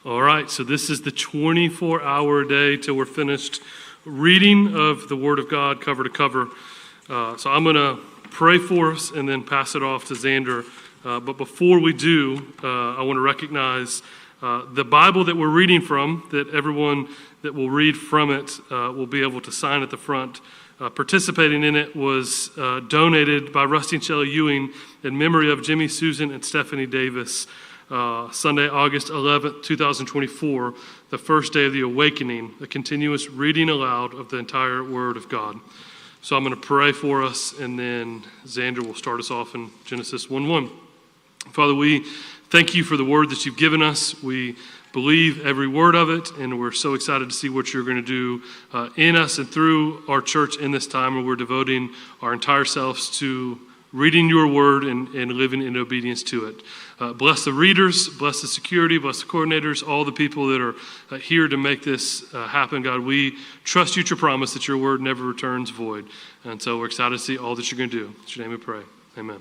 All right, so this is the 24-hour day till we're finished reading of the Word of God cover to cover. So I'm going to pray for us and then pass it off to Xander. But before we do, I want to recognize the Bible that we're reading from, that everyone that will read from it will be able to sign at the front. Participating in it was donated by Rusty and Shelley Ewing in memory of Jimmy, Susan, and Stephanie Davis. Sunday, August 11th, 2024, the first day of the awakening, a continuous reading aloud of the entire Word of God. So I'm going to pray for us, and then Xander will start us off in Genesis 1:1. Father, we thank you for the Word that you've given us. We believe every word of it, and we're so excited to see what you're going to do in us and through our church in this time where we're devoting our entire selves to reading your word and living in obedience to it. Bless the readers, bless the security, bless the coordinators, all the people that are here to make this happen. God, we trust you to promise that your word never returns void. And so we're excited to see all that you're going to do. In your name we pray. Amen.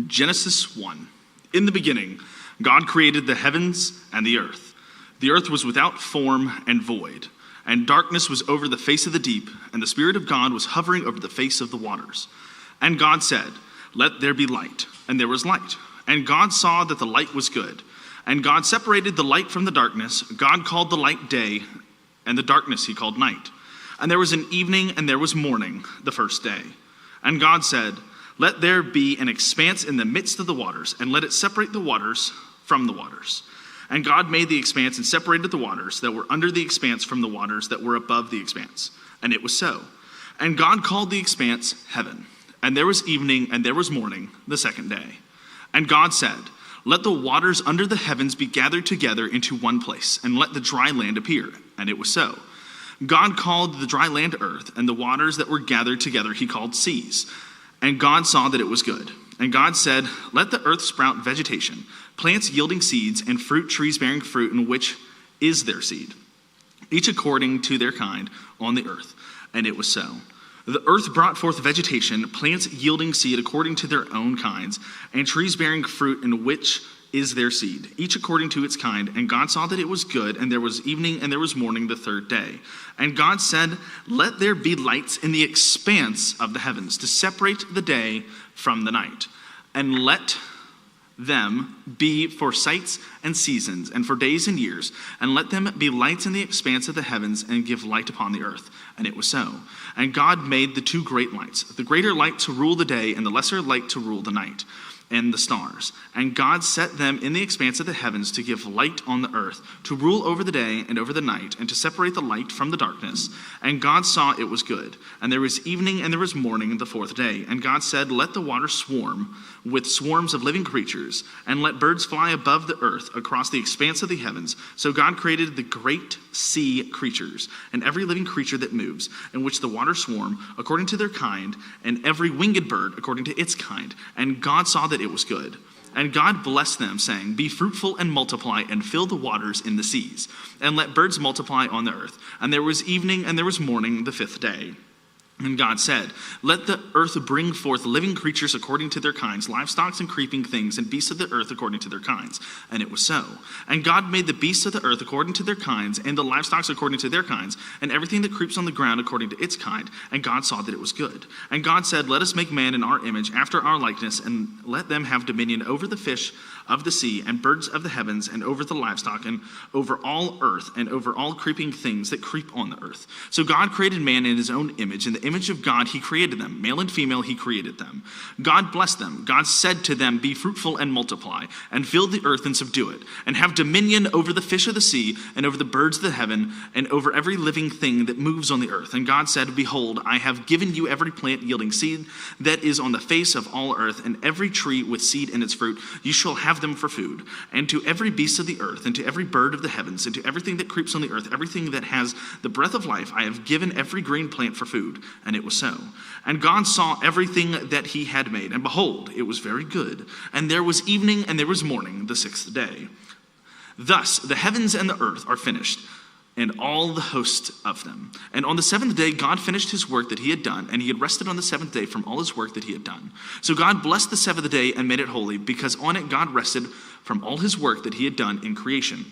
Genesis 1. In the beginning, God created the heavens and the earth. The earth was without form and void, and darkness was over the face of the deep, and the Spirit of God was hovering over the face of the waters. And God said, "Let there be light," and there was light. And God saw that the light was good. And God separated the light from the darkness. God called the light day, and the darkness he called night. And there was an evening and there was morning, the first day. And God said, "Let there be an expanse in the midst of the waters, and let it separate the waters from the waters." And God made the expanse and separated the waters that were under the expanse from the waters that were above the expanse. And it was so. And God called the expanse heaven. And there was evening and there was morning, the second day. And God said, "Let the waters under the heavens be gathered together into one place, and let the dry land appear." And it was so. God called the dry land earth, and the waters that were gathered together he called seas. And God saw that it was good. And God said, "Let the earth sprout vegetation, plants yielding seeds, and fruit trees bearing fruit in which is their seed, each according to their kind on the earth." And it was so. The earth brought forth vegetation, plants yielding seed according to their own kinds, and trees bearing fruit in which is their seed, each according to its kind. And God saw that it was good, and there was evening and there was morning, the third day. And God said, "Let there be lights in the expanse of the heavens to separate the day from the night, and let them be for sights and seasons, and for days and years, and let them be lights in the expanse of the heavens, and give light upon the earth." And it was so. And God made the two great lights, the greater light to rule the day, and the lesser light to rule the night, and the stars. And God set them in the expanse of the heavens to give light on the earth, to rule over the day and over the night, and to separate the light from the darkness. And God saw it was good. And there was evening and there was morning, the fourth day. And God said, "Let the water swarm with swarms of living creatures, and let birds fly above the earth across the expanse of the heavens." So God created the great sea creatures, and every living creature that moves, in which the waters swarm, according to their kind, and every winged bird according to its kind. And God saw that it was good. And God blessed them, saying, "Be fruitful and multiply, and fill the waters in the seas, and let birds multiply on the earth." And there was evening and there was morning, the fifth day. And God said, "Let the earth bring forth living creatures according to their kinds, livestock and creeping things, and beasts of the earth according to their kinds." And it was so. And God made the beasts of the earth according to their kinds, and the livestock according to their kinds, and everything that creeps on the ground according to its kind. And God saw that it was good. And God said, "Let us make man in our image, after our likeness, and let them have dominion over the fish of the sea, and birds of the heavens, and over the livestock, and over all earth, and over all creeping things that creep on the earth." So God created man in his own image. In the image of God he created them. Male and female he created them. God blessed them. God said to them, "Be fruitful and multiply, and fill the earth and subdue it, and have dominion over the fish of the sea, and over the birds of the heaven, and over every living thing that moves on the earth." And God said, "Behold, I have given you every plant yielding seed that is on the face of all earth, and every tree with seed in its fruit. You shall have them for food. And to every beast of the earth, and to every bird of the heavens, and to everything that creeps on the earth, everything that has the breath of life, I have given every green plant for food." And it was so. And God saw everything that he had made, and behold, it was very good. And there was evening and there was morning, the sixth day. Thus the heavens and the earth are finished. and all the host of them. And on the seventh day, God finished his work that he had done, and he had rested on the seventh day from all his work that he had done. So God blessed the seventh day and made it holy, because on it God rested from all his work that he had done in creation.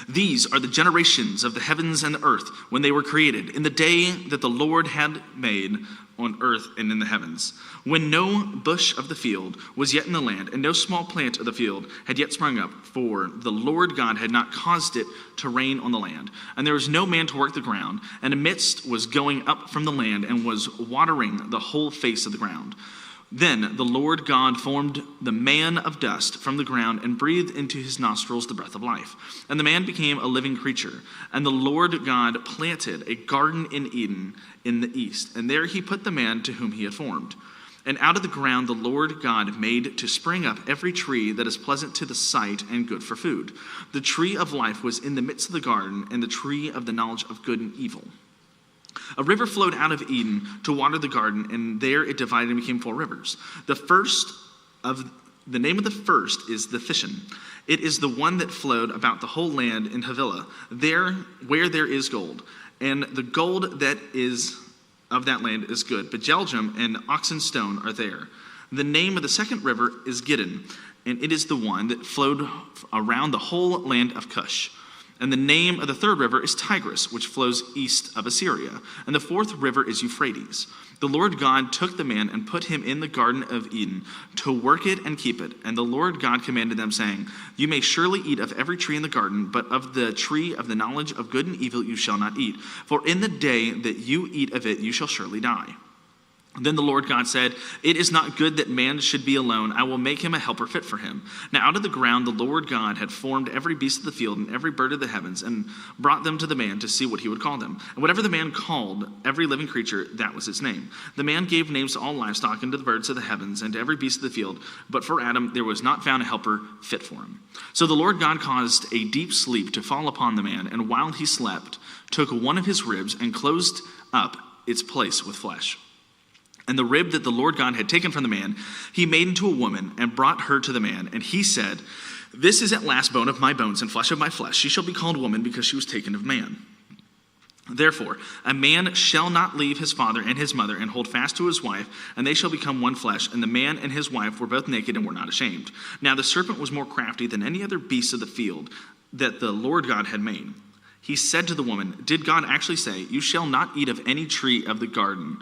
These are the generations of the heavens and the earth when they were created, in the day that the Lord had made on earth and in the heavens, when no bush of the field was yet in the land, and no small plant of the field had yet sprung up, for the Lord God had not caused it to rain on the land. And there was no man to work the ground, and a mist was going up from the land, and was watering the whole face of the ground. Then the Lord God formed the man of dust from the ground and breathed into his nostrils the breath of life. And the man became a living creature. And the Lord God planted a garden in Eden in the east. And there he put the man to whom he had formed. And out of the ground the Lord God made to spring up every tree that is pleasant to the sight and good for food. The tree of life was in the midst of the garden, and the tree of the knowledge of good and evil. A river flowed out of Eden to water the garden, and there it divided and became 4 rivers. The name of the first is the Fishon. It is the one that flowed about the whole land in Havilah, there where there is gold, and the gold that is of that land is good. But Jelgem and Oxen Stone are there. The name of the second river is Giddon, and it is the one that flowed around the whole land of Cush. And the name of the third river is Tigris, which flows east of Assyria. And the fourth river is Euphrates. The Lord God took the man and put him in the Garden of Eden to work it and keep it. And the Lord God commanded them, saying, You may surely eat of every tree in the garden, but of the tree of the knowledge of good and evil you shall not eat. For in the day that you eat of it, you shall surely die. Then the Lord God said, It is not good that man should be alone. I will make him a helper fit for him. Now out of the ground the Lord God had formed every beast of the field and every bird of the heavens, and brought them to the man to see what he would call them. And whatever the man called every living creature, that was its name. The man gave names to all livestock and to the birds of the heavens and to every beast of the field. But for Adam there was not found a helper fit for him. So the Lord God caused a deep sleep to fall upon the man, and while he slept, took one of his ribs and closed up its place with flesh. And the rib that the Lord God had taken from the man, he made into a woman and brought her to the man. And he said, This is at last bone of my bones and flesh of my flesh. She shall be called woman, because she was taken of man. Therefore, a man shall not leave his father and his mother and hold fast to his wife, and they shall become one flesh. And the man and his wife were both naked and were not ashamed. Now the serpent was more crafty than any other beast of the field that the Lord God had made. He said to the woman, Did God actually say, You shall not eat of any tree of the garden?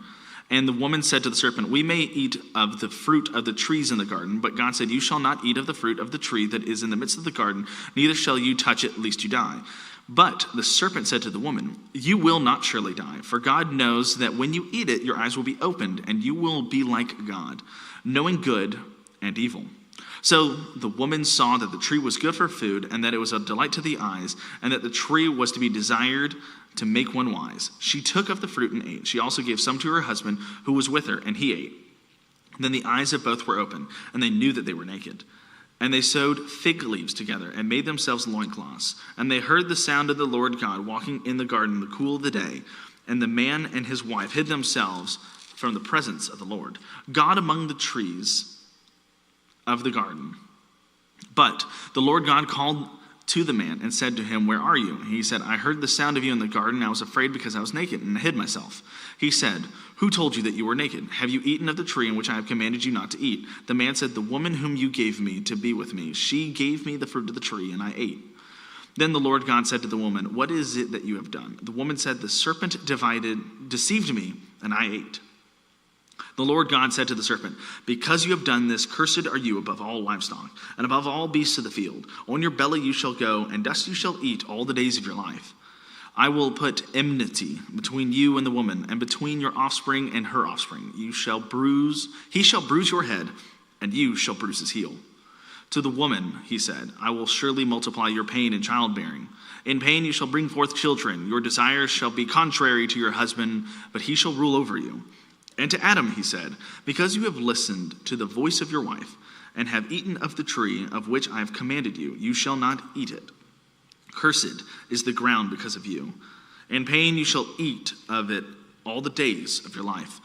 And the woman said to the serpent, We may eat of the fruit of the trees in the garden, but God said, You shall not eat of the fruit of the tree that is in the midst of the garden, neither shall you touch it, lest you die. But the serpent said to the woman, You will not surely die, for God knows that when you eat it, your eyes will be opened, and you will be like God, knowing good and evil. So the woman saw that the tree was good for food, and that it was a delight to the eyes, and that the tree was to be desired to make one wise. She took of the fruit and ate. She also gave some to her husband who was with her, and he ate. Then the eyes of both were open, and they knew that they were naked. And they sewed fig leaves together and made themselves loincloths. And they heard the sound of the Lord God walking in the garden in the cool of the day. And the man and his wife hid themselves from the presence of the Lord God among the trees of the garden. But the Lord God called to the man and said to him, Where are you? He said, I heard the sound of you in the garden, and I was afraid because I was naked and hid myself. He said, Who told you that you were naked? Have you eaten of the tree in which I have commanded you not to eat? The man said, The woman whom you gave me to be with me, she gave me the fruit of the tree, and I ate. Then the Lord God said to the woman, What is it that you have done? The woman said, The serpent deceived me, and I ate. The Lord God said to the serpent, Because you have done this, cursed are you above all livestock, and above all beasts of the field. On your belly you shall go, and dust you shall eat all the days of your life. I will put enmity between you and the woman, and between your offspring and her offspring. He shall bruise your head, and you shall bruise his heel. To the woman, he said, I will surely multiply your pain in childbearing. In pain you shall bring forth children. Your desires shall be contrary to your husband, but he shall rule over you. And to Adam he said, Because you have listened to the voice of your wife, and have eaten of the tree of which I have commanded you, you shall not eat it. Cursed is the ground because of you. In pain you shall eat of it all the days of your life.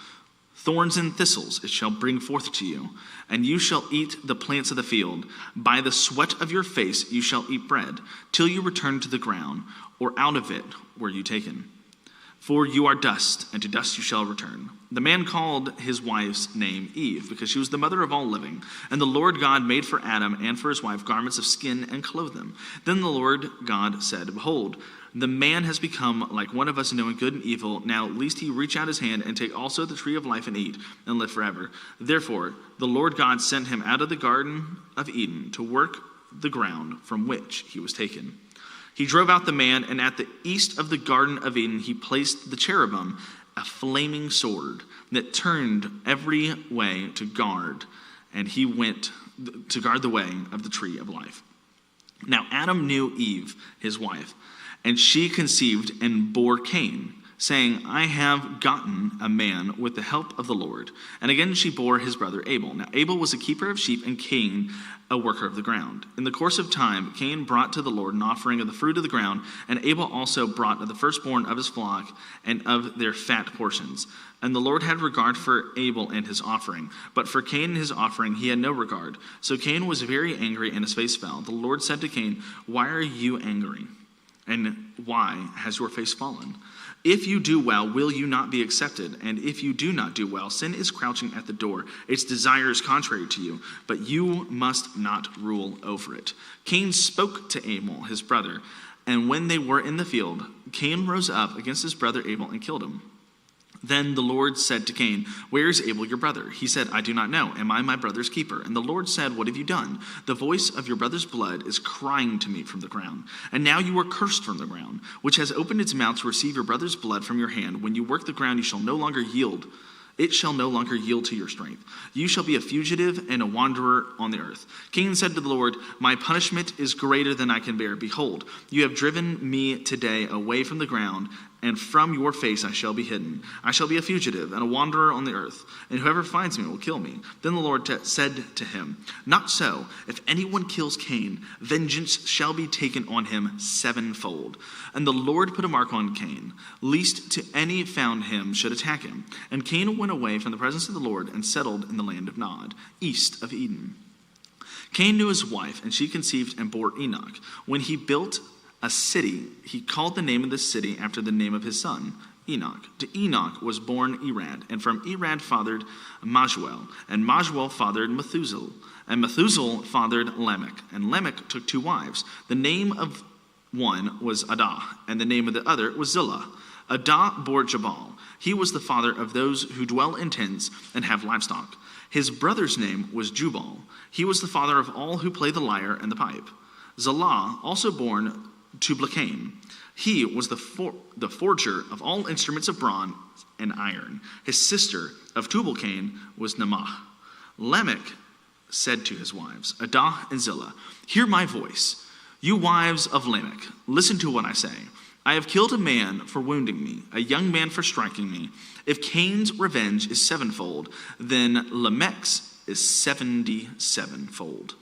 Thorns and thistles it shall bring forth to you, and you shall eat the plants of the field. By the sweat of your face you shall eat bread, till you return to the ground, or out of it were you taken. For you are dust, and to dust you shall return. The man called his wife's name Eve, because she was the mother of all living. And the Lord God made for Adam and for his wife garments of skin and clothed them. Then the Lord God said, Behold, the man has become like one of us, knowing good and evil. Now lest he reach out his hand and take also the tree of life and eat and live forever. Therefore the Lord God sent him out of the Garden of Eden to work the ground from which he was taken. He drove out the man, and at the east of the Garden of Eden he placed the cherubim, a flaming sword that turned every way to guard, and he went to guard the way of the tree of life. Now Adam knew Eve, his wife, and she conceived and bore Cain, saying, I have gotten a man with the help of the Lord. And again she bore his brother Abel. Now Abel was a keeper of sheep, and Cain a worker of the ground. In the course of time, Cain brought to the Lord an offering of the fruit of the ground, and Abel also brought of the firstborn of his flock and of their fat portions. And the Lord had regard for Abel and his offering, but for Cain and his offering he had no regard. So Cain was very angry, and his face fell. The Lord said to Cain, Why are you angry? And why has your face fallen? If you do well, will you not be accepted? And if you do not do well, sin is crouching at the door. Its desire is contrary to you, but you must not rule over it. Cain spoke to Abel, his brother, and when they were in the field, Cain rose up against his brother Abel and killed him. Then the Lord said to Cain, Where is Abel your brother? He said, I do not know. Am I my brother's keeper? And the Lord said, What have you done? The voice of your brother's blood is crying to me from the ground. And now you are cursed from the ground, which has opened its mouth to receive your brother's blood from your hand. When you work the ground, you shall no longer yield. It shall no longer yield to your strength. You shall be a fugitive and a wanderer on the earth. Cain said to the Lord, My punishment is greater than I can bear. Behold, you have driven me today away from the ground, and from your face I shall be hidden. I shall be a fugitive and a wanderer on the earth, and whoever finds me will kill me. Then the Lord said to him, Not so. If anyone kills Cain, vengeance shall be taken on him sevenfold. And the Lord put a mark on Cain, lest to any found him should attack him. And Cain went away from the presence of the Lord and settled in the land of Nod, east of Eden. Cain knew his wife, and she conceived and bore Enoch. When he built a city, he called the name of the city after the name of his son, Enoch. To Enoch was born Irad, and from Irad fathered Mahujael, and Mahujael fathered Methuselah, and Methuselah fathered Lamech. And Lamech took two wives. The name of one was Adah, and the name of the other was Zillah. Adah bore Jabal. He was the father of those who dwell in tents and have livestock. His brother's name was Jubal. He was the father of all who play the lyre and the pipe. Zillah, also born Tubal-Cain. He was the forger of all instruments of bronze and iron. His sister of Tubal-Cain was Naamah. Lamech said to his wives, Adah and Zillah, Hear my voice. You wives of Lamech, listen to what I say. I have killed a man for wounding me, a young man for striking me. If Cain's revenge is sevenfold, then Lamech's is 77-fold.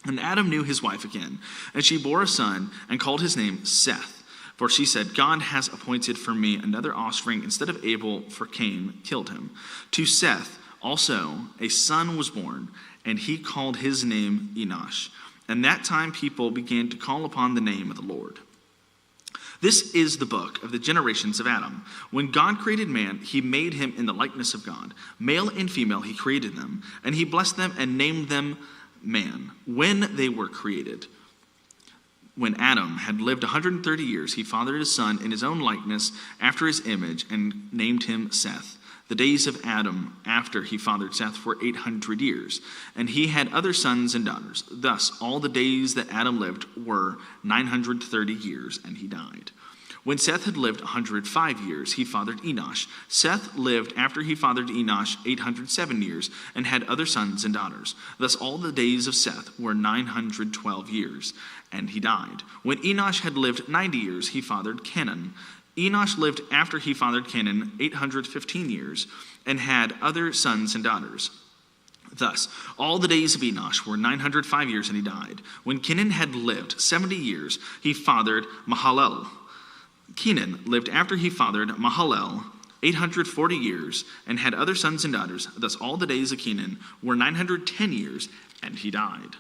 And Adam knew his wife again, and she bore a son and called his name Seth. For she said, God has appointed for me another offspring instead of Abel, for Cain killed him. To Seth also a son was born, and he called his name Enosh. And that time people began to call upon the name of the Lord. This is the book of the generations of Adam. When God created man, he made him in the likeness of God. Male and female he created them, and he blessed them and named them man when they were created. When Adam had lived 130 years, he fathered a son in his own likeness after his image and named him Seth. The days of Adam after he fathered Seth were 800 years, and he had other sons and daughters. Thus, all the days that Adam lived were 930 years, and he died. When Seth had lived 105 years, he fathered Enosh. Seth lived after he fathered Enosh 807 years, and had other sons and daughters. Thus, all the days of Seth were 912 years, and he died. When Enosh had lived 90 years, he fathered Kenan. Enosh lived after he fathered Kenan 815 years, and had other sons and daughters. Thus, all the days of Enosh were 905 years, and he died. When Kenan had lived 70 years, he fathered Mahalalel. Kenan lived after he fathered Mahalalel 840 years, and had other sons and daughters. Thus all the days of Kenan were 910 years, and he died.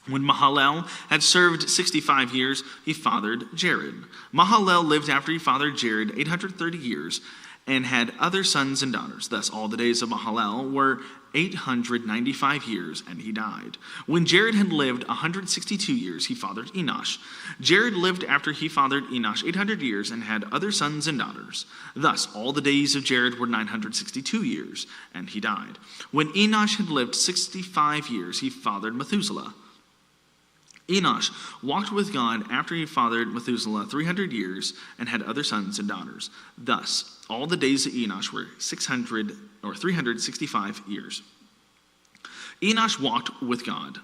When Mahalalel had served 65 years, he fathered Jared. Mahalalel lived after he fathered Jared 830 years, and had other sons and daughters. Thus all the days of Mahalalel were 895 years, and he died. When Jared had lived 162 years, he fathered Enosh. Jared lived after he fathered Enosh 800 years, and had other sons and daughters. Thus all the days of Jared were 962 years, and he died. When Enosh had lived 65 years, he fathered Methuselah. Enosh walked with God after he fathered Methuselah 300 years, and had other sons and daughters. Thus all the days of Enosh were 365 years. Enosh walked with God,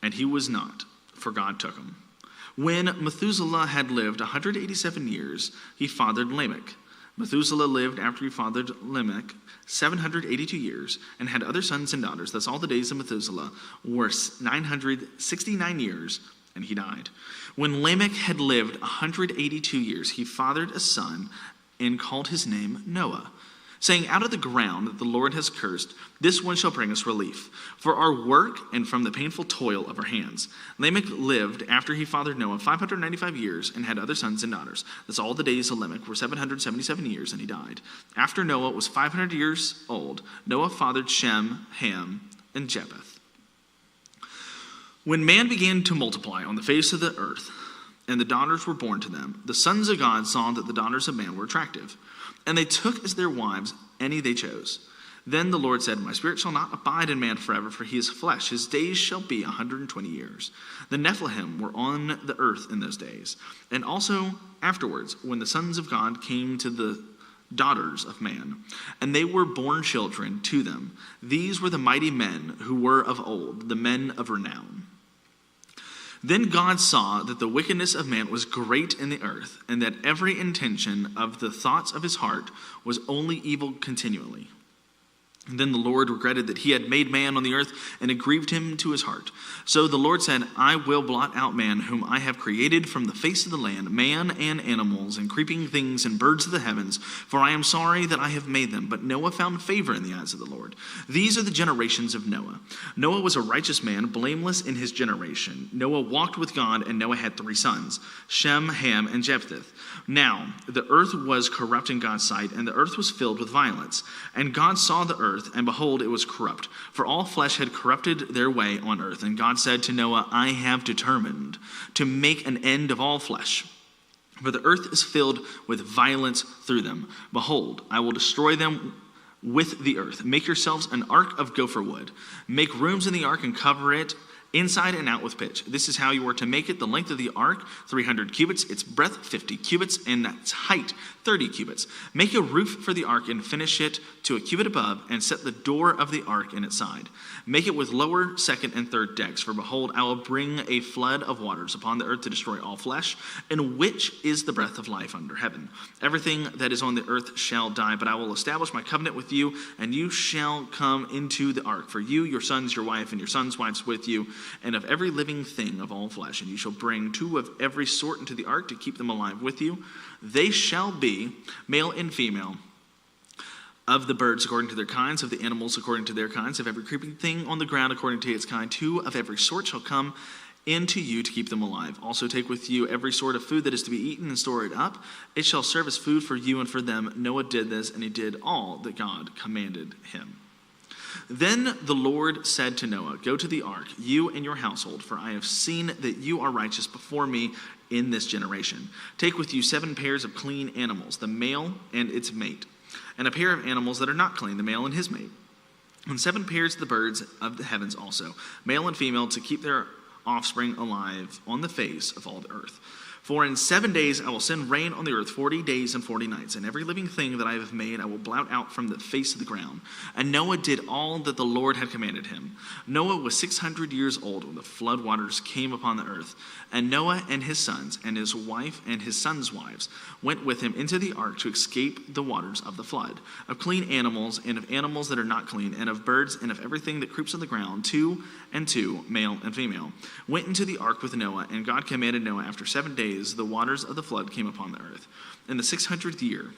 and he was not, for God took him. When Methuselah had lived 187 years, he fathered Lamech. Methuselah lived after he fathered Lamech 782 years, and had other sons and daughters. Thus all the days of Methuselah were 969 years, and he died. When Lamech had lived 182 years, he fathered a son, and called his name Noah, saying, out of the ground that the Lord has cursed, this one shall bring us relief, for our work and from the painful toil of our hands. Lamech lived after he fathered Noah 595 years, and had other sons and daughters. Thus all the days of Lamech were 777 years, and he died. After Noah was 500 years old, Noah fathered Shem, Ham, and Japheth. When man began to multiply on the face of the earth, and the daughters were born to them, the sons of God saw that the daughters of man were attractive, and they took as their wives any they chose. Then the Lord said, my spirit shall not abide in man forever, for he is flesh. His days shall be 120 years. The Nephilim were on the earth in those days, and also afterwards, when the sons of God came to the daughters of man, and they were born children to them. These were the mighty men who were of old, the men of renown. Then God saw that the wickedness of man was great in the earth, and that every intention of the thoughts of his heart was only evil continually. And then the Lord regretted that he had made man on the earth, and it grieved him to his heart. So the Lord said, I will blot out man, whom I have created from the face of the land, man and animals, and creeping things, and birds of the heavens, for I am sorry that I have made them. But Noah found favor in the eyes of the Lord. These are the generations of Noah. Noah was a righteous man, blameless in his generation. Noah walked with God, and Noah had 3 sons, Shem, Ham, and Japheth. Now the earth was corrupt in God's sight, and the earth was filled with violence. And God saw the earth, and behold, it was corrupt, for all flesh had corrupted their way on earth. And God said to Noah, I have determined to make an end of all flesh, for the earth is filled with violence through them. Behold, I will destroy them with the earth. Make yourselves an ark of gopher wood. Make rooms in the ark and cover it inside and out with pitch. This is how you are to make it. The length of the ark, 300 cubits, its breadth, 50 cubits, and its height, 30 cubits. Make a roof for the ark and finish it to a cubit above, and set the door of the ark in its side. Make it with lower, second, and third decks. For behold, I will bring a flood of waters upon the earth to destroy all flesh, in which is the breath of life under heaven. Everything that is on the earth shall die, but I will establish my covenant with you, and you shall come into the ark. For you, your sons, your wife, and your sons' wives with you, and of every living thing of all flesh. And you shall bring 2 of every sort into the ark to keep them alive with you. They shall be male and female, of the birds according to their kinds, of the animals according to their kinds, of every creeping thing on the ground according to its kind. 2 of every sort shall come into you to keep them alive. Also take with you every sort of food that is to be eaten, and store it up. It shall serve as food for you and for them. Noah did this, and he did all that God commanded him. Then the Lord said to Noah, go to the ark, you and your household, for I have seen that you are righteous before me in this generation. Take with you 7 pairs of clean animals, the male and its mate, and a pair of animals that are not clean, the male and his mate, and 7 pairs of the birds of the heavens also, male and female, to keep their offspring alive on the face of all the earth. For in 7 days I will send rain on the earth 40 days and 40 nights, and every living thing that I have made I will blot out from the face of the ground. And Noah did all that the Lord had commanded him. Noah was 600 years old when the flood waters came upon the earth. And Noah and his sons and his wife and his sons' wives went with him into the ark to escape the waters of the flood. Of clean animals and of animals that are not clean, and of birds and of everything that creeps on the ground, 2 and 2, male and female, went into the ark with Noah. And God commanded Noah, after 7 days the waters of the flood came upon the earth. In the 600th year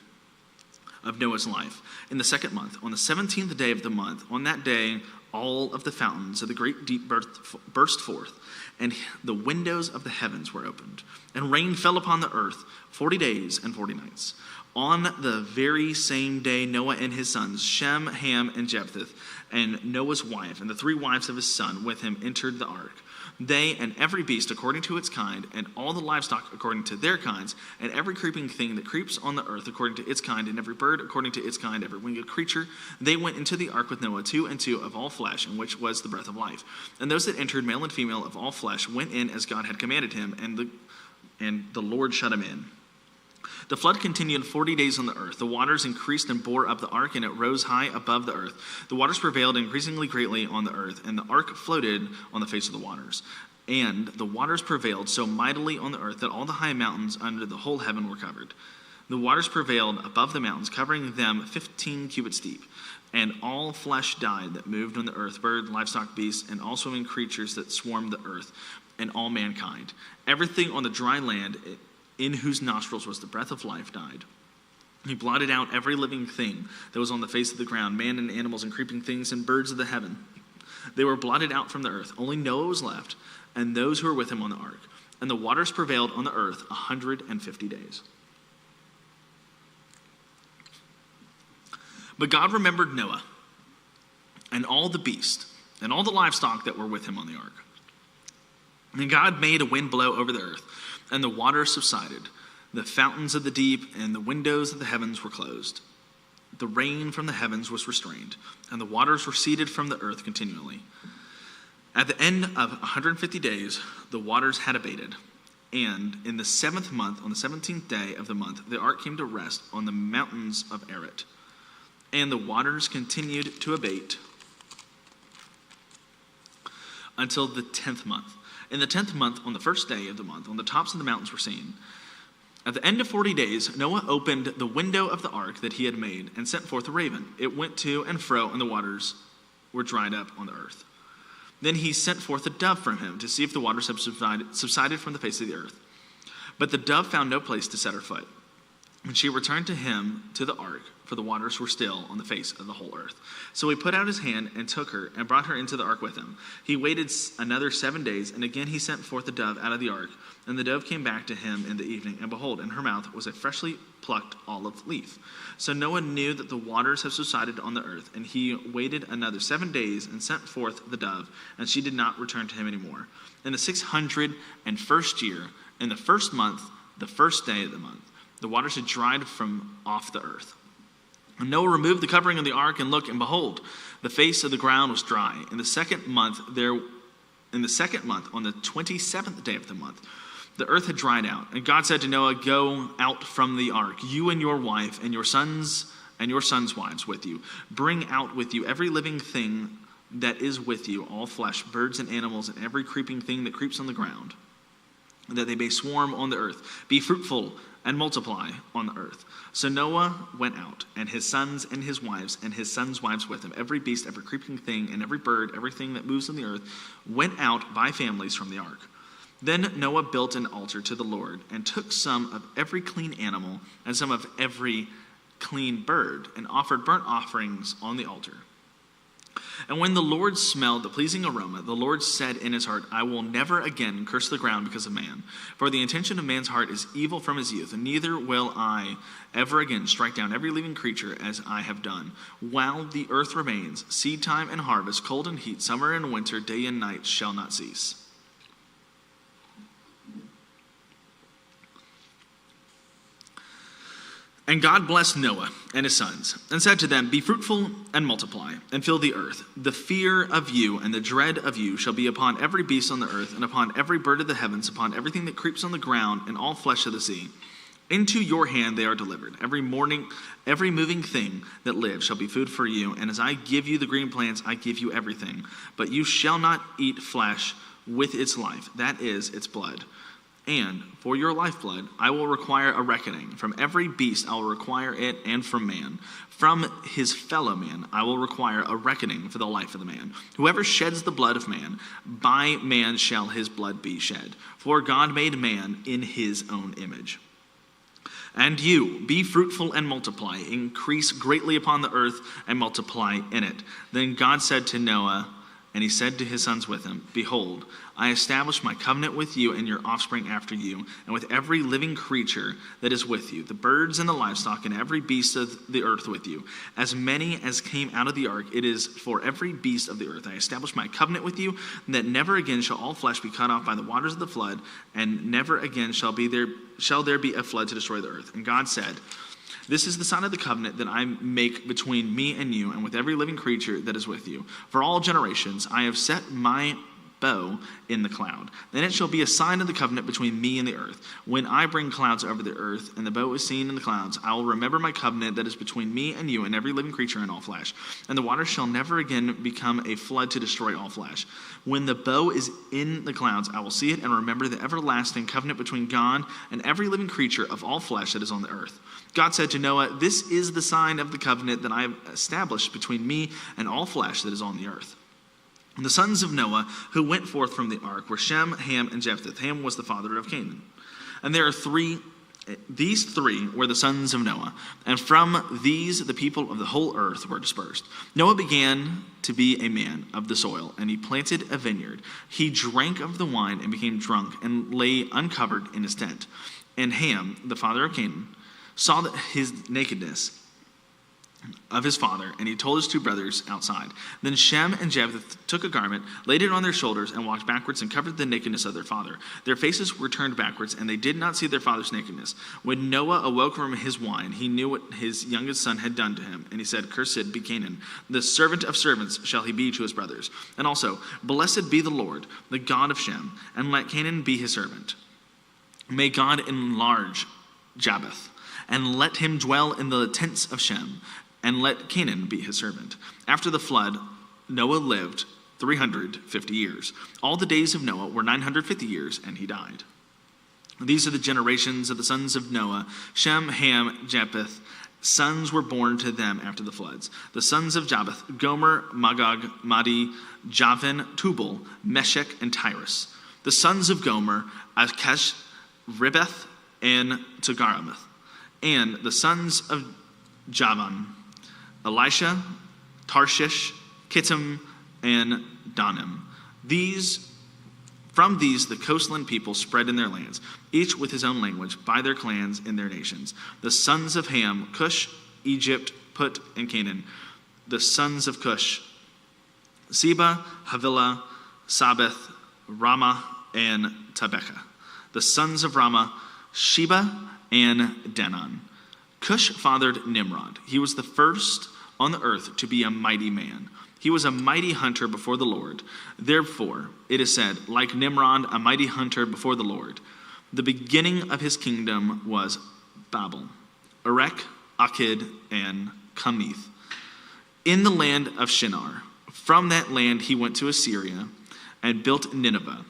of Noah's life. In the second month, on the 17th day of the month, on that day, all of the fountains of the great deep burst forth, and the windows of the heavens were opened, and rain fell upon the earth 40 days and 40 nights. On the very same day, Noah and his sons, Shem, Ham, and Japheth, and Noah's wife, and the 3 wives of his son with him entered the ark. They and every beast according to its kind, and all the livestock according to their kinds, and every creeping thing that creeps on the earth according to its kind, and every bird according to its kind, every winged creature, they went into the ark with Noah, 2 and 2 of all flesh, in which was the breath of life. And those that entered, male and female of all flesh, went in as God had commanded him, and the Lord shut him in. The flood continued 40 days on the earth. The waters increased and bore up the ark, and it rose high above the earth. The waters prevailed increasingly greatly on the earth, and the ark floated on the face of the waters. And the waters prevailed so mightily on the earth that all the high mountains under the whole heaven were covered. The waters prevailed above the mountains, covering them 15 cubits deep. And all flesh died that moved on the earth, bird, livestock, beasts, and all swimming creatures that swarmed the earth, and all mankind. Everything on the dry land, in whose nostrils was the breath of life, died. He blotted out every living thing that was on the face of the ground, man and animals and creeping things and birds of the heaven. They were blotted out from the earth. Only Noah was left, and those who were with him on the ark. And the waters prevailed on the earth 150 days. But God remembered Noah and all the beasts and all the livestock that were with him on the ark. And God made a wind blow over the earth, and the waters subsided. The fountains of the deep and the windows of the heavens were closed. The rain from the heavens was restrained, and the waters receded from the earth continually. At the end of 150 days, the waters had abated. And in the 7th month, on the 17th day of the month, the ark came to rest on the mountains of Ararat. And the waters continued to abate until the 10th month. In the 10th month, on the first day of the month, on the tops of the mountains were seen. At the end of 40 days, Noah opened the window of the ark that he had made and sent forth a raven. It went to and fro, and the waters were dried up on the earth. Then he sent forth a dove from him to see if the waters had subsided from the face of the earth. But the dove found no place to set her foot. When she returned to him to the ark, for the waters were still on the face of the whole earth. So he put out his hand and took her and brought her into the ark with him. He waited another 7 days, and again he sent forth the dove out of the ark. And the dove came back to him in the evening, and behold, in her mouth was a freshly plucked olive leaf. So Noah knew that the waters had subsided on the earth, and he waited another 7 days and sent forth the dove, and she did not return to him anymore. In the 601st year, in the 1st month, the 1st day of the month, the waters had dried from off the earth. And Noah removed the covering of the ark, and looked, and behold, the face of the ground was dry. In the second month, on the 27th day of the month, the earth had dried out. And God said to Noah, "Go out from the ark, you and your wife, and your sons wives with you. Bring out with you every living thing that is with you, all flesh, birds and animals, and every creeping thing that creeps on the ground, that they may swarm on the earth. Be fruitful and multiply on the earth." So Noah went out, and his sons and his wives, and his sons' wives with him. Every beast, every creeping thing, and every bird, everything that moves on the earth, went out by families from the ark. Then Noah built an altar to the Lord, and took some of every clean animal, and some of every clean bird, and offered burnt offerings on the altar. And when the Lord smelled the pleasing aroma, the Lord said in his heart, "I will never again curse the ground because of man. For the intention of man's heart is evil from his youth, and neither will I ever again strike down every living creature as I have done. While the earth remains, seed time and harvest, cold and heat, summer and winter, day and night shall not cease." And God blessed Noah and his sons, and said to them, "Be fruitful and multiply, and fill the earth. The fear of you and the dread of you shall be upon every beast on the earth, and upon every bird of the heavens, upon everything that creeps on the ground, and all flesh of the sea. Into your hand they are delivered. Every moving thing that lives shall be food for you. And as I give you the green plants, I give you everything. But you shall not eat flesh with its life, that is, its blood. And for your lifeblood, I will require a reckoning. From every beast I will require it, and from man. From his fellow man I will require a reckoning for the life of the man. Whoever sheds the blood of man, by man shall his blood be shed. For God made man in his own image. And you, be fruitful and multiply, increase greatly upon the earth and multiply in it. Then God said to Noah, and he said to his sons with him, behold, I establish my covenant with you and your offspring after you, and with every living creature that is with you, the birds and the livestock and every beast of the earth with you. As many as came out of the ark, it is for every beast of the earth. I establish my covenant with you, that never again shall all flesh be cut off by the waters of the flood, and never again shall there be a flood to destroy the earth. And God said, this is the sign of the covenant that I make between me and you and with every living creature that is with you. For all generations I have set my bow in the cloud. Then it shall be a sign of the covenant between me and the earth. When I bring clouds over the earth and the bow is seen in the clouds, I will remember my covenant that is between me and you and every living creature and all flesh. And the waters shall never again become a flood to destroy all flesh. When the bow is in the clouds, I will see it and remember the everlasting covenant between God and every living creature of all flesh that is on the earth. God said to Noah, this is the sign of the covenant that I have established between me and all flesh that is on the earth. And the sons of Noah who went forth from the ark were Shem, Ham, and Japheth. Ham was the father of Canaan. And these three were the sons of Noah. And from these the people of the whole earth were dispersed. Noah began to be a man of the soil, and he planted a vineyard. He drank of the wine and became drunk, and lay uncovered in his tent. And Ham, the father of Canaan, saw that his nakedness of his father, and he told his two brothers outside. Then Shem and Japheth took a garment, laid it on their shoulders, and walked backwards and covered the nakedness of their father. Their faces were turned backwards, and they did not see their father's nakedness. When Noah awoke from his wine, he knew what his youngest son had done to him, and he said, cursed be Canaan. The servant of servants shall he be to his brothers. And also, blessed be the Lord, the God of Shem, and let Canaan be his servant. May God enlarge Japheth, and let him dwell in the tents of Shem, and let Canaan be his servant. After the flood, Noah lived 350 years. All the days of Noah were 950 years, and he died. These are the generations of the sons of Noah: Shem, Ham, Japheth. Sons were born to them after the floods. The sons of Japheth: Gomer, Magog, Madi, Javan, Tubal, Meshech, and Tyrus. The sons of Gomer: Akesh, Ribeth, and Togarmah. And the sons of Javan: Elisha, Tarshish, Kittim, and Danim. From these the coastland people spread in their lands, each with his own language, by their clans in their nations. The sons of Ham: Cush, Egypt, Put, and Canaan. The sons of Cush: Seba, Havilah, Sabeth, Ramah, and Tabekah. The sons of Ramah: Sheba and Denon. Cush fathered Nimrod. He was the first on the earth to be a mighty man. He was a mighty hunter before the Lord. Therefore, it is said, like Nimrod, a mighty hunter before the Lord. The beginning of his kingdom was Babel, Erech, Akkad, and Kamith, in the land of Shinar. From that land he went to Assyria and built Nineveh,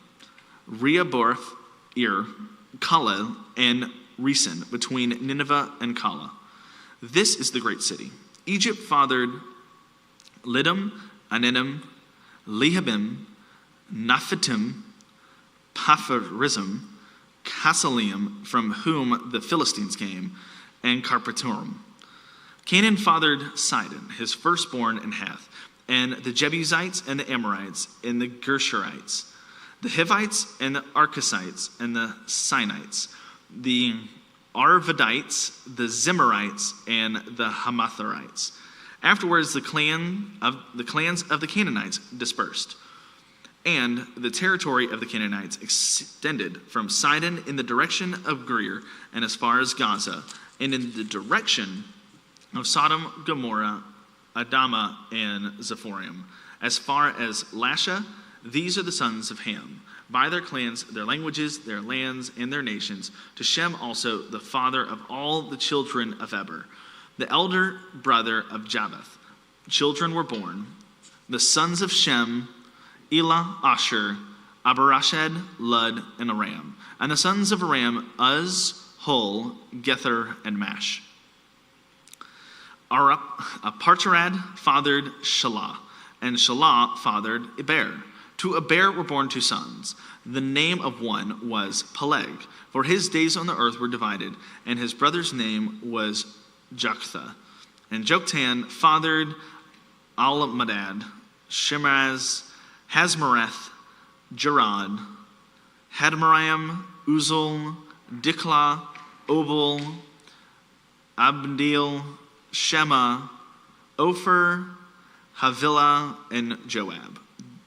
Rehoboth, Calah, and Resen, between Nineveh and Calah. This is the great city. Egypt fathered Liddim, Ananim, Lehabim, Naphatim, Papharism, Casalium, from whom the Philistines came, and Carpetorum. Canaan fathered Sidon, his firstborn, and Heth, and the Jebusites, and the Amorites, and the Gershurites, the Hivites, and the Archasites, and the Sinites, the Arvadites, the Zemarites, and the Hamatharites. Afterwards, the clans of the Canaanites dispersed, and the territory of the Canaanites extended from Sidon in the direction of Greer and as far as Gaza, and in the direction of Sodom, Gomorrah, Adamah, and Zephorim, as far as Lasha. These are the sons of Ham, by their clans, their languages, their lands, and their nations. To Shem also, the father of all the children of Eber, the elder brother of Japheth. Children were born. The sons of Shem: Elah, Asher, Abarashad, Lud, and Aram. And the sons of Aram: Uz, Hul, Gether, and Mash. Parcherad fathered Shelah, and Shelah fathered Eber. To Eber were born 2 sons. The name of one was Peleg, for his days on the earth were divided, and his brother's name was Joktan. And Joktan fathered Almadad, Shemaz, Hazmareth, Jarad, Hadmaraim, Uzal, Dikla, Obal, Abdil, Shema, Ophir, Havilah, and Joab.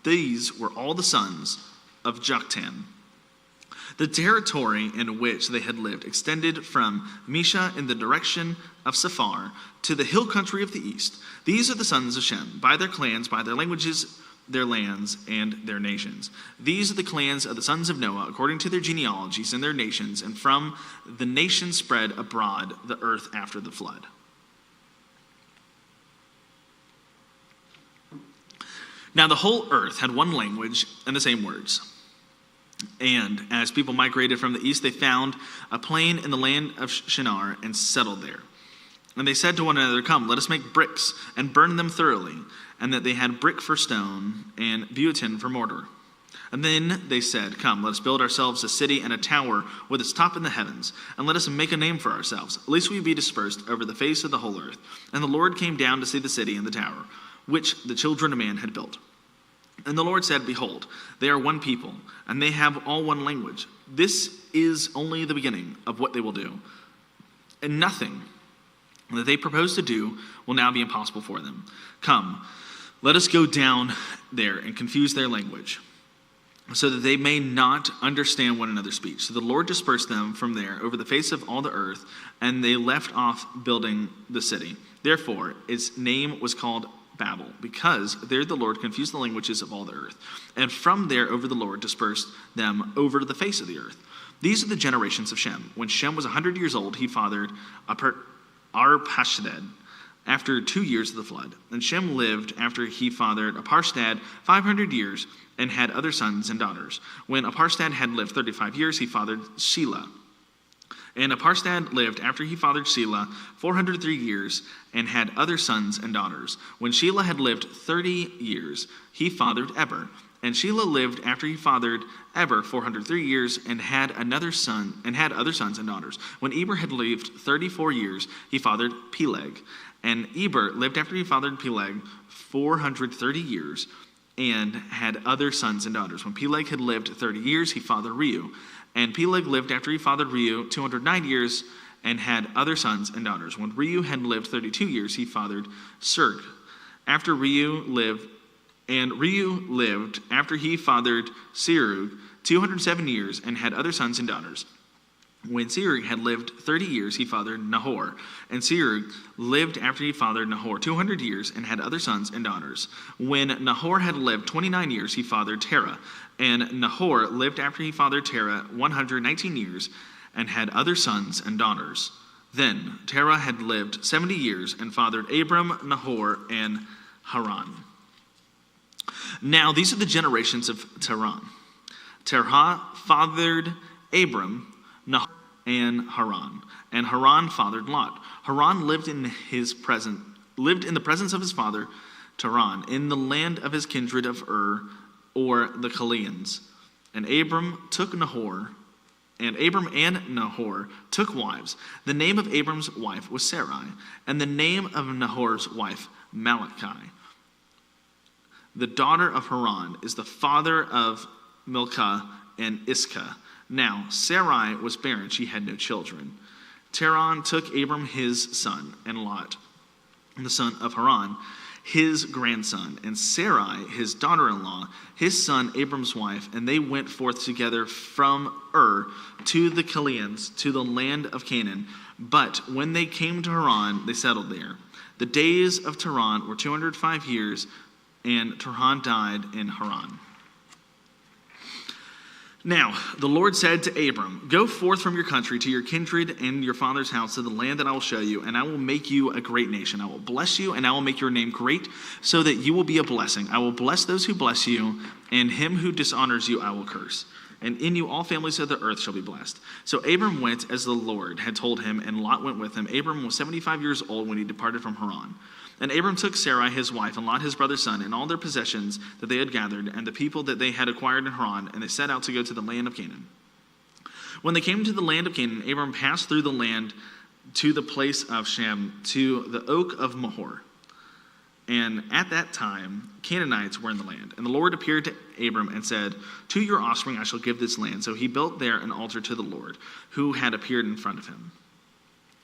These were all the sons of Joktan. The territory in which they had lived extended from Mesha in the direction of Sephar to the hill country of the east. These are the sons of Shem, by their clans, by their languages, their lands, and their nations. These are the clans of the sons of Noah, according to their genealogies and their nations, and from the nations spread abroad the earth after the flood. Now the whole earth had one language and the same words. And as people migrated from the east, they found a plain in the land of Shinar and settled there. And they said to one another, "Come, let us make bricks and burn them thoroughly." And that they had brick for stone and bitumen for mortar. And then they said, "Come, let us build ourselves a city and a tower with its top in the heavens, and let us make a name for ourselves, lest we be dispersed over the face of the whole earth." And the Lord came down to see the city and the tower, which the children of man had built. And the Lord said, "Behold, they are one people, and they have all one language. This is only the beginning of what they will do. And nothing that they propose to do will now be impossible for them. Come, let us go down there and confuse their language, so that they may not understand one another's speech." So the Lord dispersed them from there over the face of all the earth, and they left off building the city. Therefore, its name was called Babel, because there the Lord confused the languages of all the earth. And from there over the Lord dispersed them over the face of the earth. These are the generations of Shem. When Shem was 100 years old, he fathered Arpachshad after 2 years of the flood. And Shem lived after he fathered Arpachshad 500 years and had other sons and daughters. When Arpachshad had lived 35 years, he fathered Shelah. And Arpachshad lived after he fathered Shelah 403 years and had other sons and daughters. When Shelah had lived 30 years, he fathered Eber. And Shelah lived after he fathered Eber 403 years and had another son and had other sons and daughters. When Eber had lived 34 years, he fathered Peleg. And Eber lived after he fathered Peleg 430 years and had other sons and daughters. When Peleg had lived 30 years, he fathered Reu. And Peleg lived after he fathered Reu 209 years and had other sons and daughters. When Reu had lived 32 years, he fathered Serg. Reu lived after he fathered Serug 207 years and had other sons and daughters. When Serug had lived 30 years, he fathered Nahor. And Serug lived after he fathered Nahor 200 years and had other sons and daughters. When Nahor had lived 29 years, he fathered Terah. And Nahor lived after he fathered Terah 119 years and had other sons and daughters. Then Terah had lived 70 years and fathered Abram, Nahor, and Haran. Now these are the generations of Terah. Terah fathered Abram, Nahor, and Haran. And Haran fathered Lot. Haran lived in the presence of his father Terah, in the land of his kindred of Ur, or the Chaldeans. And Abram and Nahor took wives. The name of Abram's wife was Sarai, and the name of Nahor's wife Malachi. The daughter of Haran is the father of Milcah and Iscah. Now Sarai was barren, she had no children. Terah took Abram his son, and Lot, the son of Haran, his grandson, and Sarai, his daughter-in-law, his son Abram's wife, and they went forth together from Ur to the Chaldeans, to the land of Canaan. But when they came to Haran, they settled there. The days of Terah were 205 years, and Terah died in Haran. Now, the Lord said to Abram, "Go forth from your country to your kindred and your father's house to the land that I will show you, and I will make you a great nation. I will bless you, and I will make your name great, so that you will be a blessing. I will bless those who bless you, and him who dishonors you I will curse. And in you all families of the earth shall be blessed." So Abram went as the Lord had told him, and Lot went with him. Abram was 75 years old when he departed from Haran. And Abram took Sarai his wife, and Lot his brother's son, and all their possessions that they had gathered, and the people that they had acquired in Haran, and they set out to go to the land of Canaan. When they came to the land of Canaan, Abram passed through the land to the place of Shem, to the oak of Mahor. And at that time, Canaanites were in the land. And the Lord appeared to Abram and said, to your offspring I shall give this land. So he built there an altar to the Lord, who had appeared in front of him.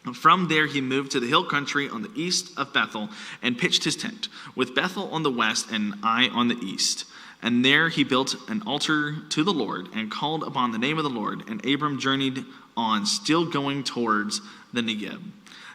And from there he moved to the hill country on the east of Bethel and pitched his tent, with Bethel on the west and Ai on the east. And there he built an altar to the Lord and called upon the name of the Lord. And Abram journeyed on, still going towards the Negeb.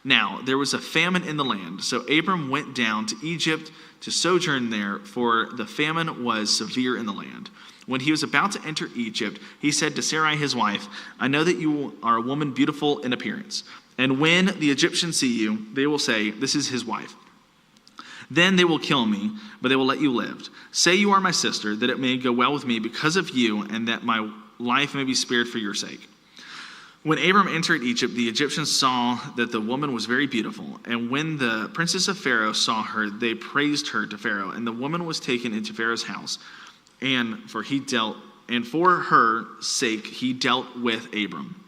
Now, there was a famine in the land, so Abram went down to Egypt to sojourn there, for the famine was severe in the land. When he was about to enter Egypt, he said to Sarai his wife, I know that you are a woman beautiful in appearance, and when the Egyptians see you, they will say, this is his wife. Then they will kill me, but they will let you live. Say you are my sister, that it may go well with me because of you, and that my life may be spared for your sake. When Abram entered Egypt, the Egyptians saw that the woman was very beautiful. And when the princess of Pharaoh saw her, they praised her to Pharaoh. And the woman was taken into Pharaoh's house. And for her sake, he dealt with Abram.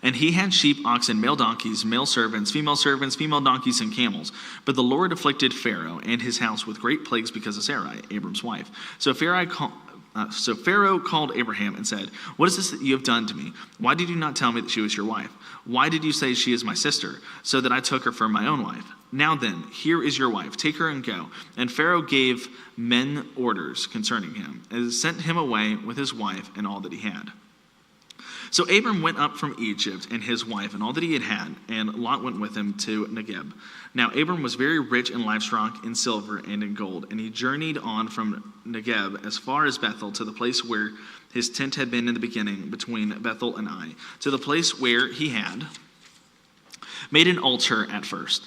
And he had sheep, oxen, male donkeys, male servants, female donkeys, and camels. But the Lord afflicted Pharaoh and his house with great plagues because of Sarai, Abram's wife. So Pharaoh called Abraham and said, what is this that you have done to me? Why did you not tell me that she was your wife? Why did you say she is my sister, so that I took her for my own wife? Now then, here is your wife. Take her and go. And Pharaoh gave men orders concerning him, and sent him away with his wife and all that he had. So Abram went up from Egypt, and his wife, and all that he had, and Lot went with him to Negeb. Now Abram was very rich in livestock, in silver, and in gold, and he journeyed on from Negeb as far as Bethel, to the place where his tent had been in the beginning, between Bethel and Ai, to the place where he had made an altar at first.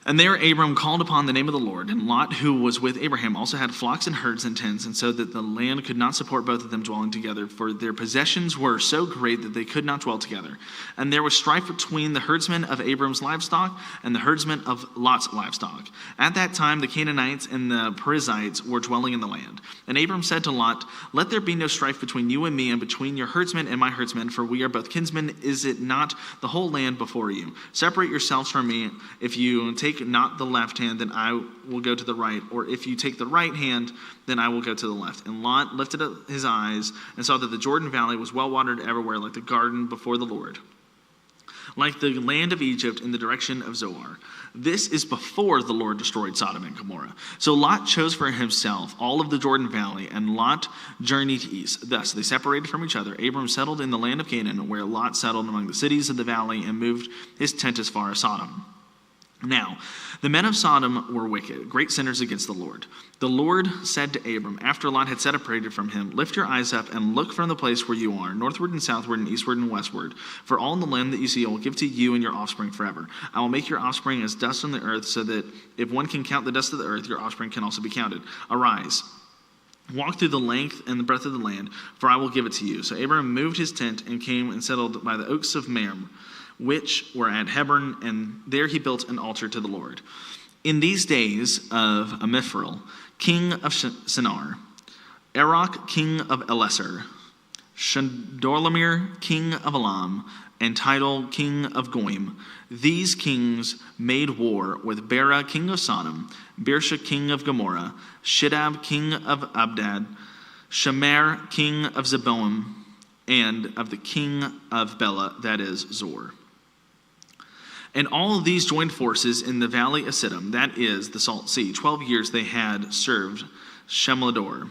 And there Abram called upon the name of the Lord, and Lot, who was with Abraham, also had flocks and herds and tents, and so that the land could not support both of them dwelling together, for their possessions were so great that they could not dwell together. And there was strife between the herdsmen of Abram's livestock and the herdsmen of Lot's livestock. At that time the Canaanites and the Perizzites were dwelling in the land. And Abram said to Lot, let there be no strife between you and me, and between your herdsmen and my herdsmen, for we are both kinsmen. Is it not the whole land before you? Separate yourselves from me. If you take not the left hand, then I will go to the right. Or if you take the right hand, then I will go to the left. And Lot lifted up his eyes and saw that the Jordan Valley was well watered everywhere, like the garden before the Lord, like the land of Egypt in the direction of Zoar. This is before the Lord destroyed Sodom and Gomorrah. So Lot chose for himself all of the Jordan Valley, and Lot journeyed east. Thus they separated from each other. Abram settled in the land of Canaan, where Lot settled among the cities of the valley, and moved his tent as far as Sodom. Now, the men of Sodom were wicked, great sinners against the Lord. The Lord said to Abram, after Lot had separated from him, lift your eyes up and look from the place where you are, northward and southward and eastward and westward. For all in the land that you see I will give to you and your offspring forever. I will make your offspring as dust on the earth, so that if one can count the dust of the earth, your offspring can also be counted. Arise, walk through the length and the breadth of the land, for I will give it to you. So Abram moved his tent and came and settled by the oaks of Mamre, which were at Hebron, and there he built an altar to the Lord. In these days of Amipharel, king of Shinar, Arok, king of Eliezer, Shedorlaomer, king of Elam, and Tidal, king of Goim, these kings made war with Bera, king of Sodom, Birsha, king of Gomorrah, Shidab, king of Abdad, Shemer, king of Zeboim, and of the king of Bela, that is Zor. And all of these joined forces in the valley of Siddim, that is the Salt Sea. 12 years they had served Shemlador.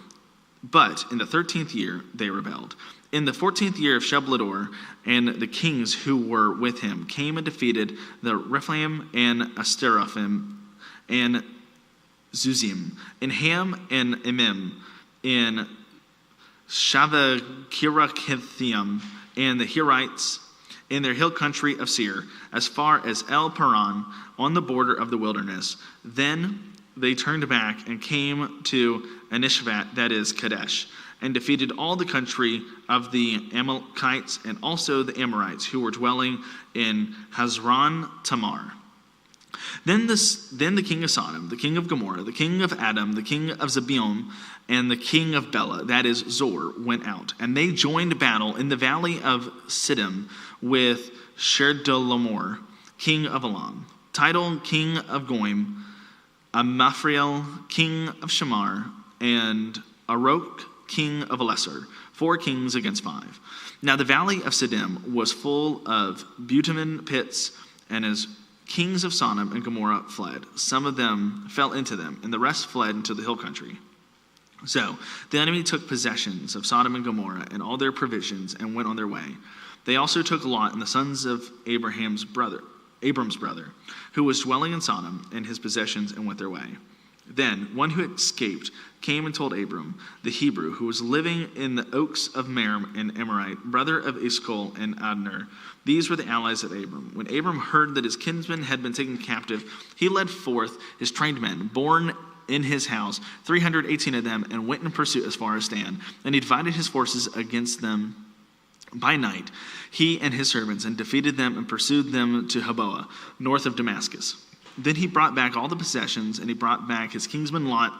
But in the 13th year they rebelled. In the 14th year of Sheblador, and the kings who were with him came and defeated the Rephaim and Asteraphim and Zuzim, and Ham and Emim, in Shavakirathim, and the Hirites, in their hill country of Seir, as far as El Paran, on the border of the wilderness. Then they turned back and came to Anishvat, that is Kadesh, and defeated all the country of the Amalekites and also the Amorites who were dwelling in Hazron Tamar. Then the king of Sodom, the king of Gomorrah, the king of Adam, the king of Zeboim, and the king of Bela, that is Zor, went out, and they joined battle in the valley of Siddim with Sherdolomor, king of Elam, Tidal, king of Goim, Amphrael, king of Shamar, and Arok, king of Elessar, 4 kings against 5. Now the valley of Siddim was full of bitumen pits, and as kings of Sodom and Gomorrah fled, some of them fell into them, and the rest fled into the hill country. So the enemy took possessions of Sodom and Gomorrah and all their provisions and went on their way. They also took Lot and the sons of Abram's brother, who was dwelling in Sodom, and his possessions, and went their way. Then one who escaped came and told Abram, the Hebrew, who was living in the oaks of Mamre, an Amorite, brother of Eshcol and Adner. These were the allies of Abram. When Abram heard that his kinsmen had been taken captive, he led forth his trained men, born in his house, 318 of them, and went in pursuit as far as Dan. And he divided his forces against them by night, he and his servants, and defeated them and pursued them to Haboah, north of Damascus. Then he brought back all the possessions, and he brought back his kinsman Lot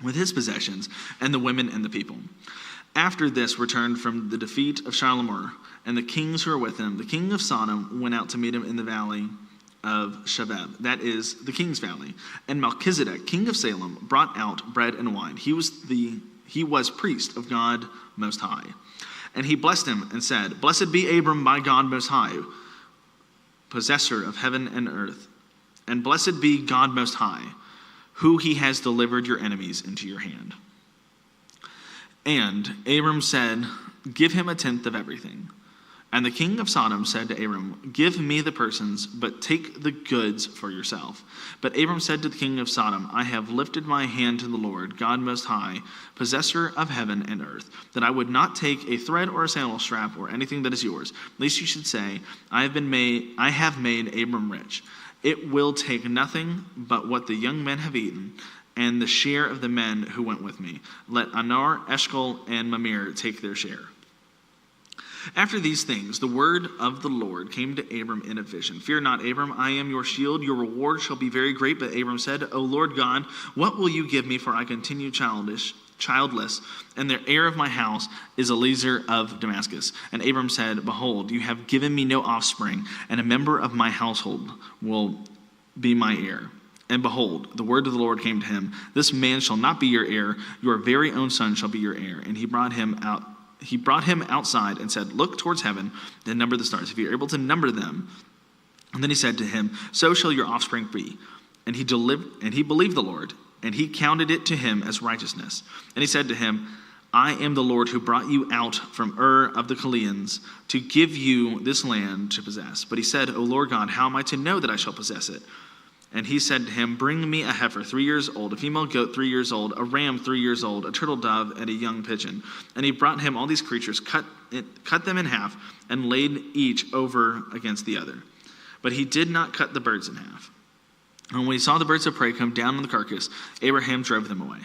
with his possessions, and the women and the people. After this returned from the defeat of Shalomar, and the kings who were with him, the king of Sodom went out to meet him in the valley of Shabeb, that is, the king's valley. And Melchizedek, king of Salem, brought out bread and wine. He was priest of God Most High. And he blessed him and said, Blessed be Abram by God Most High, possessor of heaven and earth. And blessed be God Most High, who he has delivered your enemies into your hand. And Abram said, Give him 1/10 of everything. And the king of Sodom said to Abram, Give me the persons, but take the goods for yourself. But Abram said to the king of Sodom, I have lifted my hand to the Lord, God Most High, possessor of heaven and earth, that I would not take a thread or a sandal strap or anything that is yours, lest you should say, I have made Abram rich. It will take nothing but what the young men have eaten, and the share of the men who went with me. Let Anar, Eshcol, and Mamre take their share. After these things, the word of the Lord came to Abram in a vision. Fear not, Abram, I am your shield. Your reward shall be very great. But Abram said, O Lord God, what will you give me, for I continue childless, and the heir of my house is Eliezer of Damascus. And Abram said, Behold, you have given me no offspring, and a member of my household will be my heir. And behold, the word of the Lord came to him, This man shall not be your heir, your very own son shall be your heir. And he brought him outside and said, Look towards heaven and number the stars, if you are able to number them. And then he said to him, So shall your offspring be. And he believed the Lord, and he counted it to him as righteousness. And he said to him, I am the Lord who brought you out from Ur of the Chaldeans to give you this land to possess. But he said, O Lord God, how am I to know that I shall possess it? And he said to him, Bring me a heifer 3 years old, a female goat 3 years old, a ram 3 years old, a turtle dove, and a young pigeon. And he brought him all these creatures, cut them in half, and laid each over against the other. But he did not cut the birds in half. And when he saw the birds of prey come down on the carcass, Abraham drove them away.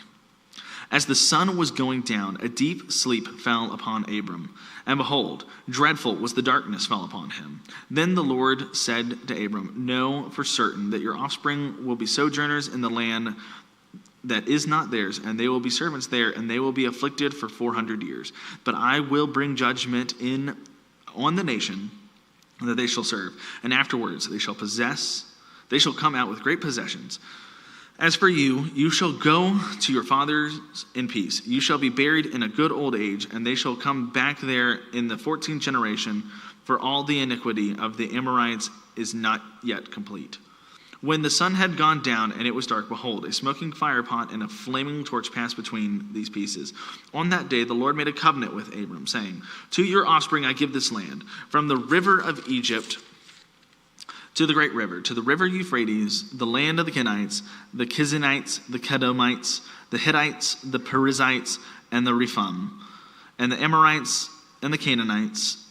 As the sun was going down, a deep sleep fell upon Abram. And behold, dreadful was the darkness fell upon him. Then the Lord said to Abram, Know for certain that your offspring will be sojourners in the land that is not theirs, and they will be servants there, and they will be afflicted for 400 years. But I will bring judgment on the nation that they shall serve, and afterwards they shall come out with great possessions. As for you, you shall go to your fathers in peace. You shall be buried in a good old age, and they shall come back there in the 14th generation, for all the iniquity of the Amorites is not yet complete. When the sun had gone down and it was dark, behold, a smoking firepot and a flaming torch passed between these pieces. On that day the Lord made a covenant with Abram, saying, To your offspring I give this land, from the river of Egypt to the great river, to the river Euphrates, the land of the Kenites, the Kizanites, the Kedomites, the Hittites, the Perizzites, and the Rephaim, and the Amorites, and the Canaanites,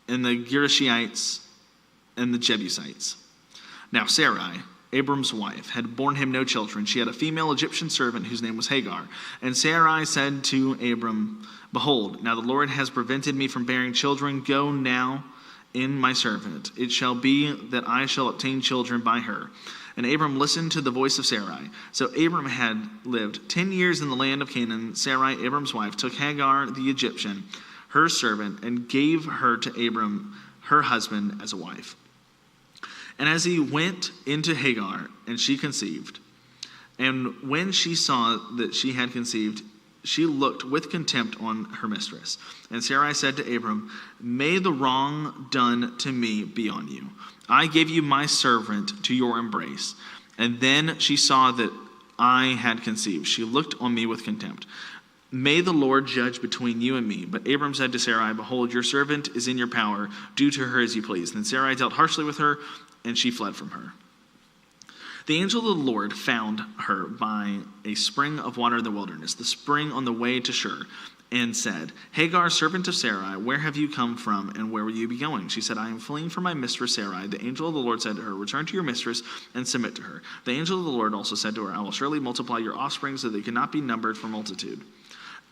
and the Girgashites, and the Jebusites. Now Sarai, Abram's wife, had borne him no children. She had a female Egyptian servant whose name was Hagar. And Sarai said to Abram, Behold, now the Lord has prevented me from bearing children. Go now in my servant. It shall be that I shall obtain children by her. And Abram listened to the voice of Sarai. So Abram had lived 10 years in the land of Canaan. Sarai, Abram's wife, took Hagar the Egyptian, her servant, and gave her to Abram, her husband, as a wife. And as he went into Hagar, and she conceived, and when she saw that she had conceived, she looked with contempt on her mistress. And Sarai said to Abram, may the wrong done to me be on you. I gave you my servant to your embrace. And then she saw that I had conceived. She looked on me with contempt. May the Lord judge between you and me. But Abram said to Sarai, behold, your servant is in your power. Do to her as you please. Then Sarai dealt harshly with her, and she fled from her. The angel of the Lord found her by a spring of water in the wilderness, the spring on the way to Shur, and said, Hagar, servant of Sarai, where have you come from, and where will you be going? She said, I am fleeing from my mistress Sarai. The angel of the Lord said to her, return to your mistress and submit to her. The angel of the Lord also said to her, I will surely multiply your offspring so they cannot be numbered for multitude.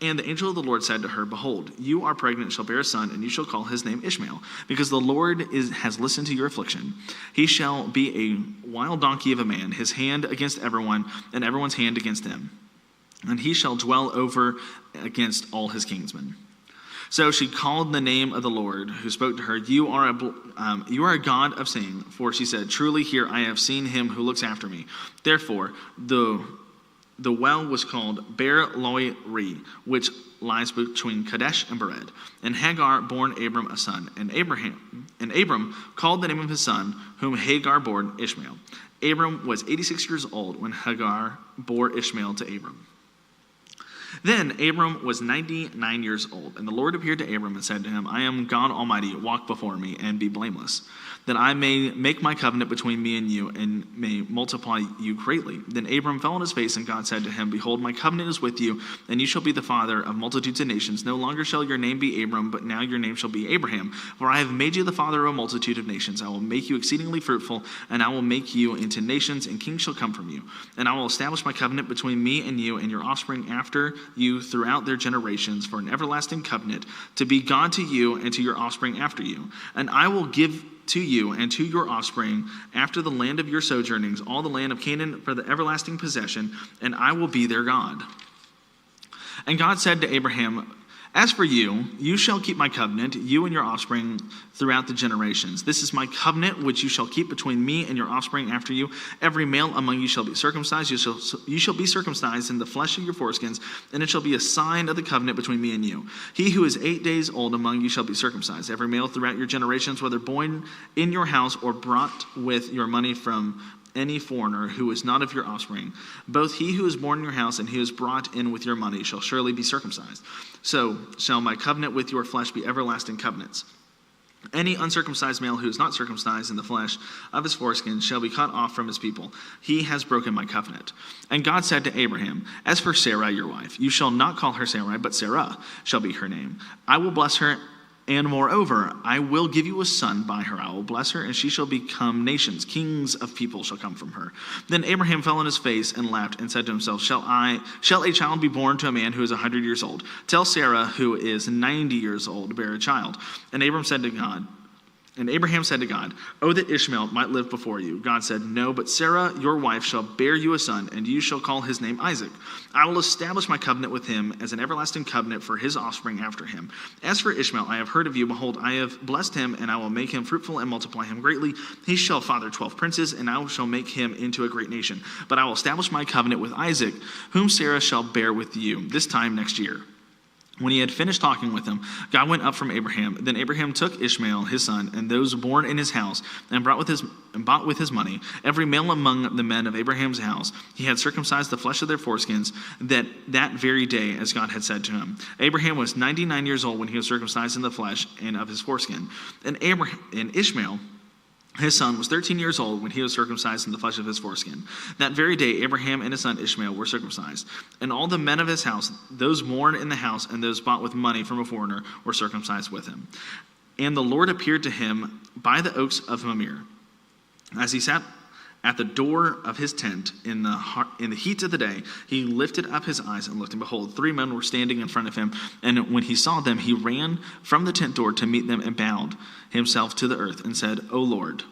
And the angel of the Lord said to her, behold, you are pregnant and shall bear a son, and you shall call his name Ishmael, because the Lord has listened to your affliction. He shall be a wild donkey of a man, his hand against everyone, and everyone's hand against him. And he shall dwell over against all his kinsmen. So she called the name of the Lord, who spoke to her, you are a God of seeing. For she said, truly here I have seen him who looks after me. Therefore, the well was called Ber-Loi-Ri, which lies between Kadesh and Bered. And Hagar bore Abram a son, and Abram called the name of his son, whom Hagar bore Ishmael. Abram was 86 years old when Hagar bore Ishmael to Abram. Then Abram was 99 years old, and the Lord appeared to Abram and said to him, I am God Almighty, walk before me and be blameless, that I may make my covenant between me and you, and may multiply you greatly. Then Abram fell on his face, and God said to him, behold, my covenant is with you, and you shall be the father of multitudes of nations. No longer shall your name be Abram, but now your name shall be Abraham. For I have made you the father of a multitude of nations. I will make you exceedingly fruitful, and I will make you into nations, and kings shall come from you. And I will establish my covenant between me and you and your offspring after you throughout their generations for an everlasting covenant, to be God to you and to your offspring after you. And I will give to you and to your offspring after the land of your sojournings, all the land of Canaan for the everlasting possession, and I will be their God. And God said to Abraham, as for you, you shall keep my covenant, you and your offspring throughout the generations. This is my covenant which you shall keep between me and your offspring after you. Every male among you shall be circumcised. You shall be circumcised in the flesh of your foreskins, and it shall be a sign of the covenant between me and you. He who is 8 days old among you shall be circumcised. Every male throughout your generations, whether born in your house or brought with your money from any foreigner who is not of your offspring, both he who is born in your house and he who is brought in with your money shall surely be circumcised. So shall my covenant with your flesh be everlasting covenants. Any uncircumcised male who is not circumcised in the flesh of his foreskin shall be cut off from his people. He has broken my covenant. And God said to Abraham, as for Sarai your wife, you shall not call her Sarai, but Sarah shall be her name. I will bless her, and moreover, I will give you a son by her. I will bless her, and she shall become nations. Kings of people shall come from her. Then Abraham fell on his face and laughed and said to himself, Shall a child be born to a man who is 100 years old? Tell Sarah, who is 90 years old, to bear a child. And Abraham said to God, oh, that Ishmael might live before you. God said, no, but Sarah, your wife, shall bear you a son, and you shall call his name Isaac. I will establish my covenant with him as an everlasting covenant for his offspring after him. As for Ishmael, I have heard of you. Behold, I have blessed him, and I will make him fruitful and multiply him greatly. He shall father 12 princes, and I shall make him into a great nation. But I will establish my covenant with Isaac, whom Sarah shall bear with you, this time next year. When he had finished talking with him, God went up from Abraham. Then Abraham took Ishmael, his son, and those born in his house, and bought with his money every male among the men of Abraham's house. He had circumcised the flesh of their foreskins that very day, as God had said to him. Abraham was 99 years old when he was circumcised in the flesh and of his foreskin. And Ishmael, his son, was 13 years old when he was circumcised in the flesh of his foreskin. That very day, Abraham and his son Ishmael were circumcised. And all the men of his house, those born in the house and those bought with money from a foreigner, were circumcised with him. And the Lord appeared to him by the oaks of Mamre, as he sat At the door of his tent in the heat of the day, he lifted up his eyes and looked, and behold, 3 men were standing in front of him. And when he saw them, he ran from the tent door to meet them and bowed himself to the earth and said, O Lord,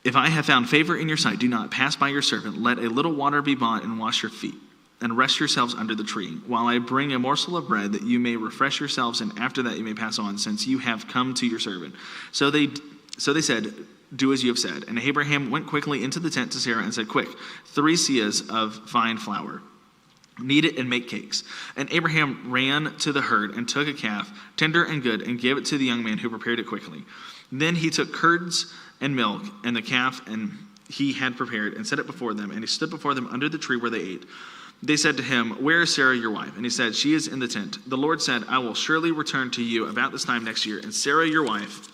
if I have found favor in your sight, do not pass by your servant. Let a little water be brought and wash your feet, and rest yourselves under the tree, while I bring a morsel of bread, that you may refresh yourselves, and after that you may pass on, since you have come to your servant. So they said, do as you have said. And Abraham went quickly into the tent to Sarah and said, quick, 3 seahs of fine flour. Knead it and make cakes. And Abraham ran to the herd and took a calf, tender and good, and gave it to the young man, who prepared it quickly. Then he took curds and milk and the calf and he had prepared and set it before them. And he stood before them under the tree where they ate. They said to him, where is Sarah your wife? And he said, she is in the tent. The Lord said, I will surely return to you about this time next year, and Sarah your wife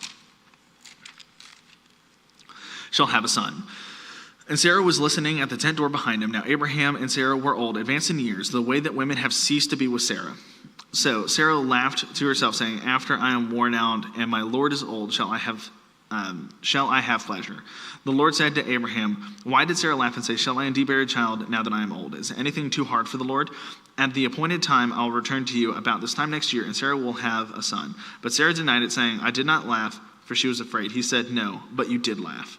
shall have a son. And Sarah was listening at the tent door behind him. Now Abraham and Sarah were old, advanced in years, the way that women have ceased to be with Sarah. So Sarah laughed to herself, saying, after I am worn out and my Lord is old, shall I have pleasure? The Lord said to Abraham, why did Sarah laugh and say, shall I indeed bear a child now that I am old? Is anything too hard for the Lord? At the appointed time I'll return to you about this time next year, and Sarah will have a son. But Sarah denied it, saying, I did not laugh, for she was afraid. He said, no, but you did laugh.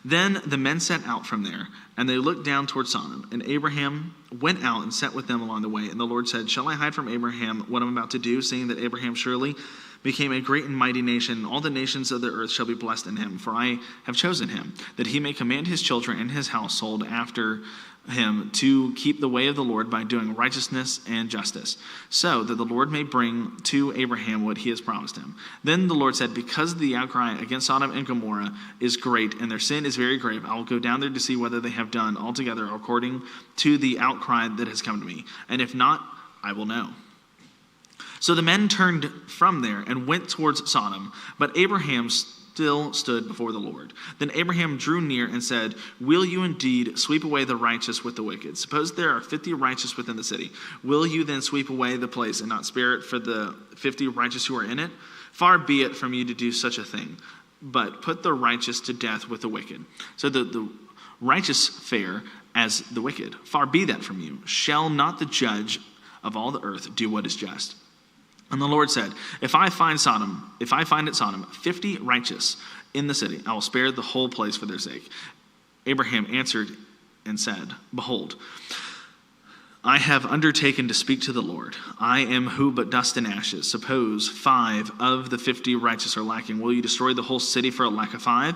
Then the men set out from there, and they looked down toward Sodom. And Abraham went out and sat with them along the way. And the Lord said, shall I hide from Abraham what I'm about to do, seeing that Abraham surely became a great and mighty nation, and all the nations of the earth shall be blessed in him? For I have chosen him, that he may command his children and his household after him to keep the way of the Lord by doing righteousness and justice, so that the Lord may bring to Abraham what he has promised him. Then the Lord said, because the outcry against Sodom and Gomorrah is great, and their sin is very grave, I will go down there to see whether they have done altogether according to the outcry that has come to me. And if not, I will know. So the men turned from there and went towards Sodom, but Abraham still stood before the Lord. Then Abraham drew near and said, will you indeed sweep away the righteous with the wicked? Suppose there are 50 righteous within the city. Will you then sweep away the place and not spare it for the 50 righteous who are in it? Far be it from you to do such a thing, but put the righteous to death with the wicked. So the righteous fare as the wicked. Far be that from you. Shall not the judge of all the earth do what is just? And the Lord said, if I find at Sodom 50 righteous in the city, I will spare the whole place for their sake. Abraham answered and said, behold, I have undertaken to speak to the Lord. I am who but dust and ashes. Suppose 5 of the 50 righteous are lacking. Will you destroy the whole city for a lack of 5?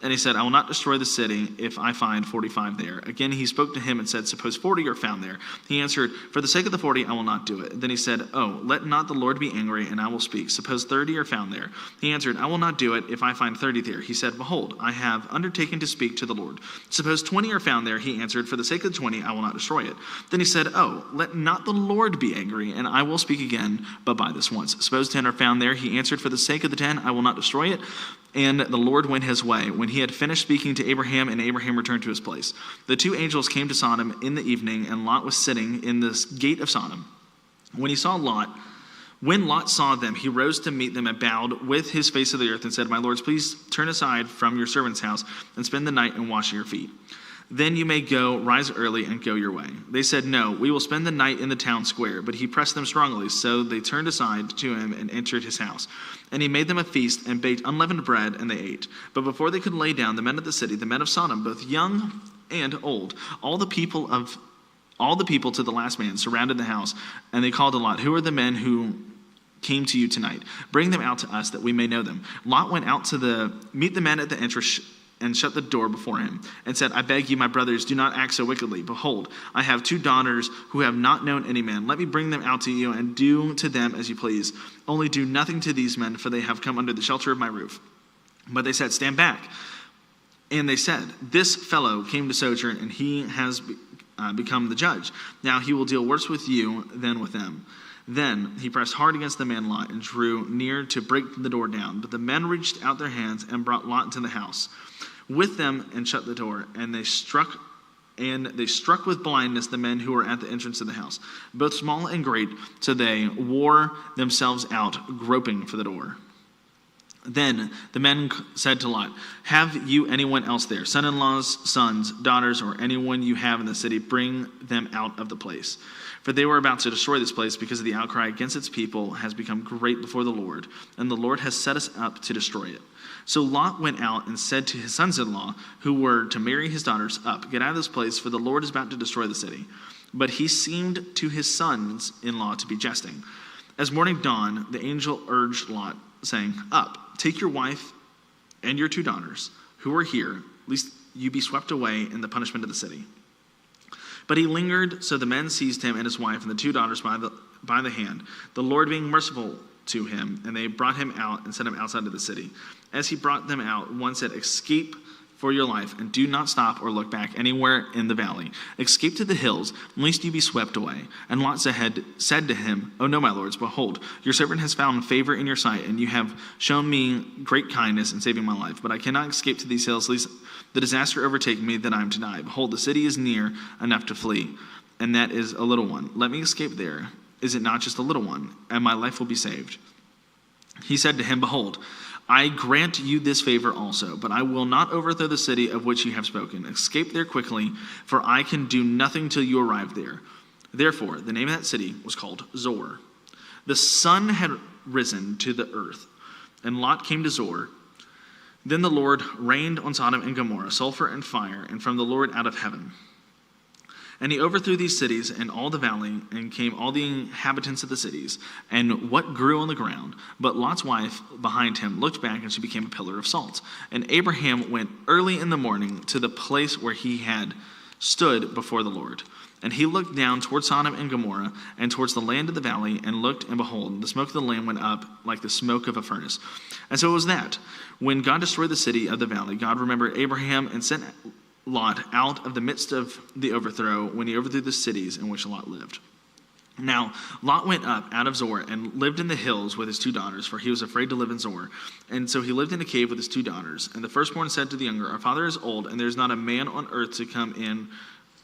And he said, I will not destroy the city if I find 45 there. Again, he spoke to him and said, suppose 40 are found there. He answered, for the sake of the 40, I will not do it. Then he said, oh, let not the Lord be angry, and I will speak. Suppose 30 are found there. He answered, I will not do it if I find 30 there. He said, behold, I have undertaken to speak to the Lord. Suppose 20 are found there. He answered, for the sake of the 20, I will not destroy it. Then he said, oh, let not the Lord be angry, and I will speak again, but by this once. Suppose 10 are found there. He answered, for the sake of the 10, I will not destroy it. And the Lord went his way. When he had finished speaking to Abraham, and Abraham returned to his place, the 2 angels came to Sodom in the evening, and Lot was sitting in the gate of Sodom. When Lot saw them, he rose to meet them and bowed with his face to the earth and said, my lords, please turn aside from your servant's house and spend the night and wash your feet. Then you may go, rise early, and go your way. They said, no, we will spend the night in the town square. But he pressed them strongly, so they turned aside to him and entered his house. And he made them a feast and baked unleavened bread, and they ate. But before they could lay down, the men of the city, the men of Sodom, both young and old, all the people to the last man, surrounded the house. And they called to Lot, who are the men who came to you tonight? Bring them out to us, that we may know them. Lot went out to meet the men at the entrance and shut the door before him, and said, I beg you, my brothers, do not act so wickedly. Behold, I have 2 daughters who have not known any man. Let me bring them out to you, and do to them as you please. Only do nothing to these men, for they have come under the shelter of my roof. But they said, stand back. And they said, this fellow came to sojourn, and he has become the judge. Now he will deal worse with you than with them. Then he pressed hard against the man Lot, and drew near to break the door down. But the men reached out their hands and brought Lot into the house with them and shut the door. And they struck with blindness the men who were at the entrance of the house, both small and great, so they wore themselves out, groping for the door. Then the men said to Lot, "Have you anyone else there, son-in-laws, sons, daughters, or anyone you have in the city? Bring them out of the place." For they were about to destroy this place because of the outcry against its people has become great before the Lord, and the Lord has set us up to destroy it. So Lot went out and said to his sons-in-law, who were to marry his daughters, "Up, get out of this place, for the Lord is about to destroy the city." But he seemed to his sons-in-law to be jesting. As morning dawned, the angel urged Lot, saying, "Up, take your wife and your 2 daughters, who are here, lest you be swept away in the punishment of the city." But he lingered, so the men seized him and his wife and the 2 daughters by the hand, the Lord being merciful to him, and they brought him out and set him outside of the city. As he brought them out, one said, "Escape for your life, and do not stop or look back anywhere in the valley. Escape to the hills, lest you be swept away." And Lot said to him, "Oh no, my lords, behold, your servant has found favor in your sight, and you have shown me great kindness in saving my life. But I cannot escape to these hills, lest the disaster overtake me, that I am to die. Behold, the city is near enough to flee, and that is a little one. Let me escape there. Is it not just a little one? And my life will be saved." He said to him, "Behold, I grant you this favor also, but I will not overthrow the city of which you have spoken. Escape there quickly, for I can do nothing till you arrive there." Therefore, the name of that city was called Zor. The sun had risen to the earth, and Lot came to Zor. Then the Lord rained on Sodom and Gomorrah sulfur and fire, and from the Lord out of heaven. And he overthrew these cities and all the valley, and came all the inhabitants of the cities, and what grew on the ground. But Lot's wife behind him looked back, and she became a pillar of salt. And Abraham went early in the morning to the place where he had stood before the Lord. And he looked down towards Sodom and Gomorrah, and towards the land of the valley, and looked, and behold, the smoke of the land went up like the smoke of a furnace. And so it was that, when God destroyed the city of the valley, God remembered Abraham and sent Lot out of the midst of the overthrow, when he overthrew the cities in which Lot lived. Now Lot went up out of Zor and lived in the hills with his 2 daughters, for he was afraid to live in Zor. And so he lived in a cave with his 2 daughters. And the firstborn said to the younger, "Our father is old, and there is not a man on earth to come in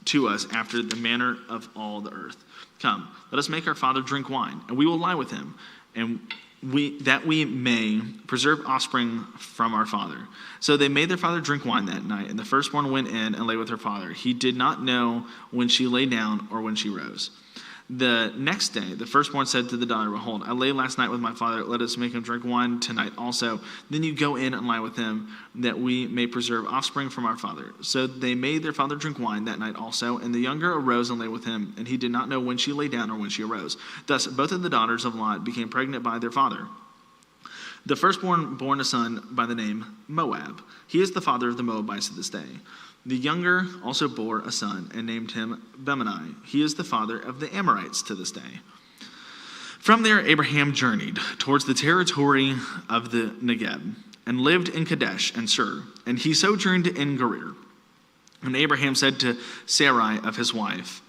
to us after the manner of all the earth. Come, let us make our father drink wine, and we will lie with him, and that we may preserve offspring from our father." So they made their father drink wine that night, and the firstborn went in and lay with her father. He did not know when she lay down or when she rose. The next day, the firstborn said to the daughter, "Behold, I lay last night with my father. Let us make him drink wine tonight also. Then you go in and lie with him, that we may preserve offspring from our father." So they made their father drink wine that night also, and the younger arose and lay with him, and he did not know when she lay down or when she arose. Thus both of the daughters of Lot became pregnant by their father. The firstborn bore a son by the name Moab. He is the father of the Moabites to this day. The younger also bore a son and named him Benoni. He is the father of the Amorites to this day. From there Abraham journeyed towards the territory of the Negeb, and lived in Kadesh and Shur, and he sojourned in Gerar. And Abraham said to Sarai of his wife,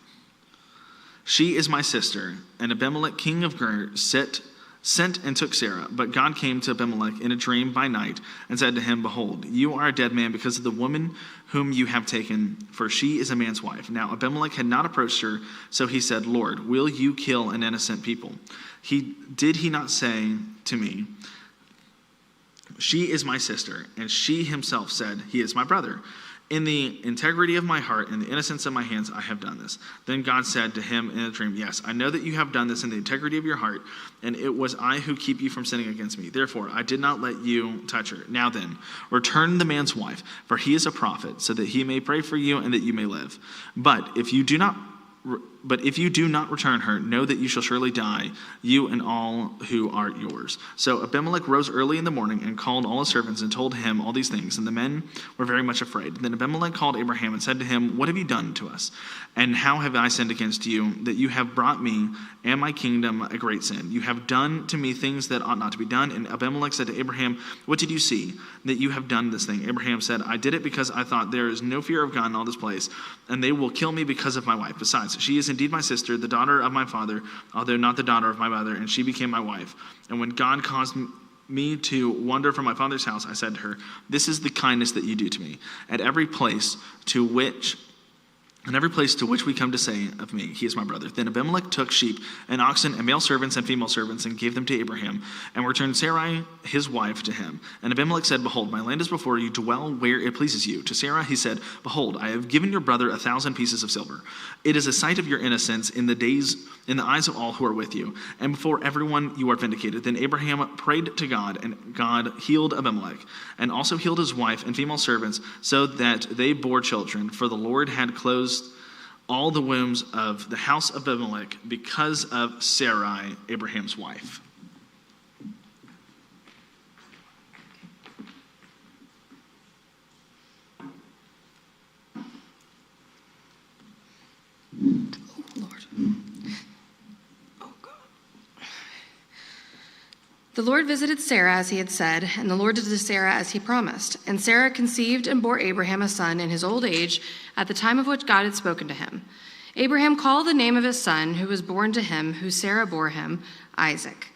"She is my sister." And Abimelech king of Gerar sent and took Sarah. But God came to Abimelech in a dream by night and said to him, "Behold, you are a dead man because of the woman whom you have taken, for she is a man's wife." Now Abimelech had not approached her, so he said, "Lord, will you kill an innocent people?" Did he not say to me, "She is my sister," and she himself said, "He is my brother"? In the integrity of my heart and the innocence of my hands, I have done this. Then God said to him in a dream, "Yes, I know that you have done this in the integrity of your heart, and it was I who keep you from sinning against me. Therefore, I did not let you touch her. Now then, return the man's wife, for he is a prophet, so that he may pray for you and that you may live. But if you do not return her, know that you shall surely die, you and all who are yours." So Abimelech rose early in the morning and called all his servants and told him all these things, and the men were very much afraid. Then Abimelech called Abraham and said to him, "What have you done to us? And how have I sinned against you, that you have brought me and my kingdom a great sin? You have done to me things that ought not to be done." And Abimelech said to Abraham, "What did you see, that you have done this thing?" Abraham said, "I did it because I thought, there is no fear of God in all this place, and they will kill me because of my wife. Besides, she is indeed my sister, the daughter of my father, although not the daughter of my mother, and she became my wife. And when God caused me to wander from my father's house, I said to her, 'This is the kindness that you do to me. At every place to which in every place to which we come to say of me, he is my brother. Then Abimelech took sheep and oxen and male servants and female servants and gave them to Abraham and returned Sarai his wife to him. And Abimelech said, behold, my land is before you, dwell where it pleases you. To Sarai he said, behold, I have given your brother 1,000 pieces of silver. It is a sight of your innocence in the eyes of all who are with you, and before everyone you are vindicated. Then Abraham prayed to God, and God healed Abimelech, and also healed his wife and female servants, so that they bore children. For the Lord had closed all the wombs of the house of Abimelech because of Sarai, Abraham's wife. The Lord visited Sarah as he had said, and the Lord did to Sarah as he promised. And Sarah conceived and bore Abraham a son in his old age at the time of which God had spoken to him. Abraham called the name of his son who was born to him, who Sarah bore him, Isaac.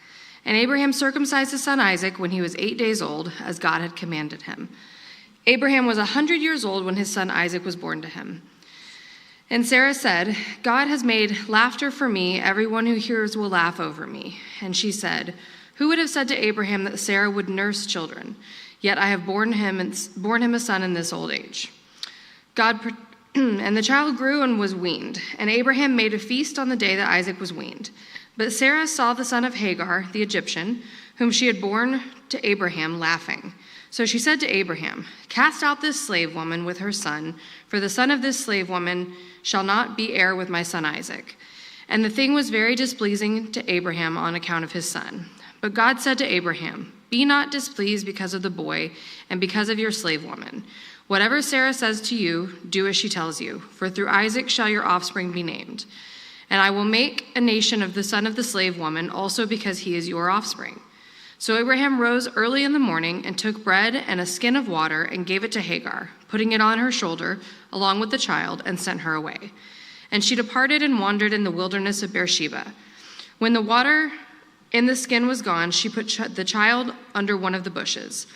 And Abraham circumcised his son Isaac when he was 8 days old, as God had commanded him. Abraham was 100 years old when his son Isaac was born to him. And Sarah said, God has made laughter for me. Everyone who hears will laugh over me. And she said, who would have said to Abraham that Sarah would nurse children? Yet I have borne him a son in this old age. And the child grew and was weaned. And Abraham made a feast on the day that Isaac was weaned. But Sarah saw the son of Hagar, the Egyptian, whom she had borne to Abraham, laughing. So she said to Abraham, cast out this slave woman with her son, for the son of this slave woman shall not be heir with my son Isaac. And the thing was very displeasing to Abraham on account of his son. But God said to Abraham, be not displeased because of the boy and because of your slave woman. Whatever Sarah says to you, do as she tells you, for through Isaac shall your offspring be named. And I will make a nation of the son of the slave woman, also because he is your offspring. So Abraham rose early in the morning and took bread and a skin of water and gave it to Hagar, putting it on her shoulder along with the child, and sent her away. And she departed and wandered in the wilderness of Beersheba. When the water in the skin was gone, she put the child under one of the bushes.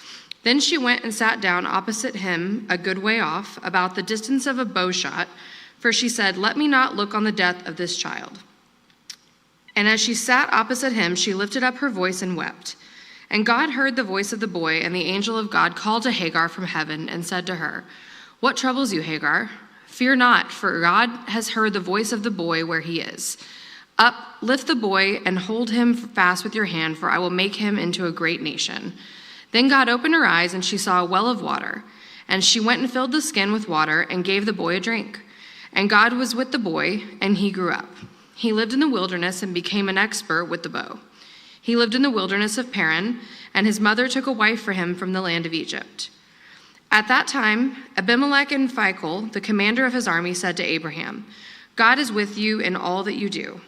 Then she went and sat down opposite him a good way off, about the distance of a bow shot, for she said, let me not look on the death of this child. And as she sat opposite him, she lifted up her voice and wept. And God heard the voice of the boy, and the angel of God called to Hagar from heaven and said to her, what troubles you, Hagar? Fear not, for God has heard the voice of the boy where he is. Up, lift the boy, and hold him fast with your hand, for I will make him into a great nation. Then God opened her eyes, and she saw a well of water. And she went and filled the skin with water and gave the boy a drink. And God was with the boy, and he grew up. He lived in the wilderness and became an expert with the bow. He lived in the wilderness of Paran, and his mother took a wife for him from the land of Egypt. At that time, Abimelech and Phicol, the commander of his army, said to Abraham, God is with you in all that you do.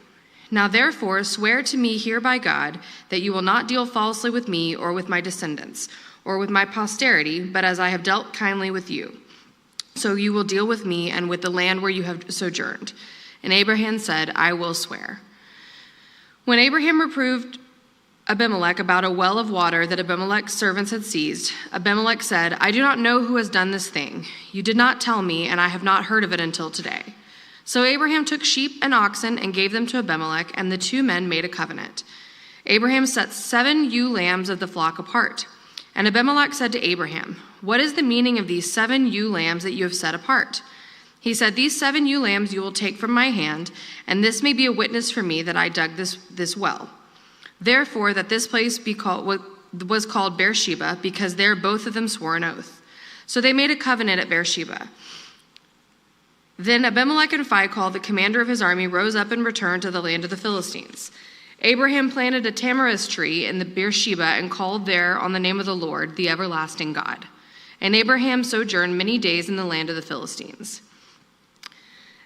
Now therefore swear to me here by God that you will not deal falsely with me or with my descendants or with my posterity, but as I have dealt kindly with you. So you will deal with me and with the land where you have sojourned. And Abraham said, I will swear. When Abraham reproved Abimelech about a well of water that Abimelech's servants had seized, Abimelech said, I do not know who has done this thing. You did not tell me, and I have not heard of it until today. So Abraham took sheep and oxen and gave them to Abimelech, and the two men made a covenant. Abraham set 7 ewe lambs of the flock apart. And Abimelech said to Abraham, what is the meaning of these 7 ewe lambs that you have set apart? He said, these 7 ewe lambs you will take from my hand, and this may be a witness for me that I dug this well. Therefore, that this place was called Beersheba, because there both of them swore an oath. So they made a covenant at Beersheba. Then Abimelech and Phicol, the commander of his army, rose up and returned to the land of the Philistines. Abraham planted a tamarisk tree in the Beersheba and called there on the name of the Lord, the everlasting God. And Abraham sojourned many days in the land of the Philistines.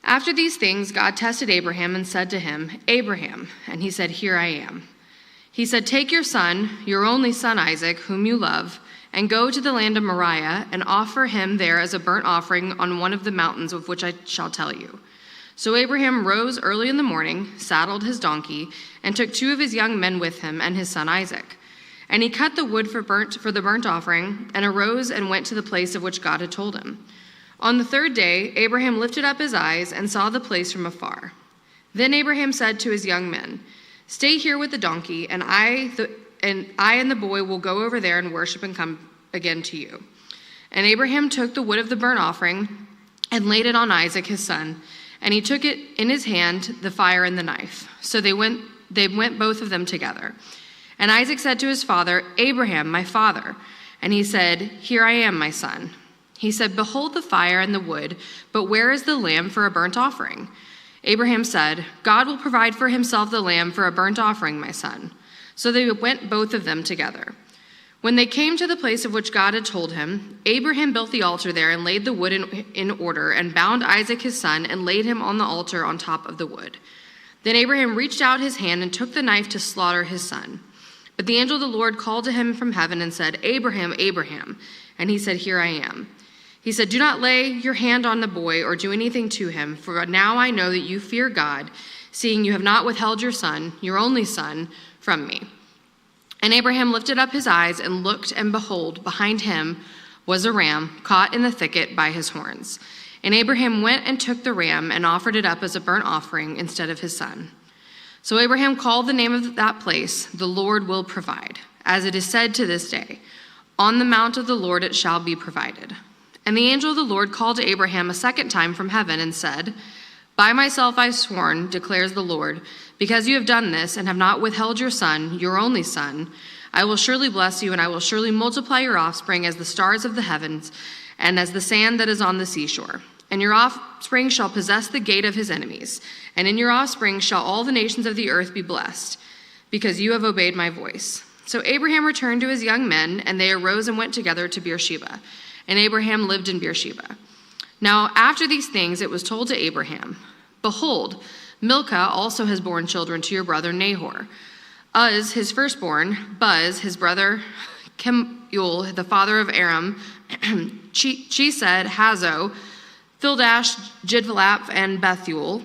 After these things, God tested Abraham and said to him, Abraham, and he said, here I am. He said, take your son, your only son Isaac, whom you love, and go to the land of Moriah and offer him there as a burnt offering on one of the mountains of which I shall tell you. So Abraham rose early in the morning, saddled his donkey, and took 2 of his young men with him and his son Isaac. And he cut the wood for the burnt offering, and arose and went to the place of which God had told him. On the third day, Abraham lifted up his eyes and saw the place from afar. Then Abraham said to his young men, "Stay here with the donkey, and I and the boy will go over there and worship and come again to you." And Abraham took the wood of the burnt offering and laid it on Isaac his son, and he took it in his hand, the fire and the knife. So they went both of them together. And Isaac said to his father, "Abraham, my father." And he said, "Here I am, my son." He said, "Behold the fire and the wood, but where is the lamb for a burnt offering?" Abraham said, "God will provide for himself the lamb for a burnt offering, my son." So they went both of them together. When they came to the place of which God had told him, Abraham built the altar there and laid the wood in order and bound Isaac his son and laid him on the altar on top of the wood. Then Abraham reached out his hand and took the knife to slaughter his son. But the angel of the Lord called to him from heaven and said, "Abraham, Abraham." And he said, "Here I am." He said, "Do not lay your hand on the boy or do anything to him, for now I know that you fear God, seeing you have not withheld your son, your only son, from me." And Abraham lifted up his eyes and looked, and behold, behind him was a ram caught in the thicket by his horns. And Abraham went and took the ram and offered it up as a burnt offering instead of his son. So Abraham called the name of that place, "The Lord will provide," as it is said to this day, "On the mount of the Lord it shall be provided." And the angel of the Lord called to Abraham a second time from heaven and said, "By myself I have sworn, declares the Lord, because you have done this and have not withheld your son, your only son, I will surely bless you, and I will surely multiply your offspring as the stars of the heavens and as the sand that is on the seashore. And your offspring shall possess the gate of his enemies, and in your offspring shall all the nations of the earth be blessed, because you have obeyed my voice." So Abraham returned to his young men, and they arose and went together to Beersheba. And Abraham lived in Beersheba. Now after these things it was told to Abraham, "Behold, Milcah also has borne children to your brother Nahor. Uz, his firstborn, Buz, his brother Kemuel, the father of Aram, Chesed, Hazo, Fildash, Jidlaph, and Bethuel.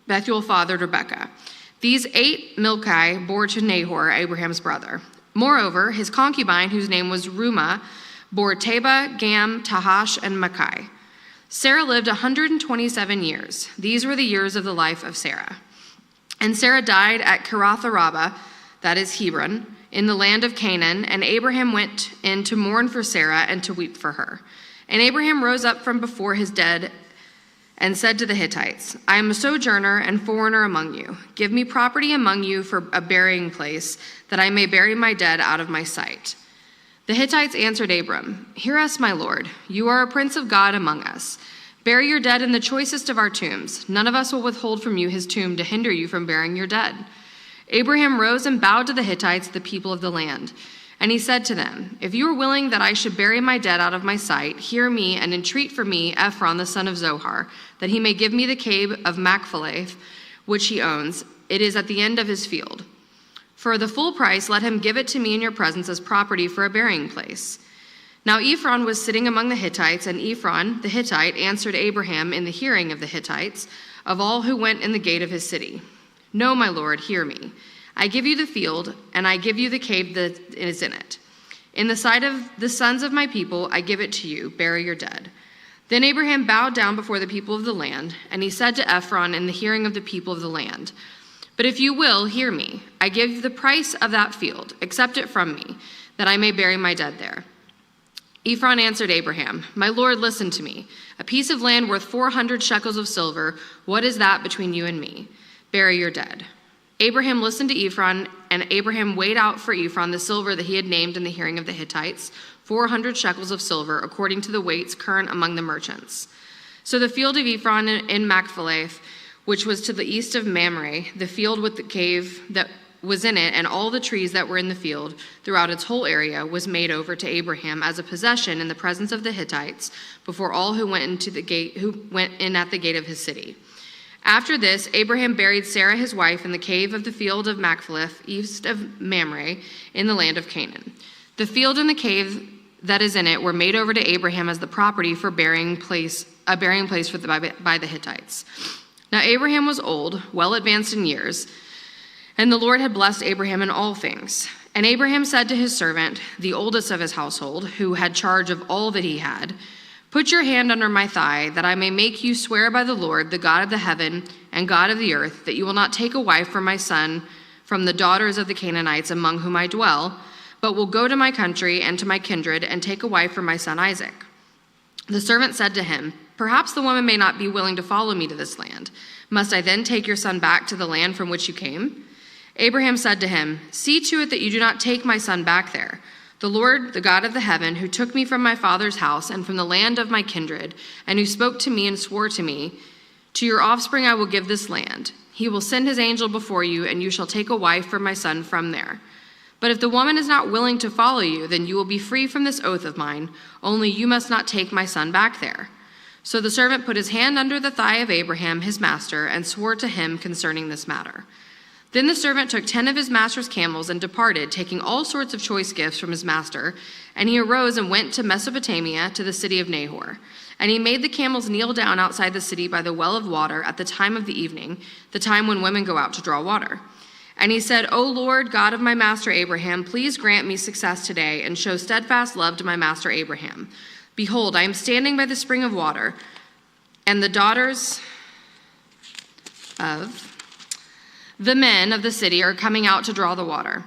Bethuel fathered Rebekah. These 8 Milcah bore to Nahor, Abraham's brother. Moreover, his concubine, whose name was Reumah, bore Teba, Gam, Tahash, and Makai. Sarah lived 127 years. These were the years of the life of Sarah. And Sarah died at Kiriath-arba, that is Hebron, in the land of Canaan, and Abraham went in to mourn for Sarah and to weep for her. And Abraham rose up from before his dead and said to the Hittites, "I am a sojourner and foreigner among you. Give me property among you for a burying place, that I may bury my dead out of my sight." The Hittites answered Abram, "Hear us, my lord. You are a prince of God among us. Bury your dead in the choicest of our tombs. None of us will withhold from you his tomb to hinder you from burying your dead." Abraham rose and bowed to the Hittites, the people of the land. And he said to them, "If you are willing that I should bury my dead out of my sight, hear me and entreat for me Ephron the son of Zohar, that he may give me the cave of Machpelah, which he owns. It is at the end of his field. For the full price, let him give it to me in your presence as property for a burying place." Now Ephron was sitting among the Hittites, and Ephron the Hittite answered Abraham in the hearing of the Hittites, of all who went in the gate of his city, "No, my lord, hear me. I give you the field, and I give you the cave that is in it. In the sight of the sons of my people, I give it to you. Bury your dead." Then Abraham bowed down before the people of the land, and he said to Ephron in the hearing of the people of the land, "But if you will, hear me. I give the price of that field. Accept it from me, that I may bury my dead there." Ephron answered Abraham, "My lord, listen to me. A piece of land worth 400 shekels of silver, what is that between you and me? Bury your dead." Abraham listened to Ephron, and Abraham weighed out for Ephron the silver that he had named in the hearing of the Hittites, 400 shekels of silver, according to the weights current among the merchants. So the field of Ephron in Machpelah, which was to the east of Mamre, the field with the cave that was in it, and all the trees that were in the field throughout its whole area, was made over to Abraham as a possession in the presence of the Hittites before all who went in at the gate of his city. After this, Abraham buried Sarah his wife in the cave of the field of Machpelah, east of Mamre, in the land of Canaan. The field and the cave that is in it were made over to Abraham as the property for a burying place by the Hittites. Now Abraham was old, well advanced in years, and the Lord had blessed Abraham in all things. And Abraham said to his servant, the oldest of his household, who had charge of all that he had, Put your hand under my thigh, that I may make you swear by the Lord, the God of the heaven and God of the earth, that you will not take a wife for my son from the daughters of the Canaanites among whom I dwell, but will go to my country and to my kindred and take a wife for my son Isaac. The servant said to him, Perhaps the woman may not be willing to follow me to this land. Must I then take your son back to the land from which you came? Abraham said to him, See to it that you do not take my son back there. The Lord, the God of the heaven, who took me from my father's house and from the land of my kindred, and who spoke to me and swore to me, To your offspring I will give this land. He will send his angel before you, and you shall take a wife for my son from there. But if the woman is not willing to follow you, then you will be free from this oath of mine, only you must not take my son back there. So the servant put his hand under the thigh of Abraham, his master, and swore to him concerning this matter. Then the servant took 10 of his master's camels and departed, taking all sorts of choice gifts from his master. And he arose and went to Mesopotamia, to the city of Nahor. And he made the camels kneel down outside the city by the well of water at the time of the evening, the time when women go out to draw water. And he said, O Lord, God of my master Abraham, please grant me success today and show steadfast love to my master Abraham. Behold, I am standing by the spring of water, and the daughters of the men of the city are coming out to draw the water.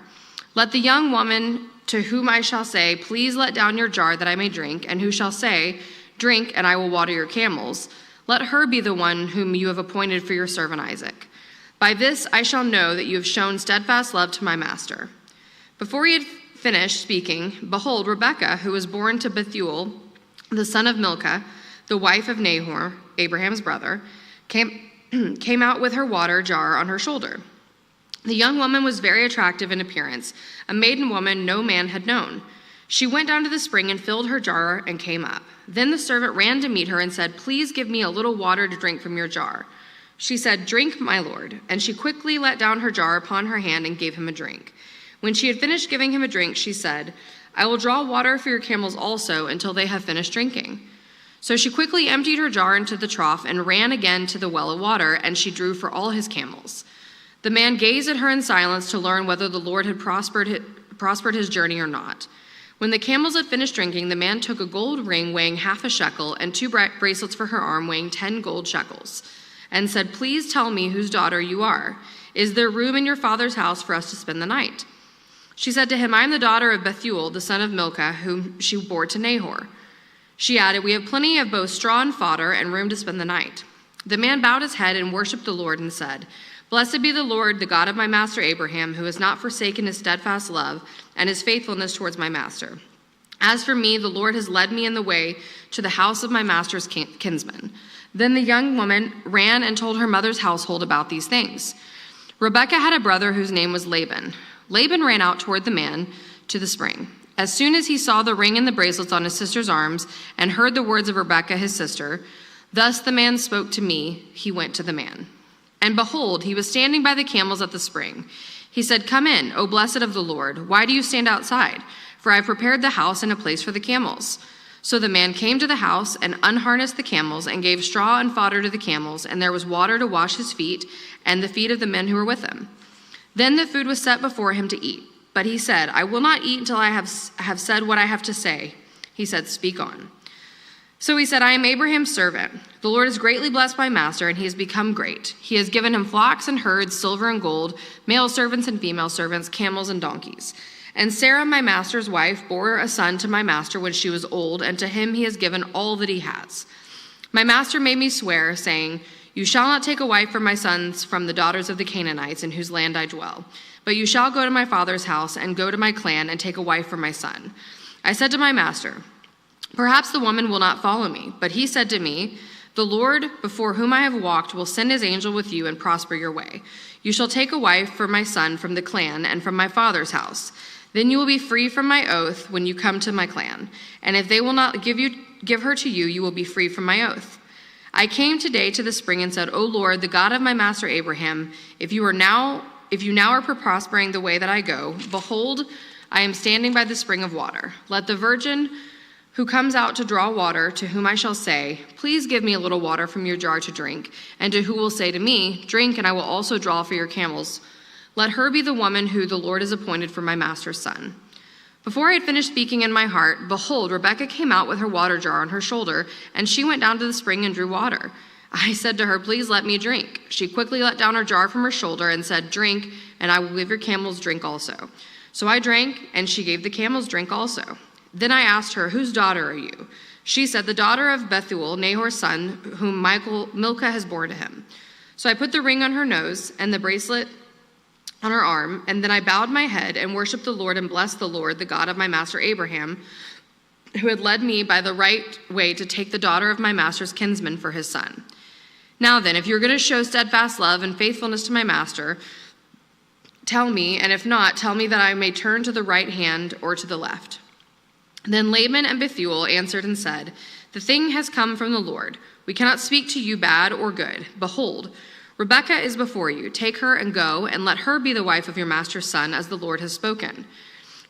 Let the young woman to whom I shall say, Please let down your jar that I may drink, and who shall say, Drink, and I will water your camels, let her be the one whom you have appointed for your servant Isaac. By this I shall know that you have shown steadfast love to my master. Before he had finished speaking, behold, Rebekah, who was born to Bethuel, the son of Milcah, the wife of Nahor, Abraham's brother, came out with her water jar on her shoulder. The young woman was very attractive in appearance, a maiden woman no man had known. She went down to the spring and filled her jar and came up. Then the servant ran to meet her and said, Please give me a little water to drink from your jar. She said, Drink, my lord. And she quickly let down her jar upon her hand and gave him a drink. When she had finished giving him a drink, she said, I will draw water for your camels also until they have finished drinking. So she quickly emptied her jar into the trough and ran again to the well of water, and she drew for all his camels. The man gazed at her in silence to learn whether the Lord had prospered his journey or not. When the camels had finished drinking, the man took a gold ring weighing 1/2 shekel and 2 bracelets for her arm weighing 10 gold shekels, and said, Please tell me whose daughter you are. Is there room in your father's house for us to spend the night? She said to him, I am the daughter of Bethuel, the son of Milcah, whom she bore to Nahor. She added, We have plenty of both straw and fodder and room to spend the night. The man bowed his head and worshipped the Lord and said, Blessed be the Lord, the God of my master Abraham, who has not forsaken his steadfast love and his faithfulness towards my master. As for me, the Lord has led me in the way to the house of my master's kinsman. Then the young woman ran and told her mother's household about these things. Rebekah had a brother whose name was Laban. Laban ran out toward the man to the spring. As soon as he saw the ring and the bracelets on his sister's arms and heard the words of Rebekah his sister, Thus the man spoke to me, he went to the man. And behold, he was standing by the camels at the spring. He said, Come in, O blessed of the Lord. Why do you stand outside? For I have prepared the house and a place for the camels. So the man came to the house and unharnessed the camels and gave straw and fodder to the camels, and there was water to wash his feet and the feet of the men who were with him. Then the food was set before him to eat. But he said, I will not eat until I have said what I have to say. He said, Speak on. So he said, I am Abraham's servant. The Lord has greatly blessed my master, and he has become great. He has given him flocks and herds, silver and gold, male servants and female servants, camels and donkeys. And Sarah, my master's wife, bore a son to my master when she was old, and to him he has given all that he has. My master made me swear, saying, You shall not take a wife for my sons from the daughters of the Canaanites in whose land I dwell. But you shall go to my father's house and go to my clan and take a wife for my son. I said to my master, Perhaps the woman will not follow me. But he said to me, The Lord, before whom I have walked, will send his angel with you and prosper your way. You shall take a wife for my son from the clan and from my father's house. Then you will be free from my oath when you come to my clan. And if they will not give her to you, you will be free from my oath. I came today to the spring and said, O Lord, the God of my master Abraham, if you now are prospering the way that I go, behold, I am standing by the spring of water. Let the virgin who comes out to draw water, to whom I shall say, Please give me a little water from your jar to drink, and to who will say to me, Drink, and I will also draw for your camels. Let her be the woman who the Lord has appointed for my master's son. Before I had finished speaking in my heart, behold, Rebekah came out with her water jar on her shoulder, and she went down to the spring and drew water. I said to her, please let me drink. She quickly let down her jar from her shoulder and said, drink, and I will give your camels drink also. So I drank, and she gave the camels drink also. Then I asked her, whose daughter are you? She said, the daughter of Bethuel, Nahor's son, whom Milcah has borne to him. So I put the ring on her nose and the bracelet on her arm, and then I bowed my head and worshiped the Lord and blessed the Lord, the God of my master Abraham, who had led me by the right way to take the daughter of my master's kinsman for his son. Now then, if you're going to show steadfast love and faithfulness to my master, tell me, and if not, tell me that I may turn to the right hand or to the left. Then Laban and Bethuel answered and said, the thing has come from the Lord. We cannot speak to you bad or good. Behold, Rebekah is before you. Take her and go, and let her be the wife of your master's son, as the Lord has spoken.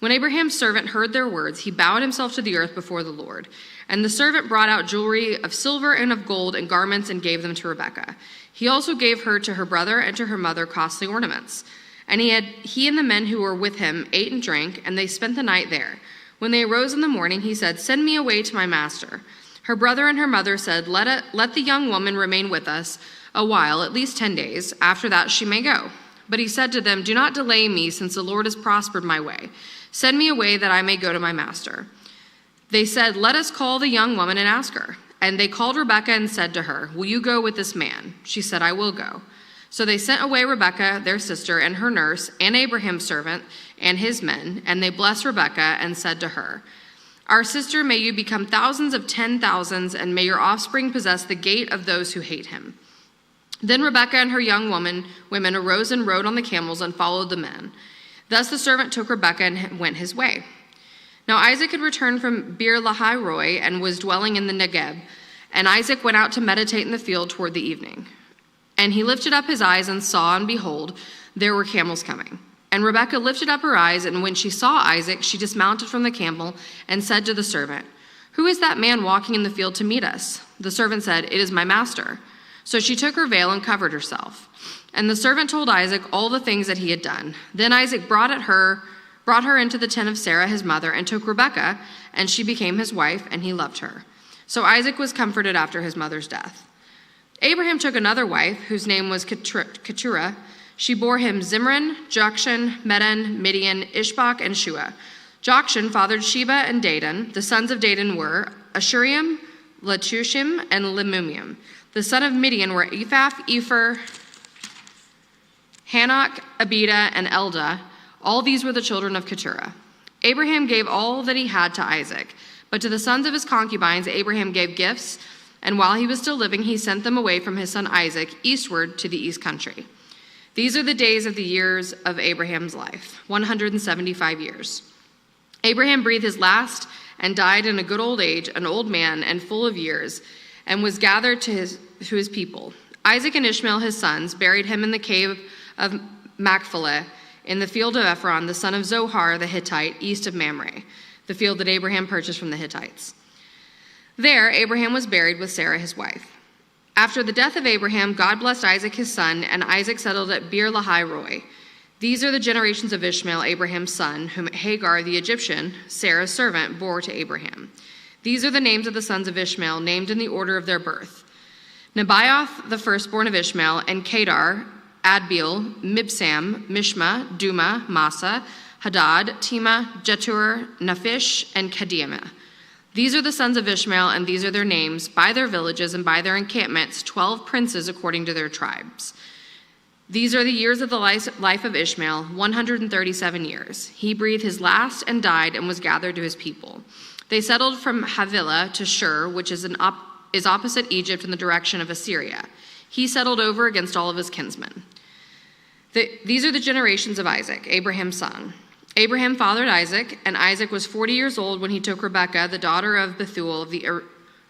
When Abraham's servant heard their words, he bowed himself to the earth before the Lord. And the servant brought out jewelry of silver and of gold and garments and gave them to Rebekah. He also gave her to her brother and to her mother costly ornaments. And he and the men who were with him ate and drank, and they spent the night there. When they arose in the morning, he said, send me away to my master. Her brother and her mother said, let the young woman remain with us a while, at least 10 days. After that she may go. But he said to them, do not delay me, since the Lord has prospered my way. Send me away that I may go to my master. They said, let us call the young woman and ask her. And they called Rebekah and said to her, will you go with this man? She said, I will go. So they sent away Rebekah, their sister, and her nurse, and Abraham's servant, and his men. And they blessed Rebekah and said to her, our sister, may you become thousands of 10,000s, and may your offspring possess the gate of those who hate him. Then Rebekah and her young women arose and rode on the camels and followed the men. Thus the servant took Rebekah and went his way. Now Isaac had returned from Beer Lahai Roi and was dwelling in the Negeb. And Isaac went out to meditate in the field toward the evening. And he lifted up his eyes and saw, and behold, there were camels coming. And Rebekah lifted up her eyes, and when she saw Isaac, she dismounted from the camel and said to the servant, who is that man walking in the field to meet us? The servant said, it is my master. So she took her veil and covered herself. And the servant told Isaac all the things that he had done. Then Isaac brought her into the tent of Sarah his mother, and took Rebekah, and she became his wife, and he loved her. So Isaac was comforted after his mother's death. Abraham took another wife, whose name was Keturah. She bore him Zimran, Jokshan, Medan, Midian, Ishbak, and Shua. Jokshan fathered Sheba and Dedan. The sons of Dedan were Ashuriam, Letushim, and Lemumium. The son of Midian were Ephah, Epher, Hanok, Abida, and Eldah. All these were the children of Keturah. Abraham gave all that he had to Isaac, but to the sons of his concubines Abraham gave gifts, and while he was still living, he sent them away from his son Isaac eastward to the east country. These are the days of the years of Abraham's life, 175 years. Abraham breathed his last and died in a good old age, an old man and full of years, and was gathered to his people. Isaac and Ishmael, his sons, buried him in the cave of Machpelah in the field of Ephron, the son of Zohar the Hittite, east of Mamre, the field that Abraham purchased from the Hittites. There Abraham was buried with Sarah his wife. After the death of Abraham, God blessed Isaac his son, and Isaac settled at Beer Lahai Roi. These are the generations of Ishmael, Abraham's son, whom Hagar the Egyptian, Sarah's servant, bore to Abraham. These are the names of the sons of Ishmael, named in the order of their birth. Nebaioth, the firstborn of Ishmael, and Kedar, Adbeel, Mibsam, Mishma, Duma, Massa, Hadad, Tema, Jetur, Naphish, and Kedemah. These are the sons of Ishmael, and these are their names, by their villages and by their encampments, 12 princes according to their tribes. These are the years of the life of Ishmael, 137 years. He breathed his last and died and was gathered to his people. They settled from Havilah to Shur, which is opposite Egypt in the direction of Assyria. He settled over against all of his kinsmen. These are the generations of Isaac, Abraham's son. Abraham fathered Isaac, and Isaac was 40 years old when he took Rebekah, the daughter of Bethuel, the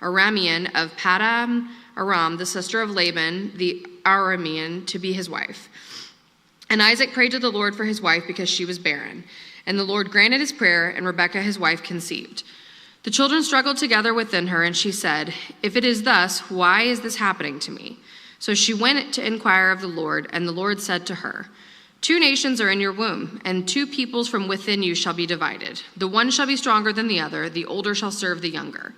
Aramean of Paddan Aram, the sister of Laban, the Aramean, to be his wife. And Isaac prayed to the Lord for his wife because she was barren. And the Lord granted his prayer, and Rebekah his wife conceived. The children struggled together within her, and she said, if it is thus, why is this happening to me? So she went to inquire of the Lord, and the Lord said to her, 2 nations are in your womb, and 2 peoples from within you shall be divided. The one shall be stronger than the other, the older shall serve the younger.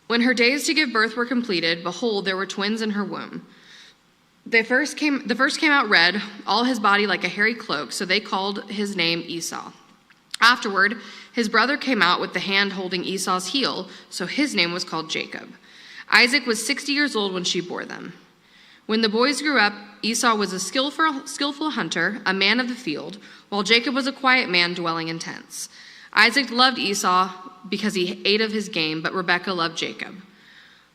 When her days to give birth were completed, behold, there were twins in her womb. The first came out red, all his body like a hairy cloak, so they called his name Esau. Afterward, his brother came out with the hand holding Esau's heel, so his name was called Jacob. Isaac was 60 years old when she bore them. When the boys grew up, Esau was a skillful hunter, a man of the field, while Jacob was a quiet man dwelling in tents. Isaac loved Esau because he ate of his game, but Rebekah loved Jacob.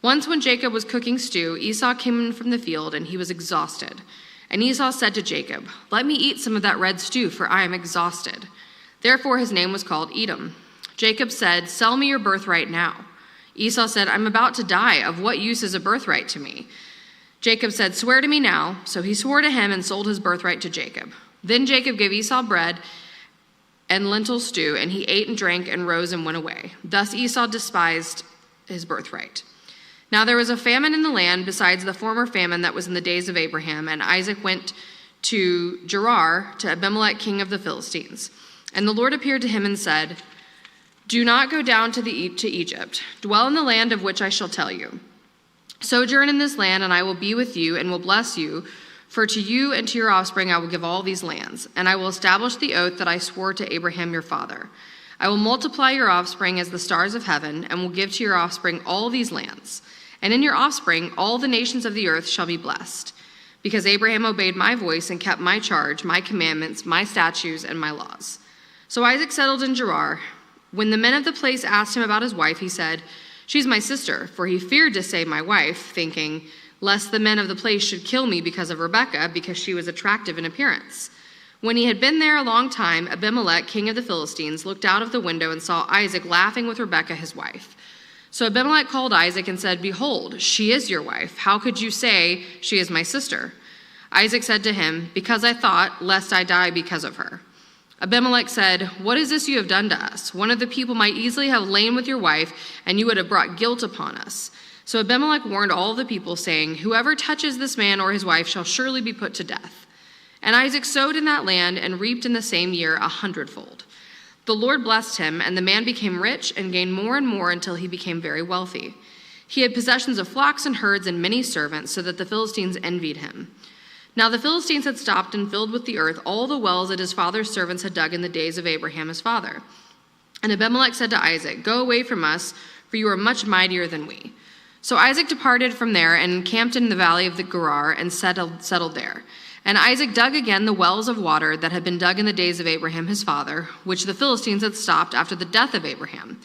Once when Jacob was cooking stew, Esau came in from the field, and he was exhausted. And Esau said to Jacob, "Let me eat some of that red stew, for I am exhausted." Therefore his name was called Edom. Jacob said, "Sell me your birthright now." Esau said, "I'm about to die. Of what use is a birthright to me?" Jacob said, "Swear to me now." So he swore to him and sold his birthright to Jacob. Then Jacob gave Esau bread and lentil stew, and he ate and drank and rose and went away. Thus Esau despised his birthright. Now there was a famine in the land besides the former famine that was in the days of Abraham, and Isaac went to Gerar to Abimelech, king of the Philistines. And the Lord appeared to him and said, "Do not go down to Egypt. Dwell in the land of which I shall tell you. Sojourn in this land, and I will be with you and will bless you. For to you and to your offspring I will give all these lands, and I will establish the oath that I swore to Abraham your father. I will multiply your offspring as the stars of heaven, and will give to your offspring all these lands. And in your offspring all the nations of the earth shall be blessed, because Abraham obeyed my voice and kept my charge, my commandments, my statutes, and my laws." So Isaac settled in Gerar. When the men of the place asked him about his wife, he said, "She's my sister," for he feared to say my wife, thinking, lest the men of the place should kill me because of Rebekah, because she was attractive in appearance. When he had been there a long time, Abimelech, king of the Philistines, looked out of the window and saw Isaac laughing with Rebekah, his wife. So Abimelech called Isaac and said, "Behold, she is your wife. How could you say, 'She is my sister'?" Isaac said to him, "Because I thought, lest I die because of her." Abimelech said, "What is this you have done to us? One of the people might easily have lain with your wife, and you would have brought guilt upon us." So Abimelech warned all the people, saying, "Whoever touches this man or his wife shall surely be put to death." And Isaac sowed in that land and reaped in the same year 100-fold. The Lord blessed him, and the man became rich and gained more and more until he became very wealthy. He had possessions of flocks and herds and many servants, so that the Philistines envied him. Now the Philistines had stopped and filled with the earth all the wells that his father's servants had dug in the days of Abraham his father. And Abimelech said to Isaac, "Go away from us, for you are much mightier than we." So Isaac departed from there and encamped in the valley of the Gerar and settled there. And Isaac dug again the wells of water that had been dug in the days of Abraham his father, which the Philistines had stopped after the death of Abraham.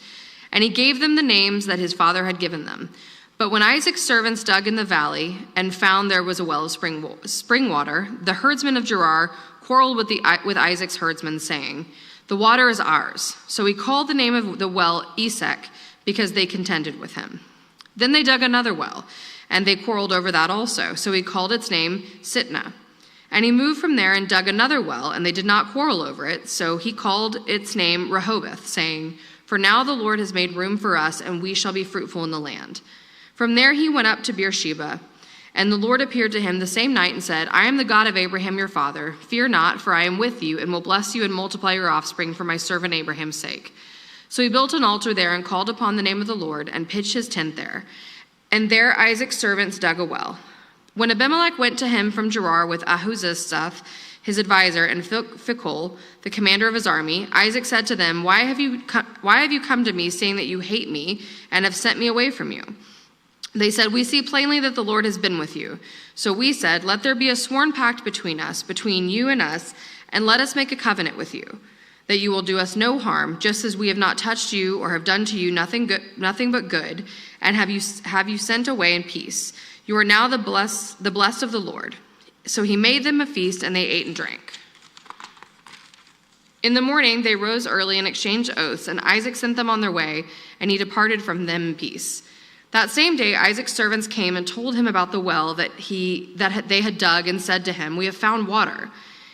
And he gave them the names that his father had given them. But when Isaac's servants dug in the valley and found there was a well of spring water, the herdsmen of Gerar quarreled with Isaac's herdsmen, saying, "The water is ours." So he called the name of the well Esek, because they contended with him. Then they dug another well, and they quarreled over that also. So he called its name Sitnah. And he moved from there and dug another well, and they did not quarrel over it. So he called its name Rehoboth, saying, "For now the Lord has made room for us, and we shall be fruitful in the land." From there he went up to Beersheba, and the Lord appeared to him the same night and said, "I am the God of Abraham your father. Fear not, for I am with you, and will bless you and multiply your offspring for my servant Abraham's sake." So he built an altar there and called upon the name of the Lord and pitched his tent there. And there Isaac's servants dug a well. When Abimelech went to him from Gerar with Ahuzzath, his advisor, and Phicol, the commander of his army, Isaac said to them, Why have you come to me, saying that you hate me and have sent me away from you?" They said, "We see plainly that the Lord has been with you." So we said, "Let there be a sworn pact between us, between you and us, and let us make a covenant with you, that you will do us no harm, just as we have not touched you or have done to you nothing but good, and have you sent away in peace. You are now the blessed of the Lord." So he made them a feast, and they ate and drank. In the morning they rose early and exchanged oaths, and Isaac sent them on their way, and he departed from them in peace. That same day Isaac's servants came and told him about the well that they had dug, and said to him, "We have found water."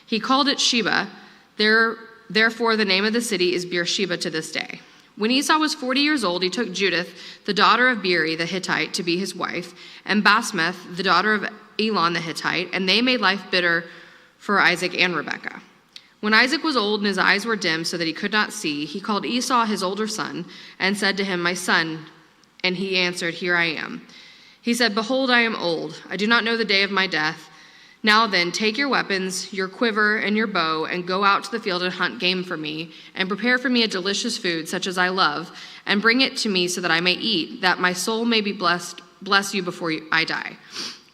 He called it Sheba. Therefore the name of the city is Beersheba to this day. When Esau was 40 years old, he took Judith, the daughter of Beeri the Hittite, to be his wife, and Basmath, the daughter of Elon the Hittite, and they made life bitter for Isaac and Rebekah. When Isaac was old and his eyes were dim so that he could not see, he called Esau his older son and said to him, "My son," and he answered, "Here I am." He said, "Behold, I am old. I do not know the day of my death. Now then, take your weapons, your quiver, and your bow, and go out to the field and hunt game for me, and prepare for me a delicious food such as I love, and bring it to me so that I may eat, that my soul may be bless you before I die."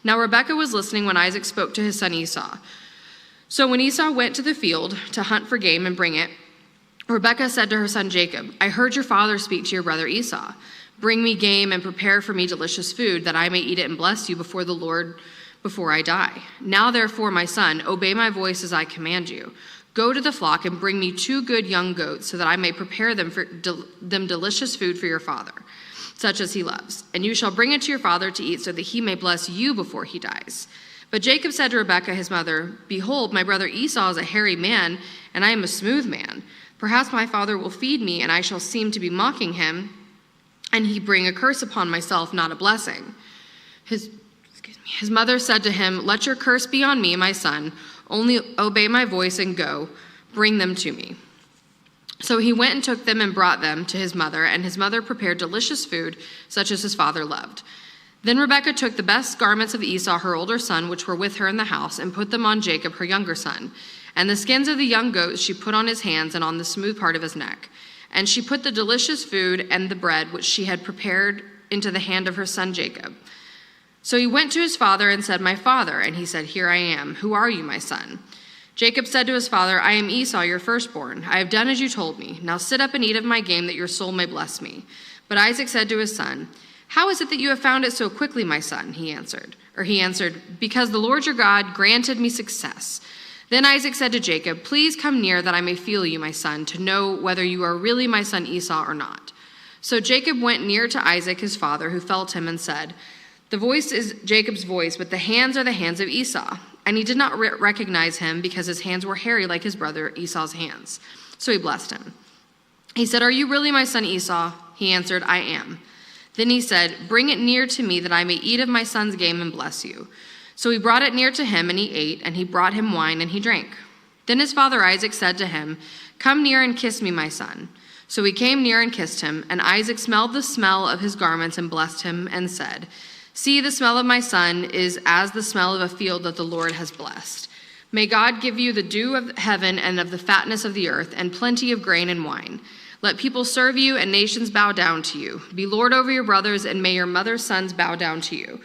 Now Rebekah was listening when Isaac spoke to his son Esau. So when Esau went to the field to hunt for game and bring it, Rebekah said to her son Jacob, "I heard your father speak to your brother Esau. Bring me game and prepare for me delicious food, that I may eat it and bless you before the Lord before I die. Now therefore, my son, obey my voice as I command you. Go to the flock and bring me 2 good young goats, so that I may prepare them delicious food for your father, such as he loves. And you shall bring it to your father to eat, so that he may bless you before he dies." But Jacob said to Rebekah his mother, "Behold, my brother Esau is a hairy man, and I am a smooth man. Perhaps my father will feed me, and I shall seem to be mocking him, and he bring a curse upon myself, not a blessing." His mother said to him, "Let your curse be on me, my son. Only obey my voice and go. Bring them to me." So he went and took them and brought them to his mother, and his mother prepared delicious food, such as his father loved. Then Rebekah took the best garments of Esau, her older son, which were with her in the house, and put them on Jacob, her younger son. And the skins of the young goats she put on his hands and on the smooth part of his neck. And she put the delicious food and the bread which she had prepared into the hand of her son Jacob. So he went to his father and said, "My father." And he said, "Here I am. Who are you, my son?" Jacob said to his father, "I am Esau, your firstborn. I have done as you told me. Now sit up and eat of my game, that your soul may bless me." But Isaac said to his son, "How is it that you have found it so quickly, my son?" He answered, "Because the Lord your God granted me success." Then Isaac said to Jacob, "Please come near, that I may feel you, my son, to know whether you are really my son Esau or not." So Jacob went near to Isaac his father, who felt him and said, "The voice is Jacob's voice, but the hands are the hands of Esau." And he did not recognize him, because his hands were hairy like his brother Esau's hands. So he blessed him. He said, "Are you really my son Esau?" He answered, "I am." Then he said, "Bring it near to me, that I may eat of my son's game and bless you." So he brought it near to him, and he ate, and he brought him wine, and he drank. Then his father Isaac said to him, "Come near and kiss me, my son." So he came near and kissed him, and Isaac smelled the smell of his garments and blessed him and said, "See, the smell of my son is as the smell of a field that the Lord has blessed. May God give you the dew of heaven and of the fatness of the earth, and plenty of grain and wine. Let people serve you and nations bow down to you. Be Lord over your brothers, and may your mother's sons bow down to you.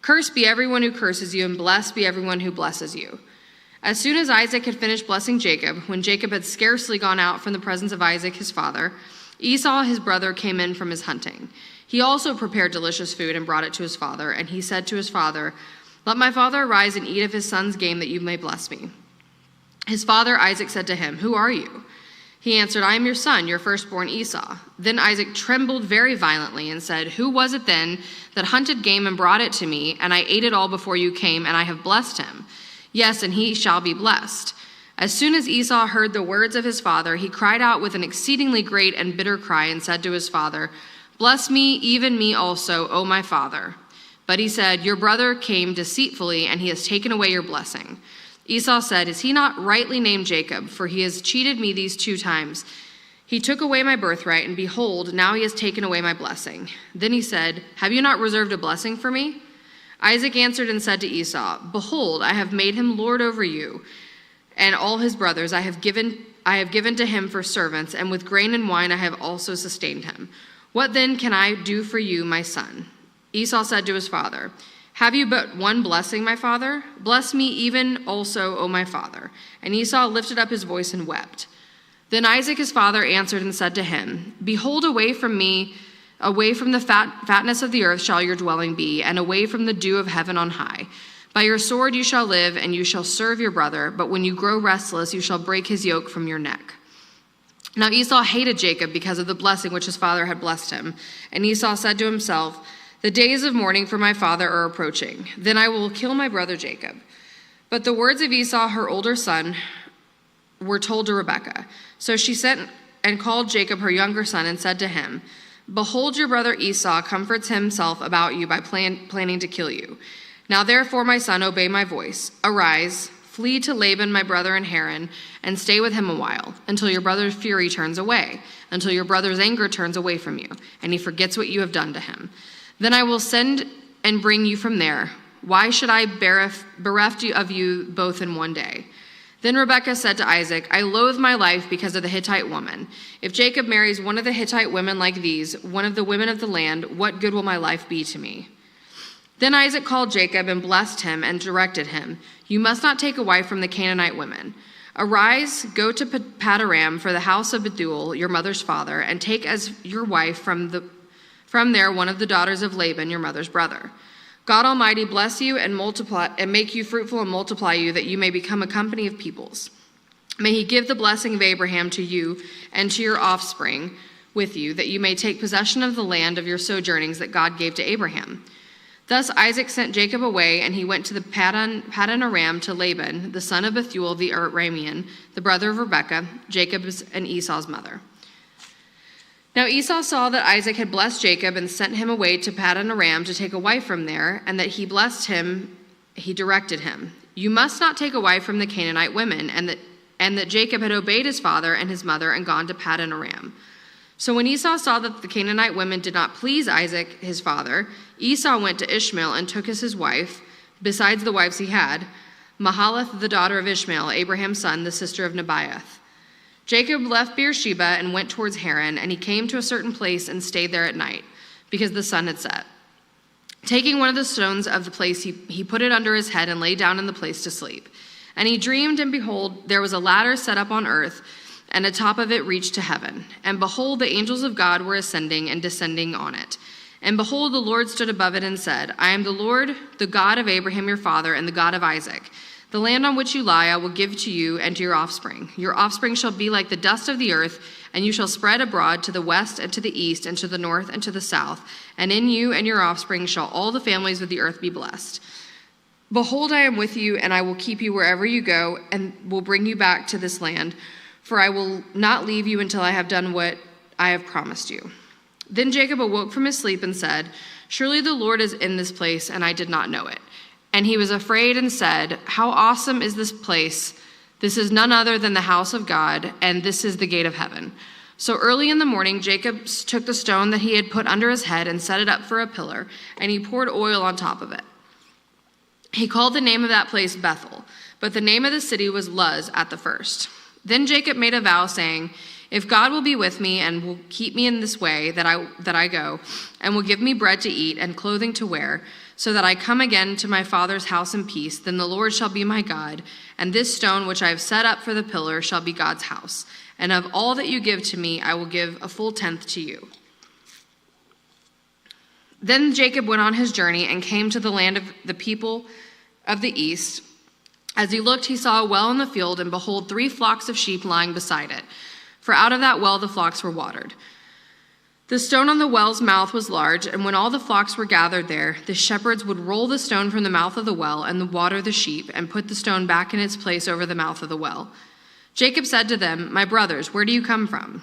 Cursed be everyone who curses you, and blessed be everyone who blesses you." As soon as Isaac had finished blessing Jacob, when Jacob had scarcely gone out from the presence of Isaac his father, Esau his brother came in from his hunting. He also prepared delicious food and brought it to his father, and he said to his father, "Let my father arise and eat of his son's game, that you may bless me." His father Isaac said to him, "Who are you?" He answered, "I am your son, your firstborn Esau." Then Isaac trembled very violently and said, "Who was it then that hunted game and brought it to me, and I ate it all before you came, and I have blessed him? Yes, and he shall be blessed." As soon as Esau heard the words of his father, he cried out with an exceedingly great and bitter cry and said to his father, "Bless me, even me also, O my father." But he said, "Your brother came deceitfully, and he has taken away your blessing." Esau said, "Is he not rightly named Jacob? For he has cheated me these 2 times. He took away my birthright, and behold, now he has taken away my blessing." Then he said, "Have you not reserved a blessing for me?" Isaac answered and said to Esau, "Behold, I have made him lord over you, and all his brothers I have given to him for servants, and with grain and wine I have also sustained him. What then can I do for you, my son?" Esau said to his father, "Have you but one blessing, my father? Bless me even also, O my father." And Esau lifted up his voice and wept. Then Isaac his father answered and said to him, "Behold, away from the fatness of the earth shall your dwelling be, and away from the dew of heaven on high. By your sword you shall live, and you shall serve your brother, but when you grow restless, you shall break his yoke from your neck." Now Esau hated Jacob because of the blessing which his father had blessed him. And Esau said to himself, "The days of mourning for my father are approaching. Then I will kill my brother Jacob." But the words of Esau, her older son, were told to Rebekah. So she sent and called Jacob, her younger son, and said to him, "Behold, your brother Esau comforts himself about you by planning to kill you. Now therefore, my son, obey my voice. Arise, Flee to Laban, my brother in Haran, and stay with him a while, until your brother's fury turns away, until your brother's anger turns away from you, and he forgets what you have done to him. Then I will send and bring you from there. Why should I bereft you of you both in one day?" Then Rebekah said to Isaac, "I loathe my life because of the Hittite woman. If Jacob marries one of the Hittite women like these, one of the women of the land, what good will my life be to me?" Then Isaac called Jacob and blessed him and directed him, "You must not take a wife from the Canaanite women. Arise, go to Paddan-aram for the house of Bethuel, your mother's father, and take as your wife from there one of the daughters of Laban, your mother's brother. God Almighty bless you and multiply and make you fruitful and multiply you, that you may become a company of peoples. May he give the blessing of Abraham to you and to your offspring with you, that you may take possession of the land of your sojournings that God gave to Abraham." Thus Isaac sent Jacob away, and he went to the Paddan-aram to Laban, the son of Bethuel the Aramean, the brother of Rebekah, Jacob's and Esau's mother. Now Esau saw that Isaac had blessed Jacob and sent him away to Paddan-aram to take a wife from there, and that he blessed him, he directed him, "You must not take a wife from the Canaanite women," and that Jacob had obeyed his father and his mother and gone to Paddan-aram. So when Esau saw that the Canaanite women did not please Isaac his father, Esau went to Ishmael and took as his wife, besides the wives he had, Mahalath the daughter of Ishmael, Abraham's son, the sister of Nebaioth. Jacob left Beersheba and went towards Haran, and he came to a certain place and stayed there at night, because the sun had set. Taking one of the stones of the place, he put it under his head and lay down in the place to sleep. And he dreamed, and behold, there was a ladder set up on earth, and the top of it reached to heaven. And behold, the angels of God were ascending and descending on it. And behold, the Lord stood above it and said, "I am the Lord, the God of Abraham your father, and the God of Isaac. The land on which you lie I will give to you and to your offspring. Your offspring shall be like the dust of the earth, and you shall spread abroad to the west and to the east and to the north and to the south. And in you and your offspring shall all the families of the earth be blessed. Behold, I am with you, and I will keep you wherever you go, and will bring you back to this land. For I will not leave you until I have done what I have promised you." Then Jacob awoke from his sleep and said, "Surely the Lord is in this place, and I did not know it." And he was afraid and said, "How awesome is this place! This is none other than the house of God, and this is the gate of heaven." So early in the morning, Jacob took the stone that he had put under his head and set it up for a pillar, and he poured oil on top of it. He called the name of that place Bethel, but the name of the city was Luz at the first. Then Jacob made a vow, saying, "If God will be with me and will keep me in this way that I go, and will give me bread to eat and clothing to wear, so that I come again to my father's house in peace, then the Lord shall be my God, and this stone which I have set up for the pillar shall be God's house. And of all that you give to me, I will give a full tenth to you." Then Jacob went on his journey and came to the land of the people of the east. As he looked, he saw a well in the field, and behold, 3 flocks of sheep lying beside it. For out of that well the flocks were watered. The stone on the well's mouth was large, and when all the flocks were gathered there, the shepherds would roll the stone from the mouth of the well and water the sheep, and put the stone back in its place over the mouth of the well. Jacob said to them, "My brothers, where do you come from?"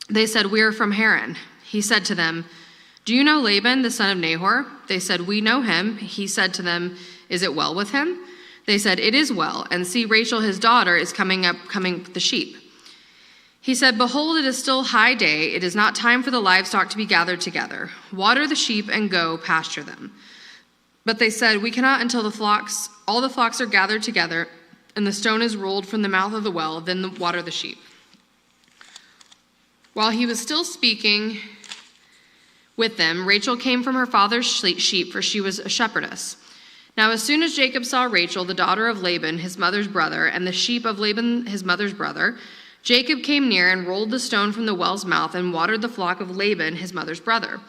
They said, "We are from Haran." He said to them, "Do you know Laban, the son of Nahor?" They said, "We know him." He said to them, "Is it well with him?" They said, "It is well, and see, Rachel his daughter is coming with the sheep." He said, "Behold, it is still high day. It is not time for the livestock to be gathered together. Water the sheep and go pasture them." But they said, "We cannot until all the flocks are gathered together, and the stone is rolled from the mouth of the well, then water the sheep." While he was still speaking with them, Rachel came from her father's sheep, for she was a shepherdess. Now as soon as Jacob saw Rachel, the daughter of Laban, his mother's brother, and the sheep of Laban, his mother's brother, Jacob came near and rolled the stone from the well's mouth and watered the flock of Laban, his mother's brother.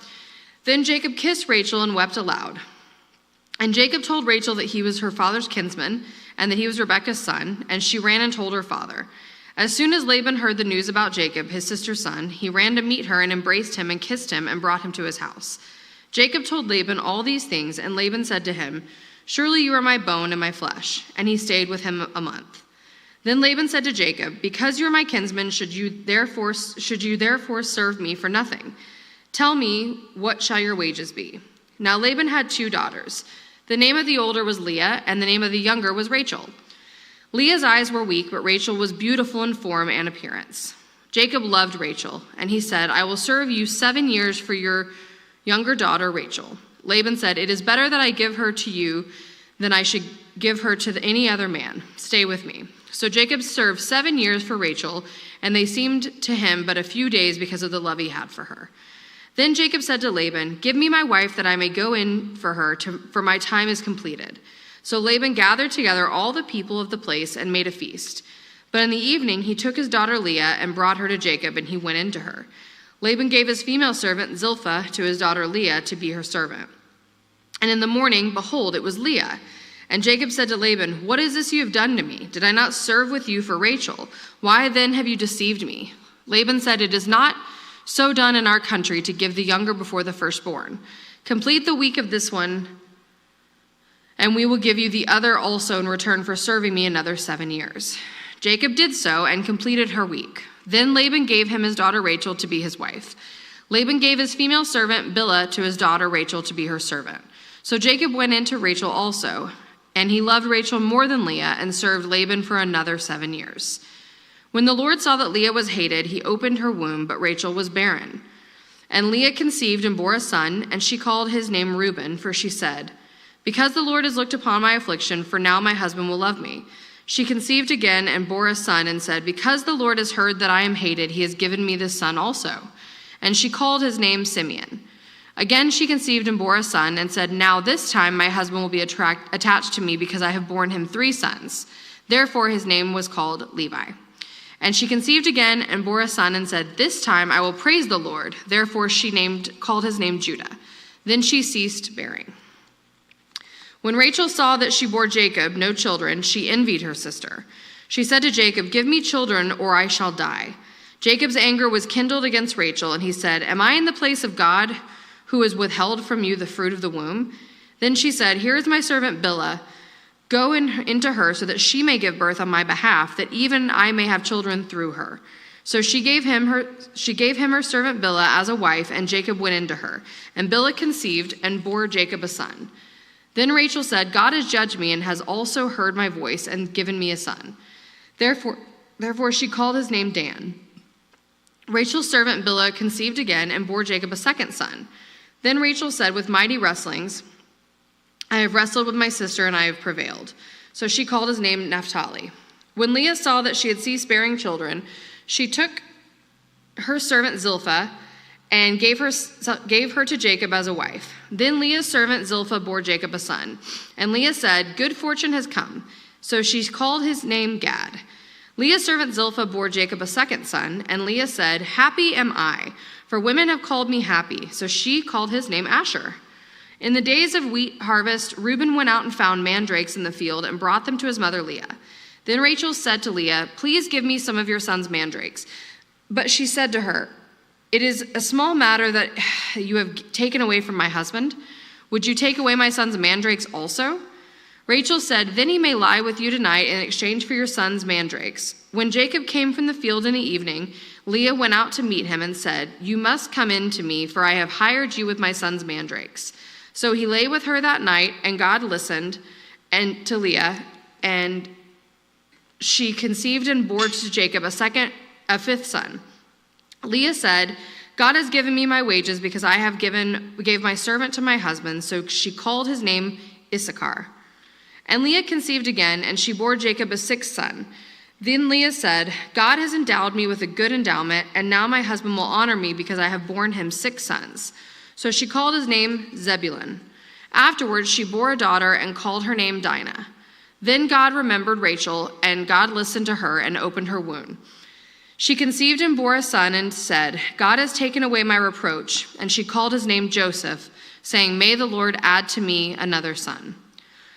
Then Jacob kissed Rachel and wept aloud. And Jacob told Rachel that he was her father's kinsman and that he was Rebekah's son, and she ran and told her father. As soon as Laban heard the news about Jacob, his sister's son, he ran to meet her and embraced him and kissed him and brought him to his house. Jacob told Laban all these things, and Laban said to him, "Surely you are my bone and my flesh." And he stayed with him a month. Then Laban said to Jacob, "Because you are my kinsman, should you therefore serve me for nothing? Tell me, what shall your wages be?" Now Laban had 2 daughters. The name of the older was Leah, and the name of the younger was Rachel. Leah's eyes were weak, but Rachel was beautiful in form and appearance. Jacob loved Rachel, and he said, I will serve you 7 years for your younger daughter Rachel. Laban said, it is better that I give her to you than I should give her to any other man. Stay with me. So Jacob served 7 years for Rachel, and they seemed to him but a few days because of the love he had for her. Then Jacob said to Laban, give me my wife that I may go in for her, for my time is completed. So Laban gathered together all the people of the place and made a feast. But in the evening he took his daughter Leah and brought her to Jacob, and he went in to her. Laban gave his female servant Zilpah to his daughter Leah to be her servant. And in the morning, behold, it was Leah. And Jacob said to Laban, what is this you have done to me? Did I not serve with you for Rachel? Why then have you deceived me? Laban said, it is not so done in our country to give the younger before the firstborn. Complete the week of this one, and we will give you the other also in return for serving me another 7 years. Jacob did so and completed her week. Then Laban gave him his daughter Rachel to be his wife. Laban gave his female servant Bilhah to his daughter Rachel to be her servant. So Jacob went in to Rachel also, and he loved Rachel more than Leah and served Laban for another 7 years. When the Lord saw that Leah was hated, he opened her womb, but Rachel was barren. And Leah conceived and bore a son, and she called his name Reuben, for she said, because the Lord has looked upon my affliction, for now my husband will love me. She conceived again and bore a son and said, because the Lord has heard that I am hated, he has given me this son also. And she called his name Simeon. Again she conceived and bore a son and said, now this time my husband will be attached to me because I have borne him 3 sons. Therefore his name was called Levi. And she conceived again and bore a son and said, this time I will praise the Lord. Therefore she called his name Judah. Then she ceased bearing. When Rachel saw that she bore Jacob no children, she envied her sister. She said to Jacob, give me children or I shall die. Jacob's anger was kindled against Rachel, and he said, am I in the place of God who has withheld from you the fruit of the womb? Then she said, here is my servant Bilhah. Go into her so that she may give birth on my behalf, that even I may have children through her. So she gave him her servant Bilhah as a wife, and Jacob went into her. And Bilhah conceived and bore Jacob a son. Then Rachel said, God has judged me and has also heard my voice and given me a son. Therefore she called his name Dan. Rachel's servant Bilhah conceived again and bore Jacob a second son. Then Rachel said, with mighty wrestlings, I have wrestled with my sister and I have prevailed. So she called his name Naphtali. When Leah saw that she had ceased bearing children, she took her servant Zilpah and gave her to Jacob as a wife. Then Leah's servant Zilpah bore Jacob a son. And Leah said, good fortune has come. So she called his name Gad. Leah's servant Zilpah bore Jacob a second son, and Leah said, happy am I, for women have called me happy. So she called his name Asher. In the days of wheat harvest, Reuben went out and found mandrakes in the field and brought them to his mother Leah. Then Rachel said to Leah, please give me some of your son's mandrakes. But she said to her, it is a small matter that you have taken away from my husband. Would you take away my son's mandrakes also? Rachel said, then he may lie with you tonight in exchange for your son's mandrakes. When Jacob came from the field in the evening, Leah went out to meet him and said, you must come in to me, for I have hired you with my son's mandrakes. So he lay with her that night, and God listened to Leah, and she conceived and bore to Jacob a fifth son. Leah said, God has given me my wages because I gave my servant to my husband. So she called his name Issachar. And Leah conceived again, and she bore Jacob a sixth son. Then Leah said, God has endowed me with a good endowment, and now my husband will honor me because I have borne him 6 sons. So she called his name Zebulun. Afterwards she bore a daughter and called her name Dinah. Then God remembered Rachel, and God listened to her and opened her womb. She conceived and bore a son and said, God has taken away my reproach. And she called his name Joseph, saying, may the Lord add to me another son.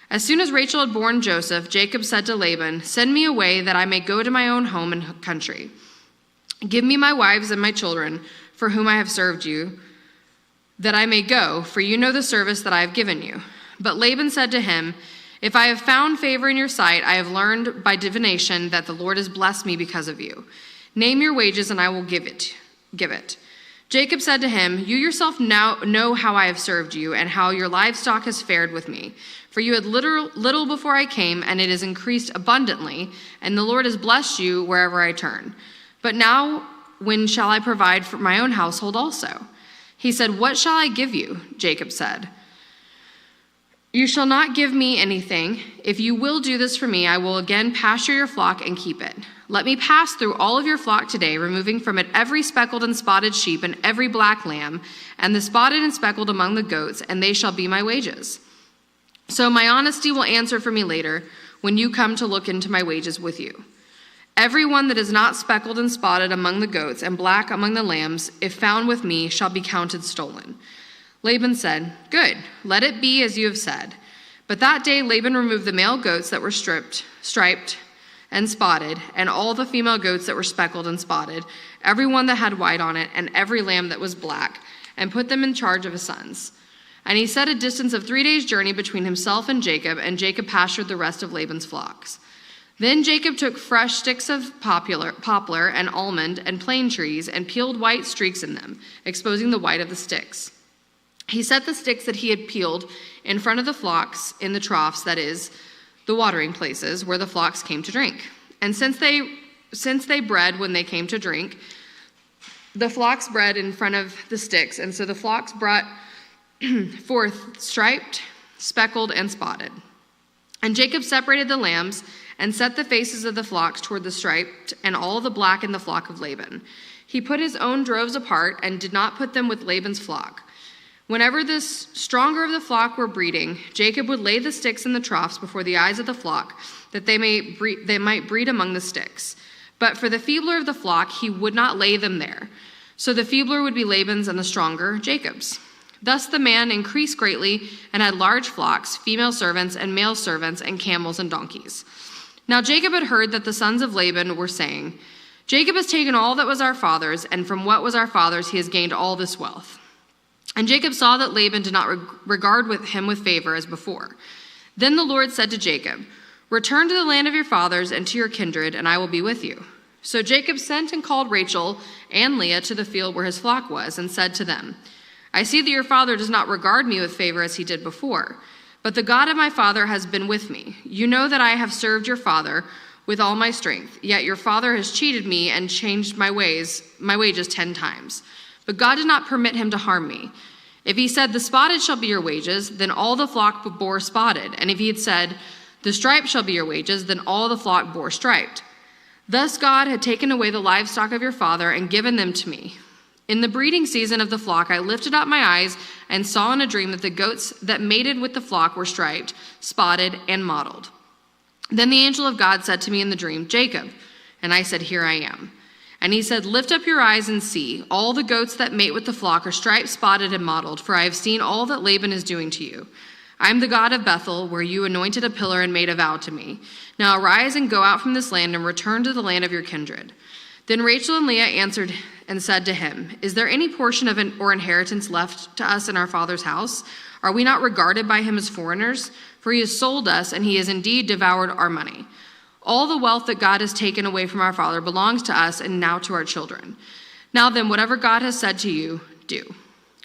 As soon as Rachel had borne Joseph, Jacob said to Laban, send me away that I may go to my own home and country. Give me my wives and my children, for whom I have served you, that I may go, for you know the service that I have given you. But Laban said to him, if I have found favor in your sight, I have learned by divination that the Lord has blessed me because of you. Name your wages, and I will give it. Jacob said to him, you yourself now know how I have served you, and how your livestock has fared with me. For you had little before I came, and it has increased abundantly, and the Lord has blessed you wherever I turn. But now, when shall I provide for my own household also?" He said, "What shall I give you?" Jacob said, "You shall not give me anything. If you will do this for me, I will again pasture your flock and keep it. Let me pass through all of your flock today, removing from it every speckled and spotted sheep and every black lamb, and the spotted and speckled among the goats, and they shall be my wages. So my honesty will answer for me later when you come to look into my wages with you. Every one that is not speckled and spotted among the goats and black among the lambs, if found with me, shall be counted stolen." Laban said, "Good, let it be as you have said." But that day Laban removed the male goats that were striped and spotted, and all the female goats that were speckled and spotted, every one that had white on it, and every lamb that was black, and put them in charge of his sons. And he set a distance of 3 days' journey between himself and Jacob pastured the rest of Laban's flocks. Then Jacob took fresh sticks of poplar and almond and plane trees and peeled white streaks in them, exposing the white of the sticks. He set the sticks that he had peeled in front of the flocks in the troughs, that is, the watering places where the flocks came to drink. And since they bred when they came to drink, the flocks bred in front of the sticks, and so the flocks brought forth striped, speckled, and spotted. And Jacob separated the lambs and set the faces of the flocks toward the striped and all the black in the flock of Laban. He put his own droves apart and did not put them with Laban's flock. Whenever the stronger of the flock were breeding, Jacob would lay the sticks in the troughs before the eyes of the flock, that they might breed among the sticks. But for the feebler of the flock, he would not lay them there. So the feebler would be Laban's and the stronger Jacob's. Thus the man increased greatly and had large flocks, female servants and male servants, and camels and donkeys. Now Jacob had heard that the sons of Laban were saying, "Jacob has taken all that was our father's, and from what was our father's he has gained all this wealth." And Jacob saw that Laban did not regard him with favor as before. Then the Lord said to Jacob, "Return to the land of your fathers and to your kindred, and I will be with you." So Jacob sent and called Rachel and Leah to the field where his flock was, and said to them, "I see that your father does not regard me with favor as he did before, but the God of my father has been with me. You know that I have served your father with all my strength, yet your father has cheated me and changed my wages 10 times. But God did not permit him to harm me. If he said, 'The spotted shall be your wages,' then all the flock bore spotted. And if he had said, 'The striped shall be your wages,' then all the flock bore striped. Thus God had taken away the livestock of your father and given them to me. In the breeding season of the flock, I lifted up my eyes and saw in a dream that the goats that mated with the flock were striped, spotted, and mottled. Then the angel of God said to me in the dream, 'Jacob.' And I said, 'Here I am.' And he said, 'Lift up your eyes and see. All the goats that mate with the flock are striped, spotted, and mottled, for I have seen all that Laban is doing to you. I am the God of Bethel, where you anointed a pillar and made a vow to me. Now arise and go out from this land and return to the land of your kindred.' Then Rachel and Leah answered and said to him, 'Is there any portion of or inheritance left to us in our father's house? Are we not regarded by him as foreigners? For he has sold us, and he has indeed devoured our money. All the wealth that God has taken away from our father belongs to us and now to our children. Now then, whatever God has said to you, do.'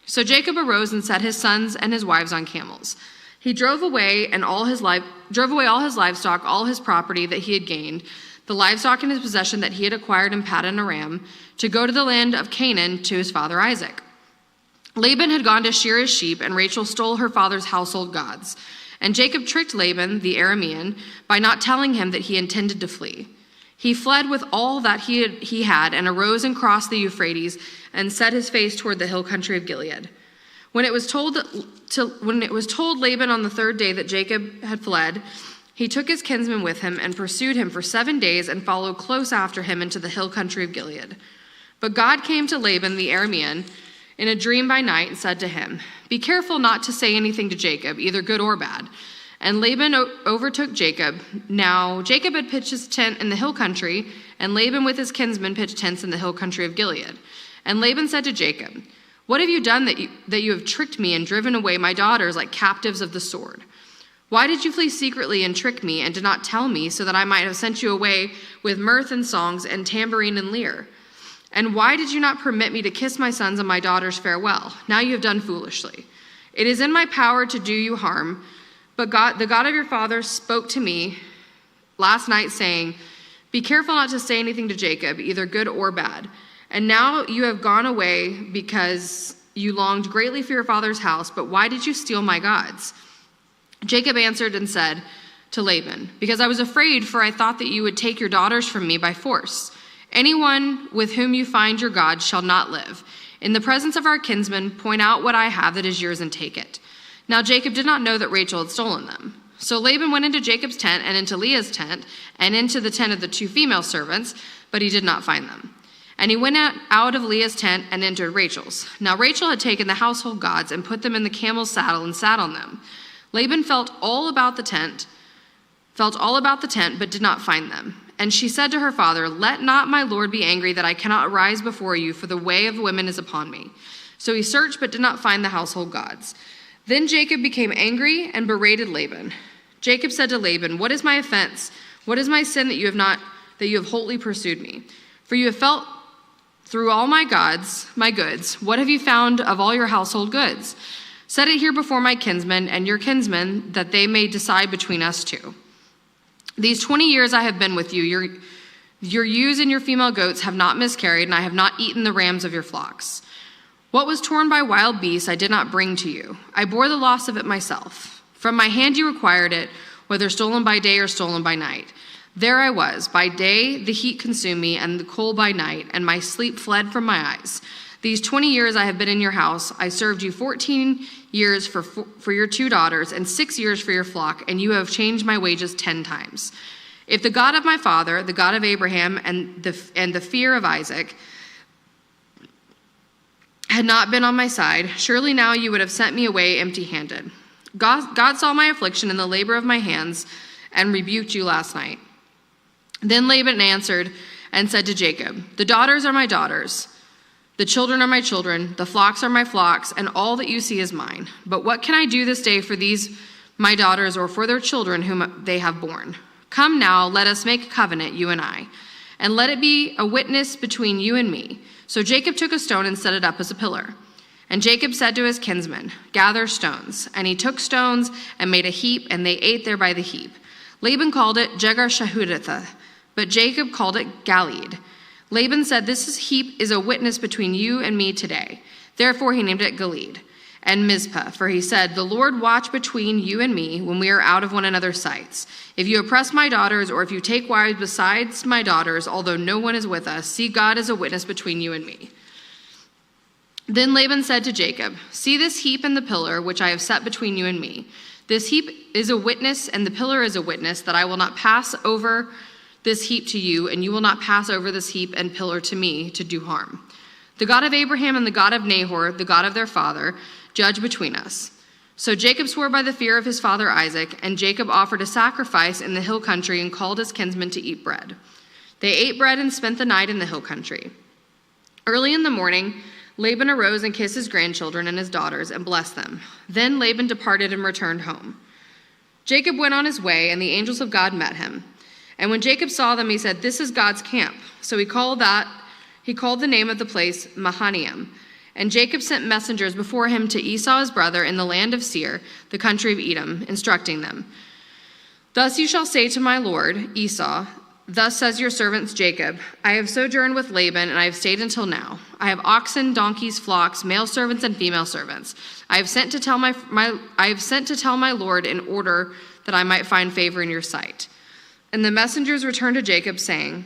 So Jacob arose and set his sons and his wives on camels. He drove away all his livestock, all his property that he had gained, the livestock in his possession that he had acquired in Paddan Aram, to go to the land of Canaan to his father Isaac. Laban had gone to shear his sheep, and Rachel stole her father's household gods. And Jacob tricked Laban, the Aramean, by not telling him that he intended to flee. He fled with all that he had and arose and crossed the Euphrates and set his face toward the hill country of Gilead. When it was told Laban on the third day that Jacob had fled, he took his kinsman with him and pursued him for 7 days and followed close after him into the hill country of Gilead. But God came to Laban, the Aramean, in a dream by night and said to him, 'Be careful not to say anything to Jacob, either good or bad.' And Laban overtook Jacob. Now Jacob had pitched his tent in the hill country, and Laban with his kinsmen pitched tents in the hill country of Gilead. And Laban said to Jacob, 'What have you done that you have tricked me and driven away my daughters like captives of the sword? Why did you flee secretly and trick me and did not tell me, so that I might have sent you away with mirth and songs and tambourine and lyre? And why did you not permit me to kiss my sons and my daughters farewell? Now you have done foolishly. It is in my power to do you harm, But God, the God of your fathers, spoke to me last night, saying, be careful not to say anything to Jacob, either good or bad. And now you have gone away because you longed greatly for your father's house, but why did you steal my gods? Jacob answered and said to Laban, because I was afraid, for I thought that you would take your daughters from me by force. Anyone with whom you find your God shall not live. In the presence of our kinsmen, point out what I have that is yours and take it. Now Jacob did not know that Rachel had stolen them. So Laban went into Jacob's tent and into Leah's tent and into the tent of the 2 female servants, but he did not find them. And he went out of Leah's tent and entered Rachel's. Now Rachel had taken the household gods and put them in the camel's saddle and sat on them. Laban felt all about the tent, but did not find them. And she said to her father, let not my lord be angry that I cannot arise before you, for the way of women is upon me. So he searched but did not find the household gods. Then Jacob became angry and berated Laban. Jacob said to Laban, what is my offense? What is my sin that you have wholly pursued me? For you have felt through all my goods. What have you found of all your household goods? Set it here before my kinsmen and your kinsmen, that they may decide between us two. These 20 years I have been with you. Your ewes and your female goats have not miscarried, and I have not eaten the rams of your flocks. What was torn by wild beasts I did not bring to you. I bore the loss of it myself. From my hand you required it, whether stolen by day or stolen by night. There I was. By day the heat consumed me, and the cold by night, and my sleep fled from my eyes. These 20 years I have been in your house. I served you 14 years for your 2 daughters, and 6 years for your flock, and you have changed my wages 10 times. If the God of my father, the God of Abraham, and the fear of Isaac had not been on my side, surely now you would have sent me away empty-handed. God saw my affliction and the labor of my hands, and rebuked you last night. Then Laban answered and said to Jacob, the daughters are my daughters, the children are my children, the flocks are my flocks, and all that you see is mine. But what can I do this day for these my daughters, or for their children whom they have borne? Come now, let us make a covenant, you and I, and let it be a witness between you and me. So Jacob took a stone and set it up as a pillar. And Jacob said to his kinsmen, gather stones. And he took stones and made a heap, and they ate there by the heap. Laban called it Jegar-Shahuditha, but Jacob called it Galeed. Laban said, this heap is a witness between you and me today. Therefore he named it Galeed. And Mizpah, for he said, the Lord watch between you and me when we are out of one another's sights. If you oppress my daughters, or if you take wives besides my daughters, although no one is with us, see God as a witness between you and me. Then Laban said to Jacob, see this heap and the pillar which I have set between you and me. This heap is a witness, and the pillar is a witness, that I will not pass over this heap to you, and you will not pass over this heap and pillar to me to do harm. The God of Abraham and the God of Nahor, the God of their father, judge between us. So Jacob swore by the fear of his father Isaac, and Jacob offered a sacrifice in the hill country and called his kinsmen to eat bread. They ate bread and spent the night in the hill country. Early in the morning, Laban arose and kissed his grandchildren and his daughters and blessed them. Then Laban departed and returned home. Jacob went on his way, and the angels of God met him. And when Jacob saw them, he said, this is God's camp. So he called the name of the place Mahanaim. And Jacob sent messengers before him to Esau his brother in the land of Seir, the country of Edom, instructing them, thus you shall say to my lord Esau, thus says your servant Jacob, I have sojourned with Laban, and I have stayed until now. I have oxen, donkeys, flocks, male servants, and female servants. I have sent to tell my lord in order that I might find favor in your sight. And the messengers returned to Jacob, saying,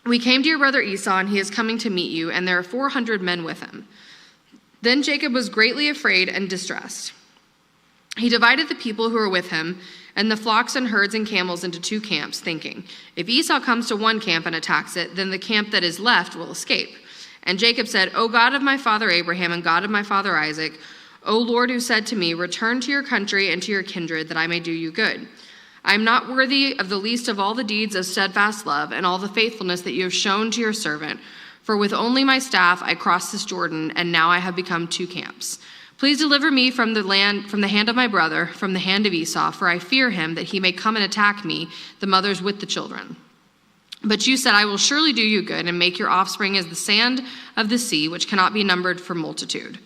we came to your brother Esau, and he is coming to meet you, and there are 400 men with him. Then Jacob was greatly afraid and distressed. He divided the people who were with him and the flocks and herds and camels into 2 camps, thinking, if Esau comes to one camp and attacks it, then the camp that is left will escape. And Jacob said, O God of my father Abraham and God of my father Isaac, O Lord, who said to me, return to your country and to your kindred, that I may do you good. I am not worthy of the least of all the deeds of steadfast love and all the faithfulness that you have shown to your servant. For with only my staff I crossed this Jordan, and now I have become 2 camps. Please deliver me from the hand of my brother, from the hand of Esau, for I fear him, that he may come and attack me, the mothers with the children. But you said, I will surely do you good, and make your offspring as the sand of the sea, which cannot be numbered for multitude.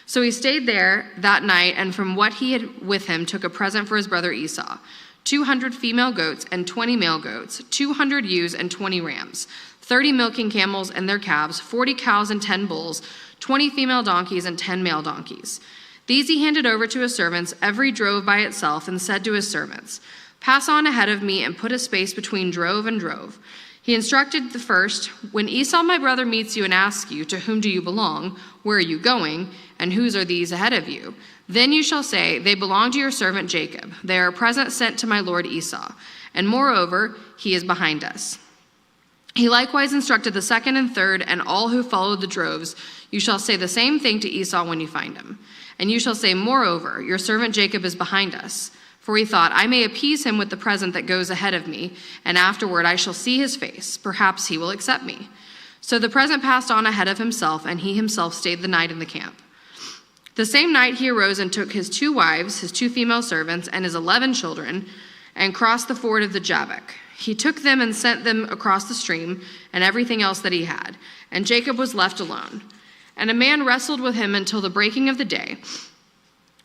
So he stayed there that night, and from what he had with him took a present for his brother Esau, 200 female goats and 20 male goats, 200 ewes and 20 rams, 30 milking camels and their calves, 40 cows and 10 bulls, 20 female donkeys and 10 male donkeys. These he handed over to his servants, every drove by itself, and said to his servants, "Pass on ahead of me and put a space between drove and drove." He instructed the first, "When Esau my brother meets you and asks you, 'To whom do you belong? Where are you going? And whose are these ahead of you?' Then you shall say, 'They belong to your servant Jacob. They are a present sent to my lord Esau. And moreover, he is behind us.'" He likewise instructed the second and third and all who followed the droves, "You shall say the same thing to Esau when you find him. And you shall say, 'Moreover, your servant Jacob is behind us.' For he thought, 'I may appease him with the present that goes ahead of me, and afterward I shall see his face. Perhaps he will accept me.' So the present passed on ahead of himself, and he himself stayed the night in the camp. The same night he arose and took his 2 wives, his 2 female servants, and his 11 children, and crossed the ford of the Jabbok. He took them and sent them across the stream, and everything else that he had. And Jacob was left alone. And a man wrestled with him until the breaking of the day.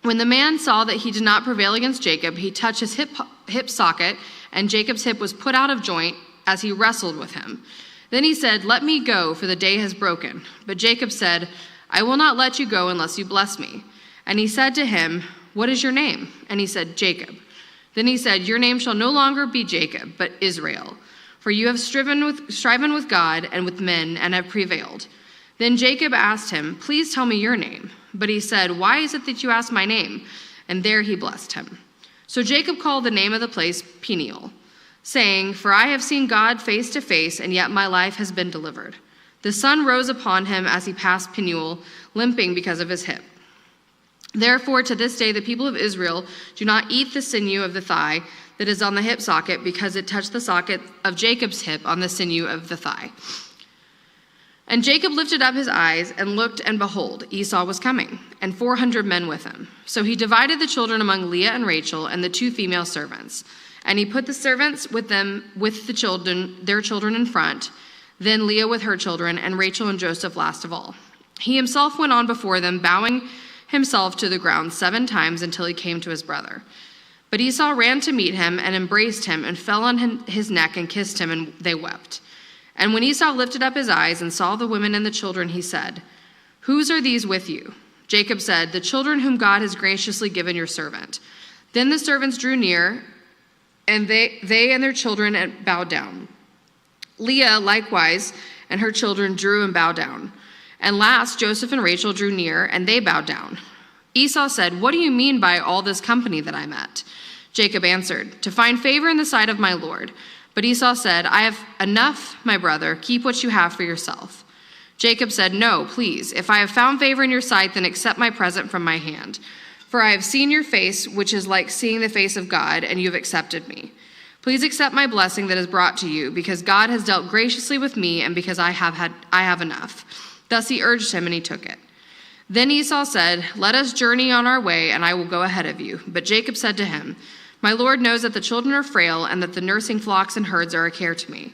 When the man saw that he did not prevail against Jacob, he touched his hip socket, and Jacob's hip was put out of joint as he wrestled with him. Then he said, 'Let me go, for the day has broken.' But Jacob said, 'I will not let you go unless you bless me.' And he said to him, 'What is your name?' And he said, 'Jacob.' Then he said, 'Your name shall no longer be Jacob, but Israel, for you have striven with God and with men and have prevailed.' Then Jacob asked him, 'Please tell me your name.' But he said, 'Why is it that you ask my name?' And there he blessed him. So Jacob called the name of the place Peniel, saying, 'For I have seen God face to face, and yet my life has been delivered.' The sun rose upon him as he passed Peniel, limping because of his hip. Therefore, to this day, the people of Israel do not eat the sinew of the thigh that is on the hip socket, because it touched the socket of Jacob's hip on the sinew of the thigh. And Jacob lifted up his eyes and looked, and behold, Esau was coming, and 400 men with him. So he divided the children among Leah and Rachel and the 2 female servants. And he put the servants with them, with the children, their children in front, then Leah with her children, and Rachel and Joseph last of all. He himself went on before them, bowing himself to the ground 7 times until he came to his brother. But Esau ran to meet him and embraced him and fell on his neck and kissed him, and they wept. And when Esau lifted up his eyes and saw the women and the children, he said, 'Whose are these with you?' Jacob said, 'The children whom God has graciously given your servant.' Then the servants drew near, and they and their children bowed down. Leah likewise and her children drew and bowed down. And last Joseph and Rachel drew near, and they bowed down. Esau said, 'What do you mean by all this company that I met?' Jacob answered, 'To find favor in the sight of my Lord.' But Esau said, 'I have enough, my brother. Keep what you have for yourself.' Jacob said, 'No, please. If I have found favor in your sight, then accept my present from my hand. For I have seen your face, which is like seeing the face of God, and you have accepted me. Please accept my blessing that is brought to you, because God has dealt graciously with me, and because I have enough.' Thus he urged him, and he took it. Then Esau said, 'Let us journey on our way, and I will go ahead of you.' But Jacob said to him, 'My Lord knows that the children are frail, and that the nursing flocks and herds are a care to me.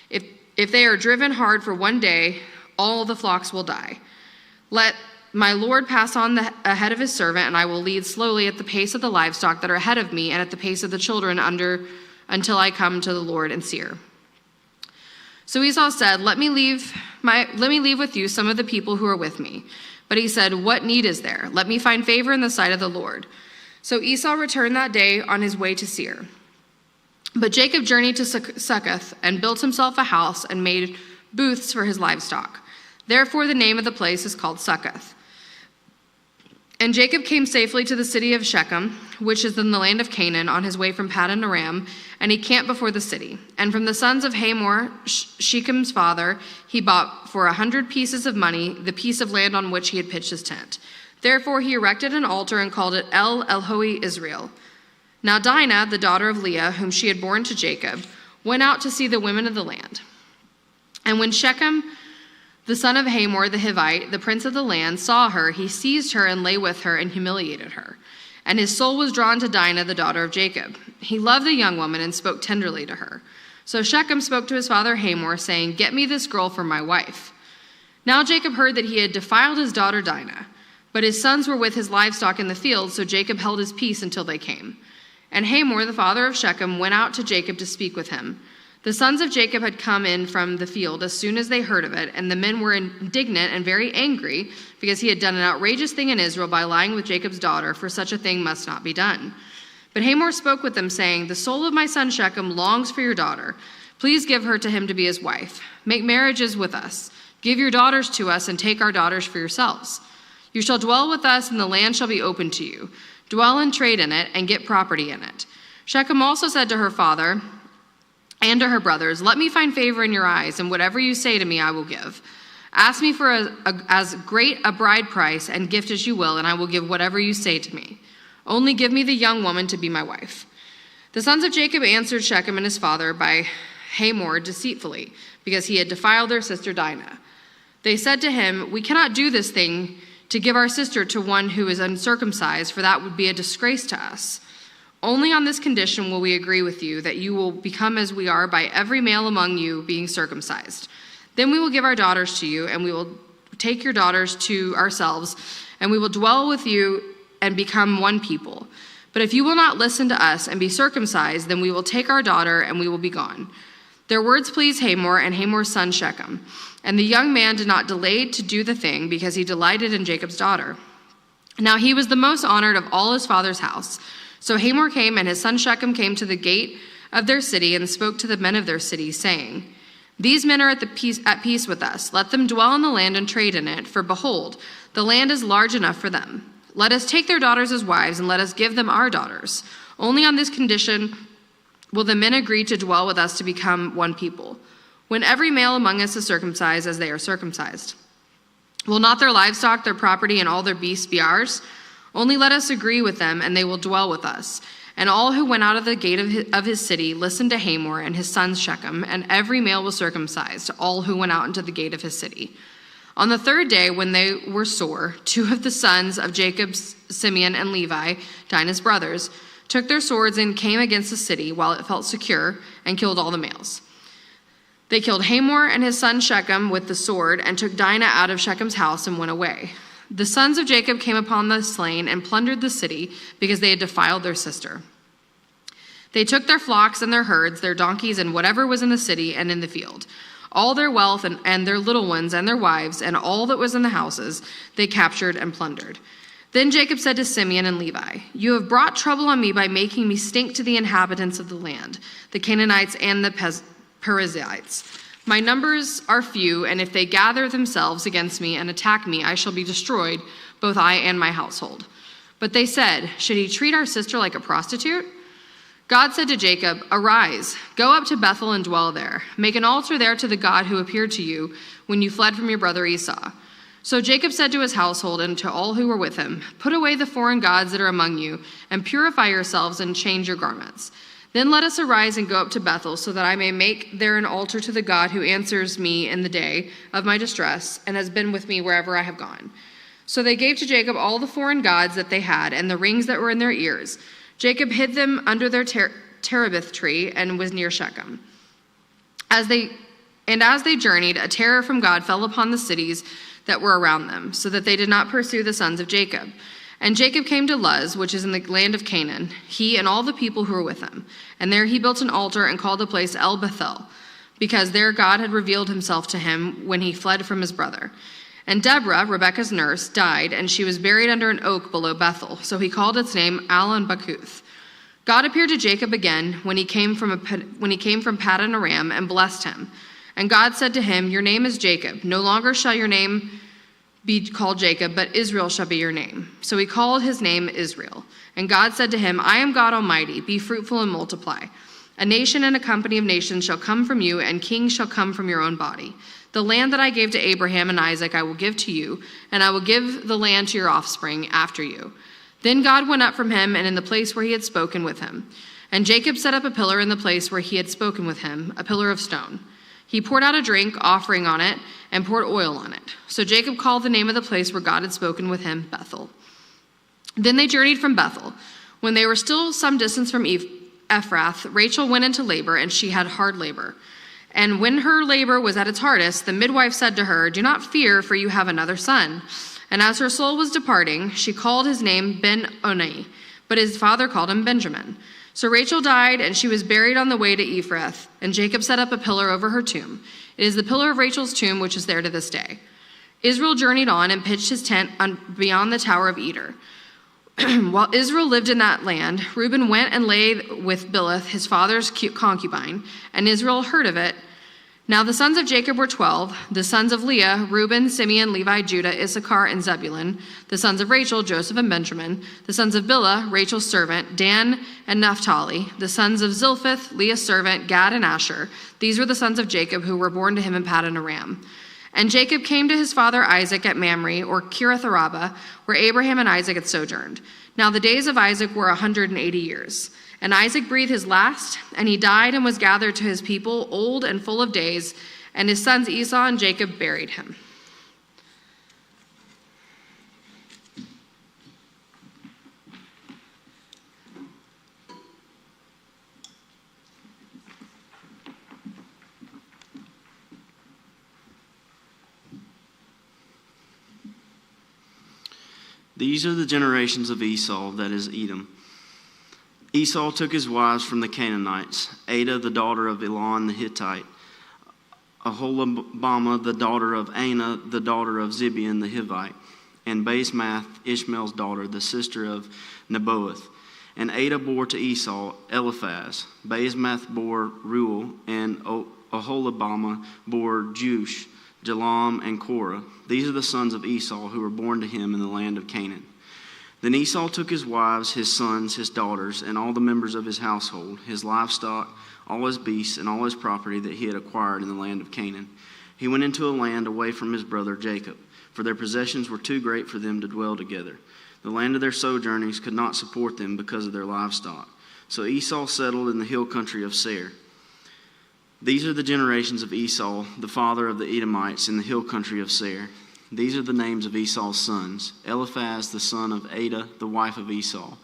If they are driven hard for one day, all the flocks will die. Let my Lord pass on ahead of his servant, and I will lead slowly at the pace of the livestock that are ahead of me, and at the pace of the children until I come to the Lord in Seir.' So Esau said, 'Let me leave with you some of the people who are with me.' But he said, 'What need is there? Let me find favor in the sight of the Lord.' So Esau returned that day on his way to Seir. But Jacob journeyed to Succoth and built himself a house and made booths for his livestock. Therefore the name of the place is called Succoth. And Jacob came safely to the city of Shechem, which is in the land of Canaan, on his way from Paddan Aram, and he camped before the city. And from the sons of Hamor, Shechem's father, he bought for 100 pieces of money the piece of land on which he had pitched his tent. Therefore he erected an altar and called it El Elohei Israel. Now Dinah, the daughter of Leah, whom she had borne to Jacob, went out to see the women of the land. And when Shechem, the son of Hamor the Hivite, the prince of the land, saw her, he seized her and lay with her and humiliated her. And his soul was drawn to Dinah, the daughter of Jacob. He loved the young woman and spoke tenderly to her. So Shechem spoke to his father Hamor, saying, 'Get me this girl for my wife.' Now Jacob heard that he had defiled his daughter Dinah. But his sons were with his livestock in the field, so Jacob held his peace until they came. And Hamor, the father of Shechem, went out to Jacob to speak with him. The sons of Jacob had come in from the field as soon as they heard of it, and the men were indignant and very angry because he had done an outrageous thing in Israel by lying with Jacob's daughter, for such a thing must not be done. But Hamor spoke with them, saying, "The soul of my son Shechem longs for your daughter. Please give her to him to be his wife. Make marriages with us. Give your daughters to us, and take our daughters for yourselves. You shall dwell with us, and the land shall be open to you. Dwell and trade in it, and get property in it." Shechem also said to her father and to her brothers, "Let me find favor in your eyes, and whatever you say to me I will give. Ask me for as great a bride price and gift as you will, and I will give whatever you say to me. Only give me the young woman to be my wife." The sons of Jacob answered Shechem and his father by Hamor deceitfully, because he had defiled their sister Dinah. They said to him, "We cannot do this thing to give our sister to one who is uncircumcised, for that would be a disgrace to us. Only on this condition will we agree with you, that you will become as we are by every male among you being circumcised. Then we will give our daughters to you, and we will take your daughters to ourselves, and we will dwell with you and become one people. But if you will not listen to us and be circumcised, then we will take our daughter and we will be gone." Their words pleased Hamor and Hamor's son Shechem. And the young man did not delay to do the thing, because he delighted in Jacob's daughter. Now he was the most honored of all his father's house. So Hamor came, and his son Shechem came to the gate of their city and spoke to the men of their city, saying, "These men are at peace with us. Let them dwell in the land and trade in it, for behold, the land is large enough for them. Let us take their daughters as wives, and let us give them our daughters. Only on this condition will the men agree to dwell with us to become one people, when every male among us is circumcised as they are circumcised. Will not their livestock, their property, and all their beasts be ours? Only let us agree with them, and they will dwell with us." And all who went out of the gate of his city listened to Hamor and his sons Shechem, and every male was circumcised, all who went out into the gate of his city. On the third day, when they were sore, two of the sons of Jacob, Simeon and Levi, Dinah's brothers, took their swords and came against the city while it felt secure, and killed all the males. They killed Hamor and his son Shechem with the sword, and took Dinah out of Shechem's house and went away. The sons of Jacob came upon the slain and plundered the city, because they had defiled their sister. They took their flocks and their herds, their donkeys, and whatever was in the city and in the field. All their wealth and their little ones and their wives and all that was in the houses they captured and plundered. Then Jacob said to Simeon and Levi, "You have brought trouble on me by making me stink to the inhabitants of the land, the Canaanites and the Perizzites. My numbers are few, and if they gather themselves against me and attack me, I shall be destroyed, both I and my household." But they said, "Should he treat our sister like a prostitute?" God said to Jacob, "Arise, go up to Bethel and dwell there. Make an altar there to the God who appeared to you when you fled from your brother Esau." So Jacob said to his household and to all who were with him, "Put away the foreign gods that are among you, and purify yourselves and change your garments. Then let us arise and go up to Bethel, so that I may make there an altar to the God who answers me in the day of my distress and has been with me wherever I have gone." So they gave to Jacob all the foreign gods that they had and the rings that were in their ears. Jacob hid them under their terebinth tree and was near Shechem. As they journeyed, a terror from God fell upon the cities that were around them, so that they did not pursue the sons of Jacob. And Jacob came to Luz, which is in the land of Canaan, he and all the people who were with him. And there he built an altar and called the place El Bethel, because there God had revealed himself to him when he fled from his brother. And Deborah, Rebekah's nurse, died, and she was buried under an oak below Bethel. So he called its name Allon-Bacuth. God appeared to Jacob again when he came from Paddan Aram and blessed him. And God said to him, "Your name is Jacob. No longer shall your name be called Jacob, but Israel shall be your name." So he called his name Israel. And God said to him, "I am God Almighty. Be fruitful and multiply. A nation and a company of nations shall come from you, and kings shall come from your own body. The land that I gave to Abraham and Isaac I will give to you, and I will give the land to your offspring after you." Then God went up from him and in the place where he had spoken with him. And Jacob set up a pillar in the place where he had spoken with him, a pillar of stone. He poured out a drink offering on it and poured oil on it. So Jacob called the name of the place where God had spoken with him Bethel. Then they journeyed from Bethel. When they were still some distance from Ephrath, Rachel went into labor, and she had hard labor. And when her labor was at its hardest, the midwife said to her, "Do not fear, for you have another son." And as her soul was departing, she called his name Ben-Oni, but his father called him Benjamin. So Rachel died, and she was buried on the way to Ephrath, and Jacob set up a pillar over her tomb. It is the pillar of Rachel's tomb, which is there to this day. Israel journeyed on and pitched his tent beyond the Tower of Eder. While Israel lived in that land, Reuben went and lay with Bilhah, his father's concubine, and Israel heard of it. Now the sons of Jacob were 12, the sons of Leah, Reuben, Simeon, Levi, Judah, Issachar, and Zebulun, the sons of Rachel, Joseph and Benjamin, the sons of Bilhah, Rachel's servant, Dan and Naphtali, the sons of Zilphith, Leah's servant, Gad and Asher. These were the sons of Jacob who were born to him in Paddan Aram. And Jacob came to his father Isaac at Mamre, or Kiriath-araba, where Abraham and Isaac had sojourned. Now the days of Isaac were 180 years. And Isaac breathed his last, and he died and was gathered to his people, old and full of days, and his sons Esau and Jacob buried him. These are the generations of Esau, that is Edom. Esau took his wives from the Canaanites, Adah the daughter of Elon the Hittite, Aholibamah the daughter of Anah the daughter of Zibeon the Hivite, and Basemath, Ishmael's daughter, the sister of Nebaioth. And Adah bore to Esau Eliphaz, Basemath bore Reuel, and Aholibamah bore Jeush, Jalam, and Korah. These are the sons of Esau who were born to him in the land of Canaan. Then Esau took his wives, his sons, his daughters, and all the members of his household, his livestock, all his beasts, and all his property that he had acquired in the land of Canaan. He went into a land away from his brother Jacob, for their possessions were too great for them to dwell together. The land of their sojournings could not support them because of their livestock. So Esau settled in the hill country of Seir. These are the generations of Esau, the father of the Edomites, in the hill country of Seir. These are the names of Esau's sons: Eliphaz, the son of Adah, the wife of Esau;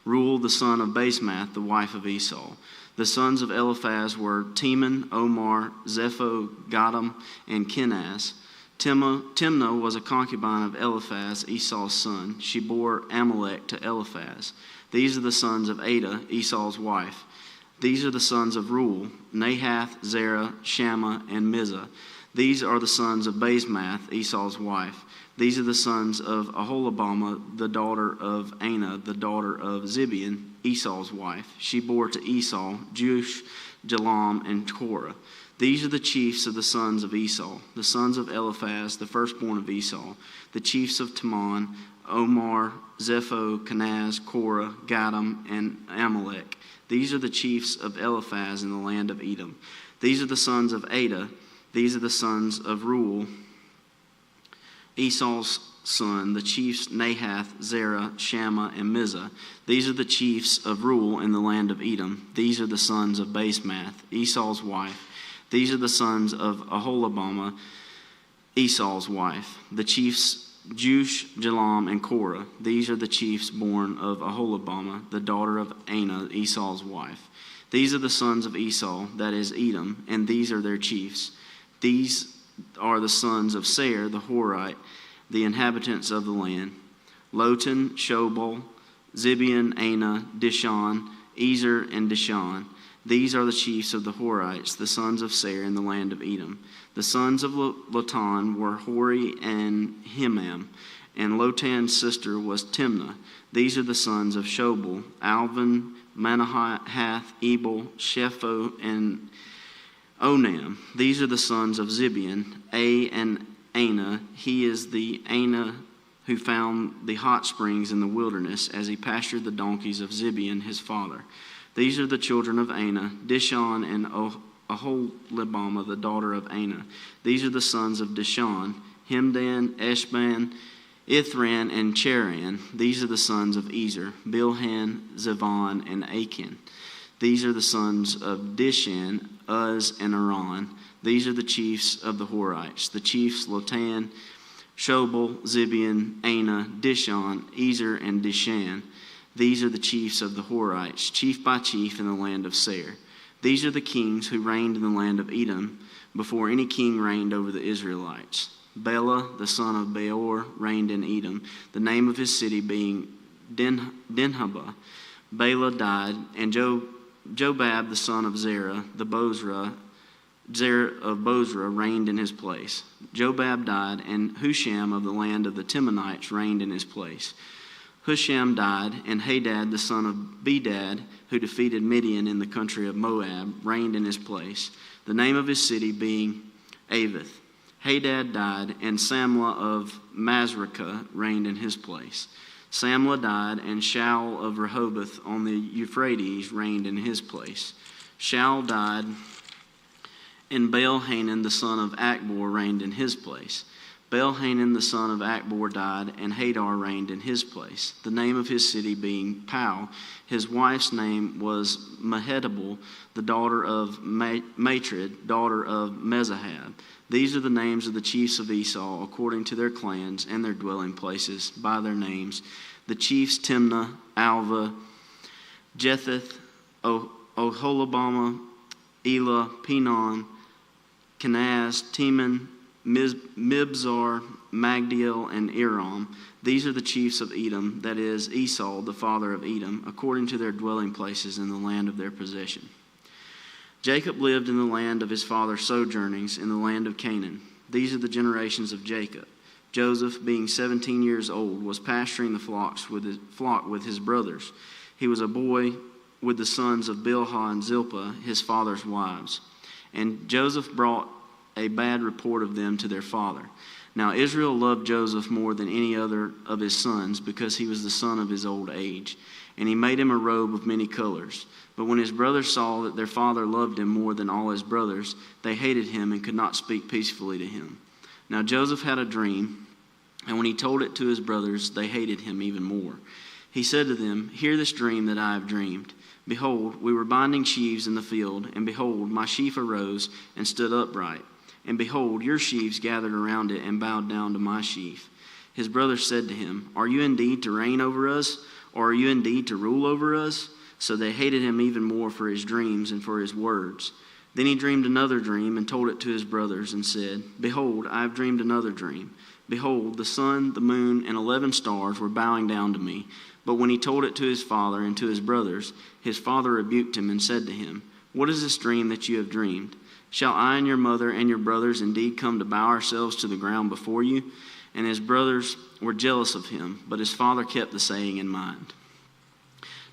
Reuel, the son of Basemath, the wife of Esau. The sons of Eliphaz were Teman, Omar, Zepho, Gatam, and Kenaz. Timnah was a concubine of Eliphaz, Esau's son. She bore Amalek to Eliphaz. These are the sons of Adah, Esau's wife. These are the sons of Reuel: Nahath, Zerah, Shammah, and Mizah. These are the sons of Basemath, Esau's wife. These are the sons of Aholibamah, the daughter of Anah, the daughter of Zibeon, Esau's wife. She bore to Esau Jeush, Jalam, and Korah. These are the chiefs of the sons of Esau, the sons of Eliphaz, the firstborn of Esau, the chiefs of Teman, Omar, Zepho, Kenaz, Korah, Gatam, and Amalek. These are the chiefs of Eliphaz in the land of Edom. These are the sons of Adah. These are the sons of Reuel, Esau's son, the chiefs Nahath, Zerah, Shammah, and Mizah. These are the chiefs of Reuel in the land of Edom. These are the sons of Basemath, Esau's wife. These are the sons of Aholibamah, Esau's wife, the chiefs Jeush, Jalam, and Korah. These are the chiefs born of Aholibamah, the daughter of Anah, Esau's wife. These are the sons of Esau, that is Edom, and these are their chiefs. These are the sons of Seir, the Horite, the inhabitants of the land: Lotan, Shobal, Zibeon, Anah, Dishon, Ezer, and Dishon. These are the chiefs of the Horites, the sons of Seir in the land of Edom. The sons of Lotan were Hori and Himam, and Lotan's sister was Timnah. These are the sons of Shobal: Alvan, Manahath, Ebal, Shepho, and Onam. These are the sons of Zibeon, and Anah. He is the Anah who found the hot springs in the wilderness as he pastured the donkeys of Zibeon his father. These are the children of Anah, Dishon and Aholibamah, the daughter of Anah. These are the sons of Dishon: Hemdan, Eshban, Ithran, and Cheran. These are the sons of Ezer: Bilhan, Zevon, and Achan. These are the sons of Dishan, Uz, and Aran. These are the chiefs of the Horites, the chiefs Lotan, Shobal, Zibeon, Anah, Dishon, Ezer, and Dishan. These are the chiefs of the Horites, chief by chief in the land of Seir. These are the kings who reigned in the land of Edom before any king reigned over the Israelites. Bela, the son of Beor, reigned in Edom, the name of his city being Dinhabah. Bela died, and Jobab, the son of Zerah of Bozrah, reigned in his place. Jobab died, and Husham of the land of the Temanites reigned in his place. Husham died, and Hadad, the son of Bedad, who defeated Midian in the country of Moab, reigned in his place, the name of his city being Avith. Hadad died, and Samlah of Masrekah reigned in his place. Samlah died, and Shaul of Rehoboth on the Euphrates reigned in his place. Shaul died, and Baal-Hanan the son of Achbor reigned in his place. Baal-Hanan the son of Achbor died, and Hadar reigned in his place, the name of his city being Pau. His wife's name was Mehetabel, the daughter of Matred, daughter of Mezahab. These are the names of the chiefs of Esau, according to their clans and their dwelling places, by their names. The chiefs Timnah, Alva, Jetheth, Oholabama, Elah, Pinon, Kenaz, Teman, Mibzar, Magdiel, and Iram. These are the chiefs of Edom, that is, Esau, the father of Edom, according to their dwelling places in the land of their possession. Jacob lived in the land of his father's sojournings, in the land of Canaan. These are the generations of Jacob. Joseph, being 17 years old, was pasturing the flock with his brothers. He was a boy with the sons of Bilhah and Zilpah, his father's wives. And Joseph brought a bad report of them to their father. Now Israel loved Joseph more than any other of his sons, because he was the son of his old age. And he made him a robe of many colors. But when his brothers saw that their father loved him more than all his brothers, they hated him and could not speak peacefully to him. Now Joseph had a dream, and when he told it to his brothers, they hated him even more. He said to them, "Hear this dream that I have dreamed. Behold, we were binding sheaves in the field, and behold, my sheaf arose and stood upright. And behold, your sheaves gathered around it and bowed down to my sheaf." His brothers said to him, "Are you indeed to reign over us, or are you indeed to rule over us?" So they hated him even more for his dreams and for his words. Then he dreamed another dream and told it to his brothers and said, "Behold, I have dreamed another dream. Behold, the sun, the moon, and 11 stars were bowing down to me." But when he told it to his father and to his brothers, his father rebuked him and said to him, "What is this dream that you have dreamed? Shall I and your mother and your brothers indeed come to bow ourselves to the ground before you?" And his brothers were jealous of him, but his father kept the saying in mind.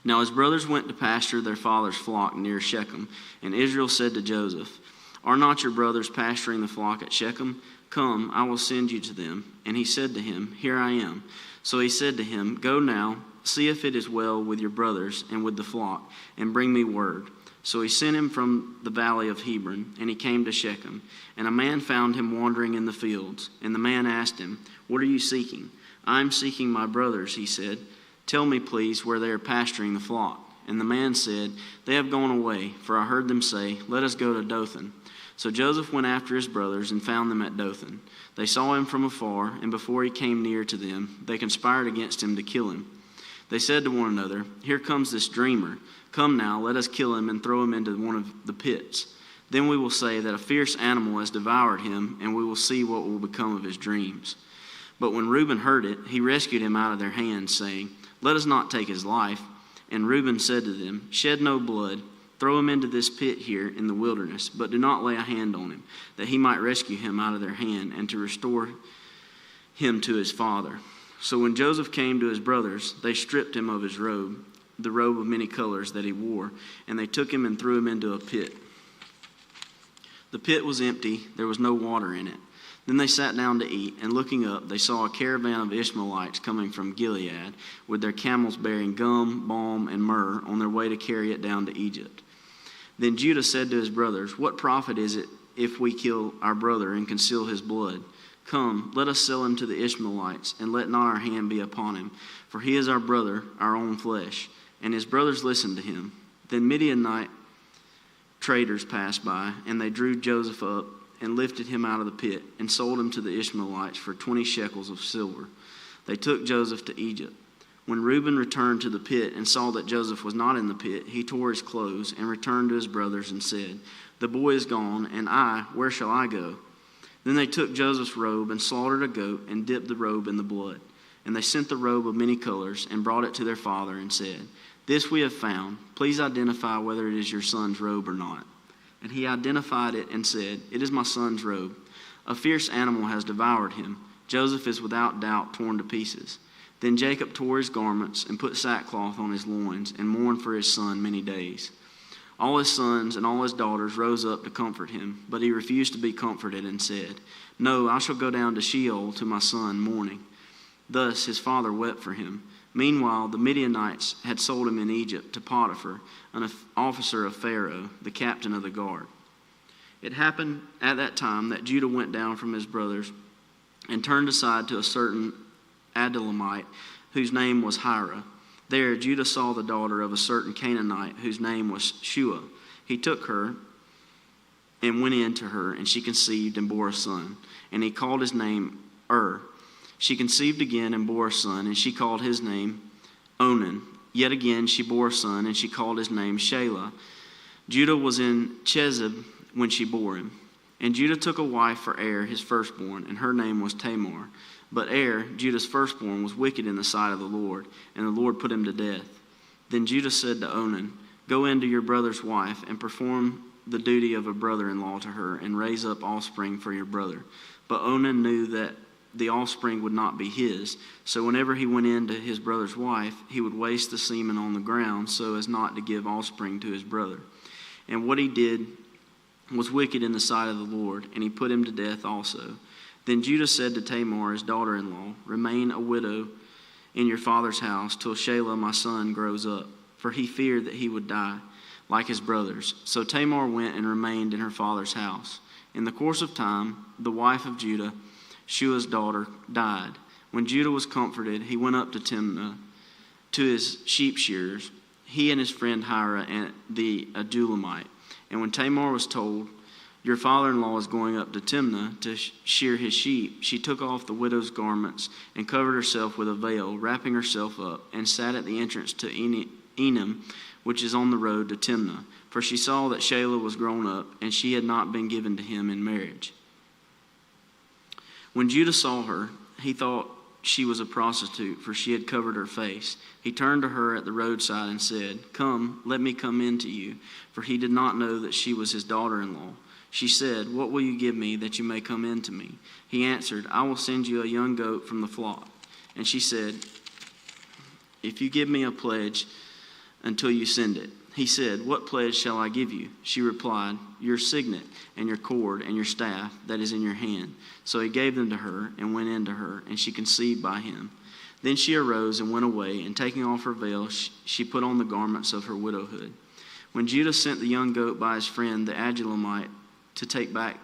Now his brothers went to pasture their father's flock near Shechem, and Israel said to Joseph, "Are not your brothers pasturing the flock at Shechem? Come, I will send you to them." And he said to him, "Here I am." So he said to him, "Go now, see if it is well with your brothers and with the flock, and bring me word." So he sent him from the valley of Hebron, and he came to Shechem. And a man found him wandering in the fields. And the man asked him, "What are you seeking?" "I am seeking my brothers," he said. "Tell me, please, where they are pasturing the flock." And the man said, "They have gone away, for I heard them say, 'Let us go to Dothan.'" So Joseph went after his brothers and found them at Dothan. They saw him from afar, and before he came near to them, they conspired against him to kill him. They said to one another, "Here comes this dreamer. Come now, let us kill him and throw him into one of the pits. Then we will say that a fierce animal has devoured him, and we will see what will become of his dreams." But when Reuben heard it, he rescued him out of their hands, saying, "Let us not take his life." And Reuben said to them, "Shed no blood. Throw him into this pit here in the wilderness, but do not lay a hand on him, that he might rescue him out of their hand and to restore him to his father." So when Joseph came to his brothers, they stripped him of his robe, the robe of many colors that he wore, and they took him and threw him into a pit. The pit was empty, there was no water in it. Then they sat down to eat, and looking up, they saw a caravan of Ishmaelites coming from Gilead, with their camels bearing gum, balm, and myrrh, on their way to carry it down to Egypt. Then Judah said to his brothers, "What profit is it if we kill our brother and conceal his blood? Come, let us sell him to the Ishmaelites, and let not our hand be upon him, for he is our brother, our own flesh." And his brothers listened to him. Then Midianite traders passed by, and they drew Joseph up and lifted him out of the pit and sold him to the Ishmaelites for 20 shekels of silver. They took Joseph to Egypt. When Reuben returned to the pit and saw that Joseph was not in the pit, he tore his clothes and returned to his brothers and said, "The boy is gone, and I, where shall I go?" Then they took Joseph's robe and slaughtered a goat and dipped the robe in the blood. And they sent the robe of many colors and brought it to their father and said, "This we have found. Please identify whether it is your son's robe or not." And he identified it and said, "It is my son's robe. A fierce animal has devoured him. Joseph is without doubt torn to pieces." Then Jacob tore his garments and put sackcloth on his loins and mourned for his son many days. All his sons and all his daughters rose up to comfort him, but he refused to be comforted and said, "No, I shall go down to Sheol to my son mourning." Thus his father wept for him. Meanwhile, the Midianites had sold him in Egypt to Potiphar, an officer of Pharaoh, the captain of the guard. It happened at that time that Judah went down from his brothers and turned aside to a certain Adullamite whose name was Hira. There Judah saw the daughter of a certain Canaanite whose name was Shua. He took her and went in to her, and she conceived and bore a son, and he called his name She conceived again and bore a son, and she called his name Onan. Yet again she bore a son, and she called his name Shelah. Judah was in Chezib when she bore him. And Judah took a wife for his firstborn, and her name was Tamar. But Judah's firstborn, was wicked in the sight of the Lord, and the Lord put him to death. Then Judah said to Onan, "Go in to your brother's wife, and perform the duty of a brother-in-law to her, and raise up offspring for your brother." But Onan knew that the offspring would not be his, so whenever he went in to his brother's wife, he would waste the semen on the ground, so as not to give offspring to his brother. And what he did was wicked in the sight of the Lord, and he put him to death also. Then Judah said to Tamar, his daughter-in-law, "Remain a widow in your father's house till Shelah my son grows up," for he feared that he would die like his brothers. So Tamar went and remained in her father's house. In the course of time, the wife of Judah, Shua's daughter, died. When Judah was comforted, he went up to Timnah to his sheep shearers, he and his friend Hira and the Adullamite. And when Tamar was told, "Your father-in-law is going up to Timnah to shear his sheep," she took off the widow's garments and covered herself with a veil, wrapping herself up, and sat at the entrance to Enim, which is on the road to Timnah. For she saw that Shelah was grown up, and she had not been given to him in marriage. When Judah saw her, he thought she was a prostitute, for she had covered her face. He turned to her at the roadside and said, "Come, let me come in to you," for he did not know that she was his daughter-in-law. She said, "What will you give me that you may come in to me?" He answered, "I will send you a young goat from the flock." And she said, "If you give me a pledge until you send it." He said, "What pledge shall I give you?" She replied, "Your signet and your cord and your staff that is in your hand." So he gave them to her and went in to her, and she conceived by him. Then she arose and went away, and taking off her veil, she put on the garments of her widowhood. When Judah sent the young goat by his friend the Adullamite to take back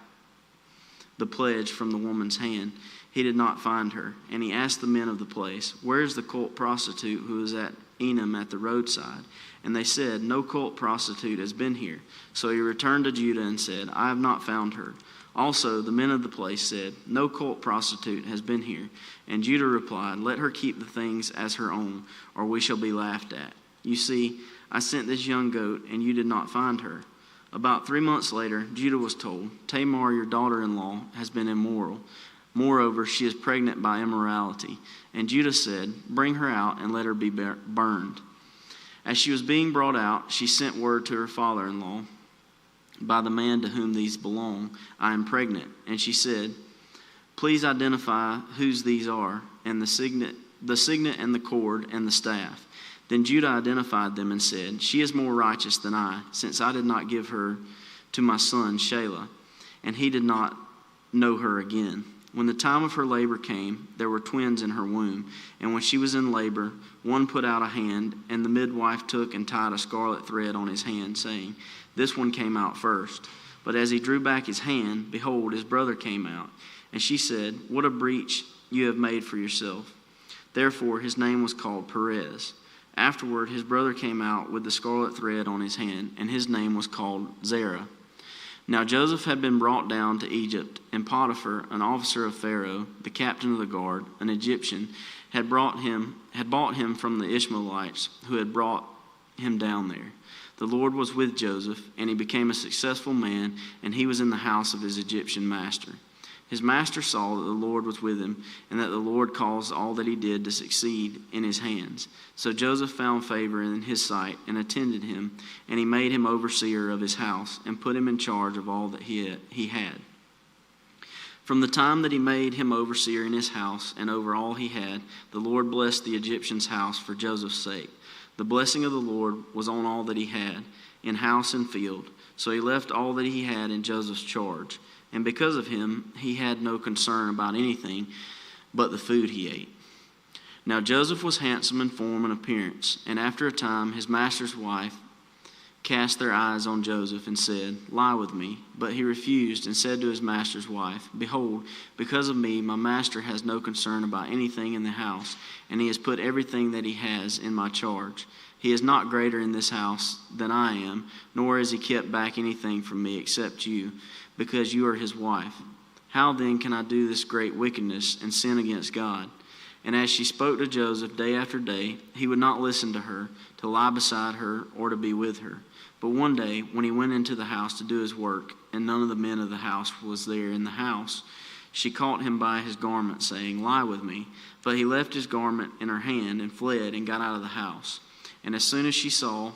the pledge from the woman's hand, he did not find her. And he asked the men of the place, "Where is the cult prostitute who is at Enim at the roadside?" And they said, "No cult prostitute has been here." So he returned to Judah and said, "I have not found her." Also the men of the place said, "No cult prostitute has been here." And Judah replied, "Let her keep the things as her own, or we shall be laughed at. You see, I sent this young goat, and you did not find her." About 3 months later, Judah was told, "Tamar, your daughter-in-law, has been immoral. Moreover, she is pregnant by immorality." And Judah said, "Bring her out and let her be burned." As she was being brought out, she sent word to her father-in-law, "By the man to whom these belong, I am pregnant." And she said, "Please identify whose these are, and the signet and the cord and the staff." Then Judah identified them and said, "She is more righteous than I, since I did not give her to my son Shelah." And he did not know her again. When the time of her labor came, there were twins in her womb. And when she was in labor, one put out a hand, and the midwife took and tied a scarlet thread on his hand, saying, "This one came out first." But as he drew back his hand, behold, his brother came out. And she said, "What a breach you have made for yourself." Therefore his name was called Perez. Afterward his brother came out with the scarlet thread on his hand, and his name was called Zerah. Now Joseph had been brought down to Egypt, and Potiphar, an officer of Pharaoh, the captain of the guard, an Egyptian, had bought him from the Ishmaelites who had brought him down there. The Lord was with Joseph, and he became a successful man, and he was in the house of his Egyptian master. His master saw that the Lord was with him, and that the Lord caused all that he did to succeed in his hands. So Joseph found favor in his sight and attended him, and he made him overseer of his house and put him in charge of all that he had. From the time that he made him overseer in his house and over all he had, the Lord blessed the Egyptian's house for Joseph's sake. The blessing of the Lord was on all that he had, in house and field. So he left all that he had in Joseph's charge. And because of him, he had no concern about anything but the food he ate. Now Joseph was handsome in form and appearance, and after a time his master's wife cast their eyes on Joseph and said, "Lie with me." But he refused and said to his master's wife, "Behold, because of me my master has no concern about anything in the house, and he has put everything that he has in my charge. He is not greater in this house than I am, nor has he kept back anything from me except you, because you are his wife. How then can I do this great wickedness and sin against God?" And as she spoke to Joseph day after day, he would not listen to her, to lie beside her, or to be with her. But one day, when he went into the house to do his work, and none of the men of the house was there in the house, she caught him by his garment, saying, "Lie with me." But he left his garment in her hand and fled and got out of the house. And as soon as she saw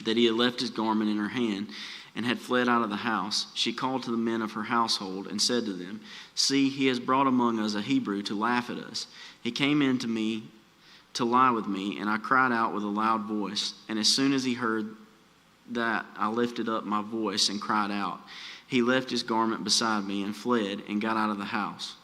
that he had left his garment in her hand and had fled out of the house, she called to the men of her household and said to them, "See, he has brought among us a Hebrew to laugh at us. He came in to me to lie with me, and I cried out with a loud voice. And as soon as he heard that, I lifted up my voice and cried out. He left his garment beside me and fled and got out of the house."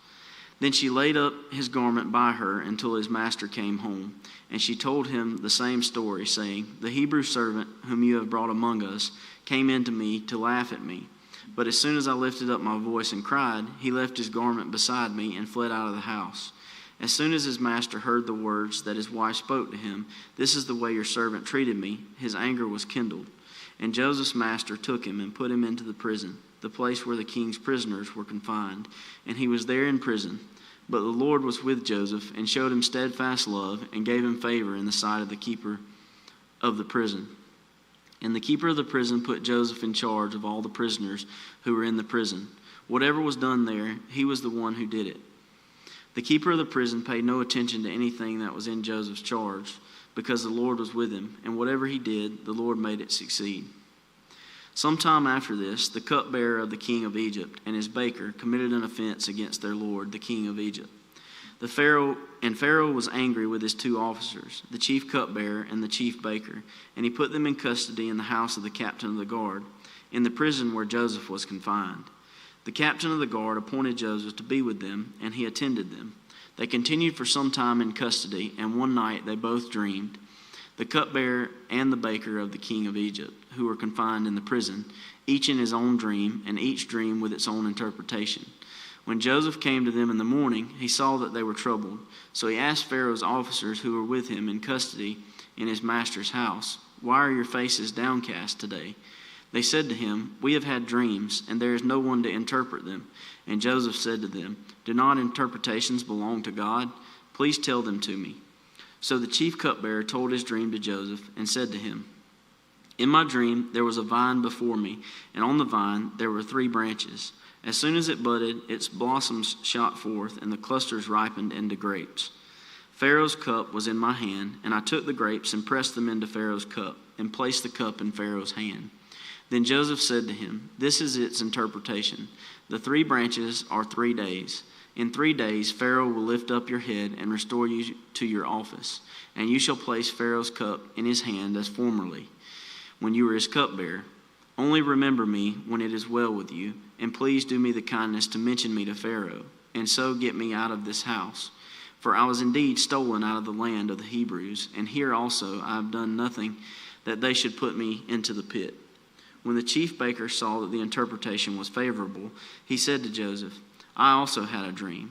Then she laid up his garment by her until his master came home. And she told him the same story, saying, "The Hebrew servant whom you have brought among us came in to me to laugh at me. But as soon as I lifted up my voice and cried, he left his garment beside me and fled out of the house." As soon as his master heard the words that his wife spoke to him, "This is the way your servant treated me," his anger was kindled. And Joseph's master took him and put him into the prison, the place where the king's prisoners were confined. And he was there in prison. But the Lord was with Joseph and showed him steadfast love and gave him favor in the sight of the keeper of the prison. And the keeper of the prison put Joseph in charge of all the prisoners who were in the prison. Whatever was done there, he was the one who did it. The keeper of the prison paid no attention to anything that was in Joseph's charge, because the Lord was with him, and whatever he did, the Lord made it succeed. Some time after this, the cupbearer of the king of Egypt and his baker committed an offense against their lord, the king of Egypt. Pharaoh was angry with his two officers, the chief cupbearer and the chief baker, and he put them in custody in the house of the captain of the guard, in the prison where Joseph was confined. The captain of the guard appointed Joseph to be with them, and he attended them. They continued for some time in custody, and one night they both dreamed, the cupbearer and the baker of the king of Egypt, who were confined in the prison, each in his own dream, and each dream with its own interpretation. When Joseph came to them in the morning, he saw that they were troubled. So he asked Pharaoh's officers who were with him in custody in his master's house, "Why are your faces downcast today?" They said to him, "We have had dreams, and there is no one to interpret them." And Joseph said to them, "Do not interpretations belong to God? Please tell them to me." So the chief cupbearer told his dream to Joseph and said to him, "In my dream there was a vine before me, and on the vine there were 3 branches. As soon as it budded, its blossoms shot forth, and the clusters ripened into grapes. Pharaoh's cup was in my hand, and I took the grapes and pressed them into Pharaoh's cup, and placed the cup in Pharaoh's hand." Then Joseph said to him, "This is its interpretation. The 3 branches are 3 days. In 3 days Pharaoh will lift up your head and restore you to your office, and you shall place Pharaoh's cup in his hand as formerly, when you were his cupbearer. Only remember me when it is well with you, and please do me the kindness to mention me to Pharaoh, and so get me out of this house. For I was indeed stolen out of the land of the Hebrews, and here also I have done nothing that they should put me into the pit." When the chief baker saw that the interpretation was favorable, he said to Joseph, "I also had a dream.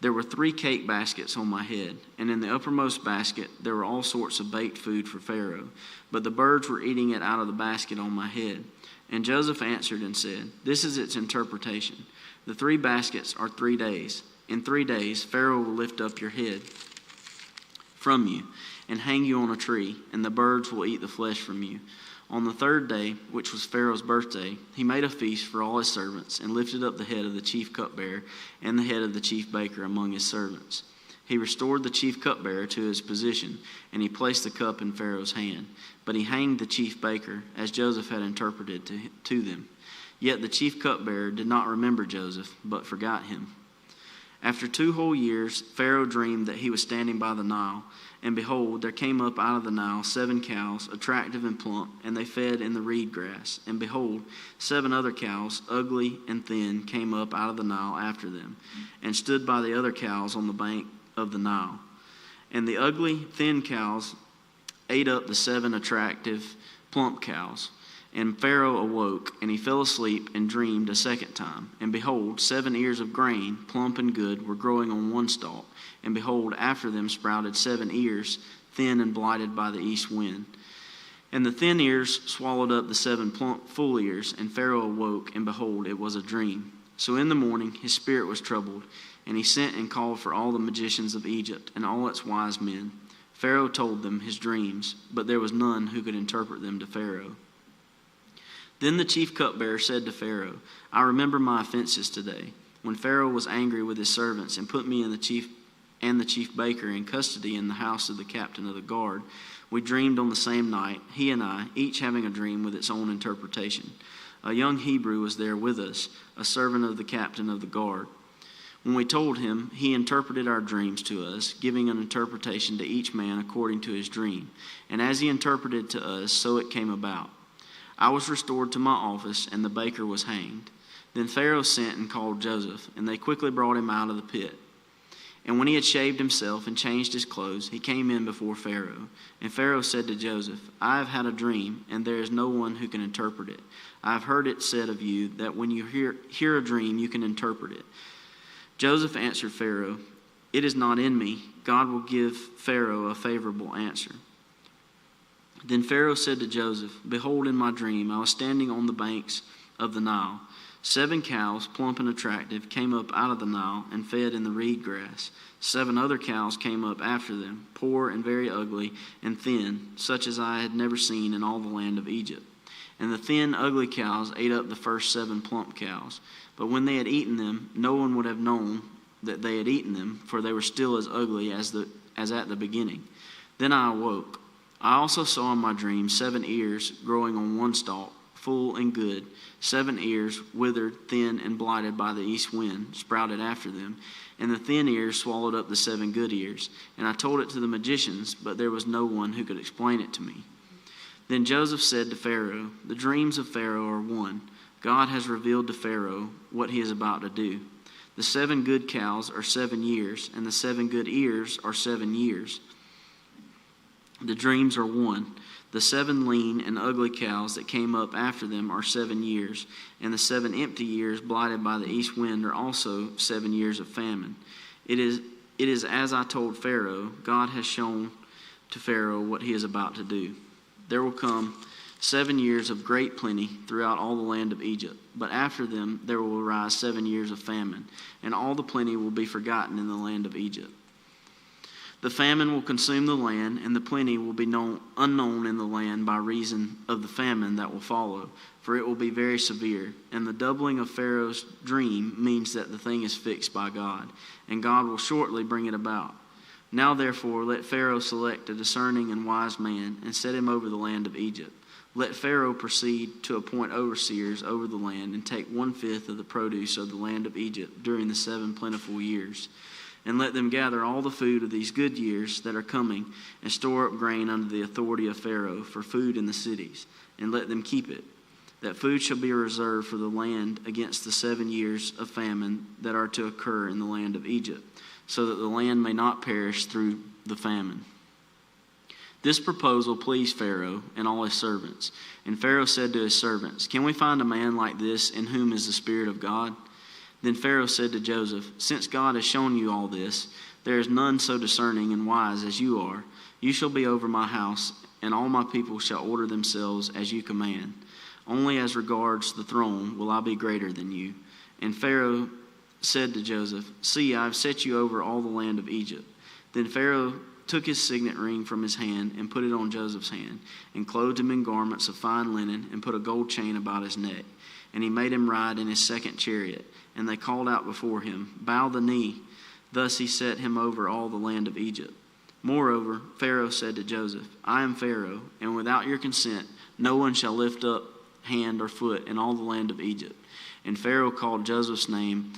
There were 3 cake baskets on my head, and in the uppermost basket there were all sorts of baked food for Pharaoh, but the birds were eating it out of the basket on my head." And Joseph answered and said, "This is its interpretation. The 3 baskets are 3 days. In 3 days Pharaoh will lift up your head from you and hang you on a tree, and the birds will eat the flesh from you. On the third day, which was Pharaoh's birthday, he made a feast for all his servants and lifted up the head of the chief cupbearer and the head of the chief baker among his servants. He restored the chief cupbearer to his position, and he placed the cup in Pharaoh's hand. But he hanged the chief baker, as Joseph had interpreted to them. Yet the chief cupbearer did not remember Joseph, but forgot him. After 2 whole years, Pharaoh dreamed that he was standing by the Nile. And behold, there came up out of the Nile 7 cows, attractive and plump, and they fed in the reed grass. And behold, 7 other cows, ugly and thin, came up out of the Nile after them, and stood by the other cows on the bank of the Nile. And the ugly, thin cows ate up the 7 attractive, plump cows. And Pharaoh awoke, and he fell asleep and dreamed a second time. And behold, 7 ears of grain, plump and good, were growing on one stalk. And behold, after them sprouted 7 ears, thin and blighted by the east wind. And the thin ears swallowed up the 7 plump, full ears. And Pharaoh awoke, and behold, it was a dream. So in the morning his spirit was troubled, and he sent and called for all the magicians of Egypt and all its wise men. Pharaoh told them his dreams, but there was none who could interpret them to Pharaoh. Then the chief cupbearer said to Pharaoh, I remember my offenses today, when Pharaoh was angry with his servants and put me and the chief baker in custody in the house of the captain of the guard. We dreamed on the same night, he and I, each having a dream with its own interpretation. A young Hebrew was there with us, a servant of the captain of the guard. When we told him, he interpreted our dreams to us, giving an interpretation to each man according to his dream. And as he interpreted to us, so it came about. I was restored to my office, and the baker was hanged. Then Pharaoh sent and called Joseph, and they quickly brought him out of the pit. And when he had shaved himself and changed his clothes, he came in before Pharaoh. And Pharaoh said to Joseph, I have had a dream, and there is no one who can interpret it. I have heard it said of you that when you hear a dream, you can interpret it. Joseph answered Pharaoh, It is not in me. God will give Pharaoh a favorable answer. Then Pharaoh said to Joseph, Behold, in my dream I was standing on the banks of the Nile. 7 cows, plump and attractive, came up out of the Nile and fed in the reed grass. 7 other cows came up after them, poor and very ugly and thin, such as I had never seen in all the land of Egypt. And the thin, ugly cows ate up the first 7 plump cows. But when they had eaten them, no one would have known that they had eaten them, for they were still as ugly as at the beginning. Then I awoke. I also saw in my dream 7 ears growing on one stalk, full and good. 7 ears, withered, thin, and blighted by the east wind, sprouted after them. And the thin ears swallowed up the 7 good ears. And I told it to the magicians, but there was no one who could explain it to me. Then Joseph said to Pharaoh, The dreams of Pharaoh are one. God has revealed to Pharaoh what he is about to do. The 7 good cows are 7 years, and the 7 good ears are 7 years. The dreams are one. The 7 lean and ugly cows that came up after them are 7 years, and the 7 empty years blighted by the east wind are also 7 years of famine. It is as I told Pharaoh. God has shown to Pharaoh what he is about to do. There will come 7 years of great plenty throughout all the land of Egypt, but after them there will arise 7 years of famine, and all the plenty will be forgotten in the land of Egypt. The famine will consume the land, and the plenty will be unknown in the land by reason of the famine that will follow, for it will be very severe. And the doubling of Pharaoh's dream means that the thing is fixed by God, and God will shortly bring it about. Now therefore let Pharaoh select a discerning and wise man, and set him over the land of Egypt. Let Pharaoh proceed to appoint overseers over the land, and take 1/5 of the produce of the land of Egypt during the 7 plentiful years. And let them gather all the food of these good years that are coming, and store up grain under the authority of Pharaoh for food in the cities, and let them keep it. That food shall be reserved for the land against the 7 years of famine that are to occur in the land of Egypt, so that the land may not perish through the famine. This proposal pleased Pharaoh and all his servants. And Pharaoh said to his servants, Can we find a man like this in whom is the Spirit of God? Then Pharaoh said to Joseph, Since God has shown you all this, there is none so discerning and wise as you are. You shall be over my house, and all my people shall order themselves as you command. Only as regards the throne will I be greater than you. And Pharaoh said to Joseph, See, I have set you over all the land of Egypt. Then Pharaoh took his signet ring from his hand and put it on Joseph's hand, and clothed him in garments of fine linen, and put a gold chain about his neck. And he made him ride in his second chariot. And they called out before him, "Bow the knee." Thus he set him over all the land of Egypt. Moreover, Pharaoh said to Joseph, "I am Pharaoh, and without your consent no one shall lift up hand or foot in all the land of Egypt." And Pharaoh called Joseph's name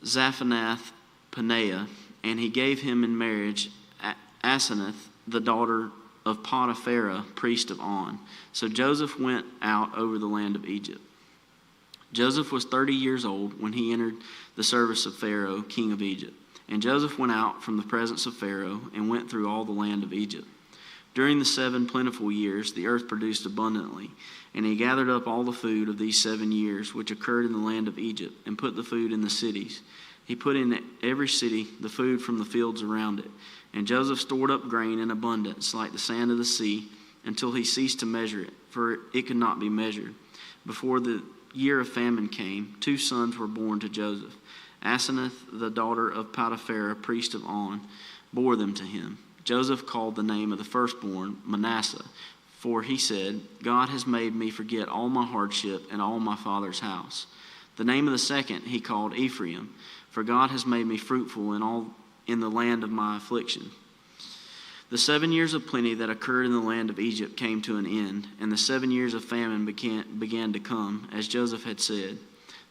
Zaphanath-Paneah, and he gave him in marriage Asenath, the daughter of Potiphar, priest of On. So Joseph went out over the land of Egypt. Joseph was 30 years old when he entered the service of Pharaoh, king of Egypt. And Joseph went out from the presence of Pharaoh and went through all the land of Egypt. During the 7 plentiful years, the earth produced abundantly, and he gathered up all the food of these 7 years which occurred in the land of Egypt, and put the food in the cities. He put in every city the food from the fields around it. And Joseph stored up grain in abundance, like the sand of the sea, until he ceased to measure it, for it could not be measured. Before the year of famine came, 2 sons were born to Joseph. Asenath, the daughter of Potiphar, priest of On, bore them to him. Joseph called the name of the firstborn Manasseh, for he said, "God has made me forget all my hardship and all my father's house." The name of the second he called Ephraim, for God has made me fruitful in the land of my affliction. The 7 years of plenty that occurred in the land of Egypt came to an end, and the 7 years of famine began to come, as Joseph had said.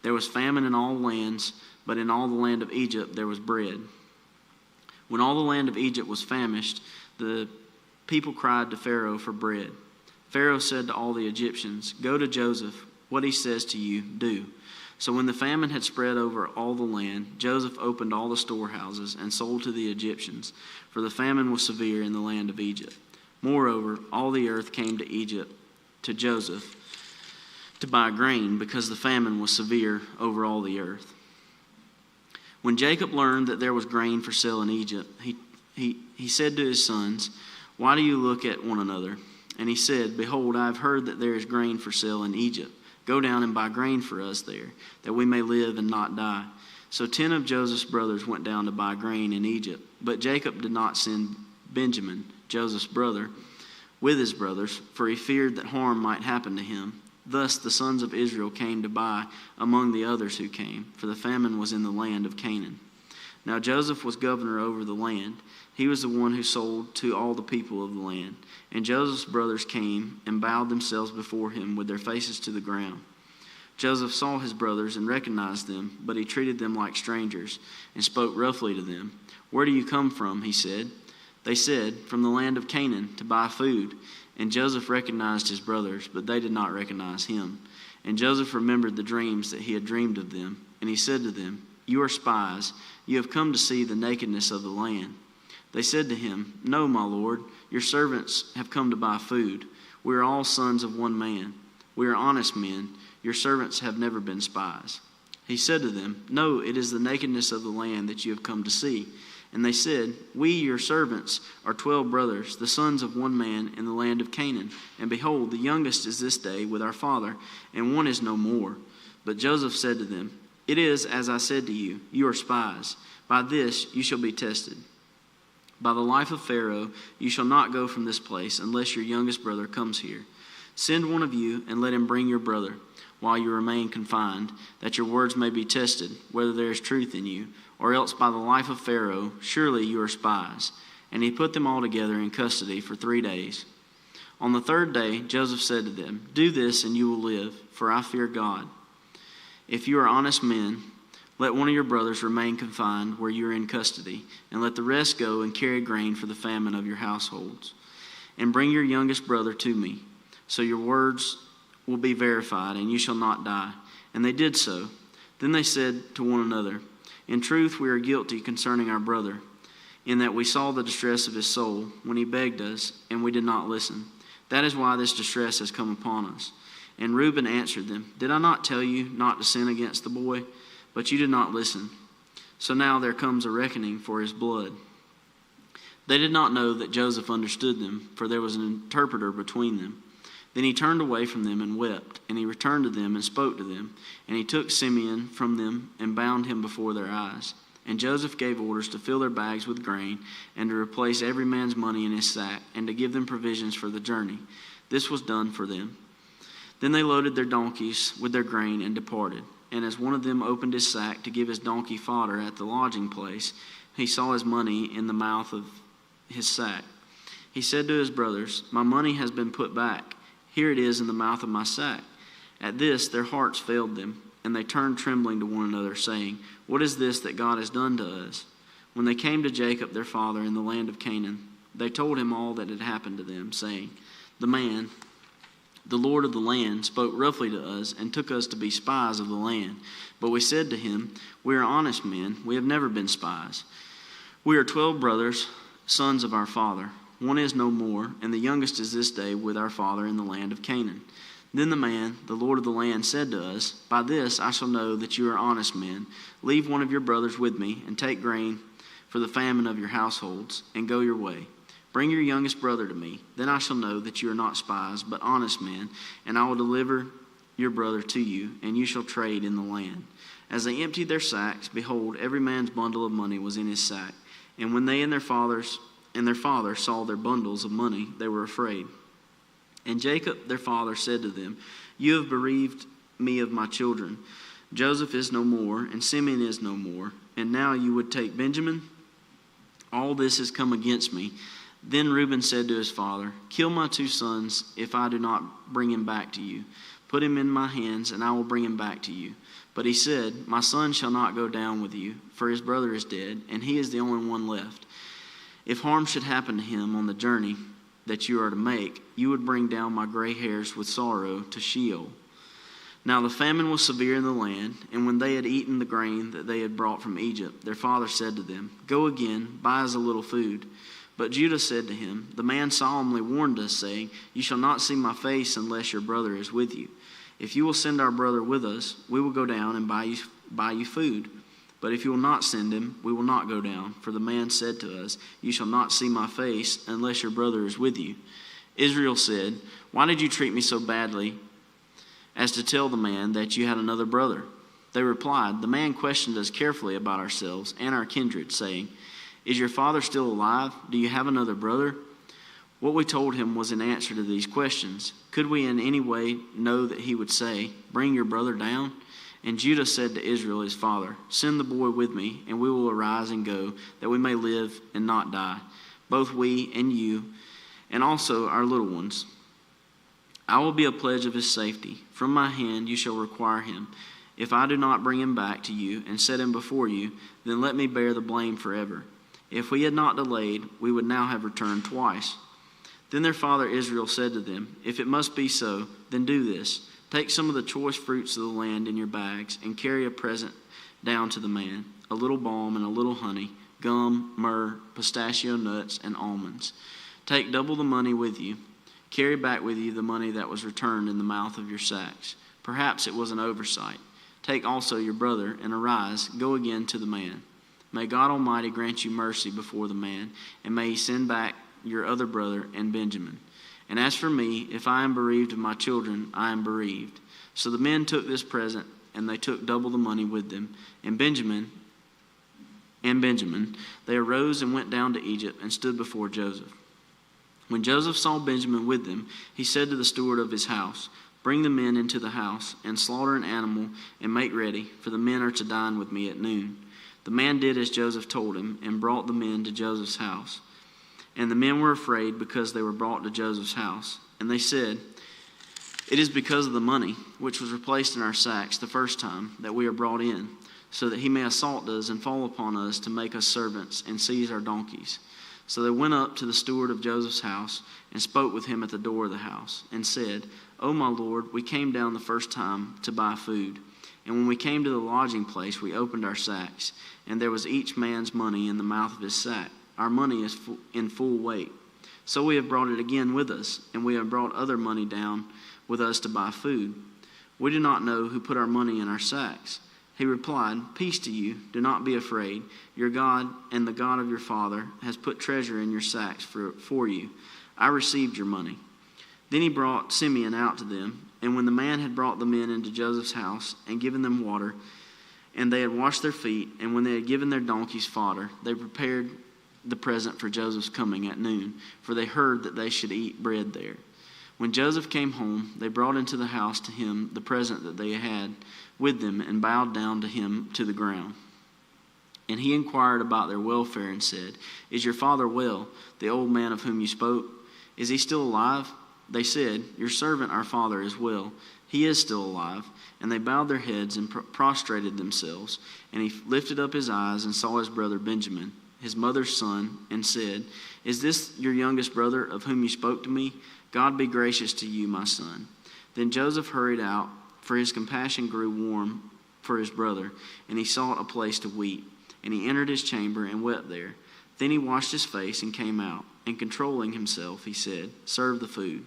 There was famine in all lands, but in all the land of Egypt there was bread. When all the land of Egypt was famished, the people cried to Pharaoh for bread. Pharaoh said to all the Egyptians, "Go to Joseph. What he says to you, do." So when the famine had spread over all the land, Joseph opened all the storehouses and sold to the Egyptians, for the famine was severe in the land of Egypt. Moreover, all the earth came to Egypt, to Joseph, to buy grain, because the famine was severe over all the earth. When Jacob learned that there was grain for sale in Egypt, he said to his sons, "Why do you look at one another?" And he said, "Behold, I have heard that there is grain for sale in Egypt. Go down and buy grain for us there, that we may live and not die." So 10 of Joseph's brothers went down to buy grain in Egypt. But Jacob did not send Benjamin, Joseph's brother, with his brothers, for he feared that harm might happen to him. Thus the sons of Israel came to buy among the others who came, for the famine was in the land of Canaan. Now Joseph was governor over the land. He was the one who sold to all the people of the land. And Joseph's brothers came and bowed themselves before him with their faces to the ground. Joseph saw his brothers and recognized them, but he treated them like strangers and spoke roughly to them. "Where do you come from?" he said. They said, "From the land of Canaan, to buy food." And Joseph recognized his brothers, but they did not recognize him. And Joseph remembered the dreams that he had dreamed of them. And he said to them, "You are spies. You have come to see the nakedness of the land." They said to him, "No, my lord, your servants have come to buy food. We are all sons of one man. We are honest men. Your servants have never been spies." He said to them, "No, it is the nakedness of the land that you have come to see." And they said, "We, your servants, are 12 brothers, the sons of one man in the land of Canaan. And behold, the youngest is this day with our father, and one is no more." But Joseph said to them, "It is as I said to you, you are spies. By this you shall be tested. By the life of Pharaoh, you shall not go from this place unless your youngest brother comes here. Send one of you and let him bring your brother while you remain confined, that your words may be tested, whether there is truth in you, or else by the life of Pharaoh, surely you are spies." And he put them all together in custody for 3 days. On the 3rd day, Joseph said to them, "Do this and you will live, for I fear God. If you are honest men, let one of your brothers remain confined where you are in custody, and let the rest go and carry grain for the famine of your households. And bring your youngest brother to me, so your words will be verified, and you shall not die." And they did so. Then they said to one another, "In truth, we are guilty concerning our brother, in that we saw the distress of his soul when he begged us, and we did not listen. That is why this distress has come upon us." And Reuben answered them, "Did I not tell you not to sin against the boy? But you did not listen. So now there comes a reckoning for his blood." They did not know that Joseph understood them, for there was an interpreter between them. Then he turned away from them and wept, and he returned to them and spoke to them. And he took Simeon from them and bound him before their eyes. And Joseph gave orders to fill their bags with grain, and to replace every man's money in his sack, and to give them provisions for the journey. This was done for them. Then they loaded their donkeys with their grain and departed. And as one of them opened his sack to give his donkey fodder at the lodging place, he saw his money in the mouth of his sack. He said to his brothers, "My money has been put back. Here it is in the mouth of my sack." At this their hearts failed them, and they turned trembling to one another, saying, "What is this that God has done to us?" When they came to Jacob their father in the land of Canaan, they told him all that had happened to them, saying, The Lord of the land, spoke roughly to us and took us to be spies of the land. But we said to him, "We are honest men, we have never been spies. We are 12 brothers, sons of our father. One is no more, and the youngest is this day with our father in the land of Canaan." Then the Lord of the land, said to us, "By this I shall know that you are honest men. Leave one of your brothers with me, and take grain for the famine of your households, and go your way. Bring your youngest brother to me. Then I shall know that you are not spies, but honest men, and I will deliver your brother to you, and you shall trade in the land." As they emptied their sacks, behold, every man's bundle of money was in his sack. And when they and their father saw their bundles of money, they were afraid. And Jacob their father said to them, "You have bereaved me of my children. Joseph is no more, and Simeon is no more, and now you would take Benjamin? All this has come against me." Then Reuben said to his father, "Kill my 2 sons if I do not bring him back to you. Put him in my hands, and I will bring him back to you." But he said, "My son shall not go down with you, for his brother is dead, and he is the only one left. If harm should happen to him on the journey that you are to make, you would bring down my gray hairs with sorrow to Sheol." Now the famine was severe in the land, and when they had eaten the grain that they had brought from Egypt, their father said to them, "Go again, buy us a little food." But Judah said to him, "The man solemnly warned us, saying, 'You shall not see my face unless your brother is with you.' If you will send our brother with us, we will go down and buy you food. But if you will not send him, we will not go down. For the man said to us, 'You shall not see my face unless your brother is with you.'" Israel said, "Why did you treat me so badly as to tell the man that you had another brother?" They replied, "The man questioned us carefully about ourselves and our kindred, saying, 'Is your father still alive? Do you have another brother?' What we told him was in answer to these questions. Could we in any way know that he would say, 'Bring your brother down'?" And Judah said to Israel his father, "Send the boy with me, and we will arise and go, that we may live and not die, both we and you, and also our little ones. I will be a pledge of his safety. From my hand you shall require him. If I do not bring him back to you and set him before you, then let me bear the blame forever. If we had not delayed, we would now have returned twice." Then their father Israel said to them, "If it must be so, then do this. Take some of the choice fruits of the land in your bags, and carry a present down to the man, a little balm and a little honey, gum, myrrh, pistachio nuts, and almonds. Take double the money with you. Carry back with you the money that was returned in the mouth of your sacks. Perhaps it was an oversight. Take also your brother, and arise, go again to the man. May God Almighty grant you mercy before the man, and may he send back your other brother and Benjamin. And as for me, if I am bereaved of my children, I am bereaved." So the men took this present, and they took double the money with them. And Benjamin, they arose and went down to Egypt and stood before Joseph. When Joseph saw Benjamin with them, he said to the steward of his house, "Bring the men into the house, and slaughter an animal, and make ready, for the men are to dine with me at noon." The man did as Joseph told him, and brought the men to Joseph's house. And the men were afraid because they were brought to Joseph's house. And they said, "It is because of the money, which was replaced in our sacks the first time, that we are brought in, so that he may assault us and fall upon us to make us servants and seize our donkeys." So they went up to the steward of Joseph's house and spoke with him at the door of the house, and said, "O my lord, we came down the first time to buy food. And when we came to the lodging place, we opened our sacks, and there was each man's money in the mouth of his sack. Our money is in full weight. So we have brought it again with us, and we have brought other money down with us to buy food. We do not know who put our money in our sacks." He replied, "Peace to you, do not be afraid. Your God and the God of your father has put treasure in your sacks for you. I received your money." Then he brought Simeon out to them, and when the man had brought the men into Joseph's house and given them water, And they had washed their feet, and when they had given their donkeys fodder, they prepared the present for Joseph's coming at noon, for they heard that they should eat bread there. When Joseph came home, they brought into the house to him the present that they had with them, and bowed down to him to the ground. And he inquired about their welfare and said, "Is your father well, the old man of whom you spoke? Is he still alive?" They said, "Your servant our father is well. He is still alive." And they bowed their heads and prostrated themselves. And he lifted up his eyes and saw his brother Benjamin, his mother's son, and said, "Is this your youngest brother of whom you spoke to me? God be gracious to you, my son." Then Joseph hurried out, for his compassion grew warm for his brother, and he sought a place to weep. And he entered his chamber and wept there. Then he washed his face and came out, and controlling himself, he said, "Serve the food."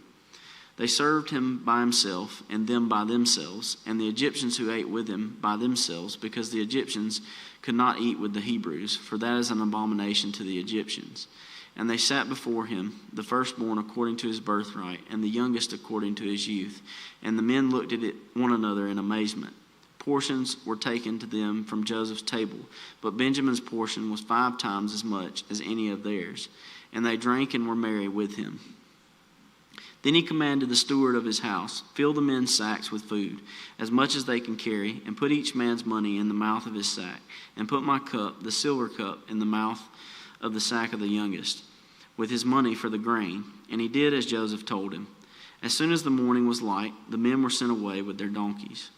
They served him by himself, and them by themselves, and the Egyptians who ate with him by themselves, because the Egyptians could not eat with the Hebrews, for that is an abomination to the Egyptians. And they sat before him, the firstborn according to his birthright, and the youngest according to his youth. And the men looked at one another in amazement. Portions were taken to them from Joseph's table, but Benjamin's portion was 5 times as much as any of theirs. And they drank and were merry with him. Then he commanded the steward of his house, "Fill the men's sacks with food, as much as they can carry, and put each man's money in the mouth of his sack, and put my cup, the silver cup, in the mouth of the sack of the youngest, with his money for the grain." And he did as Joseph told him. As soon as the morning was light, the men were sent away with their donkeys.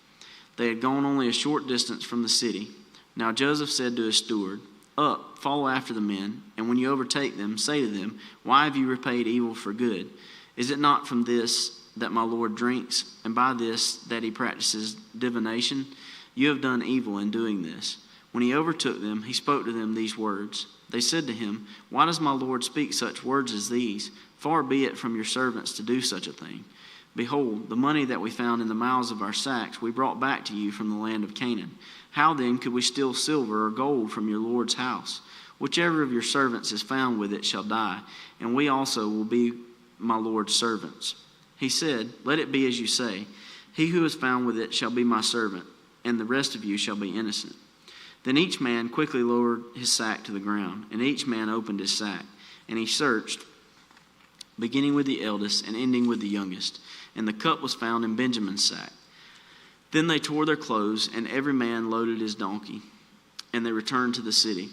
They had gone only a short distance from the city. Now Joseph said to his steward, "Up, follow after the men, and when you overtake them, say to them, 'Why have you repaid evil for good? Is it not from this that my Lord drinks, and by this that he practices divination? You have done evil in doing this.'" When he overtook them, he spoke to them these words. They said to him, "Why does my Lord speak such words as these? Far be it from your servants to do such a thing. Behold, the money that we found in the mouths of our sacks we brought back to you from the land of Canaan. How then could we steal silver or gold from your Lord's house? Whichever of your servants is found with it shall die, and we also will be my Lord's servants." He said, "Let it be as you say. He who is found with it shall be my servant, and the rest of you shall be innocent." Then each man quickly lowered his sack to the ground, and each man opened his sack, and he searched, beginning with the eldest and ending with the youngest. And the cup was found in Benjamin's sack. Then they tore their clothes, and every man loaded his donkey, and they returned to the city.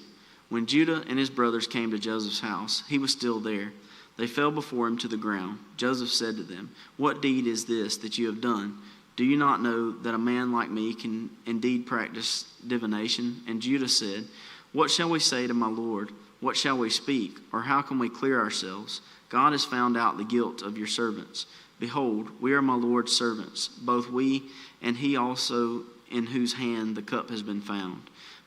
When Judah and his brothers came to Joseph's house, he was still there. They fell before him to the ground. Joseph said to them, "What deed is this that you have done? Do you not know that a man like me can indeed practice divination?" And Judah said, "What shall we say to my Lord? What shall we speak? Or how can we clear ourselves? God has found out the guilt of your servants. Behold, we are my Lord's servants, both we and he also in whose hand the cup has been found."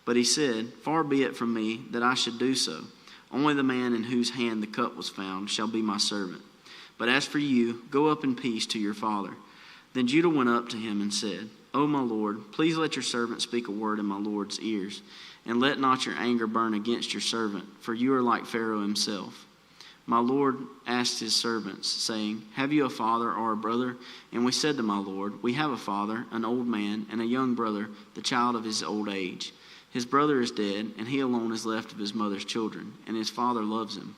But he said, "Far be it from me that I should do so. Only the man in whose hand the cup was found shall be my servant. But as for you, go up in peace to your father." Then Judah went up to him and said, "O my Lord, please let your servant speak a word in my Lord's ears, and let not your anger burn against your servant, for you are like Pharaoh himself." My Lord asked his servants, saying, "Have you a father or a brother?" And we said to my Lord, "We have a father, an old man, and a young brother, the child of his old age. His brother is dead, and he alone is left of his mother's children, and his father loves him."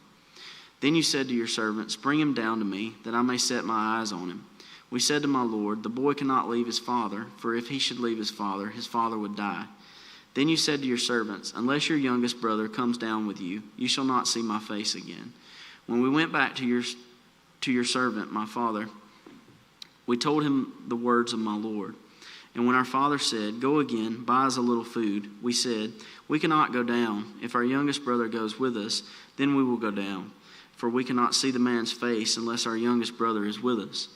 Then you said to your servants, "Bring him down to me, that I may set my eyes on him." We said to my Lord, "The boy cannot leave his father, for if he should leave his father would die." Then you said to your servants, "Unless your youngest brother comes down with you, you shall not see my face again." When we went back to your servant, my father, we told him the words of my Lord. And when our father said, "Go again, buy us a little food," we said, "We cannot go down. If our youngest brother goes with us, then we will go down. For we cannot see the man's face unless our youngest brother is with us."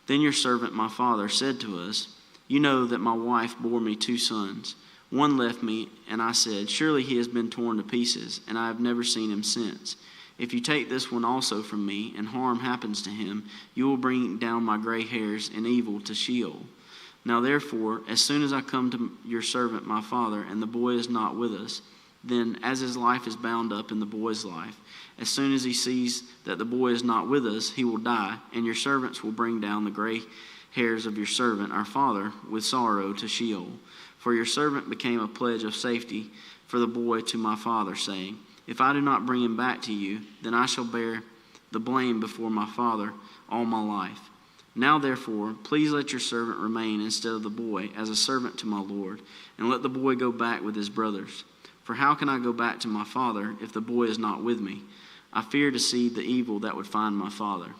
Then your servant, my father, said to us, "You know that my wife bore me 2 sons. One left me, and I said, 'Surely he has been torn to pieces, and I have never seen him since.' If you take this one also from me, and harm happens to him, you will bring down my gray hairs in evil to Sheol. Now therefore, as soon as I come to your servant my father, and the boy is not with us, then as his life is bound up in the boy's life, as soon as he sees that the boy is not with us, he will die, and your servants will bring down the gray hairs of your servant our father with sorrow to Sheol. For your servant became a pledge of safety for the boy to my father, saying, if I do not bring him back to you, then I shall bear the blame before my father all my life. Now therefore, please let your servant remain instead of the boy as a servant to my lord, and let the boy go back with his brothers. For how can I go back to my father if the boy is not with me? I fear to see the evil that would find my father."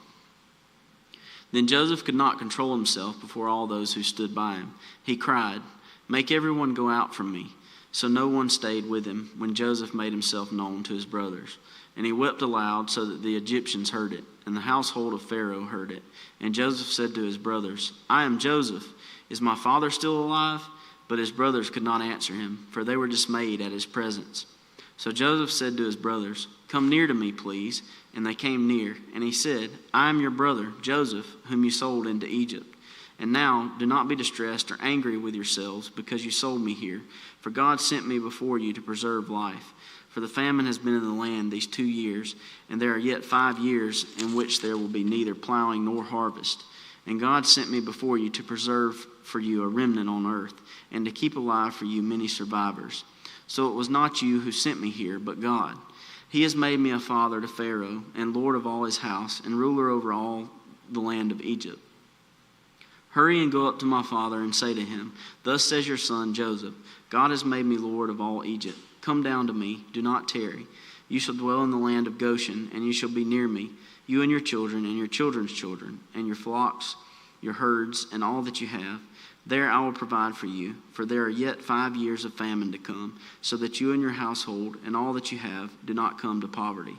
Then Joseph could not control himself before all those who stood by him. He cried, "Make everyone go out from me." So no one stayed with him when Joseph made himself known to his brothers. And he wept aloud so that the Egyptians heard it, and the household of Pharaoh heard it. And Joseph said to his brothers, "I am Joseph. Is my father still alive?" But his brothers could not answer him, for they were dismayed at his presence. So Joseph said to his brothers, "Come near to me, please." And they came near. And he said, "I am your brother, Joseph, whom you sold into Egypt. And now do not be distressed or angry with yourselves because you sold me here, for God sent me before you to preserve life. For the famine has been in the land these 2 years, and there are yet 5 years in which there will be neither plowing nor harvest. And God sent me before you to preserve for you a remnant on earth, and to keep alive for you many survivors. So it was not you who sent me here, but God. He has made me a father to Pharaoh, and lord of all his house, and ruler over all the land of Egypt. Hurry and go up to my father and say to him, 'Thus says your son Joseph, God has made me lord of all Egypt. Come down to me, do not tarry. You shall dwell in the land of Goshen, and you shall be near me, you and your children and your children's children, and your flocks, your herds, and all that you have. There I will provide for you, for there are yet 5 years of famine to come, so that you and your household and all that you have do not come to poverty.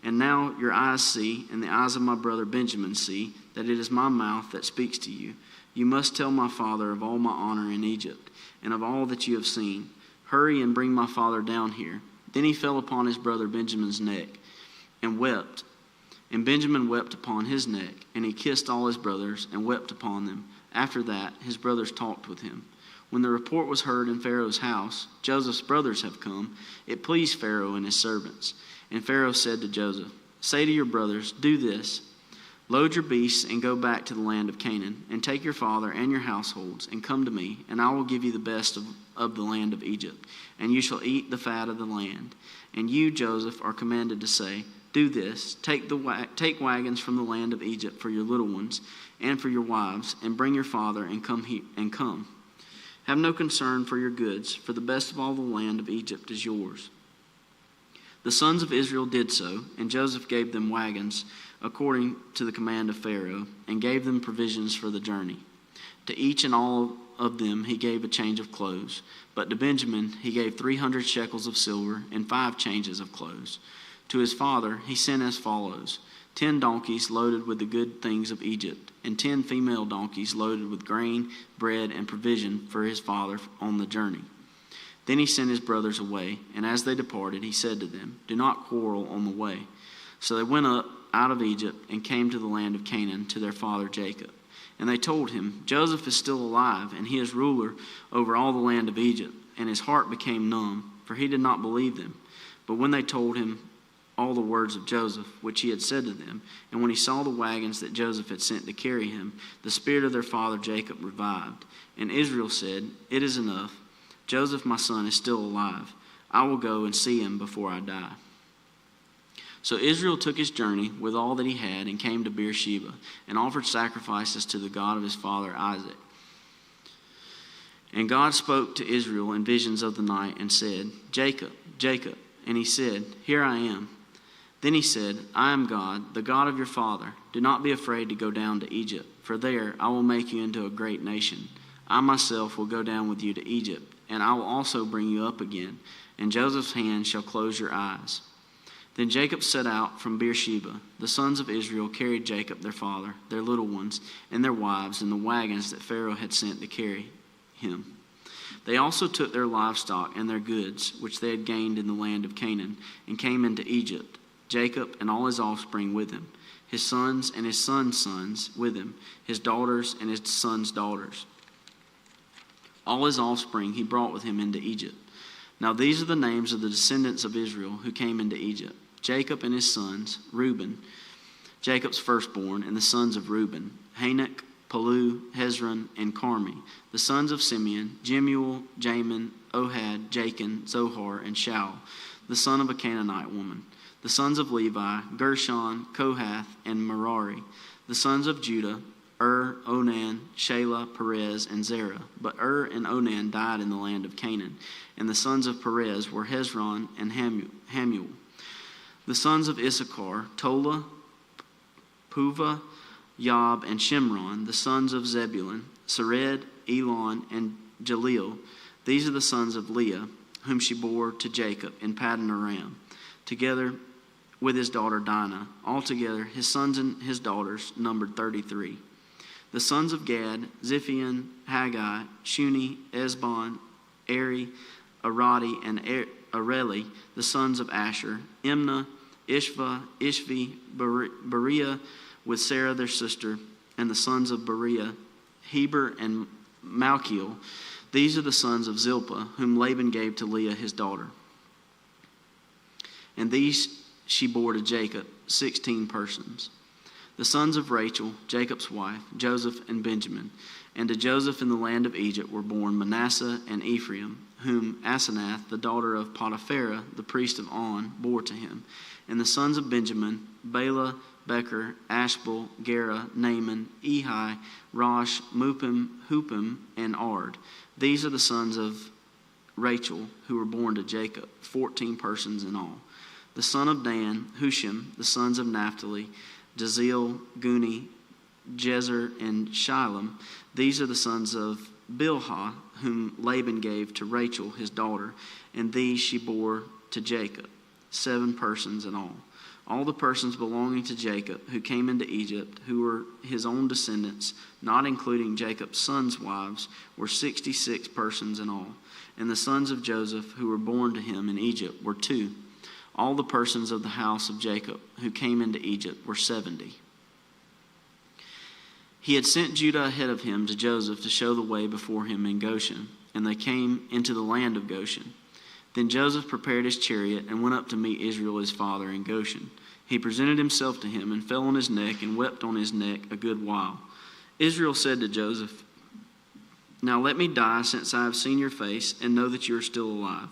And now your eyes see, and the eyes of my brother Benjamin see, that it is my mouth that speaks to you. You must tell my father of all my honor in Egypt, and of all that you have seen. Hurry and bring my father down here." Then he fell upon his brother Benjamin's neck and wept. And Benjamin wept upon his neck, and he kissed all his brothers and wept upon them. After that, his brothers talked with him. When the report was heard in Pharaoh's house, "Joseph's brothers have come," it pleased Pharaoh and his servants. And Pharaoh said to Joseph, "Say to your brothers, do this. Load your beasts and go back to the land of Canaan, and take your father and your households, and come to me, and I will give you the best of the land of Egypt, and you shall eat the fat of the land. And you, Joseph, are commanded to say, do this, take wagons from the land of Egypt for your little ones and for your wives, and bring your father and come. Have no concern for your goods, for the best of all the land of Egypt is yours." The sons of Israel did so, and Joseph gave them wagons according to the command of Pharaoh, and gave them provisions for the journey. To each and all of them he gave a change of clothes, but to Benjamin he gave 300 shekels of silver and 5 changes of clothes. To his father he sent as follows: 10 donkeys loaded with the good things of Egypt, and 10 female donkeys loaded with grain, bread, and provision for his father on the journey. Then he sent his brothers away, and as they departed, he said to them, "Do not quarrel on the way." So they went up out of Egypt and came to the land of Canaan to their father Jacob. And they told him, "Joseph is still alive, and he is ruler over all the land of Egypt." And his heart became numb, for he did not believe them. But when they told him all the words of Joseph, which he had said to them, and when he saw the wagons that Joseph had sent to carry him, the spirit of their father Jacob revived. And Israel said, "It is enough. Joseph, my son, is still alive. I will go and see him before I die." So Israel took his journey with all that he had and came to Beersheba and offered sacrifices to the God of his father Isaac. And God spoke to Israel in visions of the night and said, "Jacob, Jacob." And he said, "Here I am." Then he said, "I am God, the God of your father. Do not be afraid to go down to Egypt, for there I will make you into a great nation. I myself will go down with you to Egypt, and I will also bring you up again, and Joseph's hand shall close your eyes." Then Jacob set out from Beersheba. The sons of Israel carried Jacob their father, their little ones, and their wives in the wagons that Pharaoh had sent to carry him. They also took their livestock and their goods, which they had gained in the land of Canaan, and came into Egypt, Jacob and all his offspring with him, his sons and his sons' sons with him, his daughters and his sons' daughters. All his offspring he brought with him into Egypt. Now these are the names of the descendants of Israel who came into Egypt: Jacob and his sons, Reuben, Jacob's firstborn, and the sons of Reuben, Hanok, Palu, Hezron, and Carmi. The sons of Simeon, Jemuel, Jamin, Ohad, Jachin, Zohar, and Shaul, the son of a Canaanite woman. The sons of Levi, Gershon, Kohath, and Merari. The sons of Judah, Onan, Shelah, Perez, and Zerah. But and Onan died in the land of Canaan. And the sons of Perez were Hezron and Hamuel. The sons of Issachar, Tola, Puvah, Yob, and Shimron. The sons of Zebulun, Sered, Elon, and Jaleel. These are the sons of Leah, whom she bore to Jacob in Paddan Aram, together with his daughter Dinah. Altogether, his sons and his daughters numbered 33. The sons of Gad, Ziphion, Haggai, Shuni, Esbon, Eri, Aradi, and Areli. The sons of Asher, Imnah, Ishva, Ishvi, Beriah, with Sarah their sister. And the sons of Beriah, Heber, and Malchiel. These are the sons of Zilpah, whom Laban gave to Leah his daughter. And these she bore to Jacob, 16 persons. The sons of Rachel, Jacob's wife, Joseph and Benjamin. And to Joseph in the land of Egypt were born Manasseh and Ephraim, whom Asenath, the daughter of Potipharah, the priest of On, bore to him. And the sons of Benjamin, Bela, Becher, Ashbel, Gera, Naaman, Ehi, Rosh, Mupim, Hupim, and Ard. These are the sons of Rachel, who were born to Jacob, 14 persons in all. The son of Dan, Hushim. The sons of Naphtali, Jaziel, Guni, Jezer, and Shilem. These are the sons of Bilhah, whom Laban gave to Rachel his daughter, and these she bore to Jacob, 7 persons in all. All the persons belonging to Jacob who came into Egypt, who were his own descendants, not including Jacob's sons' wives, were 66 persons in all. And the sons of Joseph who were born to him in Egypt were 2. All the persons of the house of Jacob who came into Egypt were 70. He had sent Judah ahead of him to Joseph to show the way before him in Goshen, and they came into the land of Goshen. Then Joseph prepared his chariot and went up to meet Israel his father in Goshen. He presented himself to him and fell on his neck and wept on his neck a good while. Israel said to Joseph, "Now let me die, since I have seen your face and know that you are still alive."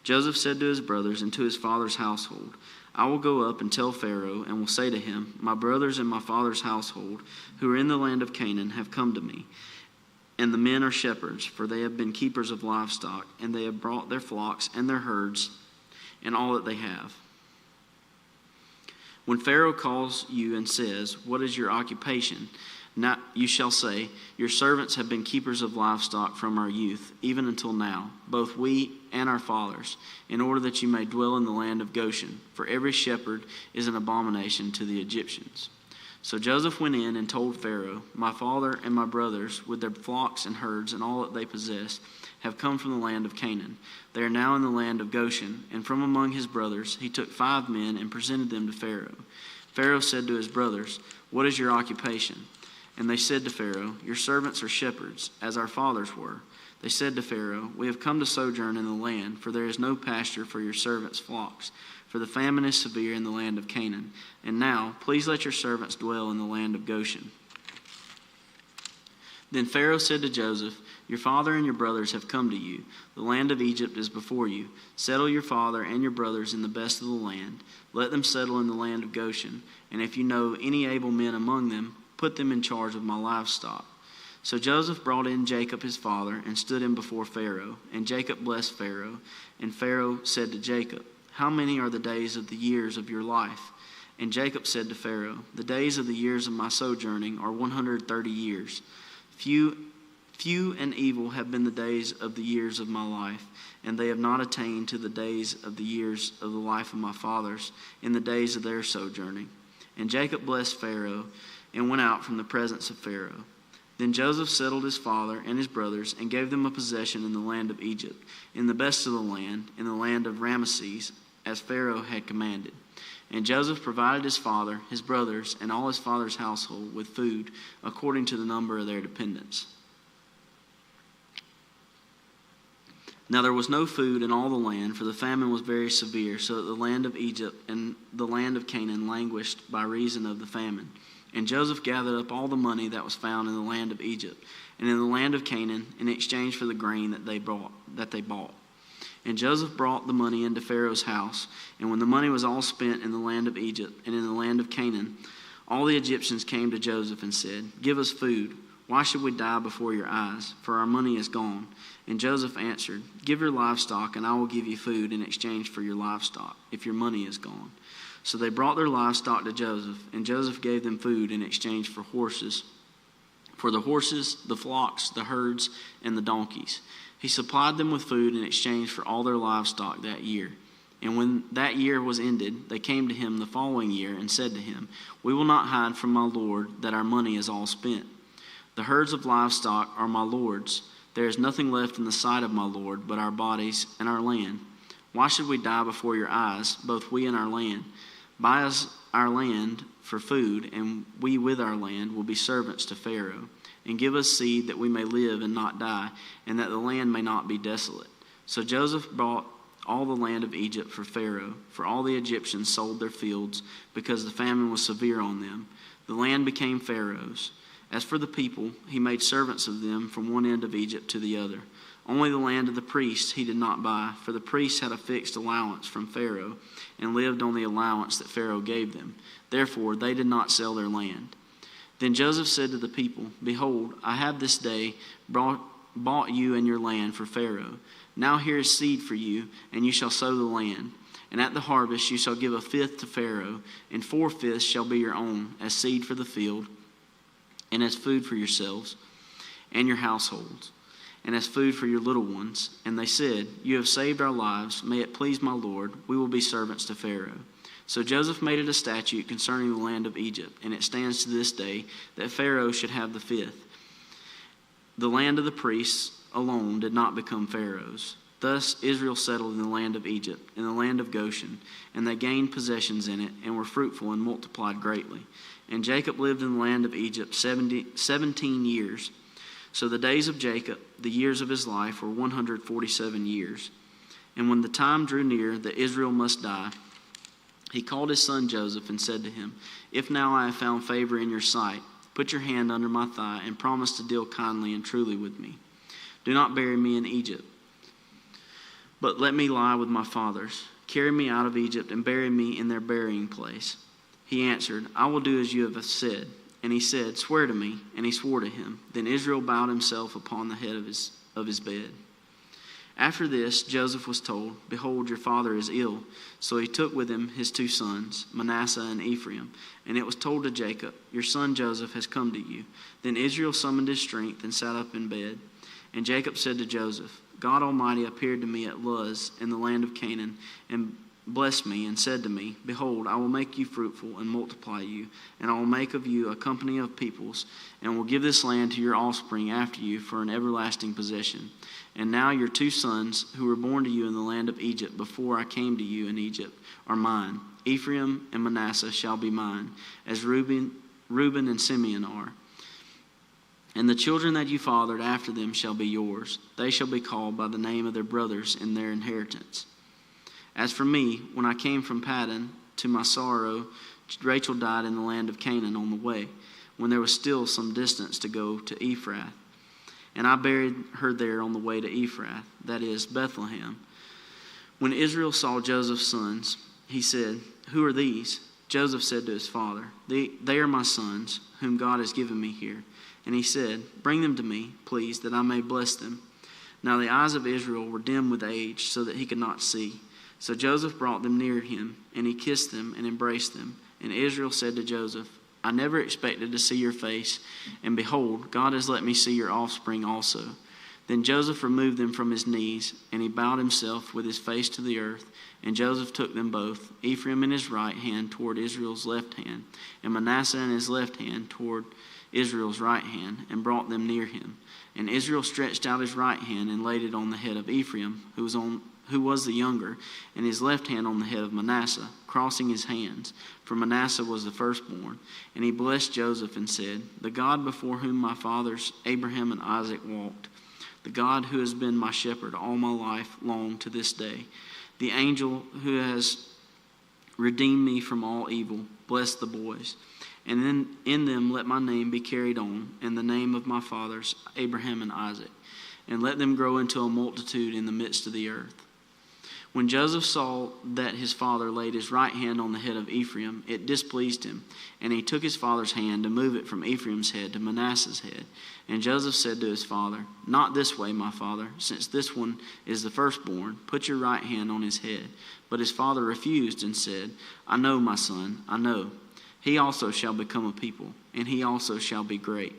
Joseph said to his brothers and to his father's household, "I will go up and tell Pharaoh, and will say to him, my brothers and my father's household, who are in the land of Canaan, have come to me. And the men are shepherds, for they have been keepers of livestock, and they have brought their flocks and their herds and all that they have. When Pharaoh calls you and says, 'What is your occupation?' Now you shall say, 'Your servants have been keepers of livestock from our youth, even until now, both we and our fathers, in order that you may dwell in the land of Goshen, for every shepherd is an abomination to the Egyptians.'" So Joseph went in and told Pharaoh, "My father and my brothers, with their flocks and herds and all that they possess, have come from the land of Canaan. They are now in the land of Goshen." And from among his brothers he took 5 men and presented them to Pharaoh. Pharaoh said to his brothers, "What is your occupation?" And they said to Pharaoh, "Your servants are shepherds, as our fathers were." They said to Pharaoh, "We have come to sojourn in the land, for there is no pasture for your servants' flocks, for the famine is severe in the land of Canaan. And now, please let your servants dwell in the land of Goshen." Then Pharaoh said to Joseph, "Your father and your brothers have come to you. The land of Egypt is before you. Settle your father and your brothers in the best of the land. Let them settle in the land of Goshen. And if you know any able men among them, put them in charge of my livestock." So Joseph brought in Jacob his father and stood him before Pharaoh. And Jacob blessed Pharaoh. And Pharaoh said to Jacob, "How many are the days of the years of your life?" And Jacob said to Pharaoh, "The days of the years of my sojourning are 130 years. Few and evil have been the days of the years of my life, and they have not attained to the days of the years of the life of my fathers in the days of their sojourning." And Jacob blessed Pharaoh and went out from the presence of Pharaoh. Then Joseph settled his father and his brothers and gave them a possession in the land of Egypt, in the best of the land, in the land of Ramesses, as Pharaoh had commanded. And Joseph provided his father, his brothers, and all his father's household with food according to the number of their dependents. Now there was no food in all the land, for the famine was very severe, so that the land of Egypt and the land of Canaan languished by reason of the famine. And Joseph gathered up all the money that was found in the land of Egypt and in the land of Canaan in exchange for the grain that they bought. And Joseph brought the money into Pharaoh's house. And when the money was all spent in the land of Egypt and in the land of Canaan, all the Egyptians came to Joseph and said, "Give us food. Why should we die before your eyes? For our money is gone." And Joseph answered, "Give your livestock, and I will give you food in exchange for your livestock, if your money is gone." So they brought their livestock to Joseph, and Joseph gave them food in exchange for horses, for the horses, the flocks, the herds, and the donkeys. He supplied them with food in exchange for all their livestock that year. And when that year was ended, they came to him the following year and said to him, "We will not hide from my lord that our money is all spent. The herds of livestock are my lord's. There is nothing left in the sight of my lord but our bodies and our land. Why should we die before your eyes, both we and our land? Buy us our land for food, and we with our land will be servants to Pharaoh. And give us seed that we may live and not die, and that the land may not be desolate." So Joseph bought all the land of Egypt for Pharaoh, for all the Egyptians sold their fields, because the famine was severe on them. The land became Pharaoh's. As for the people, he made servants of them from one end of Egypt to the other. Only the land of the priests he did not buy, for the priests had a fixed allowance from Pharaoh, and lived on the allowance that Pharaoh gave them. Therefore they did not sell their land. Then Joseph said to the people, "Behold, I have this day bought you and your land for Pharaoh. Now here is seed for you, and you shall sow the land. And at the harvest you shall give a fifth to Pharaoh, and 4/5 shall be your own, as seed for the field, and as food for yourselves and your households, and as food for your little ones." And they said, "You have saved our lives. May it please my Lord, we will be servants to Pharaoh." So Joseph made it a statute concerning the land of Egypt, and it stands to this day, that Pharaoh should have the fifth. The land of the priests alone did not become Pharaoh's. Thus Israel settled in the land of Egypt, in the land of Goshen, and they gained possessions in it, and were fruitful and multiplied greatly. And Jacob lived in the land of Egypt 17 years. So the days of Jacob, the years of his life, were 147 years. And when the time drew near that Israel must die, he called his son Joseph and said to him, "If now I have found favor in your sight, put your hand under my thigh and promise to deal kindly and truly with me. Do not bury me in Egypt, but let me lie with my fathers. Carry me out of Egypt and bury me in their burying place." He answered, "I will do as you have said." And he said, "Swear to me." And he swore to him. Then Israel bowed himself upon the head of his bed. After this, Joseph was told, "Behold, your father is ill." So he took with him his 2 sons, Manasseh and Ephraim. And it was told to Jacob, "Your son Joseph has come to you." Then Israel summoned his strength and sat up in bed. And Jacob said to Joseph, "God Almighty appeared to me at Luz in the land of Canaan, and blessed me, and said to me, Behold, I will make you fruitful and multiply you, and I will make of you a company of peoples, and will give this land to your offspring after you for an everlasting possession. And now your 2 sons, who were born to you in the land of Egypt before I came to you in Egypt, are mine. Ephraim and Manasseh shall be mine, as Reuben and Simeon are. And the children that you fathered after them shall be yours. They shall be called by the name of their brothers in their inheritance. As for me, when I came from Paddan, to my sorrow, Rachel died in the land of Canaan on the way, when there was still some distance to go to Ephrath. And I buried her there on the way to Ephrath, that is, Bethlehem. When Israel saw Joseph's sons, he said, "Who are these?" Joseph said to his father, They are my sons, whom God has given me here." And he said, "Bring them to me, please, that I may bless them." Now the eyes of Israel were dim with age, so that he could not see. So Joseph brought them near him, and he kissed them and embraced them. And Israel said to Joseph, "I never expected to see your face, and behold, God has let me see your offspring also." Then Joseph removed them from his knees, and he bowed himself with his face to the earth. And Joseph took them both, Ephraim in his right hand toward Israel's left hand, and Manasseh in his left hand toward Israel's right hand, and brought them near him. And Israel stretched out his right hand and laid it on the head of Ephraim, who was the younger, and his left hand on the head of Manasseh, crossing his hands, for Manasseh was the firstborn. And he blessed Joseph and said, "The God before whom my fathers Abraham and Isaac walked, the God who has been my shepherd all my life long to this day, the angel who has redeemed me from all evil. Bless the boys. And in them let my name be carried on, and the name of my fathers, Abraham and Isaac, and let them grow into a multitude in the midst of the earth. When Joseph saw that his father laid his right hand on the head of Ephraim, it displeased him, and he took his father's hand to move it from Ephraim's head to Manasseh's head. And Joseph said to his father, Not this way, my father, since this one is the firstborn. Put your right hand on his head. But his father refused and said, I know, my son, I know. He also shall become a people, and he also shall be great.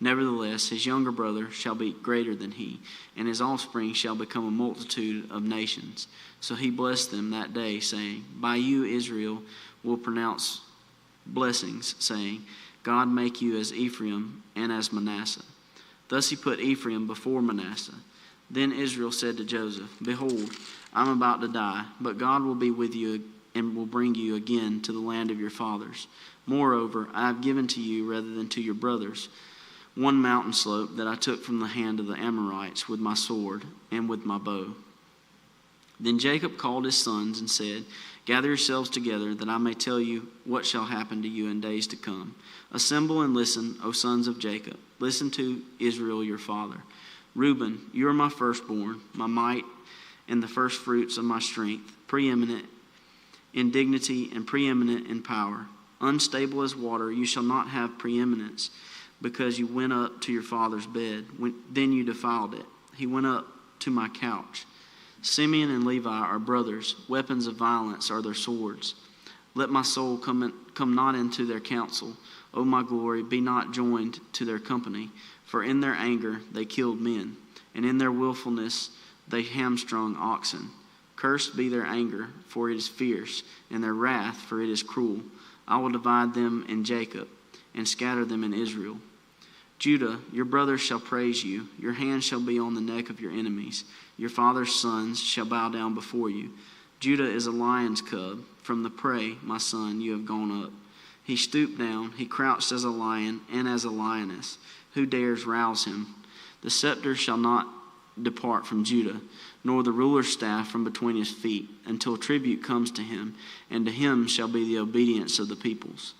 Nevertheless, his younger brother shall be greater than he, and his offspring shall become a multitude of nations. So he blessed them that day, saying, By you Israel will pronounce blessings, saying, God make you as Ephraim and as Manasseh. Thus he put Ephraim before Manasseh. Then Israel said to Joseph, Behold, I am about to die, but God will be with you and will bring you again to the land of your fathers. Moreover, I have given to you, rather than to your brothers, one mountain slope that I took from the hand of the Amorites with my sword and with my bow. Then Jacob called his sons and said, Gather yourselves together, that I may tell you what shall happen to you in days to come. Assemble and listen, O sons of Jacob. Listen to Israel your father. Reuben, you are my firstborn, my might, and the firstfruits of my strength, preeminent in dignity and preeminent in power. Unstable as water, you shall not have preeminence, because you went up to your father's bed. Then you defiled it. He went up to my couch. Simeon and Levi are brothers. Weapons of violence are their swords. Let my soul come not into their counsel. O my glory, be not joined to their company. For in their anger they killed men, and in their willfulness they hamstrung oxen. Cursed be their anger, for it is fierce, and their wrath, for it is cruel. I will divide them in Jacob, and scatter them in Israel. Judah, your brothers shall praise you. Your hand shall be on the neck of your enemies. Your father's sons shall bow down before you. Judah is a lion's cub. From the prey, my son, you have gone up. He stooped down. He crouched as a lion and as a lioness. Who dares rouse him? The scepter shall not depart from Judah, nor the ruler's staff from between his feet, until tribute comes to him, and to him shall be the obedience of the peoples.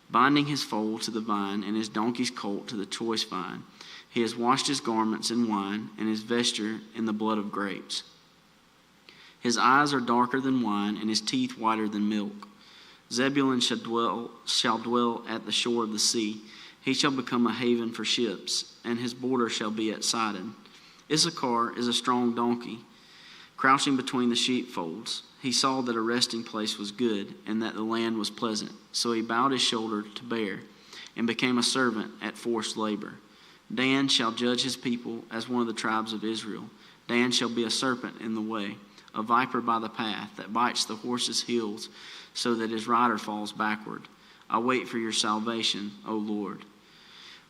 Binding his foal to the vine, and his donkey's colt to the choice vine. He has washed his garments in wine, and his vesture in the blood of grapes. His eyes are darker than wine, and his teeth whiter than milk. Zebulun shall dwell at the shore of the sea. He shall become a haven for ships, and his border shall be at Sidon. Issachar is a strong donkey, crouching between the sheepfolds. He saw that a resting place was good, and that the land was pleasant. So he bowed his shoulder to bear, and became a servant at forced labor. Dan shall judge his people as one of the tribes of Israel. Dan shall be a serpent in the way, a viper by the path, that bites the horse's heels, so that his rider falls backward. I wait for your salvation, O Lord.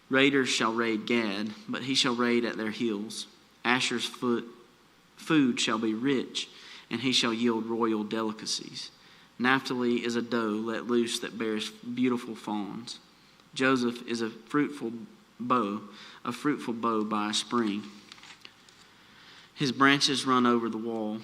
Raiders shall raid Gad, but he shall raid at their heels. Asher's food shall be rich, and he shall yield royal delicacies. Naphtali is a doe let loose that bears beautiful fawns. Joseph is a fruitful bow by a spring. His branches run over the wall.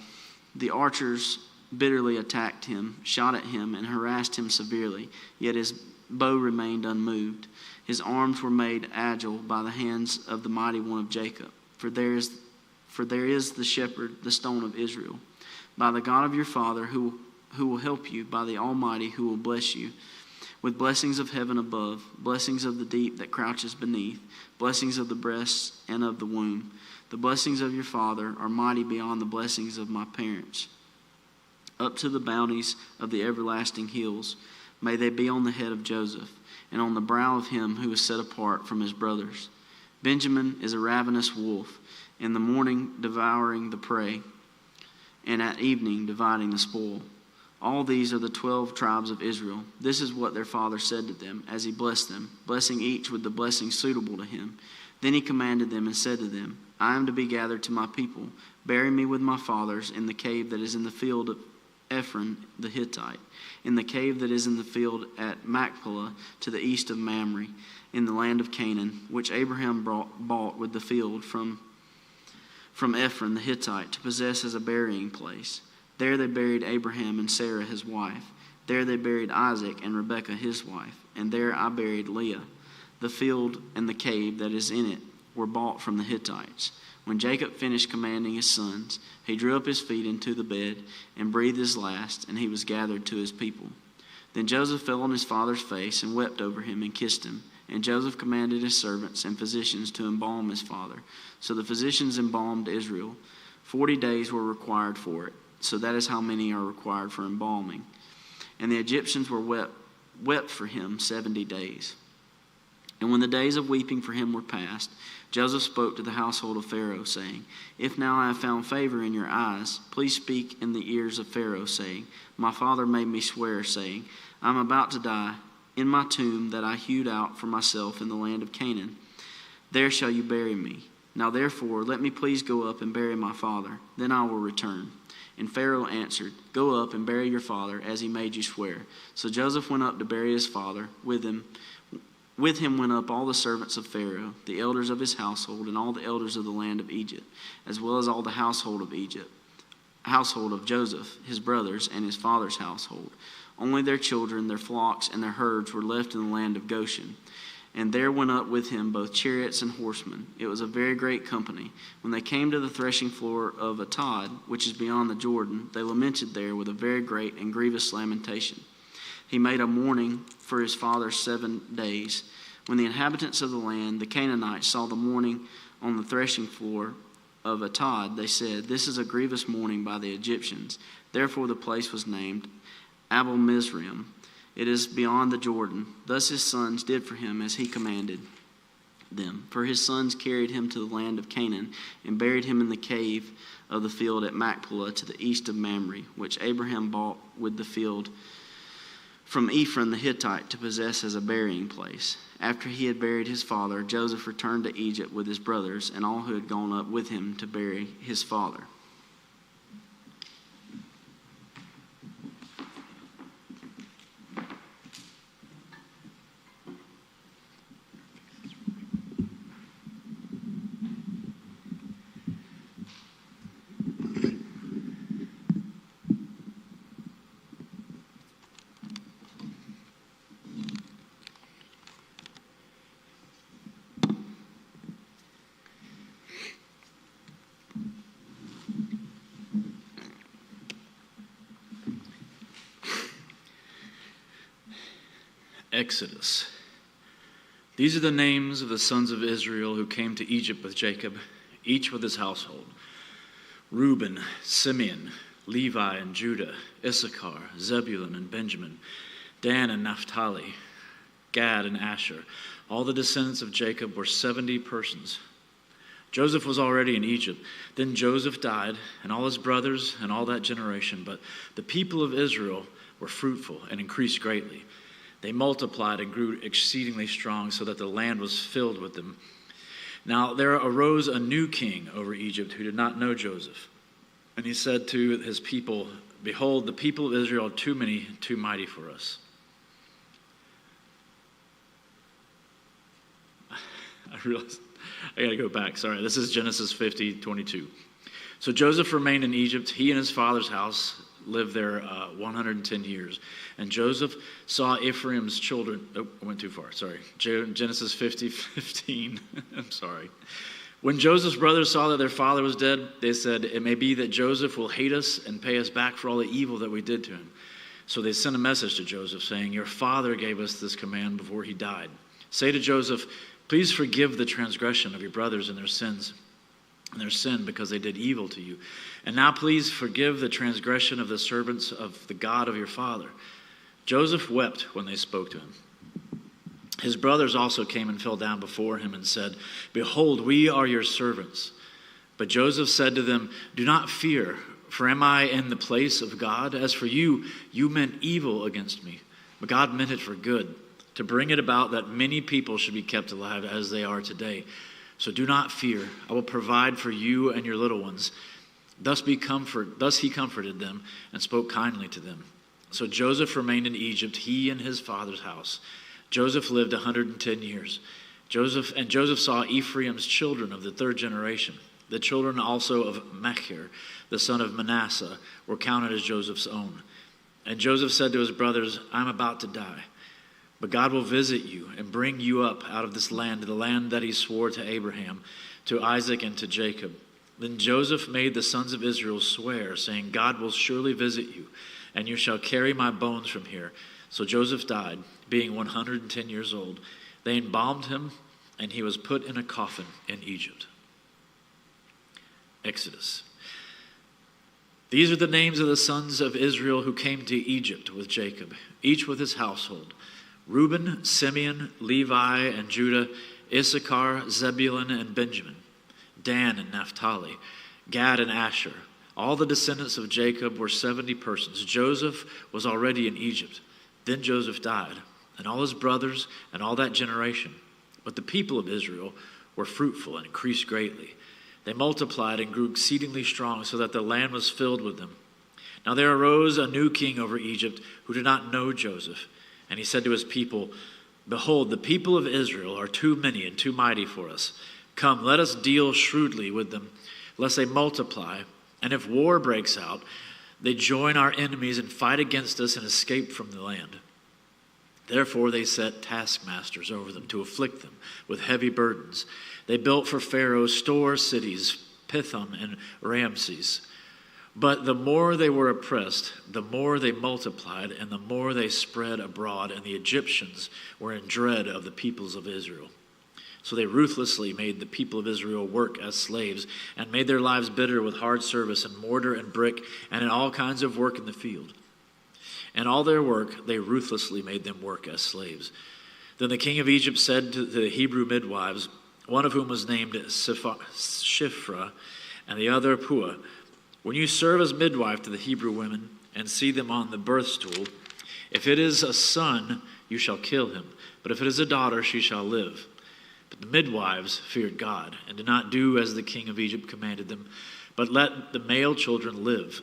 The archers bitterly attacked him, shot at him, and harassed him severely, yet his bow remained unmoved. His arms were made agile by the hands of the mighty one of Jacob. For there is the shepherd, the stone of Israel. By the God of your father who will help you, by the Almighty who will bless you, with blessings of heaven above, blessings of the deep that crouches beneath, blessings of the breasts and of the womb. The blessings of your father are mighty beyond the blessings of my parents. Up to the bounties of the everlasting hills, may they be on the head of Joseph, and on the brow of him who is set apart from his brothers. Benjamin is a ravenous wolf, in the morning devouring the prey, and at evening dividing the spoil. All these are the 12 tribes of Israel. This is what their father said to them as he blessed them, blessing each with the blessing suitable to him. Then he commanded them and said to them, I am to be gathered to my people. Bury me with my fathers in the cave that is in the field of Ephron the Hittite, in the cave that is in the field at Machpelah to the east of Mamre, in the land of Canaan, which Abraham bought with the field from from Ephron the Hittite to possess as a burying place. There they buried Abraham and Sarah his wife. There they buried Isaac and Rebekah his wife. And there I buried Leah. The field and the cave that is in it were bought from the Hittites. When Jacob finished commanding his sons, he drew up his feet into the bed and breathed his last, and he was gathered to his people. Then Joseph fell on his father's face and wept over him and kissed him. And Joseph commanded his servants and physicians to embalm his father. So the physicians embalmed Israel. 40 days were required for it. So that is how many are required for embalming. And the Egyptians were wept for him 70 days. And when the days of weeping for him were past, Joseph spoke to the household of Pharaoh, saying, If now I have found favor in your eyes, please speak in the ears of Pharaoh, saying, My father made me swear, saying, I am about to die. In my tomb that I hewed out for myself in the land of Canaan, there shall you bury me. Now therefore, let me please go up and bury my father, then I will return. And Pharaoh answered, Go up and bury your father, as he made you swear. So Joseph went up to bury his father. With him went up all the servants of Pharaoh, the elders of his household, and all the elders of the land of Egypt, as well as all the household of Egypt, household of Joseph, his brothers, and his father's household. Only their children, their flocks, and their herds were left in the land of Goshen. And there went up with him both chariots and horsemen. It was a very great company. When they came to the threshing floor of Atad, which is beyond the Jordan, they lamented there with a very great and grievous lamentation. He made a mourning for his father 7 days. When the inhabitants of the land, the Canaanites, saw the mourning on the threshing floor of Atad, they said, This is a grievous mourning by the Egyptians. Therefore the place was named Abel Mizraim. It is beyond the Jordan. Thus his sons did for him as he commanded them. For his sons carried him to the land of Canaan and buried him in the cave of the field at Machpelah to the east of Mamre, which Abraham bought with the field from Ephron the Hittite to possess as a burying place. After he had buried his father, Joseph returned to Egypt with his brothers and all who had gone up with him to bury his father. Exodus. These are the names of the sons of Israel who came to Egypt with Jacob, each with his household: Reuben, Simeon, Levi and Judah, Issachar, Zebulun and Benjamin, Dan and Naphtali, Gad and Asher. All the descendants of Jacob were 70 persons. Joseph was already in Egypt. Then Joseph died, and all his brothers and all that generation. But the people of Israel were fruitful and increased greatly. They multiplied and grew exceedingly strong, so that the land was filled with them. Now there arose a new king over Egypt who did not know Joseph. And he said to his people, Behold, the people of Israel are too many, too mighty for us. I realized I got to go back. Sorry, this is Genesis 50:22. So Joseph remained in Egypt. He and his father's house lived there 110 years. And Joseph saw Ephraim's children. Oh, I went too far. Sorry. Genesis 50:15. I'm sorry. When Joseph's brothers saw that their father was dead, they said, It may be that Joseph will hate us and pay us back for all the evil that we did to him. So they sent a message to Joseph saying, Your father gave us this command before he died. Say to Joseph, Please forgive the transgression of your brothers and their sins, and their sin because they did evil to you. And now please forgive the transgression of the servants of the God of your father. Joseph wept when they spoke to him. His brothers also came and fell down before him and said, Behold, we are your servants. But Joseph said to them, Do not fear, for am I in the place of God? As for you, you meant evil against me, but God meant it for good, to bring it about that many people should be kept alive as they are today. So do not fear. I will provide for you and your little ones. Thus he comforted them and spoke kindly to them. So Joseph remained in Egypt, he and his father's house. Joseph lived 110 years. Joseph saw Ephraim's children of the third generation. The children also of Machir, the son of Manasseh, were counted as Joseph's own. And Joseph said to his brothers, I am about to die, but God will visit you and bring you up out of this land, to the land that he swore to Abraham, to Isaac, and to Jacob. Then Joseph made the sons of Israel swear, saying, God will surely visit you, and you shall carry my bones from here. So Joseph died, being 110 years old. They embalmed him, and he was put in a coffin in Egypt. Exodus. These are the names of the sons of Israel who came to Egypt with Jacob, each with his household: Reuben, Simeon, Levi, and Judah, Issachar, Zebulun, and Benjamin, Dan and Naphtali, Gad and Asher. All the descendants of Jacob were 70 persons. Joseph was already in Egypt. Then Joseph died, and all his brothers and all that generation. But the people of Israel were fruitful and increased greatly. They multiplied and grew exceedingly strong, so that the land was filled with them. Now there arose a new king over Egypt who did not know Joseph. And he said to his people, Behold, the people of Israel are too many and too mighty for us. Come, let us deal shrewdly with them, lest they multiply. And if war breaks out, they join our enemies and fight against us and escape from the land. Therefore they set taskmasters over them to afflict them with heavy burdens. They built for Pharaoh store cities, Pithom and Ramses. But the more they were oppressed, the more they multiplied, and the more they spread abroad, and the Egyptians were in dread of the peoples of Israel. So they ruthlessly made the people of Israel work as slaves, and made their lives bitter with hard service in mortar and brick, and in all kinds of work in the field. And all their work they ruthlessly made them work as slaves. Then the king of Egypt said to the Hebrew midwives, one of whom was named Shiphrah, and the other Puah, when you serve as midwife to the Hebrew women and see them on the birth stool, if it is a son, you shall kill him. But if it is a daughter, she shall live. But the midwives feared God and did not do as the king of Egypt commanded them, but let the male children live.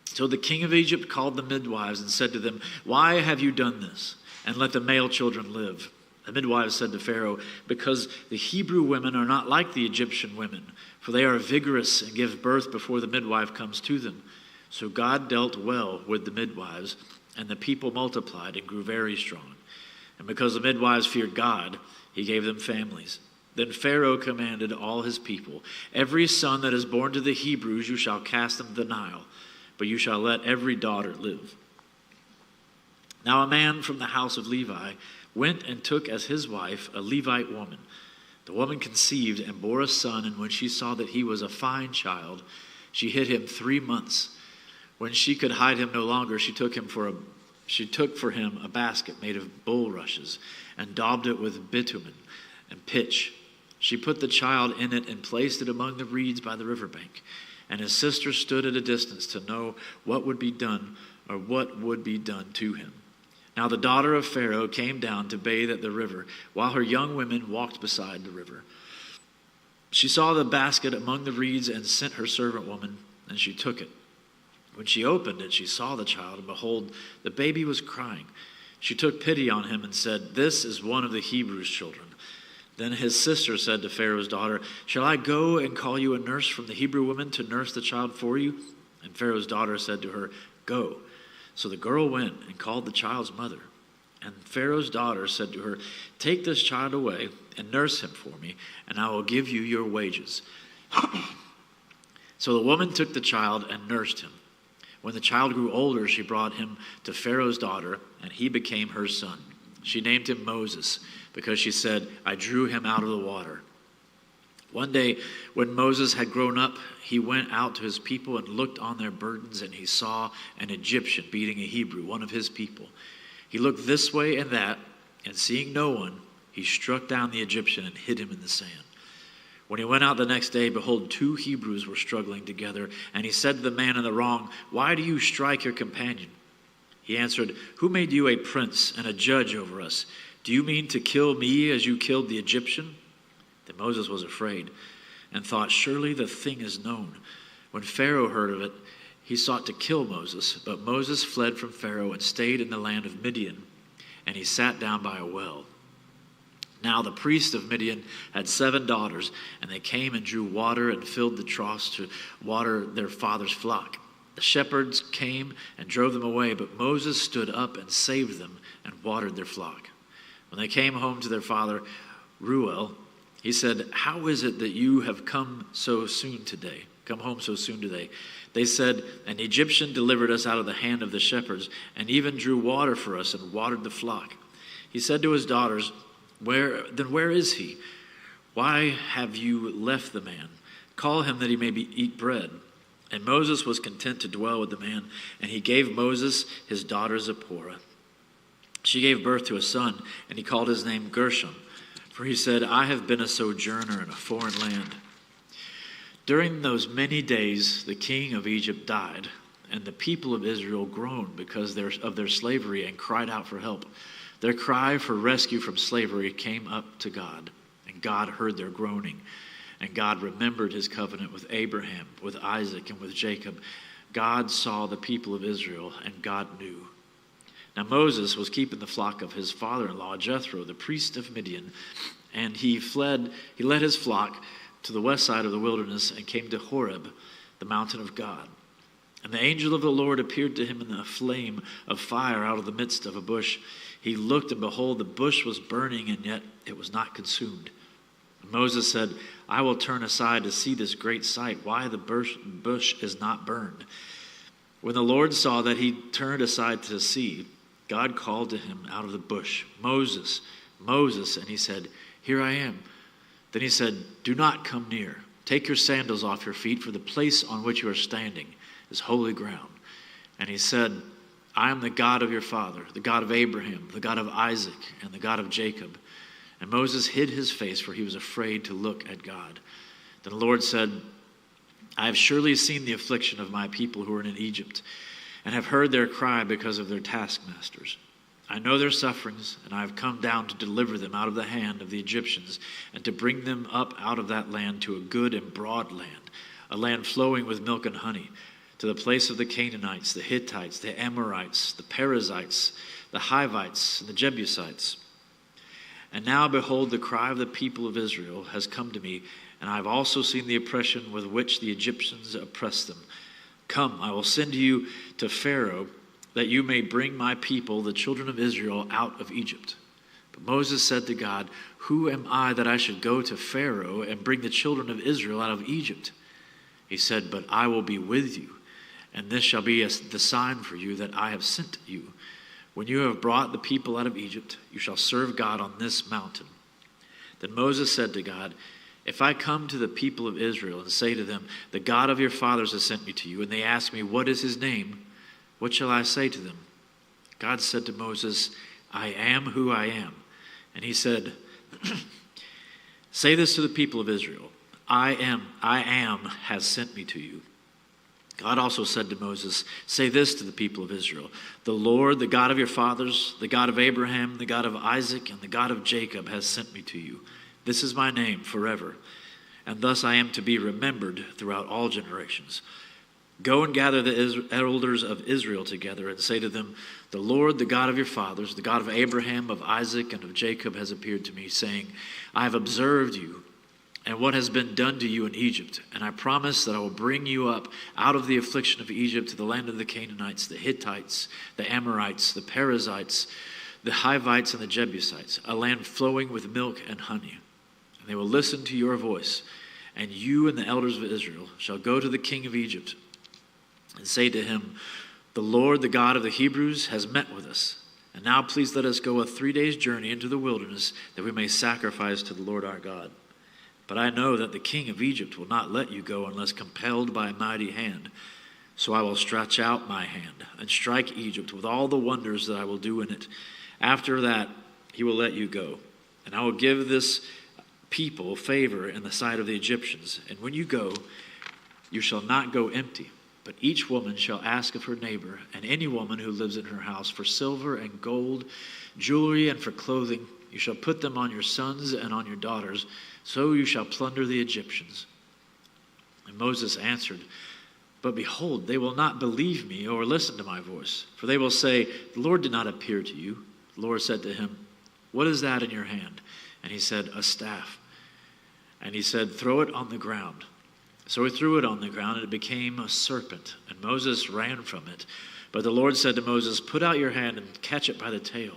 So the king of Egypt called the midwives and said to them, Why have you done this? And let the male children live. The midwives said to Pharaoh, Because the Hebrew women are not like the Egyptian women, for they are vigorous and give birth before the midwife comes to them. So God dealt well with the midwives, and the people multiplied and grew very strong. And because the midwives feared God, he gave them families. Then Pharaoh commanded all his people, Every son that is born to the Hebrews you shall cast into the Nile, but you shall let every daughter live. Now a man from the house of Levi went and took as his wife a Levite woman. The woman conceived and bore a son, and when she saw that he was a fine child, she hid him 3 months. When she could hide him no longer, she took for him a basket made of bulrushes and daubed it with bitumen and pitch. She put the child in it and placed it among the reeds by the riverbank. And his sister stood at a distance to know what would be done or what would be done to him. Now the daughter of Pharaoh came down to bathe at the river, while her young women walked beside the river. She saw the basket among the reeds and sent her servant woman, and she took it. When she opened it, she saw the child, and behold, the baby was crying. She took pity on him and said, This is one of the Hebrews' children. Then his sister said to Pharaoh's daughter, Shall I go and call you a nurse from the Hebrew women to nurse the child for you? And Pharaoh's daughter said to her, Go. So the girl went and called the child's mother. And Pharaoh's daughter said to her, Take this child away and nurse him for me, and I will give you your wages. So the woman took the child and nursed him. When the child grew older, she brought him to Pharaoh's daughter, and he became her son. She named him Moses, because she said, I drew him out of the water. One day, when Moses had grown up, he went out to his people and looked on their burdens, and he saw an Egyptian beating a Hebrew, one of his people. He looked this way and that, and seeing no one, he struck down the Egyptian and hid him in the sand. When he went out the next day, behold, 2 Hebrews were struggling together, and he said to the man in the wrong, Why do you strike your companion? He answered, Who made you a prince and a judge over us? Do you mean to kill me as you killed the Egyptian? Then Moses was afraid and thought, Surely the thing is known. When Pharaoh heard of it, he sought to kill Moses, but Moses fled from Pharaoh and stayed in the land of Midian, and he sat down by a well. Now the priest of Midian had 7 daughters, and they came and drew water and filled the troughs to water their father's flock. The shepherds came and drove them away, but Moses stood up and saved them and watered their flock. When they came home to their father Reuel, he said, "How is it that you have come so soon today? Come home so soon today?" They said, "An Egyptian delivered us out of the hand of the shepherds, and even drew water for us and watered the flock." He said to his daughters, Where is he? Why have you left the man? Call him that he may eat bread." And Moses was content to dwell with the man, and he gave Moses his daughter Zipporah. She gave birth to a son, and he called his name Gershom, for he said, "I have been a sojourner in a foreign land." During those many days, the king of Egypt died, and the people of Israel groaned because of their slavery and cried out for help. Their cry for rescue from slavery came up to God, and God heard their groaning. And God remembered his covenant with Abraham, with Isaac, and with Jacob. God saw the people of Israel, and God knew. Now Moses was keeping the flock of his father-in-law Jethro, the priest of Midian, and he led his flock to the west side of the wilderness and came to Horeb, the mountain of God. And the angel of the Lord appeared to him in a flame of fire out of the midst of a bush. He looked, and behold, the bush was burning, and yet it was not consumed. And Moses said, "I will turn aside to see this great sight, why the bush is not burned." When the Lord saw that he turned aside to see, God called to him out of the bush, "Moses, Moses," and he said, "Here I am." Then he said, "Do not come near. Take your sandals off your feet, for the place on which you are standing is holy ground." And he said, "I am the God of your father, the God of Abraham, the God of Isaac, and the God of Jacob." And Moses hid his face, for he was afraid to look at God. Then the Lord said, "I have surely seen the affliction of my people who are in Egypt, and have heard their cry because of their taskmasters. I know their sufferings, and I have come down to deliver them out of the hand of the Egyptians, and to bring them up out of that land to a good and broad land, a land flowing with milk and honey, to the place of the Canaanites, the Hittites, the Amorites, the Perizzites, the Hivites, and the Jebusites. And now, behold, the cry of the people of Israel has come to me, and I have also seen the oppression with which the Egyptians oppress them. Come, I will send you to Pharaoh, that you may bring my people, the children of Israel, out of Egypt." But Moses said to God, "Who am I that I should go to Pharaoh and bring the children of Israel out of Egypt?" He said, "But I will be with you, and this shall be the sign for you that I have sent you. When you have brought the people out of Egypt, you shall serve God on this mountain." Then Moses said to God, "If I come to the people of Israel and say to them, 'The God of your fathers has sent me to you,' and they ask me, 'What is his name?' what shall I say to them?" God said to Moses, "I am who I am." And he said, "Say this to the people of Israel, I am has sent me to you." God also said to Moses, "Say this to the people of Israel, 'The Lord, the God of your fathers, the God of Abraham, the God of Isaac, and the God of Jacob has sent me to you. This is my name forever, and thus I am to be remembered throughout all generations. Go and gather the elders of Israel together and say to them, the Lord, the God of your fathers, the God of Abraham, of Isaac, and of Jacob has appeared to me, saying, I have observed you and what has been done to you in Egypt, and I promise that I will bring you up out of the affliction of Egypt to the land of the Canaanites, the Hittites, the Amorites, the Perizzites, the Hivites, and the Jebusites, a land flowing with milk and honey. And they will listen to your voice, and you and the elders of Israel shall go to the king of Egypt and say to him, the Lord, the God of the Hebrews, has met with us. And now please let us go a 3 days' journey into the wilderness, that we may sacrifice to the Lord our God. But I know that the king of Egypt will not let you go unless compelled by a mighty hand. So I will stretch out my hand and strike Egypt with all the wonders that I will do in it. After that, he will let you go. And I will give this people favor in the sight of the Egyptians. And when you go, you shall not go empty. But each woman shall ask of her neighbor, and any woman who lives in her house, for silver and gold, jewelry, and for clothing. You shall put them on your sons and on your daughters. So you shall plunder the Egyptians. And Moses answered, but behold, they will not believe me or listen to my voice. For they will say, the Lord did not appear to you. The Lord said to him, what is that in your hand? And he said, a staff. And he said, throw it on the ground. So he threw it on the ground, and it became a serpent. And Moses ran from it. But the Lord said to Moses, put out your hand and catch it by the tail.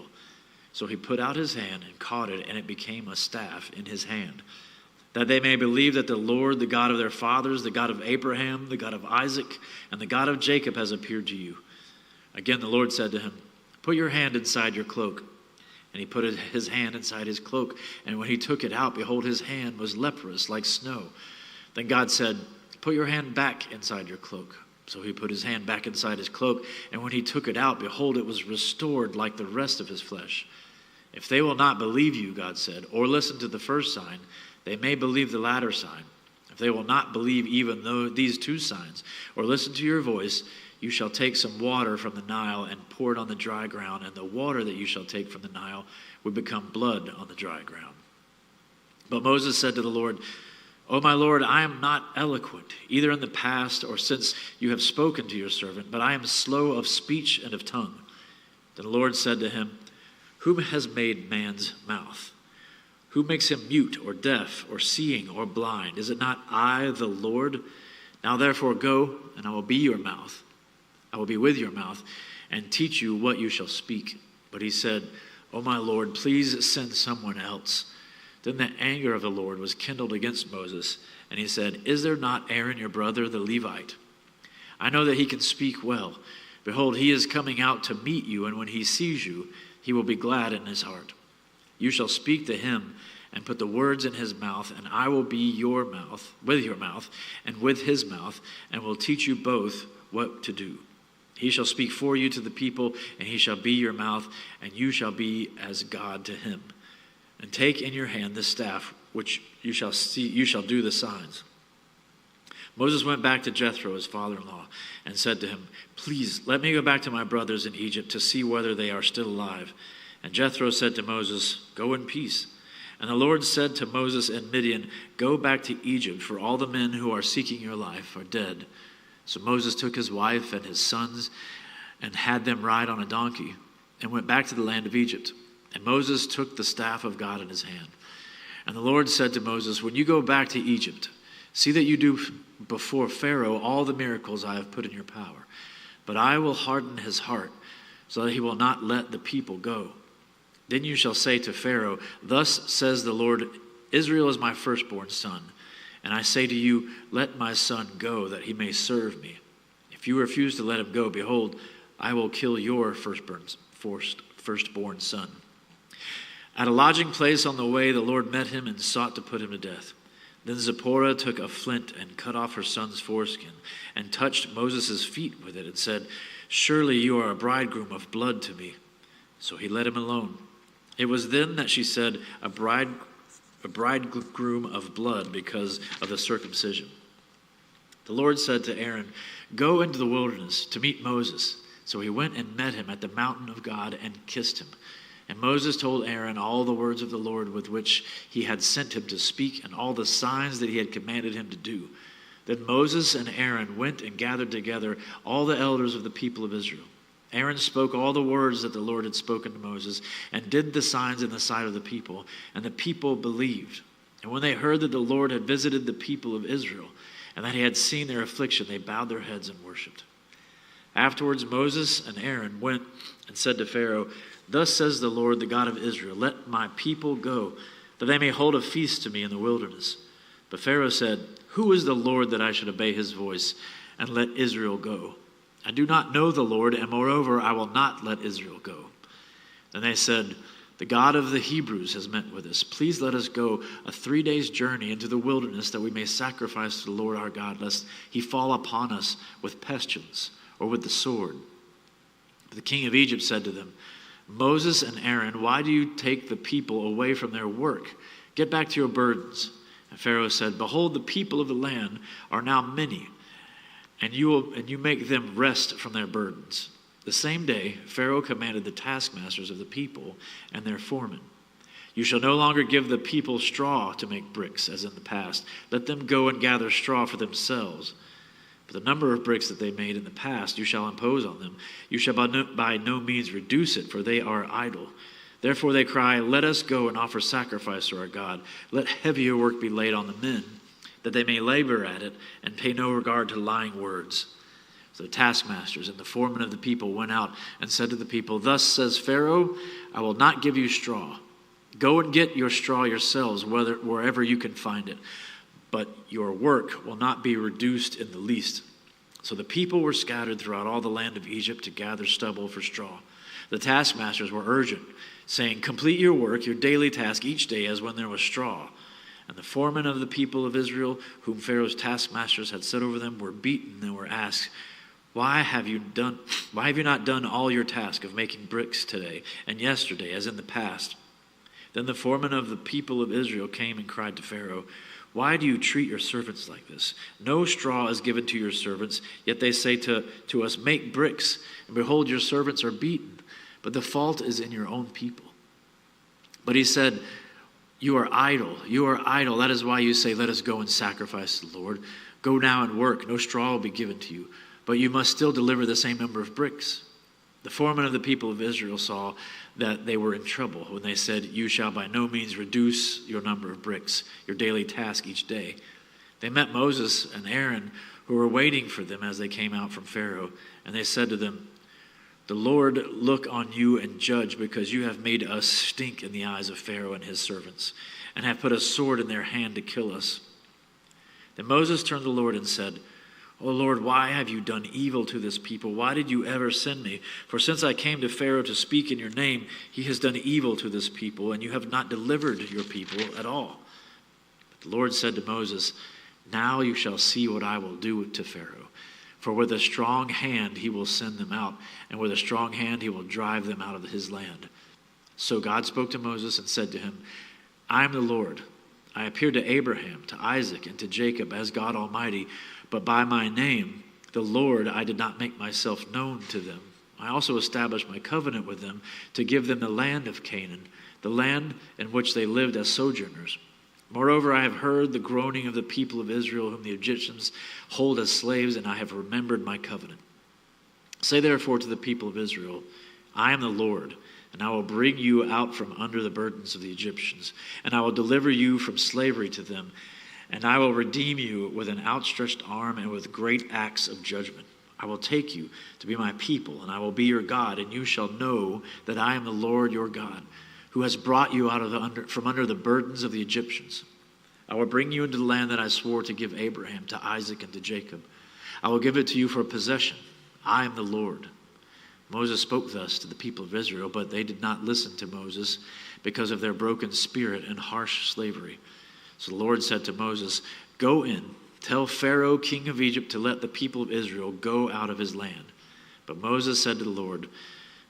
So he put out his hand and caught it, and it became a staff in his hand, that they may believe that the Lord, the God of their fathers, the God of Abraham, the God of Isaac, and the God of Jacob has appeared to you. Again the Lord said to him, put your hand inside your cloak. And he put his hand inside his cloak, and when he took it out, behold, his hand was leprous like snow. Then God said, put your hand back inside your cloak. So he put his hand back inside his cloak, and when he took it out, behold, it was restored like the rest of his flesh. If they will not believe you, God said, or listen to the first sign, they may believe the latter sign. If they will not believe even though these two signs, or listen to your voice, you shall take some water from the Nile and pour it on the dry ground, and the water that you shall take from the Nile will become blood on the dry ground. But Moses said to the Lord, O my Lord, I am not eloquent, either in the past or since you have spoken to your servant, but I am slow of speech and of tongue. Then the Lord said to him, who has made man's mouth? Who makes him mute or deaf or seeing or blind? Is it not I, the Lord? Now therefore go, and I will be your mouth. I will be with your mouth and teach you what you shall speak. But he said, O my Lord, please send someone else. Then the anger of the Lord was kindled against Moses, and he said, is there not Aaron your brother, the Levite? I know that he can speak well. Behold, he is coming out to meet you, and when he sees you, he will be glad in his heart. You shall speak to him and put the words in his mouth, and I will be your mouth, and with his mouth, and will teach you both what to do. He shall speak for you to the people, and he shall be your mouth, and you shall be as God to him. And take in your hand this staff, which you shall do the signs. Moses went back to Jethro, his father-in-law, and said to him, please let me go back to my brothers in Egypt to see whether they are still alive. And Jethro said to Moses, go in peace. And the Lord said to Moses in Midian, go back to Egypt, for all the men who are seeking your life are dead. So Moses took his wife and his sons and had them ride on a donkey and went back to the land of Egypt. And Moses took the staff of God in his hand. And the Lord said to Moses, when you go back to Egypt, see that you do before Pharaoh all the miracles I have put in your power. But I will harden his heart, so that he will not let the people go. Then you shall say to Pharaoh, thus says the Lord, Israel is my firstborn son. And I say to you, let my son go, that he may serve me. If you refuse to let him go, behold, I will kill your firstborn son. At a lodging place on the way, the Lord met him and sought to put him to death. Then Zipporah took a flint and cut off her son's foreskin and touched Moses' feet with it and said, surely you are a bridegroom of blood to me. So he let him alone. It was then that she said, a bridegroom of blood, because of the circumcision. The Lord said to Aaron, go into the wilderness to meet Moses. So he went and met him at the mountain of God and kissed him. And Moses told Aaron all the words of the Lord with which he had sent him to speak, and all the signs that he had commanded him to do. Then Moses and Aaron went and gathered together all the elders of the people of Israel. Aaron spoke all the words that the Lord had spoken to Moses, and did the signs in the sight of the people, and the people believed. And when they heard that the Lord had visited the people of Israel, and that he had seen their affliction, they bowed their heads and worshipped. Afterwards Moses and Aaron went and said to Pharaoh, thus says the Lord, the God of Israel, let my people go, that they may hold a feast to me in the wilderness. But Pharaoh said, who is the Lord that I should obey his voice and let Israel go? I do not know the Lord, and moreover, I will not let Israel go. Then they said, the God of the Hebrews has met with us. Please let us go a 3 days' journey into the wilderness, that we may sacrifice to the Lord our God, lest he fall upon us with pestilence or with the sword. But the king of Egypt said to them, Moses and Aaron, why do you take the people away from their work? Get back to your burdens. And Pharaoh said, behold, the people of the land are now many, and you make them rest from their burdens. The same day Pharaoh commanded the taskmasters of the people and their foremen, you shall no longer give the people straw to make bricks, as in the past. Let them go and gather straw for themselves. But the number of bricks that they made in the past you shall impose on them. You shall by no means reduce it, for they are idle. Therefore they cry, let us go and offer sacrifice to our God. Let heavier work be laid on the men, that they may labor at it and pay no regard to lying words. So the taskmasters and the foremen of the people went out and said to the people, thus says Pharaoh, I will not give you straw. Go and get your straw yourselves, wherever you can find it. But your work will not be reduced in the least. So the people were scattered throughout all the land of Egypt to gather stubble for straw. The taskmasters were urgent, saying, complete your work, your daily task each day as when there was straw. And the foremen of the people of Israel, whom Pharaoh's taskmasters had set over them, were beaten and were asked, why have you not done all your task of making bricks today and yesterday as in the past? Then the foreman of the people of Israel came and cried to Pharaoh, why do you treat your servants like this? No straw is given to your servants, yet they say to us, make bricks, and behold, your servants are beaten. But the fault is in your own people. But he said, you are idle. That is why you say, let us go and sacrifice to the Lord. Go now and work. No straw will be given to you. But you must still deliver the same number of bricks. The foreman of the people of Israel saw that they were in trouble when they said, you shall by no means reduce your number of bricks, your daily task each day. They met Moses and Aaron, who were waiting for them as they came out from Pharaoh. And they said to them, the Lord look on you and judge, because you have made us stink in the eyes of Pharaoh and his servants, and have put a sword in their hand to kill us. Then Moses turned to the Lord and said, O Lord, why have you done evil to this people? Why did you ever send me? For since I came to Pharaoh to speak in your name, he has done evil to this people, and you have not delivered your people at all. But the Lord said to Moses, now you shall see what I will do to Pharaoh. For with a strong hand he will send them out, and with a strong hand he will drive them out of his land. So God spoke to Moses and said to him, I am the Lord. I appeared to Abraham, to Isaac, and to Jacob as God Almighty, but by my name, the Lord, I did not make myself known to them. I also established my covenant with them to give them the land of Canaan, the land in which they lived as sojourners. Moreover, I have heard the groaning of the people of Israel, whom the Egyptians hold as slaves, and I have remembered my covenant. Say therefore to the people of Israel, I am the Lord, and I will bring you out from under the burdens of the Egyptians, and I will deliver you from slavery to them, and I will redeem you with an outstretched arm and with great acts of judgment. I will take you to be my people, and I will be your God, and you shall know that I am the Lord your God, who has brought you out from under the burdens of the Egyptians. I will bring you into the land that I swore to give Abraham, to Isaac, and to Jacob. I will give it to you for a possession. I am the Lord. Moses spoke thus to the people of Israel, but they did not listen to Moses because of their broken spirit and harsh slavery. So the Lord said to Moses, go in, tell Pharaoh, king of Egypt, to let the people of Israel go out of his land. But Moses said to the Lord,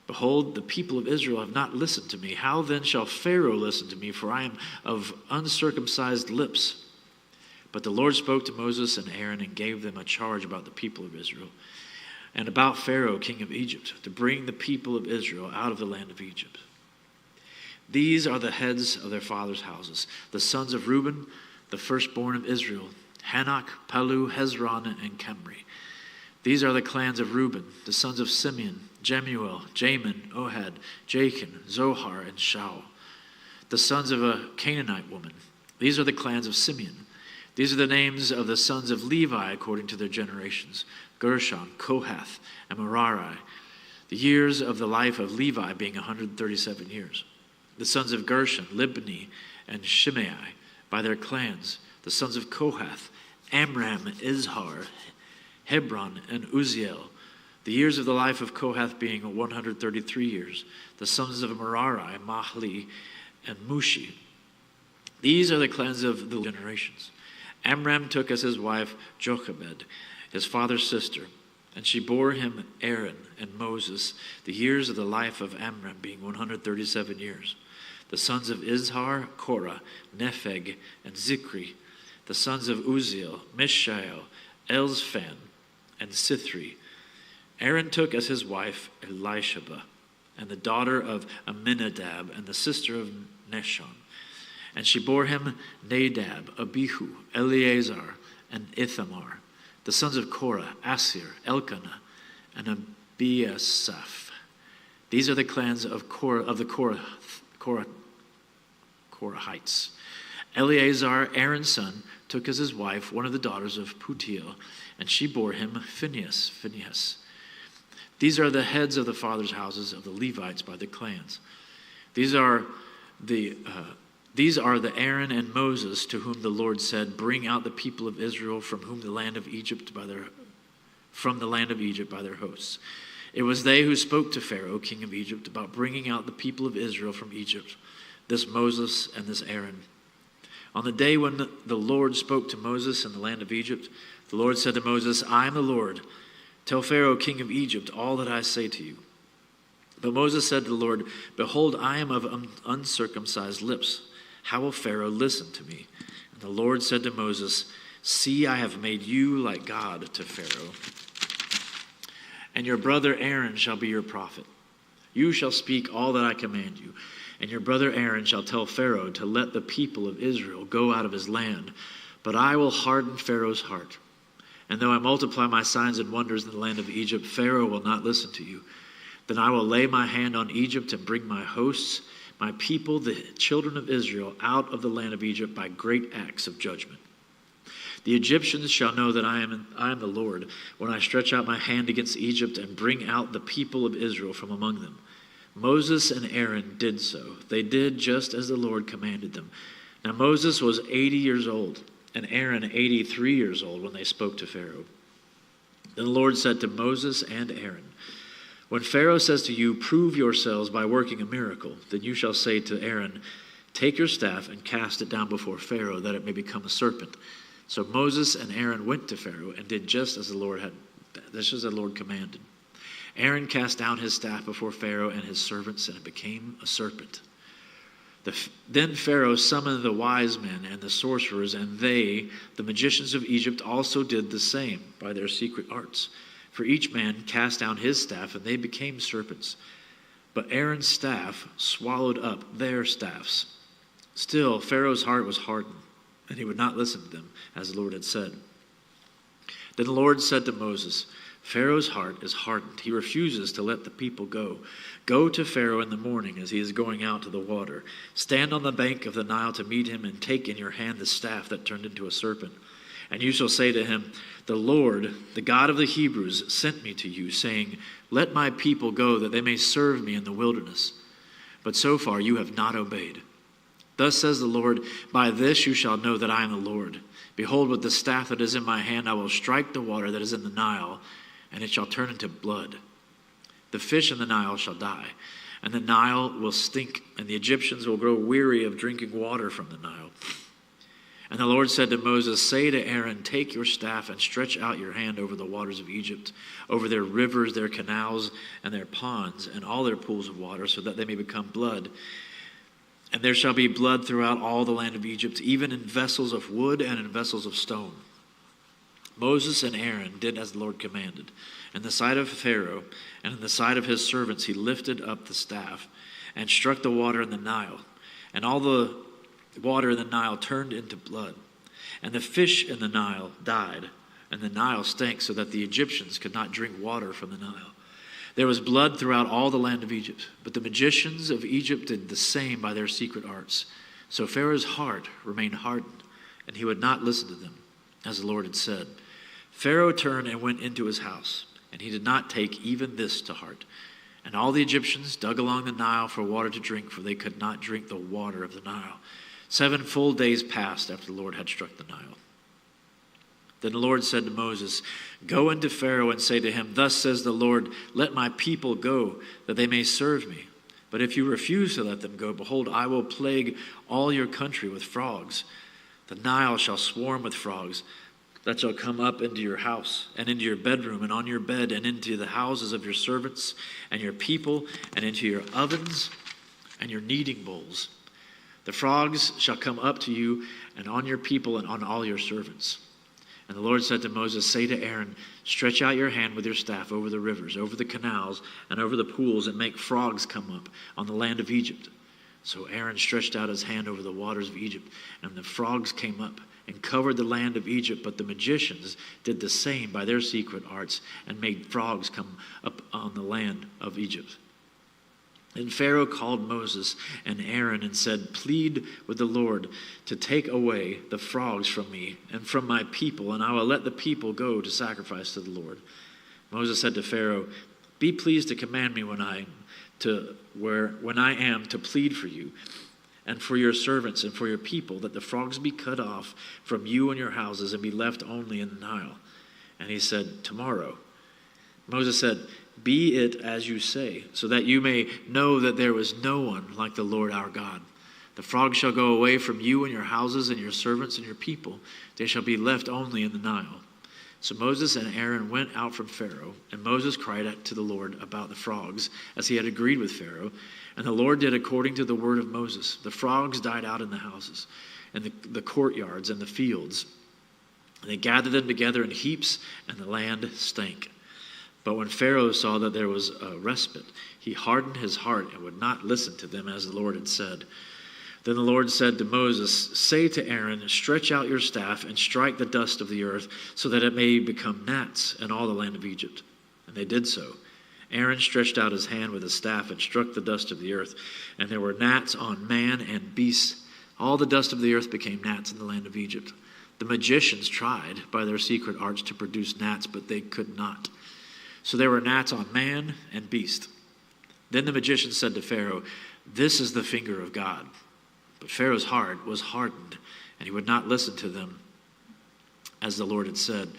behold, the people of Israel have not listened to me. How then shall Pharaoh listen to me? For I am of uncircumcised lips. But the Lord spoke to Moses and Aaron and gave them a charge about the people of Israel and about Pharaoh, king of Egypt, to bring the people of Israel out of the land of Egypt. These are the heads of their fathers' houses, the sons of Reuben, the firstborn of Israel, Hanok, Palu, Hezron, and Chemri. These are the clans of Reuben, the sons of Simeon, Jemuel, Jamin, Ohad, Jachin, Zohar, and Shaul, the sons of a Canaanite woman. These are the clans of Simeon. These are the names of the sons of Levi according to their generations, Gershon, Kohath, and Merari, the years of the life of Levi being 137 years. The sons of Gershon, Libni, and Shimei, by their clans. The sons of Kohath, Amram, Izhar, Hebron, and Uzziel. The years of the life of Kohath being 133 years. The sons of Merari, Mahli, and Mushi. These are the clans of the generations. Amram took as his wife Jochebed, his father's sister, and she bore him Aaron and Moses, the years of the life of Amram being 137 years. The sons of Izhar, Korah, Nepheg, and Zikri. The sons of Uzziel, Mishael, Elzphan, and Sithri. Aaron took as his wife Elisheba, and the daughter of Aminadab, and the sister of Neshon. And she bore him Nadab, Abihu, Eleazar, and Ithamar. The sons of Korah, Asir, Elkanah, and Abiasaph. These are the clans of Korahites. Eleazar, Aaron's son, took as his wife one of the daughters of Putiel, and she bore him Phinehas. These are the heads of the fathers' houses of the Levites by the clans. These are the Aaron and Moses to whom the Lord said, "Bring out the people of Israel from the land of Egypt by their hosts." It was they who spoke to Pharaoh, king of Egypt, about bringing out the people of Israel from Egypt, this Moses and this Aaron. On the day when the Lord spoke to Moses in the land of Egypt, the Lord said to Moses, "I am the Lord. Tell Pharaoh, king of Egypt, all that I say to you." But Moses said to the Lord, "Behold, I am of uncircumcised lips. How will Pharaoh listen to me?" And the Lord said to Moses, "See, I have made you like God to Pharaoh, and your brother Aaron shall be your prophet. You shall speak all that I command you, and your brother Aaron shall tell Pharaoh to let the people of Israel go out of his land. But I will harden Pharaoh's heart. And though I multiply my signs and wonders in the land of Egypt, Pharaoh will not listen to you. Then I will lay my hand on Egypt and bring my hosts, my people, the children of Israel, out of the land of Egypt by great acts of judgment. The Egyptians shall know that I am the Lord, when I stretch out my hand against Egypt and bring out the people of Israel from among them." Moses and Aaron did so. They did just as the Lord commanded them. Now Moses was 80 years old, and Aaron 83 years old when they spoke to Pharaoh. Then the Lord said to Moses and Aaron, "When Pharaoh says to you, 'Prove yourselves by working a miracle,' then you shall say to Aaron, 'Take your staff and cast it down before Pharaoh, that it may become a serpent.'" So Moses and Aaron went to Pharaoh and did just as the Lord commanded. Aaron cast down his staff before Pharaoh and his servants, and it became a serpent. Then Pharaoh summoned the wise men and the sorcerers, and they, the magicians of Egypt, also did the same by their secret arts. For each man cast down his staff, and they became serpents. But Aaron's staff swallowed up their staffs. Still, Pharaoh's heart was hardened, and he would not listen to them, as the Lord had said. Then the Lord said to Moses, "Pharaoh's heart is hardened. He refuses to let the people go. Go to Pharaoh in the morning as he is going out to the water. Stand on the bank of the Nile to meet him, and take in your hand the staff that turned into a serpent. And you shall say to him, 'The Lord, the God of the Hebrews, sent me to you, saying, Let my people go, that they may serve me in the wilderness. But so far you have not obeyed. Thus says the Lord, by this you shall know that I am the Lord. Behold, with the staff that is in my hand I will strike the water that is in the Nile, and it shall turn into blood. The fish in the Nile shall die, and the Nile will stink, and the Egyptians will grow weary of drinking water from the Nile." And the Lord said to Moses, "Say to Aaron, take your staff and stretch out your hand over the waters of Egypt, over their rivers, their canals, and their ponds, and all their pools of water, so that they may become blood. And there shall be blood throughout all the land of Egypt, even in vessels of wood and in vessels of stone." Moses and Aaron did as the Lord commanded. In the sight of Pharaoh and in the sight of his servants, he lifted up the staff and struck the water in the Nile. And all the water in the Nile turned into blood. And the fish in the Nile died, and the Nile stank so that the Egyptians could not drink water from the Nile. There was blood throughout all the land of Egypt, but the magicians of Egypt did the same by their secret arts. So Pharaoh's heart remained hardened, and he would not listen to them, as the Lord had said. Pharaoh turned and went into his house, and he did not take even this to heart. And all the Egyptians dug along the Nile for water to drink, for they could not drink the water of the Nile. 7 full days passed after the Lord had struck the Nile. Then the Lord said to Moses, "Go into Pharaoh and say to him, Thus says the Lord, let my people go, that they may serve me. But if you refuse to let them go, behold, I will plague all your country with frogs. The Nile shall swarm with frogs that shall come up into your house and into your bedroom and on your bed and into the houses of your servants and your people and into your ovens and your kneading bowls. The frogs shall come up to you and on your people and on all your servants." And the Lord said to Moses, "Say to Aaron, stretch out your hand with your staff over the rivers, over the canals, and over the pools, and make frogs come up on the land of Egypt." So Aaron stretched out his hand over the waters of Egypt, and the frogs came up and covered the land of Egypt. But the magicians did the same by their secret arts and made frogs come up on the land of Egypt. And Pharaoh called Moses and Aaron and said, "Plead with the Lord to take away the frogs from me and from my people, and I will let the people go to sacrifice to the Lord." Moses said to Pharaoh, "Be pleased to command me when I am to plead for you and for your servants and for your people, that the frogs be cut off from you and your houses and be left only in the Nile." And he said, "Tomorrow." Moses said, "Be it as you say, so that you may know that there was no one like the Lord our God. The frogs shall go away from you and your houses and your servants and your people. They shall be left only in the Nile." So Moses and Aaron went out from Pharaoh, and Moses cried out to the Lord about the frogs, as he had agreed with Pharaoh. And the Lord did according to the word of Moses. The frogs died out in the houses, and the courtyards, and the fields. And they gathered them together in heaps, and the land stank. But when Pharaoh saw that there was a respite, he hardened his heart and would not listen to them as the Lord had said. Then the Lord said to Moses, "Say to Aaron, stretch out your staff and strike the dust of the earth, so that it may become gnats in all the land of Egypt." And they did so. Aaron stretched out his hand with his staff and struck the dust of the earth, and there were gnats on man and beast. All the dust of the earth became gnats in the land of Egypt. The magicians tried by their secret arts to produce gnats, but they could not. So there were gnats on man and beast. Then the magician said to Pharaoh, "This is the finger of God." But Pharaoh's heart was hardened, and he would not listen to them, as the Lord had said.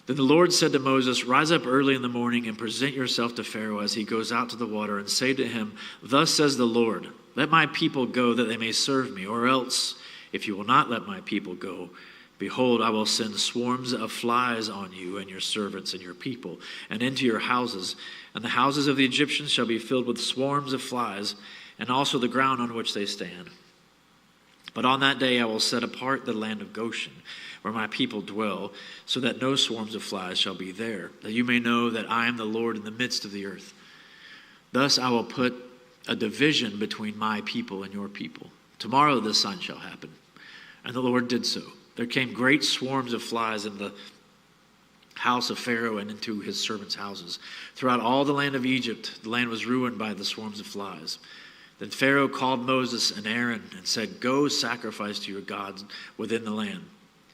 Then the Lord said to Moses, "Rise up early in the morning and present yourself to Pharaoh as he goes out to the water, and say to him, 'Thus says the Lord, let my people go that they may serve me, or else, if you will not let my people go, behold, I will send swarms of flies on you and your servants and your people, and into your houses, and the houses of the Egyptians shall be filled with swarms of flies, and also the ground on which they stand. But on that day I will set apart the land of Goshen, where my people dwell, so that no swarms of flies shall be there, that you may know that I am the Lord in the midst of the earth. Thus I will put a division between my people and your people. Tomorrow the sun shall happen." And the Lord did so. There came great swarms of flies in the house of Pharaoh and into his servants' houses. Throughout all the land of Egypt, the land was ruined by the swarms of flies. Then Pharaoh called Moses and Aaron and said, "Go sacrifice to your gods within the land."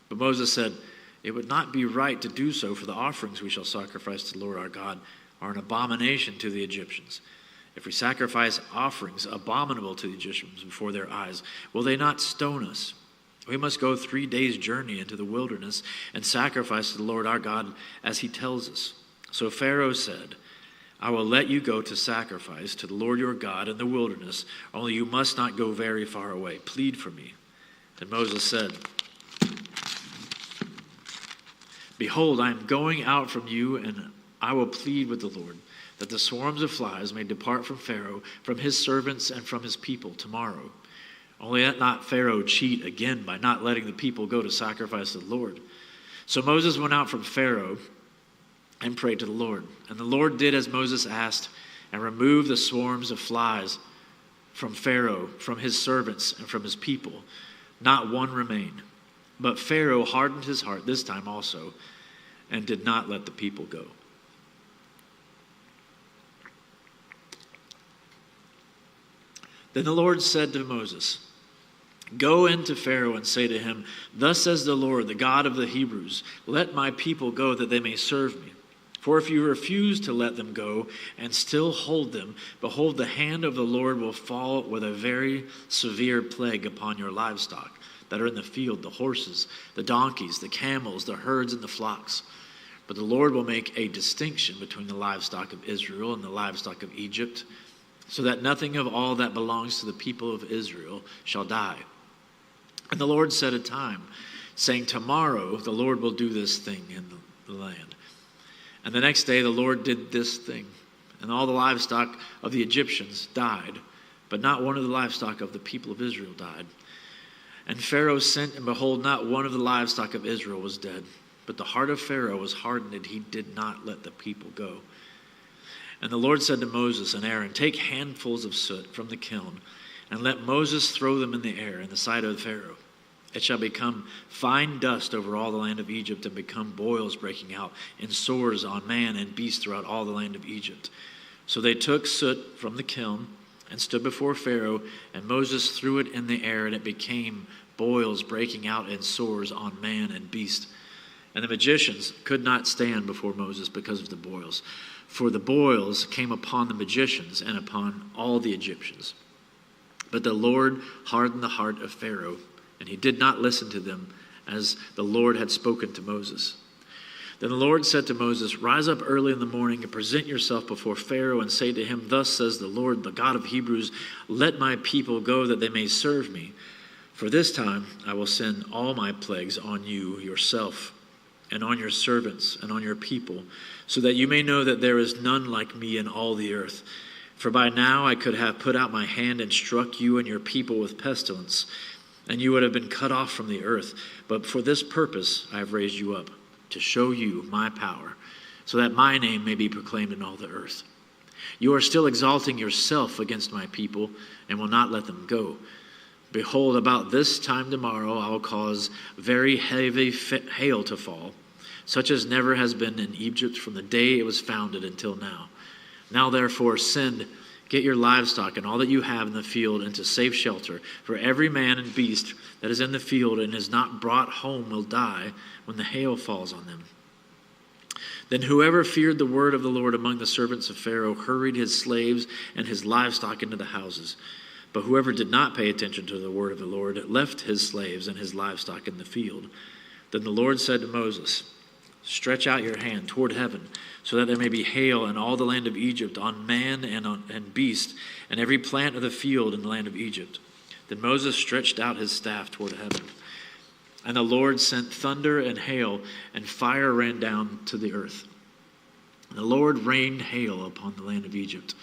But Moses said, "It would not be right to do so, for the offerings we shall sacrifice to the Lord our God are an abomination to the Egyptians. If we sacrifice offerings abominable to the Egyptians before their eyes, will they not stone us? We must go 3 days' journey into the wilderness and sacrifice to the Lord our God as he tells us." So Pharaoh said, "I will let you go to sacrifice to the Lord your God in the wilderness, only you must not go very far away. Plead for me." Then Moses said, "Behold, I am going out from you, and I will plead with the Lord, that the swarms of flies may depart from Pharaoh, from his servants, and from his people tomorrow. Only let not Pharaoh cheat again by not letting the people go to sacrifice to the Lord." So Moses went out from Pharaoh and prayed to the Lord. And the Lord did as Moses asked, and removed the swarms of flies from Pharaoh, from his servants, and from his people. Not one remained. But Pharaoh hardened his heart this time also, and did not let the people go. Then the Lord said to Moses, "Go into Pharaoh and say to him, 'Thus says the Lord, the God of the Hebrews, let my people go that they may serve me. For if you refuse to let them go and still hold them, behold, the hand of the Lord will fall with a very severe plague upon your livestock that are in the field, the horses, the donkeys, the camels, the herds, and the flocks. But the Lord will make a distinction between the livestock of Israel and the livestock of Egypt, so that nothing of all that belongs to the people of Israel shall die.' And the Lord set a time, saying, 'Tomorrow the Lord will do this thing in the land.' And the next day the Lord did this thing, and all the livestock of the Egyptians died, but not one of the livestock of the people of Israel died. And Pharaoh sent, and behold, not one of the livestock of Israel was dead. But the heart of Pharaoh was hardened, and he did not let the people go. And the Lord said to Moses and Aaron, 'Take handfuls of soot from the kiln, and let Moses throw them in the air in the sight of Pharaoh. It shall become fine dust over all the land of Egypt, and become boils breaking out in sores on man and beast throughout all the land of Egypt.' So they took soot from the kiln and stood before Pharaoh, and Moses threw it in the air, and it became boils breaking out in sores on man and beast. And the magicians could not stand before Moses because of the boils, for the boils came upon the magicians and upon all the Egyptians. But the Lord hardened the heart of Pharaoh, and he did not listen to them, as the Lord had spoken to Moses. Then the Lord said to Moses, "Rise up early in the morning and present yourself before Pharaoh and say to him, 'Thus says the Lord, the God of Hebrews, let my people go that they may serve me. For this time I will send all my plagues on you yourself and on your servants and on your people, so that you may know that there is none like me in all the earth. For by now I could have put out my hand and struck you and your people with pestilence, and you would have been cut off from the earth. But for this purpose I have raised you up, to show you my power, so that my name may be proclaimed in all the earth. You are still exalting yourself against my people and will not let them go. Behold, about this time tomorrow I will cause very heavy hail to fall, such as never has been in Egypt from the day it was founded until now. Now therefore get your livestock and all that you have in the field into safe shelter, for every man and beast that is in the field and is not brought home will die when the hail falls on them." Then whoever feared the word of the Lord among the servants of Pharaoh hurried his slaves and his livestock into the houses. But whoever did not pay attention to the word of the Lord left his slaves and his livestock in the field. Then the Lord said to Moses, "Stretch out your hand toward heaven, so that there may be hail in all the land of Egypt, on man and beast, and every plant of the field in the land of Egypt." Then Moses stretched out his staff toward heaven. And the Lord sent thunder and hail, and fire ran down to the earth. And the Lord rained hail upon the land of Egypt.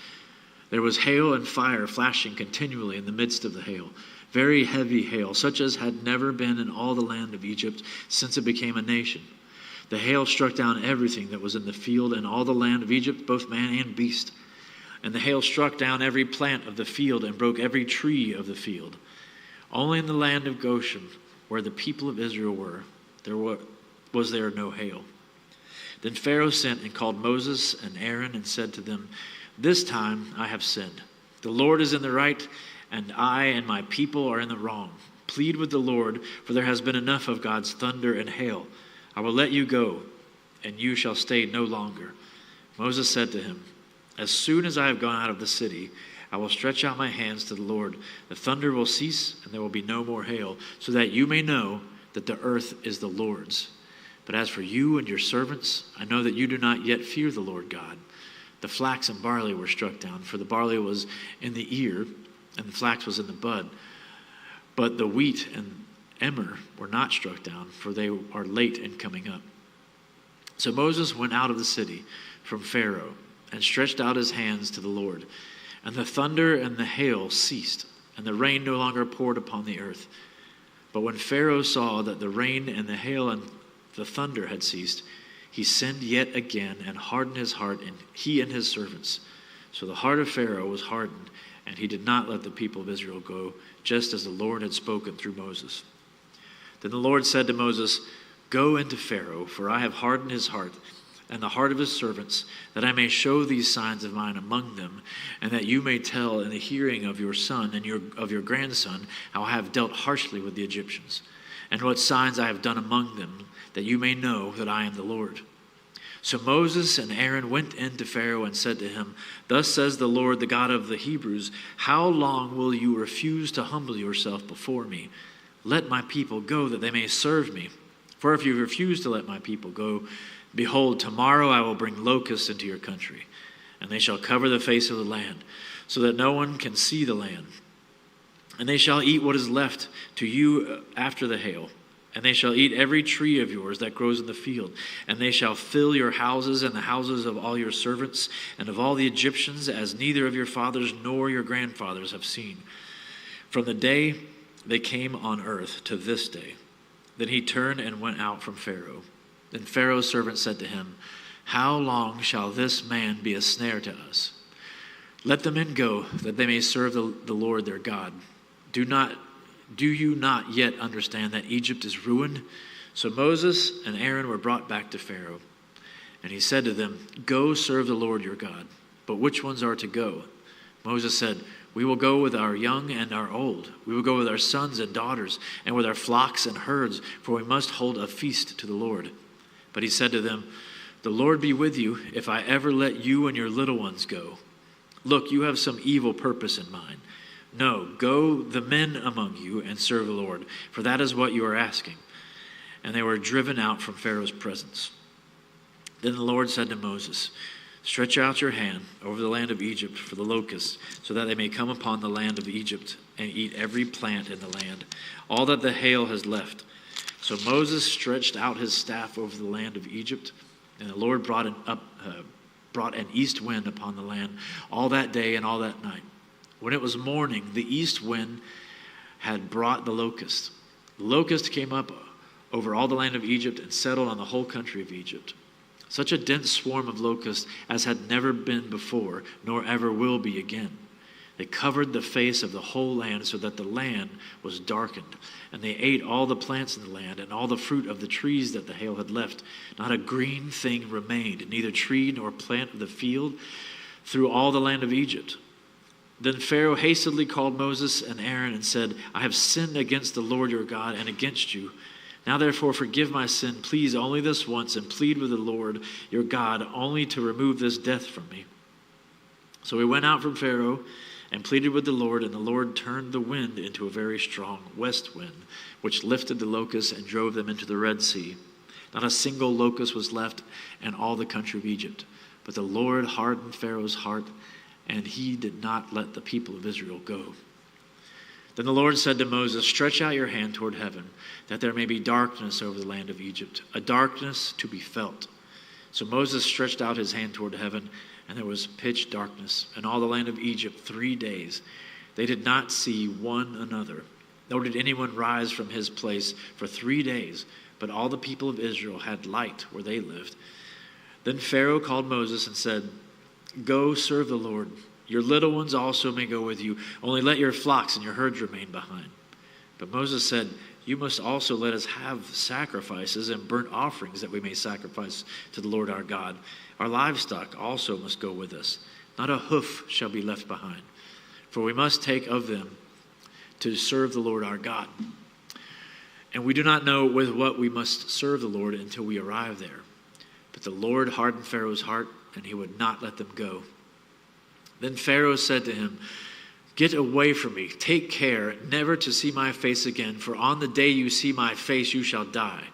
There was hail and fire flashing continually in the midst of the hail, very heavy hail, such as had never been in all the land of Egypt since it became a nation. The hail struck down everything that was in the field in all the land of Egypt, both man and beast. And the hail struck down every plant of the field and broke every tree of the field. Only in the land of Goshen, where the people of Israel were, was there no hail. Then Pharaoh sent and called Moses and Aaron and said to them, "This time I have sinned. The Lord is in the right, and I and my people are in the wrong. Plead with the Lord, for there has been enough of God's thunder and hail. I will let you go, and you shall stay no longer." Moses said to him, "As soon as I have gone out of the city, I will stretch out my hands to the Lord. The thunder will cease, and there will be no more hail, so that you may know that the earth is the Lord's. But as for you and your servants, I know that you do not yet fear the Lord God." The flax and barley were struck down, for the barley was in the ear, and the flax was in the bud. But the wheat and emmer were not struck down, for they are late in coming up. So Moses went out of the city from Pharaoh and stretched out his hands to the Lord. And the thunder and the hail ceased, and the rain no longer poured upon the earth. But when Pharaoh saw that the rain and the hail and the thunder had ceased, he sinned yet again and hardened his heart, and he and his servants. So the heart of Pharaoh was hardened, and he did not let the people of Israel go, just as the Lord had spoken through Moses. Then the Lord said to Moses, "Go into Pharaoh, for I have hardened his heart and the heart of his servants, that I may show these signs of mine among them, and that you may tell in the hearing of your son and of your grandson how I have dealt harshly with the Egyptians, and what signs I have done among them, that you may know that I am the Lord." So Moses and Aaron went in to Pharaoh and said to him, "Thus says the Lord, the God of the Hebrews, how long will you refuse to humble yourself before me? Let my people go that they may serve me. For if you refuse to let my people go, behold, tomorrow I will bring locusts into your country, and they shall cover the face of the land, so that no one can see the land. And they shall eat what is left to you after the hail. And they shall eat every tree of yours that grows in the field. And they shall fill your houses and the houses of all your servants and of all the Egyptians, as neither of your fathers nor your grandfathers have seen, from the day they came on earth to this day." Then he turned and went out from Pharaoh. Then Pharaoh's servant said to him, "How long shall this man be a snare to us? Let the men go, that they may serve the Lord their God. Do you not yet understand that Egypt is ruined?" So Moses and Aaron were brought back to Pharaoh. And he said to them, "Go serve the Lord your God. but which ones are to go?" Moses said, "We will go with our young and our old. We will go with our sons and daughters, and with our flocks and herds, for we must hold a feast to the Lord." But he said to them, "The Lord be with you if I ever let you and your little ones go. Look, you have some evil purpose in mind. No, go the men among you and serve the Lord, for that is what you are asking." And they were driven out from Pharaoh's presence. Then the Lord said to Moses, "Stretch out your hand over the land of Egypt for the locusts, so that they may come upon the land of Egypt and eat every plant in the land, all that the hail has left." So Moses stretched out his staff over the land of Egypt, and the Lord brought an east wind upon the land all that day and all that night. When it was morning, the east wind had brought the locust. The locust came up over all the land of Egypt and settled on the whole country of Egypt. Such a dense swarm of locusts as had never been before, nor ever will be again. They covered the face of the whole land so that the land was darkened. And they ate all the plants in the land and all the fruit of the trees that the hail had left. Not a green thing remained, neither tree nor plant of the field, through all the land of Egypt. Then Pharaoh hastily called Moses and Aaron and said, "I have sinned against the Lord your God and against you. Now therefore forgive my sin, please, only this once, and plead with the Lord your God only to remove this death from me." So we went out from Pharaoh and pleaded with the Lord, and the Lord turned the wind into a very strong west wind, which lifted the locusts and drove them into the Red Sea. Not a single locust was left in all the country of Egypt. But the Lord hardened Pharaoh's heart, and he did not let the people of Israel go. Then the Lord said to Moses, "Stretch out your hand toward heaven, that there may be darkness over the land of Egypt, a darkness to be felt." So Moses stretched out his hand toward heaven, and there was pitch darkness in all the land of Egypt 3 days. They did not see one another, nor did anyone rise from his place for 3 days, but all the people of Israel had light where they lived. Then Pharaoh called Moses and said, "Go serve the Lord. Your little ones also may go with you. Only let your flocks and your herds remain behind." But Moses said, "You must also let us have sacrifices and burnt offerings that we may sacrifice to the Lord our God. Our livestock also must go with us. Not a hoof shall be left behind, for we must take of them to serve the Lord our God. And we do not know with what we must serve the Lord until we arrive there." But the Lord hardened Pharaoh's heart, and he would not let them go. Then Pharaoh said to him, "Get away from me. Take care never to see my face again, for on the day you see my face you shall die."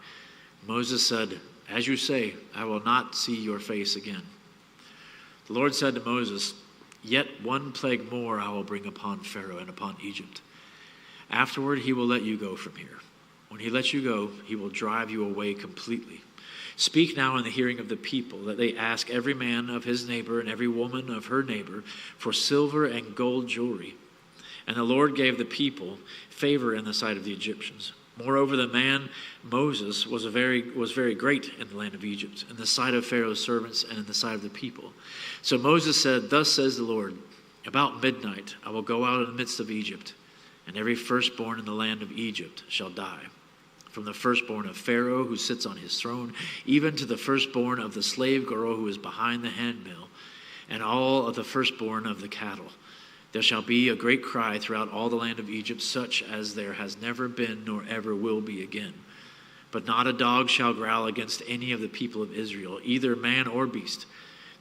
Moses said, "As you say, I will not see your face again." The Lord said to Moses, "Yet one plague more I will bring upon Pharaoh and upon Egypt. Afterward he will let you go from here. When he lets you go, he will drive you away completely. Speak now in the hearing of the people, that they ask every man of his neighbor and every woman of her neighbor for silver and gold jewelry." And the Lord gave the people favor in the sight of the Egyptians. Moreover, the man Moses was very great in the land of Egypt, in the sight of Pharaoh's servants and in the sight of the people. So Moses said, "Thus says the Lord, about midnight I will go out in the midst of Egypt, and every firstborn in the land of Egypt shall die. From the firstborn of Pharaoh who sits on his throne, even to the firstborn of the slave girl who is behind the handmill, and all of the firstborn of the cattle. There shall be a great cry throughout all the land of Egypt, such as there has never been nor ever will be again. But not a dog shall growl against any of the people of Israel, either man or beast,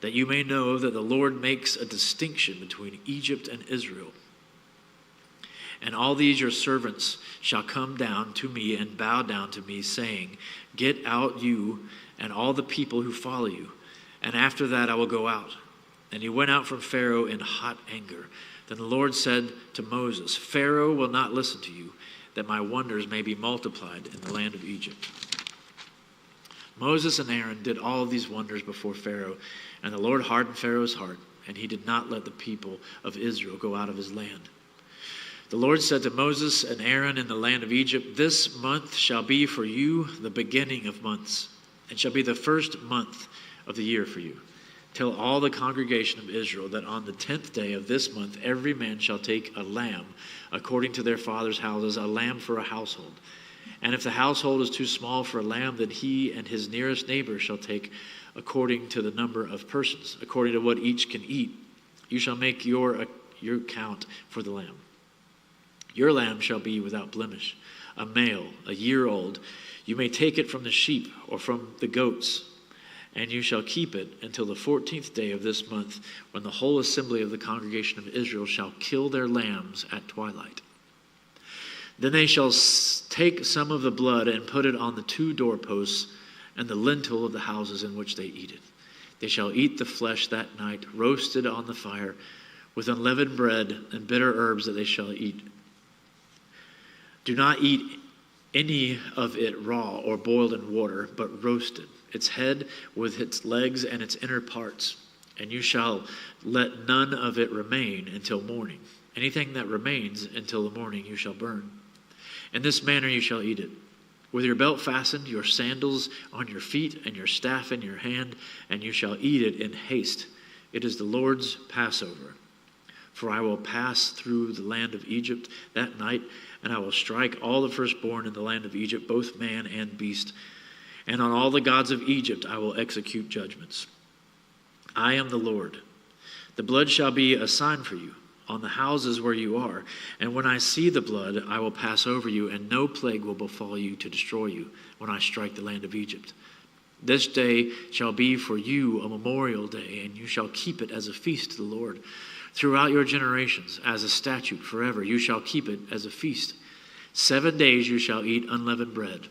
that you may know that the Lord makes a distinction between Egypt and Israel. And all these your servants shall come down to me and bow down to me, saying, Get out you and all the people who follow you, and after that I will go out." And he went out from Pharaoh in hot anger. Then the Lord said to Moses, "Pharaoh will not listen to you, that my wonders may be multiplied in the land of Egypt." Moses and Aaron did all of these wonders before Pharaoh, and the Lord hardened Pharaoh's heart, and he did not let the people of Israel go out of his land. The Lord said to Moses and Aaron in the land of Egypt, "This month shall be for you the beginning of months, and shall be the first month of the year for you. Tell all the congregation of Israel that on the 10th day of this month every man shall take a lamb according to their father's houses, a lamb for a household. And if the household is too small for a lamb, then he and his nearest neighbor shall take according to the number of persons, according to what each can eat. you shall make your count for the lamb. Your lamb shall be without blemish, a male, a year old. You may take it from the sheep or from the goats, and you shall keep it until the 14th day of this month, when the whole assembly of the congregation of Israel shall kill their lambs at twilight. Then they shall take some of the blood and put it on the 2 doorposts and the lintel of the houses in which they eat it. They shall eat the flesh that night, roasted on the fire, with unleavened bread and bitter herbs that they shall eat. Do not eat any of it raw or boiled in water, but roasted, its head with its legs and its inner parts. And you shall let none of it remain until morning. Anything that remains until the morning you shall burn. In this manner you shall eat it, with your belt fastened, your sandals on your feet, and your staff in your hand, and you shall eat it in haste. It is the Lord's Passover. For I will pass through the land of Egypt that night, and I will strike all the firstborn in the land of Egypt, both man and beast. And on all the gods of Egypt I will execute judgments. I am the Lord. The blood shall be a sign for you on the houses where you are. And when I see the blood, I will pass over you, and no plague will befall you to destroy you when I strike the land of Egypt. This day shall be for you a memorial day, and you shall keep it as a feast to the Lord. Throughout your generations, as a statute forever, you shall keep it as a feast. 7 days you shall eat unleavened bread.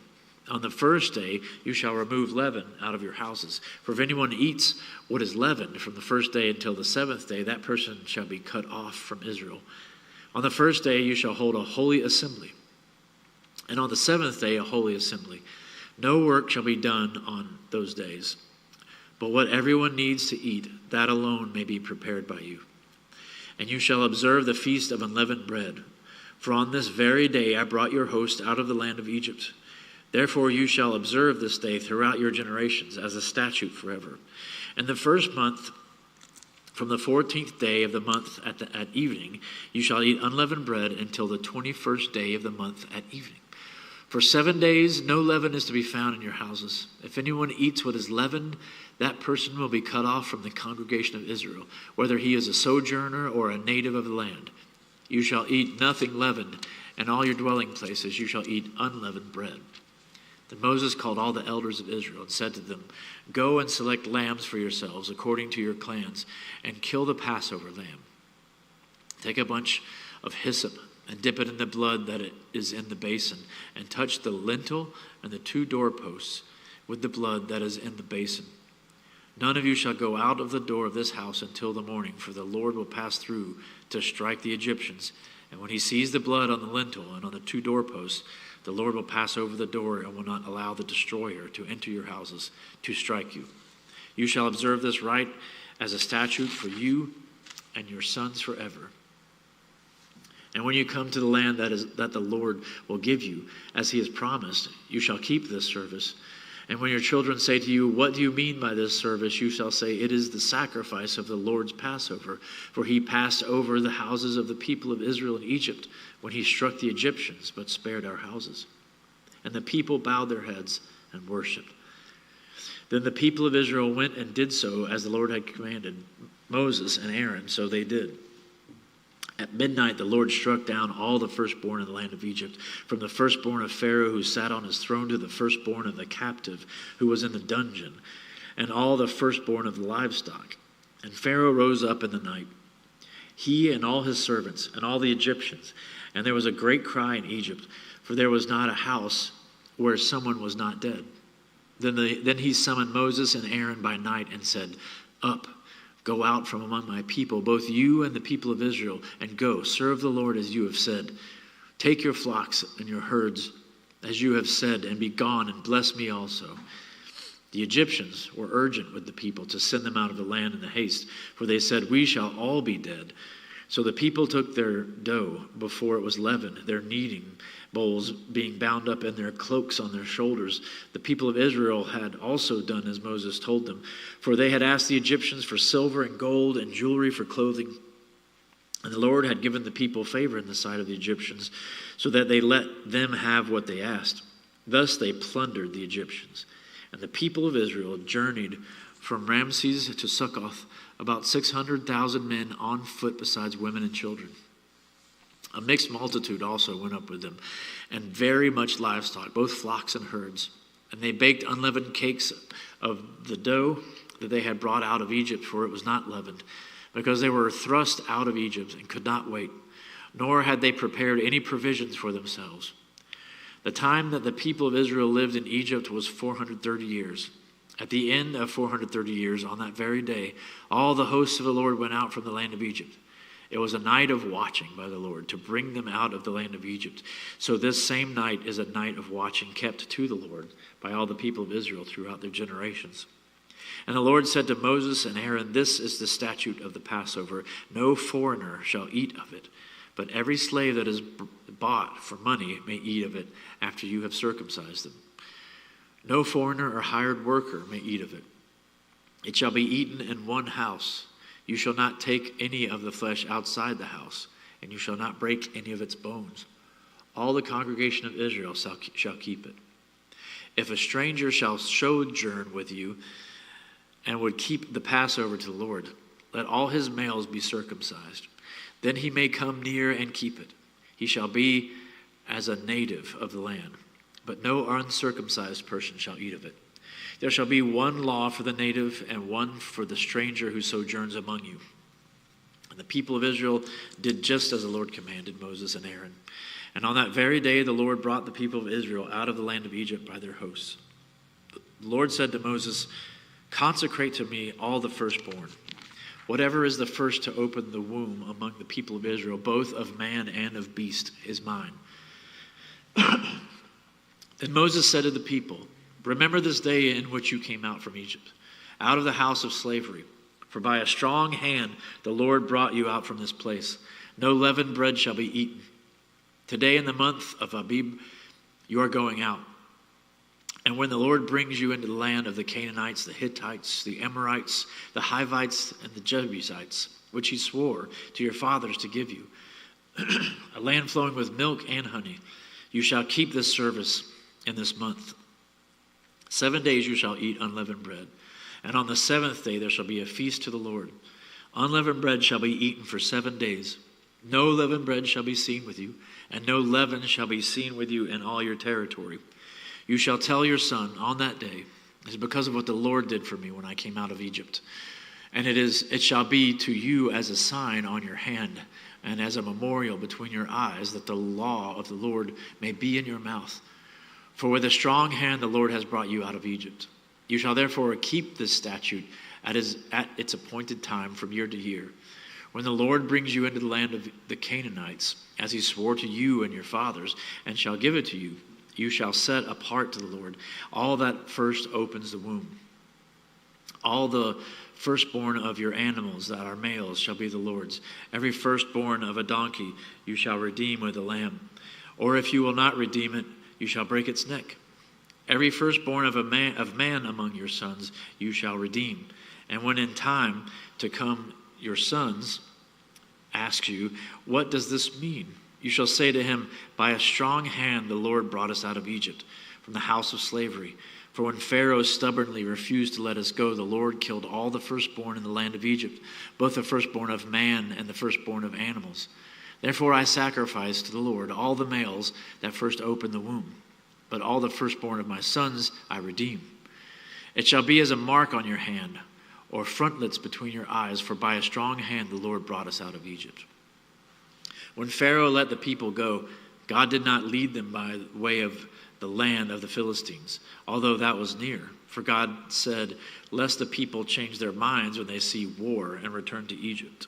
On the first day you shall remove leaven out of your houses. For if anyone eats what is leavened from the first day until the 7th day, that person shall be cut off from Israel. On the first day you shall hold a holy assembly, and on the 7th day a holy assembly. No work shall be done on those days, but what everyone needs to eat, that alone may be prepared by you. And you shall observe the feast of unleavened bread. For on this very day I brought your host out of the land of Egypt. Therefore you shall observe this day throughout your generations as a statute forever. In the first month, from the 14th day of the month at evening, you shall eat unleavened bread until the 21st day of the month at evening. For 7 days no leaven is to be found in your houses. If anyone eats what is leavened, that person will be cut off from the congregation of Israel, whether he is a sojourner or a native of the land. You shall eat nothing leavened, and all your dwelling places you shall eat unleavened bread. Then Moses called all the elders of Israel and said to them, Go and select lambs for yourselves according to your clans, and kill the Passover lamb. Take a bunch of hyssop and dip it in the blood that is in the basin, and touch the lintel and the 2 doorposts with the blood that is in the basin. None of you shall go out of the door of this house until the morning, for the Lord will pass through to strike the Egyptians. And when he sees the blood on the lintel and on the 2 doorposts, the Lord will pass over the door and will not allow the destroyer to enter your houses to strike you. You shall observe this rite as a statute for you and your sons forever. And when you come to the land that the Lord will give you, as he has promised, you shall keep this service. And when your children say to you, What do you mean by this service? You shall say, It is the sacrifice of the Lord's Passover. For he passed over the houses of the people of Israel in Egypt when he struck the Egyptians, but spared our houses. And the people bowed their heads and worshipped. Then the people of Israel went and did so as the Lord had commanded Moses and Aaron, so they did. At midnight, the Lord struck down all the firstborn in the land of Egypt, from the firstborn of Pharaoh who sat on his throne to the firstborn of the captive who was in the dungeon, and all the firstborn of the livestock. And Pharaoh rose up in the night, he and all his servants and all the Egyptians. And there was a great cry in Egypt, for there was not a house where someone was not dead. Then he summoned Moses and Aaron by night and said, Up, go out from among my people, both you and the people of Israel, and go, serve the Lord as you have said. Take your flocks and your herds as you have said, and be gone, and bless me also. The Egyptians were urgent with the people to send them out of the land in the haste, for they said, We shall all be dead. So the people took their dough before it was leavened, their kneading bowls being bound up in their cloaks on their shoulders. The people of Israel had also done as Moses told them, for they had asked the Egyptians for silver and gold and jewelry for clothing. And the Lord had given the people favor in the sight of the Egyptians, so that they let them have what they asked. Thus they plundered the Egyptians. And the people of Israel journeyed from Ramses to Succoth about 600,000 men on foot besides women and children. A mixed multitude also went up with them, and very much livestock, both flocks and herds. And they baked unleavened cakes of the dough that they had brought out of Egypt, for it was not leavened, because they were thrust out of Egypt and could not wait, nor had they prepared any provisions for themselves. The time that the people of Israel lived in Egypt was 430 years. At the end of 430 years, on that very day, all the hosts of the Lord went out from the land of Egypt. It was a night of watching by the Lord to bring them out of the land of Egypt. So this same night is a night of watching kept to the Lord by all the people of Israel throughout their generations. And the Lord said to Moses and Aaron, "This is the statute of the Passover. No foreigner shall eat of it, but every slave that is bought for money may eat of it after you have circumcised them. No foreigner or hired worker may eat of it. It shall be eaten in one house. You shall not take any of the flesh outside the house, and you shall not break any of its bones. All the congregation of Israel shall keep it. If a stranger shall sojourn with you and would keep the Passover to the Lord, let all his males be circumcised. Then he may come near and keep it. He shall be as a native of the land, but no uncircumcised person shall eat of it. There shall be one law for the native and one for the stranger who sojourns among you." And the people of Israel did just as the Lord commanded Moses and Aaron. And on that very day the Lord brought the people of Israel out of the land of Egypt by their hosts. The Lord said to Moses, "Consecrate to me all the firstborn. Whatever is the first to open the womb among the people of Israel, both of man and of beast, is mine." Then Moses said to the people, "Remember this day in which you came out from Egypt, out of the house of slavery. For by a strong hand the Lord brought you out from this place. No leavened bread shall be eaten. Today in the month of Abib you are going out. And when the Lord brings you into the land of the Canaanites, the Hittites, the Amorites, the Hivites, and the Jebusites, which he swore to your fathers to give you, a land flowing with milk and honey, you shall keep this service in this month. 7 days you shall eat unleavened bread, and on the seventh day there shall be a feast to the Lord. Unleavened bread shall be eaten for 7 days. No leavened bread shall be seen with you, and no leaven shall be seen with you in all your territory. You shall tell your son on that day, it is because of what the Lord did for me when I came out of Egypt. And it shall be to you as a sign on your hand, and as a memorial between your eyes, that the law of the Lord may be in your mouth. For with a strong hand the Lord has brought you out of Egypt. You shall therefore keep this statute at its appointed time from year to year. When the Lord brings you into the land of the Canaanites, as he swore to you and your fathers, and shall give it to you, you shall set apart to the Lord all that first opens the womb. All the firstborn of your animals that are males shall be the Lord's. Every firstborn of a donkey you shall redeem with a lamb. Or if you will not redeem it, you shall break its neck. Every firstborn of man among your sons you shall redeem. And when in time to come your sons ask you, "What does this mean?" you shall say to him, "By a strong hand the Lord brought us out of Egypt, from the house of slavery. For when Pharaoh stubbornly refused to let us go, the Lord killed all the firstborn in the land of Egypt, both the firstborn of man and the firstborn of animals. Therefore I sacrifice to the Lord all the males that first open the womb, but all the firstborn of my sons I redeem. It shall be as a mark on your hand, or frontlets between your eyes, for by a strong hand the Lord brought us out of Egypt." When Pharaoh let the people go, God did not lead them by way of the land of the Philistines, although that was near. For God said, "Lest the people change their minds when they see war and return to Egypt."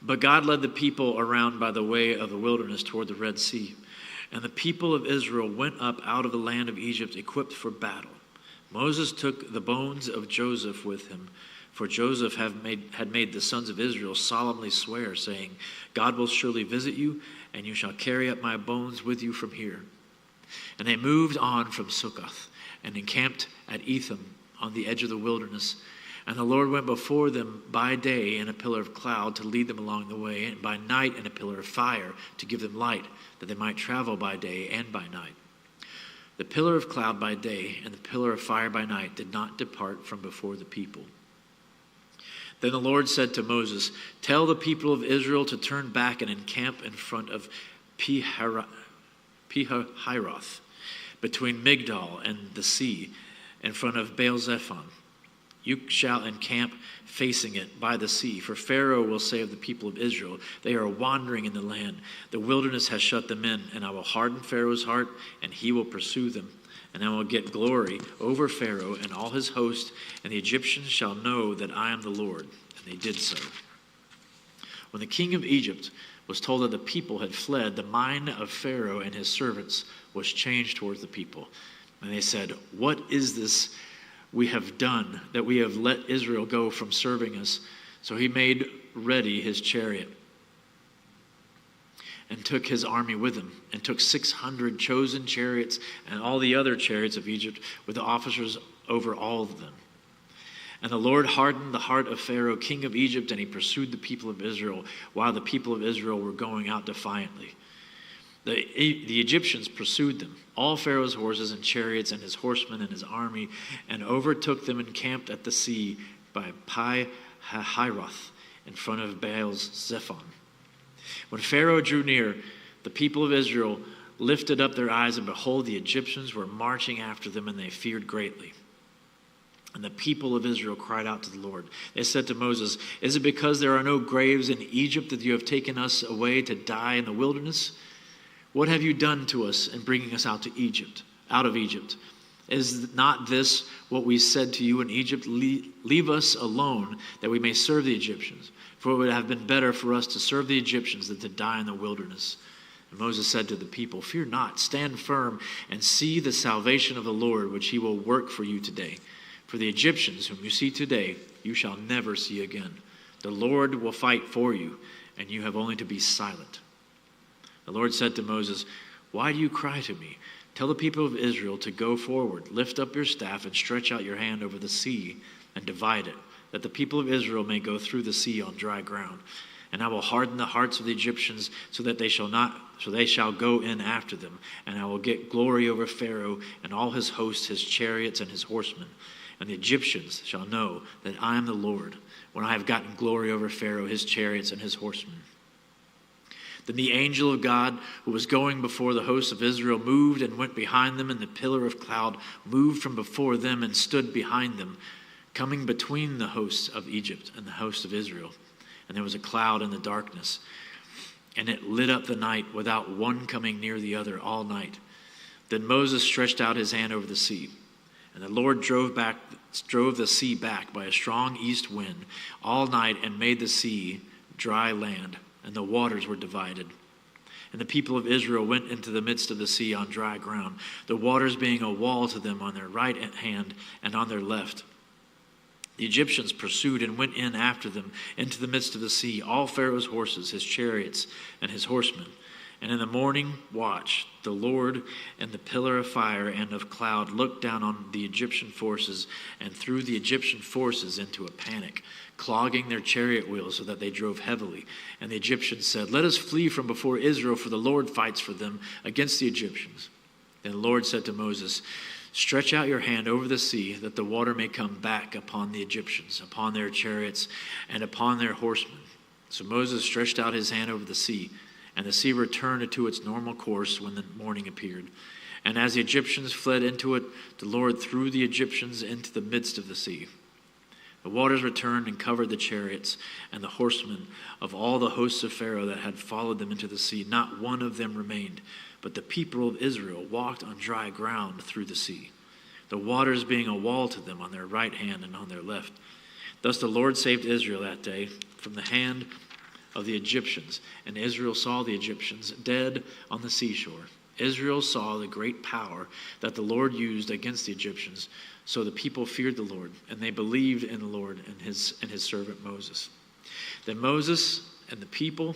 But God led the people around by the way of the wilderness toward the Red Sea. And the people of Israel went up out of the land of Egypt equipped for battle. Moses took the bones of Joseph with him, for Joseph had made the sons of Israel solemnly swear, saying, "God will surely visit you, and you shall carry up my bones with you from here." And they moved on from Succoth and encamped at Etham on the edge of the wilderness. And the Lord went before them by day in a pillar of cloud to lead them along the way, and by night in a pillar of fire to give them light, that they might travel by day and by night. The pillar of cloud by day and the pillar of fire by night did not depart from before the people. Then the Lord said to Moses, "Tell the people of Israel to turn back and encamp in front of Pihahiroth, between Migdol and the sea, in front of Baal-zephon. You shall encamp facing it by the sea. For Pharaoh will say of the people of Israel, they are wandering in the land. The wilderness has shut them in, and I will harden Pharaoh's heart, and he will pursue them. And I will get glory over Pharaoh and all his host, and the Egyptians shall know that I am the Lord." And they did so. When the king of Egypt was told that the people had fled, the mind of Pharaoh and his servants was changed towards the people. And they said, "What is this we have done, that we have let Israel go from serving us?" So he made ready his chariot and took his army with him, and took 600 chosen chariots and all the other chariots of Egypt, with the officers over all of them. And the Lord hardened the heart of Pharaoh, king of Egypt, and he pursued the people of Israel, while the people of Israel were going out defiantly. The Egyptians pursued them, all Pharaoh's horses and chariots and his horsemen and his army, and overtook them and camped at the sea by Pi-hahiroth in front of Baal-zephon. When Pharaoh drew near, the people of Israel lifted up their eyes, and behold, the Egyptians were marching after them, and they feared greatly. And the people of Israel cried out to the Lord. They said to Moses, "Is it because there are no graves in Egypt that you have taken us away to die in the wilderness? What have you done to us in bringing us out of Egypt? Is not this what we said to you in Egypt? Leave us alone, that we may serve the Egyptians. For it would have been better for us to serve the Egyptians than to die in the wilderness." And Moses said to the people, "Fear not, stand firm and see the salvation of the Lord, which he will work for you today. For the Egyptians whom you see today, you shall never see again. The Lord will fight for you, and you have only to be silent." The Lord said to Moses, "Why do you cry to me? Tell the people of Israel to go forward. Lift up your staff and stretch out your hand over the sea and divide it, that the people of Israel may go through the sea on dry ground. And I will harden the hearts of the Egyptians, so that they shall go in after them. And I will get glory over Pharaoh and all his hosts, his chariots and his horsemen. And the Egyptians shall know that I am the Lord, when I have gotten glory over Pharaoh, his chariots and his horsemen." Then the angel of God, who was going before the hosts of Israel, moved and went behind them, and the pillar of cloud moved from before them and stood behind them, coming between the hosts of Egypt and the hosts of Israel. And there was a cloud in the darkness, and it lit up the night, without one coming near the other all night. Then Moses stretched out his hand over the sea, and the Lord drove the sea back by a strong east wind all night, and made the sea dry land, and the waters were divided. And the people of Israel went into the midst of the sea on dry ground, the waters being a wall to them on their right hand and on their left. The Egyptians pursued and went in after them into the midst of the sea, all Pharaoh's horses, his chariots, and his horsemen. And in the morning watch, the Lord in the pillar of fire and of cloud looked down on the Egyptian forces and threw the Egyptian forces into a panic, clogging their chariot wheels so that they drove heavily. And the Egyptians said, "Let us flee from before Israel, for the Lord fights for them against the Egyptians." Then the Lord said to Moses, "Stretch out your hand over the sea, that the water may come back upon the Egyptians, upon their chariots, and upon their horsemen." So Moses stretched out his hand over the sea, and the sea returned to its normal course when the morning appeared. And as the Egyptians fled into it, the Lord threw the Egyptians into the midst of the sea. The waters returned and covered the chariots and the horsemen of all the hosts of Pharaoh that had followed them into the sea. Not one of them remained, but the people of Israel walked on dry ground through the sea, the waters being a wall to them on their right hand and on their left. Thus the Lord saved Israel that day from the hand of the Egyptians, and Israel saw the Egyptians dead on the seashore. Israel saw the great power that the Lord used against the Egyptians, so the people feared the Lord, and they believed in the Lord and his servant Moses. Then Moses and the people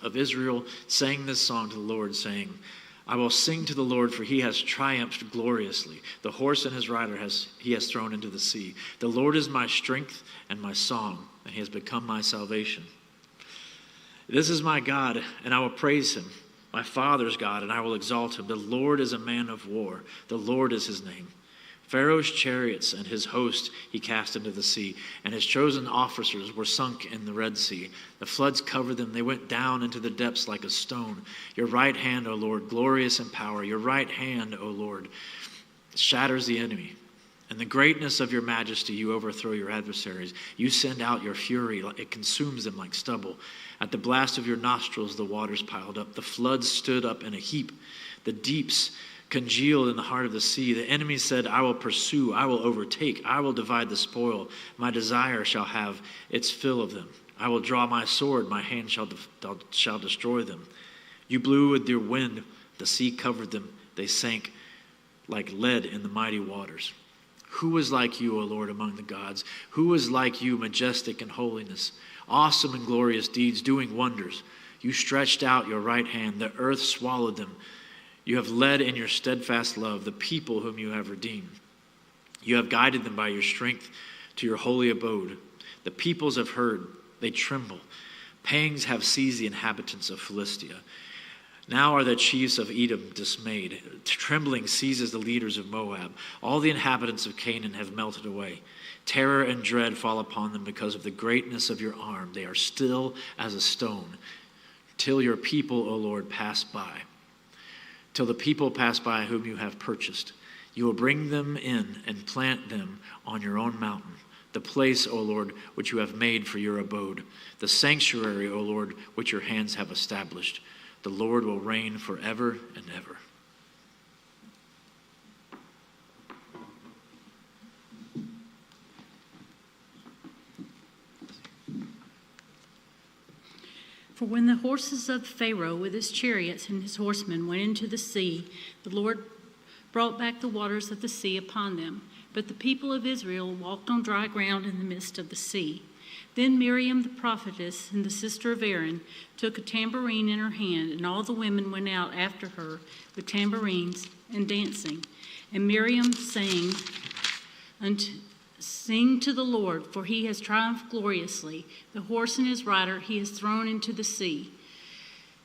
of Israel sang this song to the Lord, saying, "I will sing to the Lord, for he has triumphed gloriously. The horse and his rider he has thrown into the sea. The Lord is my strength and my song, and he has become my salvation. This is my God, and I will praise him, my father's God, and I will exalt him. The Lord is a man of war. The Lord is his name. Pharaoh's chariots and his host he cast into the sea, and his chosen officers were sunk in the Red Sea. The floods covered them. They went down into the depths like a stone. Your right hand, O Lord, glorious in power. Your right hand, O Lord, shatters the enemy. In the greatness of your majesty, you overthrow your adversaries. You send out your fury. It consumes them like stubble. At the blast of your nostrils, the waters piled up. The floods stood up in a heap. The deeps congealed in the heart of the sea. The enemy said, I will pursue. I will overtake. I will divide the spoil. My desire shall have its fill of them. I will draw my sword. My hand shall destroy them. You blew with your wind. The sea covered them. They sank like lead in the mighty waters. Who is like you, O Lord, among the gods? Who is like you, majestic in holiness, awesome in glorious deeds, doing wonders? You stretched out your right hand. The earth swallowed them. You have led in your steadfast love the people whom you have redeemed. You have guided them by your strength to your holy abode. The peoples have heard. They tremble. Pangs have seized the inhabitants of Philistia. Now are the chiefs of Edom dismayed. Trembling seizes the leaders of Moab. All the inhabitants of Canaan have melted away. Terror and dread fall upon them because of the greatness of your arm. They are still as a stone, till your people, O Lord, pass by. Till the people pass by whom you have purchased. You will bring them in and plant them on your own mountain, the place, O Lord, which you have made for your abode, the sanctuary, O Lord, which your hands have established. The Lord will reign forever and ever. For when the horses of Pharaoh with his chariots and his horsemen went into the sea, the Lord brought back the waters of the sea upon them. But the people of Israel walked on dry ground in the midst of the sea. Then Miriam the prophetess and the sister of Aaron took a tambourine in her hand, and all the women went out after her with tambourines and dancing. And Miriam sang, Sing to the Lord, for he has triumphed gloriously. The horse and his rider he has thrown into the sea.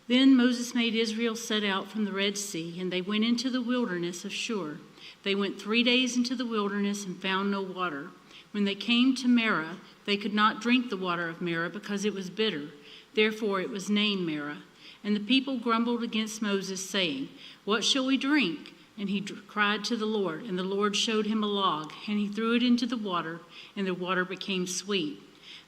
Then Moses made Israel set out from the Red Sea, and they went into the wilderness of Shur. They went 3 days into the wilderness and found no water. When they came to Marah, they could not drink the water of Marah because it was bitter. Therefore it was named Marah. And the people grumbled against Moses, saying, What shall we drink? And he cried to the Lord, and the Lord showed him a log, and he threw it into the water, and the water became sweet.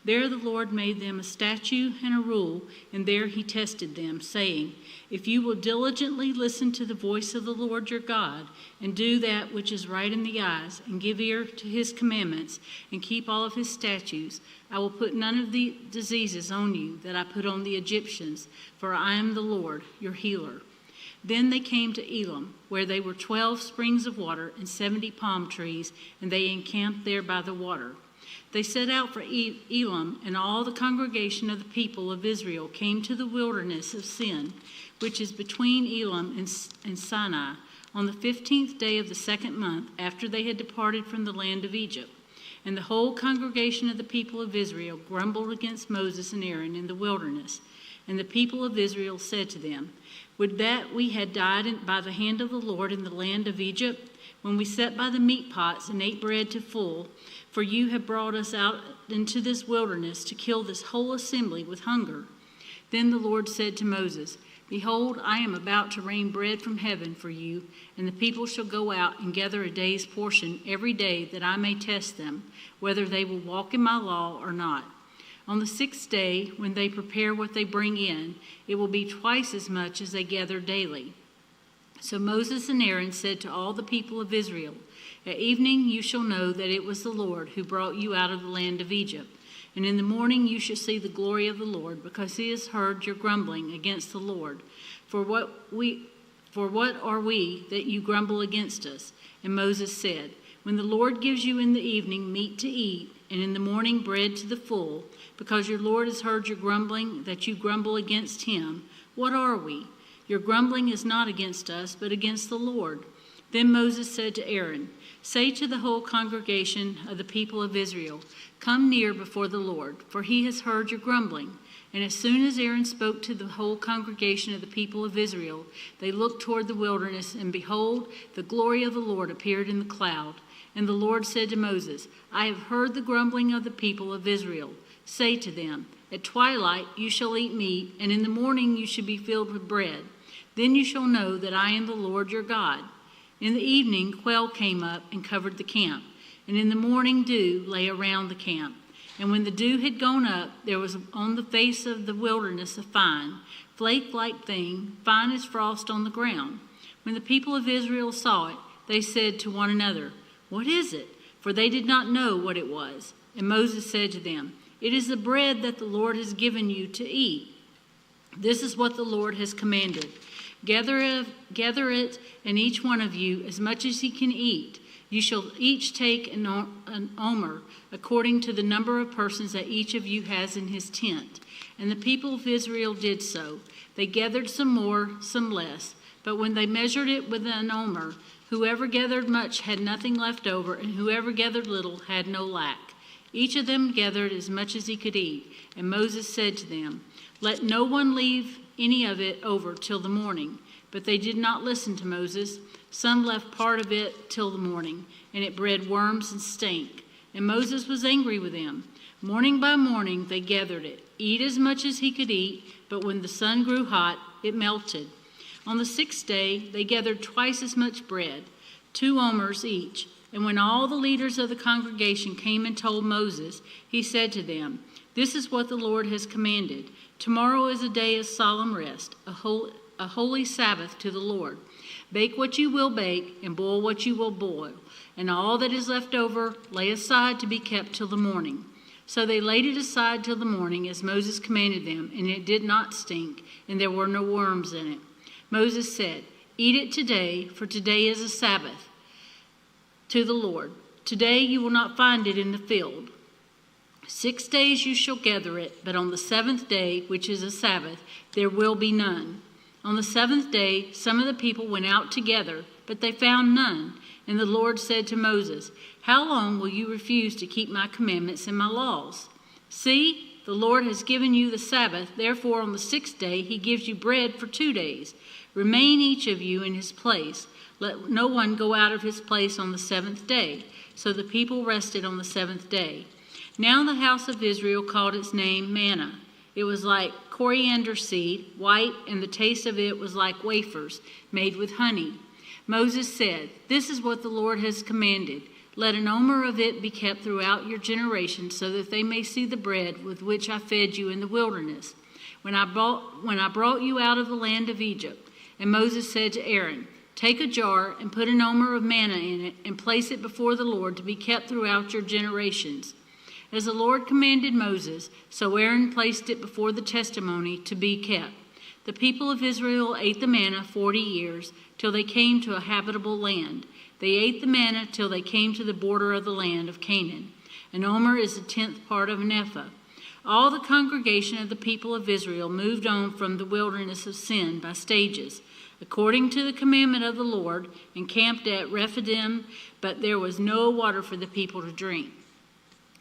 There the Lord made them a statute and a rule, and there he tested them, saying, If you will diligently listen to the voice of the Lord your God, and do that which is right in the eyes, and give ear to his commandments, and keep all of his statutes, I will put none of the diseases on you that I put on the Egyptians, for I am the Lord, your healer. Then they came to Elim, where there were 12 springs of water and 70 palm trees, and they encamped there by the water. They set out for Elim, and all the congregation of the people of Israel came to the wilderness of Sin, which is between Elim and Sinai, on the 15th day of the 2nd month after they had departed from the land of Egypt. And the whole congregation of the people of Israel grumbled against Moses and Aaron in the wilderness. And the people of Israel said to them, Would that we had died by the hand of the Lord in the land of Egypt, when we sat by the meat pots and ate bread to full, for you have brought us out into this wilderness to kill this whole assembly with hunger. Then the Lord said to Moses, Behold, I am about to rain bread from heaven for you, and the people shall go out and gather a day's portion every day, that I may test them, whether they will walk in my law or not. On the 6th day, when they prepare what they bring in, it will be twice as much as they gather daily. So Moses and Aaron said to all the people of Israel, At evening you shall know that it was the Lord who brought you out of the land of Egypt. And in the morning you shall see the glory of the Lord, because he has heard your grumbling against the Lord. For what are we that you grumble against us? And Moses said, When the Lord gives you in the evening meat to eat, and in the morning bread to the full, because your Lord has heard your grumbling, that you grumble against him, what are we? Your grumbling is not against us, but against the Lord. Then Moses said to Aaron, Say to the whole congregation of the people of Israel, Come near before the Lord, for he has heard your grumbling. And as soon as Aaron spoke to the whole congregation of the people of Israel, they looked toward the wilderness, and behold, the glory of the Lord appeared in the cloud. And the Lord said to Moses, I have heard the grumbling of the people of Israel. Say to them, at twilight you shall eat meat, and in the morning you shall be filled with bread. Then you shall know that I am the Lord your God. In the evening quail came up and covered the camp, and in the morning dew lay around the camp. And when the dew had gone up, there was on the face of the wilderness a fine, flake-like thing, fine as frost on the ground. When the people of Israel saw it, they said to one another, What is it? For they did not know what it was. And Moses said to them, It is the bread that the Lord has given you to eat. This is what the Lord has commanded. Gather it, and each one of you as much as he can eat. You shall each take an omer, according to the number of persons that each of you has in his tent. And the people of Israel did so. They gathered some more, some less. But when they measured it with an omer, whoever gathered much had nothing left over, and whoever gathered little had no lack. Each of them gathered as much as he could eat. And Moses said to them, Let no one leave any of it over till the morning. But they did not listen to Moses. Some left part of it till the morning, and it bred worms and stank. And Moses was angry with them. Morning by morning they gathered it, eat as much as he could eat, but when the sun grew hot, it melted. On the 6th day they gathered twice as much bread, 2 omers each. And when all the leaders of the congregation came and told Moses, he said to them, This is what the Lord has commanded. Tomorrow is a day of solemn rest, a holy Sabbath to the Lord. Bake what you will bake, and boil what you will boil, and all that is left over lay aside to be kept till the morning. So they laid it aside till the morning, as Moses commanded them, and it did not stink, and there were no worms in it. Moses said, Eat it today, for today is a Sabbath to the Lord. Today you will not find it in the field. 6 days you shall gather it, but on the 7th day, which is a Sabbath, there will be none. On the 7th day, some of the people went out together, but they found none. And the Lord said to Moses, How long will you refuse to keep my commandments and my laws? See, the Lord has given you the Sabbath. Therefore, on the 6th day, he gives you bread for 2 days. Remain each of you in his place. Let no one go out of his place on the 7th day. So the people rested on the 7th day. Now the house of Israel called its name manna. It was like coriander seed, white, and the taste of it was like wafers made with honey. Moses said, This is what the Lord has commanded. Let an omer of it be kept throughout your generations, so that they may see the bread with which I fed you in the wilderness, when I brought you out of the land of Egypt. And Moses said to Aaron, Take a jar and put an omer of manna in it, and place it before the Lord to be kept throughout your generations. As the Lord commanded Moses, so Aaron placed it before the testimony to be kept. The people of Israel ate the manna 40 years, till they came to a habitable land. They ate the manna till they came to the border of the land of Canaan. An omer is a 10th part of an ephah. All the congregation of the people of Israel moved on from the wilderness of Sin by stages, according to the commandment of the Lord, and camped at Rephidim, but there was no water for the people to drink.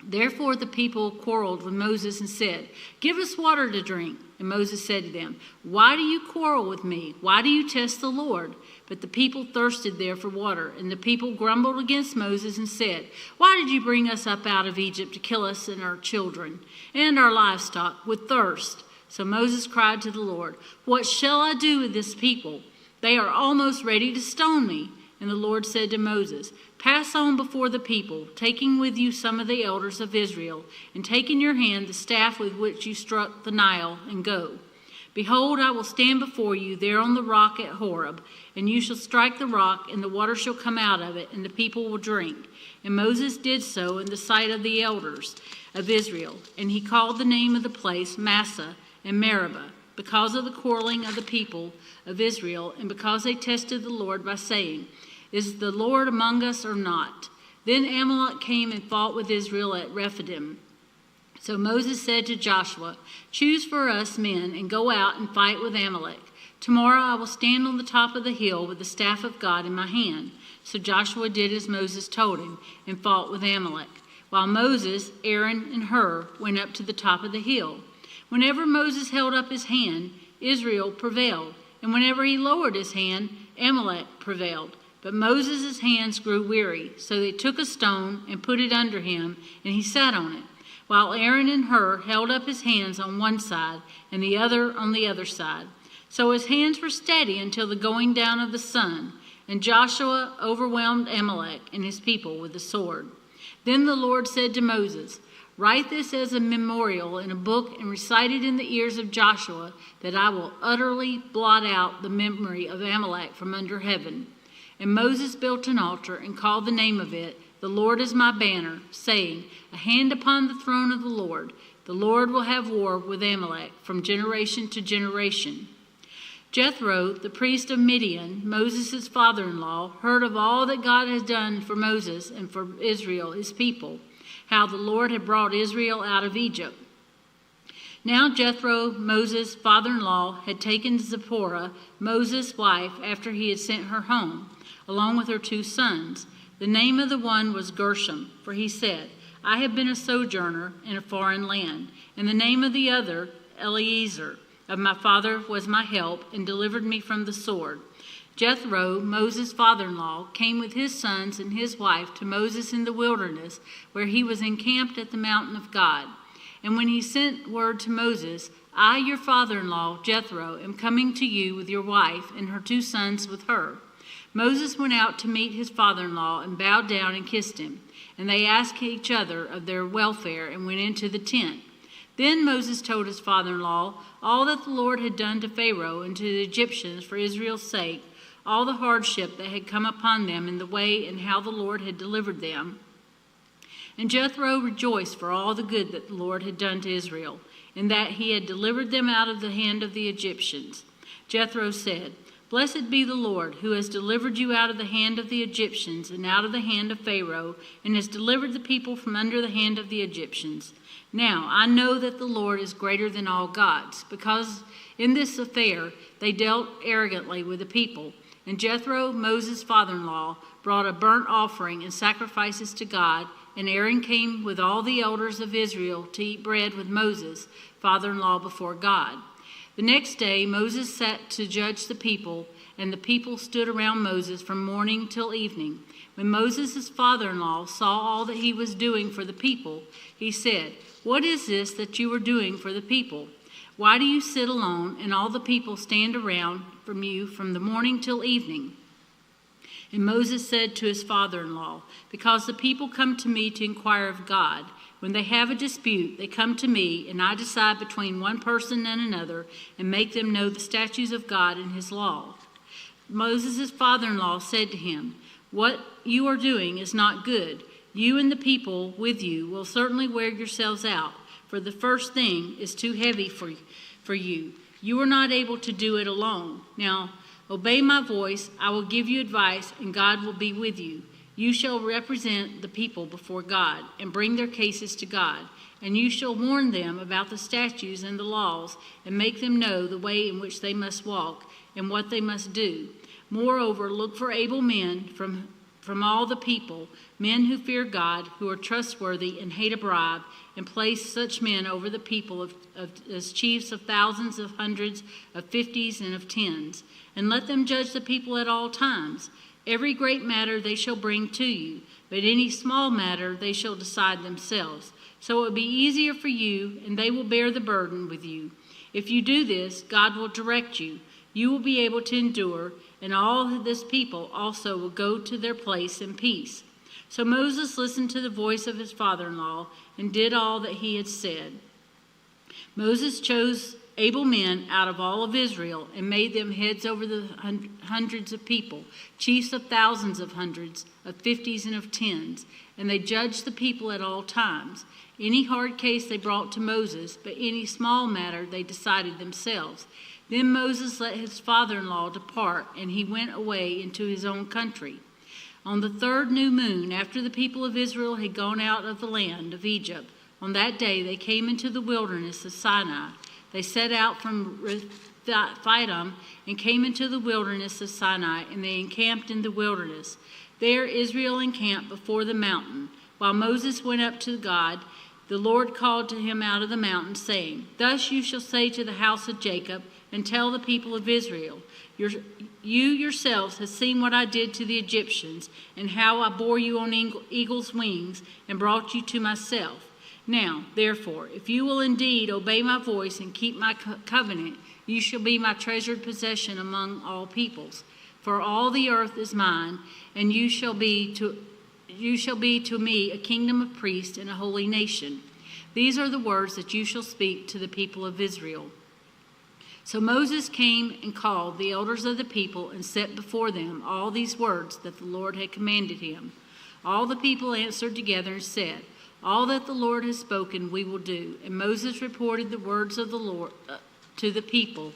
Therefore the people quarreled with Moses and said, Give us water to drink. And Moses said to them, Why do you quarrel with me? Why do you test the Lord? But the people thirsted there for water. And the people grumbled against Moses and said, Why did you bring us up out of Egypt to kill us and our children and our livestock with thirst? So Moses cried to the Lord, What shall I do with this people? They are almost ready to stone me. And the Lord said to Moses, Pass on before the people, taking with you some of the elders of Israel, and take in your hand the staff with which you struck the Nile, and go. Behold, I will stand before you there on the rock at Horeb, and you shall strike the rock, and the water shall come out of it, and the people will drink. And Moses did so in the sight of the elders of Israel, and he called the name of the place Massah and Meribah, because of the quarreling of the people of Israel, and because they tested the Lord by saying, Is the Lord among us or not? Then Amalek came and fought with Israel at Rephidim. So Moses said to Joshua, Choose for us men and go out and fight with Amalek. Tomorrow I will stand on the top of the hill with the staff of God in my hand. So Joshua did as Moses told him and fought with Amalek, while Moses, Aaron, and Hur went up to the top of the hill. Whenever Moses held up his hand, Israel prevailed, and whenever he lowered his hand, Amalek prevailed. But Moses' hands grew weary, so they took a stone and put it under him, and he sat on it, while Aaron and Hur held up his hands on one side and the other on the other side. So his hands were steady until the going down of the sun, and Joshua overwhelmed Amalek and his people with the sword. Then the Lord said to Moses, "Write this as a memorial in a book and recite it in the ears of Joshua, that I will utterly blot out the memory of Amalek from under heaven." And Moses built an altar and called the name of it, "The Lord is my banner," saying, "A hand upon the throne of the Lord. The Lord will have war with Amalek from generation to generation." Jethro, the priest of Midian, Moses' father-in-law, heard of all that God has done for Moses and for Israel, his people, how the Lord had brought Israel out of Egypt. Now Jethro, Moses' father-in-law, had taken Zipporah, Moses' wife, after he had sent her home, along with her 2 sons. The name of the one was Gershom, for he said, "I have been a sojourner in a foreign land." And the name of the other, Eliezer, of my father was my help, and delivered me from the sword. Jethro, Moses' father-in-law, came with his sons and his wife to Moses in the wilderness, where he was encamped at the mountain of God. And when he sent word to Moses, "I, your father-in-law, Jethro, am coming to you with your wife and her 2 sons with her," Moses went out to meet his father-in-law and bowed down and kissed him. And they asked each other of their welfare and went into the tent. Then Moses told his father-in-law all that the Lord had done to Pharaoh and to the Egyptians for Israel's sake, all the hardship that had come upon them in the way, and how the Lord had delivered them. And Jethro rejoiced for all the good that the Lord had done to Israel, and that he had delivered them out of the hand of the Egyptians. Jethro said, "Blessed be the Lord, who has delivered you out of the hand of the Egyptians and out of the hand of Pharaoh, and has delivered the people from under the hand of the Egyptians. Now I know that the Lord is greater than all gods, because in this affair they dealt arrogantly with the people." And Jethro, Moses' father-in-law, brought a burnt offering and sacrifices to God, and Aaron came with all the elders of Israel to eat bread with Moses, father-in-law, before God. The next day Moses sat to judge the people, and the people stood around Moses from morning till evening. When Moses' father-in-law saw all that he was doing for the people, he said, "What is this that you are doing for the people? Why do you sit alone, and all the people stand around from you from the morning till evening?" And Moses said to his father-in-law, "Because the people come to me to inquire of God. When they have a dispute, they come to me, and I decide between one person and another, and make them know the statutes of God and his law." Moses' father-in-law said to him, "What you are doing is not good. You and the people with you will certainly wear yourselves out, for the first thing is too heavy for you. You are not able to do it alone. Now, obey my voice. I will give you advice, and God will be with you. You shall represent the people before God and bring their cases to God, and you shall warn them about the statutes and the laws, and make them know the way in which they must walk and what they must do. Moreover, look for able men from all the people, men who fear God, who are trustworthy and hate a bribe, and place such men over the people as chiefs of thousands, of hundreds, of fifties, and of tens. And let them judge the people at all times. Every great matter they shall bring to you, but any small matter they shall decide themselves. So it will be easier for you, and they will bear the burden with you. If you do this, God will direct you. You will be able to endure, and all this people also will go to their place in peace." So Moses listened to the voice of his father-in-law and did all that he had said. Moses chose able men out of all of Israel and made them heads over the hundreds of people, chiefs of thousands, of hundreds, of fifties, and of tens. And they judged the people at all times. Any hard case they brought to Moses, but any small matter they decided themselves. Then Moses let his father-in-law depart, and he went away into his own country. On the 3rd new moon, after the people of Israel had gone out of the land of Egypt, on that day they came into the wilderness of Sinai. They set out from Rephidim and came into the wilderness of Sinai, and they encamped in the wilderness. There Israel encamped before the mountain. While Moses went up to God, the Lord called to him out of the mountain, saying, "Thus you shall say to the house of Jacob and tell the people of Israel, you yourselves have seen what I did to the Egyptians, and how I bore you on eagle's wings and brought you to myself. Now, therefore, if you will indeed obey my voice and keep my covenant, you shall be my treasured possession among all peoples. For all the earth is mine, and you shall be to me a kingdom of priests and a holy nation. These are the words that you shall speak to the people of Israel. So Moses came and called the elders of the people and set before them all these words that the Lord had commanded him. All the people answered together and said, all that the Lord has spoken we will do. And Moses reported the words of the Lord to the people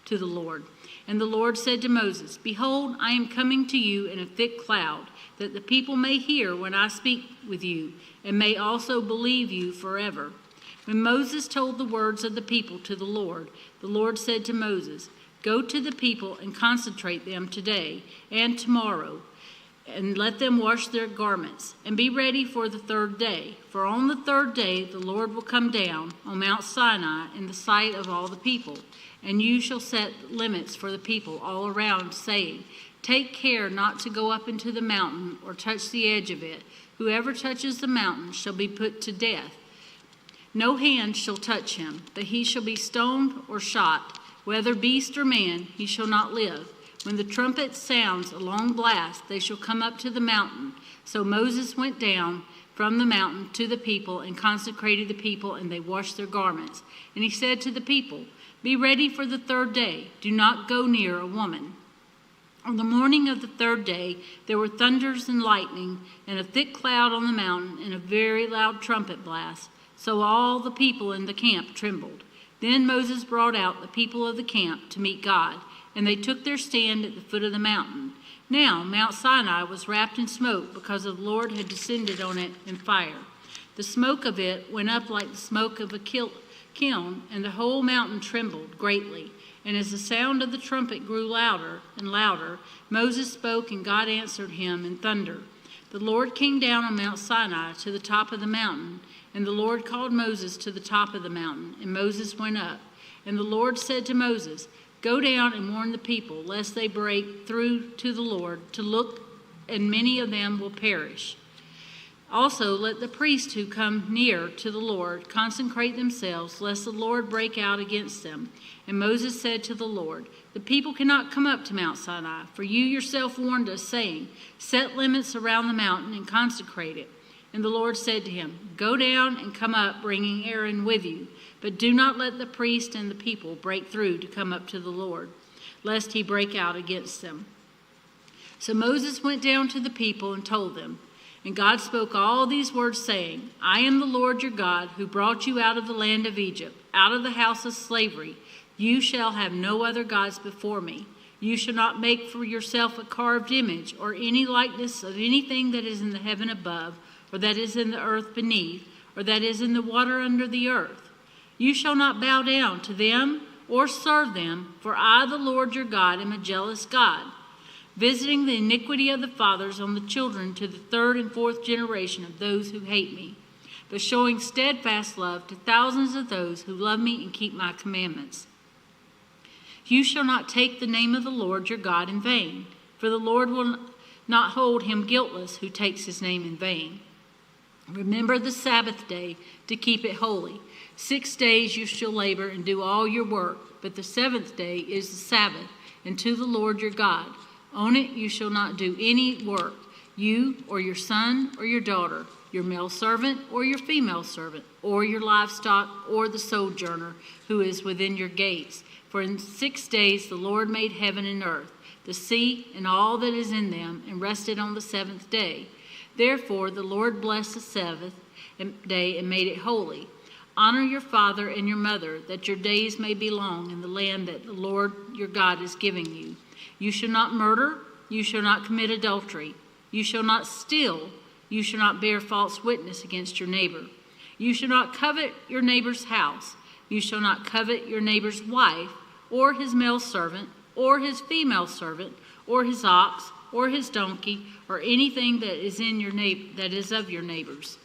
to the Lord. And the Lord said to Moses, behold, I am coming to you in a thick cloud, that the people may hear when I speak with you, and may also believe you forever. When Moses told the words of the people to the Lord said to Moses, go to the people and concentrate them today and tomorrow, and let them wash their garments, and be ready for the third day. For on the third day the Lord will come down on Mount Sinai in the sight of all the people, and you shall set limits for the people all around, saying, take care not to go up into the mountain or touch the edge of it. Whoever touches the mountain shall be put to death. No hand shall touch him, but he shall be stoned or shot. Whether beast or man, he shall not live. When the trumpet sounds a long blast, they shall come up to the mountain. So Moses went down from the mountain to the people and consecrated the people, and they washed their garments. And he said to the people, be ready for the third day. Do not go near a woman. On the morning of the third day, there were thunders and lightning, and a thick cloud on the mountain, and a very loud trumpet blast. So all the people in the camp trembled. Then Moses brought out the people of the camp to meet God, and they took their stand at the foot of the mountain. Now Mount Sinai was wrapped in smoke, because the Lord had descended on it in fire. The smoke of it went up like the smoke of a kiln, and the whole mountain trembled greatly. And as the sound of the trumpet grew louder and louder, Moses spoke, and God answered him in thunder. The Lord came down on Mount Sinai to the top of the mountain, and the Lord called Moses to the top of the mountain, and Moses went up. And the Lord said to Moses, go down and warn the people, lest they break through to the Lord to look, and many of them will perish. Also let the priests who come near to the Lord consecrate themselves, lest the Lord break out against them. And Moses said to the Lord, the people cannot come up to Mount Sinai, for you yourself warned us, saying, set limits around the mountain and consecrate it. And the Lord said to him, go down and come up, bringing Aaron with you. But do not let the priest and the people break through to come up to the Lord, lest he break out against them. So Moses went down to the people and told them. And God spoke all these words, saying, I am the Lord your God, who brought you out of the land of Egypt, out of the house of slavery. You shall have no other gods before me. You shall not make for yourself a carved image, or any likeness of anything that is in the heaven above, or that is in the earth beneath, or that is in the water under the earth. You shall not bow down to them or serve them, for I, the Lord your God, am a jealous God, visiting the iniquity of the fathers on the children to the third and fourth generation of those who hate me, but showing steadfast love to thousands of those who love me and keep my commandments. You shall not take the name of the Lord your God in vain, for the Lord will not hold him guiltless who takes his name in vain. Remember the Sabbath day to keep it holy. 6 days you shall labor and do all your work, but the seventh day is the Sabbath, and to the Lord your God. On it you shall not do any work, you or your son or your daughter, your male servant or your female servant, or your livestock or the sojourner who is within your gates. For in 6 days the Lord made heaven and earth, the sea and all that is in them, and rested on the seventh day. Therefore the Lord blessed the Sabbath day and made it holy. Honor your father and your mother, that your days may be long in the land that the Lord your God is giving you. You shall not murder, you shall not commit adultery, you shall not steal, you shall not bear false witness against your neighbor. You shall not covet your neighbor's house. You shall not covet your neighbor's wife, or his male servant, or his female servant, or his ox, or his donkey, or anything that is in your that is of your neighbor's.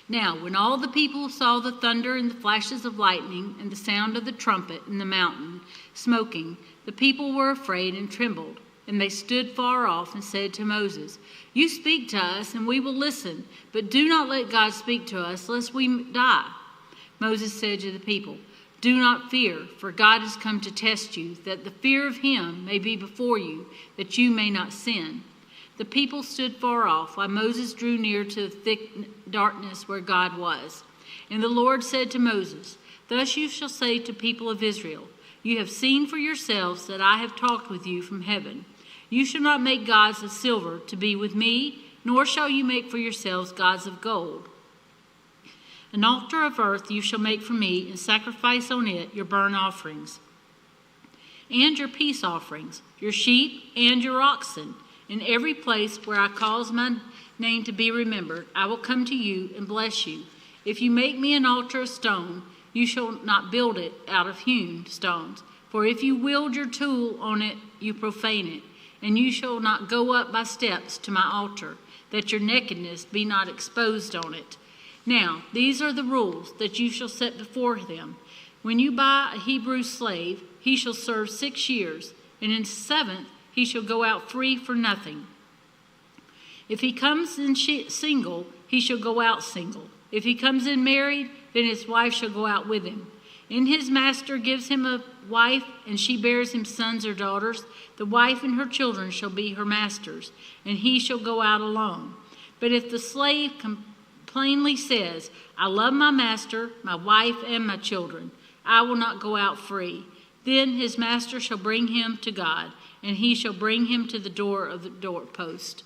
Now, when all the people saw the thunder and the flashes of lightning and the sound of the trumpet in the mountain smoking, the people were afraid and trembled. And they stood far off and said to Moses, "You speak to us, and we will listen, but do not let God speak to us, lest we die." Moses said to the people, "Do not fear, for God has come to test you, that the fear of him may be before you, that you may not sin." The people stood far off, while Moses drew near to the thick darkness where God was. And the Lord said to Moses, "Thus you shall say to people of Israel, you have seen for yourselves that I have talked with you from heaven. You shall not make gods of silver to be with me, nor shall you make for yourselves gods of gold. An altar of earth you shall make for me, and sacrifice on it your burnt offerings, and your peace offerings, your sheep and your oxen. In every place where I cause my name to be remembered, I will come to you and bless you. If you make me an altar of stone, you shall not build it out of hewn stones. For if you wield your tool on it, you profane it. And you shall not go up by steps to my altar, that your nakedness be not exposed on it. Now, these are the rules that you shall set before them. When you buy a Hebrew slave, he shall serve 6 years, and in the 7th he shall go out free for nothing. If he comes in single, he shall go out single. If he comes in married, then his wife shall go out with him. And his master gives him a wife, and she bears him sons or daughters. The wife and her children shall be her master's, and he shall go out alone. But if the slave plainly says, I love my master, my wife, and my children, I will not go out free, then his master shall bring him to God, and he shall bring him to the door of the doorpost.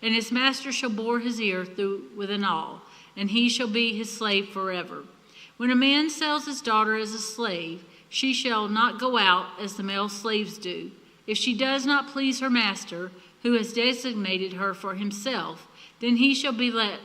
And his master shall bore his ear through with an awl, and he shall be his slave forever. When a man sells his daughter as a slave, she shall not go out as the male slaves do. If she does not please her master, who has designated her for himself, then he shall let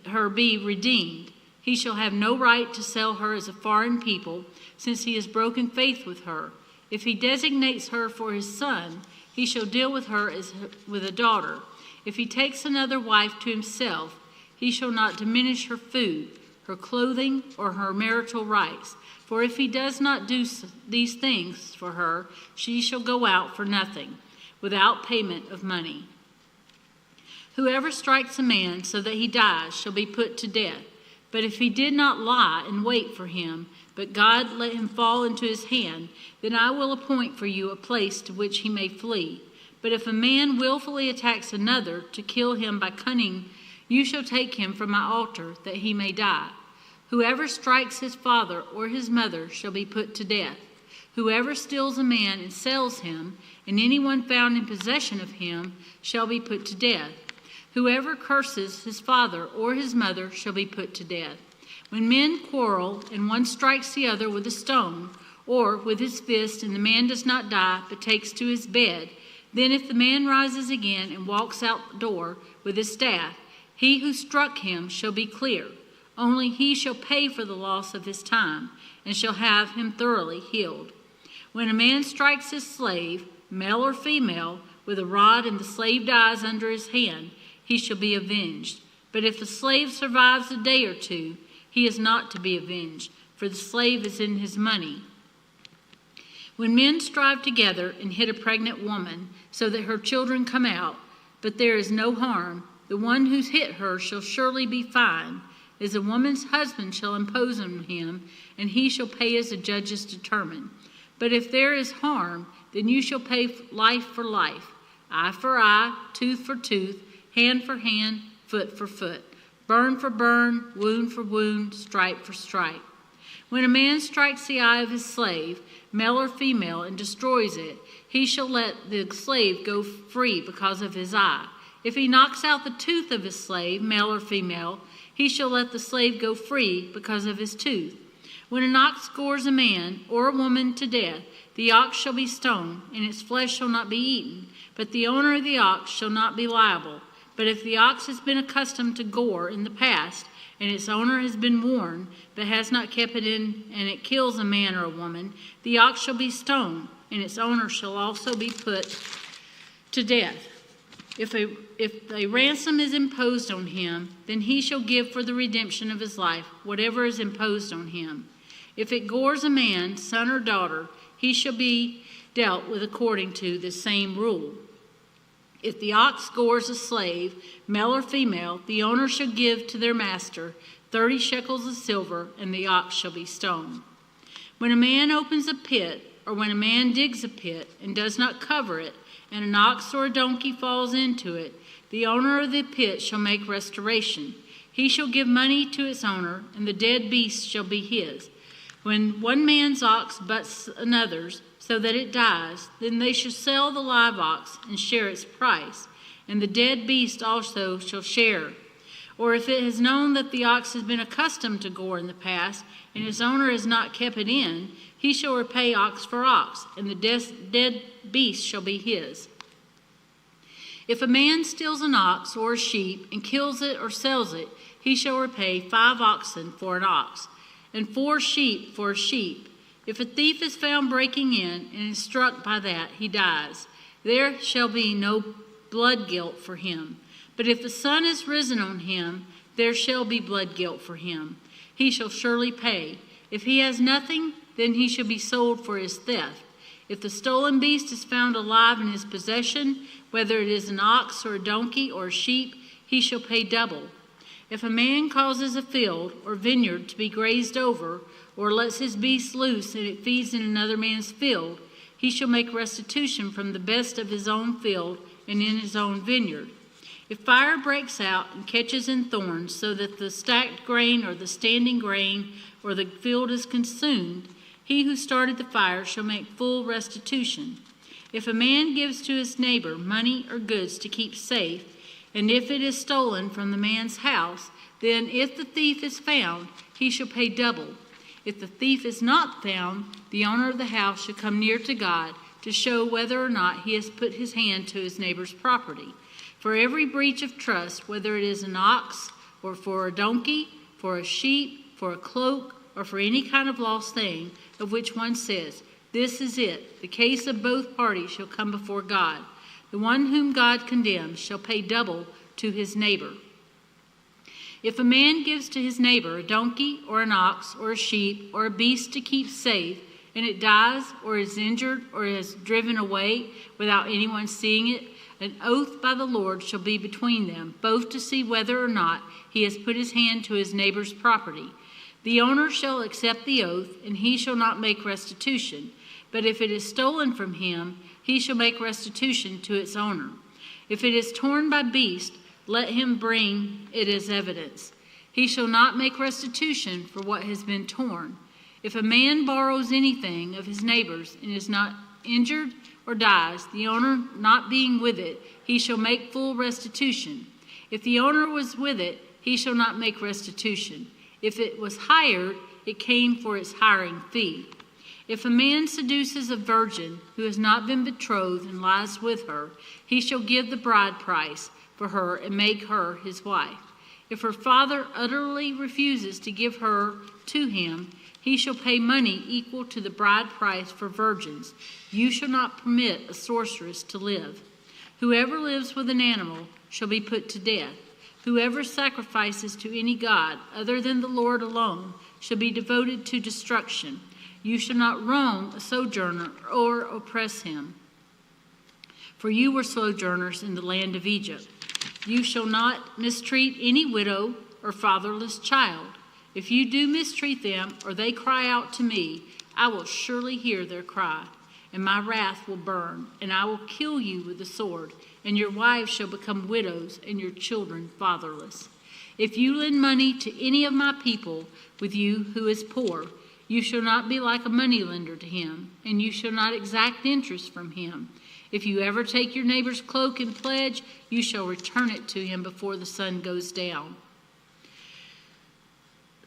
her be redeemed. He shall have no right to sell her as a foreign people, since he has broken faith with her. If he designates her for his son, he shall deal with her as with a daughter. If he takes another wife to himself, he shall not diminish her food, her clothing, or her marital rights. For if he does not do these things for her, she shall go out for nothing, without payment of money. Whoever strikes a man so that he dies shall be put to death. But if he did not lie and wait for him, but God let him fall into his hand, then I will appoint for you a place to which he may flee. But if a man willfully attacks another to kill him by cunning, you shall take him from my altar, that he may die. Whoever strikes his father or his mother shall be put to death. Whoever steals a man and sells him, and anyone found in possession of him, shall be put to death. Whoever curses his father or his mother shall be put to death. When men quarrel, and one strikes the other with a stone, or with his fist, and the man does not die, but takes to his bed, then if the man rises again and walks out the door with his staff, he who struck him shall be clear. Only he shall pay for the loss of his time, and shall have him thoroughly healed. When a man strikes his slave, male or female, with a rod, and the slave dies under his hand, he shall be avenged. But if the slave survives a day or two, he is not to be avenged, for the slave is in his money. When men strive together and hit a pregnant woman, so that her children come out, but there is no harm, the one who's hit her shall surely be fined, as a woman's husband shall impose on him, and he shall pay as the judges determine. But if there is harm, then you shall pay life for life, eye for eye, tooth for tooth, hand for hand, foot for foot, burn for burn, wound for wound, stripe for stripe. When a man strikes the eye of his slave, male or female, and destroys it, he shall let the slave go free because of his eye. If he knocks out the tooth of his slave, male or female, he shall let the slave go free because of his tooth. When an ox gores a man or a woman to death, the ox shall be stoned, and its flesh shall not be eaten, but the owner of the ox shall not be liable. But if the ox has been accustomed to gore in the past, and its owner has been warned, but has not kept it in, and it kills a man or a woman, the ox shall be stoned, and its owner shall also be put to death. If a ransom is imposed on him, then he shall give for the redemption of his life whatever is imposed on him. If it gores a man, son or daughter, he shall be dealt with according to the same rule. If the ox gores a slave, male or female, the owner shall give to their master 30 shekels of silver, and the ox shall be stoned. When a man opens a pit, or when a man digs a pit and does not cover it, and an ox or a donkey falls into it, the owner of the pit shall make restoration. He shall give money to its owner, and the dead beast shall be his. When one man's ox butts another's, so that it dies, then they shall sell the live ox and share its price, and the dead beast also shall share. Or if it has known that the ox has been accustomed to gore in the past, and its owner has not kept it in, he shall repay ox for ox, and the dead beast shall be his. If a man steals an ox or a sheep and kills it or sells it, he shall repay 5 oxen for an ox, and 4 sheep for a sheep. If a thief is found breaking in and is struck by that, he dies. There shall be no blood guilt for him. But if the sun is risen on him, there shall be blood guilt for him. He shall surely pay. If he has nothing, then he shall be sold for his theft. If the stolen beast is found alive in his possession, whether it is an ox or a donkey or a sheep, he shall pay double. If a man causes a field or vineyard to be grazed over, or lets his beast loose and it feeds in another man's field, he shall make restitution from the best of his own field and in his own vineyard. If fire breaks out and catches in thorns, so that the stacked grain or the standing grain or the field is consumed, he who started the fire shall make full restitution. If a man gives to his neighbor money or goods to keep safe, and if it is stolen from the man's house, then if the thief is found, he shall pay double. If the thief is not found, the owner of the house shall come near to God to show whether or not he has put his hand to his neighbor's property. For every breach of trust, whether it is an ox, or for a donkey, for a sheep, for a cloak, or for any kind of lost thing, of which one says, "This is it," the case of both parties shall come before God. The one whom God condemns shall pay double to his neighbor. If a man gives to his neighbor a donkey, or an ox, or a sheep, or a beast to keep safe, and it dies, or is injured, or is driven away without anyone seeing it, an oath by the Lord shall be between them, both to see whether or not he has put his hand to his neighbor's property. The owner shall accept the oath, and he shall not make restitution. But if it is stolen from him, he shall make restitution to its owner. If it is torn by beast, let him bring it as evidence. He shall not make restitution for what has been torn. If a man borrows anything of his neighbor's and is not injured or dies, the owner not being with it, he shall make full restitution. If the owner was with it, he shall not make restitution. If it was hired, it came for its hiring fee. If a man seduces a virgin who has not been betrothed and lies with her, he shall give the bride price for her and make her his wife. If her father utterly refuses to give her to him, he shall pay money equal to the bride price for virgins. You shall not permit a sorceress to live. Whoever lives with an animal shall be put to death. Whoever sacrifices to any god other than the Lord alone shall be devoted to destruction. You shall not wrong a sojourner or oppress him, for you were sojourners in the land of Egypt. You shall not mistreat any widow or fatherless child. If you do mistreat them, or they cry out to me, I will surely hear their cry, and my wrath will burn, and I will kill you with the sword, and your wives shall become widows, and your children fatherless. If you lend money to any of my people with you who is poor, you shall not be like a moneylender to him, and you shall not exact interest from him. If you ever take your neighbor's cloak in pledge, you shall return it to him before the sun goes down.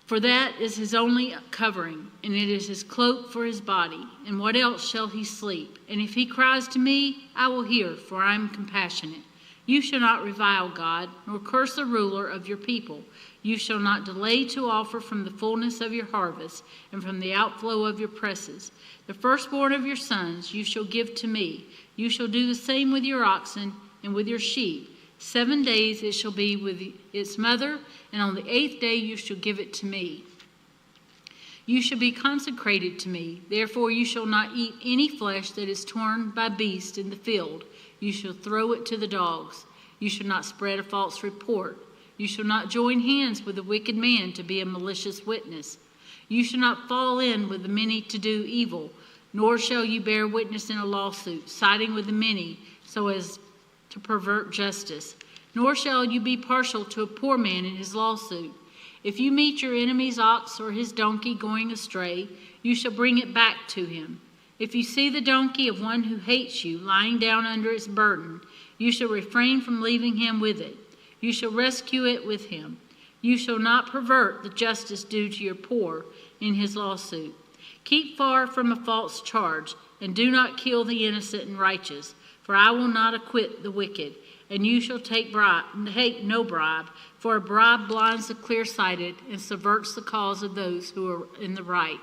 For that is his only covering, and it is his cloak for his body. And what else shall he sleep? And if he cries to me, I will hear, for I am compassionate. You shall not revile God, nor curse the ruler of your people. You shall not delay to offer from the fullness of your harvest, and from the outflow of your presses. The firstborn of your sons you shall give to me. You shall do the same with your oxen and with your sheep. 7 days it shall be with its mother, and on the 8th day you shall give it to me. You shall be consecrated to me. Therefore you shall not eat any flesh that is torn by beast in the field. You shall throw it to the dogs. You shall not spread a false report. You shall not join hands with a wicked man to be a malicious witness. You shall not fall in with the many to do evil, nor shall you bear witness in a lawsuit, siding with the many so as to pervert justice. Nor shall you be partial to a poor man in his lawsuit. If you meet your enemy's ox or his donkey going astray, you shall bring it back to him. If you see the donkey of one who hates you lying down under its burden, you shall refrain from leaving him with it. You shall rescue it with him. You shall not pervert the justice due to your poor in his lawsuit. Keep far from a false charge, and do not kill the innocent and righteous, for I will not acquit the wicked. And you shall take no bribe, for a bribe blinds the clear-sighted and subverts the cause of those who are in the right.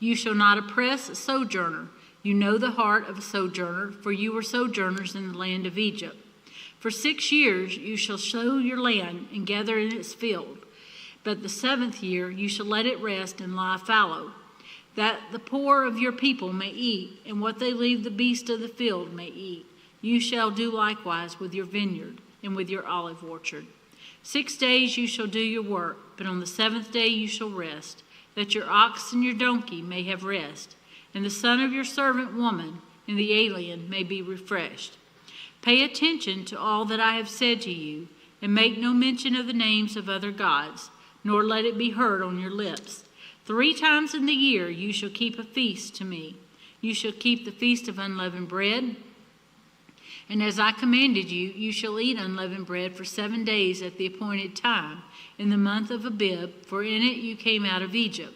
You shall not oppress a sojourner. You know the heart of a sojourner, for you were sojourners in the land of Egypt. For 6 years you shall sow your land and gather in its field. But the 7th year you shall let it rest and lie fallow, that the poor of your people may eat, and what they leave the beast of the field may eat. You shall do likewise with your vineyard and with your olive orchard. 6 days you shall do your work, but on the 7th day you shall rest, that your ox and your donkey may have rest, and the son of your servant woman and the alien may be refreshed. Pay attention to all that I have said to you, and make no mention of the names of other gods, nor let it be heard on your lips. 3 times in the year you shall keep a feast to me. You shall keep the feast of unleavened bread, and as I commanded you, you shall eat unleavened bread for 7 days at the appointed time, in the month of Abib, for in it you came out of Egypt.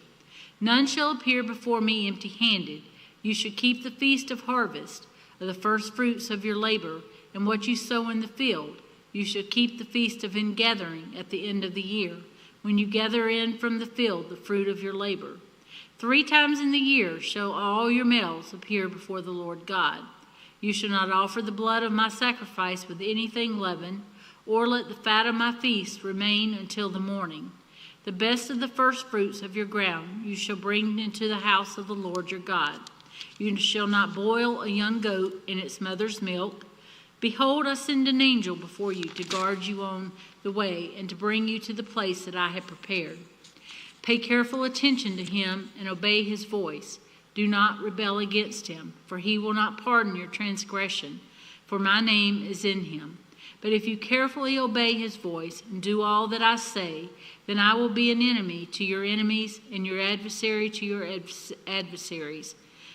None shall appear before me empty-handed. You shall keep the feast of harvest, of the first fruits of your labor, and what you sow in the field. You shall keep the feast of ingathering at the end of the year, when you gather in from the field the fruit of your labor. 3 times in the year shall all your males appear before the Lord God. You shall not offer the blood of my sacrifice with anything leavened, or let the fat of my feast remain until the morning. The best of the first fruits of your ground you shall bring into the house of the Lord your God. You shall not boil a young goat in its mother's milk. Behold, I send an angel before you to guard you on the way and to bring you to the place that I have prepared. Pay careful attention to him and obey his voice. Do not rebel against him, for he will not pardon your transgression, for my name is in him. But if you carefully obey his voice and do all that I say, then I will be an enemy to your enemies and your adversary to your adversaries.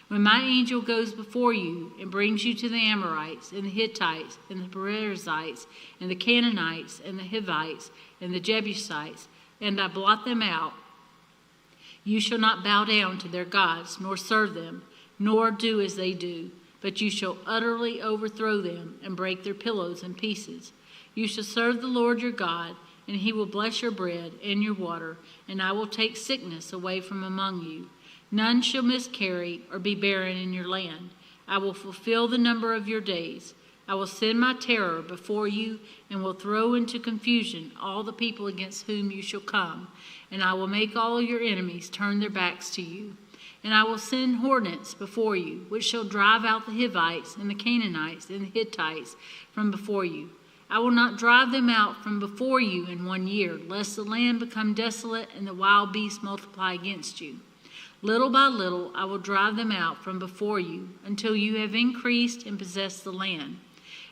When my angel goes before you and brings you to the Amorites and the Hittites and the Perizzites and the Canaanites and the Hivites and the Jebusites, and I blot them out, you shall not bow down to their gods, nor serve them, nor do as they do, but you shall utterly overthrow them and break their pillows in pieces. You shall serve the Lord your God, and he will bless your bread and your water, and I will take sickness away from among you. None shall miscarry or be barren in your land. I will fulfill the number of your days. I will send my terror before you and will throw into confusion all the people against whom you shall come, and I will make all your enemies turn their backs to you. And I will send hornets before you, which shall drive out the Hivites and the Canaanites and the Hittites from before you. I will not drive them out from before you in 1 year, lest the land become desolate and the wild beasts multiply against you. Little by little I will drive them out from before you, until you have increased and possessed the land.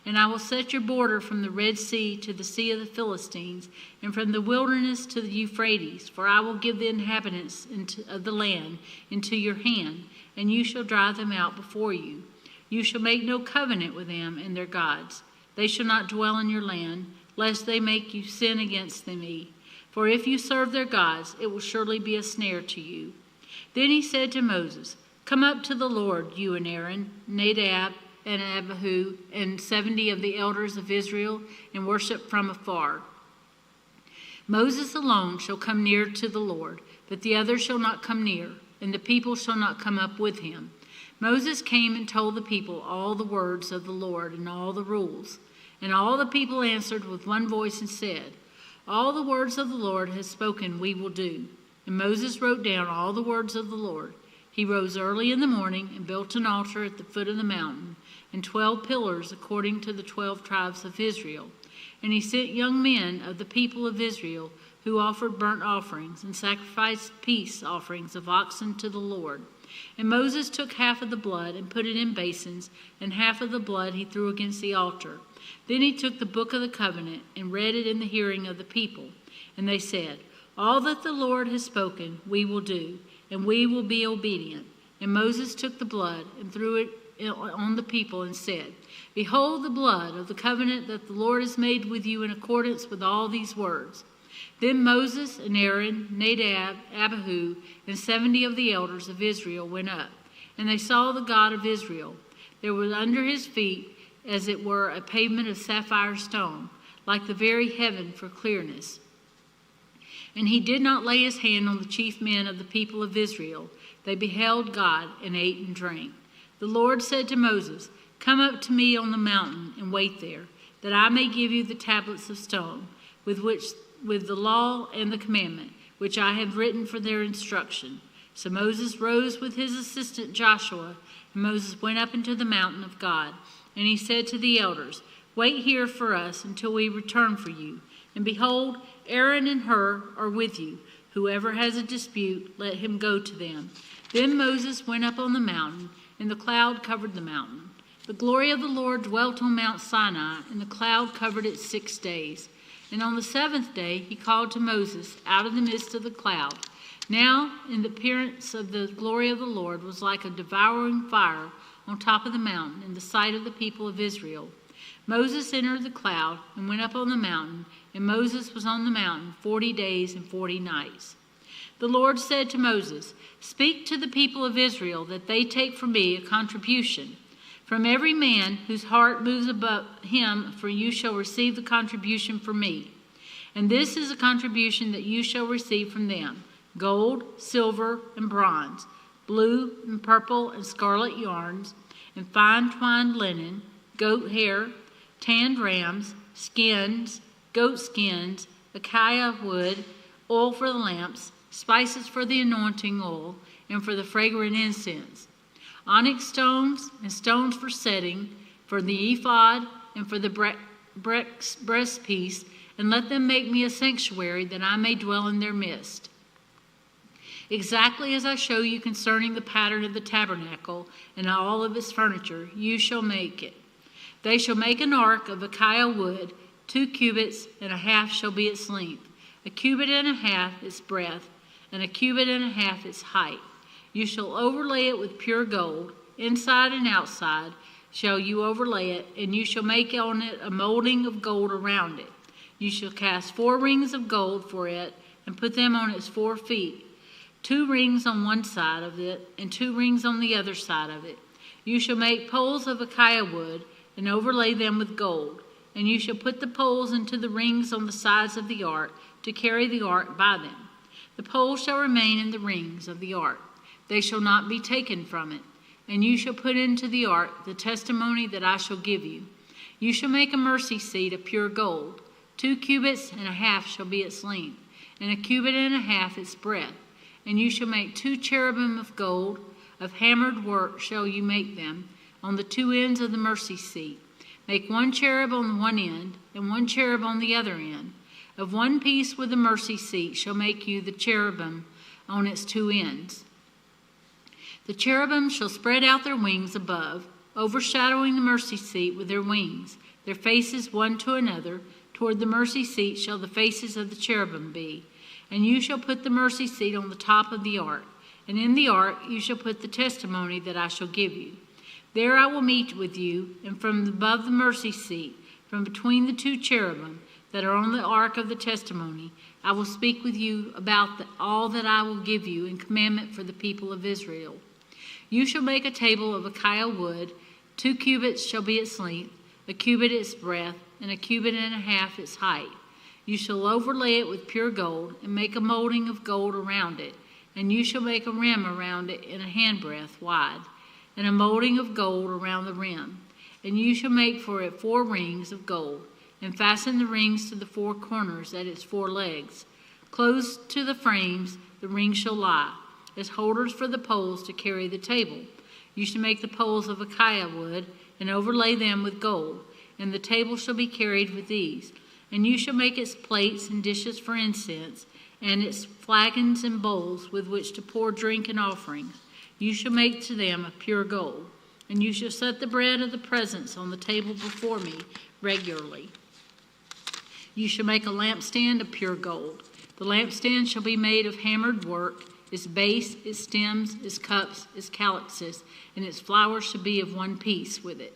And I will set your border from the Red Sea to the Sea of the Philistines, and from the wilderness to the Euphrates, for I will give the inhabitants of the land into your hand, and you shall drive them out before you. You shall make no covenant with them and their gods. They shall not dwell in your land, lest they make you sin against me. For if you serve their gods, it will surely be a snare to you. Then he said to Moses, Come up to the Lord, you and Aaron, Nadab, and Abihu, and 70 of the elders of Israel, and worship from afar. Moses alone shall come near to the Lord, but the others shall not come near, and the people shall not come up with him. Moses came and told the people all the words of the Lord and all the rules. And all the people answered with one voice and said, "All the words of the Lord has spoken we will do." And Moses wrote down all the words of the Lord. He rose early in the morning and built an altar at the foot of the mountain, and 12 pillars according to the 12 tribes of Israel. And he sent young men of the people of Israel who offered burnt offerings and sacrificed peace offerings of oxen to the Lord. And Moses took half of the blood and put it in basins, and half of the blood he threw against the altar. Then he took the book of the covenant and read it in the hearing of the people. And they said, "All that the Lord has spoken we will do, and we will be obedient." And Moses took the blood and threw it on the people and said, "Behold the blood of the covenant that the Lord has made with you in accordance with all these words." Then Moses and Aaron, Nadab, Abihu, and 70 of the elders of Israel went up, and they saw the God of Israel. There was under his feet as it were a pavement of sapphire stone, like the very heaven for clearness. And he did not lay his hand on the chief men of the people of Israel. They beheld God and ate and drank. The Lord said to Moses, "Come up to me on the mountain and wait there, that I may give you the tablets of stone, with the law and the commandment, which I have written for their instruction." So Moses rose with his assistant Joshua, and Moses went up into the mountain of God. And he said to the elders, "Wait here for us until we return for you. And behold, Aaron and Hur are with you. Whoever has a dispute, let him go to them." Then Moses went up on the mountain, and the cloud covered the mountain. The glory of the Lord dwelt on Mount Sinai, and the cloud covered it 6 days. And on the 7th day he called to Moses out of the midst of the cloud. Now, in the appearance of the glory of the Lord was like a devouring fire on top of the mountain in the sight of the people of Israel. Moses entered the cloud and went up on the mountain, and Moses was on the mountain 40 days and 40 nights. The Lord said to Moses, "Speak to the people of Israel that they take from me a contribution. From every man whose heart moves above him, for you shall receive the contribution from me. And this is a contribution that you shall receive from them: gold, silver, and bronze, blue and purple and scarlet yarns, and fine twined linen, goat hair, tanned rams, skins, goat skins, acacia wood, oil for the lamps, spices for the anointing oil, and for the fragrant incense, onyx stones and stones for setting, for the ephod and for the breastpiece, and let them make me a sanctuary that I may dwell in their midst. Exactly as I show you concerning the pattern of the tabernacle and all of its furniture, you shall make it. They shall make an ark of acacia wood, 2 cubits and a half shall be its length, 1 cubit and a half its breadth, and 1 cubit and a half its height. You shall overlay it with pure gold, inside and outside shall you overlay it, and you shall make on it a molding of gold around it. You shall cast 4 rings of gold for it, and put them on its 4 feet, 2 rings on one side of it, and 2 rings on the other side of it. You shall make poles of acacia wood, and overlay them with gold. And you shall put the poles into the rings on the sides of the ark, to carry the ark by them. The poles shall remain in the rings of the ark. They shall not be taken from it. And you shall put into the ark the testimony that I shall give you. You shall make a mercy seat of pure gold. 2 cubits and a half shall be its length, and 1 cubit and a half its breadth. And you shall make 2 cherubim of gold, of hammered work shall you make them, on the 2 ends of the mercy seat. Make 1 cherub on one end, and 1 cherub on the other end. Of one piece with the mercy seat shall make you the cherubim on its 2 ends. The cherubim shall spread out their wings above, overshadowing the mercy seat with their wings, their faces one to another. Toward the mercy seat shall the faces of the cherubim be. And you shall put the mercy seat on the top of the ark. And in the ark you shall put the testimony that I shall give you. There I will meet with you, and from above the mercy seat, from between the 2 cherubim that are on the ark of the testimony, I will speak with you about all that I will give you in commandment for the people of Israel. You shall make a table of acacia wood, 2 cubits shall be its length, 1 cubit its breadth, and 1 cubit and a half its height. You shall overlay it with pure gold, and make a molding of gold around it, and you shall make a rim around it in a handbreadth wide. and a molding of gold around the rim. And you shall make for it 4 rings of gold, and fasten the rings to the 4 corners at its 4 legs. Close to the frames the rings shall lie, as holders for the poles to carry the table. You shall make the poles of acacia wood, and overlay them with gold, and the table shall be carried with these. And you shall make its plates and dishes for incense, and its flagons and bowls with which to pour drink and offerings. You shall make to them of pure gold. And you shall set the bread of the presence on the table before me regularly. You shall make a lampstand of pure gold. The lampstand shall be made of hammered work. Its base, its stems, its cups, its calyxes, and its flowers shall be of one piece with it.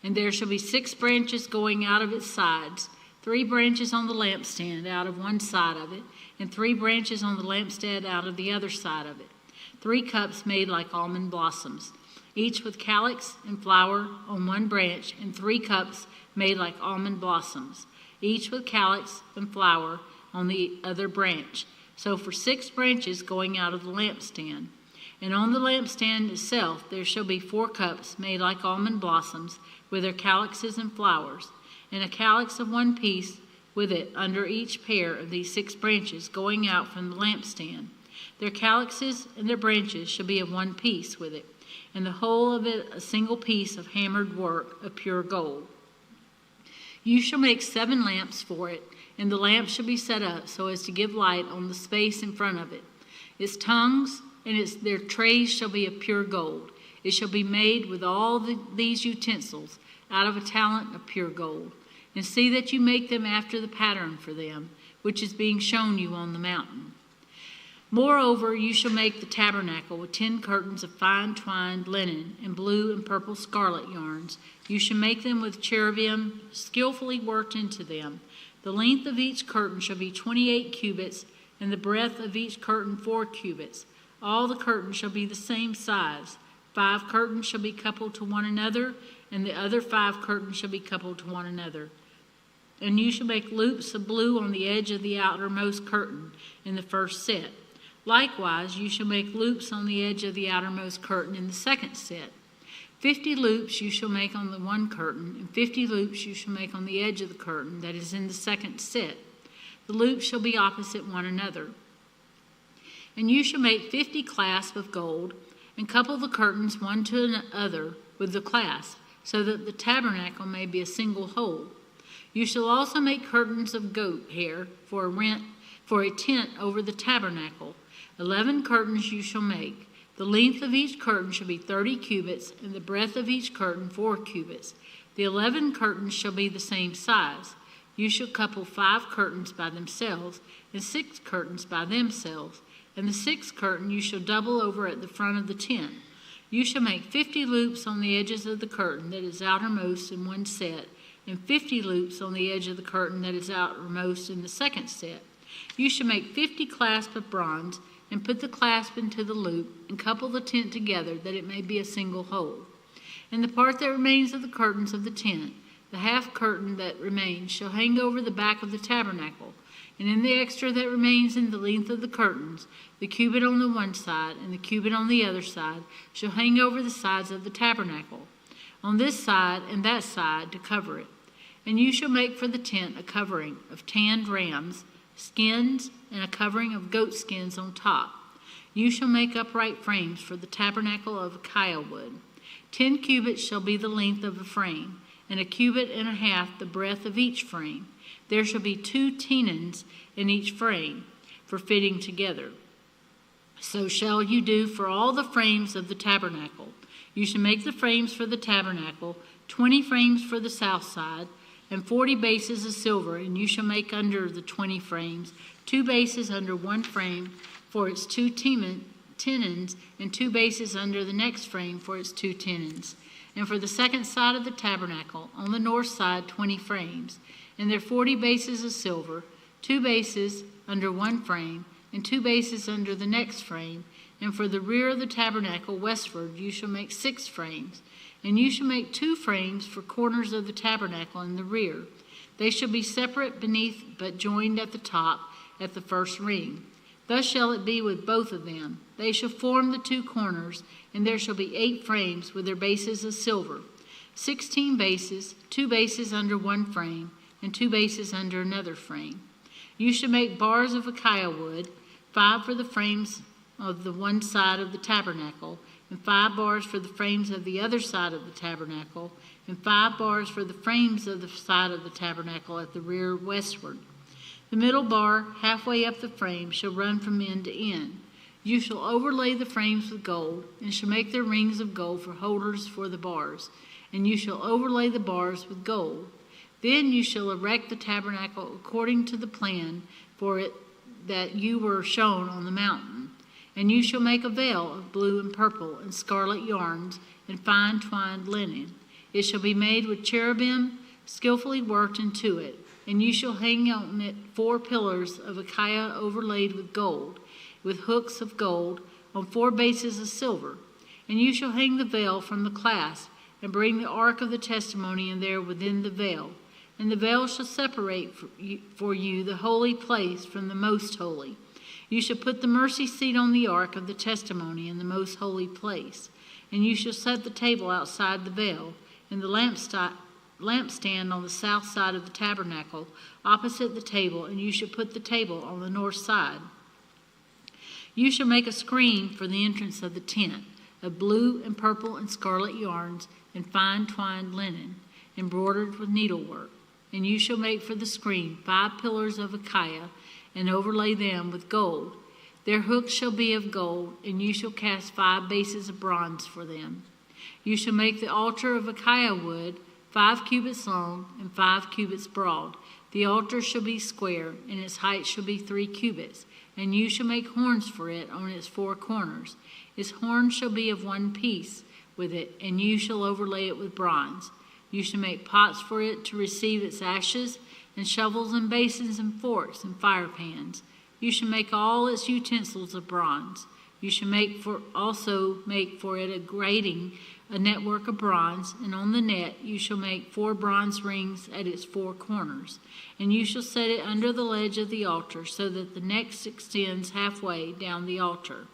And there shall be 6 branches going out of its sides, 3 branches on the lampstand out of one side of it, and 3 branches on the lampstand out of the other side of it. 3 cups made like almond blossoms, each with calyx and flower on one branch, and 3 cups made like almond blossoms, each with calyx and flower on the other branch. So for 6 branches going out of the lampstand. And on the lampstand itself there shall be 4 cups made like almond blossoms, with their calyxes and flowers, and a calyx of one piece with it under each pair of these 6 branches going out from the lampstand. Their calyxes and their branches shall be of one piece with it, and the whole of it a single piece of hammered work of pure gold. You shall make 7 lamps for it, and the lamps shall be set up so as to give light on the space in front of it. Its tongues and their trays shall be of pure gold. It shall be made with all these utensils out of a talent of pure gold. And see that you make them after the pattern for them, which is being shown you on the mountain. Moreover, you shall make the tabernacle with 10 curtains of fine twined linen and blue and purple scarlet yarns. You shall make them with cherubim skillfully worked into them. The length of each curtain shall be 28 cubits, and the breadth of each curtain 4 cubits. All the curtains shall be the same size. 5 curtains shall be coupled to one another, and the other 5 curtains shall be coupled to one another. And you shall make loops of blue on the edge of the outermost curtain in the first set. Likewise, you shall make loops on the edge of the outermost curtain in the second set. 50 loops you shall make on the one curtain, and 50 loops you shall make on the edge of the curtain that is in the second set. The loops shall be opposite one another. And you shall make 50 clasps of gold, and couple the curtains one to another with the clasp, so that the tabernacle may be a single whole. You shall also make curtains of goat hair for a tent over the tabernacle. 11 curtains you shall make. The length of each curtain shall be 30 cubits, and the breadth of each curtain 4 cubits. The 11 curtains shall be the same size. You shall couple 5 curtains by themselves, and 6 curtains by themselves. And the 6th curtain you shall double over at the front of the tent. You shall make 50 loops on the edges of the curtain that is outermost in one set, and 50 loops on the edge of the curtain that is outermost in the second set. You shall make 50 clasps of bronze, and put the clasp into the loop, and couple the tent together, that it may be a single whole. And the part that remains of the curtains of the tent, the half curtain that remains, shall hang over the back of the tabernacle. And in the extra that remains in the length of the curtains, the cubit on the one side and the cubit on the other side shall hang over the sides of the tabernacle, on this side and that side, to cover it. And you shall make for the tent a covering of tanned rams, skins, and a covering of goat skins on top. You shall make upright frames for the tabernacle of acacia wood. 10 cubits shall be the length of a frame, and a cubit and a half the breadth of each frame. There shall be 2 tenons in each frame for fitting together. So shall you do for all the frames of the tabernacle. You shall make the frames for the tabernacle, 20 frames for the south side, and 40 bases of silver, and you shall make under the 20 frames 2 bases under one frame for its 2 tenons, and 2 bases under the next frame for its 2 tenons. And for the second side of the tabernacle, on the north side, 20 frames, and their 40 bases of silver, 2 bases under one frame, and 2 bases under the next frame. And for the rear of the tabernacle westward, you shall make 6 frames. And you shall make 2 frames for corners of the tabernacle in the rear. They shall be separate beneath, but joined at the top at the first ring. Thus shall it be with both of them. They shall form the 2 corners, and there shall be 8 frames with their bases of silver, 16 bases, 2 bases under one frame, and 2 bases under another frame. You shall make bars of acacia wood, 5 for the frames of the one side of the tabernacle, and 5 bars for the frames of the other side of the tabernacle, and 5 bars for the frames of the side of the tabernacle at the rear westward. The middle bar, halfway up the frame, shall run from end to end. You shall overlay the frames with gold, and shall make their rings of gold for holders for the bars, and you shall overlay the bars with gold. Then you shall erect the tabernacle according to the plan for it that you were shown on the mountain. And you shall make a veil of blue and purple and scarlet yarns and fine twined linen. It shall be made with cherubim skillfully worked into it. And you shall hang on it 4 pillars of acacia overlaid with gold, with hooks of gold on 4 bases of silver. And you shall hang the veil from the clasp, and bring the ark of the testimony in there within the veil. And the veil shall separate for you the holy place from the most holy. You shall put the mercy seat on the ark of the testimony in the most holy place. And you shall set the table outside the veil, and the lampstand on the south side of the tabernacle, opposite the table, and you shall put the table on the north side. You shall make a screen for the entrance of the tent, of blue and purple and scarlet yarns, and fine twined linen, embroidered with needlework. And you shall make for the screen 5 pillars of acacia, and overlay them with gold. Their hooks shall be of gold, and you shall cast 5 bases of bronze for them. You shall make the altar of acacia wood, 5 cubits long and 5 cubits broad. The altar shall be square, and its height shall be 3 cubits. And you shall make horns for it on its 4 corners. Its horns shall be of one piece with it, and you shall overlay it with bronze. You shall make pots for it to receive its ashes, and shovels and basins and forks and fire pans. You shall make all its utensils of bronze. You shall also make for it a grating, a network of bronze, and on the net you shall make 4 bronze rings at its 4 corners. And you shall set it under the ledge of the altar, so that the neck extends halfway down the altar.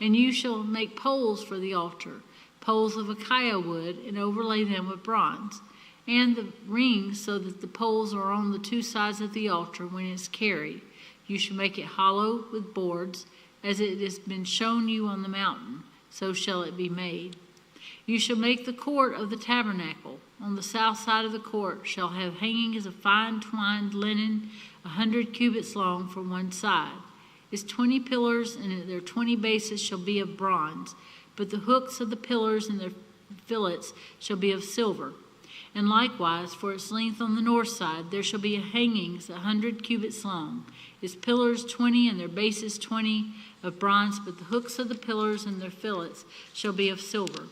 And you shall make poles for the altar, poles of acacia wood, and overlay them with bronze, and the rings so that the poles are on the 2 sides of the altar when it is carried. You shall make it hollow with boards, as it has been shown you on the mountain, so shall it be made. You shall make the court of the tabernacle. On the south side of the court shall have hangings of fine twined linen, 100 cubits long for one side. Its 20 pillars and their 20 bases shall be of bronze, but the hooks of the pillars and their fillets shall be of silver. And likewise, for its length on the north side, there shall be hangings 100 cubits long, its pillars 20 and their bases 20 of bronze, but the hooks of the pillars and their fillets shall be of silver.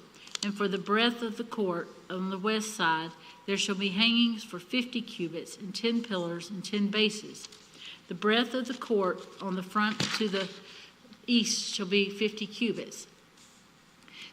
And for the breadth of the court on the west side, there shall be hangings for 50 cubits and 10 pillars and 10 bases. The breadth of the court on the front to the east shall be 50 cubits.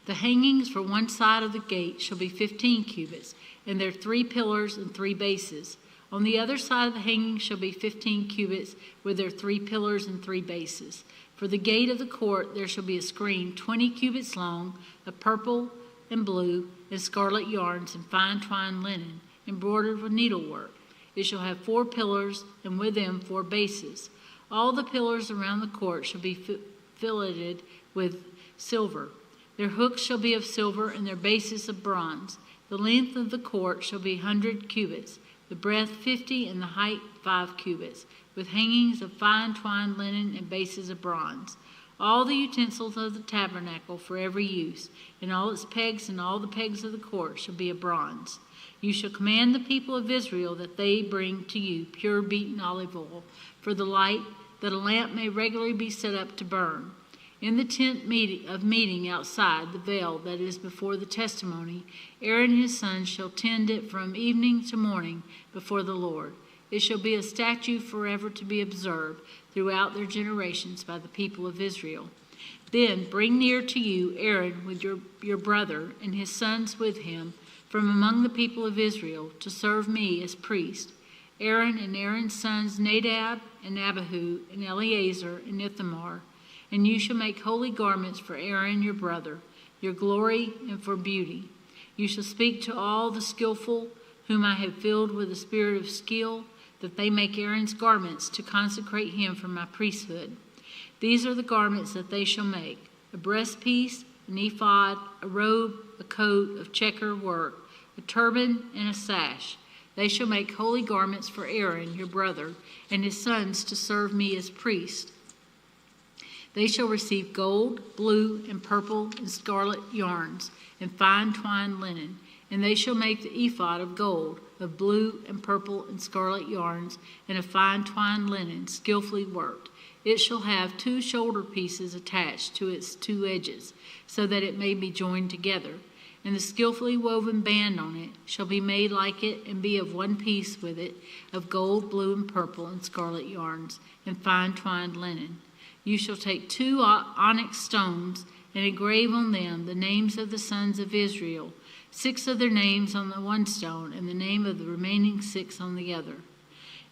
The hangings for one side of the gate shall be 15 cubits, and their 3 pillars and 3 bases. On the other side of the hangings shall be 15 cubits, with their 3 pillars and 3 bases. For the gate of the court there shall be a screen 20 cubits long, of purple and blue and scarlet yarns and fine twined linen, embroidered with needlework. It shall have 4 pillars, and with them 4 bases. All the pillars around the court shall be filleted with silver. Their hooks shall be of silver, and their bases of bronze. The length of the court shall be 100 cubits, the breadth 50, and the height 5 cubits, with hangings of fine twined linen and bases of bronze. All the utensils of the tabernacle for every use, and all its pegs and all the pegs of the court shall be of bronze. You shall command the people of Israel that they bring to you pure beaten olive oil for the light, that a lamp may regularly be set up to burn. In the tent of meeting outside the veil that is before the testimony, Aaron and his sons shall tend it from evening to morning before the Lord. It shall be a statute forever to be observed throughout their generations by the people of Israel. Then bring near to you Aaron with your brother and his sons with him from among the people of Israel to serve me as priest. Aaron and Aaron's sons Nadab and Abihu and Eleazar and Ithamar. And you shall make holy garments for Aaron your brother, your glory and for beauty. You shall speak to all the skillful, whom I have filled with the spirit of skill, that they make Aaron's garments to consecrate him for my priesthood. These are the garments that they shall make: a breastpiece, an ephod, a robe, a coat of checker work, a turban, and a sash. They shall make holy garments for Aaron your brother and his sons to serve me as priests. They shall receive gold, blue, and purple, and scarlet yarns, and fine twined linen. And they shall make the ephod of gold, of blue, and purple, and scarlet yarns, and of fine twined linen, skillfully worked. It shall have 2 shoulder pieces attached to its 2 edges, so that it may be joined together. And the skillfully woven band on it shall be made like it, and be of one piece with it, of gold, blue, and purple, and scarlet yarns, and fine twined linen. You shall take 2 onyx stones, and engrave on them the names of the sons of Israel, 6 of their names on the one stone, and the name of the remaining 6 on the other,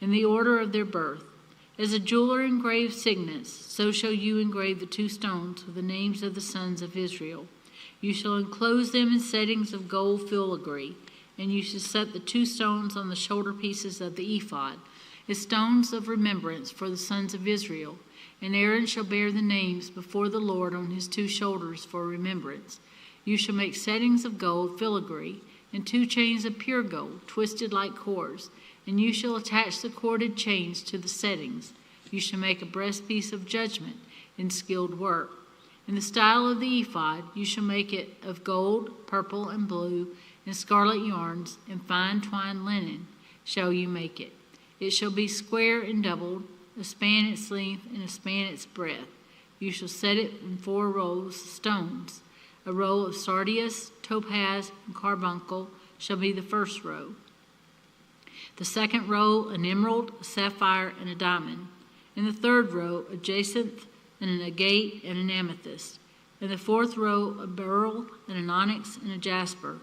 in the order of their birth. As a jeweler engraves signets, so shall you engrave the 2 stones with the names of the sons of Israel. You shall enclose them in settings of gold filigree, and you shall set the 2 stones on the shoulder pieces of the ephod, as stones of remembrance for the sons of Israel. And Aaron shall bear the names before the Lord on his 2 shoulders for remembrance. You shall make settings of gold filigree, and 2 chains of pure gold, twisted like cords, and you shall attach the corded chains to the settings. You shall make a breastpiece of judgment in skilled work. In the style of the ephod, you shall make it of gold, purple, and blue, and scarlet yarns, and fine twined linen shall you make it. It shall be square and doubled, a span its length, and a span its breadth. You shall set it in 4 rows of stones. A row of sardius, topaz, and carbuncle shall be the first row. The second row, an emerald, a sapphire, and a diamond. In the third row, a jacinth, and an agate, and an amethyst. In the 4th row, a beryl, and an onyx, and a jasper.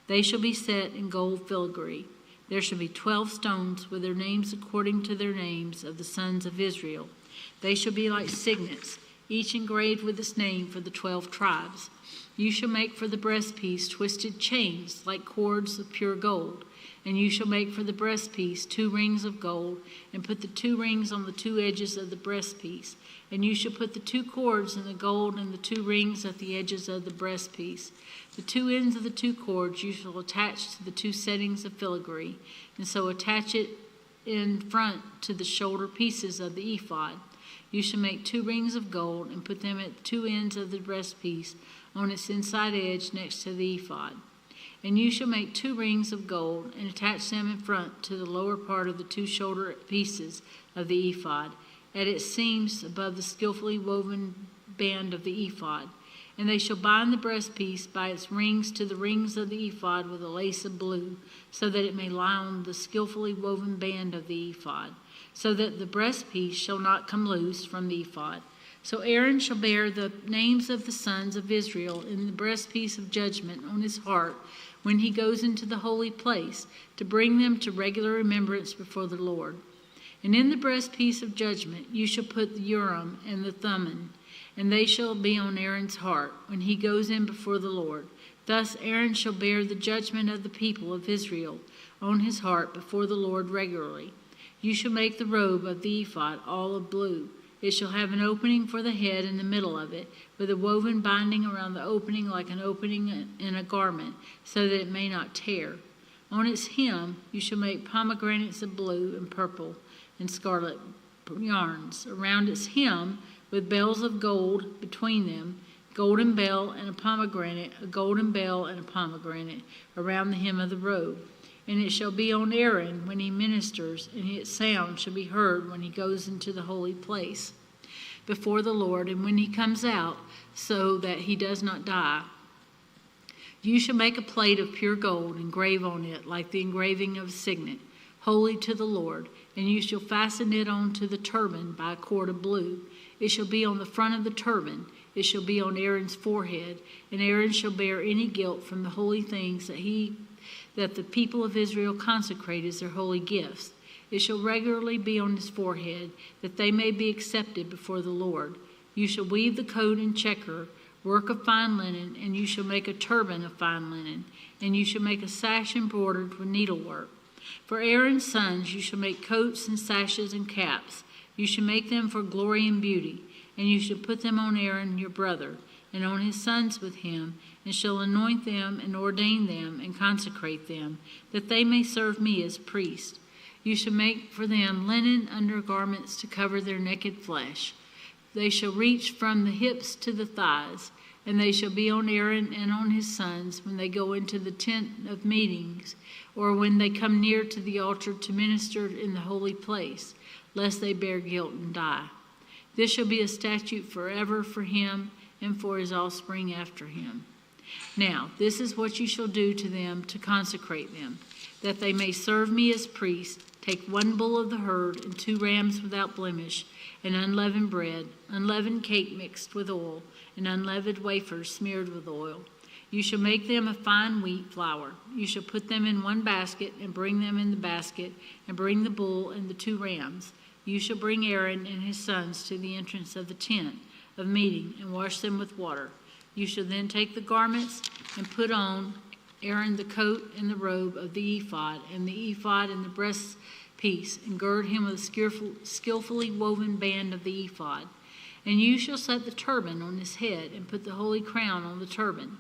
They shall be set in gold filigree. There shall be 12 stones with their names according to their names of the sons of Israel. They shall be like signets, each engraved with its name for the 12 tribes. You shall make for the breastpiece twisted chains like cords of pure gold. And you shall make for the breastpiece 2 rings of gold, and put the 2 rings on the 2 edges of the breastpiece. And you shall put the 2 cords in the gold and the 2 rings at the edges of the breastpiece. The 2 ends of the 2 cords you shall attach to the 2 settings of filigree, and so attach it in front to the shoulder pieces of the ephod. You shall make 2 rings of gold, and put them at the 2 ends of the breastpiece on its inside edge next to the ephod. And you shall make 2 rings of gold, and attach them in front to the lower part of the 2 shoulder pieces of the ephod, at its seams above the skillfully woven band of the ephod. And they shall bind the breastpiece by its rings to the rings of the ephod with a lace of blue, so that it may lie on the skillfully woven band of the ephod, so that the breastpiece shall not come loose from the ephod. So Aaron shall bear the names of the sons of Israel in the breastpiece of judgment on his heart when he goes into the holy place, to bring them to regular remembrance before the Lord. And in the breastpiece of judgment you shall put the Urim and the Thummim, and they shall be on Aaron's heart when he goes in before the Lord. Thus Aaron shall bear the judgment of the people of Israel on his heart before the Lord regularly. You shall make the robe of the ephod all of blue. It shall have an opening for the head in the middle of it, with a woven binding around the opening like an opening in a garment, so that it may not tear. On its hem you shall make pomegranates of blue and purple and scarlet yarns. Around its hem, with bells of gold between them, golden bell and a pomegranate, a golden bell and a pomegranate, around the hem of the robe. And it shall be on Aaron when he ministers, and its sound shall be heard when he goes into the holy place before the Lord, and when he comes out, so that he does not die. You shall make a plate of pure gold, and engrave on it like the engraving of a signet, holy to the Lord, and you shall fasten it onto the turban by a cord of blue. It shall be on the front of the turban. It shall be on Aaron's forehead, and Aaron shall bear any guilt from the holy things that the people of Israel consecrate as their holy gifts. It shall regularly be on his forehead, that they may be accepted before the Lord. You shall weave the coat and checker, work of fine linen, and you shall make a turban of fine linen, and you shall make a sash embroidered with needlework. For Aaron's sons you shall make coats and sashes and caps. You shall make them for glory and beauty, and you shall put them on Aaron your brother, and on his sons with him, and shall anoint them and ordain them and consecrate them, that they may serve me as priests. You shall make for them linen undergarments to cover their naked flesh. They shall reach from the hips to the thighs, and they shall be on Aaron and on his sons when they go into the tent of meetings, or when they come near to the altar to minister in the holy place, lest they bear guilt and die. This shall be a statute forever for him and for his offspring after him. Now, this is what you shall do to them to consecrate them, that they may serve me as priests. Take 1 bull of the herd and 2 rams without blemish, and unleavened bread, unleavened cake mixed with oil, and unleavened wafers smeared with oil. You shall make them of fine wheat flour. You shall put them in 1 basket, and bring them in the basket, and bring the bull and the 2 rams. You shall bring Aaron and his sons to the entrance of the tent of meeting, and wash them with water. You shall then take the garments and put on Aaron the coat and the robe of the ephod, and the ephod and the breastpiece, and gird him with a skillfully woven band of the ephod. And you shall set the turban on his head, and put the holy crown on the turban.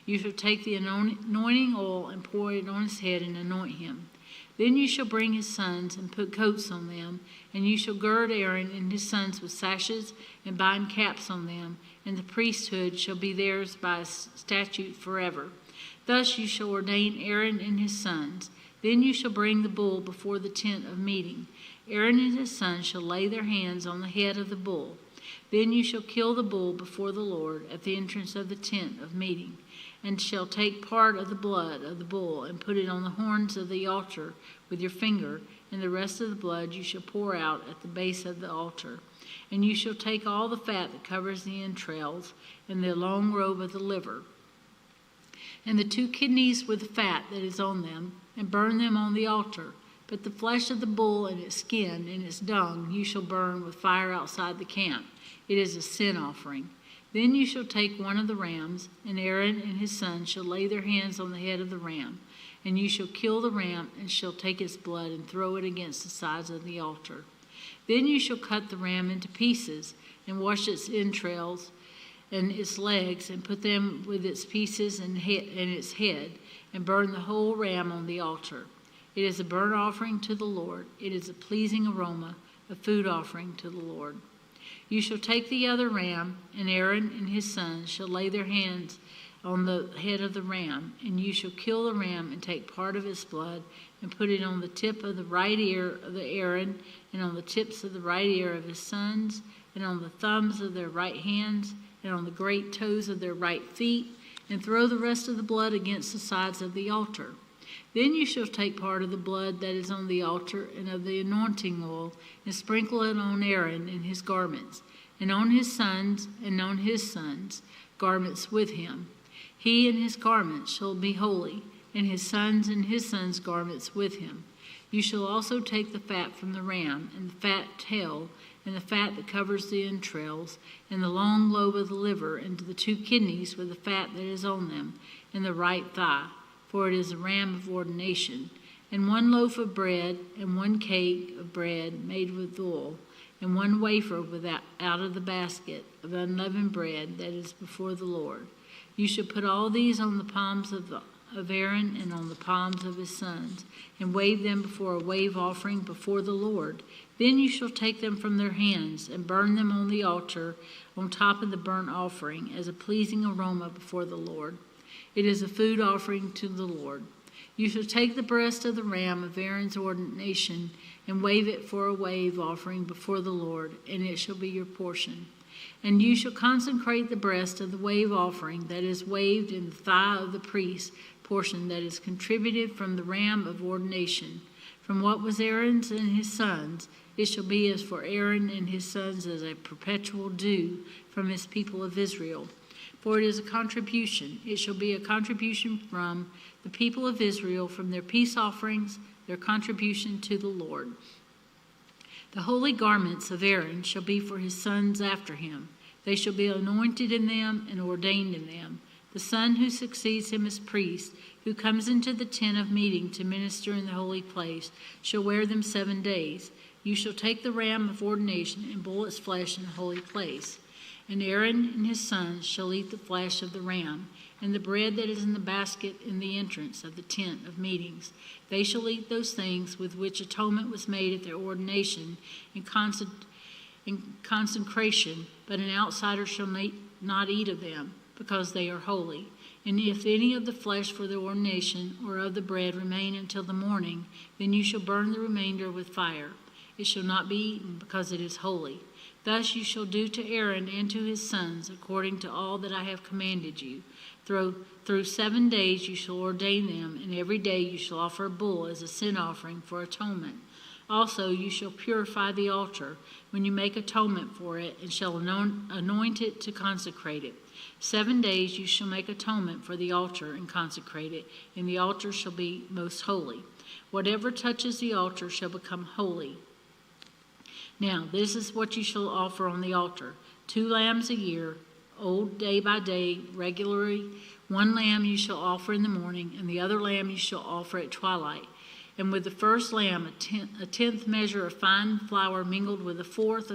You shall take the anointing oil and pour it on his head and anoint him. Then you shall bring his sons and put coats on them, and you shall gird Aaron and his sons with sashes and bind caps on them, and the priesthood shall be theirs by statute forever. Thus you shall ordain Aaron and his sons. Then you shall bring the bull before the tent of meeting. Aaron and his sons shall lay their hands on the head of the bull. Then you shall kill the bull before the Lord at the entrance of the tent of meeting, and shall take part of the blood of the bull and put it on the horns of the altar with your finger, and the rest of the blood you shall pour out at the base of the altar. And you shall take all the fat that covers the entrails, and the long robe of the liver, and the 2 kidneys with the fat that is on them, and burn them on the altar. But the flesh of the bull and its skin and its dung you shall burn with fire outside the camp. It is a sin offering. Then you shall take 1 of the rams, and Aaron and his sons shall lay their hands on the head of the ram. And you shall kill the ram, and shall take its blood and throw it against the sides of the altar. Then you shall cut the ram into pieces, and wash its entrails and its legs, and put them with its pieces and its head, and burn the whole ram on the altar. It is a burnt offering to the Lord. It is a pleasing aroma, a food offering to the Lord. You shall take the other ram, and Aaron and his sons shall lay their hands on the head of the ram, and you shall kill the ram and take part of its blood and put it on the tip of the right ear of the Aaron, and on the tips of the right ear of his sons, and on the thumbs of their right hands, and on the great toes of their right feet, and throw the rest of the blood against the sides of the altar. Then you shall take part of the blood that is on the altar and of the anointing oil, and sprinkle it on Aaron and his garments, and on his sons garments with him. He and his garments shall be holy, and his sons' garments with him. You shall also take the fat from the ram, and the fat tail, and the fat that covers the entrails, and the long lobe of the liver, and the 2 kidneys with the fat that is on them, and the right thigh, for it is a ram of ordination, and 1 loaf of bread, and 1 cake of bread made with oil, and 1 wafer out of the basket of unleavened bread that is before the Lord. You shall put all these on the palms of Aaron and on the palms of his sons, and wave them before a wave offering before the Lord. Then you shall take them from their hands and burn them on the altar on top of the burnt offering as a pleasing aroma before the Lord. It is a food offering to the Lord. You shall take the breast of the ram of Aaron's ordination and wave it for a wave offering before the Lord, and it shall be your portion. And you shall consecrate the breast of the wave offering that is waved in the thigh of the priest, portion that is contributed from the ram of ordination. From what was Aaron's and his sons, it shall be as for Aaron and his sons as a perpetual due from his people of Israel. For it is a contribution. It shall be a contribution from the people of Israel, from their peace offerings, their contribution to the Lord. The holy garments of Aaron shall be for his sons after him. They shall be anointed in them and ordained in them. The son who succeeds him as priest, who comes into the tent of meeting to minister in the holy place, shall wear them 7 days. You shall take the ram of ordination and boil its flesh in the holy place. And Aaron and his sons shall eat the flesh of the ram, and the bread that is in the basket in the entrance of the tent of meetings. They shall eat those things with which atonement was made at their ordination in consecration, but an outsider shall not eat of them, because they are holy. And if any of the flesh for the ordination or of the bread remain until the morning, then you shall burn the remainder with fire. It shall not be eaten, because it is holy. Thus you shall do to Aaron and to his sons according to all that I have commanded you. Through 7 days you shall ordain them, and every day you shall offer a bull as a sin offering for atonement. Also you shall purify the altar when you make atonement for it, and shall anoint it to consecrate it. 7 days you shall make atonement for the altar and consecrate it, and the altar shall be most holy. Whatever touches the altar shall become holy. Now this is what you shall offer on the altar: 2 lambs a year, old day by day, regularly. 1 lamb you shall offer in the morning, and the other lamb you shall offer at twilight. And with the first lamb, a tenth measure of fine flour mingled with 1/4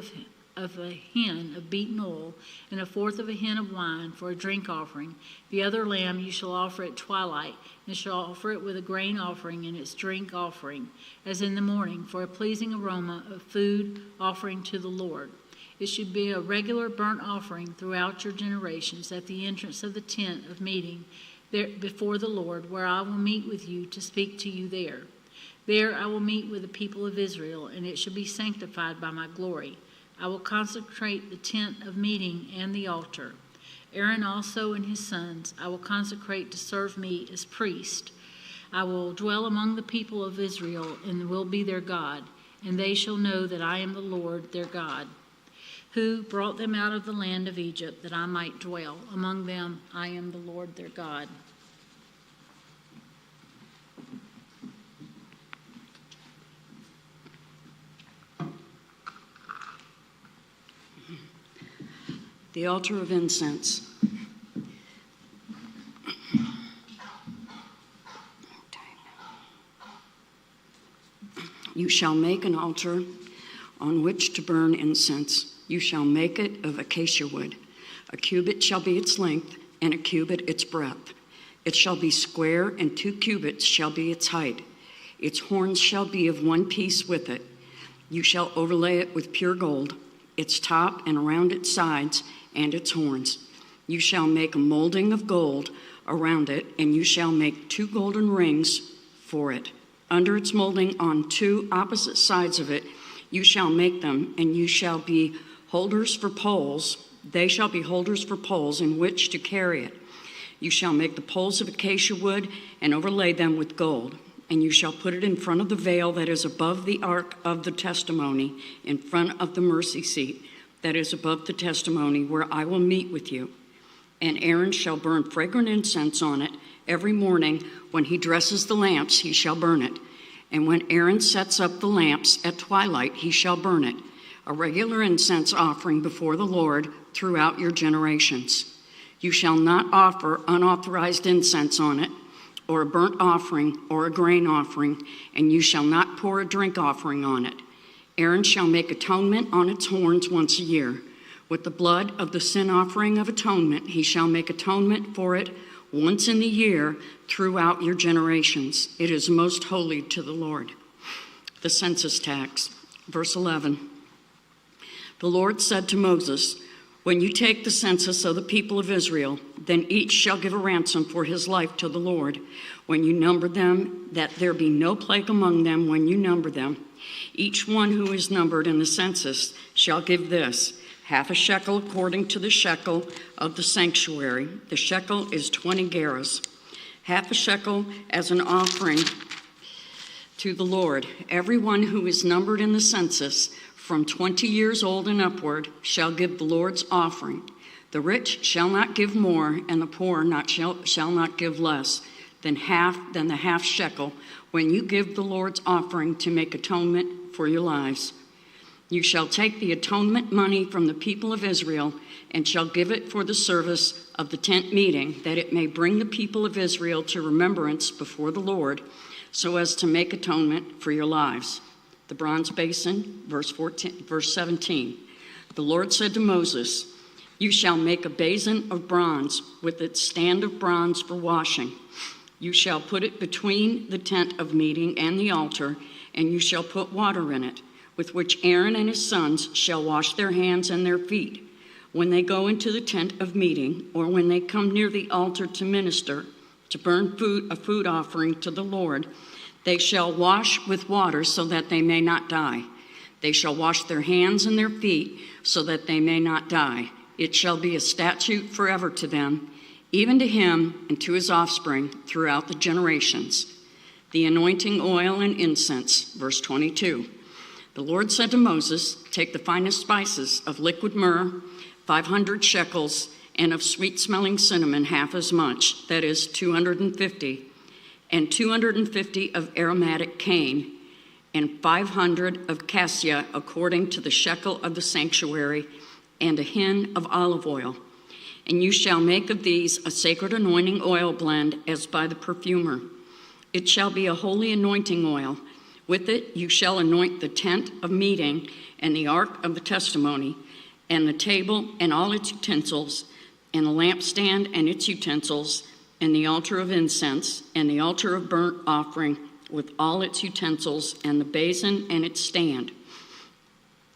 of a hin of beaten oil, and 1/4 of a hin of wine for a drink offering. The other lamb you shall offer at twilight, and shall offer it with a grain offering and its drink offering, as in the morning, for a pleasing aroma of food offering to the Lord. It should be a regular burnt offering throughout your generations at the entrance of the tent of meeting there before the Lord, where I will meet with you to speak to you there. There I will meet with the people of Israel, and it shall be sanctified by my glory. I will consecrate the tent of meeting and the altar. Aaron also and his sons I will consecrate to serve me as priest. I will dwell among the people of Israel and will be their God, and they shall know that I am the Lord their God, who brought them out of the land of Egypt, that I might dwell among them. I am the Lord their God. The altar of incense. You shall make an altar on which to burn incense. You shall make it of acacia wood. A cubit shall be its length, and a cubit its breadth. It shall be square, and 2 cubits shall be its height. Its horns shall be of 1 piece with it. You shall overlay it with pure gold, its top and around its sides, and its horns. You shall make a molding of gold around it, and you shall make 2 golden rings for it. Under its molding on 2 opposite sides of it, you shall make them, and you shall be holders for poles. They shall be holders for poles in which to carry it. You shall make the poles of acacia wood and overlay them with gold. And you shall put it in front of the veil that is above the ark of the testimony, in front of the mercy seat that is above the testimony, where I will meet with you. And Aaron shall burn fragrant incense on it every morning. When he dresses the lamps, he shall burn it. And when Aaron sets up the lamps at twilight, he shall burn it, a regular incense offering before the Lord throughout your generations. You shall not offer unauthorized incense on it, or a burnt offering, or a grain offering, and you shall not pour a drink offering on it. Aaron shall make atonement on its horns once a year. With the blood of the sin offering of atonement, he shall make atonement for it once in the year throughout your generations. It is most holy to the Lord. The census tax, verse 11. The Lord said to Moses, when you take the census of the people of Israel, then each shall give a ransom for his life to the Lord. When you number them, that there be no plague among them when you number them. Each one who is numbered in the census shall give this, half a shekel according to the shekel of the sanctuary. The shekel is 20 gerahs. Half a shekel as an offering to the Lord. Everyone who is numbered in the census from 20 years old and upward shall give the Lord's offering. The rich shall not give more, and the poor shall not give less than the half shekel when you give the Lord's offering to make atonement for your lives. You shall take the atonement money from the people of Israel and shall give it for the service of the tent meeting, that it may bring the people of Israel to remembrance before the Lord, so as to make atonement for your lives. The bronze basin, verse 17. The Lord said to Moses, you shall make a basin of bronze with its stand of bronze for washing. You shall put it between the tent of meeting and the altar, and you shall put water in it, with which Aaron and his sons shall wash their hands and their feet when they go into the tent of meeting, or when they come near the altar to minister, to burn a food offering to the Lord. They shall wash with water so that they may not die. They shall wash their hands and their feet so that they may not die. It shall be a statute forever to them, even to him and to his offspring throughout the generations. The anointing oil and incense, verse 22. The Lord said to Moses, take the finest spices of liquid myrrh, 500 shekels, and of sweet-smelling cinnamon half as much, that is 250, and 250 of aromatic cane, and 500 of cassia according to the shekel of the sanctuary, and a hin of olive oil. And you shall make of these a sacred anointing oil blend as by the perfumer. It shall be a holy anointing oil. With it you shall anoint the tent of meeting and the ark of the testimony, and the table and all its utensils, and the lampstand and its utensils, and the altar of incense, and the altar of burnt offering with all its utensils, and the basin and its stand.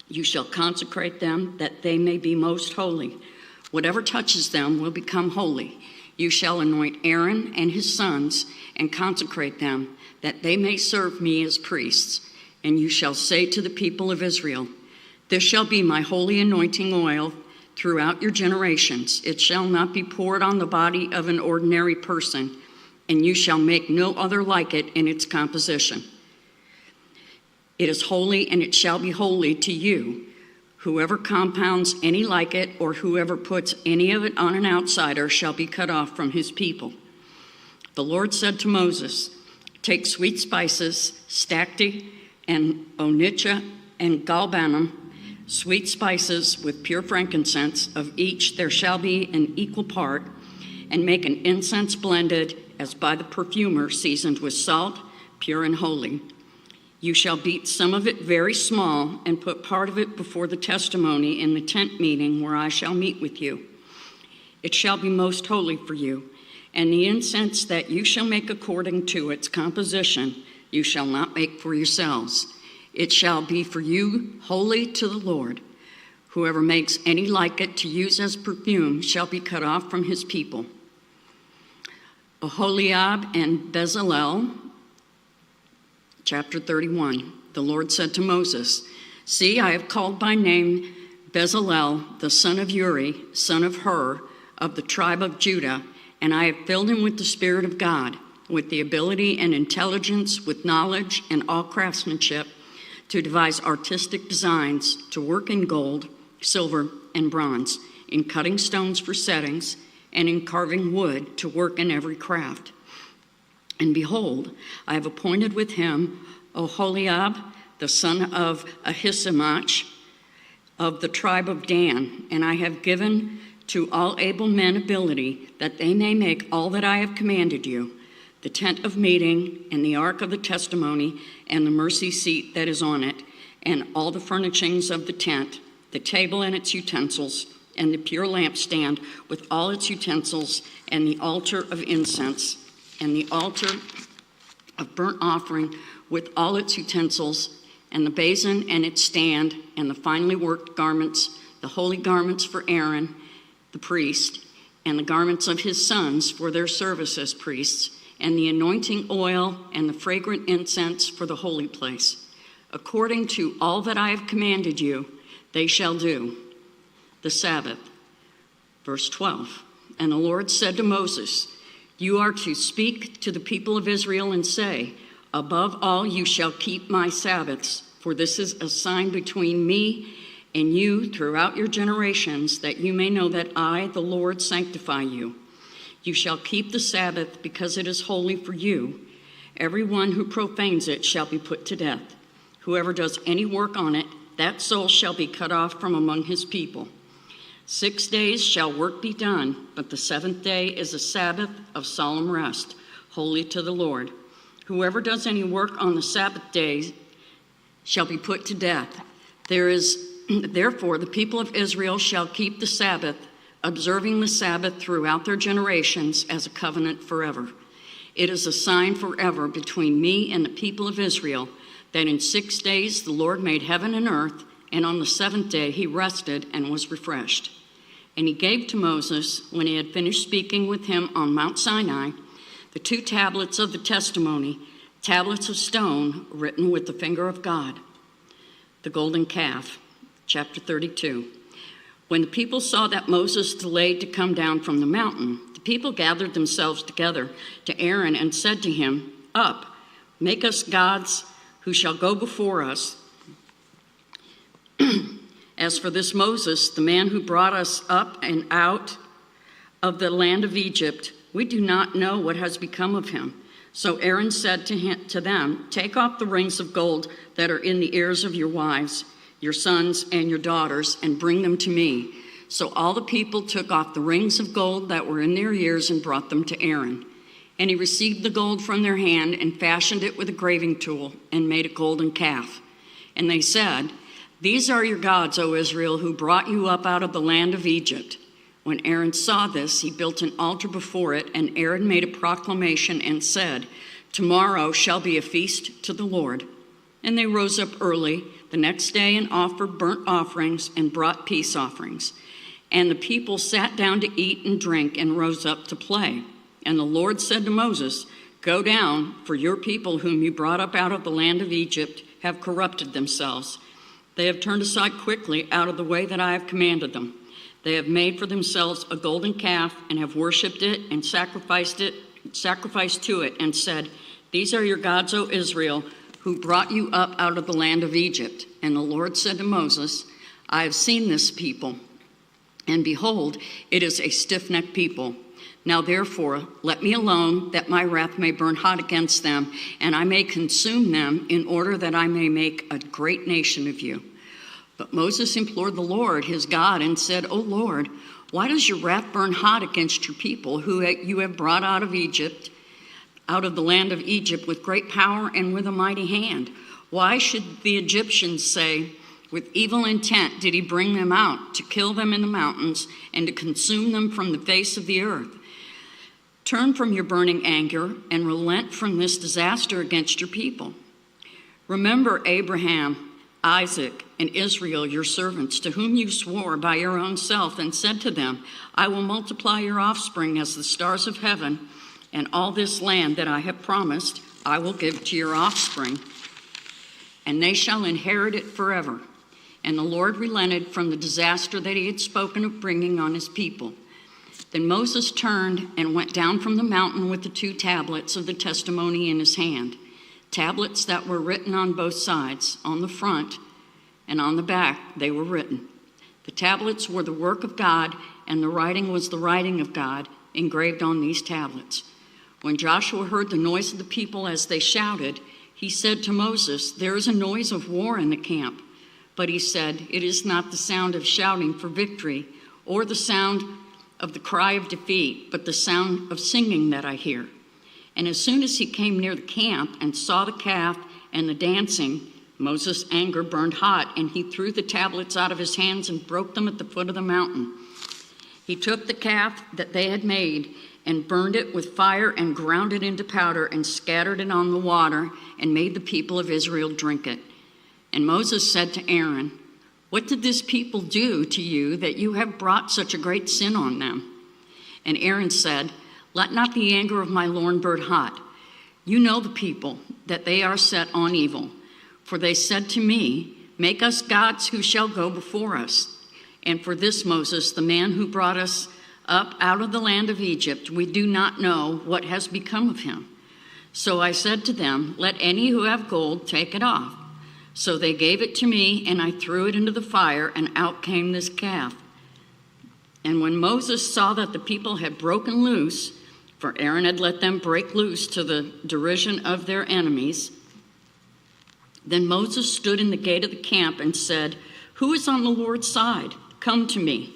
You shall consecrate them that they may be most holy. Whatever touches them will become holy. You shall anoint Aaron and his sons and consecrate them that they may serve me as priests. And you shall say to the people of Israel, this shall be my holy anointing oil throughout your generations. It shall not be poured on the body of an ordinary person, and you shall make no other like it in its composition. It is holy, and it shall be holy to you. Whoever compounds any like it, or whoever puts any of it on an outsider, shall be cut off from his people. The Lord said to Moses, take sweet spices, stacte, and onycha, and galbanum, sweet spices with pure frankincense, of each there shall be an equal part, and make an incense blended as by the perfumer, seasoned with salt, pure and holy. You shall beat some of it very small, and put part of it before the testimony in the tent meeting where I shall meet with you. It shall be most holy for you, and the incense that you shall make according to its composition you shall not make for yourselves. It shall be for you holy to the Lord. Whoever makes any like it to use as perfume shall be cut off from his people. Oholiab and Bezalel, chapter 31. The Lord said to Moses, see, I have called by name Bezalel, the son of Uri, son of Hur, of the tribe of Judah, and I have filled him with the Spirit of God, with the ability and intelligence, with knowledge and all craftsmanship, to devise artistic designs, to work in gold, silver, and bronze, in cutting stones for settings, and in carving wood, to work in every craft. And behold, I have appointed with him Oholiab, the son of Ahisamach, of the tribe of Dan, and I have given to all able men ability, that they may make all that I have commanded you, the tent of meeting, and the ark of the testimony, and the mercy seat that is on it, and all the furnishings of the tent, the table and its utensils, and the pure lampstand with all its utensils, and the altar of incense, and the altar of burnt offering with all its utensils, and the basin and its stand, and the finely worked garments, the holy garments for Aaron, the priest, and the garments of his sons for their service as priests, and the anointing oil and the fragrant incense for the holy place. According to all that I have commanded you, they shall do. The Sabbath. Verse 12. And the Lord said to Moses, you are to speak to the people of Israel and say, above all you shall keep my Sabbaths, for this is a sign between me and you throughout your generations, that you may know that I, the Lord, sanctify you. You shall keep the Sabbath because it is holy for you. Everyone who profanes it shall be put to death. Whoever does any work on it, that soul shall be cut off from among his people. 6 days shall work be done, but the seventh day is a Sabbath of solemn rest, holy to the Lord. Whoever does any work on the Sabbath day shall be put to death. Therefore, the people of Israel shall keep the Sabbath, observing the Sabbath throughout their generations as a covenant forever. It is a sign forever between me and the people of Israel that in 6 days the Lord made heaven and earth, and on the seventh day he rested and was refreshed. And he gave to Moses, when he had finished speaking with him on Mount Sinai, the 2 tablets of the testimony, tablets of stone written with the finger of God. The golden calf, chapter 32. When the people saw that Moses delayed to come down from the mountain, the people gathered themselves together to Aaron and said to him, "Up, make us gods who shall go before us. As for this Moses, the man who brought us up and out of the land of Egypt, we do not know what has become of him." So Aaron said to them, "Take off the rings of gold that are in the ears of your wives, your sons, and your daughters, and bring them to me." So all the people took off the rings of gold that were in their ears and brought them to Aaron. And he received the gold from their hand and fashioned it with a graving tool and made a golden calf. And they said, "These are your gods, O Israel, who brought you up out of the land of Egypt." When Aaron saw this, he built an altar before it, and Aaron made a proclamation and said, "Tomorrow shall be a feast to the Lord." And they rose up early the next day and offered burnt offerings and brought peace offerings. And the people sat down to eat and drink and rose up to play. And the Lord said to Moses, "Go down, for your people whom you brought up out of the land of Egypt have corrupted themselves. They have turned aside quickly out of the way that I have commanded them. They have made for themselves a golden calf and have worshipped it and sacrificed to it and said, 'These are your gods, O Israel, who brought you up out of the land of Egypt.' And the Lord said to Moses, 'I have seen this people, and behold, it is a stiff-necked people. Now therefore, let me alone, that my wrath may burn hot against them, and I may consume them, in order that I may make a great nation of you.' But Moses implored the Lord, his God, and said, 'O Lord, why does your wrath burn hot against your people, who you have brought out of Egypt, out of the land of Egypt, with great power and with a mighty hand? Why should the Egyptians say, with evil intent did he bring them out, to kill them in the mountains and to consume them from the face of the earth? Turn from your burning anger and relent from this disaster against your people. Remember Abraham, Isaac, and Israel, your servants, to whom you swore by your own self and said to them, I will multiply your offspring as the stars of heaven, and all this land that I have promised I will give to your offspring, and they shall inherit it forever.' And the Lord relented from the disaster that he had spoken of bringing on his people. Then Moses turned and went down from the mountain with the 2 tablets of the testimony in his hand, tablets that were written on both sides, on the front and on the back they were written. The tablets were the work of God, and the writing was the writing of God engraved on these tablets. When Joshua heard the noise of the people as they shouted, he said to Moses, 'There is a noise of war in the camp.' But he said, 'It is not the sound of shouting for victory or the sound of the cry of defeat, but the sound of singing that I hear.' And as soon as he came near the camp and saw the calf and the dancing, Moses' anger burned hot, and he threw the tablets out of his hands and broke them at the foot of the mountain. He took the calf that they had made and burned it with fire and ground it into powder and scattered it on the water and made the people of Israel drink it. And Moses said to Aaron, 'What did this people do to you that you have brought such a great sin on them?' And Aaron said, 'Let not the anger of my Lord burn hot. You know the people, that they are set on evil. For they said to me, Make us gods who shall go before us. And for this Moses, the man who brought us up out of the land of Egypt, we do not know what has become of him.' So I said to them, 'Let any who have gold take it off.' So they gave it to me, and I threw it into the fire, and out came this calf. And when Moses saw that the people had broken loose, for Aaron had let them break loose to the derision of their enemies, Then Moses stood in the gate of the camp and said, "Who is on the Lord's side? Come to me."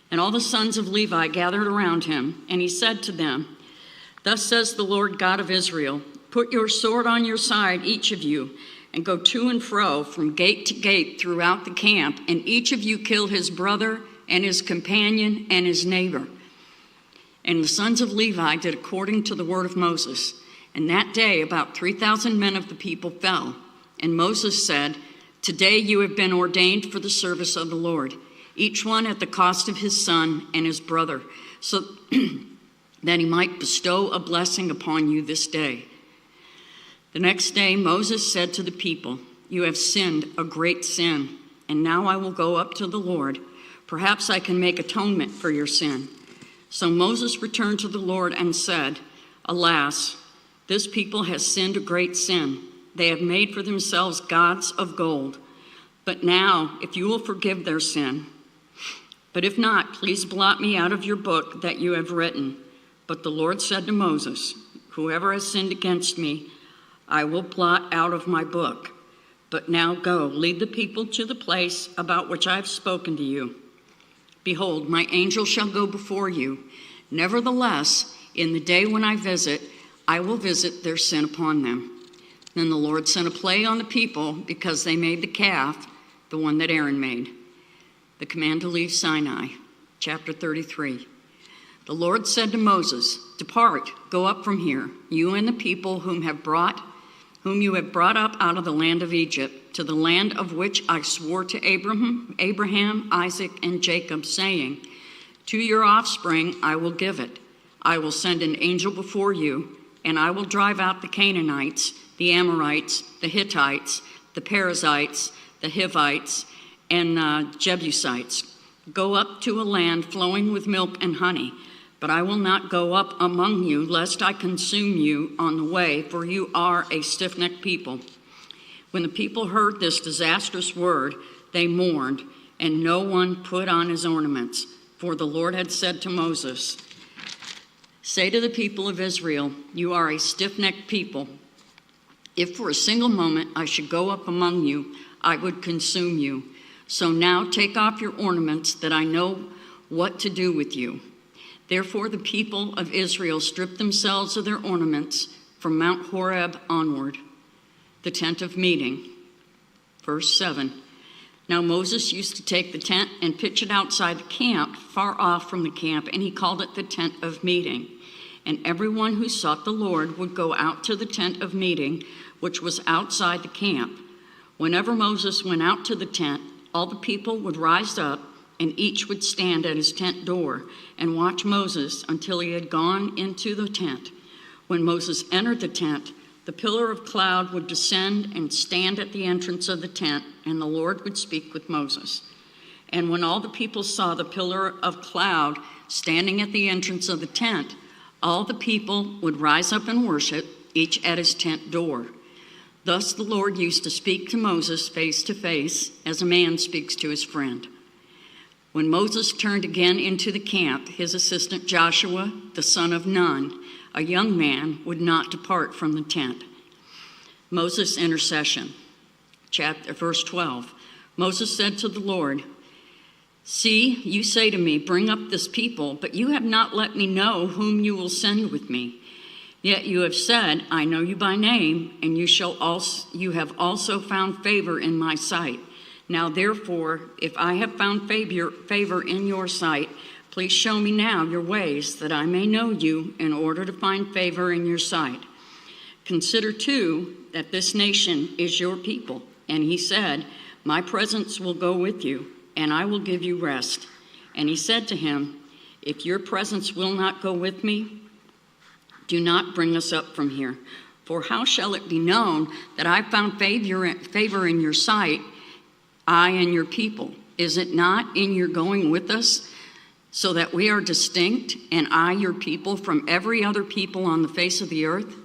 And all the sons of Levi gathered around him, and he said to them, "Thus says the Lord God of Israel, put your sword on your side, each of you, and go to and fro from gate to gate throughout the camp, and each of you kill his brother and his companion and his neighbor." And the sons of Levi did according to the word of Moses. And that day about 3,000 men of the people fell. And Moses said, "Today you have been ordained for the service of the Lord, each one at the cost of his son and his brother, so that he might bestow a blessing upon you this day." The next day Moses said to the people, "You have sinned a great sin, and now I will go up to the Lord. Perhaps I can make atonement for your sin." So Moses returned to the Lord and said, "Alas, this people has sinned a great sin. They have made for themselves gods of gold. But now, if you will forgive their sin, but if not, please blot me out of your book that you have written." But the Lord said to Moses, "Whoever has sinned against me, I will blot out of my book. But now go, lead the people to the place about which I have spoken to you. Behold, my angel shall go before you. Nevertheless, in the day when I visit, I will visit their sin upon them." Then the Lord sent a plague on the people because they made the calf, the one that Aaron made. The command to leave Sinai, chapter 33. The Lord said to Moses, "Depart, go up from here, you and the people whom you have brought up out of the land of Egypt, to the land of which I swore to Abraham, Isaac, and Jacob, saying, 'To your offspring I will give it. I will send an angel before you, and I will drive out the Canaanites, the Amorites, the Hittites, the Perizzites, the Hivites, and the Jebusites. Go up to a land flowing with milk and honey. But I will not go up among you, lest I consume you on the way, for you are a stiff-necked people.'" When the people heard this disastrous word, they mourned, and no one put on his ornaments. For the Lord had said to Moses, "Say to the people of Israel, you are a stiff-necked people. If for a single moment I should go up among you, I would consume you. So now take off your ornaments, that I know what to do with you." Therefore the people of Israel stripped themselves of their ornaments from Mount Horeb onward. The tent of meeting. Verse 7. Now Moses used to take the tent and pitch it outside the camp, far off from the camp, and he called it the tent of meeting. And everyone who sought the Lord would go out to the tent of meeting, which was outside the camp. Whenever Moses went out to the tent, all the people would rise up, and each would stand at his tent door and watch Moses until he had gone into the tent. When Moses entered the tent, the pillar of cloud would descend and stand at the entrance of the tent, and the Lord would speak with Moses. And when all the people saw the pillar of cloud standing at the entrance of the tent, all the people would rise up and worship, each at his tent door. Thus the Lord used to speak to Moses face to face, as a man speaks to his friend. When Moses turned again into the camp, his assistant Joshua, the son of Nun, a young man, would not depart from the tent. Moses' intercession. Verse 12. Moses said to the Lord, "See, you say to me, 'Bring up this people,' but you have not let me know whom you will send with me. Yet you have said, 'I know you by name, and you have also found favor in my sight.' Now therefore, if I have found favor in your sight, please show me now your ways, that I may know you in order to find favor in your sight. Consider too that this nation is your people." And he said, "My presence will go with you, and I will give you rest." And he said to him, "If your presence will not go with me, do not bring us up from here. For how shall it be known that I found favor in your sight, I and your people? Is it not in your going with us, so that we are distinct, and I your people, from every other people on the face of the earth?"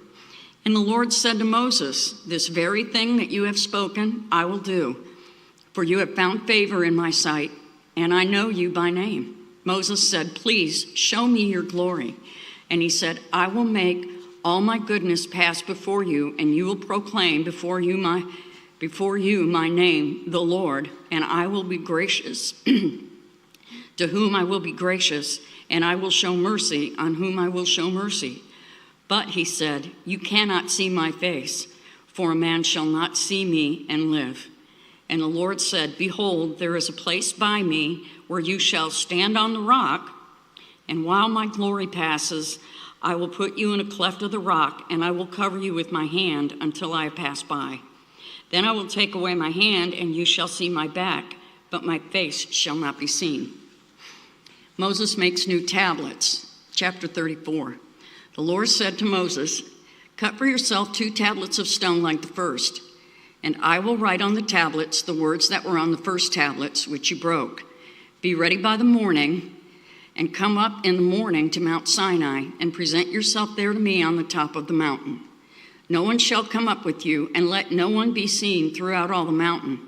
And the Lord said to Moses, "This very thing that you have spoken, I will do. For you have found favor in my sight, and I know you by name." Moses said, "Please show me your glory." And he said, "I will make all my goodness pass before you, and you will proclaim before before you my name, the Lord, and I will be gracious to whom I will be gracious, and I will show mercy on whom I will show mercy. But he said, you cannot see my face, for a man shall not see me and live. And the Lord said, behold, there is a place by me where you shall stand on the rock, and while my glory passes, I will put you in a cleft of the rock, and I will cover you with my hand until I have passed by. Then I will take away my hand, and you shall see my back, but my face shall not be seen. Moses makes new tablets. Chapter 34. The Lord said to Moses, cut for yourself 2 tablets of stone like the first, and I will write on the tablets the words that were on the first tablets, which you broke. Be ready by the morning, and come up in the morning to Mount Sinai, and present yourself there to me on the top of the mountain. No one shall come up with you, and let no one be seen throughout all the mountain.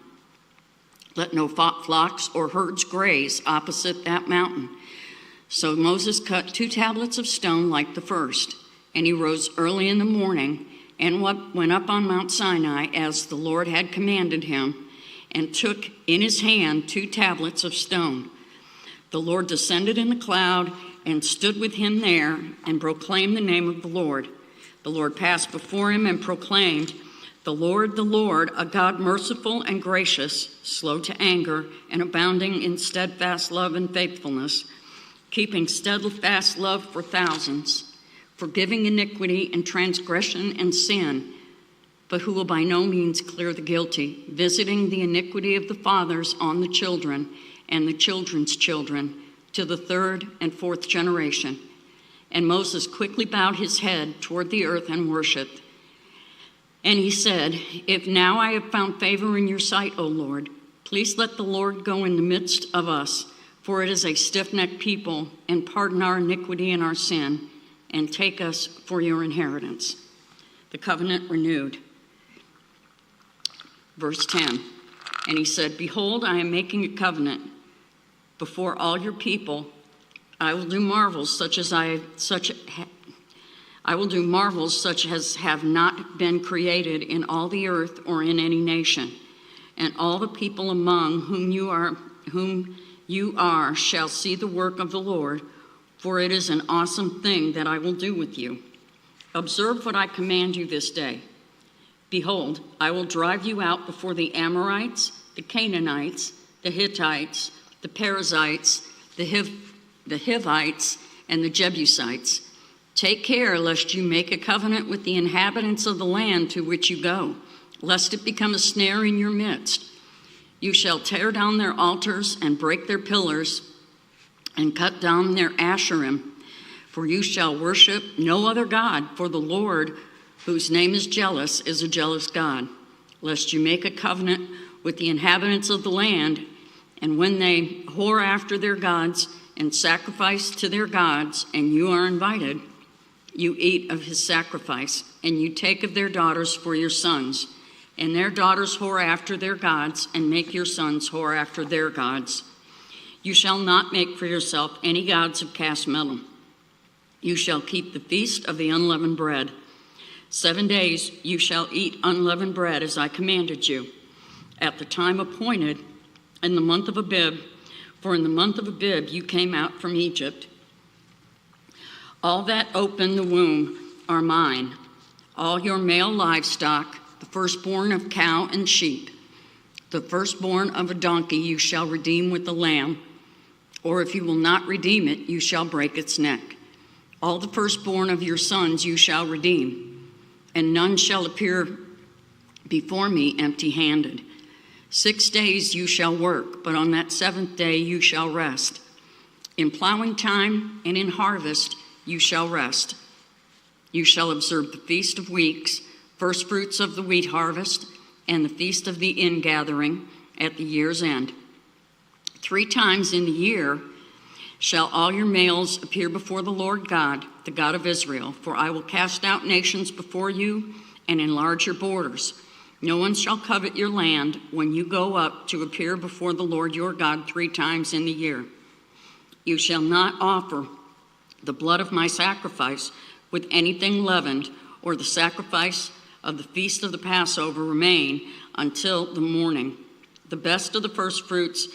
Let no flocks or herds graze opposite that mountain. So Moses cut 2 tablets of stone like the first, and he rose early in the morning and went up on Mount Sinai as the Lord had commanded him, and took in his hand 2 tablets of stone. The Lord descended in the cloud and stood with him there and proclaimed the name of the Lord. The Lord passed before him and proclaimed, the Lord, a God merciful and gracious, slow to anger, and abounding in steadfast love and faithfulness, keeping steadfast love for thousands, forgiving iniquity and transgression and sin, but who will by no means clear the guilty, visiting the iniquity of the fathers on the children and the children's children to the 3rd and 4th generation. And Moses quickly bowed his head toward the earth and worshiped. And he said, if now I have found favor in your sight, O Lord, please let the Lord go in the midst of us, for it is a stiff-necked people, and pardon our iniquity and our sin, and take us for your inheritance. The covenant renewed. Verse 10, and he said, behold, I am making a covenant before all your people. I will do marvels such as have not been created in all the earth or in any nation. And all the people among whom you are shall see the work of the Lord, for it is an awesome thing that I will do with you. Observe what I command you this day. Behold, I will drive you out before the Amorites, the Canaanites, the Hittites, the Perizzites, the Hivites, and the Jebusites. Take care lest you make a covenant with the inhabitants of the land to which you go, lest it become a snare in your midst. You shall tear down their altars and break their pillars and cut down their Asherim, for you shall worship no other God, for the Lord, whose name is jealous, is a jealous God, lest you make a covenant with the inhabitants of the land, and when they whore after their gods and sacrifice to their gods, and you are invited, you eat of his sacrifice, and you take of their daughters for your sons, and their daughters whore after their gods, and make your sons whore after their gods. You shall not make for yourself any gods of cast metal. You shall keep the feast of the unleavened bread. 7 days you shall eat unleavened bread as I commanded you, at the time appointed in the month of Abib, for in the month of Abib you came out from Egypt. All that open the womb are mine, all your male livestock, the firstborn of cow and sheep. The firstborn of a donkey you shall redeem with the lamb, or if you will not redeem it, you shall break its neck. All the firstborn of your sons you shall redeem, and none shall appear before me empty-handed. 6 days you shall work, but on that 7th day you shall rest. In plowing time and in harvest you shall rest. You shall observe the Feast of Weeks, first fruits of the wheat harvest, and the Feast of the Ingathering at the year's end. 3 times in the year shall all your males appear before the Lord God, the God of Israel, for I will cast out nations before you and enlarge your borders. No one shall covet your land when you go up to appear before the Lord your God 3 times in the year. You shall not offer the blood of my sacrifice with anything leavened, or the sacrifice of the feast of the Passover remain until the morning. The best of the first fruits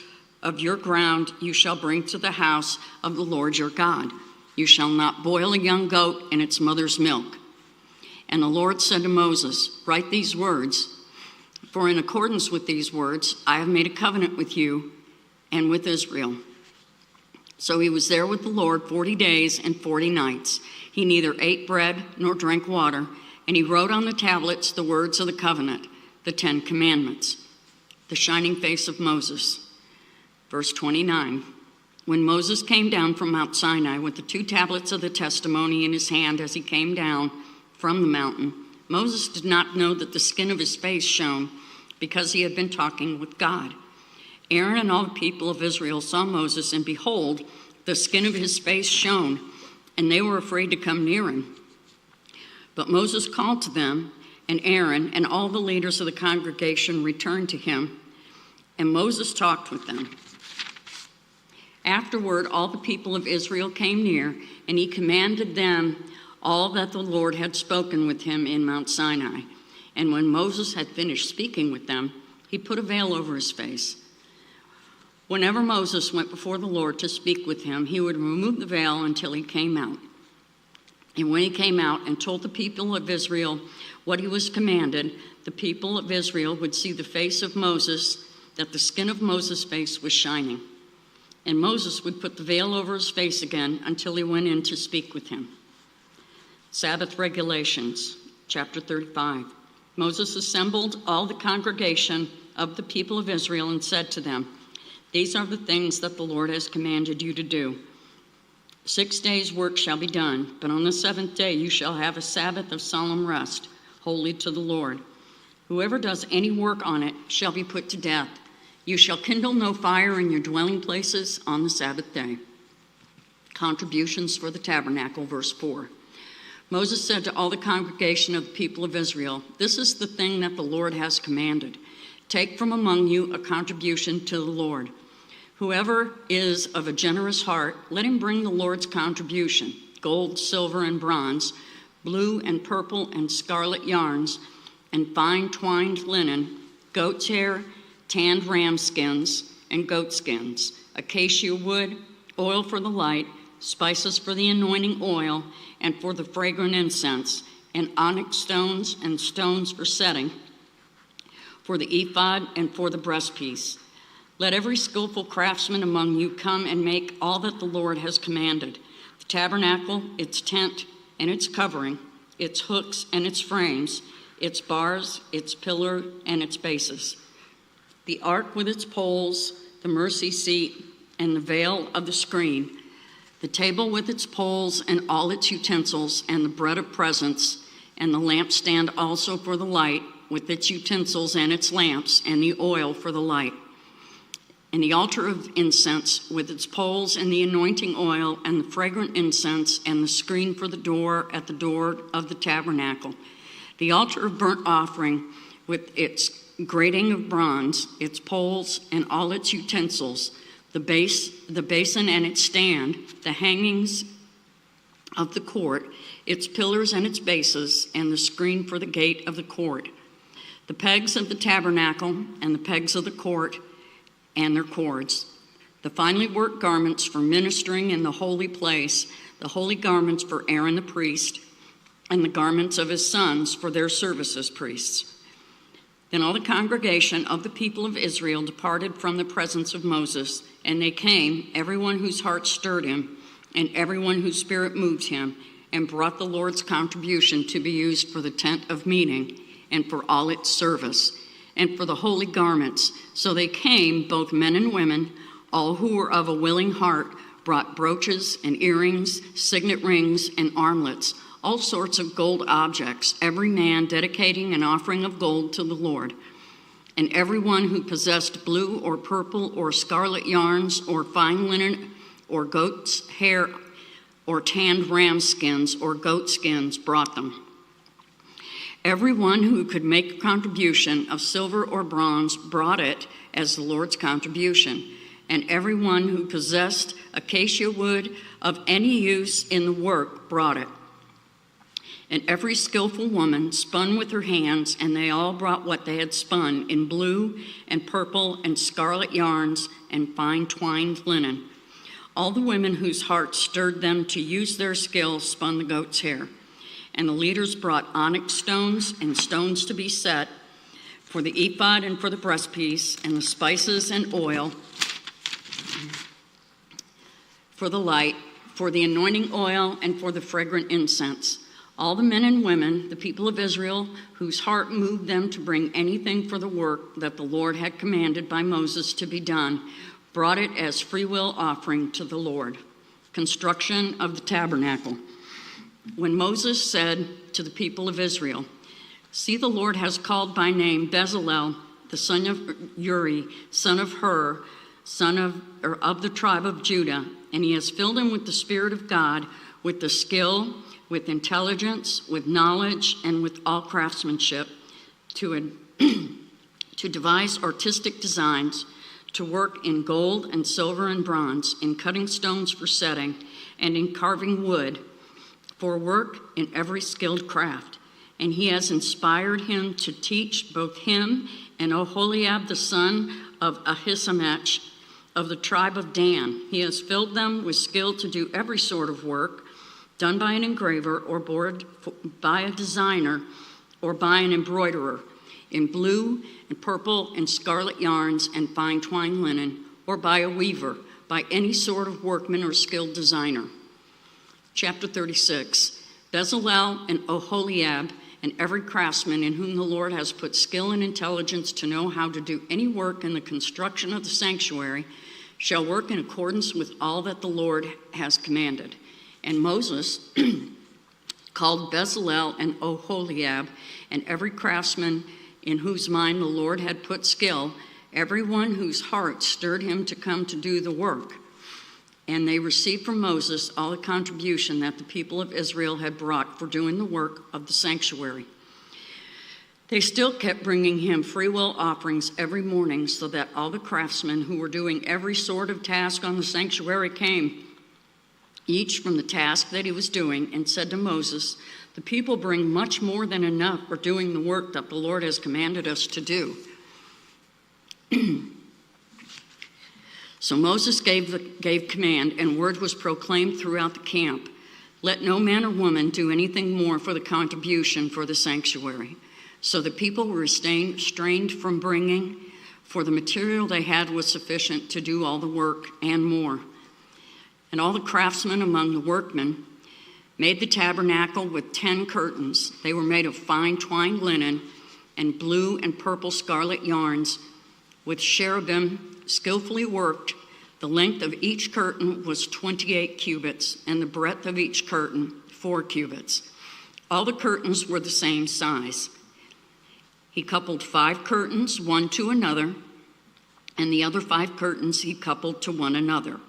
of your ground you shall bring to the house of the Lord your God. You shall not boil a young goat in its mother's milk. And the Lord said to Moses, write these words, for in accordance with these words I have made a covenant with you and with Israel. So he was there with the Lord 40 days and 40 nights. He neither ate bread nor drank water, and he wrote on the tablets the words of the covenant, the 10 Commandments. The shining face of Moses. Verse 29. When Moses came down from Mount Sinai with the 2 tablets of the testimony in his hand as he came down from the mountain, Moses did not know that the skin of his face shone, because he had been talking with God. Aaron and all the people of Israel saw Moses, and behold, the skin of his face shone, and they were afraid to come near him. But Moses called to them, and Aaron and all the leaders of the congregation returned to him, and Moses talked with them. Afterward, all the people of Israel came near, and he commanded them all that the Lord had spoken with him in Mount Sinai. And when Moses had finished speaking with them, he put a veil over his face. Whenever Moses went before the Lord to speak with him, he would remove the veil until he came out. And when he came out and told the people of Israel what he was commanded, the people of Israel would see the face of Moses, that the skin of Moses' face was shining. And Moses would put the veil over his face again until he went in to speak with him. Sabbath regulations, chapter 35. Moses assembled all the congregation of the people of Israel and said to them, these are the things that the Lord has commanded you to do. 6 days' work shall be done, but on the 7th day you shall have a Sabbath of solemn rest, holy to the Lord. Whoever does any work on it shall be put to death. You shall kindle no fire in your dwelling places on the Sabbath day. Contributions for the tabernacle, verse 4. Moses said to all the congregation of the people of Israel, this is the thing that the Lord has commanded. Take from among you a contribution to the Lord. Whoever is of a generous heart, let him bring the Lord's contribution, gold, silver, and bronze, blue and purple and scarlet yarns, and fine twined linen, goat's hair, tanned ram skins, and goat skins, acacia wood, oil for the light, spices for the anointing oil, and for the fragrant incense, and onyx stones and stones for setting, for the ephod and for the breastpiece. Let every skillful craftsman among you come and make all that the Lord has commanded: the tabernacle, its tent, and its covering, its hooks and its frames, its bars, its pillar, and its bases, the ark with its poles, the mercy seat, and the veil of the screen, the table with its poles and all its utensils, and the bread of presence, and the lampstand also for the light, with its utensils and its lamps, and the oil for the light, and the altar of incense with its poles and the anointing oil and the fragrant incense, and the screen for the door at the door of the tabernacle, the altar of burnt offering with its grating of bronze, its poles and all its utensils, the basin and its stand, the hangings of the court, its pillars and its bases, and the screen for the gate of the court, the pegs of the tabernacle and the pegs of the court and their cords, the finely worked garments for ministering in the holy place, the holy garments for Aaron the priest, and the garments of his sons for their service as priests. Then all the congregation of the people of Israel departed from the presence of Moses, and they came, everyone whose heart stirred him, and everyone whose spirit moved him, and brought the Lord's contribution to be used for the tent of meeting, and for all its service, and for the holy garments. So they came, both men and women, all who were of a willing heart, brought brooches and earrings, signet rings, and armlets, all sorts of gold objects, every man dedicating an offering of gold to the Lord. And everyone who possessed blue or purple or scarlet yarns or fine linen or goat's hair or tanned ram skins or goat skins brought them. Everyone who could make a contribution of silver or bronze brought it as the Lord's contribution. And everyone who possessed acacia wood of any use in the work brought it. And every skillful woman spun with her hands, and they all brought what they had spun in blue and purple and scarlet yarns and fine twined linen. All the women whose hearts stirred them to use their skill spun the goat's hair. And the leaders brought onyx stones and stones to be set for the ephod and for the breastpiece, and the spices and oil for the light, for the anointing oil, and for the fragrant incense. All the men and women, the people of Israel, whose heart moved them to bring anything for the work that the Lord had commanded by Moses to be done, brought it as freewill offering to the Lord. Construction of the tabernacle. When Moses said to the people of Israel, "See, the Lord has called by name Bezalel, the son of Uri, son of Hur, of the tribe of Judah, and he has filled him with the Spirit of God, with the skill, with intelligence, with knowledge, and with all craftsmanship, to devise artistic designs, to work in gold and silver and bronze, in cutting stones for setting, and in carving wood, for work in every skilled craft. And he has inspired him to teach both him and Oholiab the son of Ahisamach of the tribe of Dan. He has filled them with skill to do every sort of work, done by an engraver or board by a designer or by an embroiderer, in blue and purple and scarlet yarns and fine twined linen, or by a weaver, by any sort of workman or skilled designer." Chapter 36. Bezalel and Oholiab and every craftsman in whom the Lord has put skill and intelligence to know how to do any work in the construction of the sanctuary shall work in accordance with all that the Lord has commanded. And Moses called Bezalel and Oholiab and every craftsman in whose mind the Lord had put skill, everyone whose heart stirred him to come to do the work. And they received from Moses all the contribution that the people of Israel had brought for doing the work of the sanctuary. They still kept bringing him freewill offerings every morning, so that all the craftsmen who were doing every sort of task on the sanctuary came, each from the task that he was doing, and said to Moses, "The people bring much more than enough for doing the work that the Lord has commanded us to do." So Moses gave command, and word was proclaimed throughout the camp, "Let no man or woman do anything more for the contribution for the sanctuary." So the people were restrained from bringing, for the material they had was sufficient to do all the work and more. And all the craftsmen among the workmen made the tabernacle with 10 curtains. They were made of fine twined linen and blue and purple scarlet yarns with cherubim skillfully worked. The length of each curtain was 28 cubits, and the breadth of each curtain 4 cubits. All the curtains were the same size. He coupled 5 curtains, one to another, and the other 5 curtains he coupled to one another.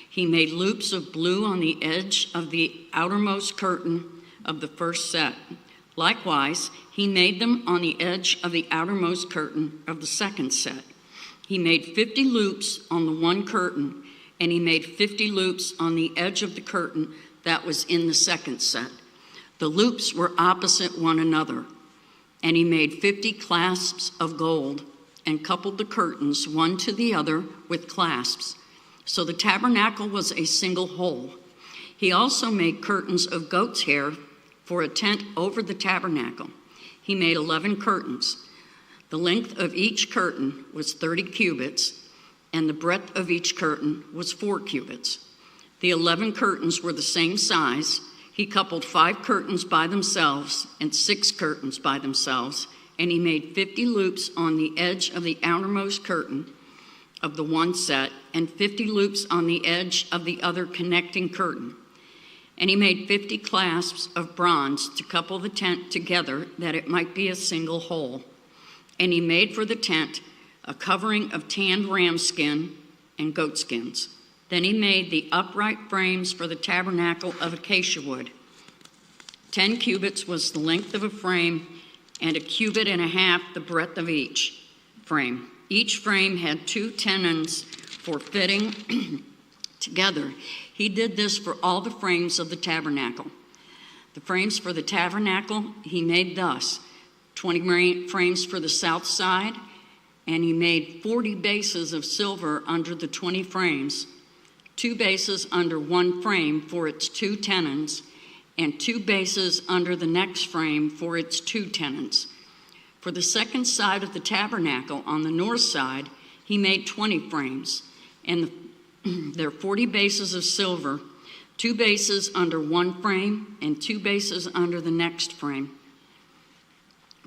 He made loops of blue on the edge of the outermost curtain of the first set. Likewise, he made them on the edge of the outermost curtain of the second set. He made 50 loops on the one curtain, and he made 50 loops on the edge of the curtain that was in the second set. The loops were opposite one another. And he made 50 clasps of gold and coupled the curtains one to the other with clasps. So the tabernacle was a single whole. He also made curtains of goat's hair for a tent over the tabernacle. He made 11 curtains. The length of each curtain was 30 cubits, and the breadth of each curtain was 4 cubits. The 11 curtains were the same size. He coupled 5 curtains by themselves and 6 curtains by themselves, and he made 50 loops on the edge of the outermost curtain of the one set, and 50 loops on the edge of the other connecting curtain. And he made 50 clasps of bronze to couple the tent together, that it might be a single whole. And he made for the tent a covering of tanned ram skin and goat skins. Then he made the upright frames for the tabernacle of acacia wood. 10 cubits was the length of a frame, and 1.5 cubits the breadth of each frame. Each frame had 2 tenons for fitting together. He did this for all the frames of the tabernacle. The frames for the tabernacle he made thus: 20 frames for the south side, and he made 40 bases of silver under the 20 frames, 2 bases under one frame for its 2 tenons, and 2 bases under the next frame for its 2 tenons. For the second side of the tabernacle, on the north side, he made 20 frames, and there are 40 bases of silver, 2 bases under one frame, and 2 bases under the next frame.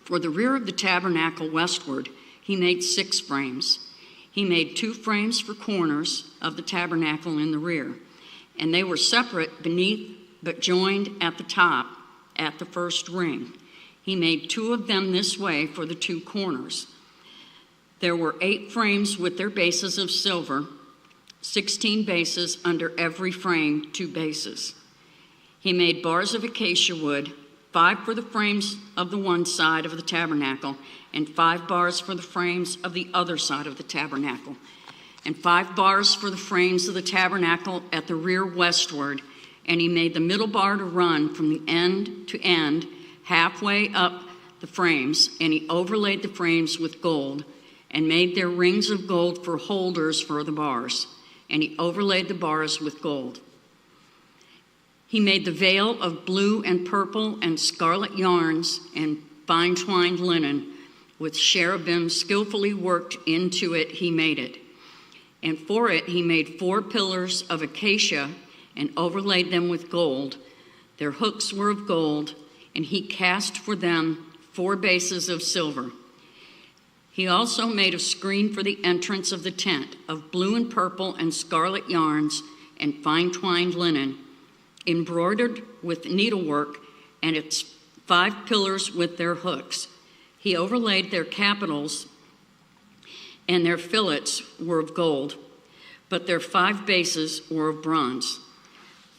For the rear of the tabernacle westward, he made 6 frames. He made 2 frames for corners of the tabernacle in the rear, and they were separate beneath but joined at the top at the first ring. He made 2 of them this way for the 2 corners. There were 8 frames with their bases of silver, 16 bases under every frame, 2 bases. He made bars of acacia wood, 5 for the frames of the one side of the tabernacle, and 5 bars for the frames of the other side of the tabernacle, and 5 bars for the frames of the tabernacle at the rear westward. And he made the middle bar to run from the end to end, halfway up the frames, and he overlaid the frames with gold, and made their rings of gold for holders for the bars, and he overlaid the bars with gold. He made the veil of blue and purple and scarlet yarns and fine twined linen, with cherubim skillfully worked into it he made it. And for it he made 4 pillars of acacia and overlaid them with gold. Their hooks were of gold, and he cast for them 4 bases of silver. He also made a screen for the entrance of the tent of blue and purple and scarlet yarns and fine twined linen, embroidered with needlework, and its 5 pillars with their hooks. He overlaid their capitals, and their fillets were of gold, but their 5 bases were of bronze.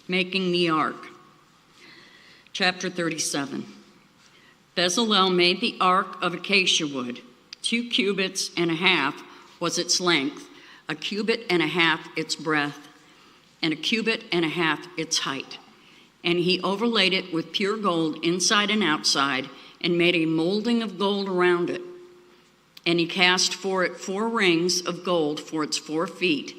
Making the ark. Chapter 37. Bezalel made the ark of acacia wood. 2 cubits and a half was its length, a cubit and a half its breadth, and a cubit and a half its height. And he overlaid it with pure gold inside and outside, and made a molding of gold around it. And he cast for it 4 rings of gold for its 4 feet,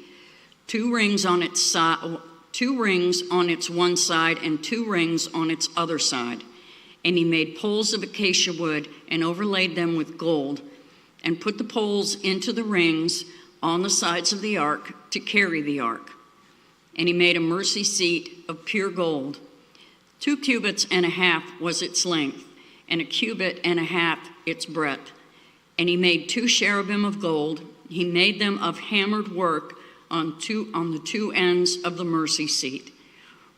2 rings on its side, 2 rings on its one side, and 2 rings on its other side. And he made poles of acacia wood and overlaid them with gold, and put the poles into the rings on the sides of the ark to carry the ark. And he made a mercy seat of pure gold. 2 cubits and a half was its length, and a cubit and a half its breadth. And he made 2 cherubim of gold. He made them of hammered work on the 2 ends of the mercy seat,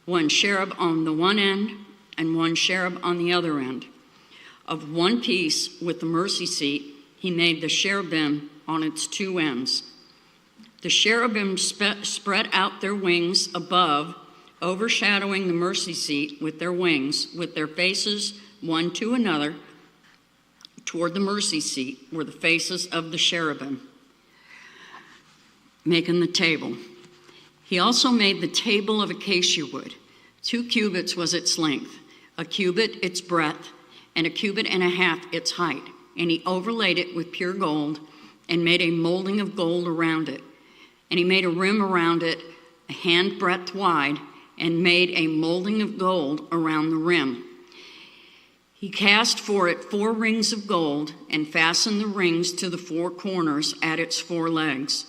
1 cherub on the one end and 1 cherub on the other end. Of one piece with the mercy seat, he made the cherubim on its 2 ends. The cherubim spread out their wings above, overshadowing the mercy seat with their wings, with their faces one to another. Toward the mercy seat were the faces of the cherubim. Making the table. He also made the table of acacia wood. 2 cubits was its length, a cubit its breadth, and a cubit and a half its height. And he overlaid it with pure gold, and made a molding of gold around it. And he made a rim around it, a handbreadth wide, and made a molding of gold around the rim. He cast for it 4 rings of gold, and fastened the rings to the 4 corners at its 4 legs.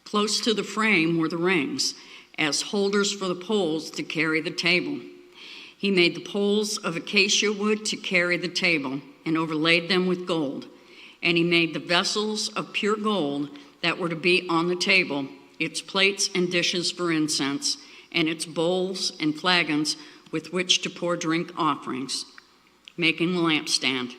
Close to the frame were the rings, as holders for the poles to carry the table. He made the poles of acacia wood to carry the table, and overlaid them with gold. And he made the vessels of pure gold that were to be on the table, its plates and dishes for incense, and its bowls and flagons with which to pour drink offerings, making the lampstand.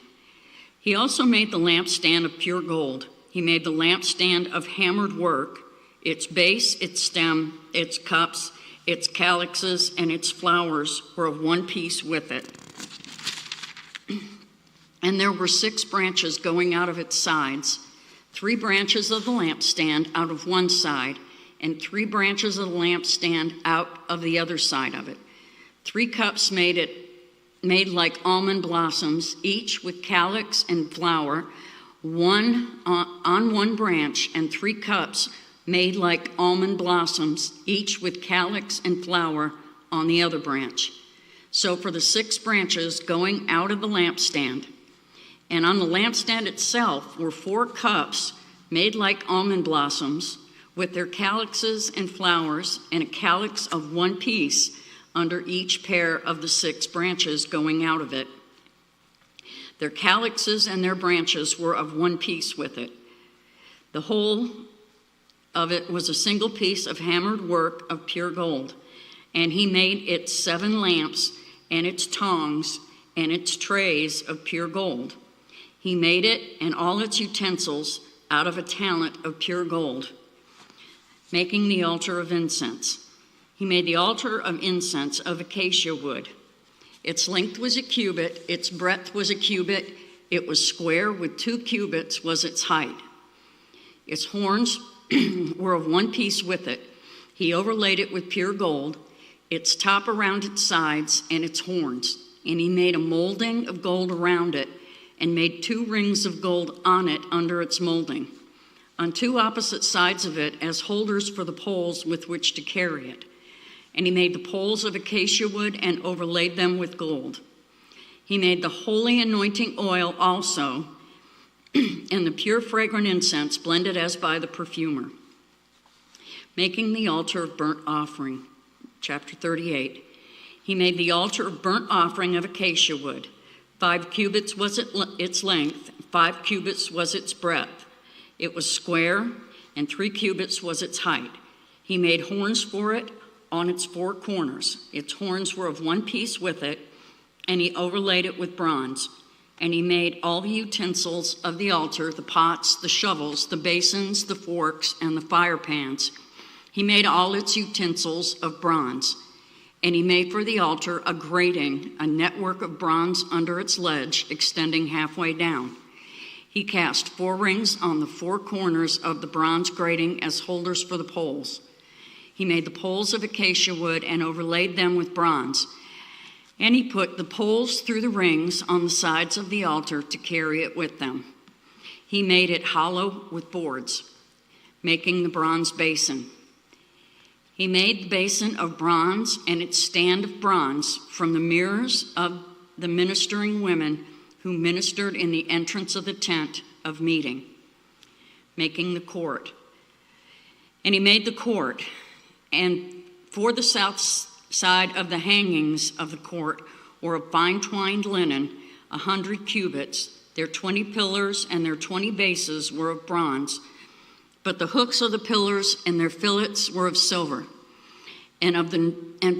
He also made the lampstand of pure gold. He made the lampstand of hammered work. Its base, its stem, its cups, its calyxes, and its flowers were of one piece with it. And there were 6 branches going out of its sides, 3 branches of the lampstand out of one side, and 3 branches of the lampstand out of the other side of it. 3 cups made made like almond blossoms, each with calyx and flower, one on one branch, and 3 cups made like almond blossoms, each with calyx and flower on the other branch. So for the 6 branches going out of the lampstand. And on the lampstand itself were 4 cups made like almond blossoms, with their calyxes and flowers, and a calyx of 1 piece under each pair of the 6 branches going out of it. Their calyxes and their branches were of 1 piece with it. The whole of it was a single piece of hammered work of pure gold. And he made its 7 lamps, and its tongs, and its trays of pure gold. He made it and all its utensils out of a talent of pure gold, making the altar of incense. He made the altar of incense of acacia wood. Its length was a cubit, its breadth was a cubit, it was square, with 2 cubits was its height. Its horns were of 1 piece with it. He overlaid it with pure gold, its top around its sides and its horns. And he made a molding of gold around it, and made 2 rings of gold on it under its molding, on 2 opposite sides of it as holders for the poles with which to carry it. And he made the poles of acacia wood and overlaid them with gold. He made the holy anointing oil also, and the pure fragrant incense blended as by the perfumer, making the altar of burnt offering. Chapter 38. He made the altar of burnt offering of acacia wood. 5 cubits was its length, 5 cubits was its breadth. It was square, and 3 cubits was its height. He made horns for it on its 4 corners. Its horns were of 1 piece with it, and he overlaid it with bronze. And he made all the utensils of the altar, the pots, the shovels, the basins, the forks, and the fire pans. He made all its utensils of bronze. And he made for the altar a grating, a network of bronze under its ledge, extending halfway down. He cast 4 rings on the 4 corners of the bronze grating as holders for the poles. He made the poles of acacia wood and overlaid them with bronze. And he put the poles through the rings on the sides of the altar to carry it with them. He made it hollow with boards, making the bronze basin. He made the basin of bronze and its stand of bronze from the mirrors of the ministering women who ministered in the entrance of the tent of meeting, making the court. And he made the court, and for the south side of the hangings of the court were of fine twined linen, 100 cubits. Their 20 pillars and their 20 bases were of bronze, but the hooks of the pillars and their fillets were of silver. And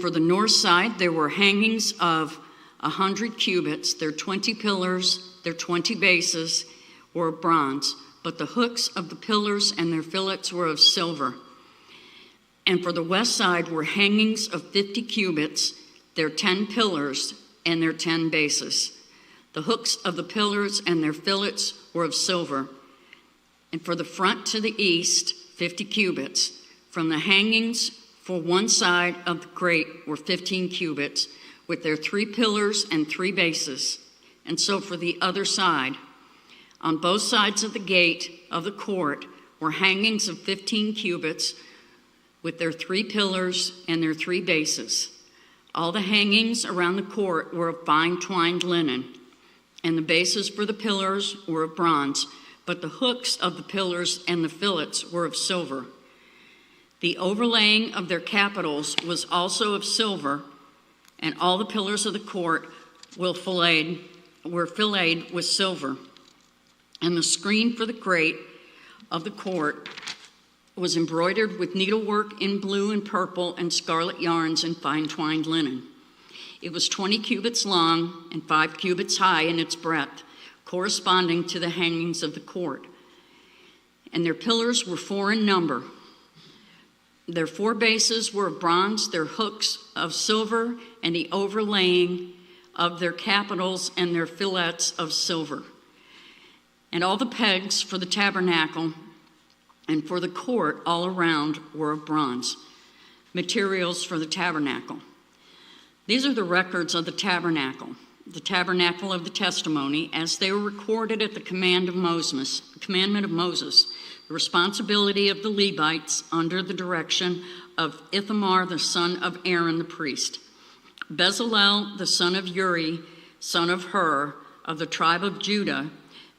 for the north side there were hangings of 100 cubits. Their 20 pillars, their 20 bases were of bronze, but the hooks of the pillars and their fillets were of silver. And for the west side were hangings of 50 cubits, their 10 pillars and their 10 bases. The hooks of the pillars and their fillets were of silver. And for the front to the east, 50 cubits. From the hangings for one side of the grate were 15 cubits, with their 3 pillars and 3 bases. And so for the other side, on both sides of the gate of the court were hangings of 15 cubits, with their 3 pillars and their 3 bases. All the hangings around the court were of fine twined linen, and the bases for the pillars were of bronze, but the hooks of the pillars and the fillets were of silver. The overlaying of their capitals was also of silver, and all the pillars of the court were filleted with silver. And the screen for the grate of the court was embroidered with needlework in blue and purple and scarlet yarns and fine twined linen. It was 20 cubits long and 5 cubits high in its breadth, corresponding to the hangings of the court. And their pillars were 4 in number. Their 4 bases were of bronze, their hooks of silver, and the overlaying of their capitals and their fillets of silver. And all the pegs for the tabernacle and for the court all around were of bronze. Materials for the tabernacle. These are the records of the tabernacle, the tabernacle of the testimony, as they were recorded at the commandment of Moses, the responsibility of the Levites under the direction of Ithamar, the son of Aaron the priest. Bezalel, the son of Uri, son of Hur, of the tribe of Judah,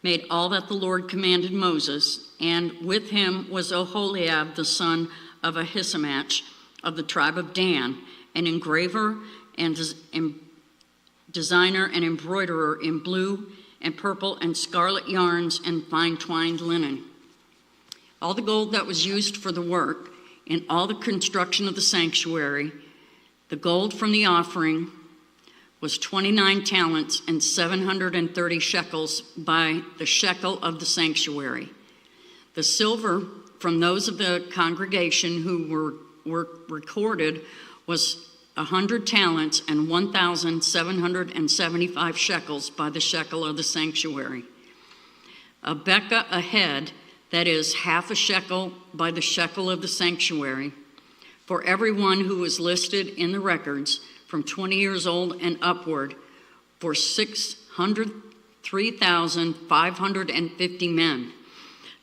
made all that the Lord commanded Moses, and with him was Oholiab, the son of Ahisamach, of the tribe of Dan, an engraver and designer and embroiderer in blue and purple and scarlet yarns and fine twined linen. All the gold that was used for the work in all the construction of the sanctuary, the gold from the offering, was 29 talents and 730 shekels by the shekel of the sanctuary. The silver from those of the congregation who were recorded was 100 talents and 1,775 shekels by the shekel of the sanctuary. A bekah a head, that is half a shekel by the shekel of the sanctuary, for everyone who was listed in the records from 20 years old and upward, for 603,550 men.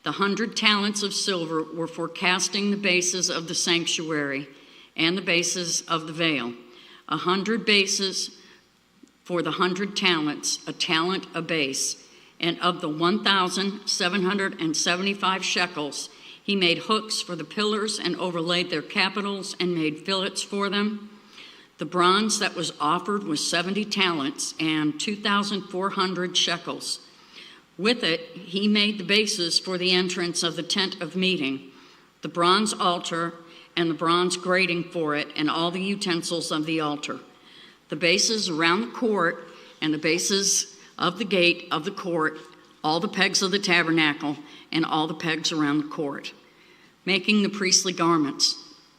The 100 talents of silver were for casting the bases of the sanctuary and the bases of the veil. 100 bases for the 100 talents, a talent a base. And of the 1,775 shekels, he made hooks for the pillars and overlaid their capitals and made fillets for them. The bronze that was offered was 70 talents and 2,400 shekels. With it, he made the bases for the entrance of the tent of meeting, the bronze altar and the bronze grating for it, and all the utensils of the altar, the bases around the court and the bases of the gate of the court, all the pegs of the tabernacle, and all the pegs around the court. Making the priestly garments.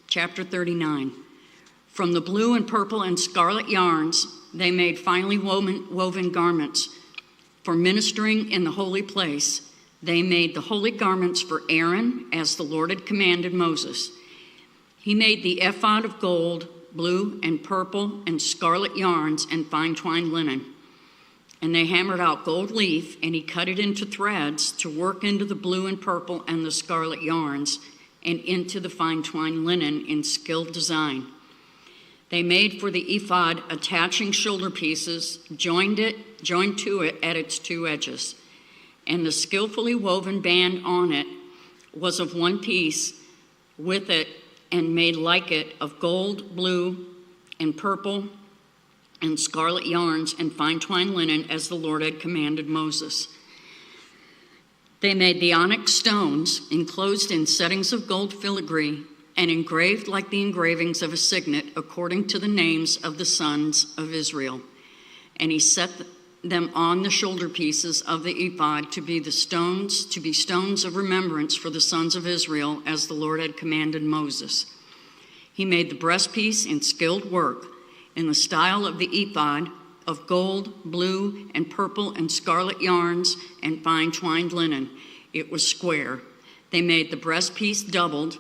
Chapter 39. From the blue and purple and scarlet yarns, they made finely woven garments. For ministering in the holy place, they made the holy garments for Aaron, as the Lord had commanded Moses. He made the ephod of gold, blue and purple and scarlet yarns and fine twined linen. And they hammered out gold leaf, and he cut it into threads to work into the blue and purple and the scarlet yarns and into the fine twined linen in skilled design. They made for the ephod attaching shoulder pieces, joined to it at its two edges. And the skillfully woven band on it was of one piece with it, and made like it of gold, blue, and purple, and scarlet yarns and fine twined linen, as the Lord had commanded Moses. They made the onyx stones, enclosed in settings of gold filigree, and engraved like the engravings of a signet, according to the names of the sons of Israel. And he set them on the shoulder pieces of the ephod to be stones of remembrance for the sons of Israel, as the Lord had commanded Moses. He made the breastpiece in skilled work, in the style of the ephod, of gold, blue, and purple and scarlet yarns and fine twined linen. It was square. They made the breastpiece doubled,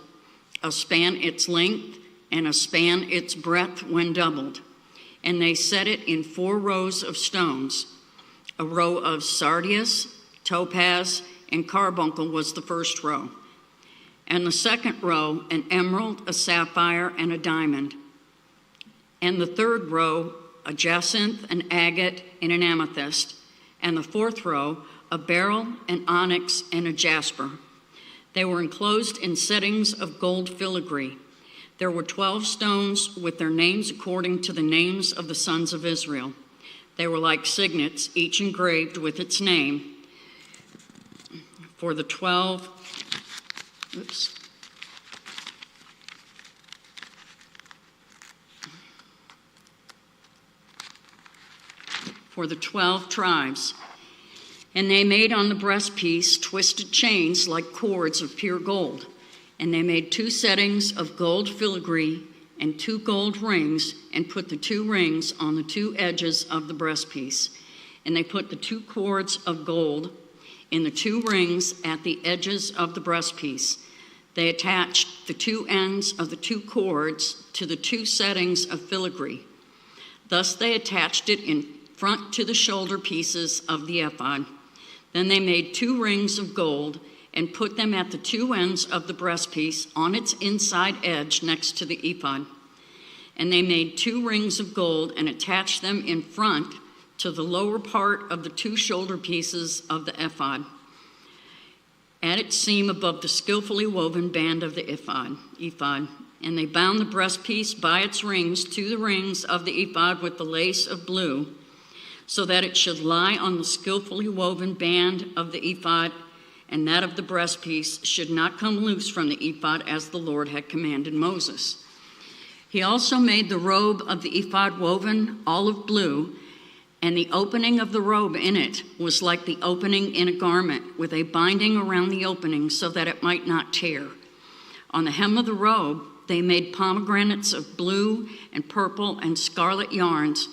a span its length and a span its breadth when doubled. And they set it in 4 rows of stones. A row of sardius, topaz, and carbuncle was the first row. And the second row, an emerald, a sapphire, and a diamond. And the third row, a jacinth, an agate, and an amethyst. And the fourth row, a beryl, an onyx, and a jasper. They were enclosed in settings of gold filigree. There were 12 stones with their names according to the names of the sons of Israel. They were like signets, each engraved with its name. For the 12 tribes. And they made on the breastpiece twisted chains like cords of pure gold. And they made 2 settings of gold filigree and 2 gold rings, and put the 2 rings on the 2 edges of the breastpiece. And they put the 2 cords of gold in the 2 rings at the edges of the breastpiece. They attached the 2 ends of the 2 cords to the 2 settings of filigree. Thus they attached it in front to the shoulder pieces of the ephod. Then they made 2 rings of gold and put them at the 2 ends of the breastpiece on its inside edge next to the ephod. And they made 2 rings of gold and attached them in front to the lower part of the 2 shoulder pieces of the ephod, at its seam above the skillfully woven band of the ephod. And they bound the breastpiece by its rings to the rings of the ephod with the lace of blue, so that it should lie on the skillfully woven band of the ephod, and that of the breastpiece should not come loose from the ephod, as the Lord had commanded Moses. He also made the robe of the ephod woven olive blue, and the opening of the robe in it was like the opening in a garment, with a binding around the opening so that it might not tear. On the hem of the robe they made pomegranates of blue and purple and scarlet yarns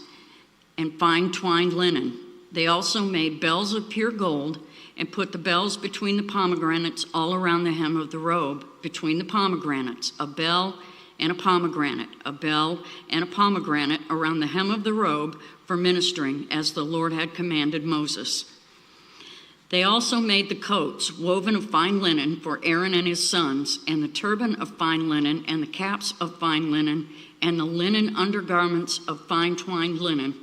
and fine twined linen. They also made bells of pure gold and put the bells between the pomegranates all around the hem of the robe, between the pomegranates, a bell and a pomegranate, a bell and a pomegranate around the hem of the robe for ministering, as the Lord had commanded Moses. They also made the coats woven of fine linen for Aaron and his sons, and the turban of fine linen, and the caps of fine linen, and the linen undergarments of fine twined linen,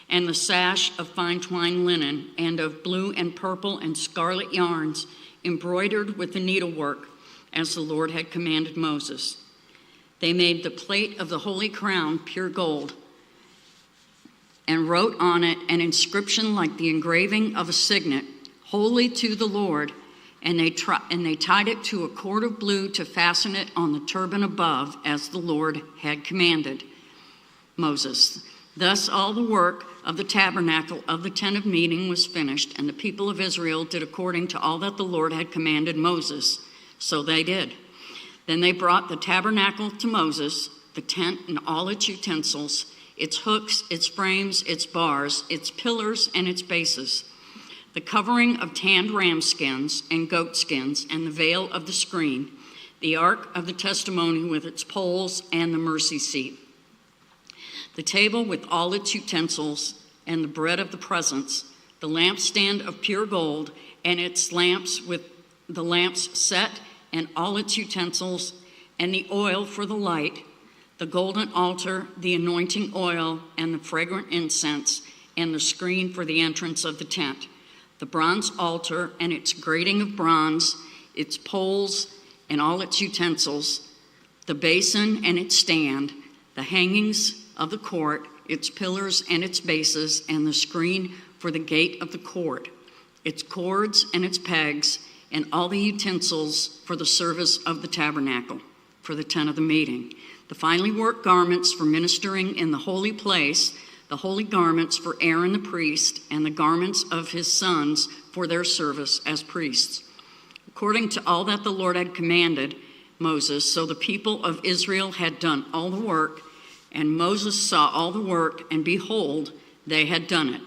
and the sash of fine twined linen, and of blue and purple and scarlet yarns, embroidered with the needlework, as the Lord had commanded Moses. They made the plate of the holy crown pure gold, and wrote on it an inscription like the engraving of a signet, holy to the Lord, and they tied it to a cord of blue to fasten it on the turban above, as the Lord had commanded Moses. Thus all the work of the tabernacle of the tent of meeting was finished, and the people of Israel did according to all that the Lord had commanded Moses. So they did. Then they brought the tabernacle to Moses, the tent and all its utensils, its hooks, its frames, its bars, its pillars, and its bases, the covering of tanned ram skins and goat skins, and the veil of the screen, the ark of the testimony with its poles, and the mercy seat, the table with all its utensils, and the bread of the presence, the lampstand of pure gold, and its lamps with the lamps set, and all its utensils, and the oil for the light, the golden altar, the anointing oil, and the fragrant incense, and the screen for the entrance of the tent, the bronze altar and its grating of bronze, its poles and all its utensils, the basin and its stand, the hangings of the court, its pillars and its bases, and the screen for the gate of the court, its cords and its pegs, and all the utensils for the service of the tabernacle, for the tent of the meeting, the finely worked garments for ministering in the holy place, the holy garments for Aaron the priest, and the garments of his sons for their service as priests, according to all that the Lord had commanded Moses. So the people of Israel had done all the work, and Moses saw all the work, and behold, they had done it.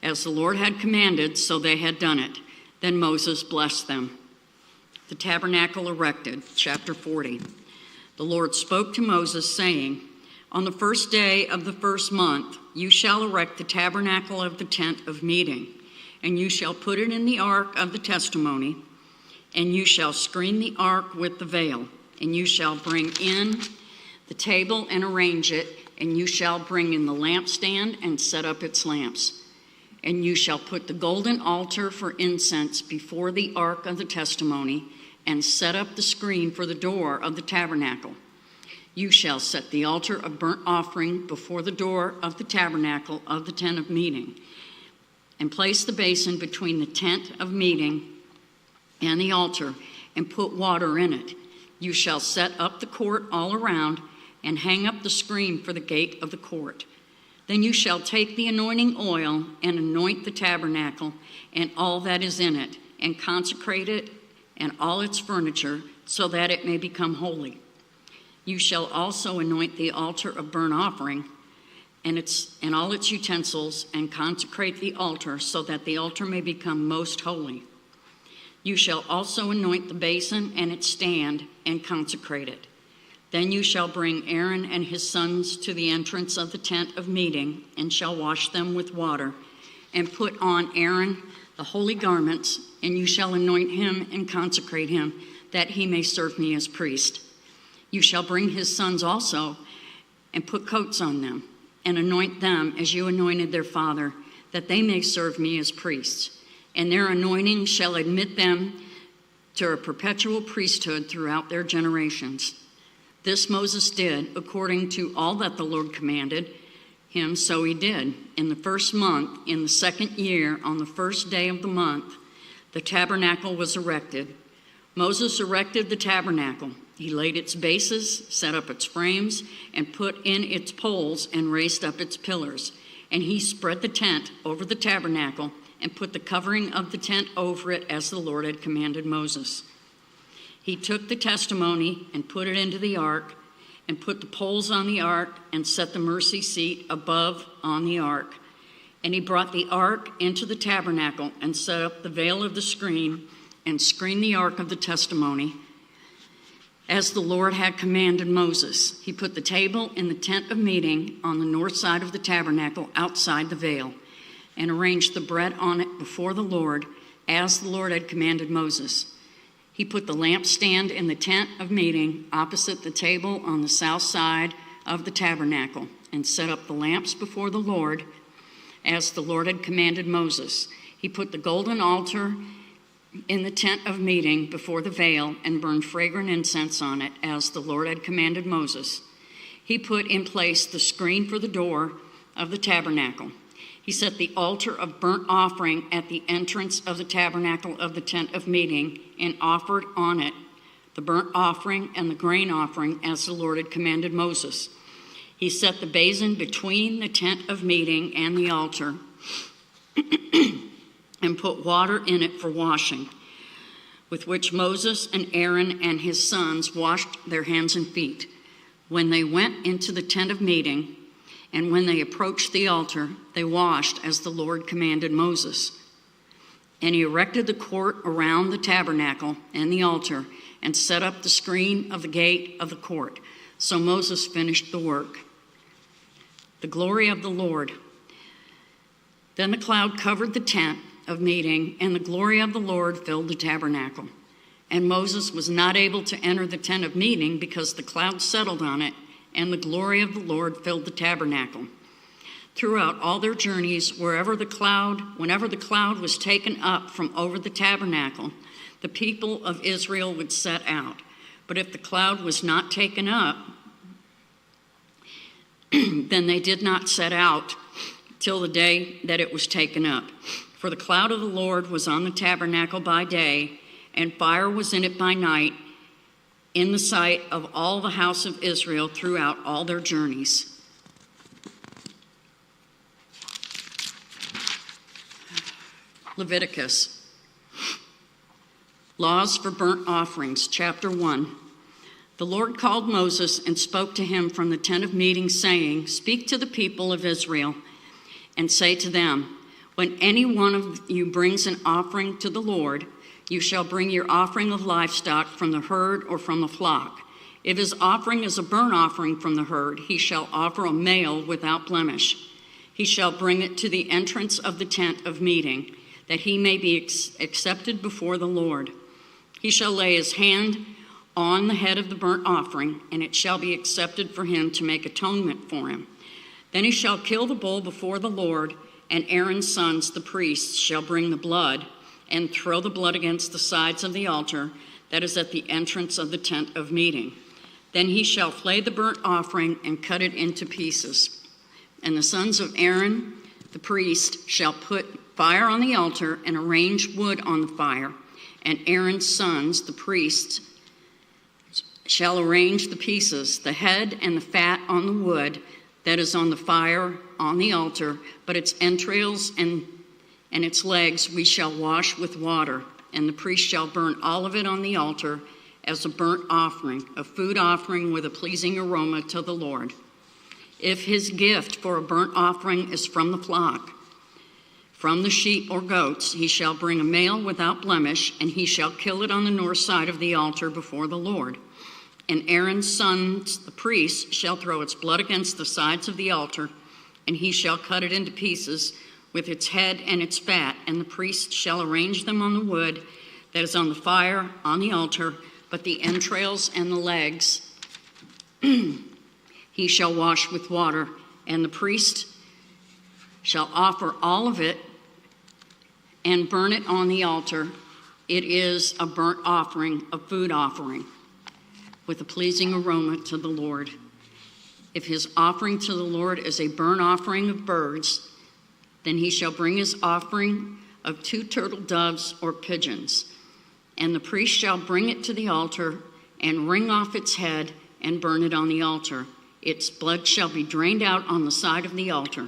As the Lord had commanded, so they had done it. Then Moses blessed them. The tabernacle erected, chapter 40. The Lord spoke to Moses, saying, on the first day of the first month, you shall erect the tabernacle of the tent of meeting, and you shall put it in the ark of the testimony, and you shall screen the ark with the veil, and you shall bring in the table and arrange it, and you shall bring in the lampstand and set up its lamps. And you shall put the golden altar for incense before the ark of the testimony, and set up the screen for the door of the tabernacle. You shall set the altar of burnt offering before the door of the tabernacle of the tent of meeting, and place the basin between the tent of meeting and the altar, and put water in it. You shall set up the court all around, and hang up the screen for the gate of the court. Then you shall take the anointing oil and anoint the tabernacle and all that is in it, and consecrate it and all its furniture, so that it may become holy. You shall also anoint the altar of burnt offering and all its utensils, and consecrate the altar, so that the altar may become most holy. You shall also anoint the basin and its stand, and consecrate it. Then you shall bring Aaron and his sons to the entrance of the tent of meeting, and shall wash them with water, and put on Aaron the holy garments, and you shall anoint him and consecrate him, that he may serve me as priest. You shall bring his sons also, and put coats on them, and anoint them as you anointed their father, that they may serve me as priests. And their anointing shall admit them to a perpetual priesthood throughout their generations. This Moses did according to all that the Lord commanded him, so he did. In the first month, in the second year, on the first day of the month, the tabernacle was erected. Moses erected the tabernacle. He laid its bases, set up its frames, and put in its poles and raised up its pillars. And he spread the tent over the tabernacle and put the covering of the tent over it as the Lord had commanded Moses. He took the testimony and put it into the ark, and put the poles on the ark, and set the mercy seat above on the ark. And he brought the ark into the tabernacle, and set up the veil of the screen, and screened the ark of the testimony, as the Lord had commanded Moses. He put the table in the tent of meeting on the north side of the tabernacle outside the veil, and arranged the bread on it before the Lord, as the Lord had commanded Moses. He put the lampstand in the tent of meeting opposite the table on the south side of the tabernacle, and set up the lamps before the Lord, as the Lord had commanded Moses. He put the golden altar in the tent of meeting before the veil, and burned fragrant incense on it, as the Lord had commanded Moses. He put in place the screen for the door of the tabernacle. He set the altar of burnt offering at the entrance of the tabernacle of the tent of meeting, and offered on it the burnt offering and the grain offering, as the Lord had commanded Moses. He set the basin between the tent of meeting and the altar, and put water in it for washing, with which Moses and Aaron and his sons washed their hands and feet when they went into the tent of meeting, and when they approached the altar, they washed as the Lord commanded Moses. And he erected the court around the tabernacle and the altar, and set up the screen of the gate of the court. So Moses finished the work. The glory of the Lord. Then the cloud covered the tent of meeting, and the glory of the Lord filled the tabernacle. And Moses was not able to enter the tent of meeting, because the cloud settled on it, and the glory of the Lord filled the tabernacle. Throughout all their journeys, whenever the cloud was taken up from over the tabernacle, the people of Israel would set out. But if the cloud was not taken up, then they did not set out till the day that it was taken up. For the cloud of the Lord was on the tabernacle by day, and fire was in it by night, in the sight of all the house of Israel throughout all their journeys. Leviticus. Laws for burnt offerings, chapter 1. The Lord called Moses and spoke to him from the tent of meeting, saying, "Speak to the people of Israel and say to them, when any one of you brings an offering to the Lord, you shall bring your offering of livestock from the herd or from the flock. If his offering is a burnt offering from the herd, he shall offer a male without blemish. He shall bring it to the entrance of the tent of meeting, that he may be accepted before the Lord. He shall lay his hand on the head of the burnt offering, and it shall be accepted for him to make atonement for him. Then he shall kill the bull before the Lord, and Aaron's sons, the priests, shall bring the blood and throw the blood against the sides of the altar that is at the entrance of the tent of meeting. Then he shall flay the burnt offering and cut it into pieces. And the sons of Aaron, the priest, shall put fire on the altar and arrange wood on the fire. And Aaron's sons, the priests, shall arrange the pieces, the head and the fat on the wood that is on the fire on the altar, but its entrails and its legs we shall wash with water, and the priest shall burn all of it on the altar as a burnt offering, a food offering with a pleasing aroma to the Lord. If his gift for a burnt offering is from the flock, from the sheep or goats, he shall bring a male without blemish, and he shall kill it on the north side of the altar before the Lord. And Aaron's sons, the priests, shall throw its blood against the sides of the altar, and he shall cut it into pieces with its head and its fat, and the priest shall arrange them on the wood that is on the fire on the altar, but the entrails and the legs he shall wash with water, and the priest shall offer all of it and burn it on the altar. It is a burnt offering, a food offering, with a pleasing aroma to the Lord. If his offering to the Lord is a burnt offering of birds, then he shall bring his offering of 2 turtle doves or pigeons. And the priest shall bring it to the altar and wring off its head and burn it on the altar. Its blood shall be drained out on the side of the altar.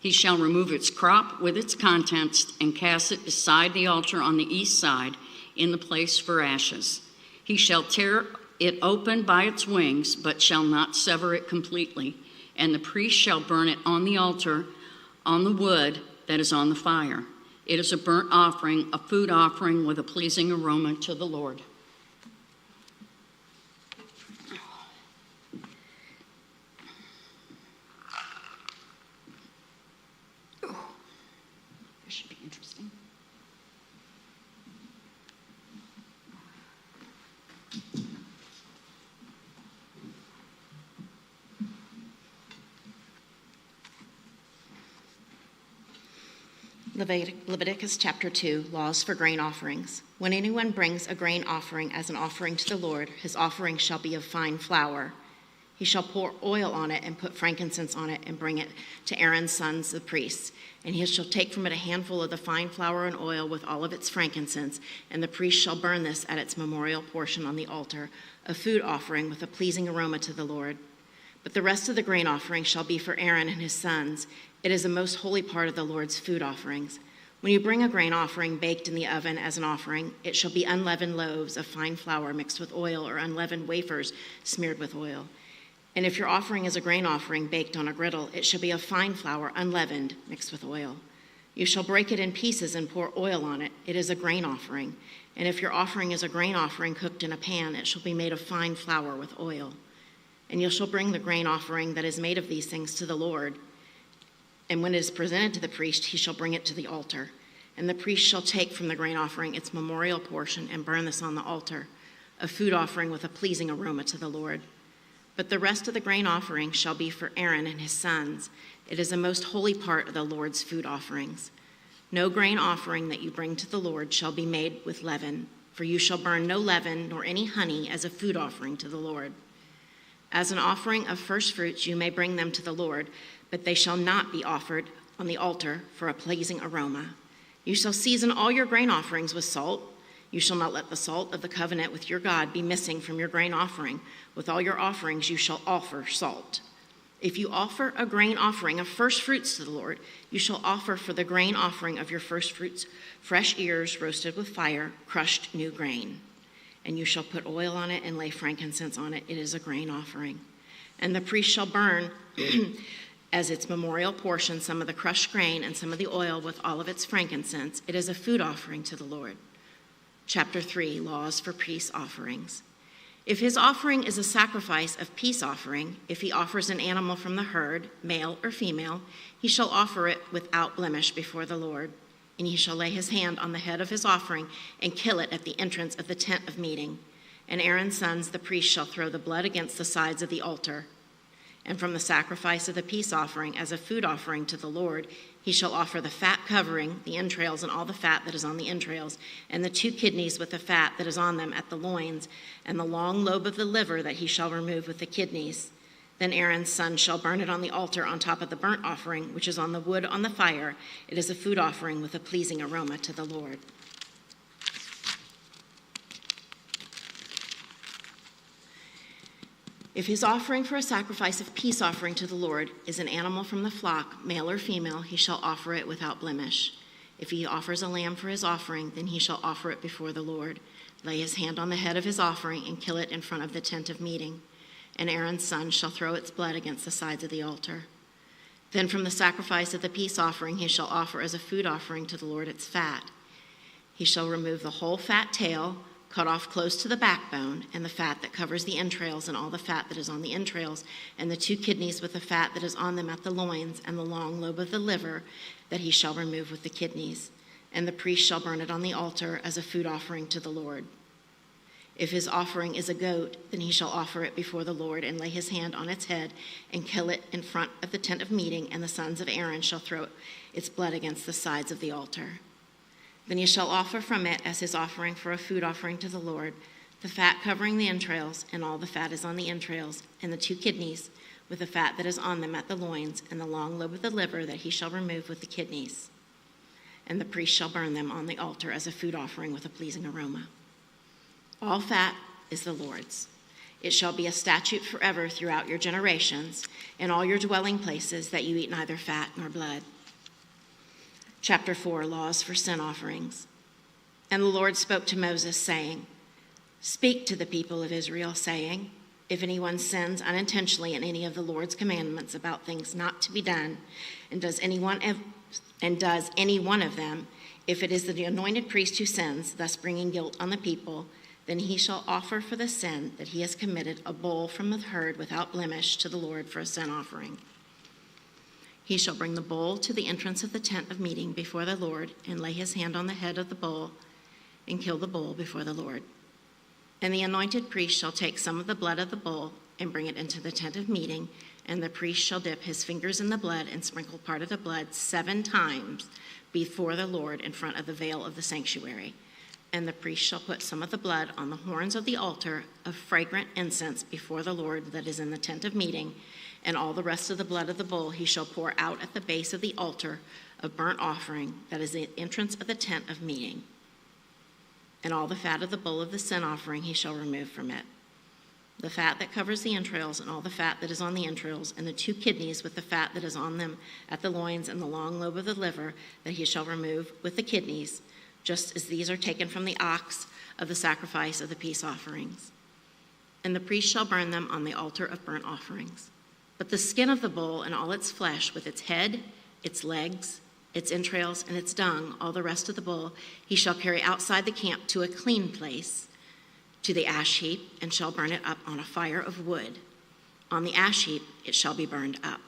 He shall remove its crop with its contents and cast it beside the altar on the east side in the place for ashes. He shall tear it open by its wings, but shall not sever it completely. And the priest shall burn it on the altar on the wood that is on the fire. It is a burnt offering, a food offering with a pleasing aroma to the Lord. Oh, this should be interesting. Leviticus chapter 2, laws for grain offerings. When anyone brings a grain offering as an offering to the Lord, his offering shall be of fine flour. He shall pour oil on it and put frankincense on it and bring it to Aaron's sons, the priests. And he shall take from it a handful of the fine flour and oil with all of its frankincense, and the priest shall burn this at its memorial portion on the altar, a food offering with a pleasing aroma to the Lord. But the rest of the grain offering shall be for Aaron and his sons. It is a most holy part of the Lord's food offerings. When you bring a grain offering baked in the oven as an offering, it shall be unleavened loaves of fine flour mixed with oil, or unleavened wafers smeared with oil. And if your offering is a grain offering baked on a griddle, it shall be of fine flour, unleavened, mixed with oil. You shall break it in pieces and pour oil on it. It is a grain offering. And if your offering is a grain offering cooked in a pan, it shall be made of fine flour with oil. And you shall bring the grain offering that is made of these things to the Lord. And when it is presented to the priest, he shall bring it to the altar. And the priest shall take from the grain offering its memorial portion and burn this on the altar, a food offering with a pleasing aroma to the Lord. But the rest of the grain offering shall be for Aaron and his sons. It is a most holy part of the Lord's food offerings. No grain offering that you bring to the Lord shall be made with leaven, for you shall burn no leaven nor any honey as a food offering to the Lord. As an offering of first fruits you may bring them to the Lord, but they shall not be offered on the altar for a pleasing aroma. You shall season all your grain offerings with salt. You shall not let the salt of the covenant with your God be missing from your grain offering. With all your offerings you shall offer salt. If you offer a grain offering of first fruits to the Lord, you shall offer for the grain offering of your first fruits fresh ears roasted with fire, crushed new grain. And you shall put oil on it and lay frankincense on it. It is a grain offering. And the priest shall burn as its memorial portion some of the crushed grain and some of the oil with all of its frankincense. It is a food offering to the Lord. Chapter 3, laws for peace offerings. If his offering is a sacrifice of peace offering, if he offers an animal from the herd, male or female, he shall offer it without blemish before the Lord. And he shall lay his hand on the head of his offering and kill it at the entrance of the tent of meeting. And Aaron's sons, the priest, shall throw the blood against the sides of the altar. And from the sacrifice of the peace offering as a food offering to the Lord, he shall offer the fat covering, the entrails and all the fat that is on the entrails, and the 2 kidneys with the fat that is on them at the loins, and the long lobe of the liver that he shall remove with the kidneys. Then Aaron's son shall burn it on the altar on top of the burnt offering, which is on the wood on the fire. It is a food offering with a pleasing aroma to the Lord. If his offering for a sacrifice of peace offering to the Lord is an animal from the flock, male or female, he shall offer it without blemish. If he offers a lamb for his offering, then he shall offer it before the Lord. Lay his hand on the head of his offering and kill it in front of the tent of meeting. And Aaron's son shall throw its blood against the sides of the altar. Then from the sacrifice of the peace offering he shall offer as a food offering to the Lord its fat. He shall remove the whole fat tail, cut off close to the backbone, and the fat that covers the entrails, and all the fat that is on the entrails, and the 2 kidneys with the fat that is on them at the loins, and the long lobe of the liver that he shall remove with the kidneys. And the priest shall burn it on the altar as a food offering to the Lord. If his offering is a goat, then he shall offer it before the Lord and lay his hand on its head and kill it in front of the tent of meeting, and the sons of Aaron shall throw its blood against the sides of the altar. Then he shall offer from it as his offering for a food offering to the Lord, the fat covering the entrails, and all the fat is on the entrails, and the 2 kidneys with the fat that is on them at the loins, and the long lobe of the liver that he shall remove with the kidneys. And the priest shall burn them on the altar as a food offering with a pleasing aroma. All fat is the Lord's. It shall be a statute forever throughout your generations, in all your dwelling places, that you eat neither fat nor blood. Chapter 4, Laws for Sin Offerings. And the Lord spoke to Moses, saying, Speak to the people of Israel, saying, If anyone sins unintentionally in any of the Lord's commandments about things not to be done, and does any one of them, if it is the anointed priest who sins, thus bringing guilt on the people, then he shall offer for the sin that he has committed a bull from the herd without blemish to the Lord for a sin offering. He shall bring the bull to the entrance of the tent of meeting before the Lord, and lay his hand on the head of the bull, and kill the bull before the Lord. And the anointed priest shall take some of the blood of the bull and bring it into the tent of meeting, and the priest shall dip his fingers in the blood and sprinkle part of the blood 7 times before the Lord in front of the veil of the sanctuary. And the priest shall put some of the blood on the horns of the altar of fragrant incense before the Lord that is in the tent of meeting, and all the rest of the blood of the bull he shall pour out at the base of the altar of burnt offering that is the entrance of the tent of meeting. And all the fat of the bull of the sin offering he shall remove from it. The fat that covers the entrails, and all the fat that is on the entrails, and the 2 kidneys with the fat that is on them at the loins, and the long lobe of the liver that he shall remove with the kidneys, just as these are taken from the ox of the sacrifice of the peace offerings. And the priest shall burn them on the altar of burnt offerings. But the skin of the bull and all its flesh, with its head, its legs, its entrails, and its dung, all the rest of the bull, he shall carry outside the camp to a clean place, to the ash heap, and shall burn it up on a fire of wood. On the ash heap it shall be burned up.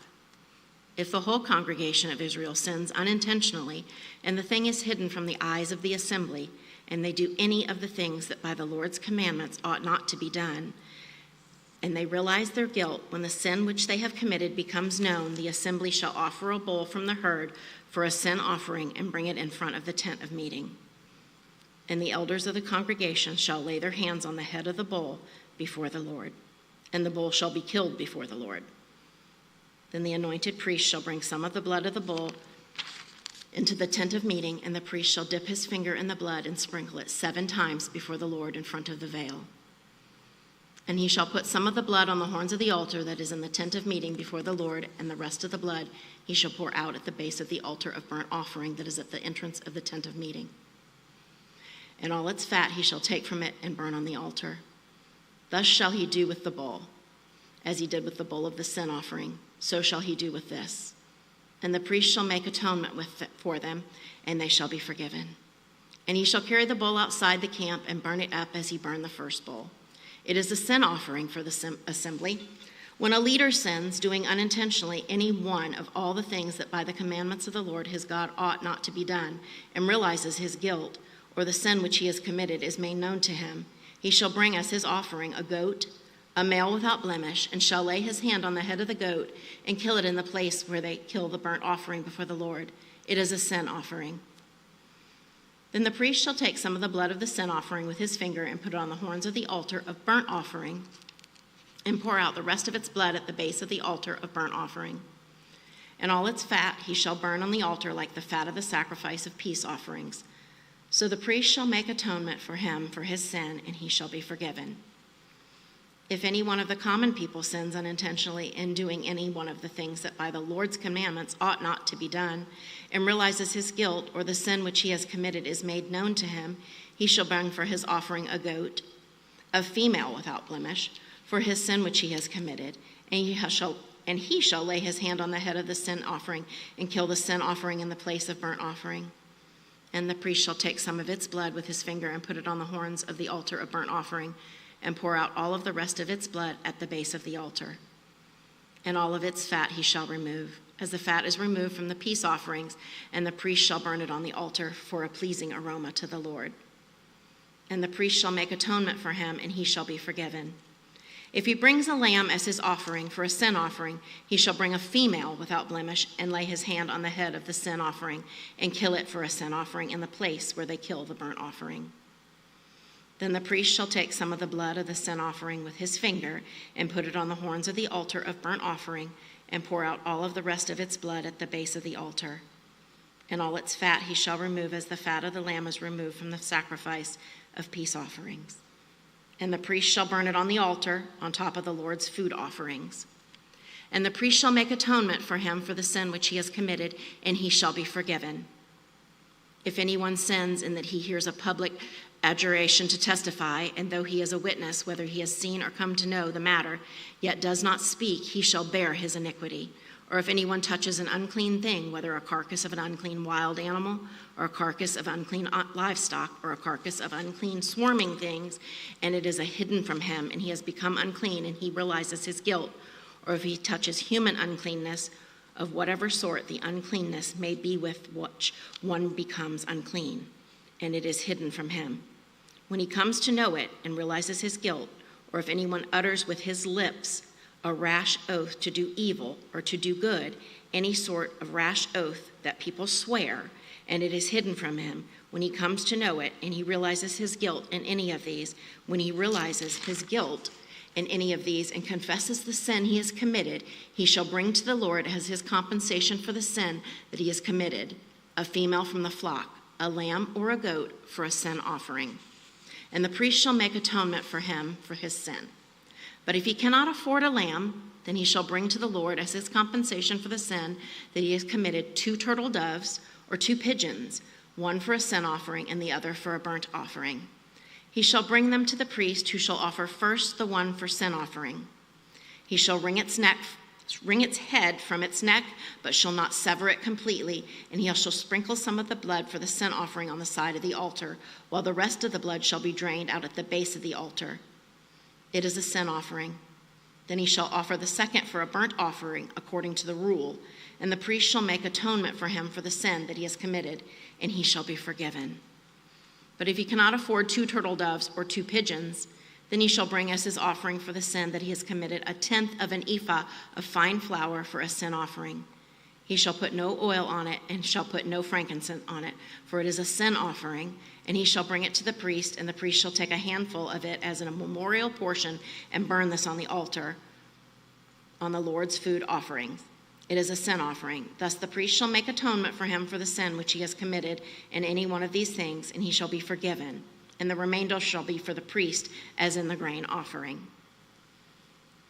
If the whole congregation of Israel sins unintentionally, and the thing is hidden from the eyes of the assembly, and they do any of the things that by the Lord's commandments ought not to be done, and they realize their guilt, when the sin which they have committed becomes known, the assembly shall offer a bull from the herd for a sin offering and bring it in front of the tent of meeting. And the elders of the congregation shall lay their hands on the head of the bull before the Lord, and the bull shall be killed before the Lord. Then the anointed priest shall bring some of the blood of the bull into the tent of meeting, and the priest shall dip his finger in the blood and sprinkle it 7 times before the Lord in front of the veil. And he shall put some of the blood on the horns of the altar that is in the tent of meeting before the Lord, and the rest of the blood he shall pour out at the base of the altar of burnt offering that is at the entrance of the tent of meeting. And all its fat he shall take from it and burn on the altar. Thus shall he do with the bull, as he did with the bull of the sin offering, so shall he do with this. And the priest shall make atonement for them, and they shall be forgiven. And he shall carry the bull outside the camp and burn it up as he burned the first bull. It is a sin offering for the assembly. When a leader sins, doing unintentionally any one of all the things that by the commandments of the Lord his God ought not to be done, and realizes his guilt, or the sin which he has committed is made known to him, he shall bring as his offering a goat, a male without blemish, and shall lay his hand on the head of the goat and kill it in the place where they kill the burnt offering before the Lord. It is a sin offering. Then the priest shall take some of the blood of the sin offering with his finger and put it on the horns of the altar of burnt offering, and pour out the rest of its blood at the base of the altar of burnt offering. And all its fat he shall burn on the altar like the fat of the sacrifice of peace offerings. So the priest shall make atonement for him for his sin, and he shall be forgiven. If any one of the common people sins unintentionally in doing any one of the things that by the Lord's commandments ought not to be done, and realizes his guilt, or the sin which he has committed is made known to him, he shall bring for his offering a goat, a female without blemish, for his sin which he has committed, and he shall lay his hand on the head of the sin offering and kill the sin offering in the place of burnt offering. And the priest shall take some of its blood with his finger and put it on the horns of the altar of burnt offering, and pour out all of the rest of its blood at the base of the altar. And all of its fat he shall remove, as the fat is removed from the peace offerings, and the priest shall burn it on the altar for a pleasing aroma to the Lord. And the priest shall make atonement for him, and he shall be forgiven. If he brings a lamb as his offering for a sin offering, he shall bring a female without blemish and lay his hand on the head of the sin offering and kill it for a sin offering in the place where they kill the burnt offering. Then the priest shall take some of the blood of the sin offering with his finger and put it on the horns of the altar of burnt offering and pour out all of the rest of its blood at the base of the altar. And all its fat he shall remove as the fat of the lamb is removed from the sacrifice of peace offerings. And the priest shall burn it on the altar on top of the Lord's food offerings. And the priest shall make atonement for him for the sin which he has committed, and he shall be forgiven. If anyone sins in that he hears a public adjuration to testify, and though he is a witness, whether he has seen or come to know the matter, yet does not speak, he shall bear his iniquity. Or if anyone touches an unclean thing, whether a carcass of an unclean wild animal, or a carcass of unclean livestock, or a carcass of unclean swarming things, and it is hidden from him, and he has become unclean, and he realizes his guilt, or if he touches human uncleanness, of whatever sort the uncleanness may be with which one becomes unclean, and it is hidden from him. When he comes to know it and realizes his guilt, or if anyone utters with his lips a rash oath to do evil or to do good, any sort of rash oath that people swear, and it is hidden from him, when he comes to know it and he realizes his guilt in any of these, when he realizes his guilt in any of these and confesses the sin he has committed, he shall bring to the Lord as his compensation for the sin that he has committed a female from the flock, a lamb or a goat for a sin offering. And the priest shall make atonement for him for his sin. But if he cannot afford a lamb, then he shall bring to the Lord as his compensation for the sin that he has committed 2 turtle doves or 2 pigeons, one for a sin offering and the other for a burnt offering. He shall bring them to the priest, who shall offer first the one for sin offering. He shall wring its head from its neck, but shall not sever it completely, and he shall sprinkle some of the blood for the sin offering on the side of the altar, while the rest of the blood shall be drained out at the base of the altar. It is a sin offering. Then he shall offer the second for a burnt offering according to the rule, and the priest shall make atonement for him for the sin that he has committed, and he shall be forgiven. But if he cannot afford 2 turtle doves or 2 pigeons, then he shall bring as his offering for the sin that he has committed 1/10 of an ephah of fine flour for a sin offering. He shall put no oil on it and shall put no frankincense on it, for it is a sin offering, and he shall bring it to the priest, and the priest shall take a handful of it as a memorial portion and burn this on the altar on the Lord's food offerings. It is a sin offering. Thus the priest shall make atonement for him for the sin which he has committed in any one of these things, and he shall be forgiven. And the remainder shall be for the priest, as in the grain offering.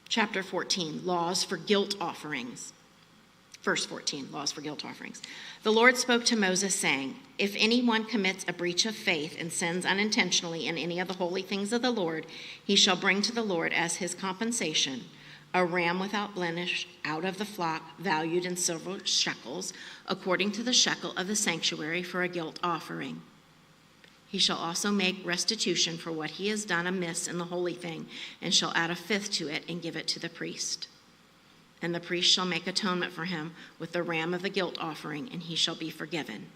Chapter 14, Laws for Guilt Offerings. Verse 14, Laws for Guilt Offerings. The Lord spoke to Moses, saying, If anyone commits a breach of faith and sins unintentionally in any of the holy things of the Lord, he shall bring to the Lord as his compensation a ram without blemish out of the flock, valued in silver shekels, according to the shekel of the sanctuary, for a guilt offering. He shall also make restitution for what he has done amiss in the holy thing, and shall add 1/5 to it and give it to the priest. And the priest shall make atonement for him with the ram of the guilt offering, and he shall be forgiven.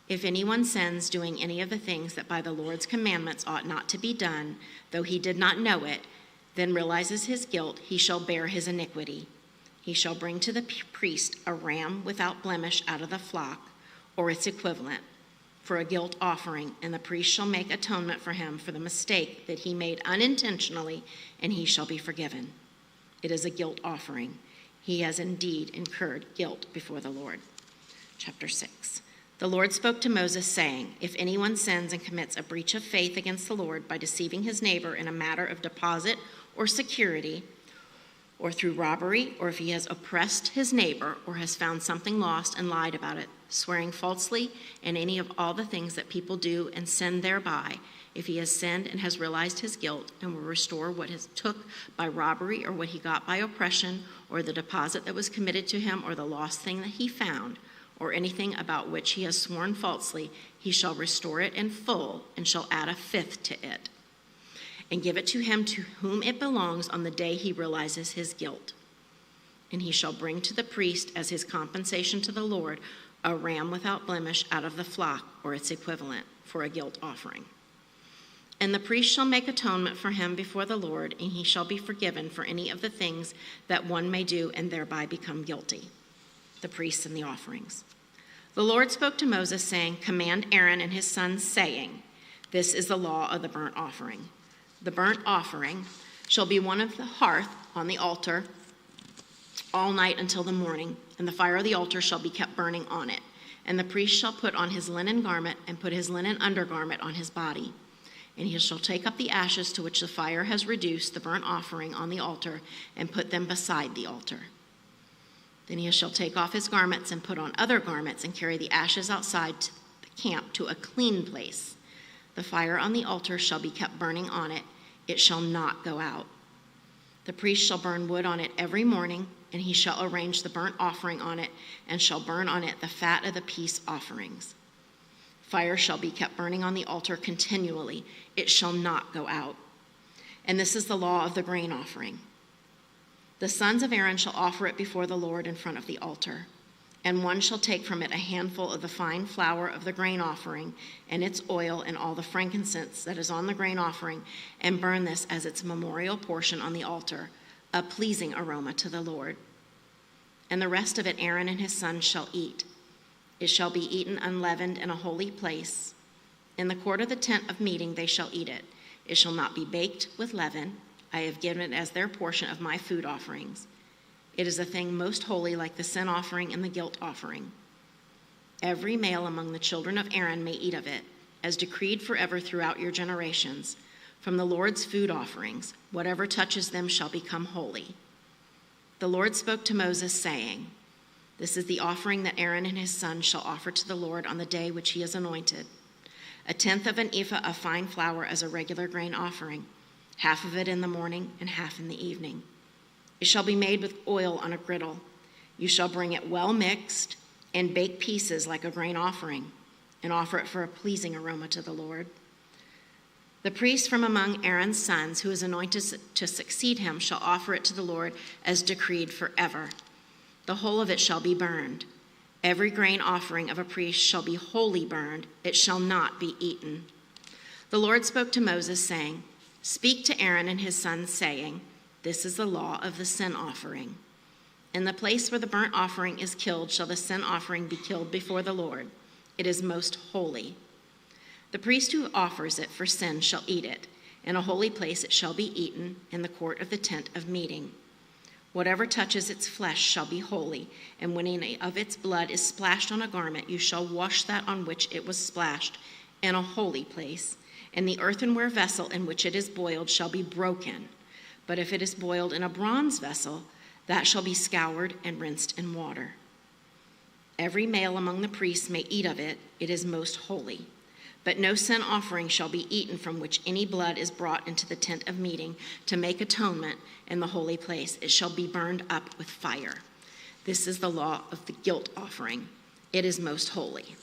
If anyone sins doing any of the things that by the Lord's commandments ought not to be done, though he did not know it, then realizes his guilt, he shall bear his iniquity. He shall bring to the priest a ram without blemish out of the flock, or its equivalent, for a guilt offering, and the priest shall make atonement for him for the mistake that he made unintentionally, and he shall be forgiven. It is a guilt offering. He has indeed incurred guilt before the Lord. Chapter 6. The Lord spoke to Moses, saying, If anyone sins and commits a breach of faith against the Lord by deceiving his neighbor in a matter of deposit or security, or through robbery, or if he has oppressed his neighbor, or has found something lost and lied about it, swearing falsely, and any of all the things that people do and sin thereby, if he has sinned and has realized his guilt and will restore what he took by robbery, or what he got by oppression, or the deposit that was committed to him, or the lost thing that he found, or anything about which he has sworn falsely, he shall restore it in full and shall add a fifth to it, and give it to him to whom it belongs on the day he realizes his guilt. And he shall bring to the priest as his compensation to the Lord a ram without blemish out of the flock or its equivalent for a guilt offering. And the priest shall make atonement for him before the Lord, and he shall be forgiven for any of the things that one may do and thereby become guilty. The priests and the offerings. The Lord spoke to Moses, saying, Command Aaron and his sons, saying, This is the law of the burnt offering. The burnt offering shall be one of the hearth on the altar all night until the morning, and the fire of the altar shall be kept burning on it. And the priest shall put on his linen garment and put his linen undergarment on his body. And he shall take up the ashes to which the fire has reduced the burnt offering on the altar and put them beside the altar. Then he shall take off his garments and put on other garments and carry the ashes outside the camp to a clean place. The fire on the altar shall be kept burning on it. It shall not go out. The priest shall burn wood on it every morning, and he shall arrange the burnt offering on it and shall burn on it the fat of the peace offerings. Fire shall be kept burning on the altar continually. It shall not go out. And this is the law of the grain offering. The sons of Aaron shall offer it before the Lord in front of the altar. And one shall take from it a handful of the fine flour of the grain offering and its oil and all the frankincense that is on the grain offering, and burn this as its memorial portion on the altar, a pleasing aroma to the Lord. And the rest of it Aaron and his sons shall eat. It shall be eaten unleavened in a holy place. In the court of the tent of meeting they shall eat it. It shall not be baked with leaven. I have given it as their portion of my food offerings. It is a thing most holy, like the sin offering and the guilt offering. Every male among the children of Aaron may eat of it, as decreed forever throughout your generations. From the Lord's food offerings, whatever touches them shall become holy. The Lord spoke to Moses, saying, This is the offering that Aaron and his sons shall offer to the Lord on the day which he is anointed. 1/10 of an ephah of fine flour as a regular grain offering, half of it in the morning and half in the evening. It shall be made with oil on a griddle. You shall bring it well mixed and bake pieces like a grain offering, and offer it for a pleasing aroma to the Lord. The priest from among Aaron's sons, who is anointed to succeed him, shall offer it to the Lord as decreed forever. The whole of it shall be burned. Every grain offering of a priest shall be wholly burned. It shall not be eaten. The Lord spoke to Moses, saying, Speak to Aaron and his sons, saying, This is the law of the sin offering. In the place where the burnt offering is killed shall the sin offering be killed before the Lord. It is most holy. The priest who offers it for sin shall eat it. In a holy place it shall be eaten, in the court of the tent of meeting. Whatever touches its flesh shall be holy, and when any of its blood is splashed on a garment, you shall wash that on which it was splashed in a holy place, and the earthenware vessel in which it is boiled shall be broken. But if it is boiled in a bronze vessel, that shall be scoured and rinsed in water. Every male among the priests may eat of it. It is most holy. But no sin offering shall be eaten from which any blood is brought into the tent of meeting to make atonement in the holy place. It shall be burned up with fire. This is the law of the guilt offering. It is most holy.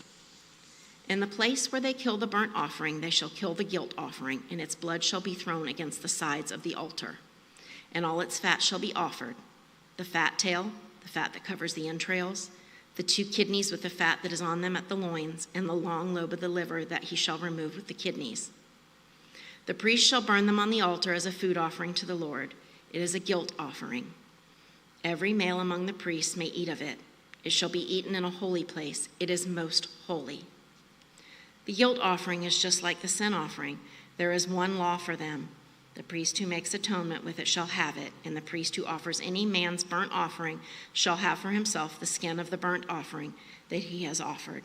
In the place where they kill the burnt offering, they shall kill the guilt offering, and its blood shall be thrown against the sides of the altar. And all its fat shall be offered, the fat tail, the fat that covers the entrails, the 2 kidneys with the fat that is on them at the loins, and the long lobe of the liver that he shall remove with the kidneys. The priest shall burn them on the altar as a food offering to the Lord. It is a guilt offering. Every male among the priests may eat of it. It shall be eaten in a holy place. It is most holy. The guilt offering is just like the sin offering. There is one law for them. The priest who makes atonement with it shall have it, and the priest who offers any man's burnt offering shall have for himself the skin of the burnt offering that he has offered,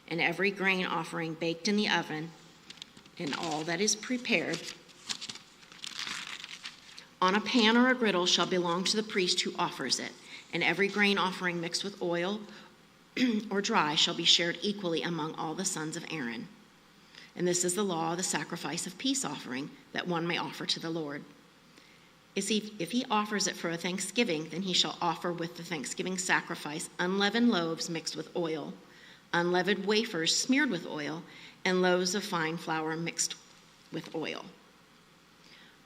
and every grain offering baked in the oven, and all that is prepared on a pan or a griddle shall belong to the priest who offers it, and every grain offering mixed with oil or dry shall be shared equally among all the sons of Aaron. And this is the law of the sacrifice of peace offering that one may offer to the Lord. If he offers it for a thanksgiving, then he shall offer with the thanksgiving sacrifice unleavened loaves mixed with oil, unleavened wafers smeared with oil, and loaves of fine flour mixed with oil.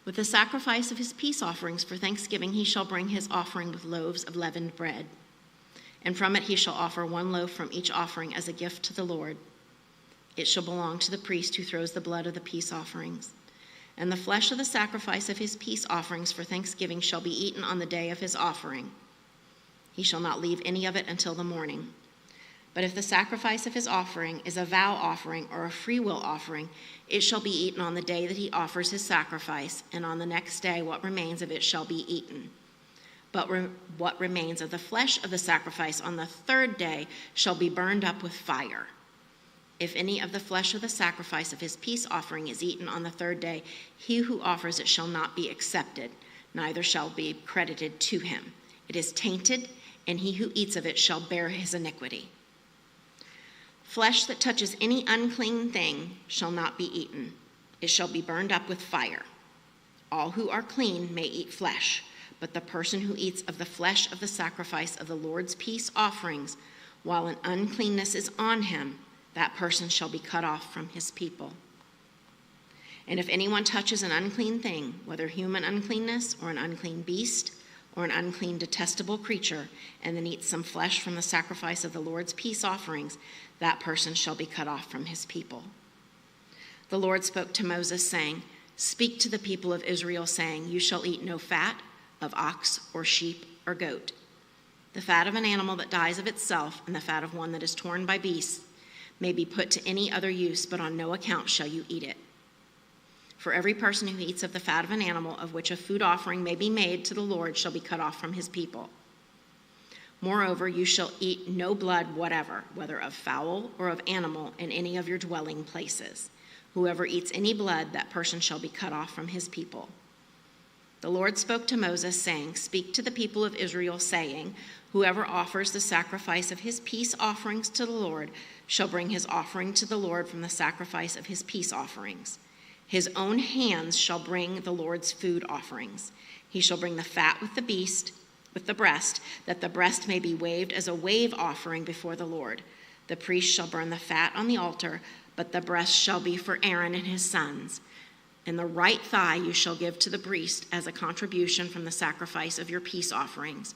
With the sacrifice of his peace offerings for thanksgiving, he shall bring his offering with loaves of leavened bread. And from it he shall offer one loaf from each offering as a gift to the Lord. It shall belong to the priest who throws the blood of the peace offerings. And the flesh of the sacrifice of his peace offerings for thanksgiving shall be eaten on the day of his offering. He shall not leave any of it until the morning. But if the sacrifice of his offering is a vow offering or a freewill offering, it shall be eaten on the day that he offers his sacrifice, and on the next day what remains of it shall be eaten. But what remains of the flesh of the sacrifice on the third day shall be burned up with fire. If any of the flesh of the sacrifice of his peace offering is eaten on the third day, he who offers it shall not be accepted, neither shall be credited to him. It is tainted, and he who eats of it shall bear his iniquity. Flesh that touches any unclean thing shall not be eaten. It shall be burned up with fire. All who are clean may eat flesh, but the person who eats of the flesh of the sacrifice of the Lord's peace offerings, while an uncleanness is on him, that person shall be cut off from his people. And if anyone touches an unclean thing, whether human uncleanness or an unclean beast or an unclean detestable creature, and then eats some flesh from the sacrifice of the Lord's peace offerings, that person shall be cut off from his people. The Lord spoke to Moses, saying, "Speak to the people of Israel, saying, you shall eat no fat of ox or sheep or goat. The fat of an animal that dies of itself and the fat of one that is torn by beasts may be put to any other use, but on no account shall you eat it. For every person who eats of the fat of an animal of which a food offering may be made to the Lord shall be cut off from his people. Moreover, you shall eat no blood whatever, whether of fowl or of animal, in any of your dwelling places. Whoever eats any blood, that person shall be cut off from his people." The Lord spoke to Moses, saying, "Speak to the people of Israel, saying, whoever offers the sacrifice of his peace offerings to the Lord shall bring his offering to the Lord from the sacrifice of his peace offerings. His own hands shall bring the Lord's food offerings. He shall bring the fat with the breast, that the breast may be waved as a wave offering before the Lord. The priest shall burn the fat on the altar, but the breast shall be for Aaron and his sons. And the right thigh you shall give to the priest as a contribution from the sacrifice of your peace offerings.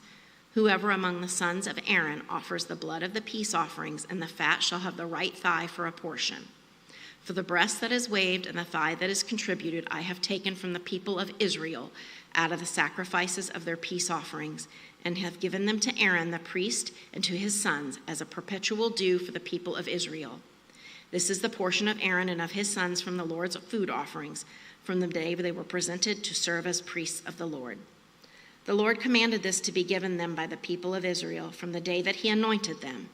Whoever among the sons of Aaron offers the blood of the peace offerings, and the fat shall have the right thigh for a portion. For the breast that is waved and the thigh that is contributed I have taken from the people of Israel out of the sacrifices of their peace offerings, and have given them to Aaron the priest and to his sons as a perpetual due for the people of Israel. This is the portion of Aaron and of his sons from the Lord's food offerings, from the day they were presented to serve as priests of the Lord. The Lord commanded this to be given them by the people of Israel from the day that he anointed them.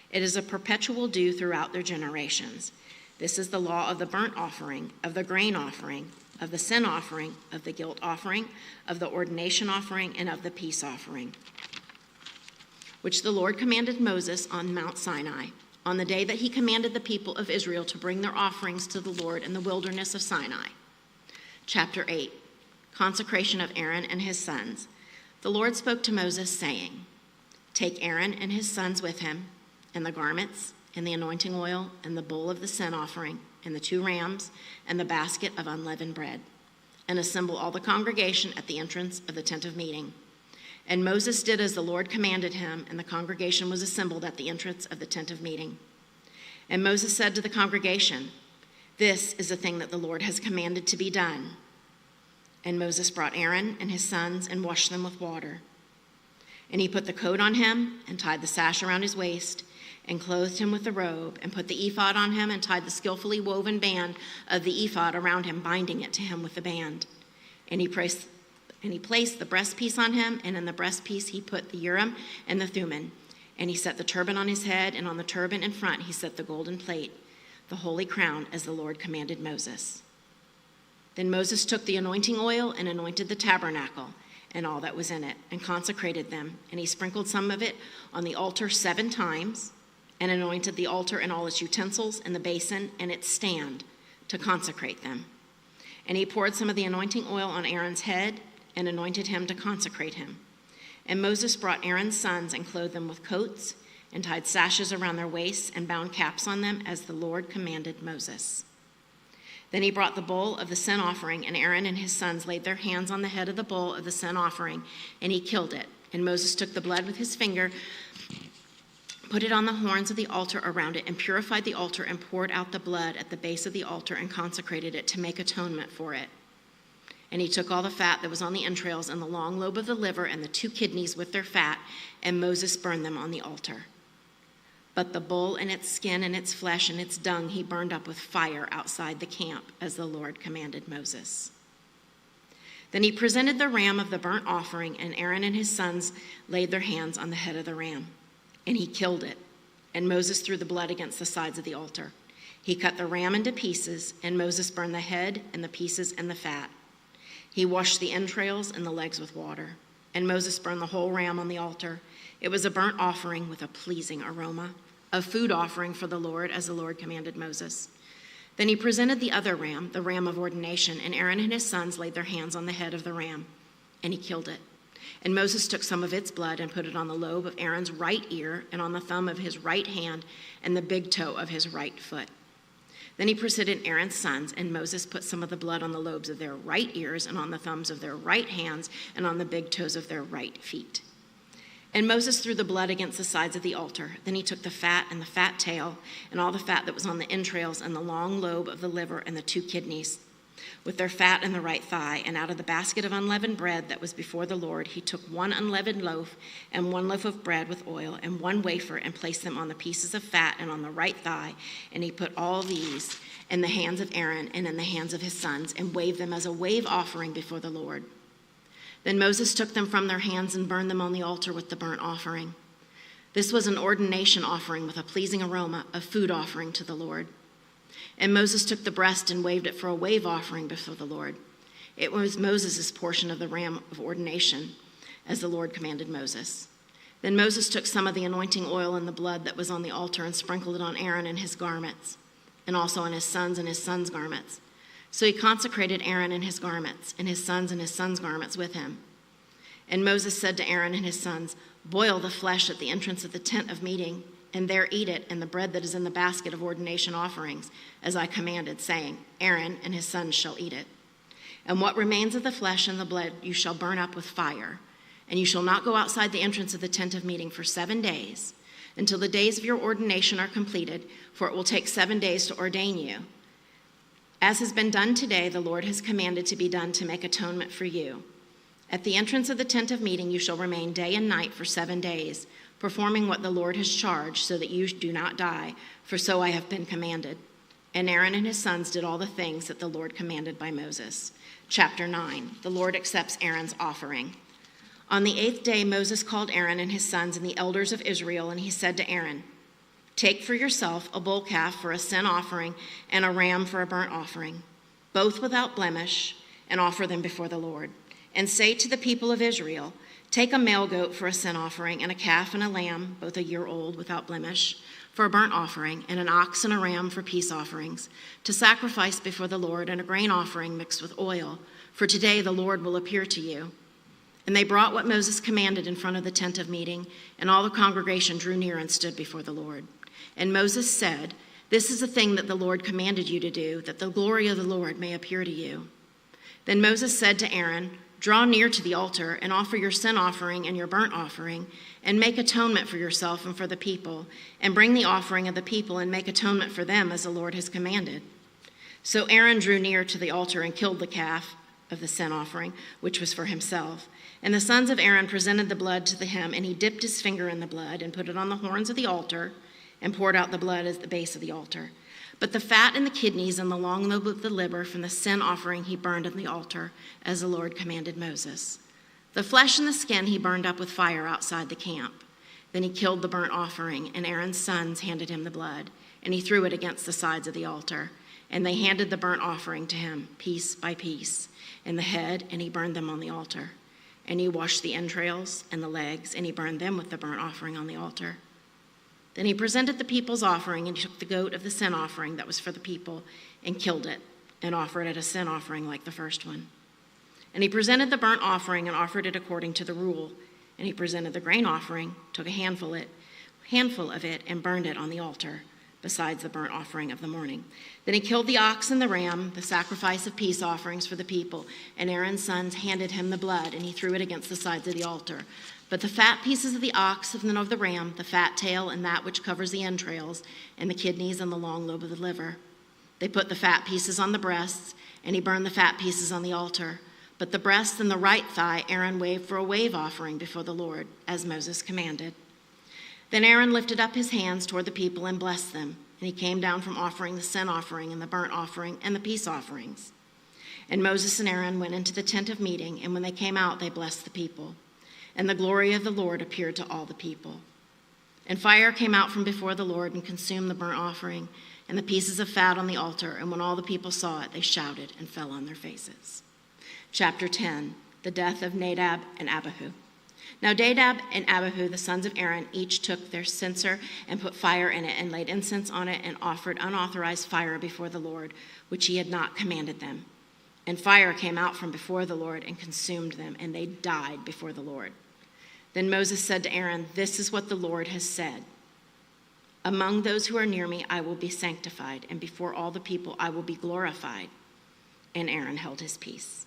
It is a perpetual due throughout their generations. This is the law of the burnt offering, of the grain offering, of the sin offering, of the guilt offering, of the ordination offering, and of the peace offering, which the Lord commanded Moses on Mount Sinai, on the day that he commanded the people of Israel to bring their offerings to the Lord in the wilderness of Sinai. Chapter 8, Consecration of Aaron and his sons. The Lord spoke to Moses, saying, "Take Aaron and his sons with him, and the garments, and the anointing oil, and the bowl of the sin offering, and the 2 rams, and the basket of unleavened bread, and assemble all the congregation at the entrance of the tent of meeting." And Moses did as the Lord commanded him, and the congregation was assembled at the entrance of the tent of meeting. And Moses said to the congregation, "This is the thing that the Lord has commanded to be done." And Moses brought Aaron and his sons and washed them with water. And he put the coat on him and tied the sash around his waist and clothed him with the robe and put the ephod on him and tied the skillfully woven band of the ephod around him, binding it to him with the band. And he placed the breastpiece on him, and in the breastpiece he put the Urim and the Thummim. And he set the turban on his head, and on the turban in front he set the golden plate, the holy crown, as the Lord commanded Moses. Then Moses took the anointing oil and anointed the tabernacle and all that was in it, and consecrated them. And he sprinkled some of it on the altar 7 times, and anointed the altar and all its utensils, and the basin and its stand, to consecrate them. And he poured some of the anointing oil on Aaron's head, and anointed him to consecrate him. And Moses brought Aaron's sons and clothed them with coats and tied sashes around their waists and bound caps on them as the Lord commanded Moses. Then he brought the bull of the sin offering, and Aaron and his sons laid their hands on the head of the bull of the sin offering, and he killed it. And Moses took the blood with his finger, put it on the horns of the altar around it, and purified the altar, and poured out the blood at the base of the altar and consecrated it to make atonement for it. And he took all the fat that was on the entrails and the long lobe of the liver and the 2 kidneys with their fat, and Moses burned them on the altar. But the bull and its skin and its flesh and its dung he burned up with fire outside the camp, as the Lord commanded Moses. Then he presented the ram of the burnt offering, and Aaron and his sons laid their hands on the head of the ram. And he killed it, and Moses threw the blood against the sides of the altar. He cut the ram into pieces, and Moses burned the head and the pieces and the fat. He washed the entrails and the legs with water, and Moses burned the whole ram on the altar. It was a burnt offering with a pleasing aroma, a food offering for the Lord, as the Lord commanded Moses. Then he presented the other ram, the ram of ordination, and Aaron and his sons laid their hands on the head of the ram, and he killed it. And Moses took some of its blood and put it on the lobe of Aaron's right ear and on the thumb of his right hand and the big toe of his right foot. Then he presented Aaron's sons, and Moses put some of the blood on the lobes of their right ears and on the thumbs of their right hands and on the big toes of their right feet. And Moses threw the blood against the sides of the altar. Then he took the fat and the fat tail and all the fat that was on the entrails and the long lobe of the liver and the 2 kidneys with their fat and the right thigh. And out of the basket of unleavened bread that was before the Lord, he took 1 unleavened loaf and 1 loaf of bread with oil and 1 wafer and placed them on the pieces of fat and on the right thigh. And he put all these in the hands of Aaron and in the hands of his sons and waved them as a wave offering before the Lord. Then Moses took them from their hands and burned them on the altar with the burnt offering. This was an ordination offering with a pleasing aroma, a food offering to the Lord. And Moses took the breast and waved it for a wave offering before the Lord. It was Moses' portion of the ram of ordination, as the Lord commanded Moses. Then Moses took some of the anointing oil and the blood that was on the altar and sprinkled it on Aaron and his garments, and also on his sons' garments. So he consecrated Aaron and his garments, and his sons' garments with him. And Moses said to Aaron and his sons, "Boil the flesh at the entrance of the tent of meeting, and there eat it, and the bread that is in the basket of ordination offerings, as I commanded, saying, Aaron and his sons shall eat it. And what remains of the flesh and the blood you shall burn up with fire, and you shall not go outside the entrance of the tent of meeting for 7 days, until the days of your ordination are completed, for it will take 7 days to ordain you. As has been done today, the Lord has commanded to be done to make atonement for you. At the entrance of the tent of meeting you shall remain day and night for 7 days, performing what the Lord has charged, so that you do not die, for so I have been commanded." And Aaron and his sons did all the things that the Lord commanded by Moses. Chapter 9, the Lord accepts Aaron's offering. On the 8th day Moses called Aaron and his sons and the elders of Israel, and he said to Aaron, "Take for yourself a bull calf for a sin offering and a ram for a burnt offering, both without blemish, and offer them before the Lord. And say to the people of Israel, take a male goat for a sin offering, and a calf and a lamb, both a year old, without blemish, for a burnt offering, and an ox and a ram for peace offerings, to sacrifice before the Lord, and a grain offering mixed with oil. For today the Lord will appear to you." And they brought what Moses commanded in front of the tent of meeting, and all the congregation drew near and stood before the Lord. And Moses said, "This is the thing that the Lord commanded you to do, that the glory of the Lord may appear to you." Then Moses said to Aaron, "Draw near to the altar and offer your sin offering and your burnt offering, and make atonement for yourself and for the people, and bring the offering of the people and make atonement for them as the Lord has commanded." So Aaron drew near to the altar and killed the calf of the sin offering, which was for himself. And the sons of Aaron presented the blood to him, and he dipped his finger in the blood and put it on the horns of the altar and poured out the blood at the base of the altar. But the fat and the kidneys and the long lobe of the liver from the sin offering he burned on the altar, as the Lord commanded Moses. The flesh and the skin he burned up with fire outside the camp. Then he killed the burnt offering, and Aaron's sons handed him the blood, and he threw it against the sides of the altar. And they handed the burnt offering to him, piece by piece, and the head, and he burned them on the altar. And he washed the entrails and the legs, and he burned them with the burnt offering on the altar. Then he presented the people's offering, and he took the goat of the sin offering that was for the people and killed it and offered it a sin offering like the first one. And he presented the burnt offering and offered it according to the rule. And he presented the grain offering, took a handful of it, and burned it on the altar, besides the burnt offering of the morning. Then he killed the ox and the ram, the sacrifice of peace offerings for the people. And Aaron's sons handed him the blood, and he threw it against the sides of the altar. But the fat pieces of the ox and of the ram, the fat tail and that which covers the entrails, and the kidneys and the long lobe of the liver. They put the fat pieces on the breasts, and he burned the fat pieces on the altar. But the breast and the right thigh Aaron waved for a wave offering before the Lord, as Moses commanded. Then Aaron lifted up his hands toward the people and blessed them. And he came down from offering the sin offering and the burnt offering and the peace offerings. And Moses and Aaron went into the tent of meeting, and when they came out, they blessed the people. And the glory of the Lord appeared to all the people. And fire came out from before the Lord and consumed the burnt offering and the pieces of fat on the altar. And when all the people saw it, they shouted and fell on their faces. Chapter 10, the death of Nadab and Abihu. Now Nadab and Abihu, the sons of Aaron, each took their censer and put fire in it and laid incense on it and offered unauthorized fire before the Lord, which he had not commanded them. And fire came out from before the Lord and consumed them, and they died before the Lord. Then Moses said to Aaron, "This is what the Lord has said. Among those who are near me I will be sanctified, and before all the people I will be glorified." And Aaron held his peace.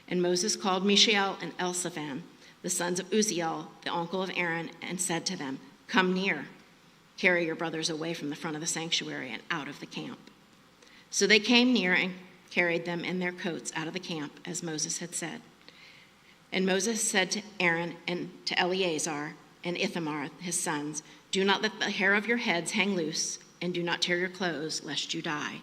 And Moses called Mishael and Elzaphan, the sons of Uzziel, the uncle of Aaron, and said to them, "Come near, carry your brothers away from the front of the sanctuary and out of the camp." So they came near and carried them in their coats out of the camp, as Moses had said. And Moses said to Aaron and to Eleazar and Ithamar, his sons, "Do not let the hair of your heads hang loose, and do not tear your clothes, lest you die.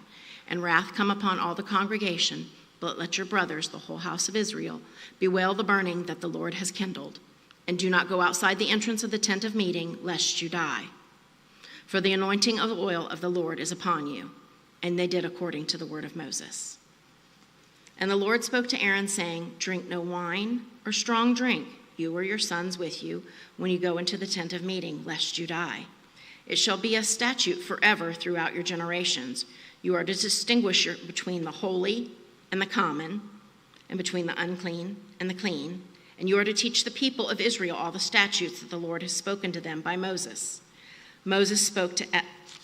And wrath come upon all the congregation, but let your brothers, the whole house of Israel, bewail the burning that the Lord has kindled. And do not go outside the entrance of the tent of meeting, lest you die. For the anointing of oil of the Lord is upon you." And they did according to the word of Moses. And the Lord spoke to Aaron, saying, "Drink no wine or strong drink, you or your sons with you, when you go into the tent of meeting, lest you die. It shall be a statute forever throughout your generations. You are to distinguish between the holy and the common, and between the unclean and the clean. And you are to teach the people of Israel all the statutes that the Lord has spoken to them by Moses." Moses spoke to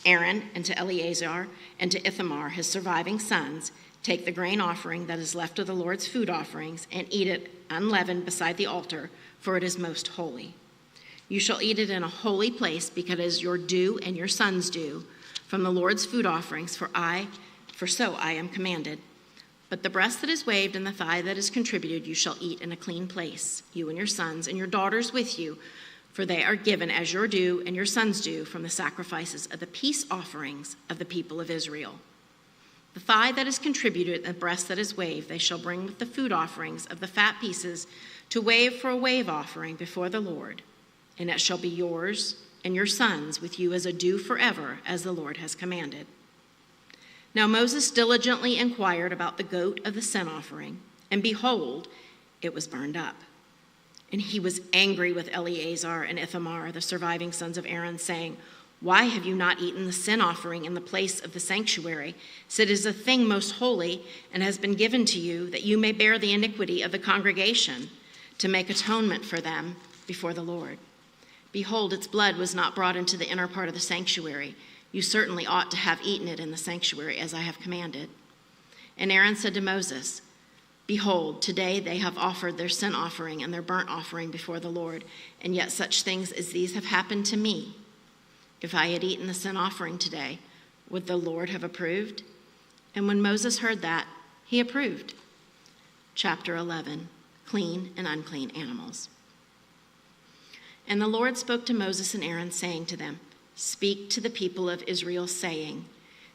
Aaron and to Eleazar and to Ithamar, his surviving sons, "Take the grain offering that is left of the Lord's food offerings and eat it unleavened beside the altar, for it is most holy. You shall eat it in a holy place, because it is your due and your sons' due from the Lord's food offerings, for so I am commanded. But the breast that is waved and the thigh that is contributed you shall eat in a clean place, you and your sons and your daughters with you, for they are given as your due and your sons' due from the sacrifices of the peace offerings of the people of Israel. The thigh that is contributed and the breast that is waved they shall bring with the food offerings of the fat pieces to wave for a wave offering before the Lord, and it shall be yours and your sons with you as a due forever, as the Lord has commanded." Now Moses diligently inquired about the goat of the sin offering, and behold, it was burned up. And he was angry with Eleazar and Ithamar, the surviving sons of Aaron, saying, "Why have you not eaten the sin offering in the place of the sanctuary? So it is a thing most holy, and has been given to you, that you may bear the iniquity of the congregation, to make atonement for them before the Lord. Behold, its blood was not brought into the inner part of the sanctuary. You certainly ought to have eaten it in the sanctuary, as I have commanded." And Aaron said to Moses, "Behold, today they have offered their sin offering and their burnt offering before the Lord, and yet such things as these have happened to me. If I had eaten the sin offering today, would the Lord have approved?" And when Moses heard that, he approved. Chapter 11, clean and unclean animals. And the Lord spoke to Moses and Aaron, saying to them, "Speak to the people of Israel, saying,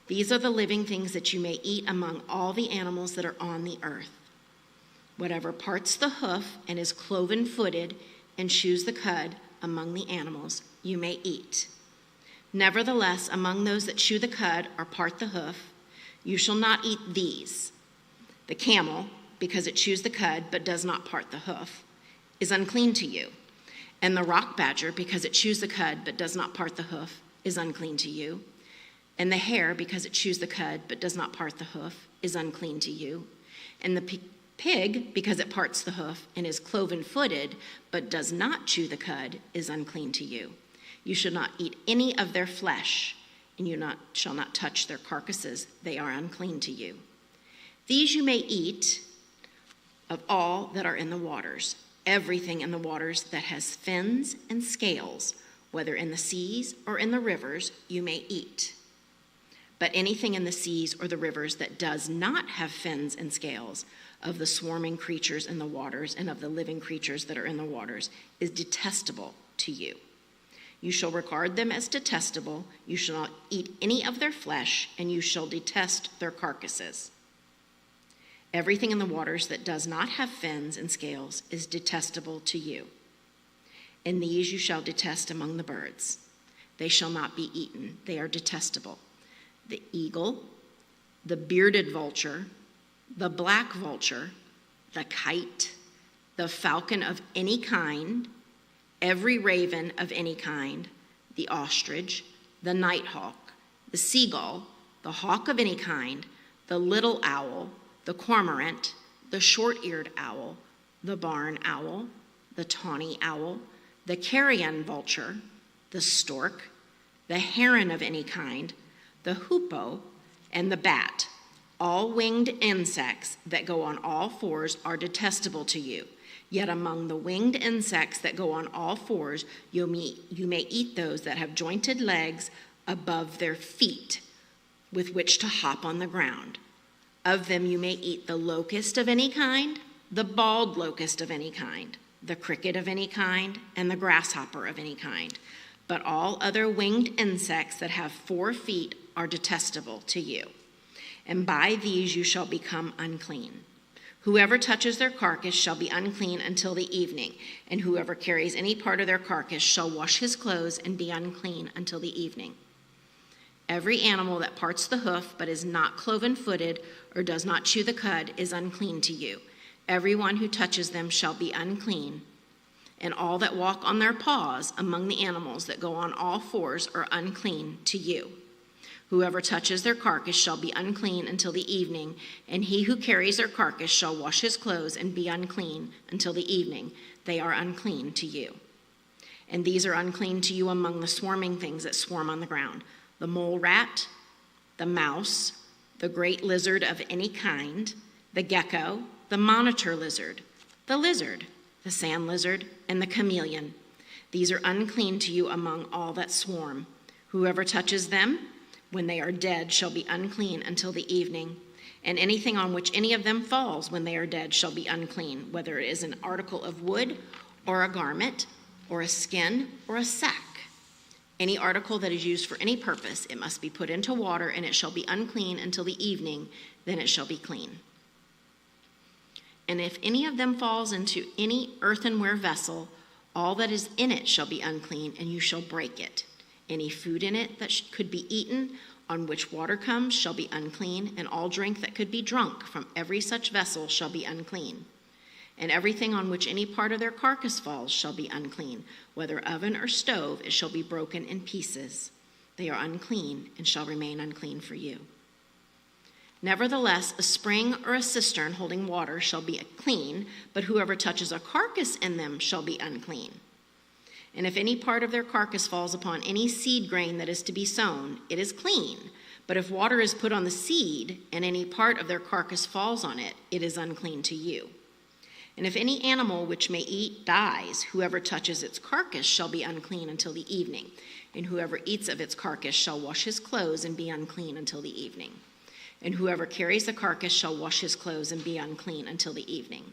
these are the living things that you may eat among all the animals that are on the earth. Whatever parts the hoof and is cloven-footed and chews the cud among the animals, you may eat. Nevertheless, among those that chew the cud or part the hoof, you shall not eat these. The camel, because it chews the cud but does not part the hoof, is unclean to you. And the rock badger, because it chews the cud but does not part the hoof, is unclean to you. And the hare, because it chews the cud but does not part the hoof, is unclean to you. And the Pig, because it parts the hoof and is cloven-footed, but does not chew the cud, is unclean to you. You shall not eat any of their flesh, and shall not touch their carcasses. They are unclean to you. These you may eat of all that are in the waters. Everything in the waters that has fins and scales, whether in the seas or in the rivers, you may eat. But anything in the seas or the rivers that does not have fins and scales, of the swarming creatures in the waters and of the living creatures that are in the waters, is detestable to you. You shall regard them as detestable. You shall not eat any of their flesh, and you shall detest their carcasses. Everything in the waters that does not have fins and scales is detestable to you. And these you shall detest among the birds. They shall not be eaten. They are detestable. The eagle, the bearded vulture, the black vulture, the kite, the falcon of any kind, every raven of any kind, the ostrich, the nighthawk, the seagull, the hawk of any kind, the little owl, the cormorant, the short-eared owl, the barn owl, the tawny owl, the carrion vulture, the stork, the heron of any kind, the hoopoe, and the bat. All winged insects that go on all fours are detestable to you. Yet among the winged insects that go on all fours, you may eat those that have jointed legs above their feet, with which to hop on the ground. Of them you may eat the locust of any kind, the bald locust of any kind, the cricket of any kind, and the grasshopper of any kind. But all other winged insects that have 4 feet are detestable to you. And by these you shall become unclean. Whoever touches their carcass shall be unclean until the evening, and whoever carries any part of their carcass shall wash his clothes and be unclean until the evening. Every animal that parts the hoof but is not cloven-footed or does not chew the cud is unclean to you. Everyone who touches them shall be unclean, and all that walk on their paws among the animals that go on all fours are unclean to you. Whoever touches their carcass shall be unclean until the evening, and he who carries their carcass shall wash his clothes and be unclean until the evening. They are unclean to you. And these are unclean to you among the swarming things that swarm on the ground: the mole rat, the mouse, the great lizard of any kind, the gecko, the monitor lizard, the sand lizard, and the chameleon. These are unclean to you among all that swarm. Whoever touches them, when they are dead, shall be unclean until the evening. And anything on which any of them falls when they are dead shall be unclean, whether it is an article of wood or a garment or a skin or a sack. Any article that is used for any purpose, it must be put into water, and it shall be unclean until the evening, then it shall be clean. And if any of them falls into any earthenware vessel, all that is in it shall be unclean, and you shall break it. Any food in it that could be eaten, on which water comes, shall be unclean, and all drink that could be drunk from every such vessel shall be unclean. And everything on which any part of their carcass falls shall be unclean. Whether oven or stove, it shall be broken in pieces. They are unclean and shall remain unclean for you. Nevertheless, a spring or a cistern holding water shall be clean, but whoever touches a carcass in them shall be unclean. And if any part of their carcass falls upon any seed grain that is to be sown, it is clean. But if water is put on the seed, and any part of their carcass falls on it, it is unclean to you. And if any animal which may eat dies, whoever touches its carcass shall be unclean until the evening. And whoever eats of its carcass shall wash his clothes and be unclean until the evening. And whoever carries the carcass shall wash his clothes and be unclean until the evening.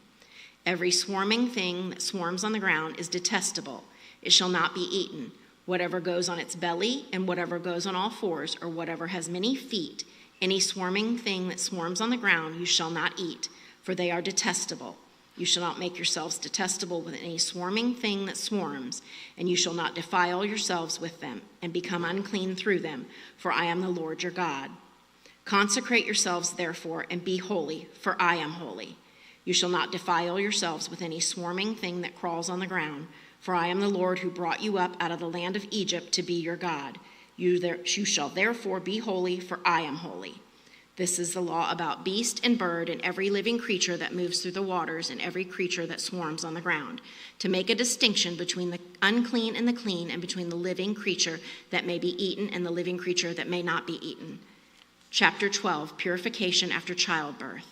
Every swarming thing that swarms on the ground is detestable. It shall not be eaten. Whatever goes on its belly, and whatever goes on all fours, or whatever has many feet, any swarming thing that swarms on the ground you shall not eat, for they are detestable. You shall not make yourselves detestable with any swarming thing that swarms, and you shall not defile yourselves with them, and become unclean through them, for I am the Lord your God. Consecrate yourselves, therefore, and be holy, for I am holy. You shall not defile yourselves with any swarming thing that crawls on the ground, for I am the Lord who brought you up out of the land of Egypt to be your God. You shall therefore be holy, for I am holy. This is the law about beast and bird and every living creature that moves through the waters and every creature that swarms on the ground, to make a distinction between the unclean and the clean, and between the living creature that may be eaten and the living creature that may not be eaten. Chapter 12, Purification after childbirth.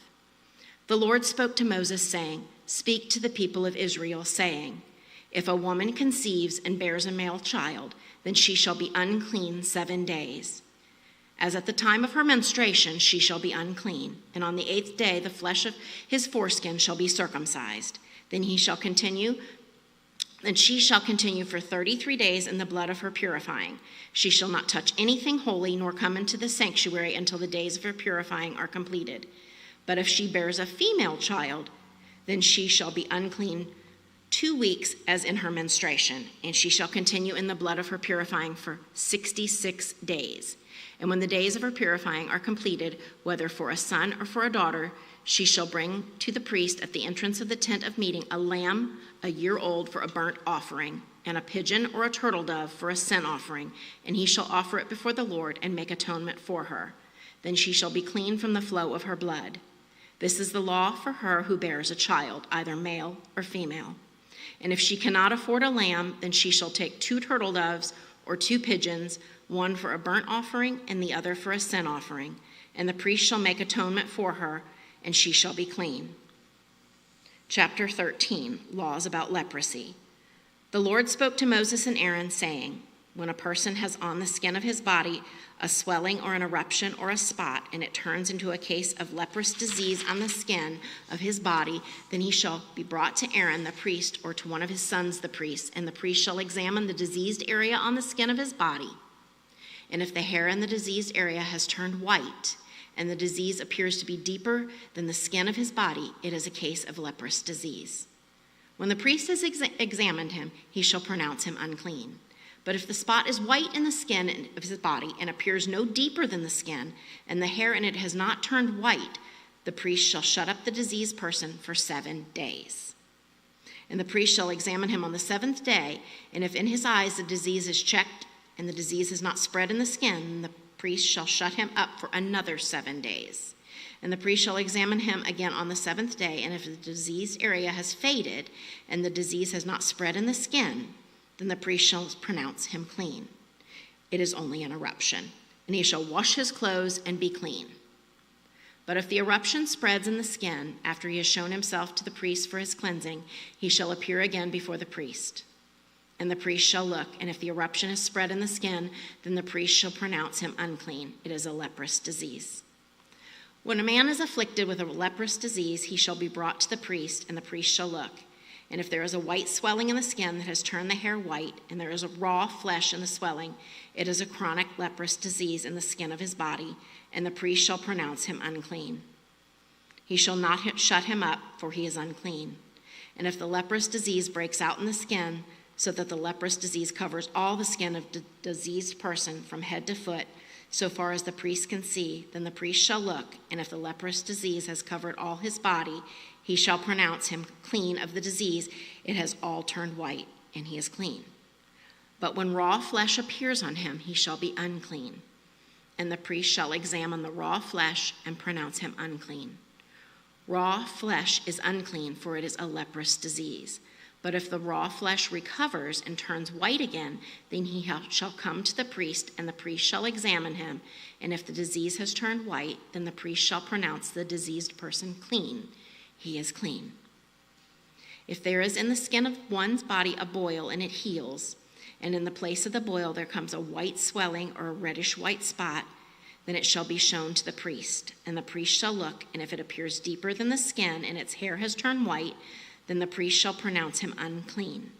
The Lord spoke to Moses, saying, "Speak to the people of Israel, saying, if a woman conceives and bears a male child, then she shall be unclean 7 days. As at the time of her menstruation, she shall be unclean, and on the 8th day the flesh of his foreskin shall be circumcised. Then she shall continue for 33 days in the blood of her purifying. She shall not touch anything holy, nor come into the sanctuary until the days of her purifying are completed. But if she bears a female child, then she shall be unclean 2 weeks as in her menstruation, and she shall continue in the blood of her purifying for 66 days. And when the days of her purifying are completed, whether for a son or for a daughter, she shall bring to the priest at the entrance of the tent of meeting a lamb a year old for a burnt offering, and a pigeon or a turtle dove for a sin offering, and he shall offer it before the Lord and make atonement for her. Then she shall be clean from the flow of her blood. This is the law for her who bears a child, either male or female. And if she cannot afford a lamb, then she shall take 2 turtle doves or 2 pigeons, one for a burnt offering and the other for a sin offering. And the priest shall make atonement for her, and she shall be clean. Chapter 13, Laws about leprosy. The Lord spoke to Moses and Aaron, saying, when a person has on the skin of his body a swelling or an eruption or a spot, and it turns into a case of leprous disease on the skin of his body, then he shall be brought to Aaron the priest, or to one of his sons the priest, and the priest shall examine the diseased area on the skin of his body. And if the hair in the diseased area has turned white, and the disease appears to be deeper than the skin of his body, it is a case of leprous disease. When the priest has examined him, he shall pronounce him unclean. But if the spot is white in the skin of his body and appears no deeper than the skin, and the hair in it has not turned white, the priest shall shut up the diseased person for 7 days. And the priest shall examine him on the 7th day, and if in his eyes the disease is checked and the disease has not spread in the skin, then the priest shall shut him up for another 7 days. And the priest shall examine him again on the 7th day, and if the diseased area has faded and the disease has not spread in the skin, then the priest shall pronounce him clean. It is only an eruption, and he shall wash his clothes and be clean. But if the eruption spreads in the skin after he has shown himself to the priest for his cleansing, he shall appear again before the priest. And the priest shall look, and if the eruption is spread in the skin, then the priest shall pronounce him unclean. It is a leprous disease. When a man is afflicted with a leprous disease, he shall be brought to the priest, and the priest shall look. And if there is a white swelling in the skin that has turned the hair white, and there is a raw flesh in the swelling, it is a chronic leprous disease in the skin of his body, and the priest shall pronounce him unclean. He shall not shut him up, for he is unclean. And if the leprous disease breaks out in the skin, so that the leprous disease covers all the skin of the diseased person from head to foot, so far as the priest can see, then the priest shall look, and if the leprous disease has covered all his body, he shall pronounce him clean of the disease. It has all turned white, and he is clean. But when raw flesh appears on him, he shall be unclean. And the priest shall examine the raw flesh and pronounce him unclean. Raw flesh is unclean, for it is a leprous disease. But if the raw flesh recovers and turns white again, then he shall come to the priest, and the priest shall examine him. And if the disease has turned white, then the priest shall pronounce the diseased person clean. He is clean. If there is in the skin of one's body a boil and it heals, and in the place of the boil there comes a white swelling or a reddish white spot, then it shall be shown to the priest. And the priest shall look, and if it appears deeper than the skin and its hair has turned white, then the priest shall pronounce him unclean.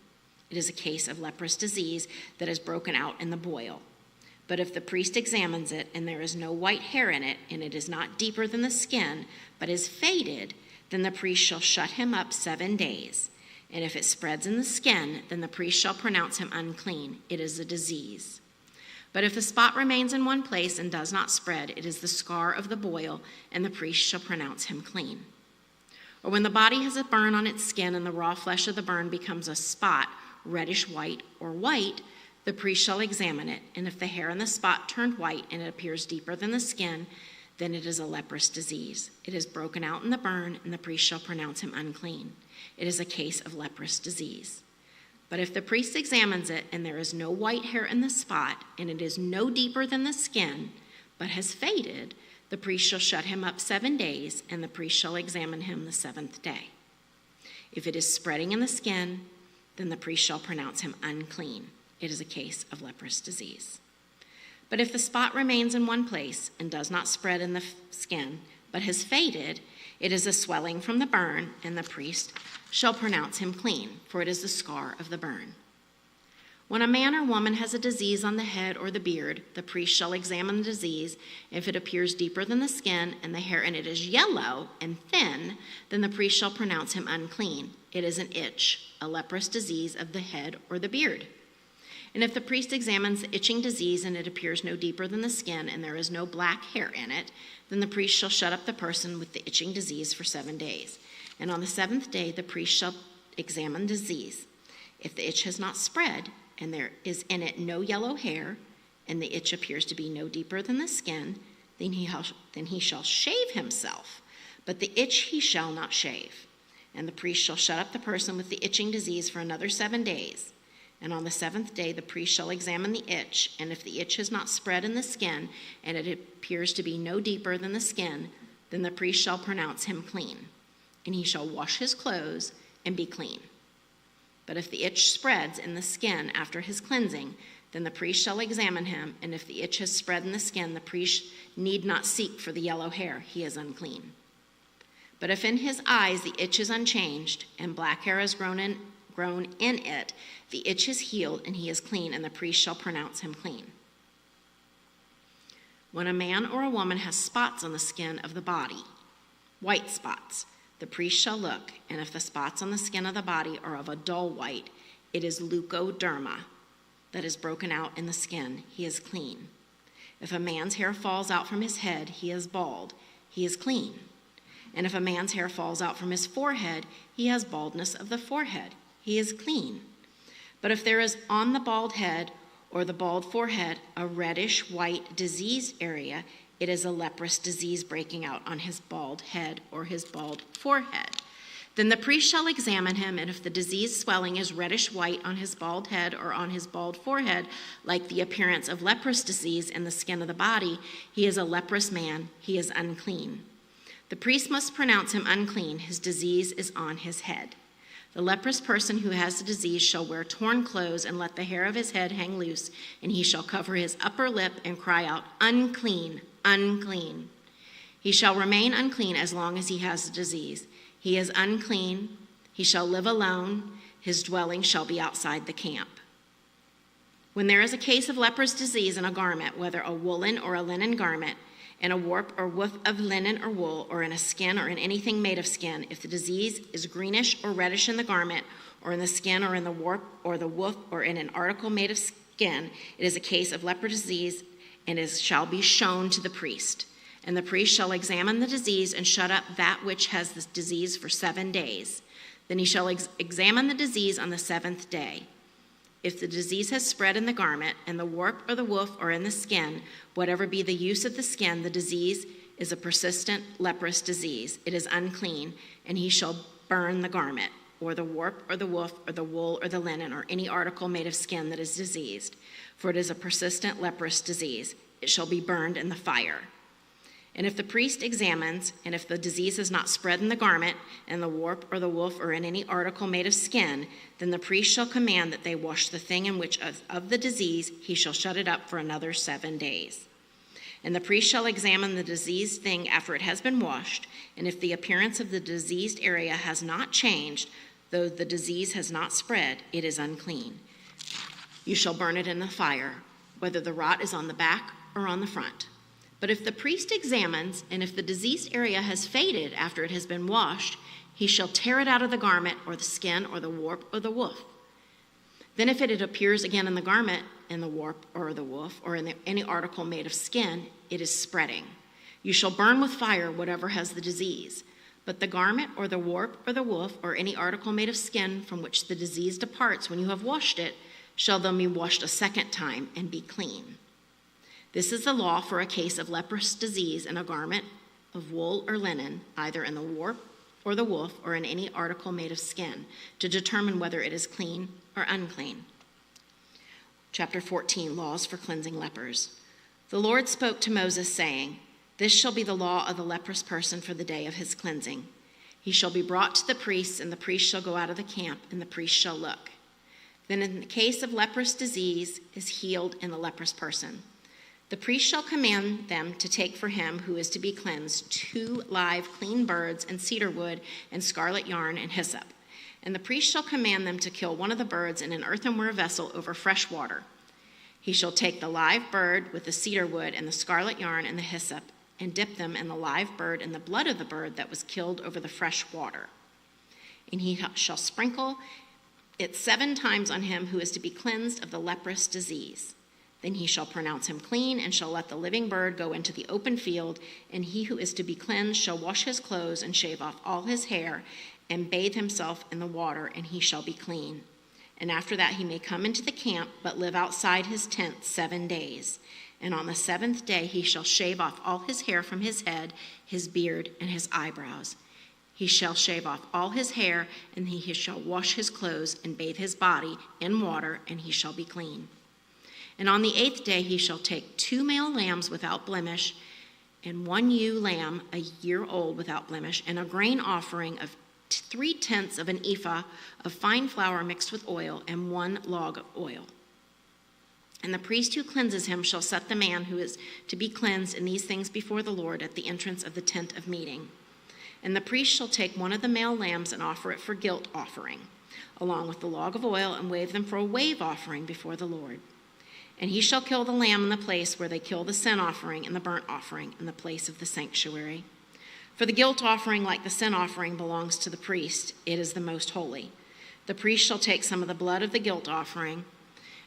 It is a case of leprous disease that has broken out in the boil. But if the priest examines it, and there is no white hair in it, and it is not deeper than the skin, but is faded, then the priest shall shut him up 7 days. And if it spreads in the skin, then the priest shall pronounce him unclean. It is a disease. But if the spot remains in one place and does not spread, it is the scar of the boil, and the priest shall pronounce him clean. Or when the body has a burn on its skin, and the raw flesh of the burn becomes a spot, reddish white or white, the priest shall examine it. And if the hair in the spot turned white, and it appears deeper than the skin, then it is a leprous disease. It is broken out in the burn, and the priest shall pronounce him unclean. It is a case of leprous disease. But if the priest examines it, and there is no white hair in the spot, and it is no deeper than the skin, but has faded, the priest shall shut him up 7 days, and the priest shall examine him the 7th day. If it is spreading in the skin, then the priest shall pronounce him unclean. It is a case of leprous disease. But if the spot remains in one place and does not spread in the skin, but has faded, it is a swelling from the burn, and the priest shall pronounce him clean, for it is the scar of the burn. When a man or woman has a disease on the head or the beard, the priest shall examine the disease. If it appears deeper than the skin, and the hair in it is yellow and thin, then the priest shall pronounce him unclean. It is an itch, a leprous disease of the head or the beard. And if the priest examines the itching disease, and it appears no deeper than the skin, and there is no black hair in it, then the priest shall shut up the person with the itching disease for 7 days. And on the 7th day the priest shall examine the disease. If the itch has not spread, and there is in it no yellow hair, and the itch appears to be no deeper than the skin, then he shall shave himself, but the itch he shall not shave. And the priest shall shut up the person with the itching disease for another 7 days. And on the 7th day the priest shall examine the itch, and if the itch has not spread in the skin, and it appears to be no deeper than the skin, then the priest shall pronounce him clean, and he shall wash his clothes and be clean. But if the itch spreads in the skin after his cleansing, then the priest shall examine him, and if the itch has spread in the skin, the priest need not seek for the yellow hair, he is unclean. But if in his eyes the itch is unchanged, and black hair has grown in it, the itch is healed, and he is clean, and the priest shall pronounce him clean. When a man or a woman has spots on the skin of the body, white spots, the priest shall look, and if the spots on the skin of the body are of a dull white, it is leukoderma that is broken out in the skin. He is clean. If a man's hair falls out from his head, he is bald. He is clean. And if a man's hair falls out from his forehead, he has baldness of the forehead. He is clean. But if there is on the bald head or the bald forehead a reddish-white diseased area, it is a leprous disease breaking out on his bald head or his bald forehead. Then the priest shall examine him, and if the disease swelling is reddish-white on his bald head or on his bald forehead, like the appearance of leprous disease in the skin of the body, he is a leprous man, he is unclean. The priest must pronounce him unclean, his disease is on his head. The leprous person who has the disease shall wear torn clothes and let the hair of his head hang loose, and he shall cover his upper lip and cry out, unclean, unclean. He shall remain unclean as long as he has the disease. He is unclean. He shall live alone. His dwelling shall be outside the camp. When there is a case of leprous disease in a garment, whether a woolen or a linen garment, in a warp or woof of linen or wool, or in a skin or in anything made of skin, if the disease is greenish or reddish in the garment, or in the skin, or in the warp or the woof, or in an article made of skin, it is a case of leprous disease, and it shall be shown to the priest. And the priest shall examine the disease and shut up that which has the disease for 7 days. Then he shall examine the disease on the 7th day. If the disease has spread in the garment, and the warp or the woof or in the skin, whatever be the use of the skin, the disease is a persistent leprous disease. It is unclean, and he shall burn the garment, or the warp or the woof or the wool or the linen, or any article made of skin that is diseased, for it is a persistent leprous disease. It shall be burned in the fire. And if the priest examines, and if the disease has not spread in the garment, and the warp or the woof, or in any article made of skin, then the priest shall command that they wash the thing in which of the disease he shall shut it up for another 7 days. And the priest shall examine the diseased thing after it has been washed, and if the appearance of the diseased area has not changed, though the disease has not spread, it is unclean. You shall burn it in the fire, whether the rot is on the back or on the front. But if the priest examines, and if the diseased area has faded after it has been washed, he shall tear it out of the garment, or the skin, or the warp, or the woof. Then if it appears again in the garment, in the warp, or the woof, or in any article made of skin, it is spreading. You shall burn with fire whatever has the disease. But the garment, or the warp, or the woof, or any article made of skin from which the disease departs when you have washed it, shall then be washed a second time and be clean. This is the law for a case of leprous disease in a garment of wool or linen, either in the warp or the woof or in any article made of skin, to determine whether it is clean or unclean. Chapter 14, Laws for Cleansing Lepers. The Lord spoke to Moses, saying, "This shall be the law of the leprous person for the day of his cleansing. He shall be brought to the priests, and the priest shall go out of the camp, and the priest shall look. Then in the case of leprous disease is healed in the leprous person. The priest shall command them to take for him who is to be cleansed 2 live clean birds and cedar wood and scarlet yarn and hyssop. And the priest shall command them to kill one of the birds in an earthenware vessel over fresh water. He shall take the live bird with the cedar wood and the scarlet yarn and the hyssop, and dip them in the live bird in the blood of the bird that was killed over the fresh water. And he shall sprinkle it 7 times on him who is to be cleansed of the leprous disease. Then he shall pronounce him clean, and shall let the living bird go into the open field, and he who is to be cleansed shall wash his clothes and shave off all his hair, and bathe himself in the water, and he shall be clean. And after that he may come into the camp, but live outside his tent 7 days. And on the 7th day he shall shave off all his hair from his head, his beard, and his eyebrows. He shall shave off all his hair, and he shall wash his clothes and bathe his body in water, and he shall be clean. And on the 8th day he shall take 2 male lambs without blemish, and 1 ewe lamb a year old without blemish, and a grain offering of 3/10 of an ephah of fine flour mixed with oil, and 1 log of oil. And the priest who cleanses him shall set the man who is to be cleansed in these things before the Lord at the entrance of the tent of meeting. And the priest shall take one of the male lambs and offer it for guilt offering, along with the log of oil, and wave them for a wave offering before the Lord. And he shall kill the lamb in the place where they kill the sin offering and the burnt offering, in the place of the sanctuary. For the guilt offering, like the sin offering, belongs to the priest. It is the most holy. The priest shall take some of the blood of the guilt offering,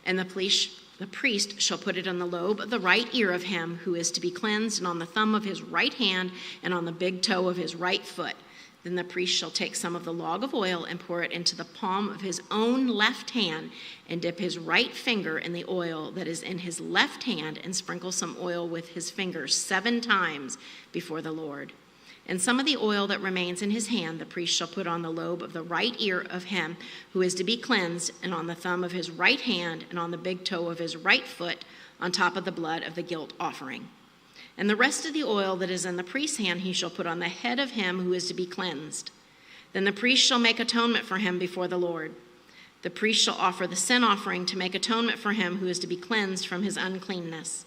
and the priest shall put it on the lobe of the right ear of him who is to be cleansed, and on the thumb of his right hand, and on the big toe of his right foot. Then the priest shall take some of the log of oil and pour it into the palm of his own left hand, and dip his right finger in the oil that is in his left hand, and sprinkle some oil with his fingers 7 times before the Lord. And some of the oil that remains in his hand the priest shall put on the lobe of the right ear of him who is to be cleansed, and on the thumb of his right hand, and on the big toe of his right foot, on top of the blood of the guilt offering. And the rest of the oil that is in the priest's hand he shall put on the head of him who is to be cleansed. Then the priest shall make atonement for him before the Lord. The priest shall offer the sin offering to make atonement for him who is to be cleansed from his uncleanness.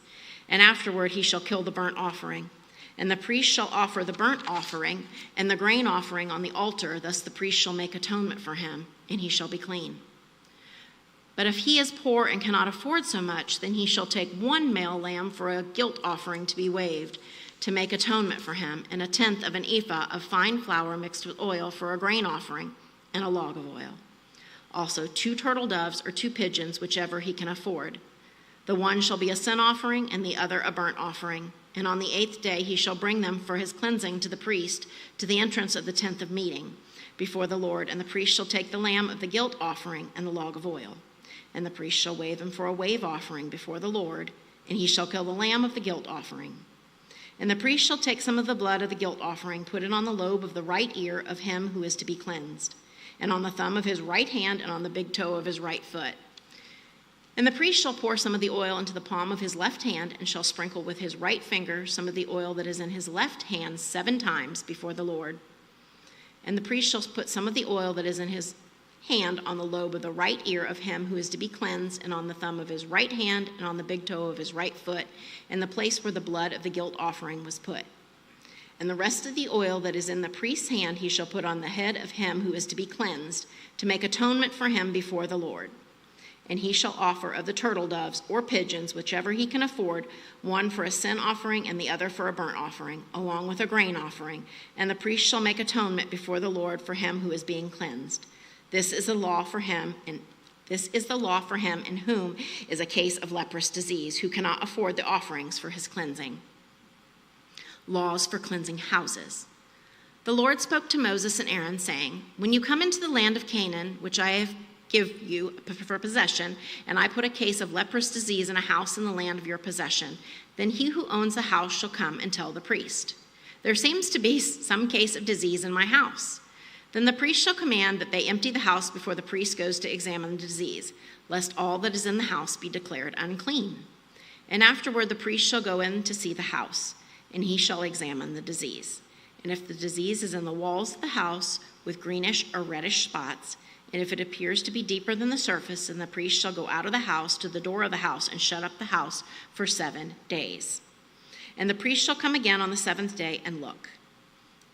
And afterward he shall kill the burnt offering. And the priest shall offer the burnt offering and the grain offering on the altar. Thus the priest shall make atonement for him, and he shall be clean. But if he is poor and cannot afford so much, then he shall take 1 male lamb for a guilt offering to be waved, to make atonement for him, and 1/10 of an ephah of fine flour mixed with oil for a grain offering, and a log of oil. Also 2 turtle doves or 2 pigeons, whichever he can afford. The one shall be a sin offering, and the other a burnt offering. And on the 8th day he shall bring them for his cleansing to the priest, to the entrance of the tent of meeting, before the Lord. And the priest shall take the lamb of the guilt offering and the log of oil. And the priest shall wave him for a wave offering before the Lord, and he shall kill the lamb of the guilt offering. And the priest shall take some of the blood of the guilt offering, put it on the lobe of the right ear of him who is to be cleansed, and on the thumb of his right hand, and on the big toe of his right foot. And the priest shall pour some of the oil into the palm of his left hand, and shall sprinkle with his right finger some of the oil that is in his left hand 7 times before the Lord. And the priest shall put some of the oil that is in his hand on the lobe of the right ear of him who is to be cleansed, and on the thumb of his right hand, and on the big toe of his right foot, in the place where the blood of the guilt offering was put. And the rest of the oil that is in the priest's hand he shall put on the head of him who is to be cleansed, to make atonement for him before the Lord. And he shall offer of the turtle doves or pigeons, whichever he can afford, 1 for a sin offering and the other for a burnt offering, along with a grain offering. And the priest shall make atonement before the Lord for him who is being cleansed. This is the law for him, in whom is a case of leprous disease, who cannot afford the offerings for his cleansing. Laws for cleansing houses. The Lord spoke to Moses and Aaron, saying, "When you come into the land of Canaan, which I have give you for possession, and I put a case of leprous disease in a house in the land of your possession, then he who owns the house shall come and tell the priest, there seems to be some case of disease in my house. Then the priest shall command that they empty the house before the priest goes to examine the disease, lest all that is in the house be declared unclean. And afterward the priest shall go in to see the house, and he shall examine the disease. And if the disease is in the walls of the house with greenish or reddish spots, and if it appears to be deeper than the surface, then the priest shall go out of the house to the door of the house and shut up the house for 7 days. And the priest shall come again on the 7th day and look.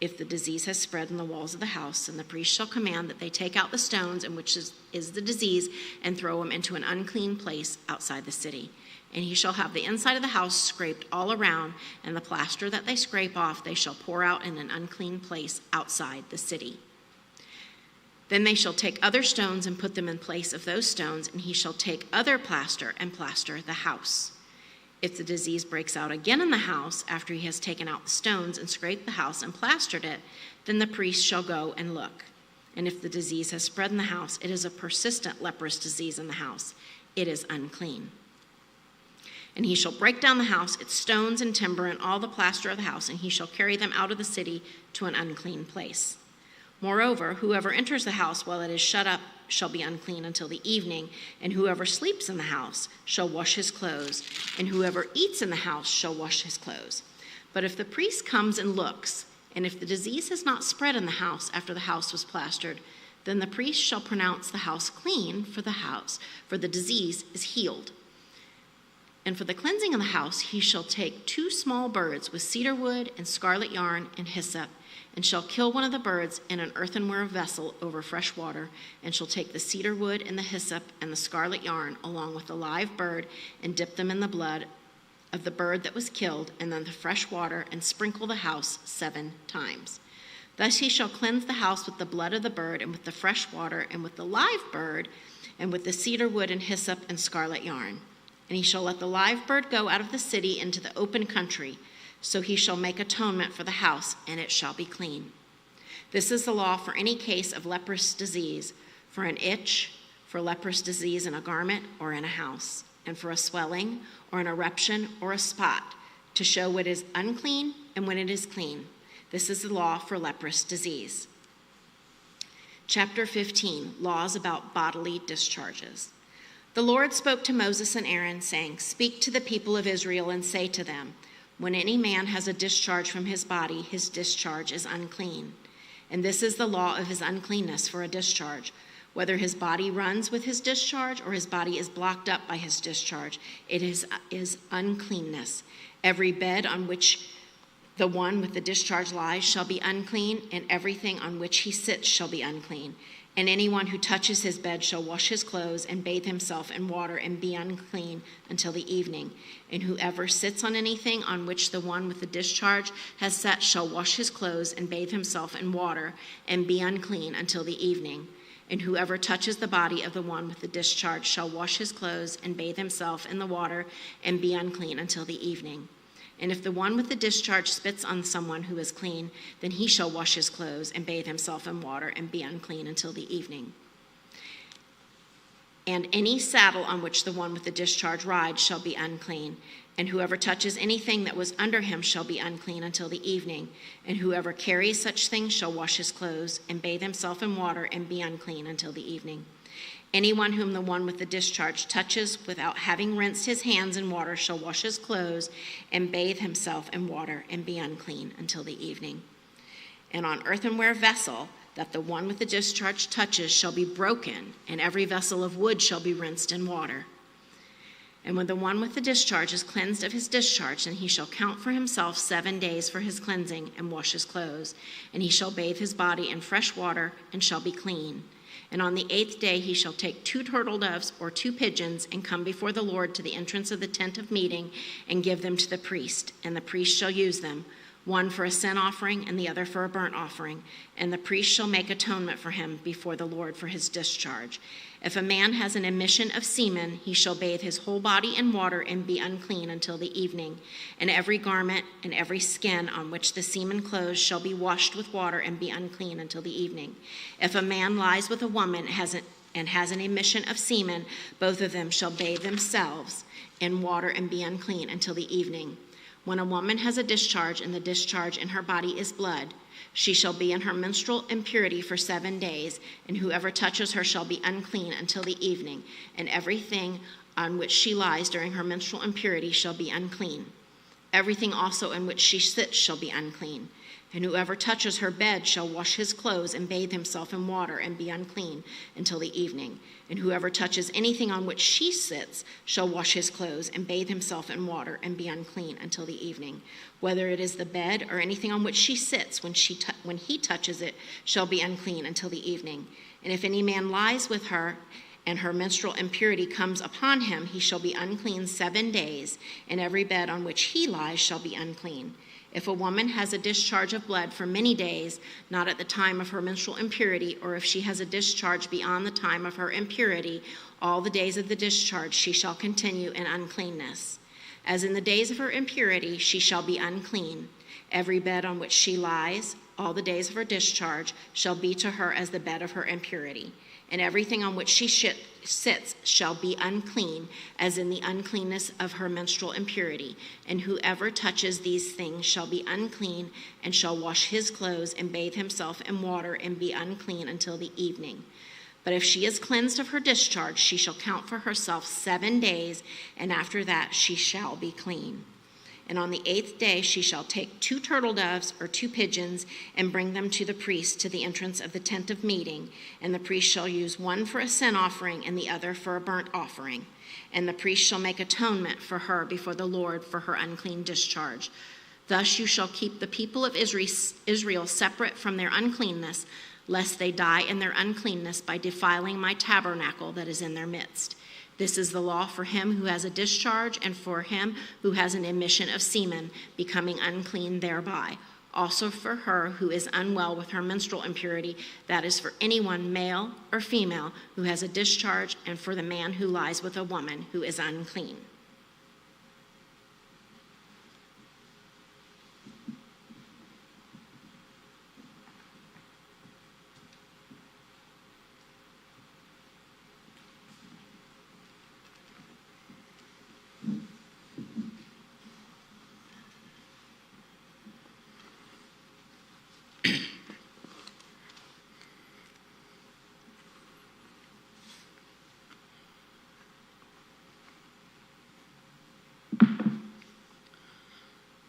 If the disease has spread in the walls of the house, then the priest shall command that they take out the stones in which is the disease and throw them into an unclean place outside the city. And he shall have the inside of the house scraped all around, and the plaster that they scrape off they shall pour out in an unclean place outside the city. Then they shall take other stones and put them in place of those stones, and he shall take other plaster and plaster the house. If the disease breaks out again in the house after he has taken out the stones and scraped the house and plastered it, then the priest shall go and look. And if the disease has spread in the house, it is a persistent leprous disease in the house. It is unclean. And he shall break down the house, its stones and timber, and all the plaster of the house, and he shall carry them out of the city to an unclean place. Moreover, whoever enters the house while it is shut up shall be unclean until the evening, and whoever sleeps in the house shall wash his clothes, and whoever eats in the house shall wash his clothes. But if the priest comes and looks, and if the disease has not spread in the house after the house was plastered, then the priest shall pronounce the house clean for the disease is healed. And for the cleansing of the house he shall take 2 small birds with cedar wood and scarlet yarn and hyssop, and shall kill one of the birds in an earthenware vessel over fresh water, and shall take the cedar wood and the hyssop and the scarlet yarn along with the live bird, and dip them in the blood of the bird that was killed, and then the fresh water, and sprinkle the house 7 times. Thus he shall cleanse the house with the blood of the bird, and with the fresh water, and with the live bird, and with the cedar wood and hyssop and scarlet yarn. And he shall let the live bird go out of the city into the open country. So he shall make atonement for the house, and it shall be clean. This is the law for any case of leprous disease, for an itch, for leprous disease in a garment or in a house, and for a swelling or an eruption or a spot, to show what is unclean and when it is clean. This is the law for leprous disease. Chapter 15, Laws about Bodily Discharges. The Lord spoke to Moses and Aaron, saying, "Speak to the people of Israel and say to them, when any man has a discharge from his body, his discharge is unclean. And this is the law of his uncleanness for a discharge. Whether his body runs with his discharge or his body is blocked up by his discharge, it is uncleanness. Every bed on which the one with the discharge lies shall be unclean, and everything on which he sits shall be unclean. And anyone who touches his bed shall wash his clothes and bathe himself in water and be unclean until the evening. And whoever sits on anything on which the one with the discharge has sat shall wash his clothes and bathe himself in water and be unclean until the evening. And whoever touches the body of the one with the discharge shall wash his clothes and bathe himself in the water and be unclean until the evening. And if the one with the discharge spits on someone who is clean, then he shall wash his clothes and bathe himself in water and be unclean until the evening. And any saddle on which the one with the discharge rides shall be unclean. And whoever touches anything that was under him shall be unclean until the evening. And whoever carries such things shall wash his clothes and bathe himself in water and be unclean until the evening. Anyone whom the one with the discharge touches without having rinsed his hands in water shall wash his clothes and bathe himself in water and be unclean until the evening. And on earthenware vessel that the one with the discharge touches shall be broken, and every vessel of wood shall be rinsed in water. And when the one with the discharge is cleansed of his discharge, then he shall count for himself 7 days for his cleansing and wash his clothes. And he shall bathe his body in fresh water and shall be clean. And on the 8th day he shall take 2 turtle doves or 2 pigeons and come before the Lord to the entrance of the tent of meeting and give them to the priest. And the priest shall use them, one for a sin offering and the other for a burnt offering. And the priest shall make atonement for him before the Lord for his discharge. If a man has an emission of semen, he shall bathe his whole body in water and be unclean until the evening. And every garment and every skin on which the semen clothes shall be washed with water and be unclean until the evening. If a man lies with a woman and has an emission of semen, both of them shall bathe themselves in water and be unclean until the evening. When a woman has a discharge, and the discharge in her body is blood, she shall be in her menstrual impurity for 7 days, and whoever touches her shall be unclean until the evening, and everything on which she lies during her menstrual impurity shall be unclean. Everything also in which she sits shall be unclean. And whoever touches her bed shall wash his clothes and bathe himself in water and be unclean until the evening. And whoever touches anything on which she sits shall wash his clothes and bathe himself in water and be unclean until the evening. Whether it is the bed or anything on which she sits, when he touches it, shall be unclean until the evening. And if any man lies with her, and her menstrual impurity comes upon him, he shall be unclean 7 days, and every bed on which he lies shall be unclean. If a woman has a discharge of blood for many days, not at the time of her menstrual impurity, or if she has a discharge beyond the time of her impurity, all the days of the discharge she shall continue in uncleanness. As in the days of her impurity, she shall be unclean. Every bed on which she lies, all the days of her discharge, shall be to her as the bed of her impurity. And everything on which she sits shall be unclean, as in the uncleanness of her menstrual impurity. And whoever touches these things shall be unclean, and shall wash his clothes and bathe himself in water and be unclean until the evening. But if she is cleansed of her discharge, she shall count for herself 7 days, and after that she shall be clean. And on the 8th day she shall take 2 turtle doves or 2 pigeons and bring them to the priest to the entrance of the tent of meeting. And the priest shall use one for a sin offering and the other for a burnt offering. And the priest shall make atonement for her before the Lord for her unclean discharge. Thus you shall keep the people of Israel separate from their uncleanness, lest they die in their uncleanness by defiling my tabernacle that is in their midst. This is the law for him who has a discharge and for him who has an emission of semen, becoming unclean thereby. Also for her who is unwell with her menstrual impurity, that is for anyone, male or female, who has a discharge, and for the man who lies with a woman who is unclean.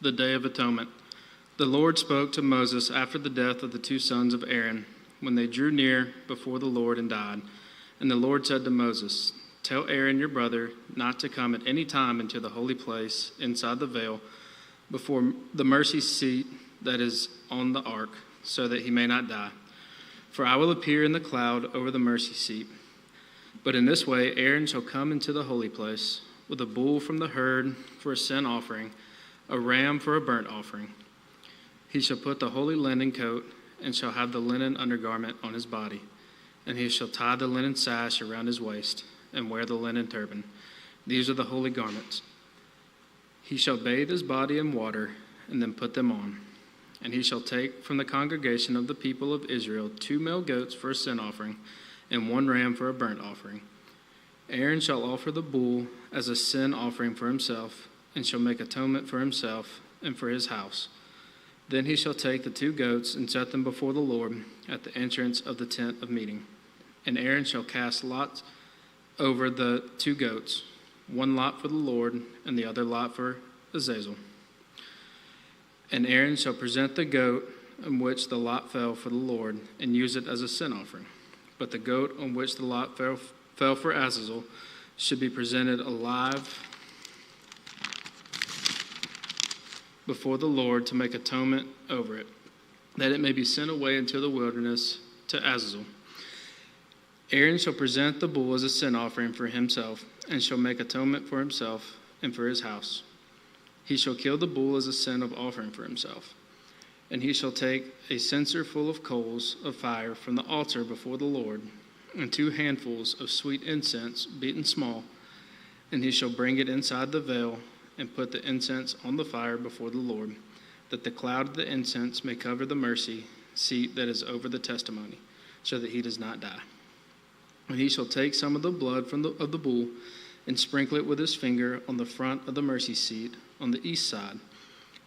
The Day of Atonement. The Lord spoke to Moses after the death of the 2 sons of Aaron, when they drew near before the Lord and died. And the Lord said to Moses, "Tell Aaron your brother not to come at any time into the holy place inside the veil before the mercy seat that is on the ark, so that he may not die. For I will appear in the cloud over the mercy seat. But in this way Aaron shall come into the holy place with a bull from the herd for a sin offering, a ram for a burnt offering. He shall put the holy linen coat and shall have the linen undergarment on his body, and he shall tie the linen sash around his waist and wear the linen turban. These are the holy garments. He shall bathe his body in water and then put them on. And he shall take from the congregation of the people of Israel 2 male goats for a sin offering and 1 ram for a burnt offering. Aaron shall offer the bull as a sin offering for himself, and shall make atonement for himself and for his house. Then he shall take the 2 goats and set them before the Lord at the entrance of the tent of meeting. And Aaron shall cast lots over the 2 goats, 1 lot for the Lord and the other lot for Azazel. And Aaron shall present the goat on which the lot fell for the Lord and use it as a sin offering. But the goat on which the lot fell for Azazel should be presented alive before the Lord to make atonement over it, that it may be sent away into the wilderness to Azazel. Aaron shall present the bull as a sin offering for himself, and shall make atonement for himself and for his house. He shall kill the bull as a sin of offering for himself. And he shall take a censer full of coals of fire from the altar before the Lord, and 2 handfuls of sweet incense beaten small, and he shall bring it inside the veil and put the incense on the fire before the Lord, that the cloud of the incense may cover the mercy seat that is over the testimony, so that he does not die. And he shall take some of the blood of the bull and sprinkle it with his finger on the front of the mercy seat on the east side.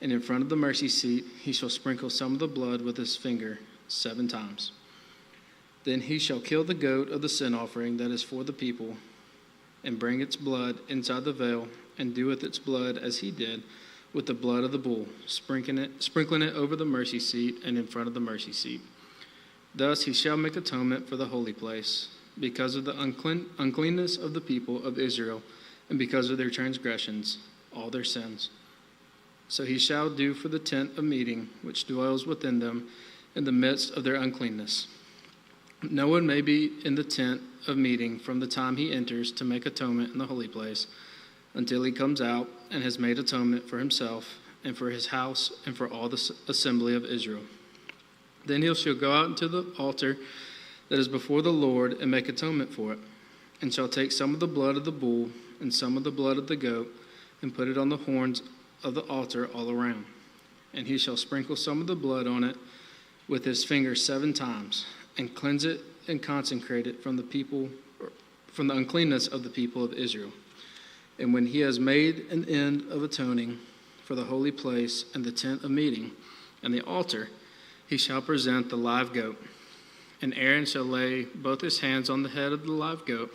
And in front of the mercy seat he shall sprinkle some of the blood with his finger 7 times. Then he shall kill the goat of the sin offering that is for the people, and bring its blood inside the veil, and do with its blood as he did with the blood of the bull, sprinkling it over the mercy seat and in front of the mercy seat. Thus he shall make atonement for the holy place, because of the uncleanness of the people of Israel, and because of their transgressions, all their sins. So he shall do for the tent of meeting, which dwells within them, in the midst of their uncleanness. No one may be in the tent of meeting from the time he enters to make atonement in the holy place, until he comes out and has made atonement for himself and for his house and for all the assembly of Israel. Then he shall go out into the altar that is before the Lord and make atonement for it, and shall take some of the blood of the bull and some of the blood of the goat and put it on the horns of the altar all around. And he shall sprinkle some of the blood on it with his finger 7 times, and cleanse it and consecrate it from the uncleanness of the people of Israel. And when he has made an end of atoning for the holy place and the tent of meeting and the altar, he shall present the live goat. And Aaron shall lay both his hands on the head of the live goat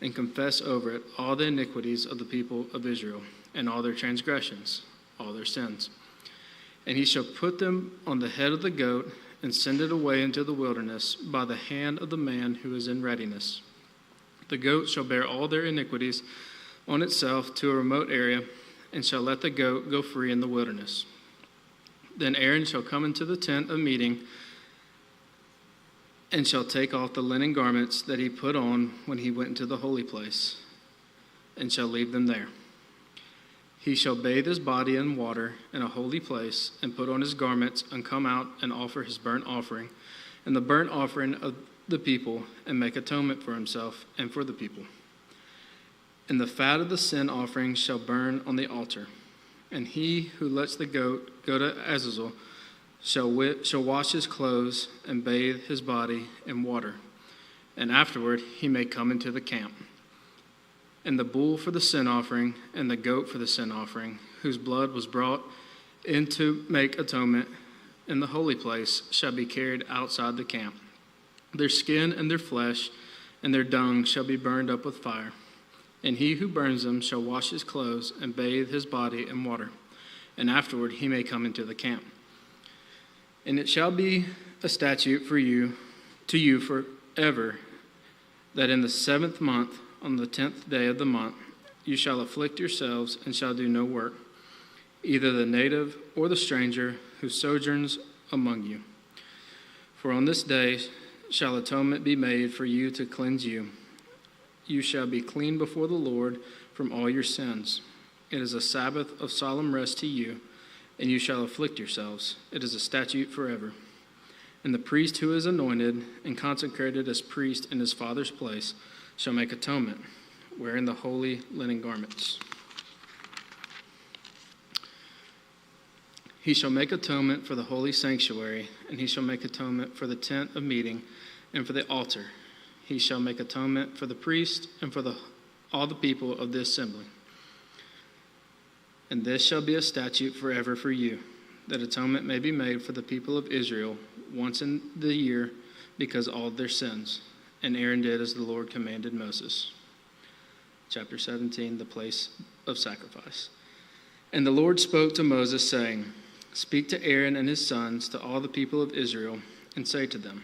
and confess over it all the iniquities of the people of Israel and all their transgressions, all their sins. And he shall put them on the head of the goat and send it away into the wilderness by the hand of the man who is in readiness. The goat shall bear all their iniquities on itself to a remote area, and shall let the goat go free in the wilderness. Then Aaron shall come into the tent of meeting, and shall take off the linen garments that he put on when he went into the holy place, and shall leave them there. He shall bathe his body in water in a holy place, and put on his garments, and come out and offer his burnt offering, and the burnt offering of the people, and make atonement for himself and for the people. And the fat of the sin offering shall burn on the altar. And he who lets the goat go to Azazel shall wash his clothes and bathe his body in water. And afterward he may come into the camp. And the bull for the sin offering and the goat for the sin offering, whose blood was brought in to make atonement in the holy place, shall be carried outside the camp. Their skin and their flesh and their dung shall be burned up with fire. And he who burns them shall wash his clothes and bathe his body in water. And afterward he may come into the camp. And it shall be a statute to you forever, that in the 7th month, on the 10th day of the month, you shall afflict yourselves and shall do no work, either the native or the stranger who sojourns among you. For on this day shall atonement be made for you to cleanse you. You shall be clean before the Lord from all your sins. It is a Sabbath of solemn rest to you, and you shall afflict yourselves. It is a statute forever. And the priest who is anointed and consecrated as priest in his father's place shall make atonement, wearing the holy linen garments. He shall make atonement for the holy sanctuary, and he shall make atonement for the tent of meeting and for the altar. He shall make atonement for the priest and for all the people of the assembly. And this shall be a statute forever for you, that atonement may be made for the people of Israel once in the year, because of all their sins. And Aaron did as the Lord commanded Moses. Chapter 17, the place of sacrifice. And the Lord spoke to Moses, saying, Speak to Aaron and his sons, to all the people of Israel, and say to them,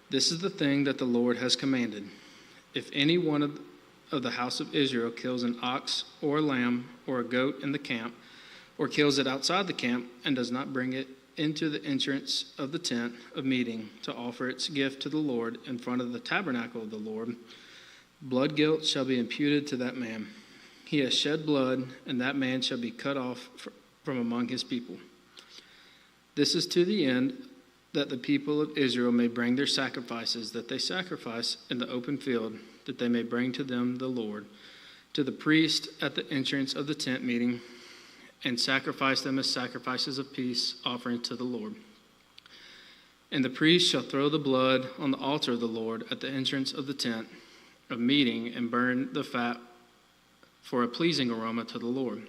This is the thing that the Lord has commanded. If any one of the house of Israel kills an ox or a lamb or a goat in the camp, or kills it outside the camp, and does not bring it into the entrance of the tent of meeting to offer its gift to the Lord in front of the tabernacle of the Lord, blood guilt shall be imputed to that man. He has shed blood, and that man shall be cut off from among his people. This is to the end that the people of Israel may bring their sacrifices that they sacrifice in the open field, that they may bring to them the Lord, to the priest at the entrance of the tent meeting, and sacrifice them as sacrifices of peace offering to the Lord. And the priest shall throw the blood on the altar of the Lord at the entrance of the tent of meeting and burn the fat for a pleasing aroma to the Lord.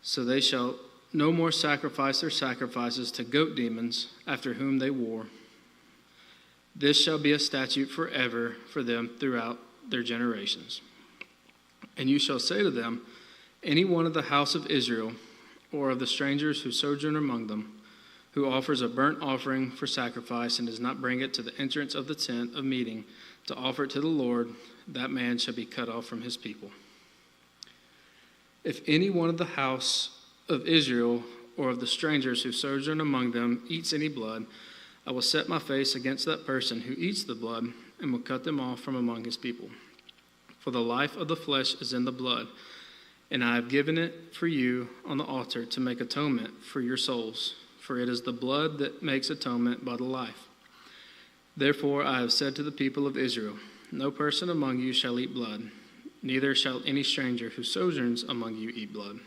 So they shall no more sacrifice their sacrifices to goat demons after whom they wore. This shall be a statute forever for them throughout their generations. And you shall say to them, any one of the house of Israel, or of the strangers who sojourn among them, who offers a burnt offering for sacrifice and does not bring it to the entrance of the tent of meeting to offer it to the Lord, that man shall be cut off from his people. If any one of the house of Israel or of the strangers who sojourn among them eats any blood, I will set my face against that person who eats the blood and will cut them off from among his people. For the life of the flesh is in the blood, and I have given it for you on the altar to make atonement for your souls, for it is the blood that makes atonement by the life. Therefore I have said to the people of Israel, no person among you shall eat blood, neither shall any stranger who sojourns among you eat blood.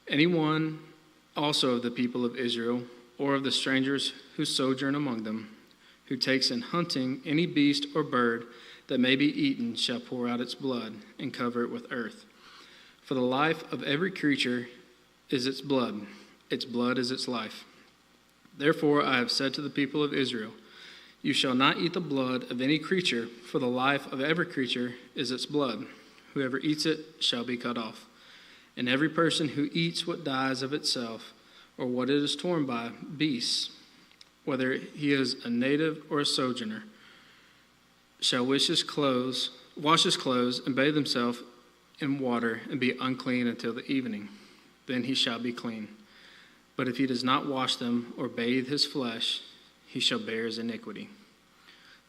Anyone also of the people of Israel, or of the strangers who sojourn among them, who takes in hunting any beast or bird that may be eaten, shall pour out its blood and cover it with earth. For the life of every creature is its blood is its life. Therefore I have said to the people of Israel, you shall not eat the blood of any creature, for the life of every creature is its blood. Whoever eats it shall be cut off. And every person who eats what dies of itself, or what it is torn by beasts, whether he is a native or a sojourner, shall wash his clothes, and bathe himself in water, and be unclean until the evening. Then he shall be clean. But if he does not wash them or bathe his flesh, he shall bear his iniquity.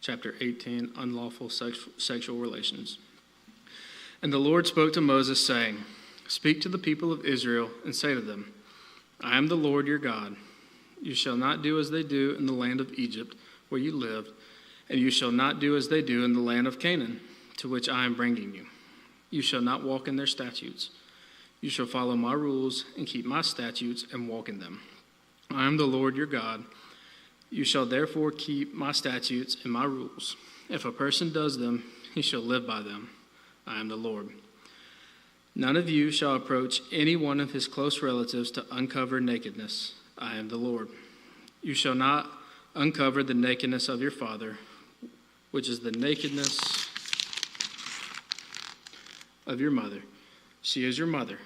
Chapter 18, Unlawful Sexual Relations. And the Lord spoke to Moses, saying, speak to the people of Israel and say to them, I am the Lord your God. You shall not do as they do in the land of Egypt, where you lived, and you shall not do as they do in the land of Canaan, to which I am bringing you. You shall not walk in their statutes. You shall follow my rules and keep my statutes and walk in them. I am the Lord your God. You shall therefore keep my statutes and my rules. If a person does them, he shall live by them. I am the Lord. None of you shall approach any one of his close relatives to uncover nakedness. I am the Lord. You shall not uncover the nakedness of your father, which is the nakedness of your mother. She is your mother.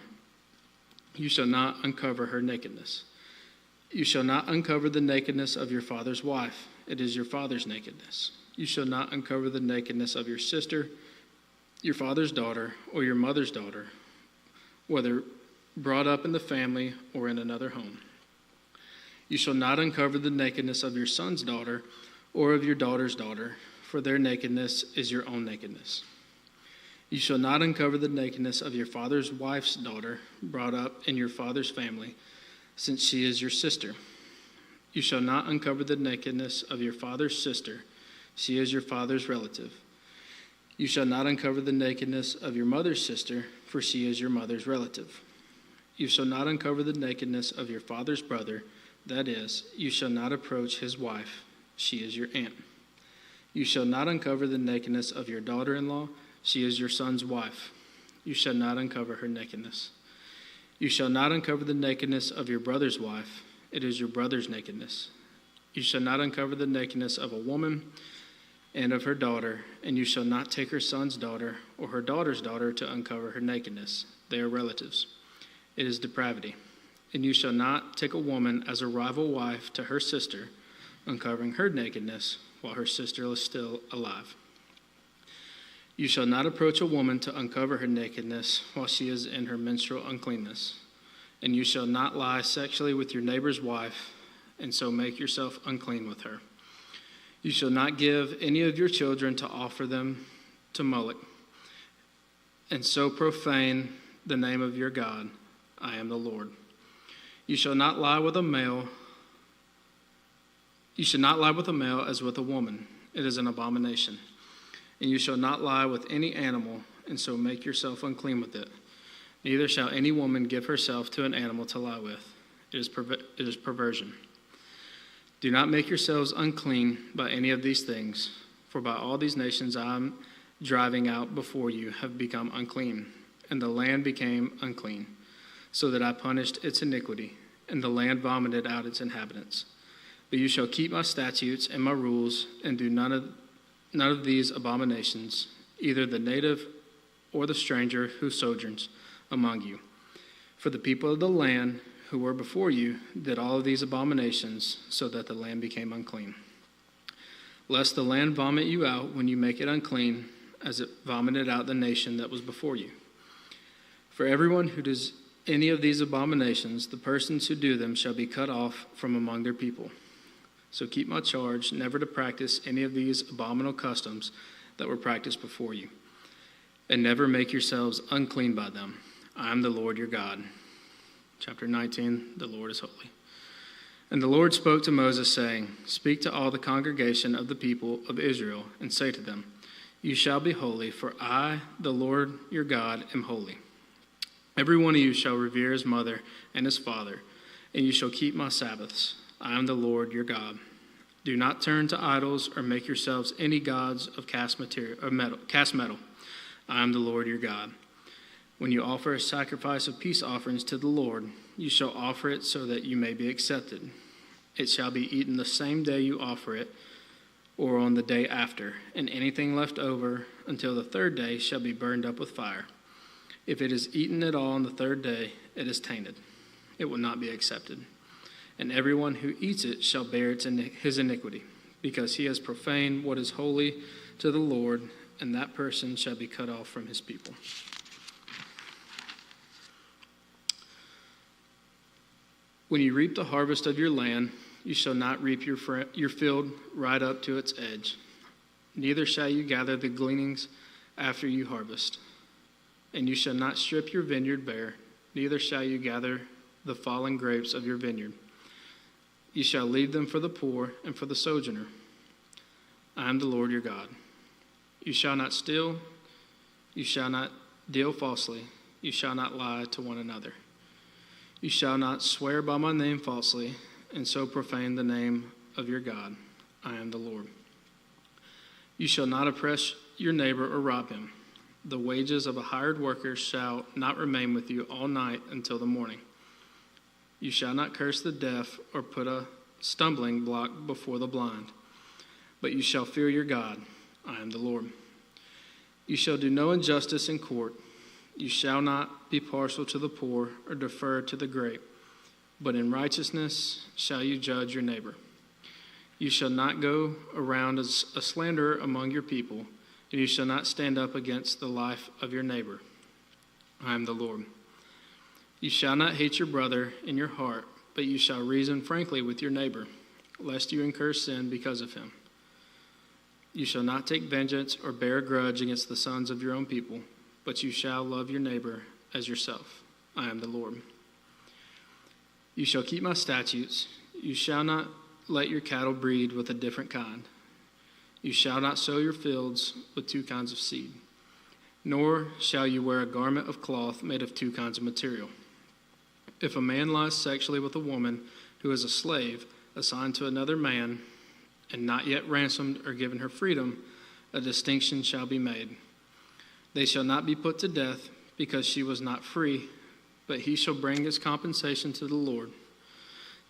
You shall not uncover her nakedness. You shall not uncover the nakedness of your father's wife. It is your father's nakedness. You shall not uncover the nakedness of your sister, your father's daughter, or your mother's daughter, whether brought up in the family or in another home. You shall not uncover the nakedness of your son's daughter or of your daughter's daughter, for their nakedness is your own nakedness. You shall not uncover the nakedness of your father's wife's daughter, brought up in your father's family, since she is your sister. You shall not uncover the nakedness of your father's sister. She is your father's relative. You shall not uncover the nakedness of your mother's sister, for she is your mother's relative. You shall not uncover the nakedness of your father's brother, that is, you shall not approach his wife. She is your aunt. You shall not uncover the nakedness of your daughter-in-law. She is your son's wife. You shall not uncover her nakedness. You shall not uncover the nakedness of your brother's wife. It is your brother's nakedness. You shall not uncover the nakedness of a woman and of her daughter, and you shall not take her son's daughter or her daughter's daughter to uncover her nakedness. They are relatives. It is depravity. And you shall not take a woman as a rival wife to her sister, uncovering her nakedness while her sister is still alive. You shall not approach a woman to uncover her nakedness while she is in her menstrual uncleanness. And you shall not lie sexually with your neighbor's wife, and so make yourself unclean with her. You shall not give any of your children to offer them to Moloch, and so profane the name of your God. I am the Lord. You shall not lie with a male. You should not lie with a male as with a woman. It is an abomination. And you shall not lie with any animal, and so make yourself unclean with it. Neither shall any woman give herself to an animal to lie with. It is perversion. Do not make yourselves unclean by any of these things, for by all these nations I am driving out before you have become unclean, and the land became unclean, so that I punished its iniquity, and the land vomited out its inhabitants. But you shall keep my statutes and my rules, and do none of these abominations, either the native or the stranger who sojourns among you. For the people of the land who were before you did all of these abominations, so that the land became unclean. Lest the land vomit you out when you make it unclean, as it vomited out the nation that was before you. For everyone who does any of these abominations, the persons who do them shall be cut off from among their people. So keep my charge never to practice any of these abominable customs that were practiced before you, and never make yourselves unclean by them. I am the Lord your God. Chapter 19, the Lord is holy. And the Lord spoke to Moses, saying, Speak to all the congregation of the people of Israel, and say to them, You shall be holy, for I, the Lord your God, am holy. Every one of you shall revere his mother and his father, and you shall keep my Sabbaths. I am the Lord your God. Do not turn to idols or make yourselves any gods of cast metal. I am the Lord your God. When you offer a sacrifice of peace offerings to the Lord, you shall offer it so that you may be accepted. It shall be eaten the same day you offer it, or on the day after, and anything left over until the third day shall be burned up with fire. If it is eaten at all on the third day, it is tainted. It will not be accepted. And everyone who eats it shall bear his iniquity, because he has profaned what is holy to the Lord, and that person shall be cut off from his people. When you reap the harvest of your land, you shall not reap your field right up to its edge. Neither shall you gather the gleanings after you harvest. And you shall not strip your vineyard bare, neither shall you gather the fallen grapes of your vineyard. You shall leave them for the poor and for the sojourner. I am the Lord your God. You shall not steal, you shall not deal falsely, you shall not lie to one another. You shall not swear by my name falsely, and so profane the name of your God. I am the Lord. You shall not oppress your neighbor or rob him. The wages of a hired worker shall not remain with you all night until the morning. You shall not curse the deaf or put a stumbling block before the blind, but you shall fear your God. I am the Lord. You shall do no injustice in court. You shall not be partial to the poor or defer to the great, but in righteousness shall you judge your neighbor. You shall not go around as a slanderer among your people, and you shall not stand up against the life of your neighbor. I am the Lord. You shall not hate your brother in your heart, but you shall reason frankly with your neighbor, lest you incur sin because of him. You shall not take vengeance or bear a grudge against the sons of your own people, but you shall love your neighbor as yourself. I am the Lord. You shall keep my statutes. You shall not let your cattle breed with a different kind. You shall not sow your fields with two kinds of seed, nor shall you wear a garment of cloth made of two kinds of material. If a man lies sexually with a woman who is a slave assigned to another man and not yet ransomed or given her freedom, a distinction shall be made. They shall not be put to death because she was not free, but he shall bring his compensation to the Lord,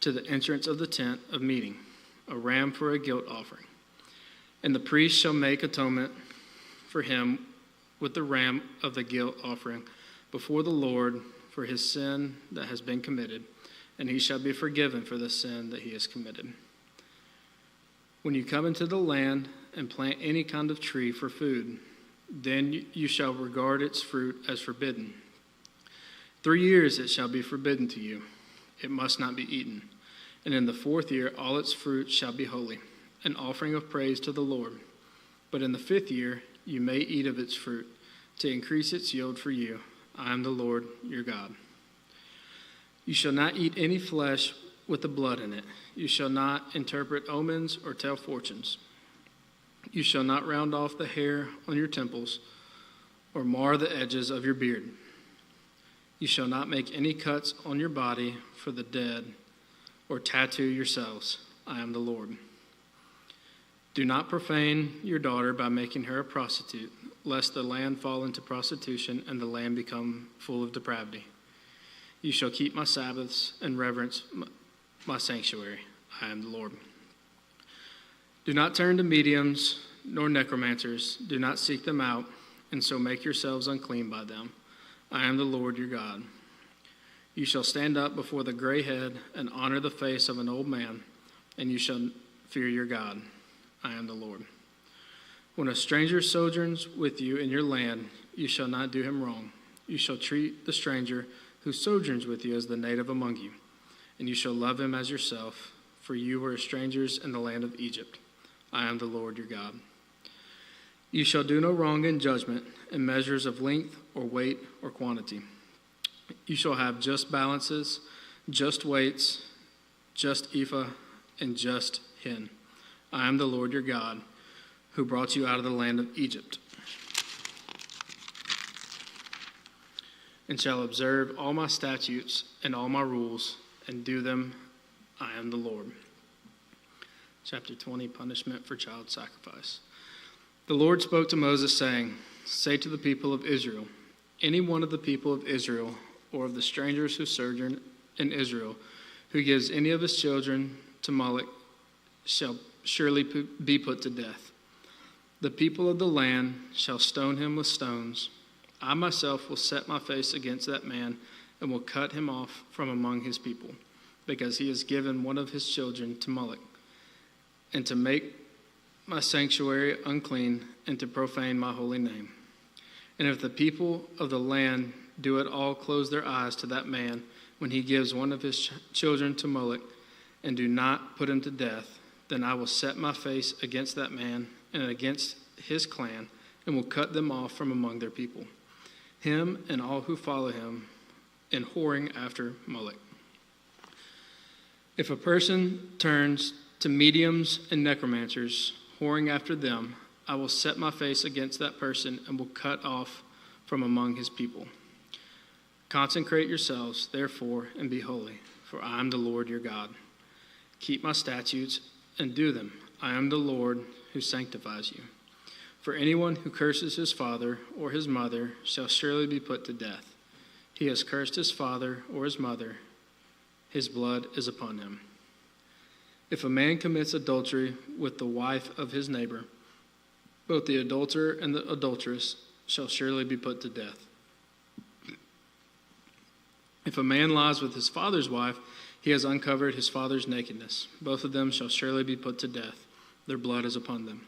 to the entrance of the tent of meeting, a ram for a guilt offering. And the priest shall make atonement for him with the ram of the guilt offering before the Lord for his sin that has been committed, and he shall be forgiven for the sin that he has committed. When you come into the land and plant any kind of tree for food, then you shall regard its fruit as forbidden. 3 years it shall be forbidden to you. It must not be eaten. And in the 4th year all its fruit shall be holy, an offering of praise to the Lord. But in the 5th year you may eat of its fruit, to increase its yield for you. I am the Lord your God. You shall not eat any flesh with the blood in it. You shall not interpret omens or tell fortunes. You shall not round off the hair on your temples or mar the edges of your beard. You shall not make any cuts on your body for the dead or tattoo yourselves. I am the Lord. Do not profane your daughter by making her a prostitute, lest the land fall into prostitution and the land become full of depravity. You shall keep my Sabbaths and reverence my sanctuary. I am the Lord. Do not turn to mediums nor necromancers. Do not seek them out, and so make yourselves unclean by them. I am the Lord your God. You shall stand up before the gray head and honor the face of an old man, and you shall fear your God. I am the Lord. When a stranger sojourns with you in your land, you shall not do him wrong. You shall treat the stranger who sojourns with you as the native among you, and you shall love him as yourself, for you were strangers in the land of Egypt. I am the Lord your God. You shall do no wrong in judgment, in measures of length or weight or quantity. You shall have just balances, just weights, just ephah, and just hin. I am the Lord your God, who brought you out of the land of Egypt. And shall observe all my statutes and all my rules, and do them. I am the Lord. Chapter 20, Punishment for Child Sacrifice. The Lord spoke to Moses, saying, Say to the people of Israel, any one of the people of Israel, or of the strangers who sojourn in Israel, who gives any of his children to Moloch, shall surely be put to death. The people of the land shall stone him with stones. I myself will set my face against that man and will cut him off from among his people, because he has given one of his children to Moloch, and to make my sanctuary unclean, and to profane my holy name. And if the people of the land do at all close their eyes to that man when he gives one of his children to Moloch, and do not put him to death, then I will set my face against that man and against his clan, and will cut them off from among their people, him and all who follow him in whoring after Moloch. If a person turns to mediums and necromancers, whoring after them, I will set my face against that person and will cut off from among his people. Consecrate yourselves, therefore, and be holy, for I am the Lord your God. Keep my statutes and do them. I am the Lord who sanctifies you. For anyone who curses his father or his mother shall surely be put to death. He has cursed his father or his mother. His blood is upon him. If a man commits adultery with the wife of his neighbor, both the adulterer and the adulteress shall surely be put to death. If a man lies with his father's wife, he has uncovered his father's nakedness. Both of them shall surely be put to death. Their blood is upon them.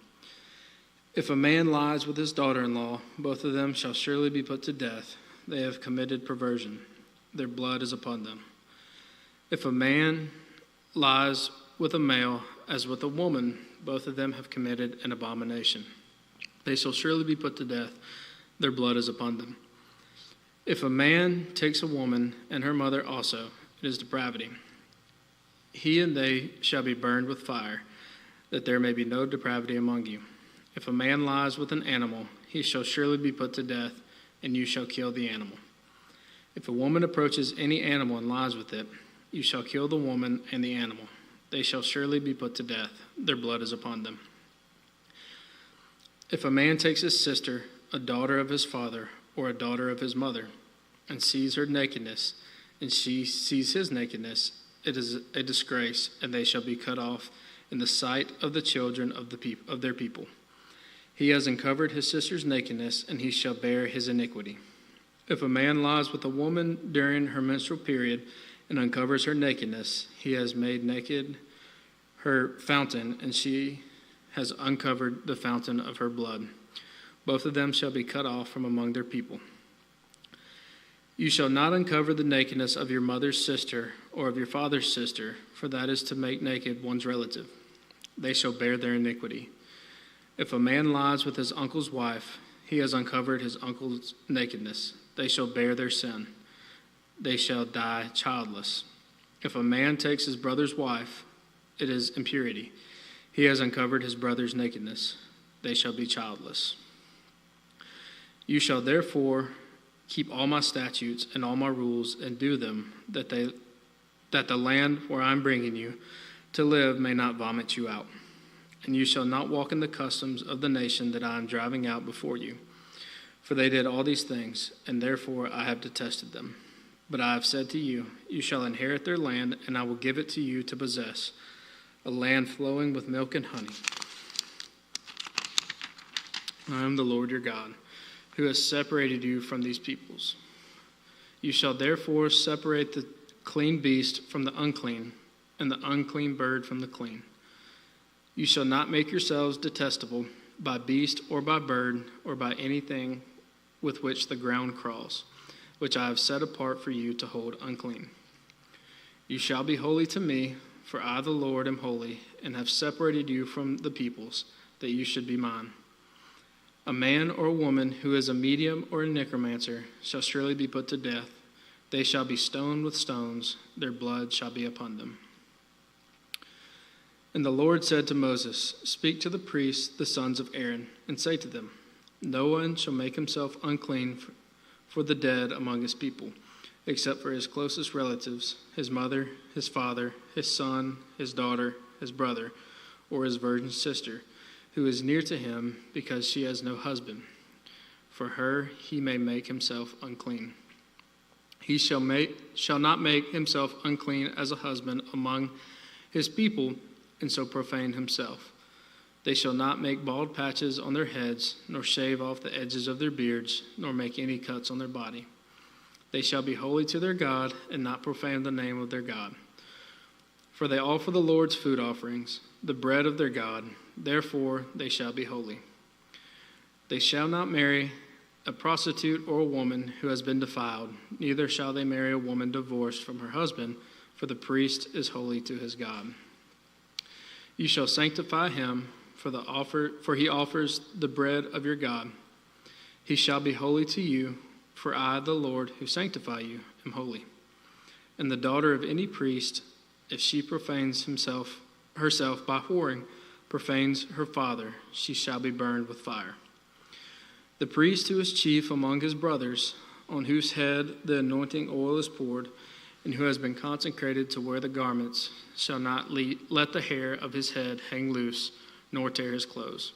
If a man lies with his daughter-in-law, both of them shall surely be put to death. They have committed perversion. Their blood is upon them. If a man lies with a male as with a woman, both of them have committed an abomination. They shall surely be put to death. Their blood is upon them. If a man takes a woman and her mother also, it is depravity. He and they shall be burned with fire, that there may be no depravity among you. If a man lies with an animal, he shall surely be put to death, and you shall kill the animal. If a woman approaches any animal and lies with it, you shall kill the woman and the animal. They shall surely be put to death. Their blood is upon them. If a man takes his sister, a daughter of his father, or a daughter of his mother, and sees her nakedness, and she sees his nakedness, it is a disgrace, and they shall be cut off in the sight of the children of their people. He has uncovered his sister's nakedness, and he shall bear his iniquity. If a man lies with a woman during her menstrual period and uncovers her nakedness, he has made naked her fountain, and she has uncovered the fountain of her blood. Both of them shall be cut off from among their people. You shall not uncover the nakedness of your mother's sister or of your father's sister, for that is to make naked one's relative. They shall bear their iniquity. If a man lies with his uncle's wife, he has uncovered his uncle's nakedness. They shall bear their sin. They shall die childless. If a man takes his brother's wife, it is impurity. He has uncovered his brother's nakedness. They shall be childless. You shall therefore keep all my statutes and all my rules and do them, that the land where I am bringing you to live may not vomit you out. And you shall not walk in the customs of the nation that I am driving out before you. For they did all these things, and therefore I have detested them. But I have said to you, you shall inherit their land, and I will give it to you to possess, a land flowing with milk and honey. I am the Lord your God, who has separated you from these peoples. You shall therefore separate the clean beast from the unclean, and the unclean bird from the clean. You shall not make yourselves detestable by beast or by bird or by anything with which the ground crawls, which I have set apart for you to hold unclean. You shall be holy to me, for I the Lord am holy, and have separated you from the peoples, that you should be mine. A man or a woman who is a medium or a necromancer shall surely be put to death. They shall be stoned with stones, their blood shall be upon them. And the Lord said to Moses, speak to the priests, the sons of Aaron, and say to them, no one shall make himself unclean for the dead among his people, except for his closest relatives, his mother, his father, his son, his daughter, his brother, or his virgin sister, who is near to him because she has no husband. For her he may make himself unclean. He shall not make himself unclean as a husband among his people, and so profane himself. They shall not make bald patches on their heads, nor shave off the edges of their beards, nor make any cuts on their body. They shall be holy to their God, and not profane the name of their God. For they offer the Lord's food offerings, the bread of their God, therefore they shall be holy. They shall not marry a prostitute or a woman who has been defiled, neither shall they marry a woman divorced from her husband, for the priest is holy to his God. You shall sanctify him, for he offers the bread of your God. He shall be holy to you, for I, the Lord, who sanctify you, am holy. And the daughter of any priest, if she profanes herself by whoring, profanes her father, she shall be burned with fire. The priest who is chief among his brothers, on whose head the anointing oil is poured, and who has been consecrated to wear the garments, shall not let the hair of his head hang loose, nor tear his clothes.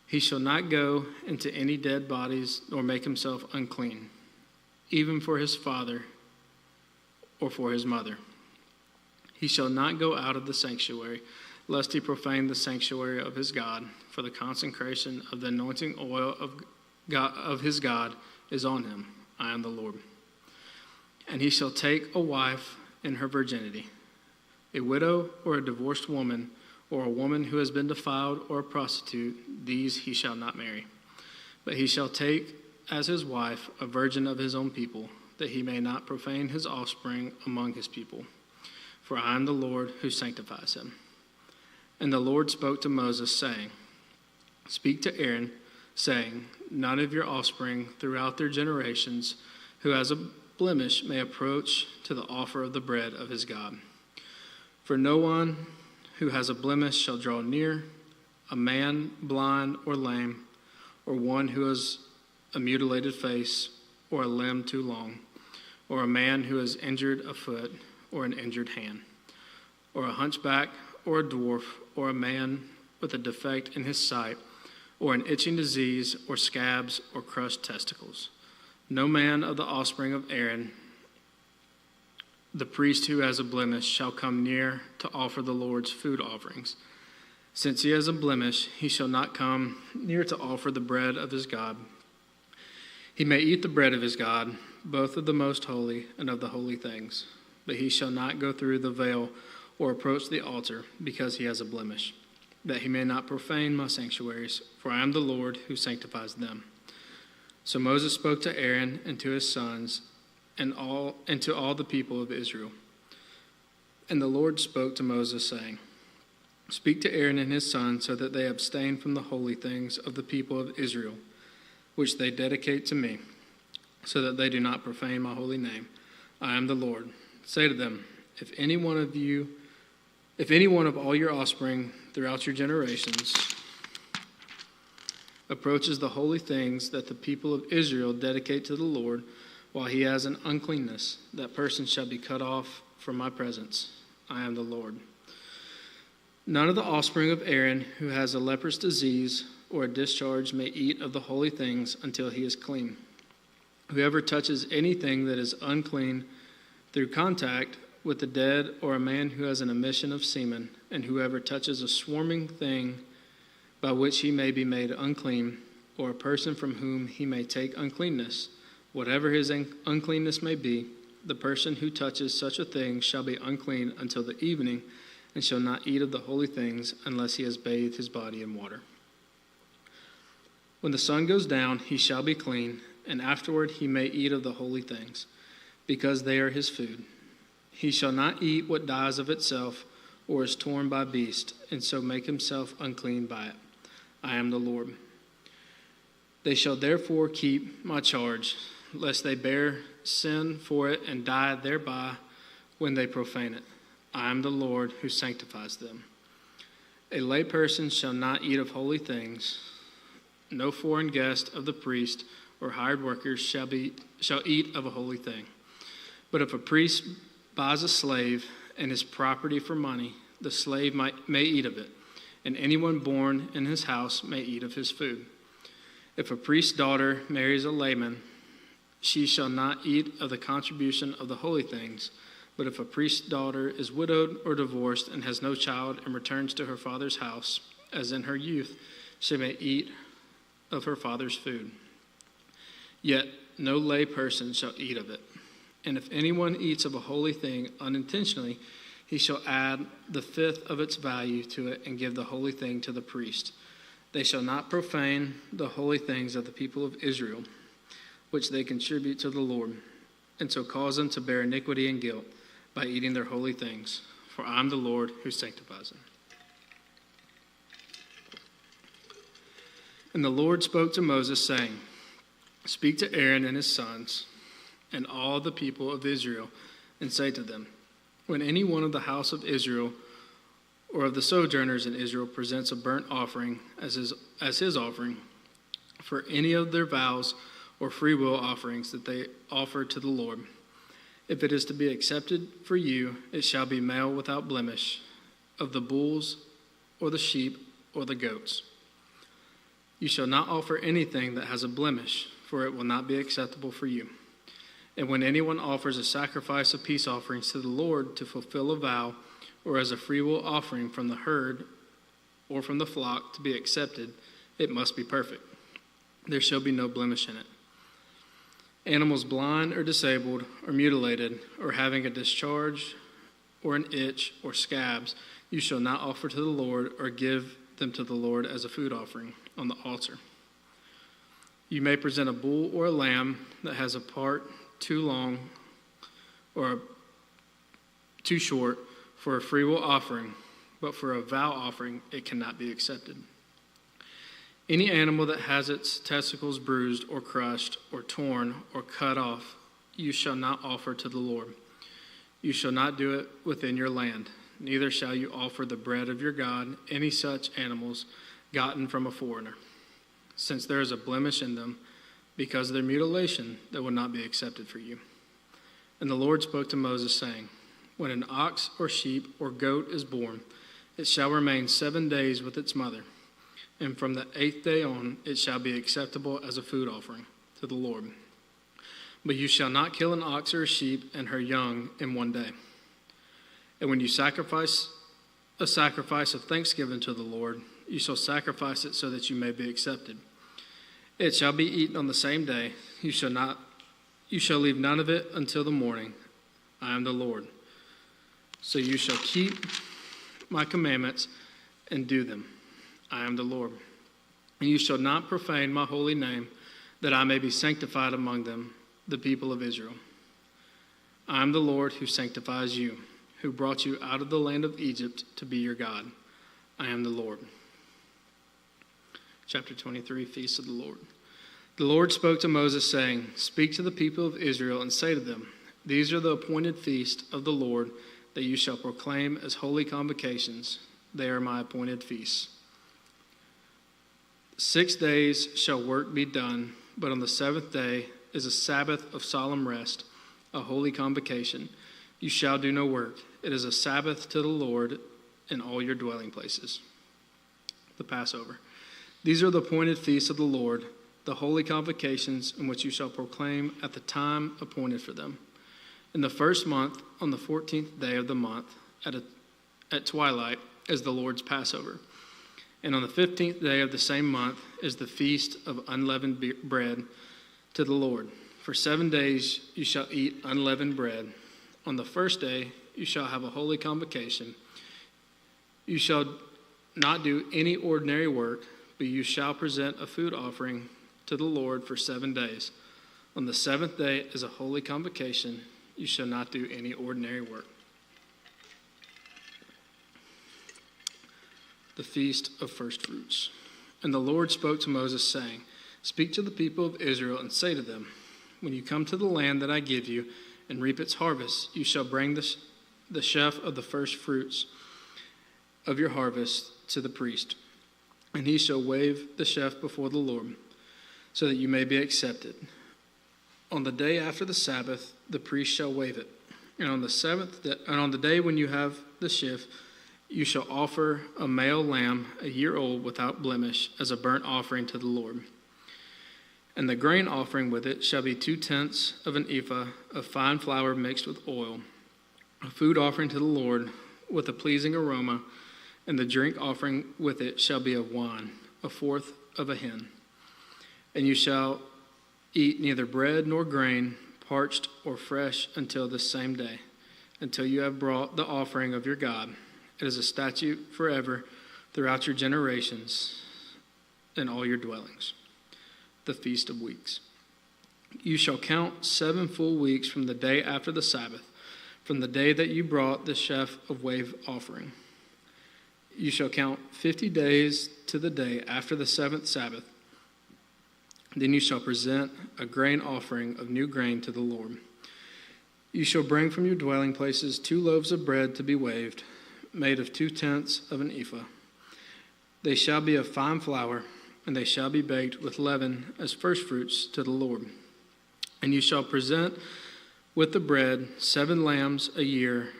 He shall not go into any dead bodies, nor make himself unclean, even for his father or for his mother. He shall not go out of the sanctuary, lest he profane the sanctuary of his God, for the consecration of the anointing oil of his God is on him. I am the Lord. And he shall take a wife in her virginity, a widow or a divorced woman, or a woman who has been defiled, or a prostitute, these he shall not marry. But he shall take as his wife a virgin of his own people, that he may not profane his offspring among his people. For I am the Lord who sanctifies him. And the Lord spoke to Moses, saying, speak to Aaron, saying, none of your offspring throughout their generations who has a blemish may approach to the offer of the bread of his God. For no one who has a blemish shall draw near, a man blind or lame, or one who has a mutilated face, or a limb too long, or a man who has injured a foot, or an injured hand, or a hunchback, or a dwarf, or a man with a defect in his sight, or an itching disease, or scabs, or crushed testicles. No man of the offspring of Aaron, the priest who has a blemish, shall come near to offer the Lord's food offerings. Since he has a blemish, he shall not come near to offer the bread of his God. He may eat the bread of his God, both of the most holy and of the holy things, but he shall not go through the veil or approach the altar, because he has a blemish, that he may not profane my sanctuaries, for I am the Lord who sanctifies them. So Moses spoke to Aaron and to his sons and to all the people of Israel. And the Lord spoke to Moses, saying, speak to Aaron and his sons, so that they abstain from the holy things of the people of Israel, which they dedicate to me, so that they do not profane my holy name. I am the Lord. Say to them, if any one of all your offspring throughout your generations approaches the holy things that the people of Israel dedicate to the Lord, while he has an uncleanness, that person shall be cut off from my presence. I am the Lord. None of the offspring of Aaron who has a leprous disease or a discharge may eat of the holy things until he is clean. Whoever touches anything that is unclean through contact with the dead, or a man who has an emission of semen, and whoever touches a swarming thing by which he may be made unclean, or a person from whom he may take uncleanness, whatever his uncleanness may be, the person who touches such a thing shall be unclean until the evening, and shall not eat of the holy things unless he has bathed his body in water. When the sun goes down, he shall be clean, and afterward he may eat of the holy things, because they are his food. He shall not eat what dies of itself, or is torn by beast, and so make himself unclean by it. I am the Lord. They shall therefore keep my charge, lest they bear sin for it and die thereby when they profane it. I am the Lord who sanctifies them. A layperson shall not eat of holy things. No foreign guest of the priest or hired workers shall eat of a holy thing. But if a priest buys a slave and his property for money, the slave may eat of it, and anyone born in his house may eat of his food. If a priest's daughter marries a layman, she shall not eat of the contribution of the holy things. But if a priest's daughter is widowed or divorced and has no child and returns to her father's house, as in her youth, she may eat of her father's food. Yet no lay person shall eat of it. And if anyone eats of a holy thing unintentionally, he shall add the fifth of its value to it and give the holy thing to the priest. They shall not profane the holy things of the people of Israel, which they contribute to the Lord, and so cause them to bear iniquity and guilt by eating their holy things. For I am the Lord who sanctifies them. And the Lord spoke to Moses, saying, Speak to Aaron and his sons and all the people of Israel, and say to them, when any one of the house of Israel or of the sojourners in Israel presents a burnt offering as his offering for any of their vows or freewill offerings that they offer to the Lord, if it is to be accepted for you, it shall be male without blemish, of the bulls or the sheep or the goats. You shall not offer anything that has a blemish, for it will not be acceptable for you. And when anyone offers a sacrifice of peace offerings to the Lord to fulfill a vow, or as a freewill offering from the herd or from the flock to be accepted, it must be perfect. There shall be no blemish in it. Animals blind or disabled or mutilated or having a discharge or an itch or scabs, you shall not offer to the Lord or give them to the Lord as a food offering on the altar. You may present a bull or a lamb that has a part too long or too short for a freewill offering, but for a vow offering it cannot be accepted. Any animal that has its testicles bruised or crushed or torn or cut off, you shall not offer to the Lord. You shall not do it within your land. Neither shall you offer the bread of your God, any such animals gotten from a foreigner, since there is a blemish in them, because of their mutilation that will not be accepted for you. And the Lord spoke to Moses, saying, when an ox or sheep or goat is born, it shall remain 7 days with its mother, and from the 8th day on it shall be acceptable as a food offering to the Lord. But you shall not kill an ox or a sheep and her young in 1 day. And when you sacrifice a sacrifice of thanksgiving to the Lord, you shall sacrifice it so that you may be accepted. It shall be eaten on the same day. You shall leave none of it until the morning. I am the Lord. So you shall keep my commandments and do them. I am the Lord. And you shall not profane my holy name, that I may be sanctified among them, the people of Israel. I am the Lord who sanctifies you, who brought you out of the land of Egypt to be your God. I am the Lord. Chapter 23, Feast of the Lord. The Lord spoke to Moses, saying, Speak to the people of Israel and say to them, These are the appointed feasts of the Lord that you shall proclaim as holy convocations. They are my appointed feasts. 6 days shall work be done, but on the 7th day is a Sabbath of solemn rest, a holy convocation. You shall do no work. It is a Sabbath to the Lord. in all your dwelling places. The Passover. These are the appointed feasts of the Lord, the holy convocations in which you shall proclaim at the time appointed for them. In the first month, on the 14th day of the month, at twilight, is the Lord's Passover. And on the 15th day of the same month is the feast of unleavened bread to the Lord. For 7 days you shall eat unleavened bread. On the first day you shall have a holy convocation. You shall not do any ordinary work, but you shall present a food offering to the Lord for 7 days. On the seventh day is a holy convocation. You shall not do any ordinary work. The Feast of First Fruits. And the Lord spoke to Moses, saying, Speak to the people of Israel and say to them, When you come to the land that I give you and reap its harvest, you shall bring the sheaf of the first fruits of your harvest to the priest, and he shall wave the sheaf before the Lord, so that you may be accepted. On the day after the Sabbath, the priest shall wave it, and on the day when you have the sheaf, you shall offer a male lamb, a year old, without blemish, as a burnt offering to the Lord. And the grain offering with it shall be 2/10 of an ephah of fine flour mixed with oil, a food offering to the Lord with a pleasing aroma, and the drink offering with it shall be of wine, 1/4 of a hin. And you shall eat neither bread nor grain, parched or fresh, until this same day, until you have brought the offering of your God. It is a statute forever throughout your generations in all your dwellings. The Feast of Weeks. You shall count 7 full weeks from the day after the Sabbath, from the day that you brought the sheaf of wave offering. You shall count 50 days to the day after the 7th Sabbath. Then you shall present a grain offering of new grain to the Lord. You shall bring from your dwelling places 2 loaves of bread to be waved, made of 2/10 of an ephah. They shall be of fine flour, and they shall be baked with leaven as firstfruits to the Lord. And you shall present with the bread 7 lambs a year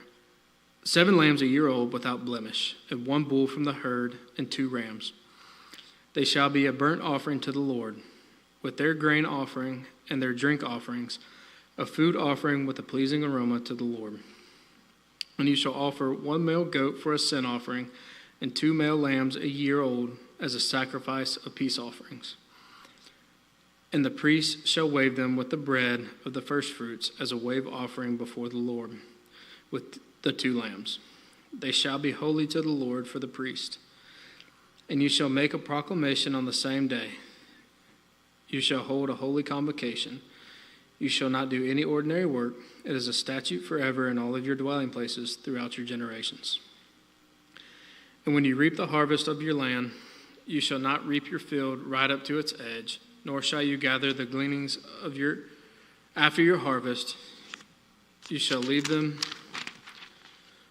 old without blemish, and 1 bull from the herd, and 2 rams. They shall be a burnt offering to the Lord, with their grain offering and their drink offerings, a food offering with a pleasing aroma to the Lord. And you shall offer 1 male goat for a sin offering, and 2 male lambs a year old as a sacrifice of peace offerings. And the priest shall wave them with the bread of the firstfruits as a wave offering before the Lord, with the 2 lambs. They shall be holy to the Lord for the priest. And you shall make a proclamation on the same day. You shall hold a holy convocation. You shall not do any ordinary work. It is a statute forever in all of your dwelling places throughout your generations. And when you reap the harvest of your land, you shall not reap your field right up to its edge, nor shall you gather the gleanings of after your harvest. You shall leave them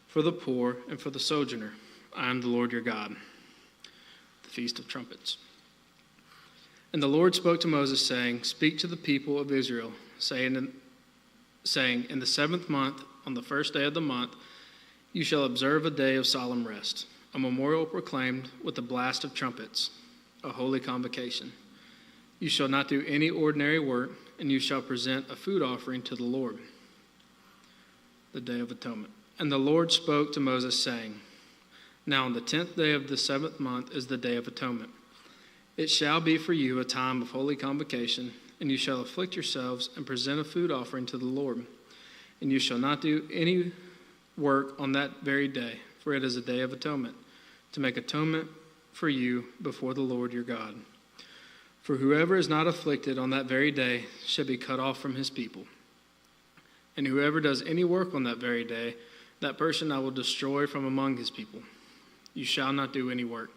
for the poor and for the sojourner. I am the Lord your God. The Feast of Trumpets. And the Lord spoke to Moses, saying, Speak to the people of Israel, saying, In the 7th month, on the first day of the month, you shall observe a day of solemn rest, a memorial proclaimed with the blast of trumpets, a holy convocation. You shall not do any ordinary work, and you shall present a food offering to the Lord. The Day of Atonement. And the Lord spoke to Moses, saying, Now on the 10th day of the 7th month is the Day of Atonement. It shall be for you a time of holy convocation, and you shall afflict yourselves and present a food offering to the Lord. And you shall not do any work on that very day, for it is a day of atonement, to make atonement for you before the Lord your God. For whoever is not afflicted on that very day shall be cut off from his people. And whoever does any work on that very day, that person I will destroy from among his people. You shall not do any work.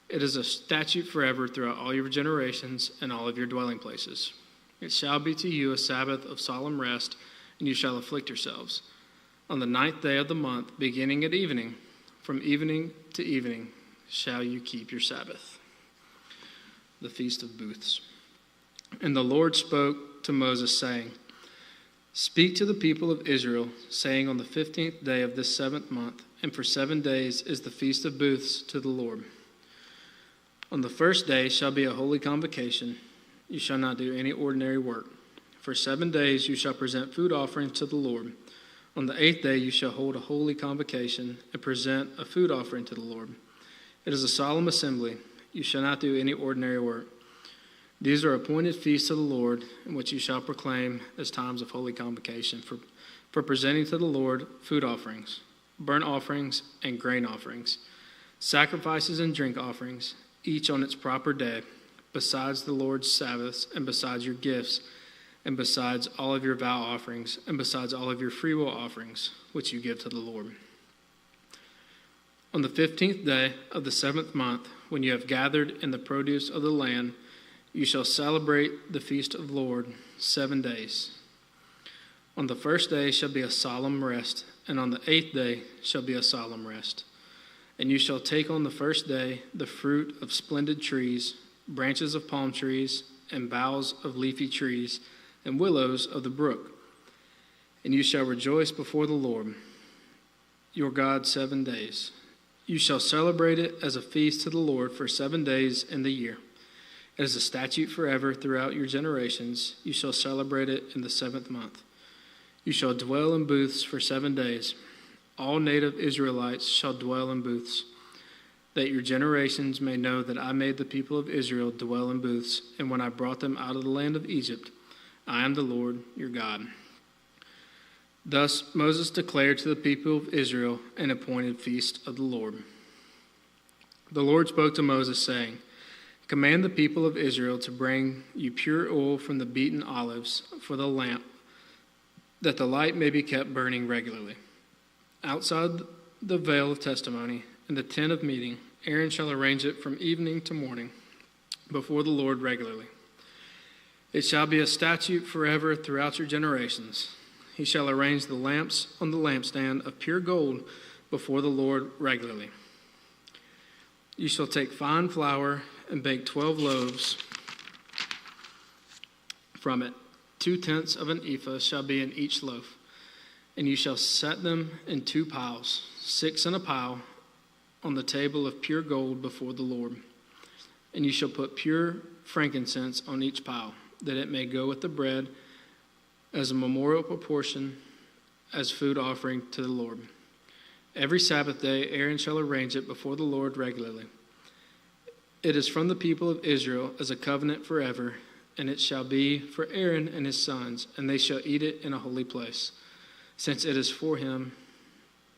It is a statute forever throughout all your generations and all of your dwelling places. It shall be to you a Sabbath of solemn rest, and you shall afflict yourselves. On the 9th day of the month, beginning at evening, from evening to evening, shall you keep your Sabbath. The Feast of Booths. And the Lord spoke to Moses, saying, Speak to the people of Israel, saying, On the 15th day of this 7th month, and for 7 days is the Feast of Booths to the Lord. On the first day shall be a holy convocation. You shall not do any ordinary work. For 7 days you shall present food offerings to the Lord. On the 8th day you shall hold a holy convocation and present a food offering to the Lord. It is a solemn assembly. You shall not do any ordinary work. These are appointed feasts of the Lord, in which you shall proclaim as times of holy convocation for presenting to the Lord food offerings, burnt offerings, and grain offerings, sacrifices and drink offerings, each on its proper day, besides the Lord's Sabbaths, and besides your gifts, and besides all of your vow offerings, and besides all of your freewill offerings, which you give to the Lord. On the 15th day of the 7th month, when you have gathered in the produce of the land, you shall celebrate the feast of the Lord 7 days. On the first day shall be a solemn rest, and on the 8th day shall be a solemn rest. And you shall take on the first day the fruit of splendid trees, branches of palm trees, and boughs of leafy trees, and willows of the brook. And you shall rejoice before the Lord your God 7 days. You shall celebrate it as a feast to the Lord for 7 days in the year. It is a statute forever throughout your generations. You shall celebrate it in the 7th month. You shall dwell in booths for 7 days. All native Israelites shall dwell in booths, that your generations may know that I made the people of Israel dwell in booths, and when I brought them out of the land of Egypt, I am the Lord your God. Thus Moses declared to the people of Israel an appointed feast of the Lord. The Lord spoke to Moses, saying, Command the people of Israel to bring you pure oil from the beaten olives for the lamp, that the light may be kept burning regularly. Outside the veil of testimony and the tent of meeting, Aaron shall arrange it from evening to morning before the Lord regularly. It shall be a statute forever throughout your generations. He shall arrange the lamps on the lampstand of pure gold before the Lord regularly. You shall take fine flour and bake 12 loaves from it. 2/10 of an ephah shall be in each loaf. And you shall set them in 2 piles, 6 in a pile, on the table of pure gold before the Lord. And you shall put pure frankincense on each pile, that it may go with the bread as a memorial proportion, as food offering to the Lord. Every Sabbath day Aaron shall arrange it before the Lord regularly. It is from the people of Israel as a covenant forever, and it shall be for Aaron and his sons, and they shall eat it in a holy place, since it is for him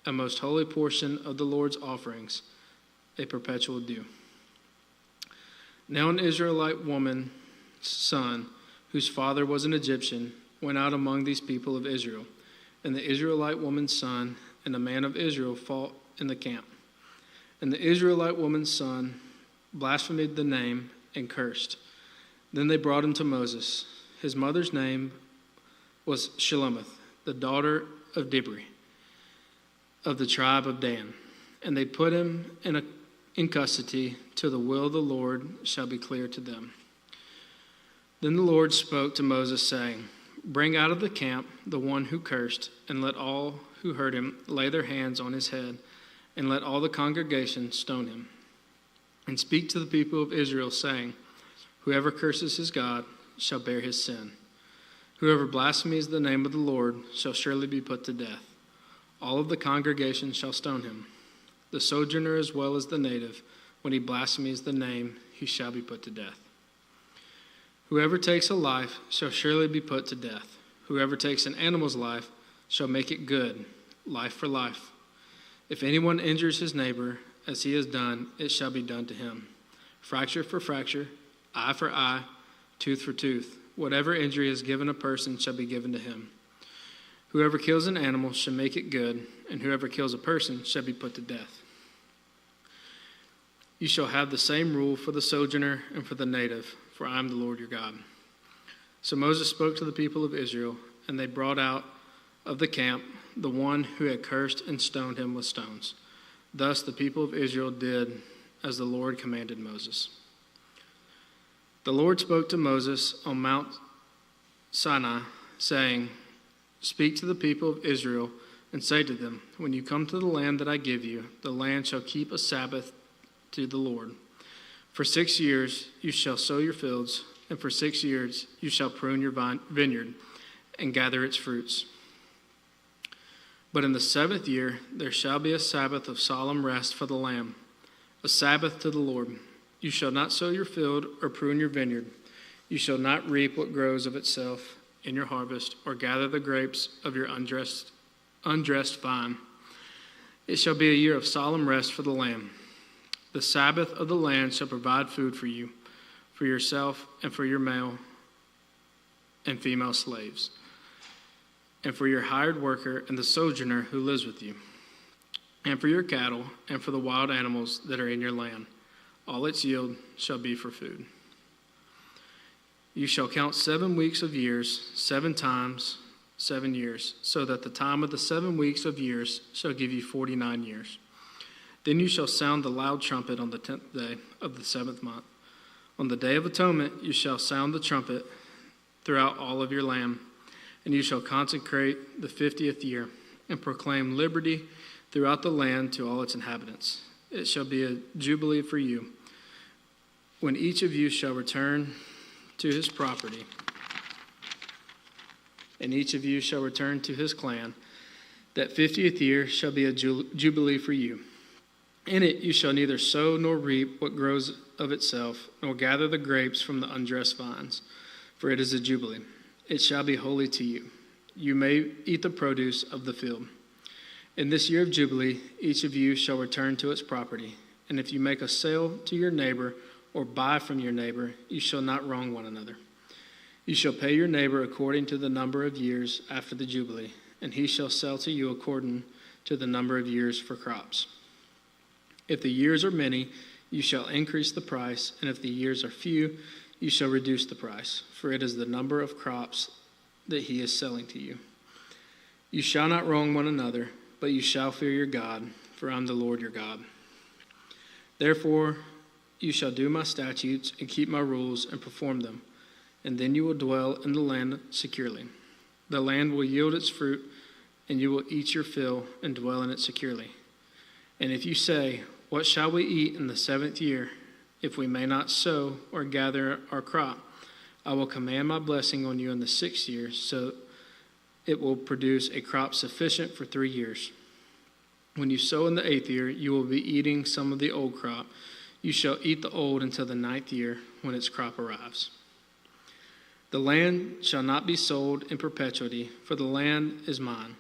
a most holy portion of the Lord's offerings, a perpetual due. Now an Israelite woman's son, whose father was an Egyptian, went out among these people of Israel, and the Israelite woman's son and a man of Israel fought in the camp. And the Israelite woman's son blasphemed the name and cursed. Then they brought him to Moses. His mother's name was Shelomith, the daughter of Dibri, of the tribe of Dan. And they put him in custody till the will of the Lord shall be clear to them. Then the Lord spoke to Moses, saying, Bring out of the camp the one who cursed, and let all who heard him lay their hands on his head, and let all the congregation stone him. And speak to the people of Israel, saying, Whoever curses his God shall bear his sin. Whoever blasphemes the name of the Lord shall surely be put to death. All of the congregation shall stone him. The sojourner as well as the native, when he blasphemes the name, he shall be put to death. Whoever takes a life shall surely be put to death. Whoever takes an animal's life shall make it good, life for life. If anyone injures his neighbor, as he has done, it shall be done to him. Fracture for fracture, eye for eye, tooth for tooth. Whatever injury is given a person shall be given to him. Whoever kills an animal shall make it good, and whoever kills a person shall be put to death. You shall have the same rule for the sojourner and for the native, for I am the Lord your God. So Moses spoke to the people of Israel, and they brought out of the camp the one who had cursed and stoned him with stones. Thus the people of Israel did as the Lord commanded Moses. The Lord spoke to Moses on Mount Sinai, saying, Speak to the people of Israel and say to them, when you come to the land that I give you, the land shall keep a Sabbath to the Lord. For 6 years you shall sow your fields, and for 6 years you shall prune your vineyard and gather its fruits. But in the 7th year there shall be a Sabbath of solemn rest for the land, a Sabbath to the Lord. You shall not sow your field or prune your vineyard. You shall not reap what grows of itself in your harvest, or gather the grapes of your undressed vine. It shall be a year of solemn rest for the land. The Sabbath of the land shall provide food for you, for yourself, and for your male and female slaves, and for your hired worker and the sojourner who lives with you, and for your cattle, and for the wild animals that are in your land. All its yield shall be for food. You shall count 7 weeks of years, 7 times 7 years, so that the time of the 7 weeks of years shall give you 49 years. Then you shall sound the loud trumpet on the 10th day of the 7th month. On the day of atonement you shall sound the trumpet throughout all of your land, and you shall consecrate the 50th year, and proclaim liberty throughout the land to all its inhabitants. It shall be a jubilee for you, when each of you shall return to his property, and each of you shall return to his clan. That 50th year shall be a jubilee for you. In it you shall neither sow nor reap what grows of itself, nor gather the grapes from the undressed vines, for it is a jubilee. It shall be holy to you. You may eat the produce of the field. In this year of jubilee, each of you shall return to its property. And if you make a sale to your neighbor, or buy from your neighbor, you shall not wrong one another. You shall pay your neighbor according to the number of years after the jubilee, and he shall sell to you according to the number of years for crops. If the years are many, you shall increase the price, and if the years are few, you shall reduce the price, for it is the number of crops that he is selling to you. You shall not wrong one another, but you shall fear your God, for I am the Lord your God. Therefore, you shall do my statutes and keep my rules and perform them, and then you will dwell in the land securely. The land will yield its fruit, and you will eat your fill and dwell in it securely. And if you say, what shall we eat in the 7th year, if we may not sow or gather our crop? I will command my blessing on you in the 6th year, so it will produce a crop sufficient for 3 years. When you sow in the 8th year, you will be eating some of the old crop. You shall eat the old until the 9th year, when its crop arrives. The land shall not be sold in perpetuity, for the land is mine.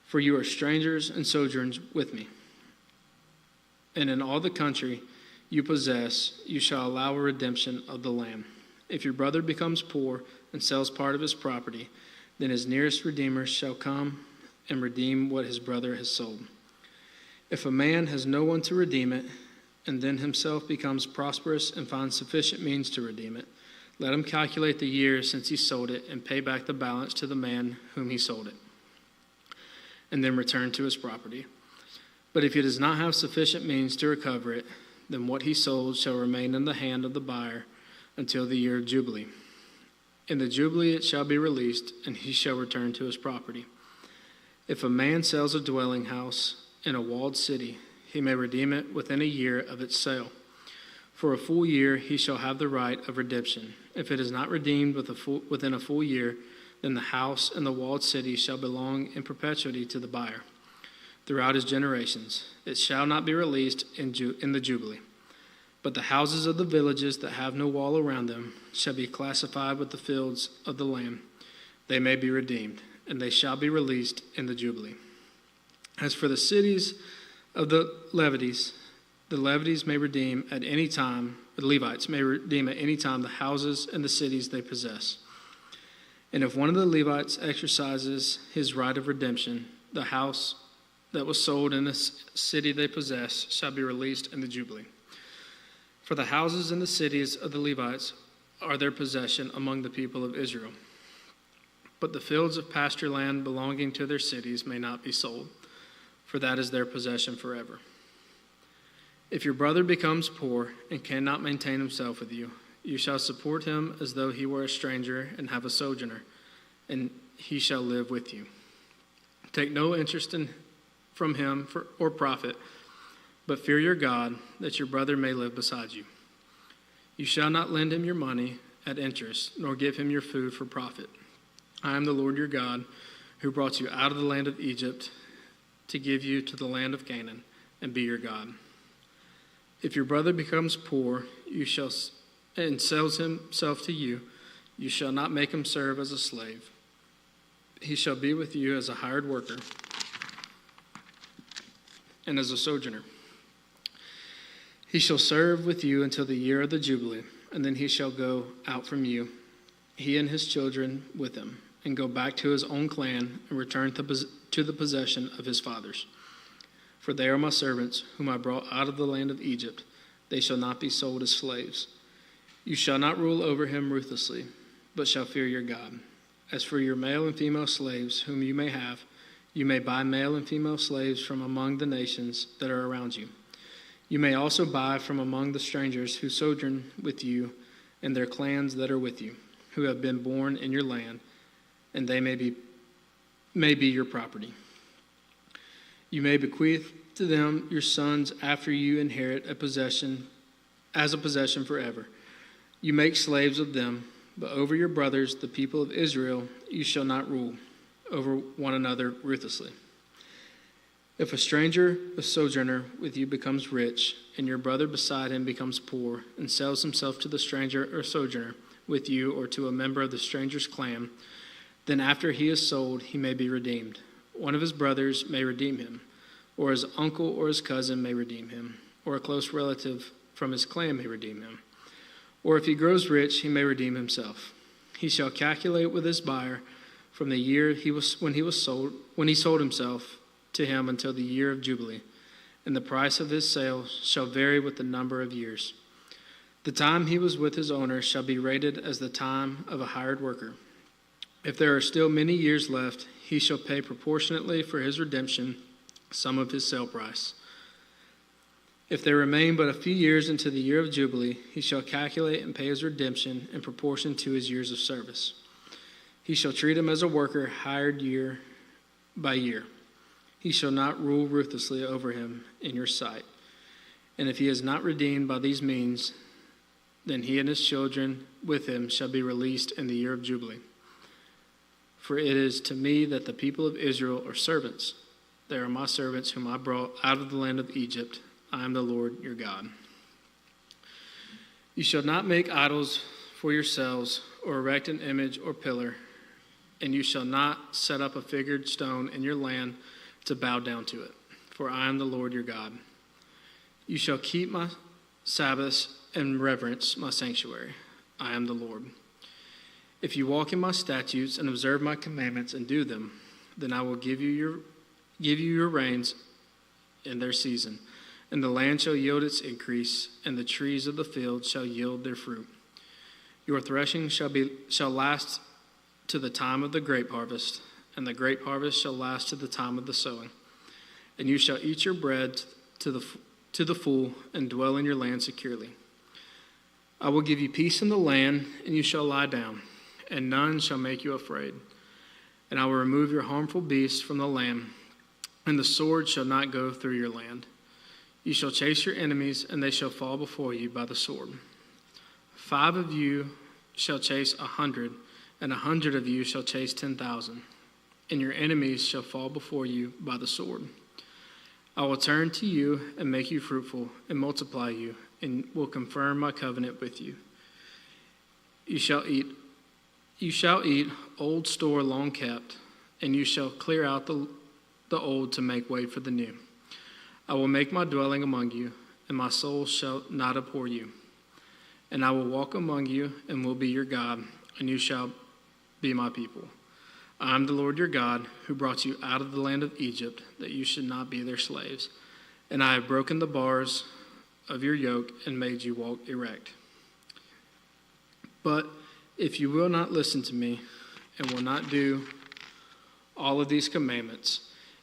For you are strangers and sojourners with me. And in all the country you possess, you shall allow a redemption of the land. If your brother becomes poor and sells part of his property, then his nearest redeemer shall come and redeem what his brother has sold. If a man has no one to redeem it, and then himself becomes prosperous and finds sufficient means to redeem it, let him calculate the years since he sold it and pay back the balance to the man whom he sold it, and then return to his property. But if he does not have sufficient means to recover it, then what he sold shall remain in the hand of the buyer until the year of Jubilee. In the Jubilee it shall be released, and he shall return to his property. If a man sells a dwelling house in a walled city, he may redeem it within a year of its sale. For a full year he shall have the right of redemption. If it is not redeemed within a full year, then the house and the walled city shall belong in perpetuity to the buyer throughout his generations. It shall not be released in the Jubilee. But the houses of the villages that have no wall around them shall be classified with the fields of the land. They may be redeemed, and they shall be released in the Jubilee. As for the cities of the Levites may redeem at any time, the Levites may redeem at any time the houses and the cities they possess. And if one of the Levites exercises his right of redemption, the house that was sold in the city they possess shall be released in the Jubilee. For the houses and the cities of the Levites are their possession among the people of Israel. But the fields of pasture land belonging to their cities may not be sold, for that is their possession forever. If your brother becomes poor and cannot maintain himself with you, you shall support him as though he were a stranger and have a sojourner, and he shall live with you. Take no interest from him or profit, but fear your God, that your brother may live beside you. You shall not lend him your money at interest, nor give him your food for profit. I am the Lord your God, who brought you out of the land of Egypt to give you to the land of Canaan and be your God. If your brother becomes poor, and sells himself to you, you shall not make him serve as a slave. He shall be with you as a hired worker and as a sojourner. He shall serve with you until the year of the Jubilee, and then he shall go out from you, he and his children with him, and go back to his own clan and return to the possession of his fathers. For they are my servants, whom I brought out of the land of Egypt. They shall not be sold as slaves. You shall not rule over him ruthlessly, but shall fear your God. As for your male and female slaves, whom you may have, you may buy male and female slaves from among the nations that are around you. You may also buy from among the strangers who sojourn with you and their clans that are with you, who have been born in your land, and they may be your property. You may bequeath to them your sons after you inherit a possession forever. You make slaves of them, but over your brothers, the people of Israel, you shall not rule over one another ruthlessly. If a stranger, a sojourner with you becomes rich, and your brother beside him becomes poor, and sells himself to the stranger or sojourner with you or to a member of the stranger's clan, then after he is sold, he may be redeemed. One of his brothers may redeem him, or his uncle or his cousin may redeem him, or a close relative from his clan may redeem him. Or if he grows rich, he may redeem himself. He shall calculate with his buyer from the year when he sold himself to him until the year of Jubilee, and the price of his sale shall vary with the number of years. The time he was with his owner shall be rated as the time of a hired worker. If there are still many years left, he shall pay proportionately for his redemption some of his sale price. If there remain but a few years into the year of Jubilee, he shall calculate and pay his redemption in proportion to his years of service. He shall treat him as a worker hired year by year. He shall not rule ruthlessly over him in your sight. And if he is not redeemed by these means, then he and his children with him shall be released in the year of Jubilee. For it is to me that the people of Israel are servants. They are my servants whom I brought out of the land of Egypt. I am the Lord your God. You shall not make idols for yourselves, or erect an image or pillar, and you shall not set up a figured stone in your land to bow down to it, for I am the Lord your God. You shall keep my Sabbaths and reverence my sanctuary. I am the Lord. If you walk in my statutes and observe my commandments and do them, then I will give you your rains in their season, and the land shall yield its increase, and the trees of the field shall yield their fruit. Your threshing shall last to the time of the grape harvest, and the grape harvest shall last to the time of the sowing. And you shall eat your bread to the full, and dwell in your land securely. I will give you peace in the land, and you shall lie down, and none shall make you afraid. And I will remove your harmful beasts from the land, and the sword shall not go through your land. You shall chase your enemies, and they shall fall before you by the sword. 5 of you shall chase 100, and 100 of you shall chase 10,000, and your enemies shall fall before you by the sword. I will turn to you and make you fruitful and multiply you, and will confirm my covenant with you. You shall eat old store long kept, and you shall clear out the old to make way for the new. I will make my dwelling among you, and my soul shall not abhor you. And I will walk among you, and will be your God, and you shall be my people. I am the Lord your God, who brought you out of the land of Egypt, that you should not be their slaves. And I have broken the bars of your yoke and made you walk erect. But if you will not listen to me, and will not do all of these commandments,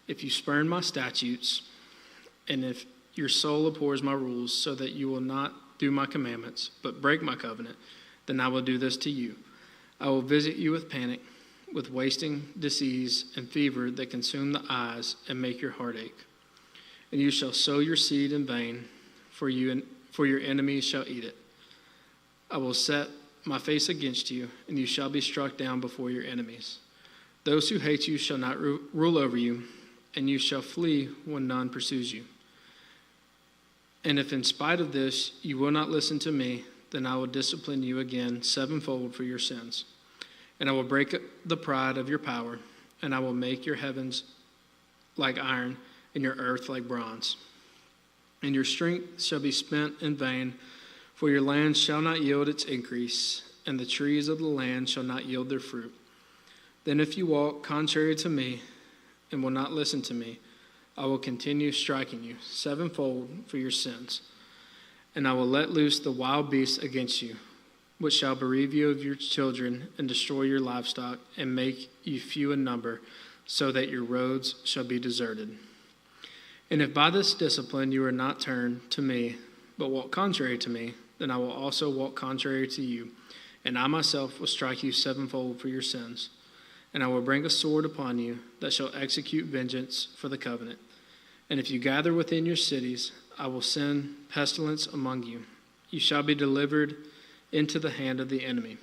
if you spurn my statutes, and if your soul abhors my rules, so that you will not do my commandments, but break my covenant, then I will do this to you. I will visit you with panic, with wasting disease and fever that consume the eyes and make your heart ache. And you shall sow your seed in vain, for your enemies shall eat it. I will set my face against you, and you shall be struck down before your enemies. Those who hate you shall not rule over you, and you shall flee when none pursues you. And if in spite of this you will not listen to me, then I will discipline you again sevenfold for your sins. And I will break the pride of your power, and I will make your heavens like iron, and your earth like bronze. And your strength shall be spent in vain, for your land shall not yield its increase, and the trees of the land shall not yield their fruit. Then if you walk contrary to me, and will not listen to me, I will continue striking you sevenfold for your sins. And I will let loose the wild beasts against you, which shall bereave you of your children, and destroy your livestock, and make you few in number, so that your roads shall be deserted. And if by this discipline you are not turned to me, but walk contrary to me, then I will also walk contrary to you, and I myself will strike you sevenfold for your sins. And I will bring a sword upon you that shall execute vengeance for the covenant. And if you gather within your cities, I will send pestilence among you. You shall be delivered into the hand of the enemy.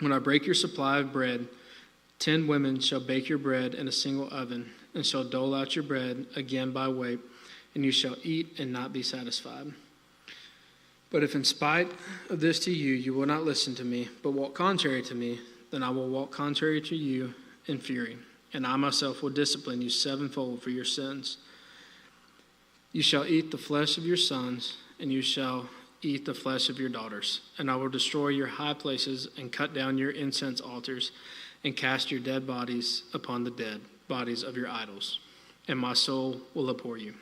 When I break your supply of bread, 10 women shall bake your bread in a single oven, and shall dole out your bread again by weight, and you shall eat and not be satisfied. But if in spite of this to you, you will not listen to me, but walk contrary to me, then I will walk contrary to you in fury, and I myself will discipline you sevenfold for your sins. You shall eat the flesh of your sons, and you shall eat the flesh of your daughters, and I will destroy your high places and cut down your incense altars, and cast your dead bodies upon the dead bodies of your idols, and my soul will abhor you.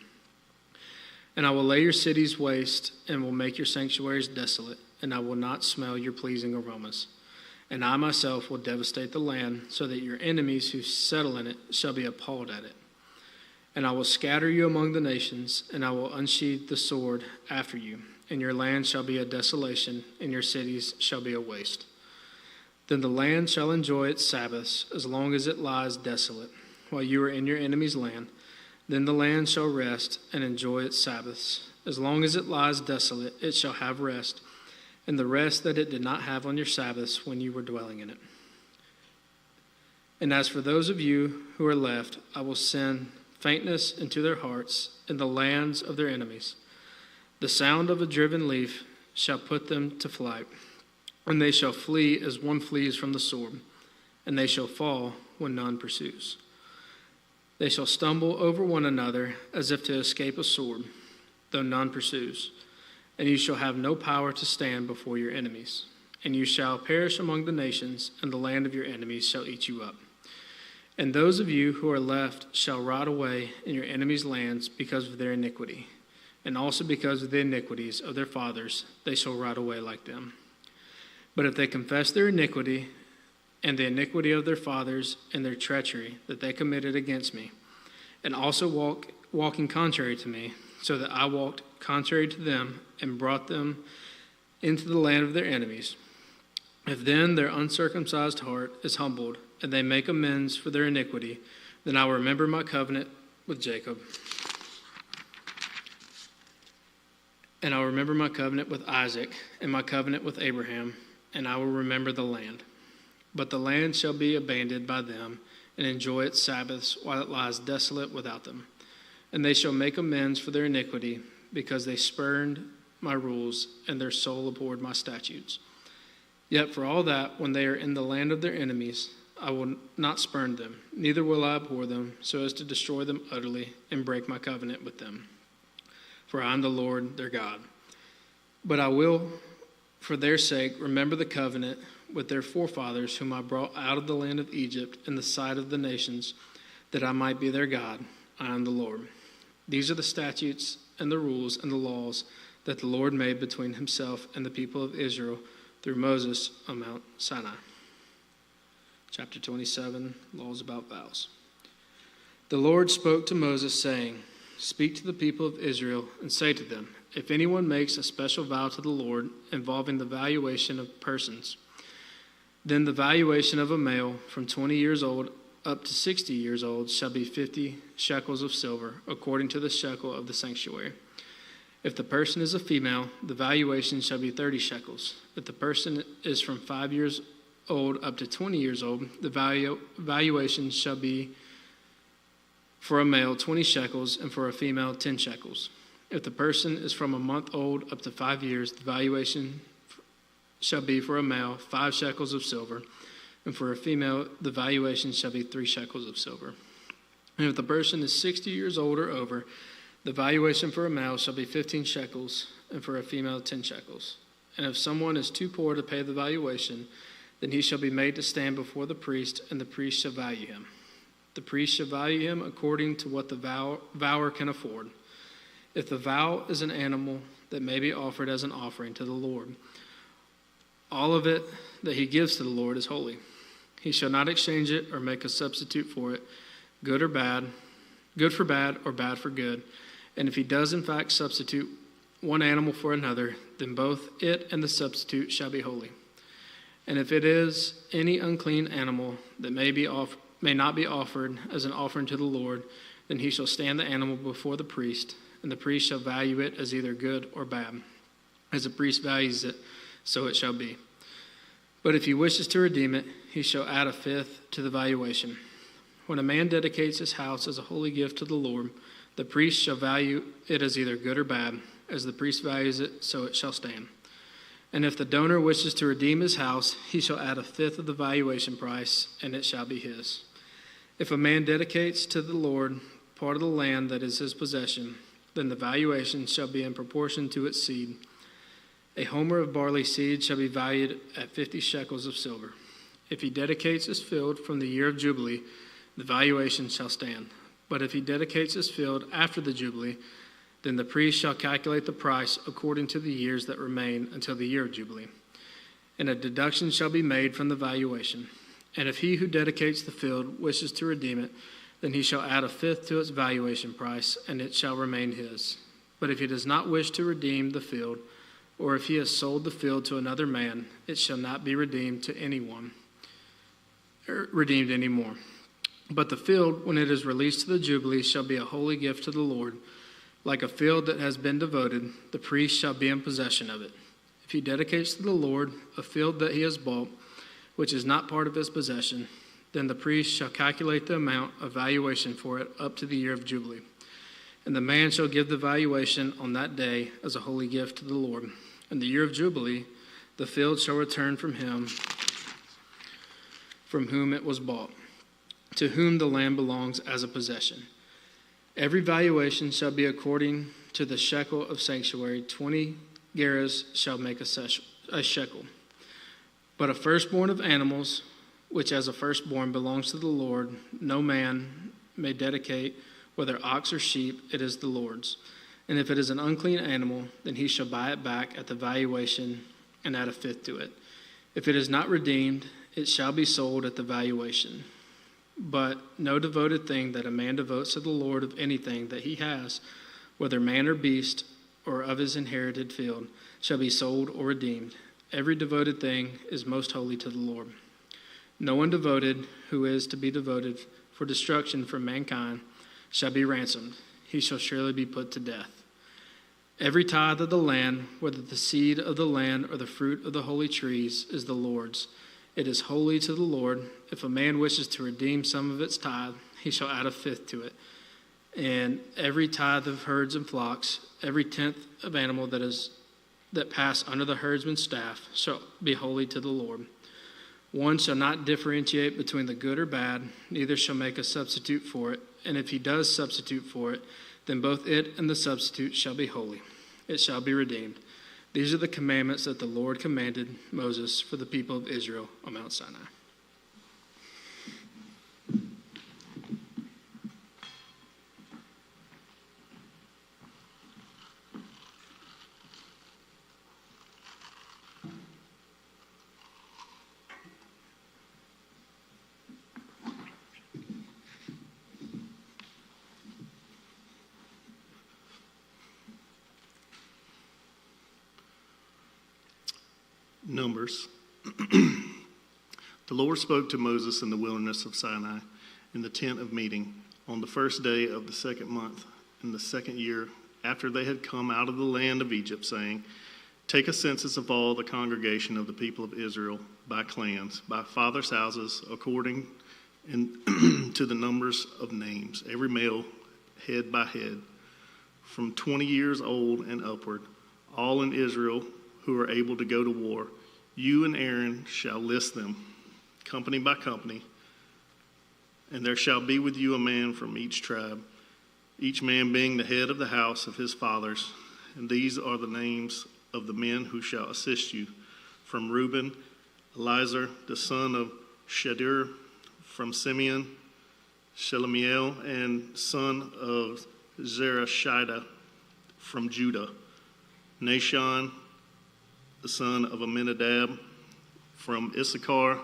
And I will lay your cities waste, and will make your sanctuaries desolate, and I will not smell your pleasing aromas. And I myself will devastate the land, so that your enemies who settle in it shall be appalled at it. And I will scatter you among the nations, and I will unsheathe the sword after you, and your land shall be a desolation, and your cities shall be a waste. Then the land shall enjoy its Sabbaths as long as it lies desolate, while you are in your enemy's land. Then the land shall rest and enjoy its Sabbaths. As long as it lies desolate, it shall have rest, and the rest that it did not have on your Sabbaths when you were dwelling in it. And as for those of you who are left, I will send faintness into their hearts in the lands of their enemies. The sound of a driven leaf shall put them to flight, and they shall flee as one flees from the sword, and they shall fall when none pursues. They shall stumble over one another as if to escape a sword, though none pursues. And you shall have no power to stand before your enemies. And you shall perish among the nations, and the land of your enemies shall eat you up. And those of you who are left shall rot away in your enemies' lands because of their iniquity. And also because of the iniquities of their fathers, they shall rot away like them. But if they confess their iniquity, and the iniquity of their fathers, and their treachery that they committed against me, and also walking contrary to me, so that I walked contrary to them, and brought them into the land of their enemies, if then their uncircumcised heart is humbled, and they make amends for their iniquity, then I will remember my covenant with Jacob, and I will remember my covenant with Isaac, and my covenant with Abraham, and I will remember the land. But the land shall be abandoned by them, and enjoy its Sabbaths while it lies desolate without them. And they shall make amends for their iniquity, because they spurned my rules, and their soul abhorred my statutes. Yet for all that, when they are in the land of their enemies, I will not spurn them, neither will I abhor them, so as to destroy them utterly and break my covenant with them. For I am the Lord their God. But I will, for their sake, remember the covenant with their forefathers, whom I brought out of the land of Egypt in the sight of the nations, that I might be their God. I am the Lord. These are the statutes and the rules and the laws that the Lord made between himself and the people of Israel through Moses on Mount Sinai. Chapter 27, Laws about Vows. The Lord spoke to Moses, saying, Speak to the people of Israel and say to them, if anyone makes a special vow to the Lord involving the valuation of persons, Then the valuation of a male from 20 years old up to 60 years old shall be 50 shekels of silver, according to the shekel of the sanctuary. If the person is a female, the valuation shall be 30 shekels. If the person is from 5 years old up to 20 years old, the valuation shall be for a male 20 shekels, and for a female 10 shekels. If the person is from a month old up to 5 years, the valuation shall be for a male 5 shekels of silver, and for a female the valuation shall be 3 shekels of silver. And if the person is 60 years old or over, the valuation for a male shall be 15 shekels, and for a female 10 shekels. And if someone is too poor to pay the valuation, then he shall be made to stand before the priest, and the priest shall value him. The priest shall value him according to what the vower can afford. If the vow is an animal that may be offered as an offering to the Lord, all of it that he gives to the Lord is holy. He shall not exchange it or make a substitute for it, good or bad, good for bad or bad for good. And if he does in fact substitute one animal for another, then both it and the substitute shall be holy. And if it is any unclean animal that may not be offered as an offering to the Lord, then he shall stand the animal before the priest, and the priest shall value it as either good or bad. As the priest values it, so it shall be. But if he wishes to redeem it, he shall add a fifth to the valuation. When a man dedicates his house as a holy gift to the Lord, the priest shall value it as either good or bad. As the priest values it, so it shall stand. And if the donor wishes to redeem his house, he shall add a fifth of the valuation price, and it shall be his. If a man dedicates to the Lord part of the land that is his possession, then the valuation shall be in proportion to its seed. A homer of barley seed shall be valued at 50 shekels of silver. If he dedicates his field from the year of Jubilee, the valuation shall stand. But if he dedicates his field after the Jubilee, then the priest shall calculate the price according to the years that remain until the year of Jubilee. And a deduction shall be made from the valuation. And if he who dedicates the field wishes to redeem it, then he shall add a fifth to its valuation price, and it shall remain his. But if he does not wish to redeem the field, or if he has sold the field to another man, it shall not be redeemed to anyone, redeemed anymore. But the field, when it is released to the Jubilee, shall be a holy gift to the Lord. Like a field that has been devoted, the priest shall be in possession of it. If he dedicates to the Lord a field that he has bought, which is not part of his possession, then the priest shall calculate the amount of valuation for it up to the year of Jubilee. And the man shall give the valuation on that day as a holy gift to the Lord. In the year of Jubilee, the field shall return from him from whom it was bought, to whom the land belongs as a possession. Every valuation shall be according to the shekel of sanctuary. 20 gerahs shall make a shekel. But a firstborn of animals, which as a firstborn belongs to the Lord, no man may dedicate, whether ox or sheep, it is the Lord's. And if it is an unclean animal, then he shall buy it back at the valuation and add a fifth to it. If it is not redeemed, it shall be sold at the valuation. But no devoted thing that a man devotes to the Lord of anything that he has, whether man or beast, or of his inherited field, shall be sold or redeemed. Every devoted thing is most holy to the Lord. No one devoted who is to be devoted for destruction from mankind shall be ransomed. He shall surely be put to death. Every tithe of the land, whether the seed of the land or the fruit of the holy trees, is the Lord's. It is holy to the Lord. If a man wishes to redeem some of its tithe, he shall add a fifth to it. And every tithe of herds and flocks, every tenth of animal that pass under the herdsman's staff, shall be holy to the Lord. One shall not differentiate between the good or bad, neither shall make a substitute for it. And if he does substitute for it, then both it and the substitute shall be holy. It shall be redeemed. These are the commandments that the Lord commanded Moses for the people of Israel on Mount Sinai. Numbers. The Lord spoke to Moses in the wilderness of Sinai in the tent of meeting on the first day of the second month in the second year after they had come out of the land of Egypt, saying, take a census of all the congregation of the people of Israel by clans, by fathers' houses, according to the numbers of names, every male head by head, from 20 years old and upward, all in Israel who are able to go to war. You and Aaron shall list them, company by company, and there shall be with you a man from each tribe, each man being the head of the house of his fathers. And these are the names of the men who shall assist you. From Reuben, Elizur, the son of Shadir; from Simeon, Shelemiel, and son of Zerashida; from Judah, Nashon, the son of Amminadab; from Issachar,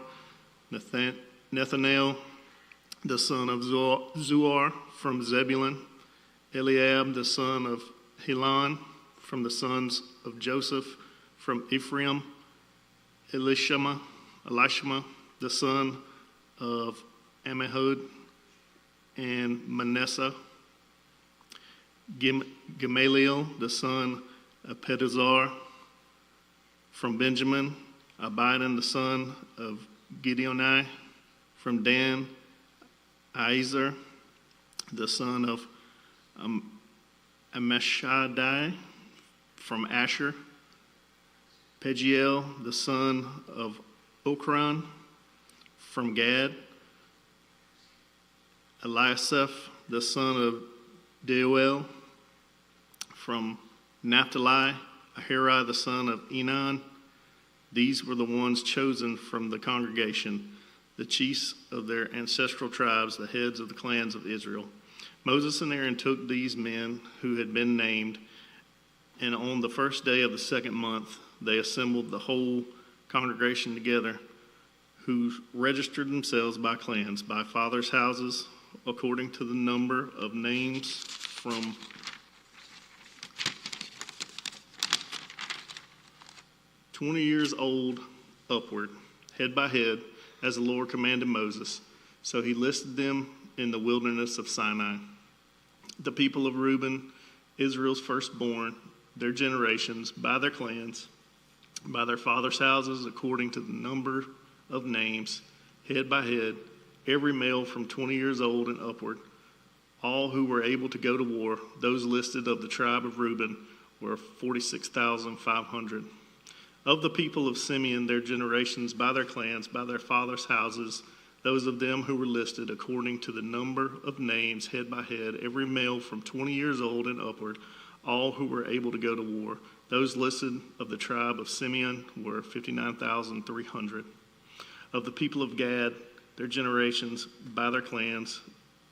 Nathanael, the son of Zuar; from Zebulun, Eliab, the son of Helon; from the sons of Joseph; from Ephraim, Elishama, the son of Ammihud; and Manasseh, Gamaliel, the son of Pedazar; from Benjamin, Abidan, the son of Gideoni; from Dan, Aizar, the son of Ammishaddai; from Asher, Pagiel, the son of Okran; from Gad, Eliasaph, the son of Deuel; from Naphtali, Ahira, the son of Enan. These were the ones chosen from the congregation, the chiefs of their ancestral tribes, the heads of the clans of Israel. Moses and Aaron took these men who had been named, and on the first day of the second month, they assembled the whole congregation together, who registered themselves by clans, by fathers' houses, according to the number of names, from 20 years old upward, head by head, as the Lord commanded Moses. So he listed them in the wilderness of Sinai. The people of Reuben, Israel's firstborn, their generations, by their clans, by their fathers' houses, according to the number of names, head by head, every male from 20 years old and upward, all who were able to go to war. Those listed of the tribe of Reuben were 46,500. Of the people of Simeon, their generations, by their clans, by their fathers' houses, those of them who were listed according to the number of names, head by head, every male from 20 years old and upward, all who were able to go to war. Those listed of the tribe of Simeon were 59,300. Of the people of Gad, their generations, by their clans,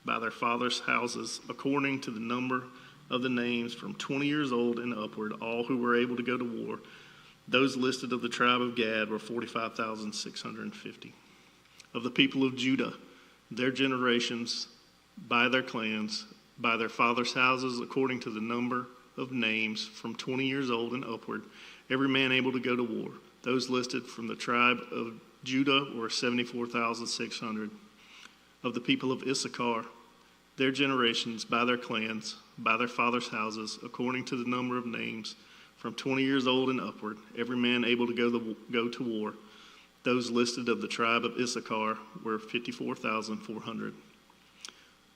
by their fathers' houses, according to the number of the names from 20 years old and upward, all who were able to go to war. Those listed of the tribe of Gad were 45,650. Of the people of Judah, their generations, by their clans, by their fathers' houses, according to the number of names from 20 years old and upward, every man able to go to war. Those listed from the tribe of Judah were 74,600. Of the people of Issachar, their generations, by their clans, by their fathers' houses, according to the number of names, from 20 years old and upward, every man able to go to war. Those listed of the tribe of Issachar were 54,400.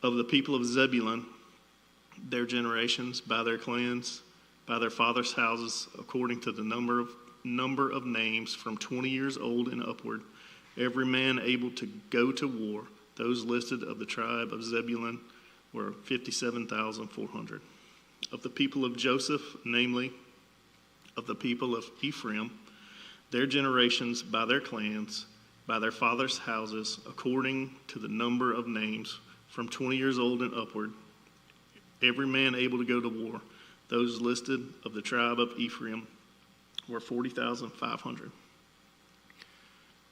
Of the people of Zebulun, their generations, by their clans, by their fathers' houses, according to the number of names, from 20 years old and upward, every man able to go to war. Those listed of the tribe of Zebulun were 57,400. Of the people of Joseph, namely, of the people of Ephraim, their generations, by their clans, by their fathers' houses, according to the number of names, from 20 years old and upward, every man able to go to war. Those listed of the tribe of Ephraim were 40,500.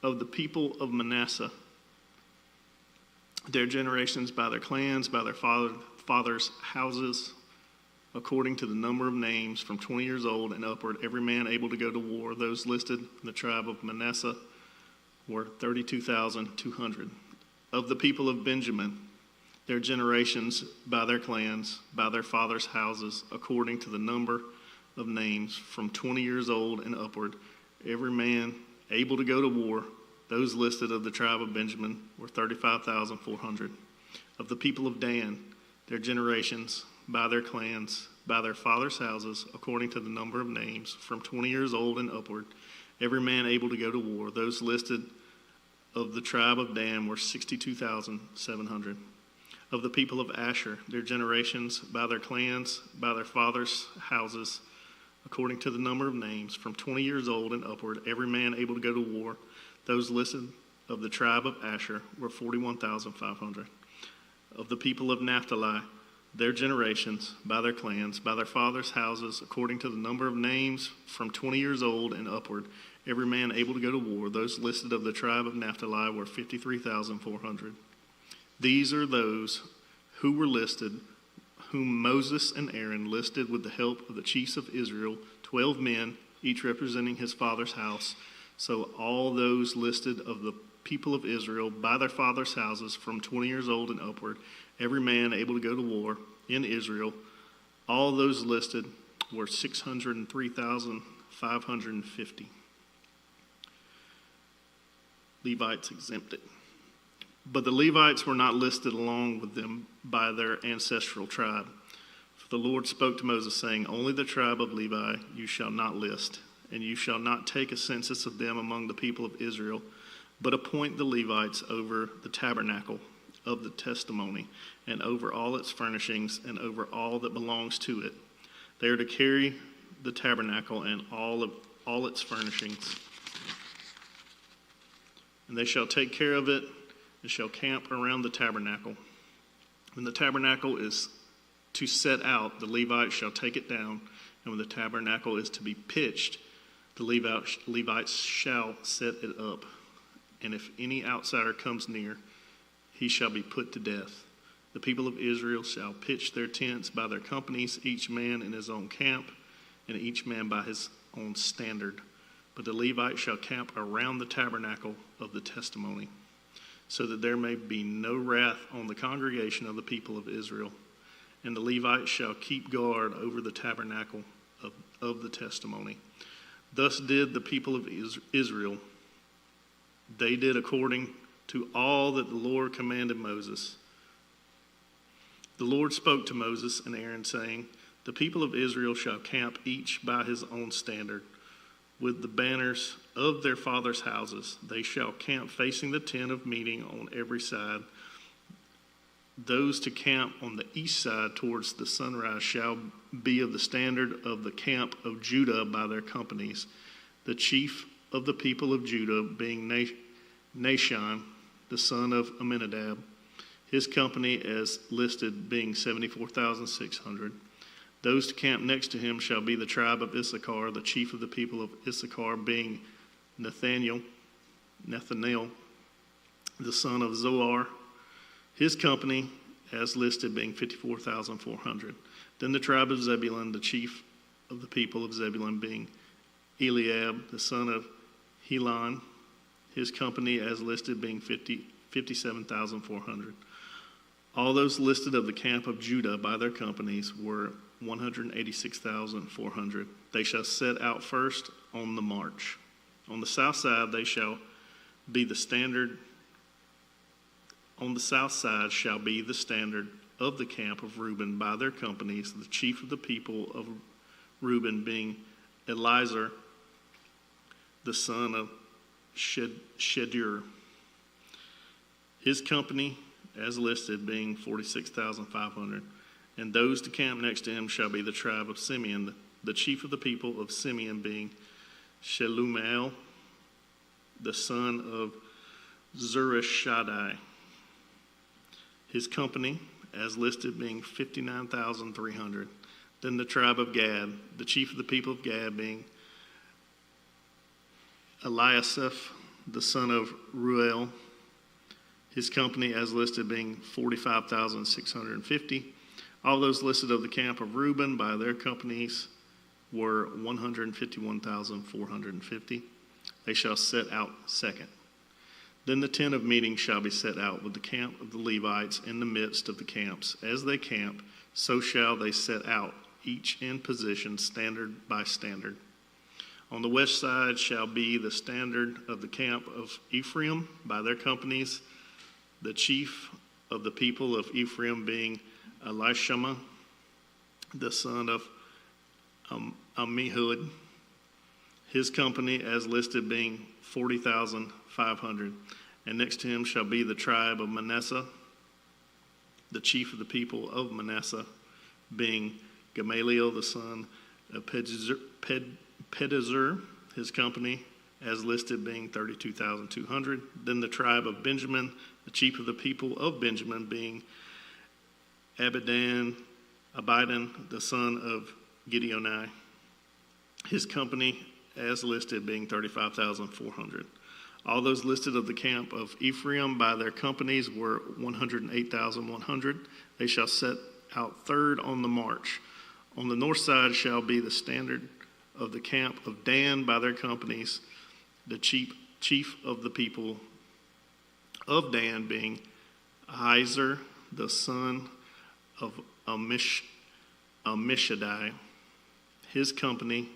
Of the people of Manasseh, their generations, by their clans, by their fathers' houses, according to the number of names, from 20 years old and upward, every man able to go to war. Those listed in the tribe of Manasseh were 32,200. Of the people of Benjamin, their generations, by their clans, by their fathers' houses, according to the number of names, from 20 years old and upward, every man able to go to war, those listed of the tribe of Benjamin were 35,400. Of the people of Dan, their generations, by their clans, by their fathers' houses, according to the number of names, from 20 years old and upward, every man able to go to war, those listed of the tribe of Dan were 62,700. Of the people of Asher, their generations, by their clans, by their fathers' houses, according to the number of names, from 20 years old and upward, every man able to go to war, those listed of the tribe of Asher were 41,500. Of the people of Naphtali, their generations, by their clans, by their fathers' houses, according to the number of names, from 20 years old and upward, every man able to go to war, those listed of the tribe of Naphtali were 53,400. These are those who were listed, whom Moses and Aaron listed with the help of the chiefs of Israel, 12 men, each representing his father's house. So all those listed of the people of Israel by their fathers' houses from 20 years old and upward, every man able to go to war in Israel, all those listed were 603,550. Levites exempted. But the Levites were not listed along with them by their ancestral tribe. For the Lord spoke to Moses, saying, only the tribe of Levi you shall not list, and you shall not take a census of them among the people of Israel, but appoint the Levites over the tabernacle of the testimony, and over all its furnishings, and over all that belongs to it. They are to carry the tabernacle and all its furnishings. And they shall take care of it, and shall camp around the tabernacle. When the tabernacle is to set out, the Levites shall take it down, and when the tabernacle is to be pitched, the Levites shall set it up. And if any outsider comes near, he shall be put to death. The people of Israel shall pitch their tents by their companies, each man in his own camp, and each man by his own standard. But the Levites shall camp around the tabernacle of the testimony, so that there may be no wrath on the congregation of the people of Israel. And the Levites shall keep guard over the tabernacle of the testimony. Thus did the people of Israel. They did according to all that the Lord commanded Moses. The Lord spoke to Moses and Aaron, saying, the people of Israel shall camp each by his own standard, with the banners of their fathers' houses. They shall camp facing the tent of meeting on every side. Those to camp on the east side towards the sunrise shall be of the standard of the camp of Judah by their companies. The chief of the people of Judah being Nahshon, the son of Amminadab, his company as listed being 74,600. Those to camp next to him shall be the tribe of Issachar, the chief of the people of Issachar being Nathanael, the son of Zoar, his company as listed being 54,400. Then the tribe of Zebulun, the chief of the people of Zebulun being Eliab, the son of Helon, his company as listed being 57,400. All those listed of the camp of Judah by their companies were 186,400. They shall set out first on the march. On the south side they shall be the standard. On the south side shall be the standard of the camp of Reuben by their companies, the chief of the people of Reuben being Elizur, the son of Shedur. His company as listed being 46,500. And those to camp next to him shall be the tribe of Simeon, the chief of the people of Simeon being Shelumiel, the son of Zurishaddai. His company as listed being 59,300. Then the tribe of Gad, the chief of the people of Gad being Eliasaph, the son of Ruel. His company as listed being 45,650. All those listed of the camp of Reuben by their companies were 151,450. They shall set out second. Then the tent of meeting shall be set out with the camp of the Levites in the midst of the camps. As they camp, so shall they set out, each in position, standard by standard. On the west side shall be the standard of the camp of Ephraim by their companies, the chief of the people of Ephraim being Elishama, the son of Ammihud, his company as listed being 40,500. And next to him shall be the tribe of Manasseh, the chief of the people of Manasseh being Gamaliel, the son of Pedazur, his company as listed being 32,200. Then the tribe of Benjamin, the chief of the people of Benjamin being Abidan, the son of Gideoni, his company as listed being 35,400. All those listed of the camp of Ephraim by their companies were 108,100. They shall set out third on the march. On the north side shall be the standard of the camp of Dan by their companies, the chief of the people of Dan being Ahiezer, the son of Ammishaddai, his company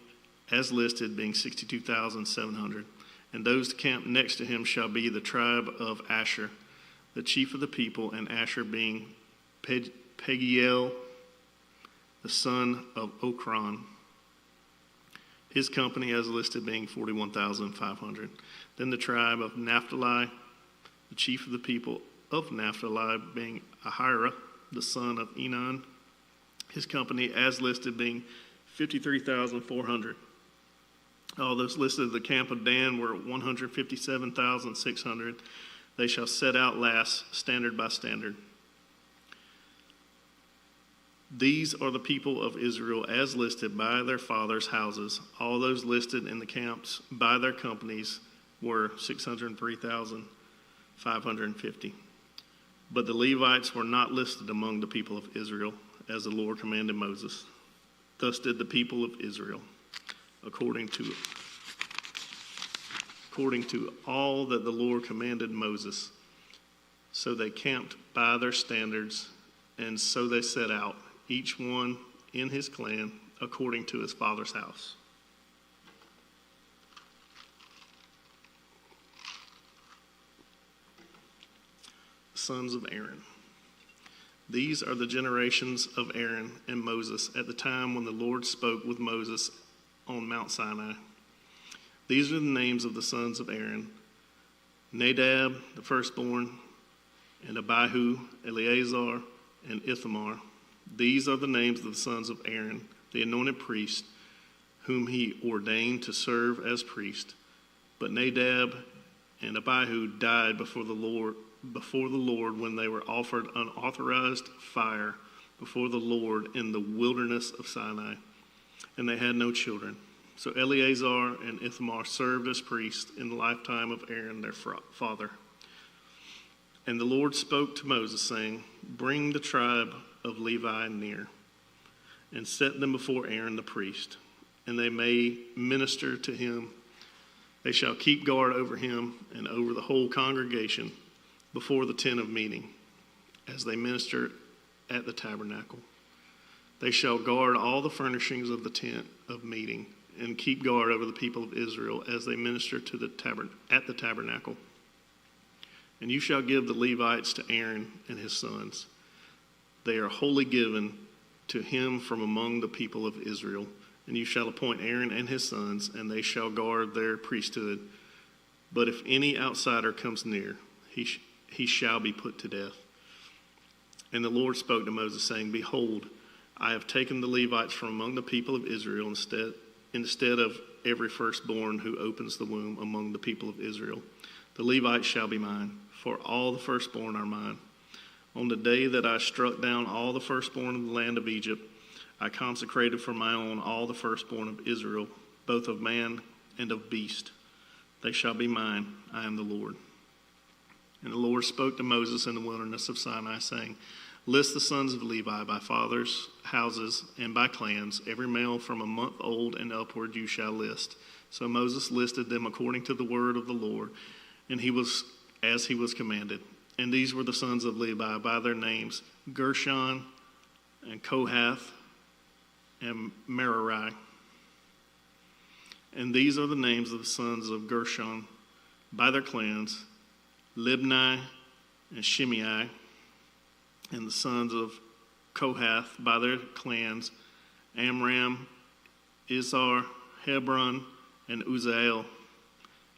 as listed being 62,700. And those to camp next to him shall be the tribe of Asher, the chief of the people, and Asher being Pagiel, the son of Okran, his company as listed being 41,500. Then the tribe of Naphtali, the chief of the people of Naphtali being Ahira, the son of Enan, his company as listed being 53,400. All those listed at the camp of Dan were 157,600. They shall set out last, standard by standard. These are the people of Israel as listed by their fathers' houses. All those listed in the camps by their companies were 603,550. But the Levites were not listed among the people of Israel, as the Lord commanded Moses. Thus did the people of Israel, according to all that the Lord commanded Moses. So they camped by their standards, and so they set out, each one in his clan, according to his father's house. The sons of Aaron. These are the generations of Aaron and Moses at the time when the Lord spoke with Moses on Mount Sinai. These are the names of the sons of Aaron: Nadab, the firstborn, and Abihu, Eleazar, and Ithamar. These are the names of the sons of Aaron, the anointed priest, whom he ordained to serve as priest. But Nadab and Abihu died before the Lord when they were offered unauthorized fire before the Lord in the wilderness of Sinai, and they had no children. So Eleazar and Ithamar served as priests in the lifetime of Aaron their father. And the Lord spoke to Moses, saying, "Bring the tribe of Levi near, and set them before Aaron the priest, and they may minister to him. They shall keep guard over him and over the whole congregation before the tent of meeting, as they minister at the tabernacle. They shall guard all the furnishings of the tent of meeting, and keep guard over the people of Israel as they minister to at the tabernacle. And you shall give the Levites to Aaron and his sons. They are wholly given to him from among the people of Israel. And you shall appoint Aaron and his sons, and they shall guard their priesthood. But if any outsider comes near, he shall be put to death." And the Lord spoke to Moses, saying, "Behold, I have taken the Levites from among the people of Israel instead of every firstborn who opens the womb among the people of Israel. The Levites shall be mine, for all the firstborn are mine. On the day that I struck down all the firstborn of the land of Egypt, I consecrated for my own all the firstborn of Israel, both of man and of beast. They shall be mine. I am the Lord." And the Lord spoke to Moses in the wilderness of Sinai, saying, "List the sons of Levi by fathers' houses and by clans. Every male from a month old and upward you shall list." So Moses listed them according to the word of the Lord. And he was as he was commanded. And these were the sons of Levi by their names, Gershon and Kohath and Merari. And these are the names of the sons of Gershon by their clans, Libni and Shimei. And the sons of Kohath by their clans, Amram, Izhar, Hebron, and Uzziel.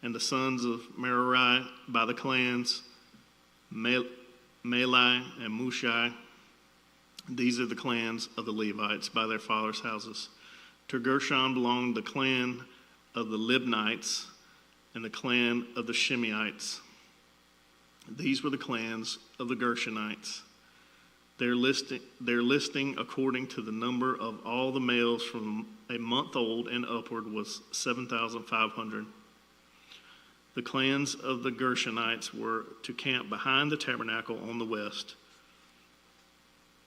And the sons of Merari by the clans, Meli and Mushai. These are the clans of the Levites by their fathers' houses. To Gershon belonged the clan of the Libnites and the clan of the Shimeites. These were the clans of the Gershonites. Their listing according to the number of all the males from a month old and upward was 7,500. The clans of the Gershonites were to camp behind the tabernacle on the west,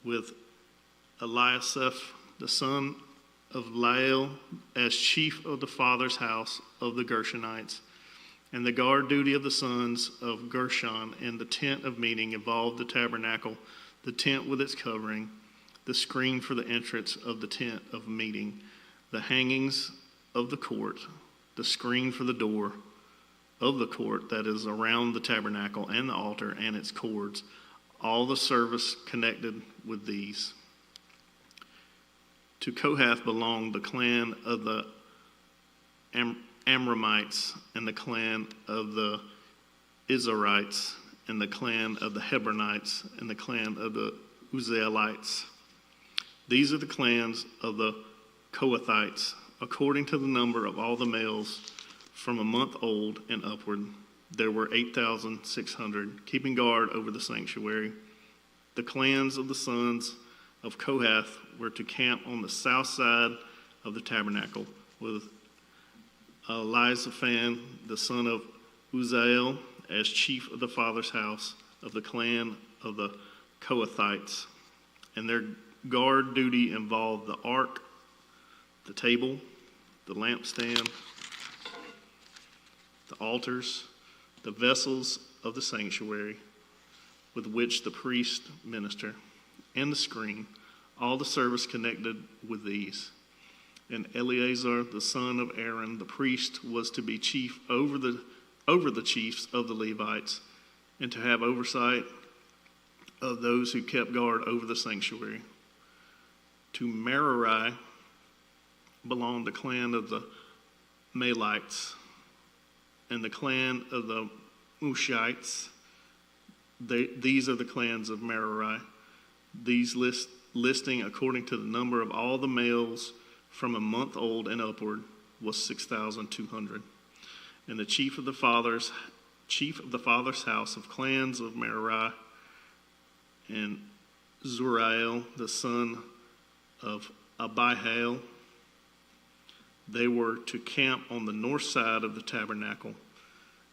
with Eliasaph, the son of Lael, as chief of the father's house of the Gershonites. And the guard duty of the sons of Gershon in the tent of meeting involved the tabernacle, the tent with its covering, the screen for the entrance of the tent of meeting, the hangings of the court, the screen for the door of the court that is around the tabernacle and the altar and its cords, all the service connected with these. To Kohath belonged the clan of the Amramites and the clan of the Izharites and the clan of the Hebronites and the clan of the Uzzielites. These are the clans of the Kohathites, according to the number of all the males from a month old and upward. There were 8,600, keeping guard over the sanctuary. The clans of the sons of Kohath were to camp on the south side of the tabernacle, with Elizaphan, the son of Uzziel, as chief of the father's house of the clan of the Kohathites. And their guard duty involved the ark, the table, the lampstand, the altars, the vessels of the sanctuary with which the priest minister, and the screen, all the service connected with these. And Eleazar, the son of Aaron, the priest, was to be chief over the chiefs of the Levites, and to have oversight of those who kept guard over the sanctuary. To Merari belonged the clan of the Malites and the clan of the Mushites. These are the clans of Merari. These listing according to the number of all the males from a month old and upward was 6,200. And the chief of the father's house of clans of Merari and Zuriel, the son of Abihail, they were to camp on the north side of the tabernacle.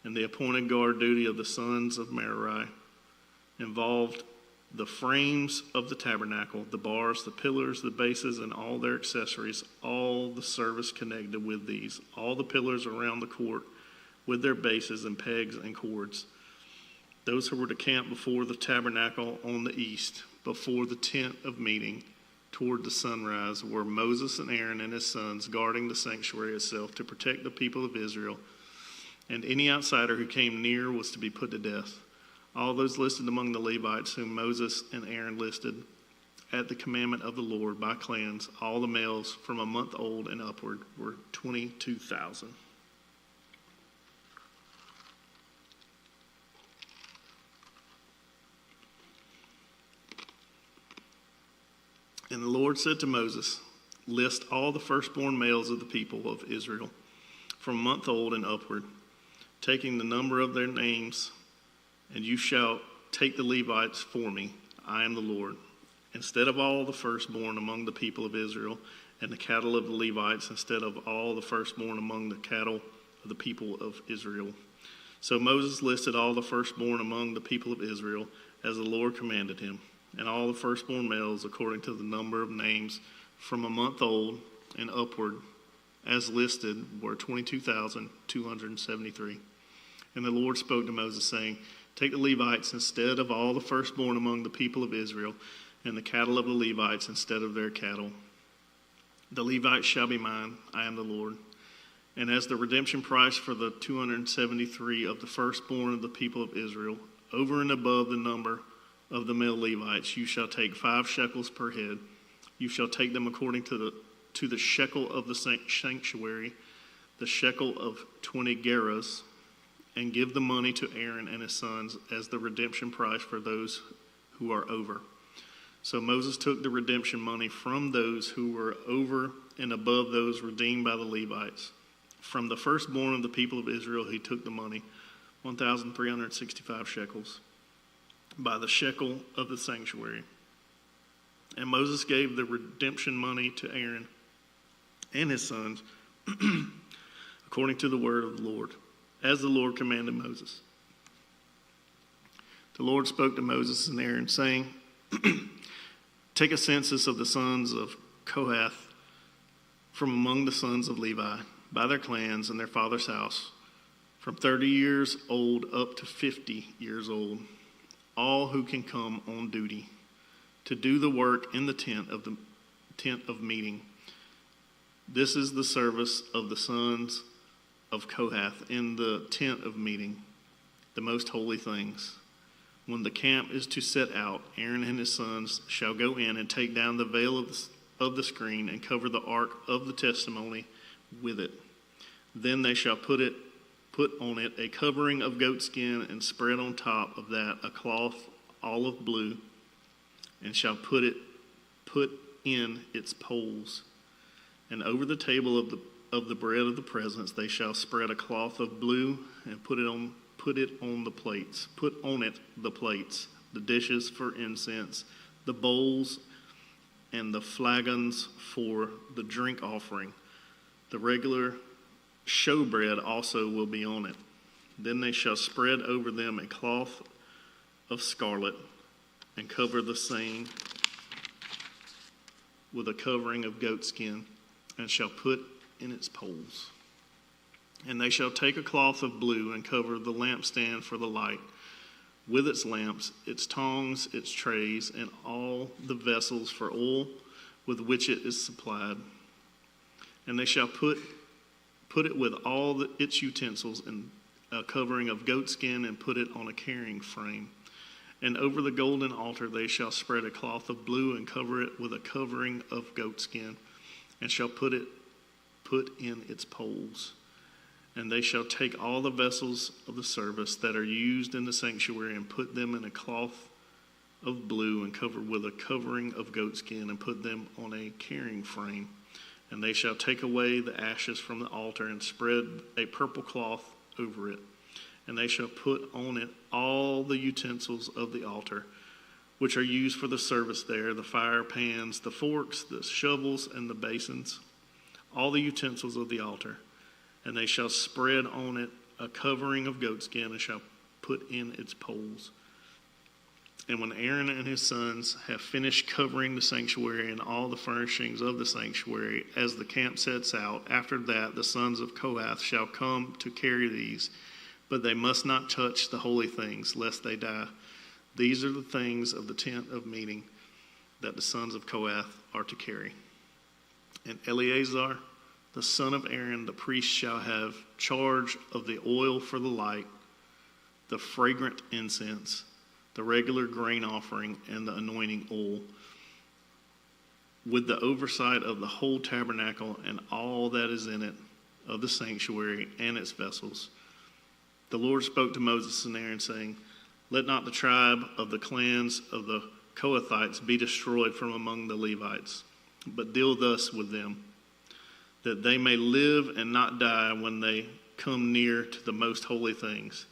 And the appointed guard duty of the sons of Merari involved the frames of the tabernacle, the bars, the pillars, the bases, and all their accessories, all the service connected with these, all the pillars around the court with their bases and pegs and cords. Those who were to camp before the tabernacle on the east, before the tent of meeting, toward the sunrise, were Moses and Aaron and his sons, guarding the sanctuary itself to protect the people of Israel. And any outsider who came near was to be put to death. All those listed among the Levites whom Moses and Aaron listed at the commandment of the Lord by clans, all the males from a month old and upward, were 22,000. And the Lord said to Moses, list all the firstborn males of the people of Israel from a month old and upward, taking the number of their names, and you shall take the Levites for me. I am the Lord. Instead of all the firstborn among the people of Israel, and the cattle of the Levites, instead of all the firstborn among the cattle of the people of Israel. So Moses listed all the firstborn among the people of Israel, as the Lord commanded him, and all the firstborn males according to the number of names from a month old and upward, as listed, were 22,273. And the Lord spoke to Moses, saying, Take the Levites instead of all the firstborn among the people of Israel, and the cattle of the Levites instead of their cattle. The Levites shall be mine, I am the Lord. And as the redemption price for the 273 of the firstborn of the people of Israel, over and above the number of the male Levites, you shall take 5 shekels per head. You shall take them according to the shekel of the sanctuary, the shekel of 20 gerahs, and give the money to Aaron and his sons as the redemption price for those who are over. So Moses took the redemption money from those who were over and above those redeemed by the Levites. From the firstborn of the people of Israel, he took the money, 1,365 shekels, by the shekel of the sanctuary. And Moses gave the redemption money to Aaron and his sons, according to the word of the Lord, as the Lord commanded Moses. The Lord spoke to Moses and Aaron, saying, Take a census of the sons of Kohath from among the sons of Levi, by their clans and their father's house, from 30 years old up to 50 years old, all who can come on duty to do the work in the tent of meeting. This is the service of the sons of Kohath in the tent of meeting, the most holy things. When the camp is to set out, Aaron and his sons shall go in and take down the veil of the screen and cover the ark of the testimony with it. Then they shall put on it a covering of goatskin and spread on top of that a cloth olive blue, and shall put in its poles. And over the table of the bread of the presence they shall spread a cloth of blue and put on the plates, the dishes for incense, the bowls and the flagons for the drink offering. The regular showbread also will be on it. Then they shall spread over them a cloth of scarlet and cover the same with a covering of goatskin, and shall put in its poles. And they shall take a cloth of blue and cover the lampstand for the light, with its lamps, its tongs, its trays, and all the vessels for oil with which it is supplied. And they shall put it with all its utensils in a covering of goatskin, and put it on a carrying frame. And over the golden altar they shall spread a cloth of blue and cover it with a covering of goatskin, and shall put in its poles. And they shall take all the vessels of the service that are used in the sanctuary and put them in a cloth of blue and cover with a covering of goatskin, and put them on a carrying frame. And they shall take away the ashes from the altar and spread a purple cloth over it. And they shall put on it all the utensils of the altar, which are used for the service there, the fire pans, the forks, the shovels, and the basins, all the utensils of the altar. And they shall spread on it a covering of goatskin, and shall put in its poles. And when Aaron and his sons have finished covering the sanctuary and all the furnishings of the sanctuary, as the camp sets out, after that the sons of Kohath shall come to carry these, but they must not touch the holy things, lest they die. These are the things of the tent of meeting that the sons of Kohath are to carry. And Eleazar, the son of Aaron, the priest, shall have charge of the oil for the light, the fragrant incense, the regular grain offering, and the anointing oil, with the oversight of the whole tabernacle and all that is in it, of the sanctuary and its vessels. The Lord spoke to Moses and Aaron, saying, Let not the tribe of the clans of the Kohathites be destroyed from among the Levites, but deal thus with them, that they may live and not die when they come near to the most holy things.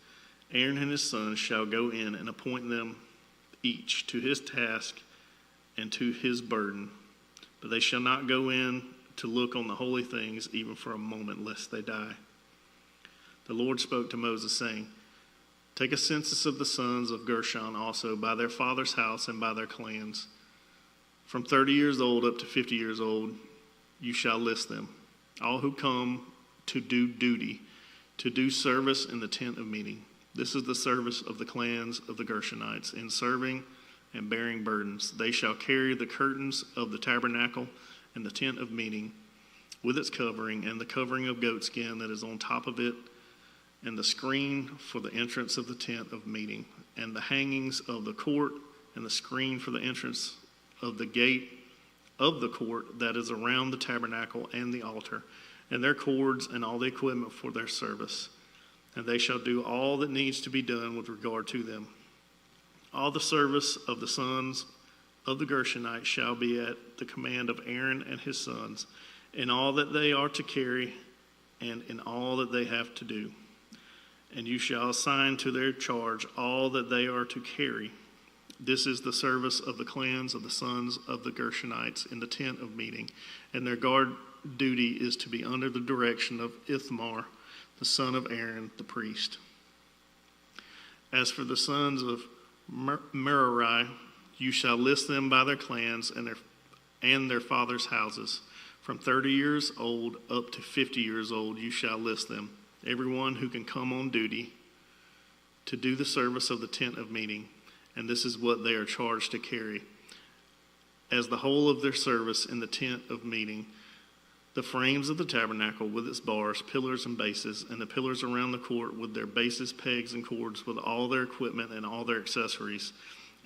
Aaron and his sons shall go in and appoint them each to his task and to his burden, but they shall not go in to look on the holy things even for a moment, lest they die. The Lord spoke to Moses, saying, Take a census of the sons of Gershon also, by their father's house and by their clans. From 30 years old up to 50 years old, you shall list them, all who come to do duty to do service in the tent of meeting. This is the service of the clans of the Gershonites in serving and bearing burdens. They shall carry the curtains of the tabernacle and the tent of meeting with its covering and the covering of goatskin that is on top of it, and the screen for the entrance of the tent of meeting, and the hangings of the court, and the screen for the entrance of the gate of the court that is around the tabernacle and the altar, and their cords and all the equipment for their service. And they shall do all that needs to be done with regard to them. All the service of the sons of the Gershonites shall be at the command of Aaron and his sons, in all that they are to carry and in all that they have to do. And you shall assign to their charge all that they are to carry. This is the service of the clans of the sons of the Gershonites in the tent of meeting, and their guard duty is to be under the direction of Ithamar, the son of Aaron, the priest. As for the sons of Merari, you shall list them by their clans and their fathers' houses. From 30 years old up to 50 years old, you shall list them, everyone who can come on duty to do the service of the tent of meeting. And this is what they are charged to carry. As the whole of their service in the tent of meeting, the frames of the tabernacle with its bars, pillars, and bases, and the pillars around the court with their bases, pegs, and cords, with all their equipment and all their accessories.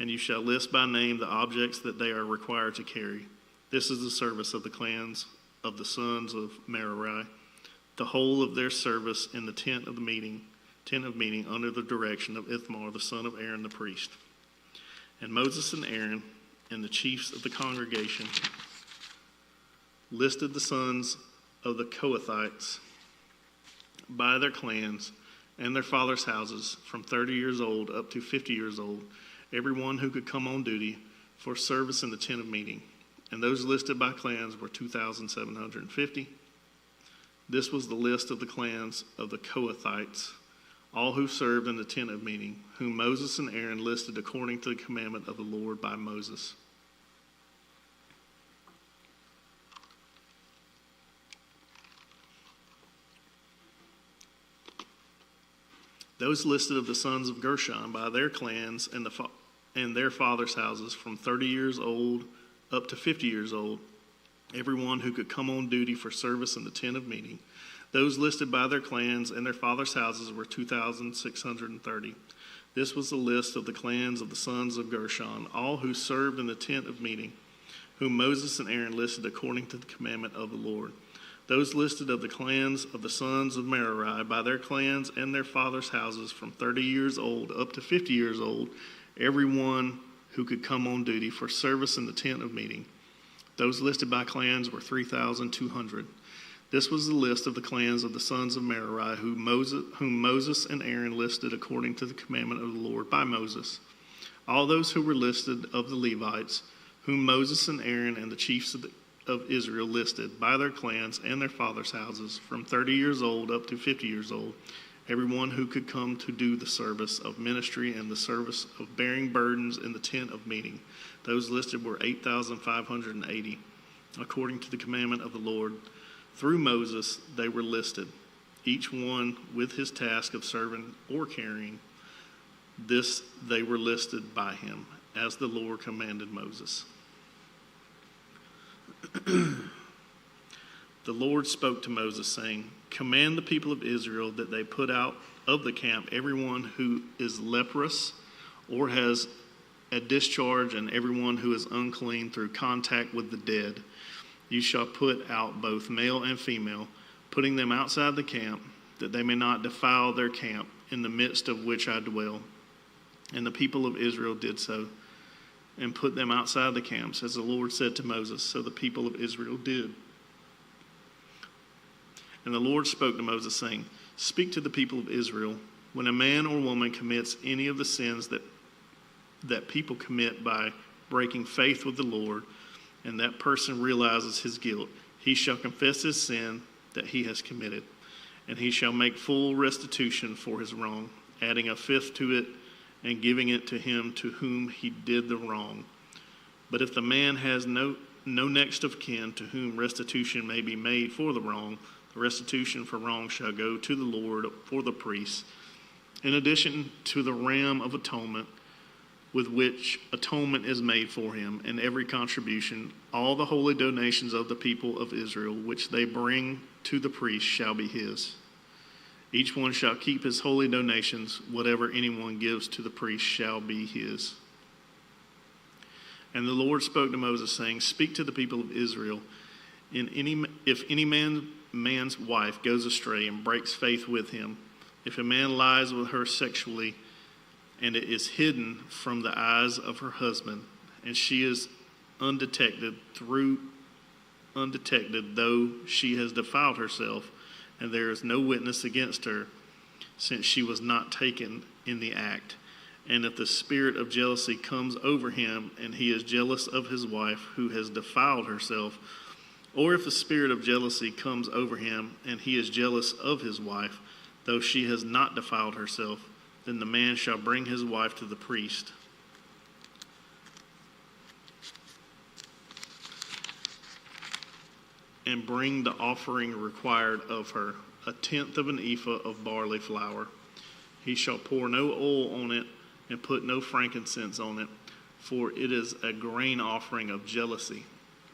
And you shall list by name the objects that they are required to carry. This is the service of the clans of the sons of Merari, the whole of their service in the tent of meeting under the direction of Ithamar, the son of Aaron, the priest. And Moses and Aaron and the chiefs of the congregation listed the sons of the Kohathites by their clans and their fathers' houses from 30 years old up to 50 years old, everyone who could come on duty for service in the tent of meeting. And those listed by clans were 2,750. This was the list of the clans of the Kohathites, all who served in the tent of meeting, whom Moses and Aaron listed according to the commandment of the Lord by Moses. Those listed of the sons of Gershon by their clans and their fathers' houses from 30 years old up to 50 years old, everyone who could come on duty for service in the tent of meeting. Those listed by their clans and their fathers' houses were 2,630. This was the list of the clans of the sons of Gershon, all who served in the tent of meeting, whom Moses and Aaron listed according to the commandment of the Lord. Those listed of the clans of the sons of Merari by their clans and their fathers' houses from 30 years old up to 50 years old, everyone who could come on duty for service in the tent of meeting. Those listed by clans were 3,200. This was the list of the clans of the sons of Merari, whom Moses and Aaron listed according to the commandment of the Lord by Moses. All those who were listed of the Levites, whom Moses and Aaron and the chiefs of Israel listed by their clans and their fathers' houses, from 30 years old up to 50 years old, everyone who could come to do the service of ministry and the service of bearing burdens in the tent of meeting. Those listed were 8,580. According to the commandment of the Lord, through Moses they were listed, each one with his task of serving or carrying. This they were listed by him, as the Lord commanded Moses. The Lord spoke to Moses, saying, "Command the people of Israel that they put out of the camp everyone who is leprous or has a discharge, and everyone who is unclean through contact with the dead. You shall put out both male and female, putting them outside the camp, that they may not defile their camp, in the midst of which I dwell." And the people of Israel did so, and put them outside the camps, as the Lord said to Moses. So the people of Israel did. And the Lord spoke to Moses, saying, "Speak to the people of Israel, when a man or woman commits any of the sins that people commit by breaking faith with the Lord, and that person realizes his guilt, he shall confess his sin that he has committed, and he shall make full restitution for his wrong, adding a fifth to it and giving it to him to whom he did the wrong. But if the man has no next of kin to whom restitution may be made for the wrong, restitution for wrong shall go to the Lord for the priests, in addition to the ram of atonement, with which atonement is made for him, and every contribution, all the holy donations of the people of Israel, which they bring to the priest, shall be his. Each one shall keep his holy donations. Whatever anyone gives to the priest shall be his. And the Lord spoke to Moses, saying, Speak to the people of Israel. If any man's wife goes astray and breaks faith with him, if a man lies with her sexually, and it is hidden from the eyes of her husband, and she is undetected, though she has defiled herself, and there is no witness against her, since she was not taken in the act. And if the spirit of jealousy comes over him, and he is jealous of his wife who has defiled herself, or if the spirit of jealousy comes over him, and he is jealous of his wife, though she has not defiled herself, then the man shall bring his wife to the priest. And bring the offering required of her, 1/10 of an ephah of barley flour. He shall pour no oil on it, and put no frankincense on it, for it is a grain offering of jealousy,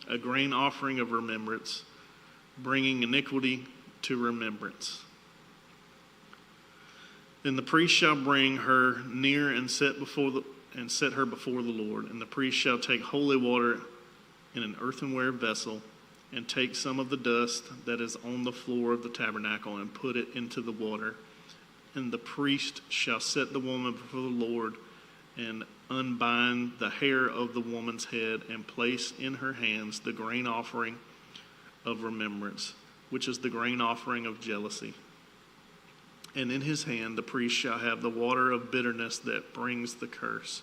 a grain offering of remembrance, bringing iniquity to remembrance. Then the priest shall bring her near and set her before the Lord. And the priest shall take holy water in an earthenware vessel, and take some of the dust that is on the floor of the tabernacle, and put it into the water. And the priest shall set the woman before the Lord, and unbind the hair of the woman's head, and place in her hands the grain offering of remembrance, which is the grain offering of jealousy. And in his hand the priest shall have the water of bitterness that brings the curse.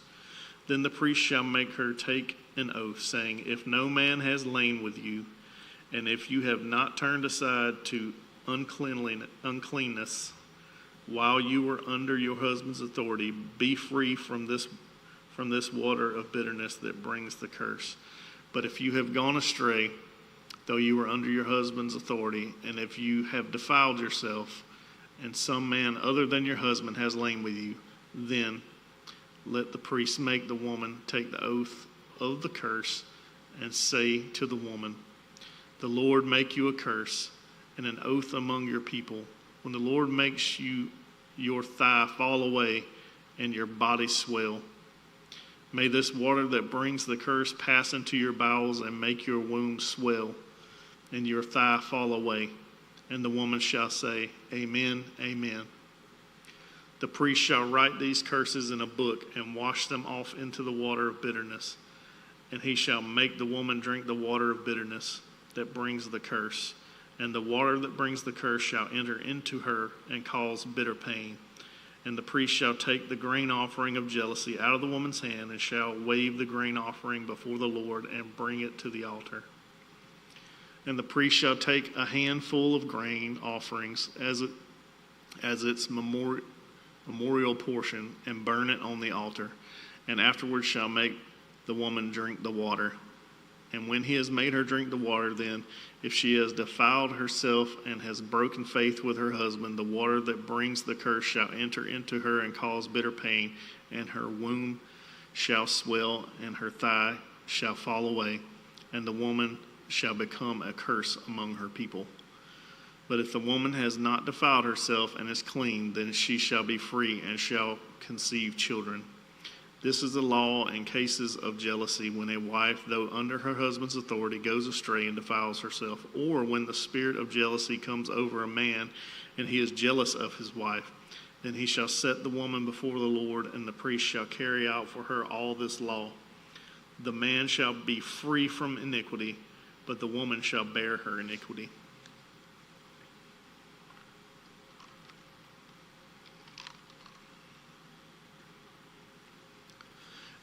Then the priest shall make her take an oath, saying, If no man has lain with you, and if you have not turned aside to uncleanness while you were under your husband's authority, be free from this water of bitterness that brings the curse. But if you have gone astray, though you were under your husband's authority, and if you have defiled yourself, and some man other than your husband has lain with you, then let the priest make the woman take the oath of the curse, and say to the woman, The Lord make you a curse and an oath among your people. When the Lord makes your thigh fall away and your body swell, may this water that brings the curse pass into your bowels and make your womb swell and your thigh fall away. And the woman shall say, Amen, amen. The priest shall write these curses in a book, and wash them off into the water of bitterness. And he shall make the woman drink the water of bitterness that brings the curse. And the water that brings the curse shall enter into her, and cause bitter pain. And the priest shall take the grain offering of jealousy out of the woman's hand, and shall wave the grain offering before the Lord, and bring it to the altar. And the priest shall take a handful of grain offerings as its memorial portion, and burn it on the altar. And afterwards shall make the woman drink the water. And when he has made her drink the water, then, if she has defiled herself and has broken faith with her husband, the water that brings the curse shall enter into her and cause bitter pain, and her womb shall swell, and her thigh shall fall away, and the woman shall become a curse among her people. But if the woman has not defiled herself and is clean, then she shall be free and shall conceive children. This is the law in cases of jealousy, when a wife, though under her husband's authority, goes astray and defiles herself, or when the spirit of jealousy comes over a man and he is jealous of his wife. Then he shall set the woman before the Lord, and the priest shall carry out for her all this law. The man shall be free from iniquity, but the woman shall bear her iniquity.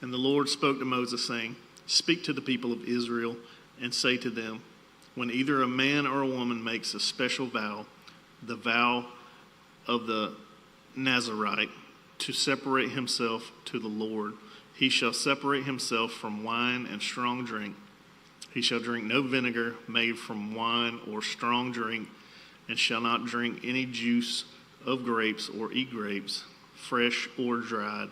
And the Lord spoke to Moses, saying, Speak to the people of Israel, and say to them, When either a man or a woman makes a special vow, the vow of the Nazarite, to separate himself to the Lord, he shall separate himself from wine and strong drink. He shall drink no vinegar made from wine or strong drink and shall not drink any juice of grapes or eat grapes, fresh or dried.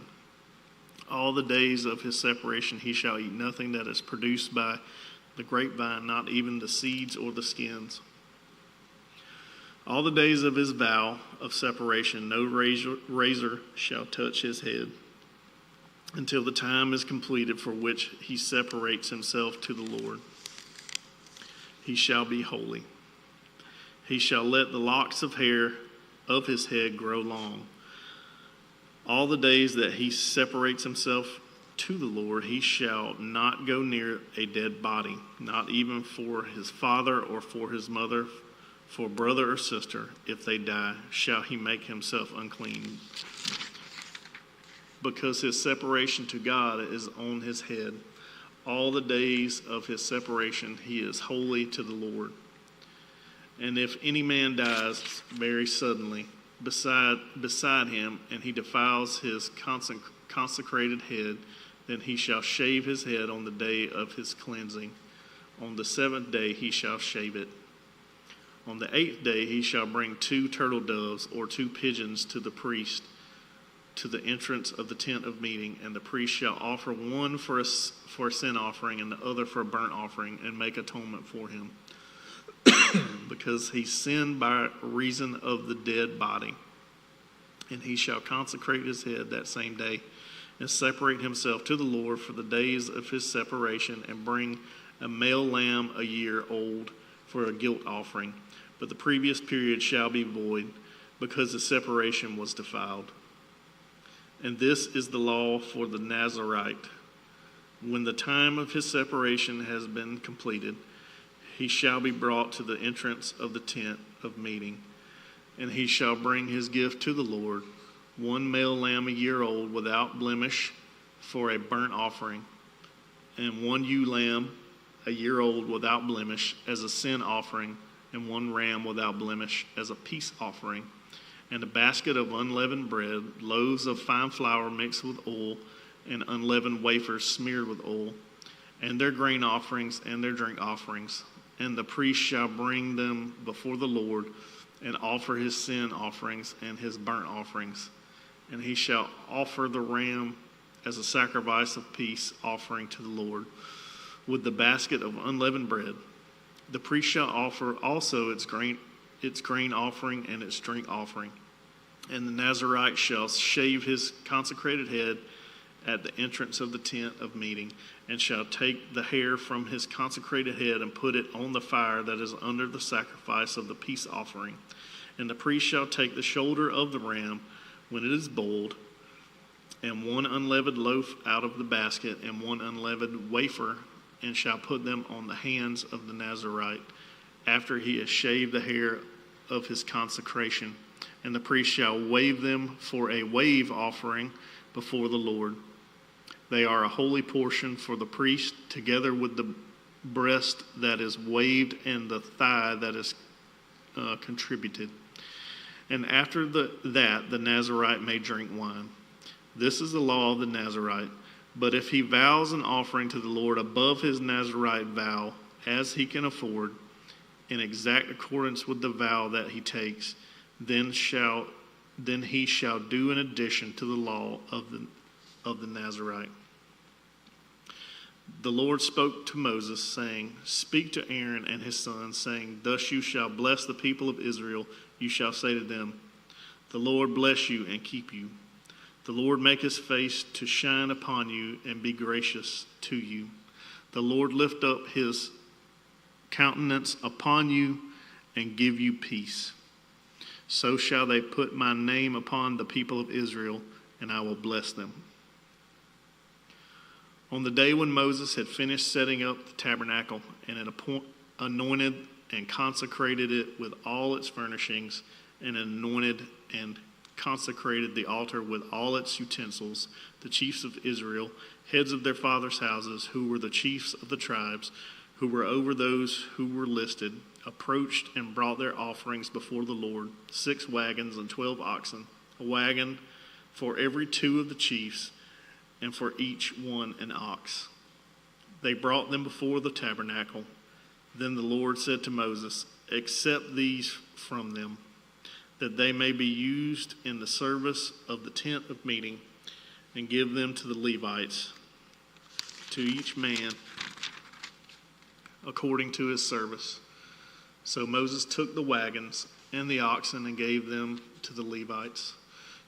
All the days of his separation he shall eat nothing that is produced by the grapevine, not even the seeds or the skins. All the days of his vow of separation no razor shall touch his head, until the time is completed for which he separates himself to the Lord. He shall be holy. He shall let the locks of hair of his head grow long. All the days that he separates himself to the Lord, he shall not go near a dead body, not even for his father or for his mother, for brother or sister. If they die, shall he make himself unclean, because his separation to God is on his head. All the days of his separation he is holy to the Lord. And if any man dies very suddenly beside him, and he defiles his consecrated head, then he shall shave his head on the day of his cleansing. On the 7th day he shall shave it. On the 8th day he shall bring 2 turtle doves or 2 pigeons to the priest to the entrance of the tent of meeting, and the priest shall offer one for a sin offering and the other for a burnt offering, and make atonement for him, because he sinned by reason of the dead body. And he shall consecrate his head that same day, and separate himself to the Lord for the days of his separation, and bring a male lamb a year old for a guilt offering. But the previous period shall be void, because the separation was defiled. And this is the law for the Nazarite. When the time of his separation has been completed, he shall be brought to the entrance of the tent of meeting, and he shall bring his gift to the Lord, 1 male lamb a year old without blemish for a burnt offering, and 1 ewe lamb a year old without blemish as a sin offering, and 1 ram without blemish as a peace offering, and a basket of unleavened bread, loaves of fine flour mixed with oil, and unleavened wafers smeared with oil, and their grain offerings and their drink offerings. And the priest shall bring them before the Lord, and offer his sin offerings and his burnt offerings. And he shall offer the ram as a sacrifice of peace offering to the Lord, with the basket of unleavened bread. The priest shall offer also its grain offering and its drink offering. And the Nazarite shall shave his consecrated head at the entrance of the tent of meeting, and shall take the hair from his consecrated head and put it on the fire that is under the sacrifice of the peace offering. And the priest shall take the shoulder of the ram when it is boiled, and 1 unleavened loaf out of the basket, and 1 unleavened wafer, and shall put them on the hands of the Nazarite, after he has shaved the hair of his consecration. And the priest shall wave them for a wave offering before the Lord. They are a holy portion for the priest, together with the breast that is waved and the thigh that is contributed. And after that, the Nazarite may drink wine. This is the law of the Nazarite. But if he vows an offering to the Lord above his Nazarite vow, as he can afford, in exact accordance with the vow that he takes, then he shall do an addition to the law of the Nazarite. The Lord spoke to Moses, saying, Speak to Aaron and his sons, saying, Thus you shall bless the people of Israel. You shall say to them, The Lord bless you and keep you. The Lord make his face to shine upon you and be gracious to you. The Lord lift up his countenance upon you and give you peace. So shall they put my name upon the people of Israel, and I will bless them. On the day when Moses had finished setting up the tabernacle and had anointed and consecrated it with all its furnishings, and anointed and consecrated the altar with all its utensils, the chiefs of Israel, heads of their fathers' houses, who were the chiefs of the tribes, who were over those who were listed, approached and brought their offerings before the Lord, 6 wagons and 12 oxen, a wagon for every 2 of the chiefs, and for each one an ox. They brought them before the tabernacle. Then the Lord said to Moses, accept these from them, that they may be used in the service of the tent of meeting, and give them to the Levites, to each man according to his service. So Moses took the wagons and the oxen and gave them to the Levites.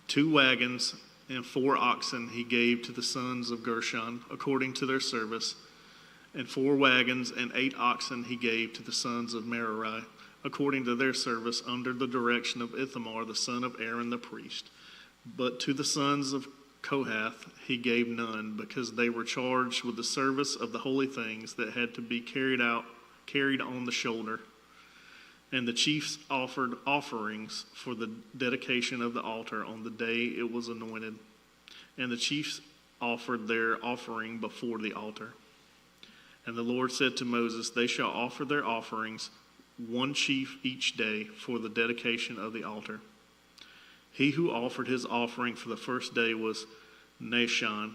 2 wagons and 4 oxen he gave to the sons of Gershon according to their service, and 4 wagons and 8 oxen he gave to the sons of Merari according to their service, under the direction of Ithamar the son of Aaron the priest. But to the sons of Kohath he gave none, because they were charged with the service of the holy things that had to be carried on the shoulder. And the chiefs offered offerings for the dedication of the altar on the day it was anointed. And the chiefs offered their offering before the altar. And the Lord said to Moses, they shall offer their offerings, 1 chief each day, for the dedication of the altar. He who offered his offering for the first day was Nahshon,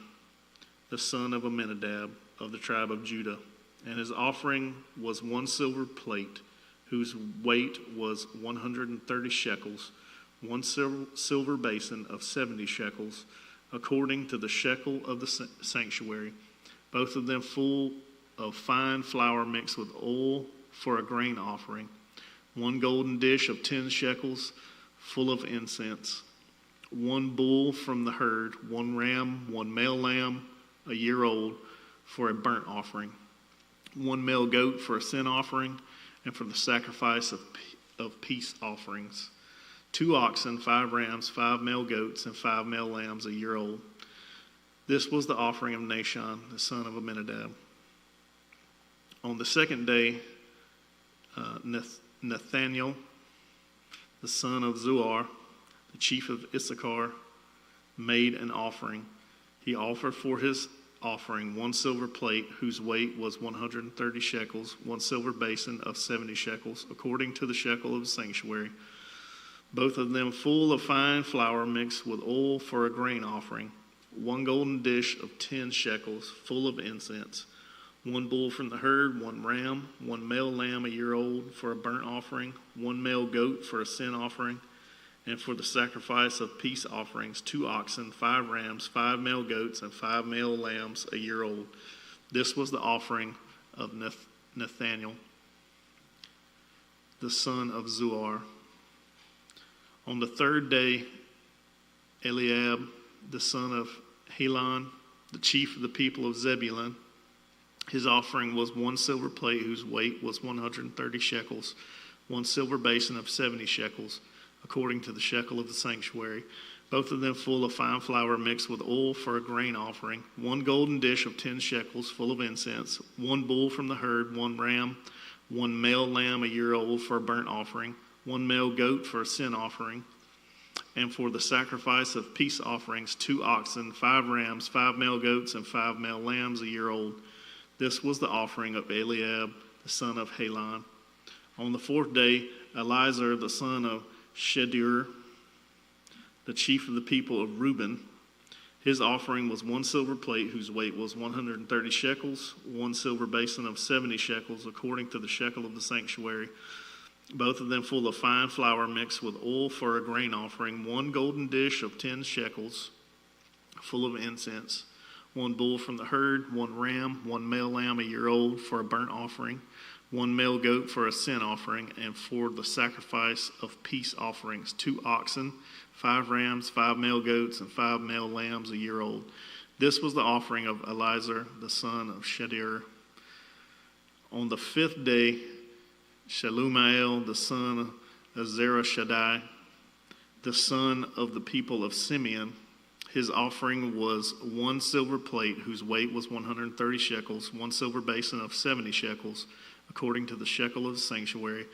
the son of Amminadab, of the tribe of Judah. And his offering was 1 silver plate, whose weight was 130 shekels, 1 silver basin of 70 shekels, according to the shekel of the sanctuary, both of them full of fine flour mixed with oil for a grain offering, 1 golden dish of 10 shekels, full of incense, 1 bull from the herd, 1 ram, 1 male lamb, a year old, for a burnt offering, 1 male goat for a sin offering, and for the sacrifice of peace offerings, 2 oxen, 5 rams, 5 male goats, and 5 male lambs, a year old. This was the offering of Nahshon, the son of Amminadab. On the second day, Nathaniel, the son of Zuar, the chief of Issachar, made an offering. He offered for his offering 1 silver plate, whose weight was 130 shekels, 1 silver basin of 70 shekels, according to the shekel of the sanctuary, both of them full of fine flour mixed with oil for a grain offering, 1 golden dish of 10 shekels, full of incense, 1 bull from the herd, 1 ram, 1 male lamb a year old for a burnt offering, 1 male goat for a sin offering, and for the sacrifice of peace offerings, 2 oxen, 5 rams, 5 male goats, and 5 male lambs a year old. This was the offering of Nathaniel, the son of Zuar. On the third day, Eliab, the son of Helon, the chief of the people of Zebulun, his offering was 1 silver plate, whose weight was 130 shekels, 1 silver basin of 70 shekels, according to the shekel of the sanctuary, both of them full of fine flour mixed with oil for a grain offering, 1 golden dish of 10 shekels, full of incense, 1 bull from the herd, 1 ram, 1 male lamb a year old for a burnt offering, 1 male goat for a sin offering, and for the sacrifice of peace offerings, 2 oxen, 5 rams, 5 male goats, and 5 male lambs a year old. This was the offering of Eliab, the son of Helon. On the 4th day, Eliezer, the son of Shedeur, the chief of the people of Reuben, his offering was 1 silver plate, whose weight was 130 shekels, 1 silver basin of 70 shekels, according to the shekel of the sanctuary, both of them full of fine flour mixed with oil for a grain offering, 1 golden dish of 10 shekels, full of incense, 1 bull from the herd, 1 ram, 1 male lamb a year old for a burnt offering, 1 male goat for a sin offering, and for the sacrifice of peace offerings, 2 oxen, 5 rams, 5 male goats, and 5 male lambs a year old. This was the offering of Eliezer, the son of Shedeur. On the 5th day, Shelumiel, the son of Zerah-Shaddai, the son of the people of Simeon, his offering was 1 silver plate, whose weight was 130 shekels, 1 silver basin of 70 shekels, according to the shekel of the sanctuary,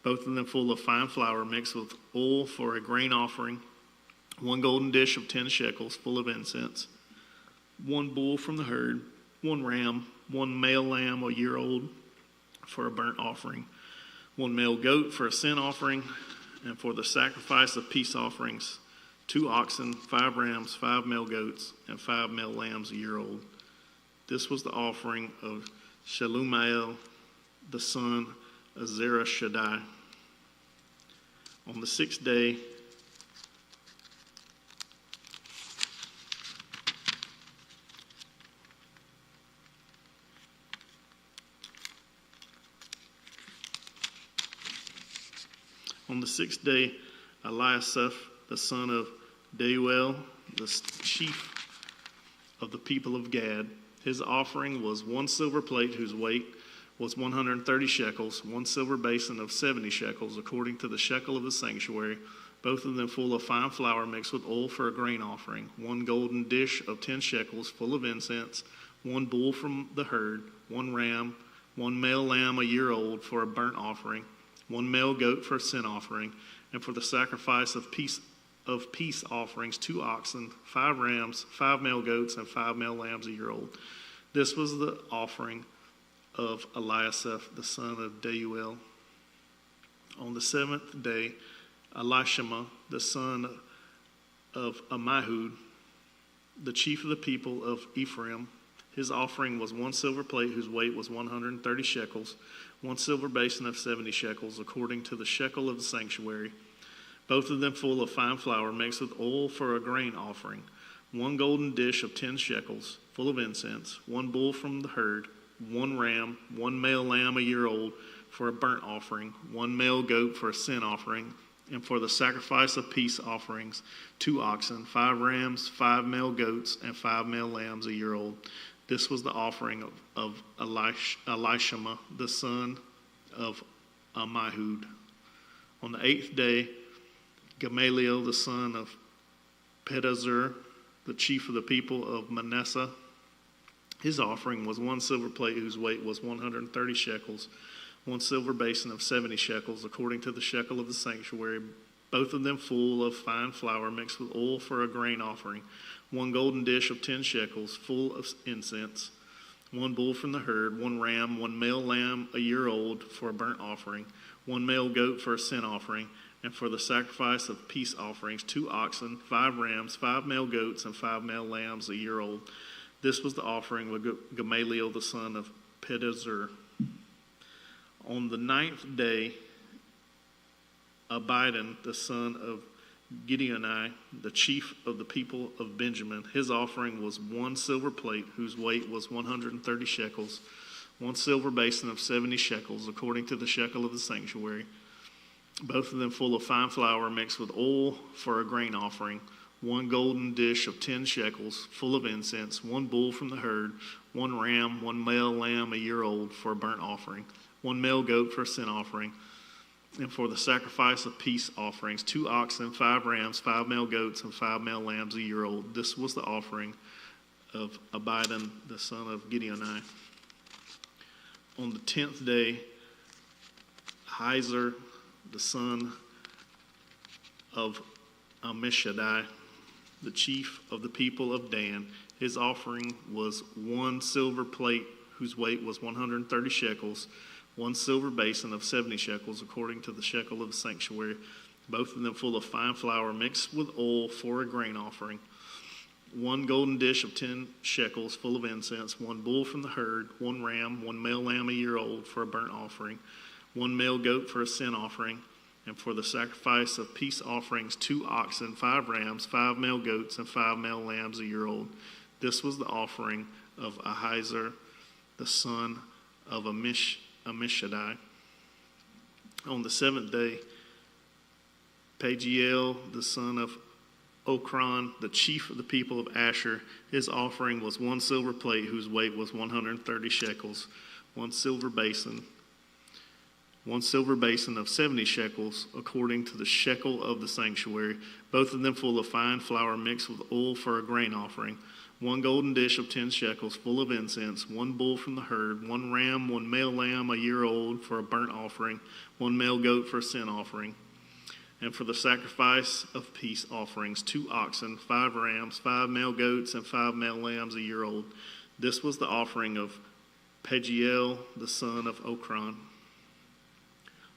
both of them full of fine flour mixed with oil for a grain offering, 1 golden dish of 10 shekels, full of incense, 1 bull from the herd, 1 ram, 1 male lamb a year old for a burnt offering, 1 male goat for a sin offering, and for the sacrifice of peace offerings, 2 oxen, 5 rams, 5 male goats, and 5 male lambs a year old. This was the offering of Shelumiel, the son of Zerah-Shaddai. On the sixth day, Eliasaph, the son of Deuel, the chief of the people of Gad, his offering was 1 silver plate whose weight was 130 shekels, 1 silver basin of 70 shekels, according to the shekel of the sanctuary, both of them full of fine flour mixed with oil for a grain offering, 1 golden dish of 10 shekels full of incense, 1 bull from the herd, 1 ram, 1 male lamb a year old for a burnt offering, 1 male goat for a sin offering, and for the sacrifice of peace offerings, 2 oxen, 5 rams, 5 male goats, and 5 male lambs a year old. This was the offering of Eliasaph, the son of Deuel. On the 7th day, Elishama, the son of Ammihud, the chief of the people of Ephraim, his offering was 1 silver plate whose weight was 130 shekels, 1 silver basin of 70 shekels, according to the shekel of the sanctuary, both of them full of fine flour mixed with oil for a grain offering, 1 golden dish of 10 shekels full of incense, 1 bull from the herd, 1 ram, 1 male lamb a year old for a burnt offering, 1 male goat for a sin offering, and for the sacrifice of peace offerings, 2 oxen, 5 rams, 5 male goats, and 5 male lambs a year old. This was the offering of Elishama, the son of Ammihud. On the 8th day, Gamaliel, the son of Pedahzur, the chief of the people of Manasseh, his offering was 1 silver plate whose weight was 130 shekels, 1 silver basin of 70 shekels, according to the shekel of the sanctuary, both of them full of fine flour mixed with oil for a grain offering, 1 golden dish of 10 shekels full of incense, 1 bull from the herd, 1 ram, 1 male lamb a year old for a burnt offering, 1 male goat for a sin offering, and for the sacrifice of peace offerings, 2 oxen, 5 rams, 5 male goats, and 5 male lambs a year old. This was the offering of Gamaliel, the son of Pedahzur. On the 9th day, Abidan, the son of Gideoni, the chief of the people of Benjamin, his offering was 1 silver plate whose weight was 130 shekels, 1 silver basin of 70 shekels, according to the shekel of the sanctuary, both of them full of fine flour mixed with oil for a grain offering, 1 golden dish of 10 shekels full of incense, 1 bull from the herd, 1 ram, 1 male lamb a year old for a burnt offering, 1 male goat for a sin offering, and for the sacrifice of peace offerings, 2 oxen, 5 rams, 5 male goats, and 5 male lambs a year old. This was the offering of Abidan, the son of Gideoni. On the 10th day, Ahiezer, the son of Ammishaddai, the chief of the people of Dan, his offering was 1 silver plate whose weight was 130 shekels, 1 silver basin of 70 shekels, according to the shekel of the sanctuary, both of them full of fine flour mixed with oil for a grain offering, 1 golden dish of 10 shekels full of incense, 1 bull from the herd, 1 ram, 1 male lamb a year old for a burnt offering, 1 male goat for a sin offering, and for the sacrifice of peace offerings, 2 oxen, 5 rams, 5 male goats, and 5 male lambs a year old. This was the offering of Ahiezer, the son of Ammishaddai. On the 7th day, Pagiel, the son of Okran, the chief of the people of Asher, his offering was 1 silver plate whose weight was 130 shekels, 1 silver basin of 70 shekels, according to the shekel of the sanctuary, both of them full of fine flour mixed with oil for a grain offering, 1 golden dish of 10 shekels full of incense, 1 bull from the herd, 1 ram, 1 male lamb a year old for a burnt offering, 1 male goat for a sin offering, and for the sacrifice of peace offerings, 2 oxen, 5 rams, 5 male goats, and 5 male lambs a year old. This was the offering of Pagiel, the son of Okran.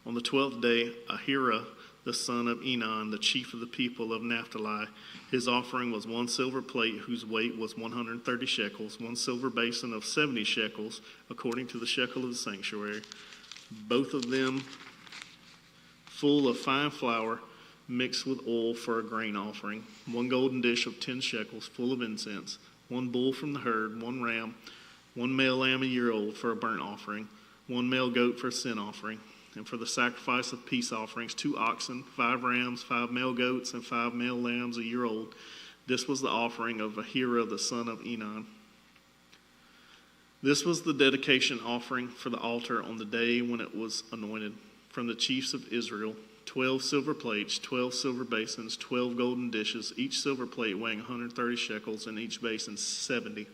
On the 12th day, Ahira, the son of Enan, the chief of the people of Naphtali, his offering was 1 silver plate whose weight was 130 shekels, 1 silver basin of 70 shekels, according to the shekel of the sanctuary, both of them full of fine flour mixed with oil for a grain offering, 1 golden dish of 10 shekels full of incense, 1 bull from the herd, 1 ram, 1 male lamb a year old for a burnt offering, 1 male goat for a sin offering, and for the sacrifice of peace offerings, 2 oxen, 5 rams, 5 male goats, and 5 male lambs a year old. This was the offering of Ahira the son of Enan. This was the dedication offering for the altar on the day when it was anointed. From the chiefs of Israel, 12 silver plates, 12 silver basins, 12 golden dishes, each silver plate weighing 130 shekels, and each basin 70.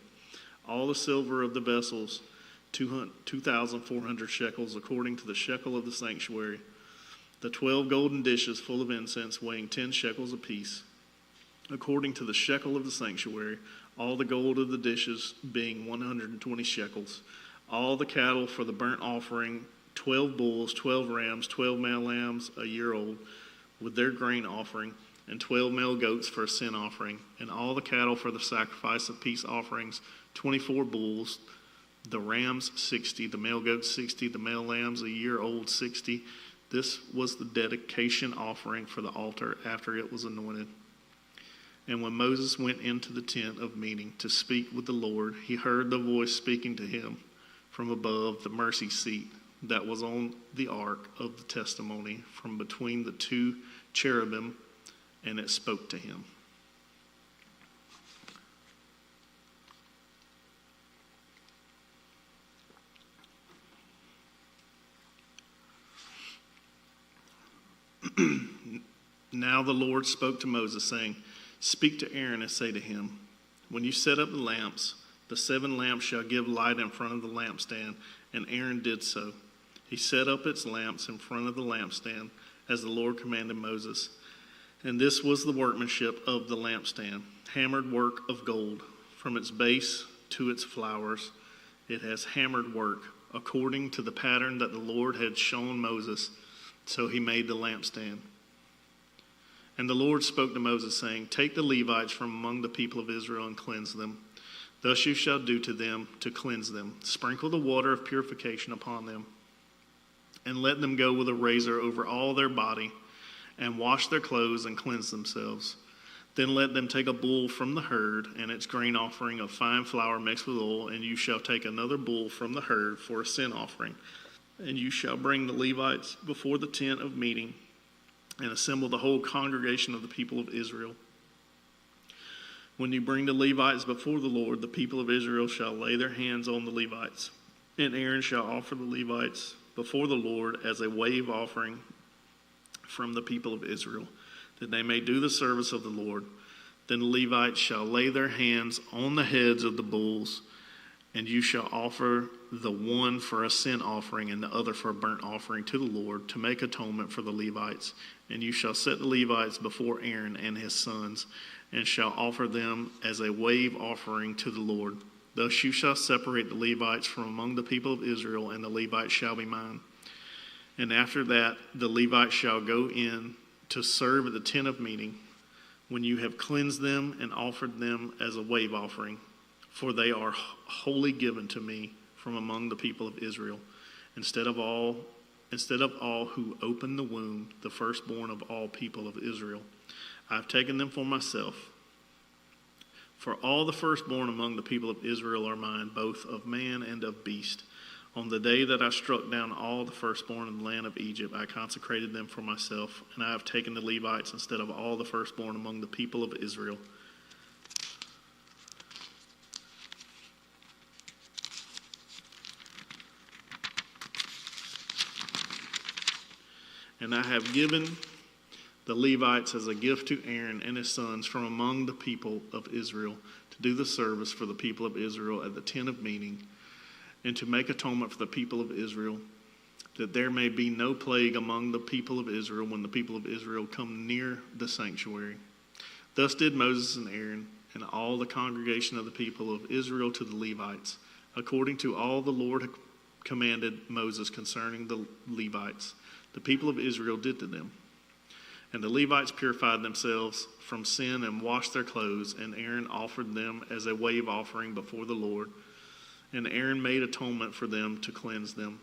All the silver of the vessels, 2,400 shekels, according to the shekel of the sanctuary. The 12 golden dishes full of incense, weighing 10 shekels apiece, according to the shekel of the sanctuary. All the gold of the dishes being 120 shekels. All the cattle for the burnt offering, 12 bulls, 12 rams, 12 male lambs a year old, with their grain offering, and 12 male goats for a sin offering, and all the cattle for the sacrifice of peace offerings, 24 bulls, the rams 60, the male goats 60, the male lambs a year old 60. This was the dedication offering for the altar after it was anointed. And when Moses went into the tent of meeting to speak with the Lord, he heard the voice speaking to him from above the mercy seat that was on the ark of the testimony, from between the 2 cherubim, and it spoke to him. Now the Lord spoke to Moses, saying, "Speak to Aaron and say to him, when you set up the lamps, the 7 lamps shall give light in front of the lampstand." And Aaron did so. He set up its lamps in front of the lampstand, as the Lord commanded Moses. And this was the workmanship of the lampstand, hammered work of gold, from its base to its flowers. It has hammered work, according to the pattern that the Lord had shown Moses. So he made the lampstand. And the Lord spoke to Moses, saying, "Take the Levites from among the people of Israel and cleanse them. Thus you shall do to them to cleanse them. Sprinkle the water of purification upon them, and let them go with a razor over all their body, and wash their clothes and cleanse themselves. Then let them take a bull from the herd, and its grain offering of fine flour mixed with oil, and you shall take another bull from the herd for a sin offering. And you shall bring the Levites before the tent of meeting, and assemble the whole congregation of the people of Israel. When you bring the Levites before the Lord, the people of Israel shall lay their hands on the Levites, and Aaron shall offer the Levites before the Lord as a wave offering from the people of Israel, that they may do the service of the Lord. Then the Levites shall lay their hands on the heads of the bulls, and you shall offer the one for a sin offering and the other for a burnt offering to the Lord, to make atonement for the Levites. And you shall set the Levites before Aaron and his sons, and shall offer them as a wave offering to the Lord. Thus you shall separate the Levites from among the people of Israel, and the Levites shall be mine. And after that the Levites shall go in to serve at the tent of meeting, when you have cleansed them and offered them as a wave offering. For they are wholly given to me from among the people of Israel, instead of all who open the womb, the firstborn of all people of Israel. I have taken them for myself. For all the firstborn among the people of Israel are mine, both of man and of beast. On the day that I struck down all the firstborn in the land of Egypt, I consecrated them for myself, and I have taken the Levites instead of all the firstborn among the people of Israel. And I have given the Levites as a gift to Aaron and his sons from among the people of Israel, to do the service for the people of Israel at the tent of meeting, and to make atonement for the people of Israel, that there may be no plague among the people of Israel when the people of Israel come near the sanctuary. Thus did Moses and Aaron and all the congregation of the people of Israel to the Levites, according to all the Lord had commanded Moses concerning the Levites. The people of Israel did to them. And the Levites purified themselves from sin and washed their clothes, and Aaron offered them as a wave offering before the Lord. And Aaron made atonement for them to cleanse them.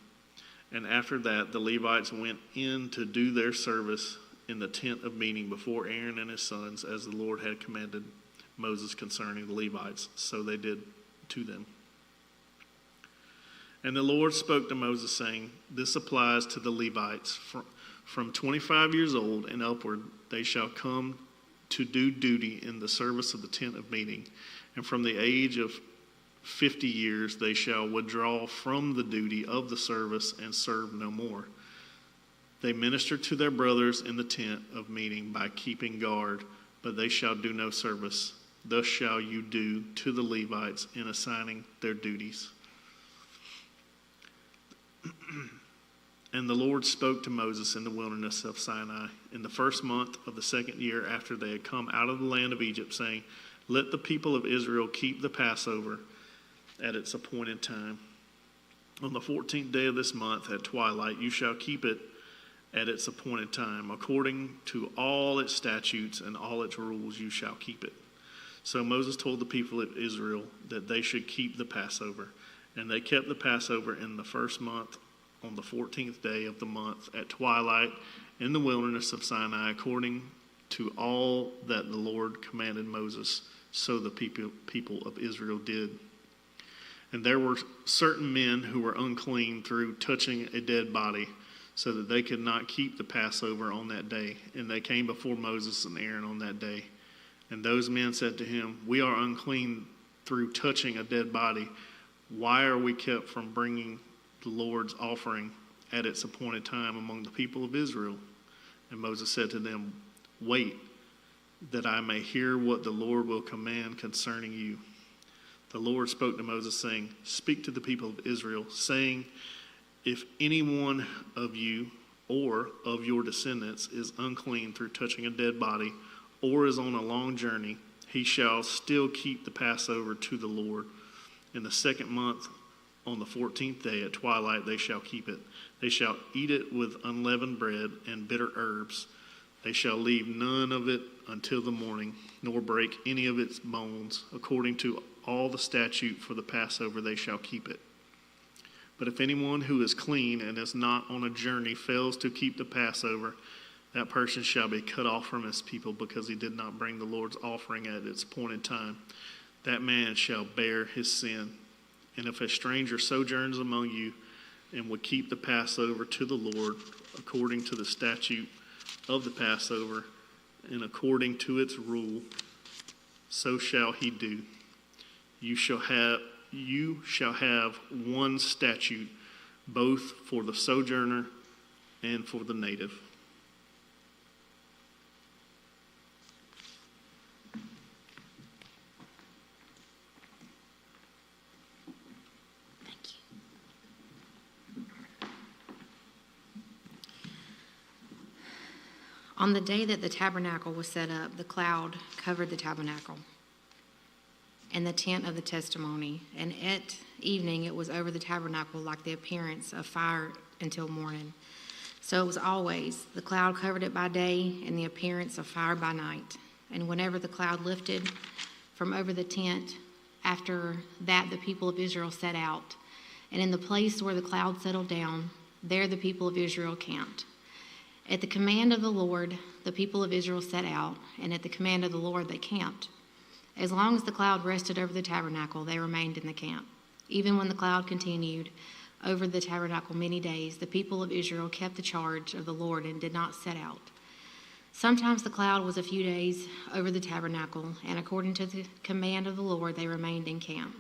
And after that, the Levites went in to do their service in the tent of meeting before Aaron and his sons, as the Lord had commanded Moses concerning the Levites. So they did to them. And the Lord spoke to Moses, saying, this applies to the Levites. From 25 years old and upward, they shall come to do duty in the service of the tent of meeting. And from the age of 50 years, they shall withdraw from the duty of the service and serve no more. They minister to their brothers in the tent of meeting by keeping guard, but they shall do no service. Thus shall you do to the Levites in assigning their duties. And the Lord spoke to Moses in the wilderness of Sinai in the first month of the second year after they had come out of the land of Egypt, saying, let the people of Israel keep the Passover at its appointed time. On the 14th day of this month at twilight, you shall keep it at its appointed time. According to all its statutes and all its rules, you shall keep it. So Moses told the people of Israel that they should keep the Passover. And they kept the Passover in the first month on the 14th day of the month at twilight in the wilderness of Sinai, according to all that the Lord commanded Moses. So the people of Israel did. And there were certain men who were unclean through touching a dead body, so that they could not keep the Passover on that day. And they came before Moses and Aaron on that day. And those men said to him, we are unclean through touching a dead body. Why are we kept from bringing the Lord's offering at its appointed time among the people of Israel? And Moses said to them, wait, that I may hear what the Lord will command concerning you. The Lord spoke to Moses, saying, speak to the people of Israel, saying, if any one of you or of your descendants is unclean through touching a dead body, or is on a long journey, he shall still keep the Passover to the Lord. In the second month, on the 14th day at twilight, they shall keep it. They shall eat it with unleavened bread and bitter herbs. They shall leave none of it until the morning, nor break any of its bones. According to all the statute for the Passover, they shall keep it. But if anyone who is clean and is not on a journey fails to keep the Passover, that person shall be cut off from his people, because he did not bring the Lord's offering at its appointed time. That man shall bear his sin. And if a stranger sojourns among you and would keep the Passover to the Lord according to the statute of the Passover and according to its rule, so shall he do. You shall have one statute, both for the sojourner and for the native. On the day that the tabernacle was set up, the cloud covered the tabernacle and the tent of the testimony, and at evening it was over the tabernacle like the appearance of fire until morning. So it was always, the cloud covered it by day and the appearance of fire by night. And whenever the cloud lifted from over the tent, after that the people of Israel set out. And in the place where the cloud settled down, there the people of Israel camped. At the command of the Lord, the people of Israel set out, and at the command of the Lord they camped. As long as the cloud rested over the tabernacle, they remained in the camp. Even when the cloud continued over the tabernacle many days, the people of Israel kept the charge of the Lord and did not set out. Sometimes the cloud was a few days over the tabernacle, and according to the command of the Lord, they remained in camp.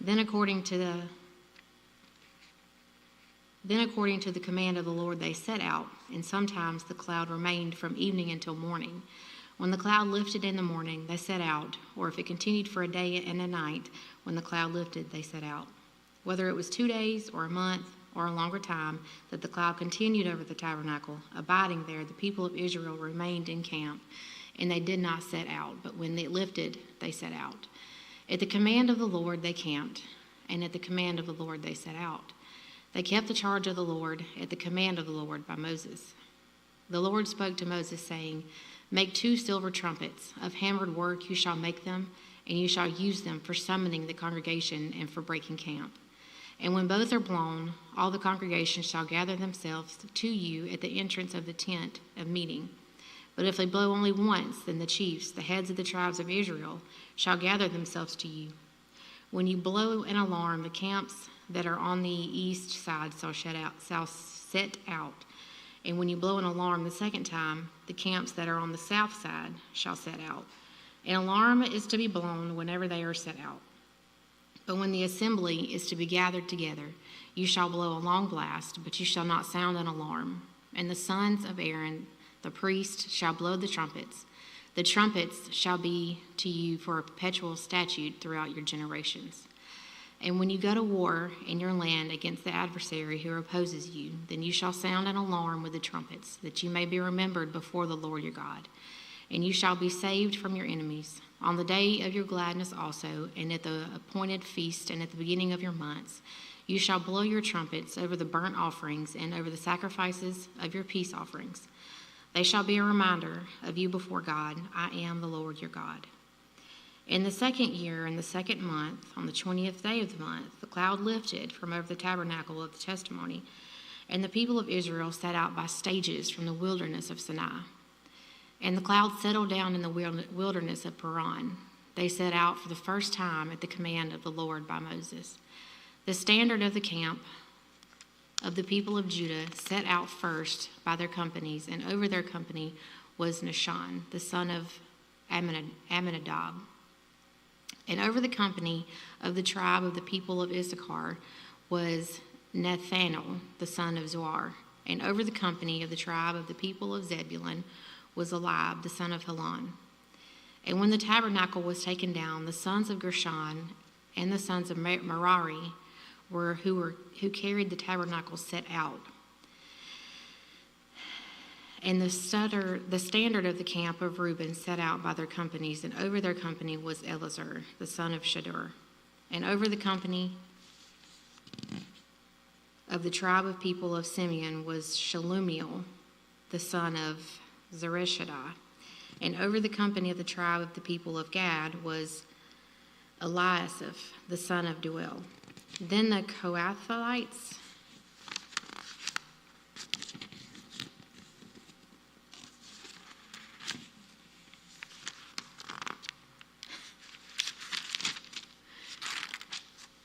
Then according to the command of the Lord they set out, and sometimes the cloud remained from evening until morning. When the cloud lifted in the morning, they set out, or if it continued for a day and a night, when the cloud lifted, they set out. Whether it was 2 days or a month or a longer time that the cloud continued over the tabernacle, abiding there, the people of Israel remained in camp, and they did not set out, but when it lifted, they set out. At the command of the Lord they camped, and at the command of the Lord they set out. They kept the charge of the Lord at the command of the Lord by Moses. The Lord spoke to Moses, saying, make 2 silver trumpets. Of hammered work you shall make them, and you shall use them for summoning the congregation and for breaking camp. And when both are blown, all the congregation shall gather themselves to you at the entrance of the tent of meeting. But if they blow only once, then the chiefs, the heads of the tribes of Israel, shall gather themselves to you. When you blow an alarm, the camps that are on the east side shall set out. And when you blow an alarm the second time, the camps that are on the south side shall set out. An alarm is to be blown whenever they are set out. But when the assembly is to be gathered together, you shall blow a long blast, but you shall not sound an alarm. And the sons of Aaron, the priest, shall blow the trumpets. The trumpets shall be to you for a perpetual statute throughout your generations. And when you go to war in your land against the adversary who opposes you, then you shall sound an alarm with the trumpets, that you may be remembered before the Lord your God. And you shall be saved from your enemies. On the day of your gladness also, and at the appointed feast, and at the beginning of your months, you shall blow your trumpets over the burnt offerings and over the sacrifices of your peace offerings. They shall be a reminder of you before God. I am the Lord your God. In the second year, in the second month, on the 20th day of the month, the cloud lifted from over the tabernacle of the testimony, and the people of Israel set out by stages from the wilderness of Sinai. And the cloud settled down in the wilderness of Paran. They set out for the first time at the command of the Lord by Moses. The standard of the camp of the people of Judah set out first by their companies, and over their company was Nahshon, the son of Amminadab. And over the company of the tribe of the people of Issachar was Nethanel, the son of Zoar. And over the company of the tribe of the people of Zebulun was Eliab, the son of Helon. And when the tabernacle was taken down, the sons of Gershon and the sons of Merari who carried the tabernacle set out. And the standard of the camp of Reuben set out by their companies, and over their company was Elazar, the son of Shadur. And over the company of the tribe of people of Simeon was Shelumiel, the son of Zereshaddai. And over the company of the tribe of the people of Gad was Eliasaph, the son of Duel. Then the Kohathites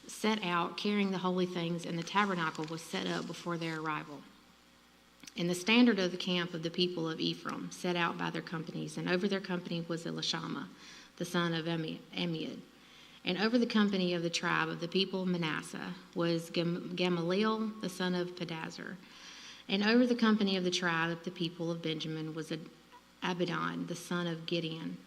set out carrying the holy things, and the tabernacle was set up before their arrival. And the standard of the camp of the people of Ephraim set out by their companies, and over their company was Elishama, the son of Ammiud. And over the company of the tribe of the people of Manasseh was Gamaliel, the son of Pedazur. And over the company of the tribe of the people of Benjamin was Abidan, the son of Gideon.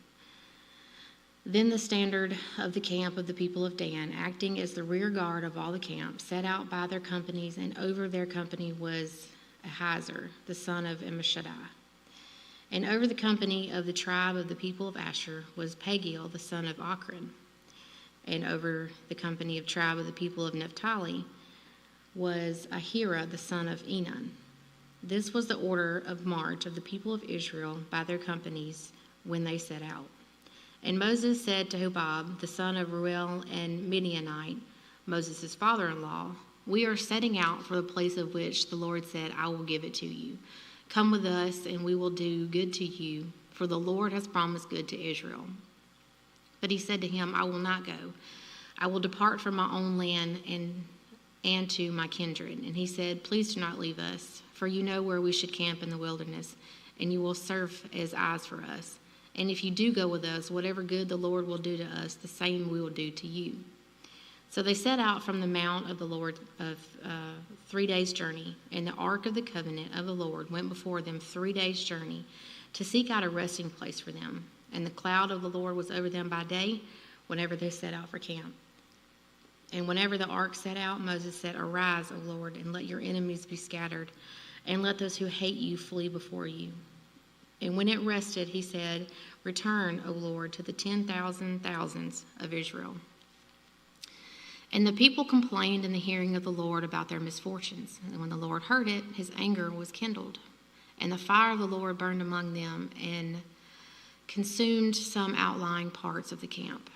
Then the standard of the camp of the people of Dan, acting as the rear guard of all the camps, set out by their companies, and over their company was Ahazar, the son of Ammishaddai. And over the company of the tribe of the people of Asher was Pagiel, the son of Ochran. And over the company of tribe of the people of Naphtali was Ahira, the son of Enan. This was the order of march of the people of Israel by their companies when they set out. And Moses said to Hobab, the son of Reuel and Midianite, Moses' father-in-law, we are setting out for the place of which the Lord said, I will give it to you. Come with us, and we will do good to you, for the Lord has promised good to Israel. But he said to him, I will not go. I will depart from my own land and to my kindred. And he said, please do not leave us, for you know where we should camp in the wilderness, and you will serve as eyes for us. And if you do go with us, whatever good the Lord will do to us, the same we will do to you. So they set out from the mount of the Lord of 3 days' journey, and the ark of the covenant of the Lord went before them 3 days' journey to seek out a resting place for them. And the cloud of the Lord was over them by day whenever they set out for camp. And whenever the ark set out, Moses said, arise, O Lord, and let your enemies be scattered, and let those who hate you flee before you. And when it rested, he said, return, O Lord, to the 10,000 thousands of Israel. And the people complained in the hearing of the Lord about their misfortunes. And when the Lord heard it, his anger was kindled. And the fire of the Lord burned among them and consumed some outlying parts of the camp.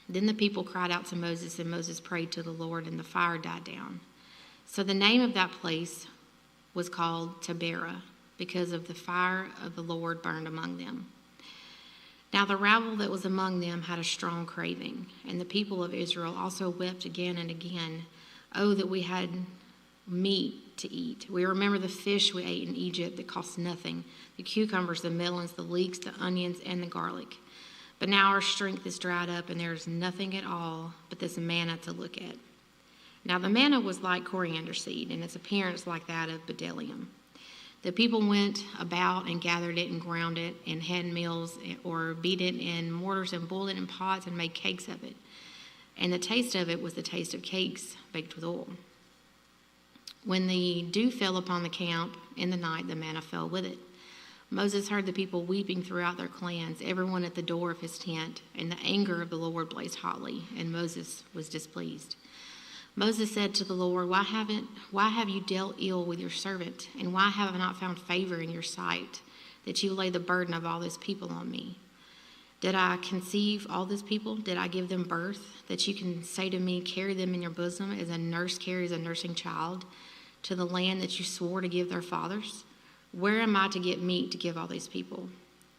Then the people cried out to Moses, and Moses prayed to the Lord, and the fire died down. So the name of that place was called Taberah, because of the fire of the Lord burned among them. Now the rabble that was among them had a strong craving, and the people of Israel also wept again and again, "Oh, that we had meat to eat. We remember the fish we ate in Egypt that cost nothing, the cucumbers, the melons, the leeks, the onions, and the garlic. But now our strength is dried up, and there is nothing at all but this manna to look at." Now the manna was like coriander seed, and its appearance like that of bdellium. The people went about and gathered it and ground it and had meals, or beat it in mortars and boiled it in pots and made cakes of it. And the taste of it was the taste of cakes baked with oil. When the dew fell upon the camp in the night, the manna fell with it. Moses heard the people weeping throughout their clans, everyone at the door of his tent, and the anger of the Lord blazed hotly, and Moses was displeased. Moses said to the Lord, why have you dealt ill with your servant, and why have I not found favor in your sight, that you lay the burden of all this people on me? Did I conceive all this people? Did I give them birth, that you can say to me, carry them in your bosom as a nurse carries a nursing child to the land that you swore to give their fathers? Where am I to get meat to give all these people?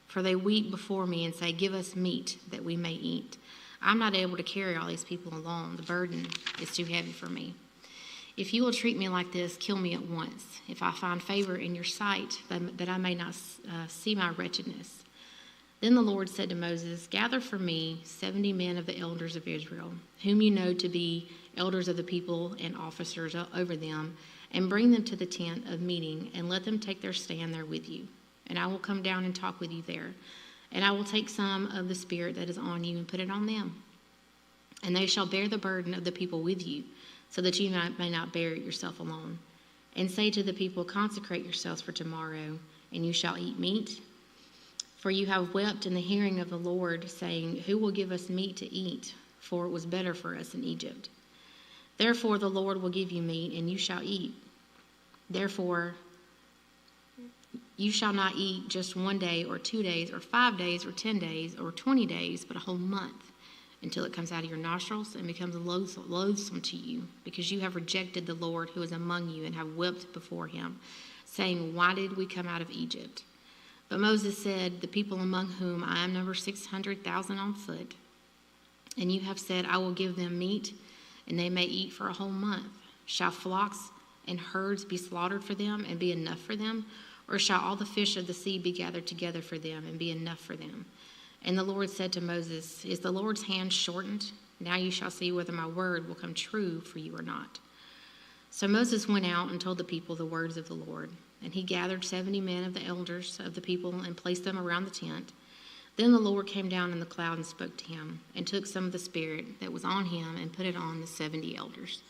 For they weep before me and say, give us meat that we may eat. I'm not able to carry all these people alone. The burden is too heavy for me. If you will treat me like this, kill me at once, if I find favor in your sight, that I may not see my wretchedness. Then the Lord said to Moses, gather for me 70 men of the elders of Israel, whom you know to be elders of the people and officers over them, and bring them to the tent of meeting, and let them take their stand there with you. And I will come down and talk with you there. And I will take some of the Spirit that is on you and put it on them. And they shall bear the burden of the people with you, so that you may not bear it yourself alone. And say to the people, consecrate yourselves for tomorrow, and you shall eat meat. For you have wept in the hearing of the Lord, saying, who will give us meat to eat? For it was better for us in Egypt. Therefore the Lord will give you meat, and you shall eat. Therefore you shall not eat just 1 day or 2 days or 5 days or 10 days or 20 days, but a whole month, until it comes out of your nostrils and becomes loathsome to you, because you have rejected the Lord who is among you and have wept before him, saying, why did we come out of Egypt? But Moses said, the people among whom I am number 600,000 on foot, and you have said, I will give them meat, and they may eat for a whole month. Shall flocks and herds be slaughtered for them and be enough for them? Or shall all the fish of the sea be gathered together for them and be enough for them? And the Lord said to Moses, is the Lord's hand shortened? Now you shall see whether my word will come true for you or not. So Moses went out and told the people the words of the Lord. And he gathered 70 men of the elders of the people and placed them around the tent. Then the Lord came down in the cloud and spoke to him, and took some of the Spirit that was on him and put it on the 70 elders.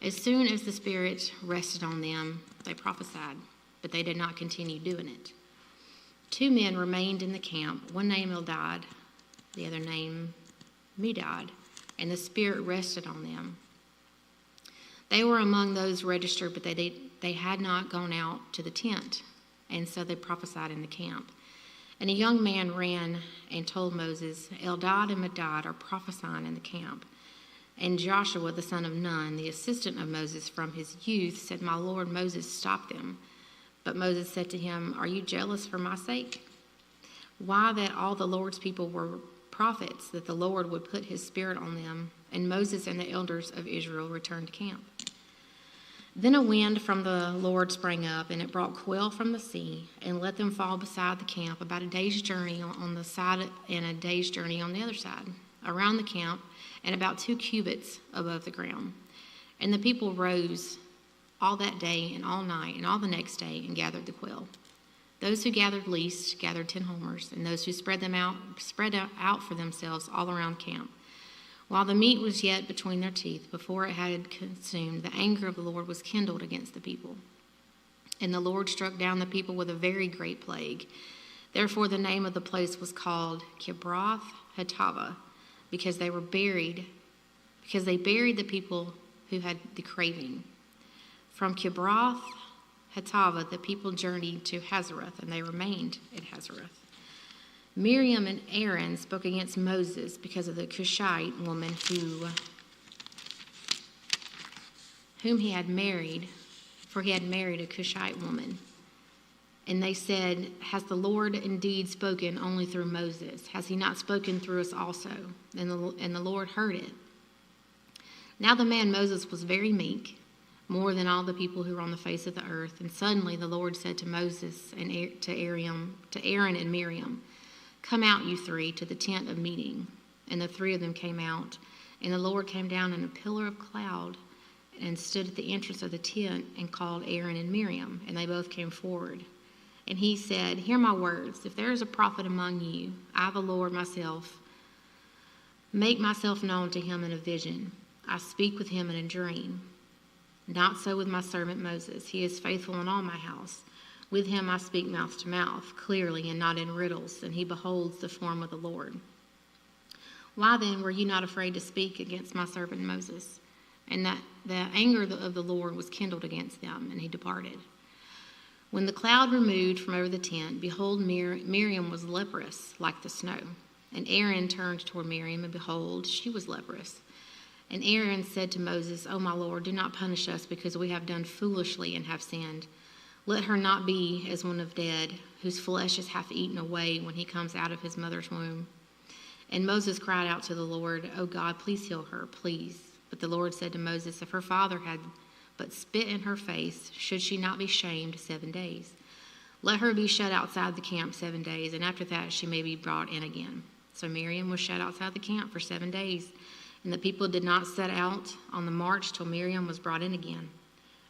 As soon as the Spirit rested on them, they prophesied, but they did not continue doing it. 2 men remained in the camp, one named Eldad, the other named Medad, and the Spirit rested on them. They were among those registered, but they had not gone out to the tent, and so they prophesied in the camp. And a young man ran and told Moses, Eldad and Medad are prophesying in the camp. And Joshua, the son of Nun, the assistant of Moses from his youth, said, my lord Moses, stop them. But Moses said to him, are you jealous for my sake? Why, that all the Lord's people were prophets, that the Lord would put his Spirit on them. And Moses and the elders of Israel returned to camp. Then a wind from the Lord sprang up, and it brought quail from the sea, and let them fall beside the camp, about a day's journey on the side and a day's journey on the other side, around the camp, and about 2 cubits above the ground. And the people rose all that day and all night and all the next day and gathered the quail. Those who gathered least gathered 10 homers, and those who spread out for themselves all around camp. While the meat was yet between their teeth, before it had consumed, the anger of the Lord was kindled against the people. And the Lord struck down the people with a very great plague. Therefore the name of the place was called Kibroth Hattaavah, because they buried the people who had the craving. From Kibroth Hattaavah the people journeyed to Hazareth, and they remained at Hazareth. Miriam and Aaron spoke against Moses because of the Cushite woman whom he had married, for he had married a Cushite woman. And they said, has the Lord indeed spoken only through Moses? Has he not spoken through us also? And the Lord heard it. Now the man Moses was very meek, more than all the people who were on the face of the earth. And suddenly the Lord said to Moses and to Aaron and Miriam, come out, you three, to the tent of meeting. And the three of them came out. And the Lord came down in a pillar of cloud and stood at the entrance of the tent and called Aaron and Miriam. And they both came forward. And he said, hear my words. If there is a prophet among you, I, the Lord myself, make myself known to him in a vision. I speak with him in a dream. Not so with my servant Moses. He is faithful in all my house. With him I speak mouth to mouth, clearly and not in riddles, and he beholds the form of the Lord. Why then were you not afraid to speak against my servant Moses? And that the anger of the Lord was kindled against them, and he departed. When the cloud removed from over the tent, behold, Miriam was leprous like the snow. And Aaron turned toward Miriam, and behold, she was leprous. And Aaron said to Moses, O my Lord, do not punish us, because we have done foolishly and have sinned. Let her not be as one of dead, whose flesh is half eaten away when he comes out of his mother's womb. And Moses cried out to the Lord, O God, please heal her, please. But the Lord said to Moses, if her father had but spit in her face, should she not be shamed 7 days? Let her be shut outside the camp 7 days, and after that she may be brought in again. So Miriam was shut outside the camp for 7 days, and the people did not set out on the march till Miriam was brought in again.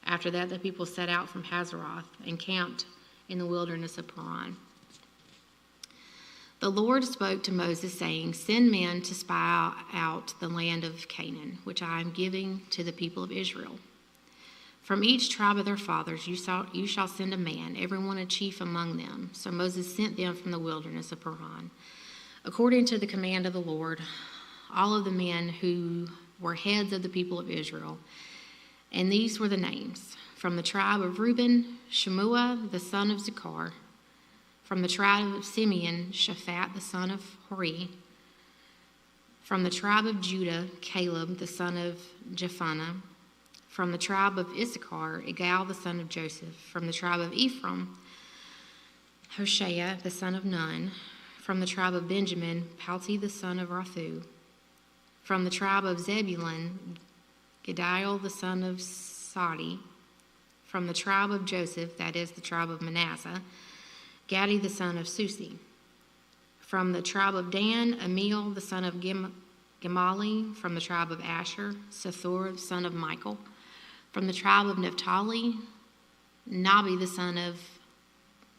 After that the people set out from Hazeroth and camped in the wilderness of Paran. The Lord spoke to Moses, saying, send men to spy out the land of Canaan, which I am giving to the people of Israel. From each tribe of their fathers you shall send a man, every one a chief among them. So Moses sent them from the wilderness of Paran. According to the command of the Lord, all of the men who were heads of the people of Israel. And these were the names. From the tribe of Reuben, Shemua, the son of Zechar. From the tribe of Simeon, Shaphat, the son of Hori. From the tribe of Judah, Caleb, the son of Jephunneh. From the tribe of Issachar, Igal, the son of Joseph. From the tribe of Ephraim, Hoshea, the son of Nun. From the tribe of Benjamin, Palti, the son of Rathu. From the tribe of Zebulun, Gediel, the son of Sadi. From the tribe of Joseph, that is the tribe of Manasseh, Gadi, the son of Susi. From the tribe of Dan, Amiel, the son of Gemali. From the tribe of Asher, Sethur, the son of Michael. From the tribe of Naphtali, Nabi, the son of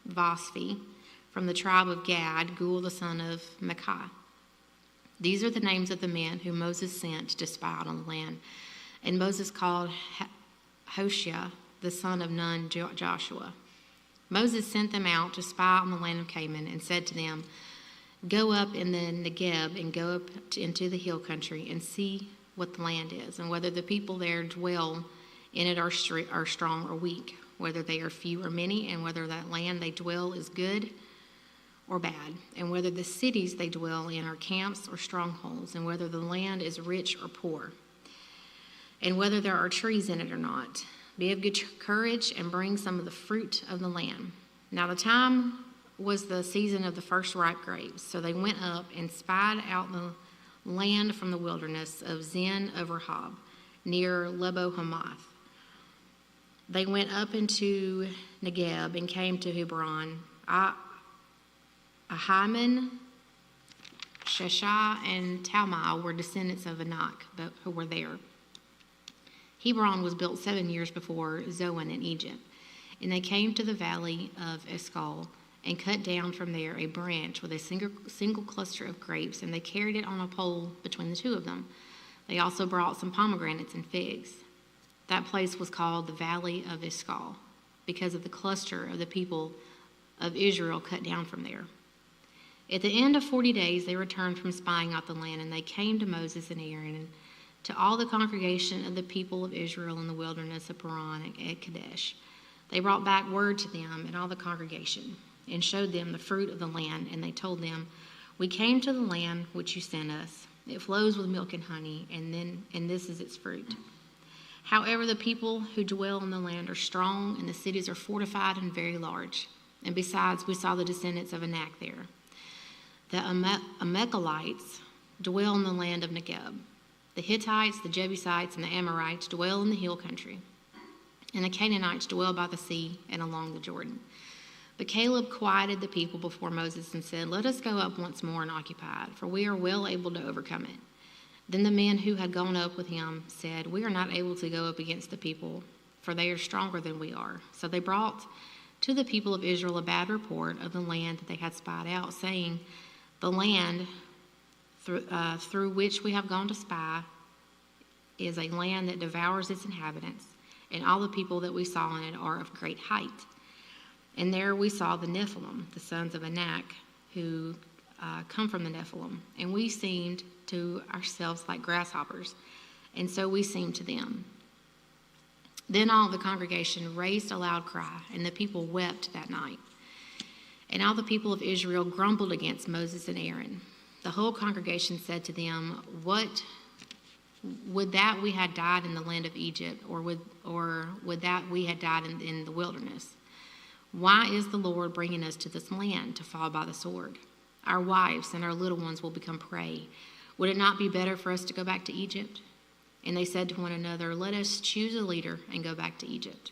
Vosphi. From the tribe of Gad, Gul, the son of Micah. These are the names of the men whom Moses sent to spy out on the land. And Moses called Hoshea, the son of Nun, Joshua. Moses sent them out to spy on the land of Canaan and said to them, go up in the Negeb and go up into the hill country and see what the land is, and whether the people there dwell in it are strong or weak, whether they are few or many, and whether that land they dwell is good or bad, and whether the cities they dwell in are camps or strongholds, and whether the land is rich or poor, and whether there are trees in it or not. Be of good courage and bring some of the fruit of the land. Now the time was the season of the first ripe grapes, so they went up and spied out the land from the wilderness of Zin of Rehob, near Lebo Hamath. They went up into Negeb and came to Hebron. Ahiman, Sheshai, and Talmai were descendants of Anak, who were there. Hebron was built 7 years before Zoan in Egypt. And they came to the valley of Escol and cut down from there a branch with a single cluster of grapes, and they carried it on a pole between the two of them. They also brought some pomegranates and figs. That place was called the Valley of Escol, because of the cluster of the people of Israel cut down from there. At the end of 40 days, they returned from spying out the land, and they came to Moses and Aaron and to all the congregation of the people of Israel in the wilderness of Paran at Kadesh. They brought back word to them and all the congregation. and showed them the fruit of the land. And they told them, "We came to the land which you sent us. It flows with milk and honey, and this is its fruit. However, the people who dwell in the land are strong, and the cities are fortified and very large. And besides, we saw the descendants of Anak there. The Amalekites dwell in the land of Negeb. The Hittites, the Jebusites, and the Amorites dwell in the hill country. And the Canaanites dwell by the sea and along the Jordan." But Caleb quieted the people before Moses and said, "Let us go up once more and occupy it, for we are well able to overcome it." Then the men who had gone up with him said, "We are not able to go up against the people, for they are stronger than we are." So they brought to the people of Israel a bad report of the land that they had spied out, saying, "The land through which we have gone to spy is a land that devours its inhabitants, and all the people that we saw in it are of great height. And there we saw the Nephilim, the sons of Anak, who come from the Nephilim, and we seemed to ourselves like grasshoppers, and so we seemed to them." Then all the congregation raised a loud cry, and the people wept that night. And all the people of Israel grumbled against Moses and Aaron. The whole congregation said to them, Would that we had died in the land of Egypt, or would that we had died in the wilderness? Why is the Lord bringing us to this land to fall by the sword? Our wives and our little ones will become prey. Would it not be better for us to go back to Egypt?" And they said to one another, "Let us choose a leader and go back to Egypt."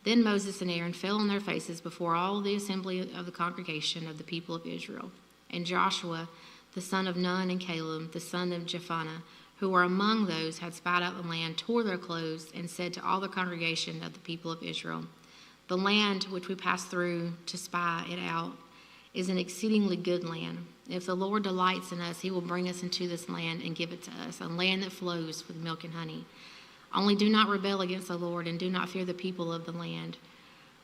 Then Moses and Aaron fell on their faces before all the assembly of the congregation of the people of Israel. And Joshua, the son of Nun, and Caleb, the son of Jephunneh, who were among those who had spied out the land, tore their clothes and said to all the congregation of the people of Israel, "The land which we passed through to spy it out is an exceedingly good land. If the Lord delights in us, he will bring us into this land and give it to us, a land that flows with milk and honey. Only do not rebel against the Lord, and do not fear the people of the land,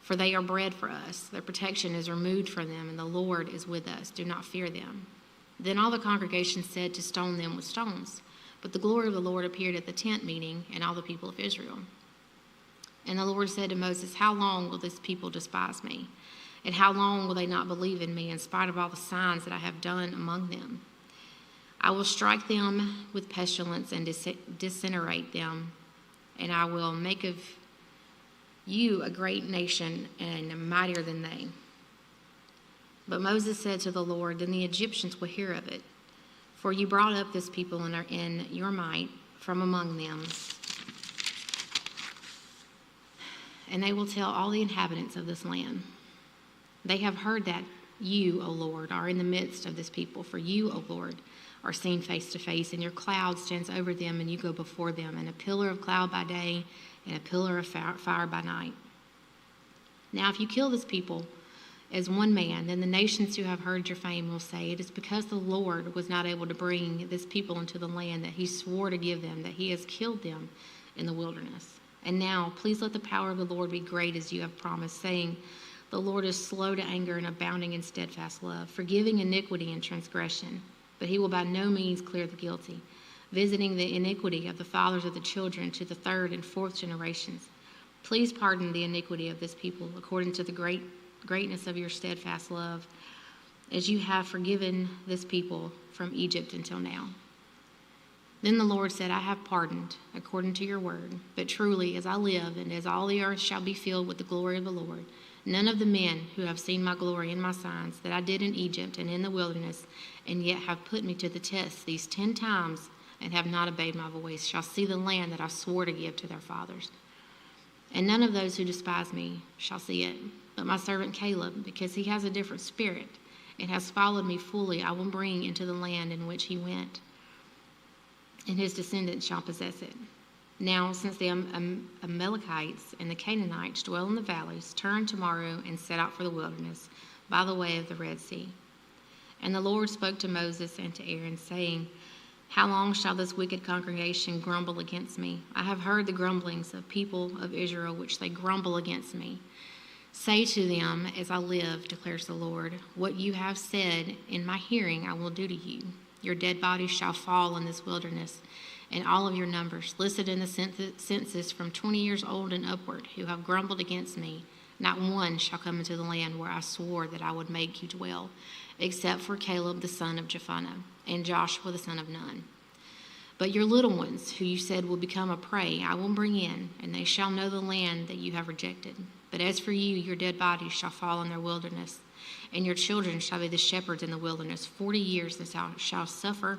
for they are bread for us. Their protection is removed from them, and the Lord is with us. Do not fear them." Then all the congregation said to stone them with stones. But the glory of the Lord appeared at the tent meeting, and all the people of Israel. And the Lord said to Moses, "How long will this people despise me? And how long will they not believe in me in spite of all the signs that I have done among them? I will strike them with pestilence and disintegrate them, and I will make of you a great nation and mightier than they." But Moses said to the Lord, "Then the Egyptians will hear of it, for you brought up this people in your might from among them. And they will tell all the inhabitants of this land, they have heard that you, O Lord, are in the midst of this people. For you, O Lord, are seen face to face, and your cloud stands over them, and you go before them, and a pillar of cloud by day, and a pillar of fire by night. Now if you kill this people as one man, then the nations who have heard your fame will say, it is because the Lord was not able to bring this people into the land that he swore to give them, that he has killed them in the wilderness. And now, please let the power of the Lord be great as you have promised, saying, the Lord is slow to anger and abounding in steadfast love, forgiving iniquity and transgression, but he will by no means clear the guilty, visiting the iniquity of the fathers of the children to the third and fourth generations. Please pardon the iniquity of this people according to the greatness of your steadfast love, as you have forgiven this people from Egypt until now." Then the Lord said, "I have pardoned according to your word, but truly as I live and as all the earth shall be filled with the glory of the Lord, none of the men who have seen my glory and my signs that I did in Egypt and in the wilderness, and yet have put me to the test these 10 times and have not obeyed my voice, shall see the land that I swore to give to their fathers. And none of those who despise me shall see it, but my servant Caleb, because he has a different spirit and has followed me fully, I will bring into the land in which he went, and his descendants shall possess it. Now, since the Amalekites and the Canaanites dwell in the valleys, turn tomorrow and set out for the wilderness by the way of the Red Sea." And the Lord spoke to Moses and to Aaron, saying, "How long shall this wicked congregation grumble against me? I have heard the grumblings of people of Israel, which they grumble against me. Say to them, as I live, declares the Lord, what you have said in my hearing I will do to you. Your dead bodies shall fall in this wilderness, and all of your numbers, listed in the census from 20 years old and upward, who have grumbled against me, Not one shall come into the land where I swore that I would make you dwell, except for Caleb the son of Jephunneh and Joshua the son of Nun. But your little ones, who you said will become a prey, I will bring in, and they shall know the land that you have rejected. But as for you, your dead bodies shall fall in their wilderness, and your children shall be the shepherds in the wilderness. 40 years they shall suffer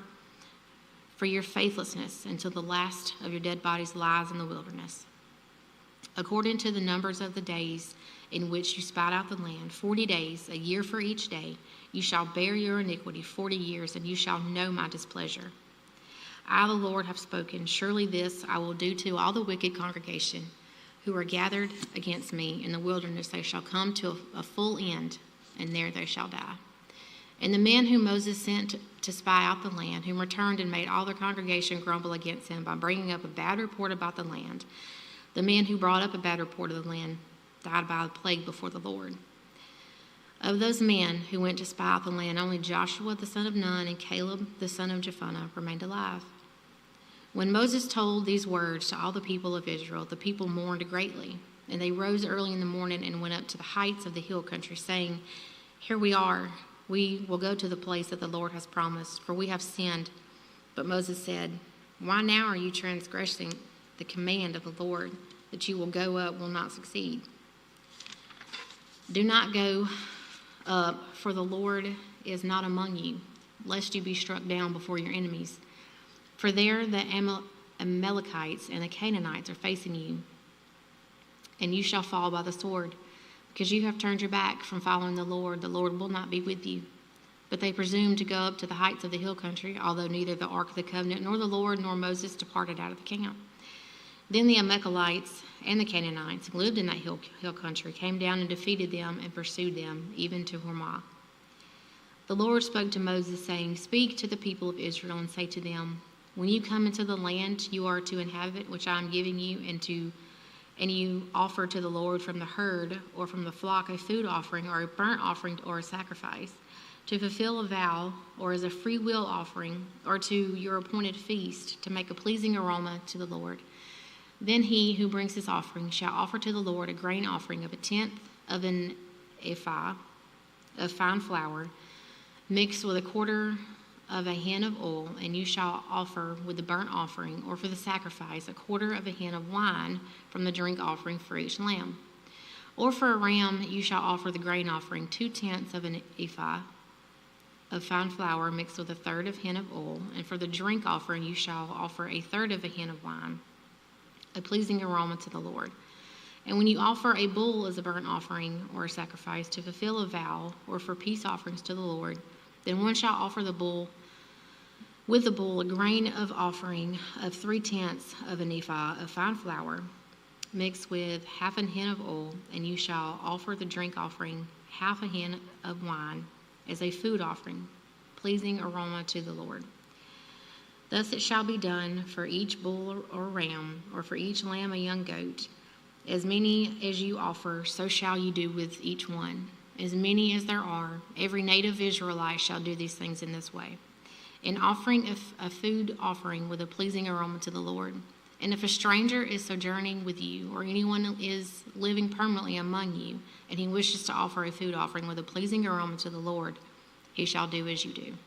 for your faithlessness until the last of your dead bodies lies in the wilderness. According to the numbers of the days in which you spied out the land, 40 days, a year for each day, you shall bear your iniquity 40 years, and you shall know my displeasure. I, the Lord, have spoken. Surely this I will do to all the wicked congregation who are gathered against me in the wilderness. They shall come to a full end, and there they shall die. And the men whom Moses sent to spy out the land, whom returned and made all the congregation grumble against him by bringing up a bad report about the land, the men who brought up a bad report of the land died by a plague before the Lord. Of those men who went to spy out the land, only Joshua the son of Nun and Caleb the son of Jephunneh remained alive. When Moses told these words to all the people of Israel, the people mourned greatly, and they rose early in the morning and went up to the heights of the hill country, saying, Here we are. We will go to the place that the Lord has promised, for we have sinned. But Moses said, Why now are you transgressing the command of the Lord, that you will go up will not succeed? Do not go up, for the Lord is not among you, lest you be struck down before your enemies. For there the Amalekites and the Canaanites are facing you, and you shall fall by the sword. Because you have turned your back from following the Lord will not be with you. But they presumed to go up to the heights of the hill country, although neither the ark of the covenant nor the Lord nor Moses departed out of the camp. Then the Amalekites and the Canaanites who lived in that hill country came down and defeated them and pursued them, even to Hormah. The Lord spoke to Moses, saying, Speak to the people of Israel and say to them, When you come into the land you are to inhabit, which I am giving you, and you offer to the Lord from the herd or from the flock a food offering or a burnt offering or a sacrifice, to fulfill a vow or as a free will offering or to your appointed feast, to make a pleasing aroma to the Lord. Then he who brings his offering shall offer to the Lord a grain offering of 1/10 of an ephah of fine flour, mixed with 1/4 of a hin of oil, and you shall offer with the burnt offering or for the sacrifice 1/4 of a hin of wine from the drink offering for each lamb. Or for a ram you shall offer the grain offering 2/10 of an ephah of fine flour mixed with 1/3 of hin of oil, and for the drink offering you shall offer 1/3 of a hin of wine, a pleasing aroma to the Lord. And when you offer a bull as a burnt offering or a sacrifice to fulfill a vow or for peace offerings to the Lord, then one shall offer with the bull a grain of offering of 3/10 of an ephah of fine flour mixed with 1/2 a hin of oil, and you shall offer the drink offering 1/2 a hin of wine as a food offering, pleasing aroma to the Lord. Thus it shall be done for each bull or ram, or for each lamb a young goat. As many as you offer, so shall you do with each one. As many as there are, every native Israelite shall do these things in this way, in offering a food offering with a pleasing aroma to the Lord. And if a stranger is sojourning with you, or anyone is living permanently among you, and he wishes to offer a food offering with a pleasing aroma to the Lord, he shall do as you do.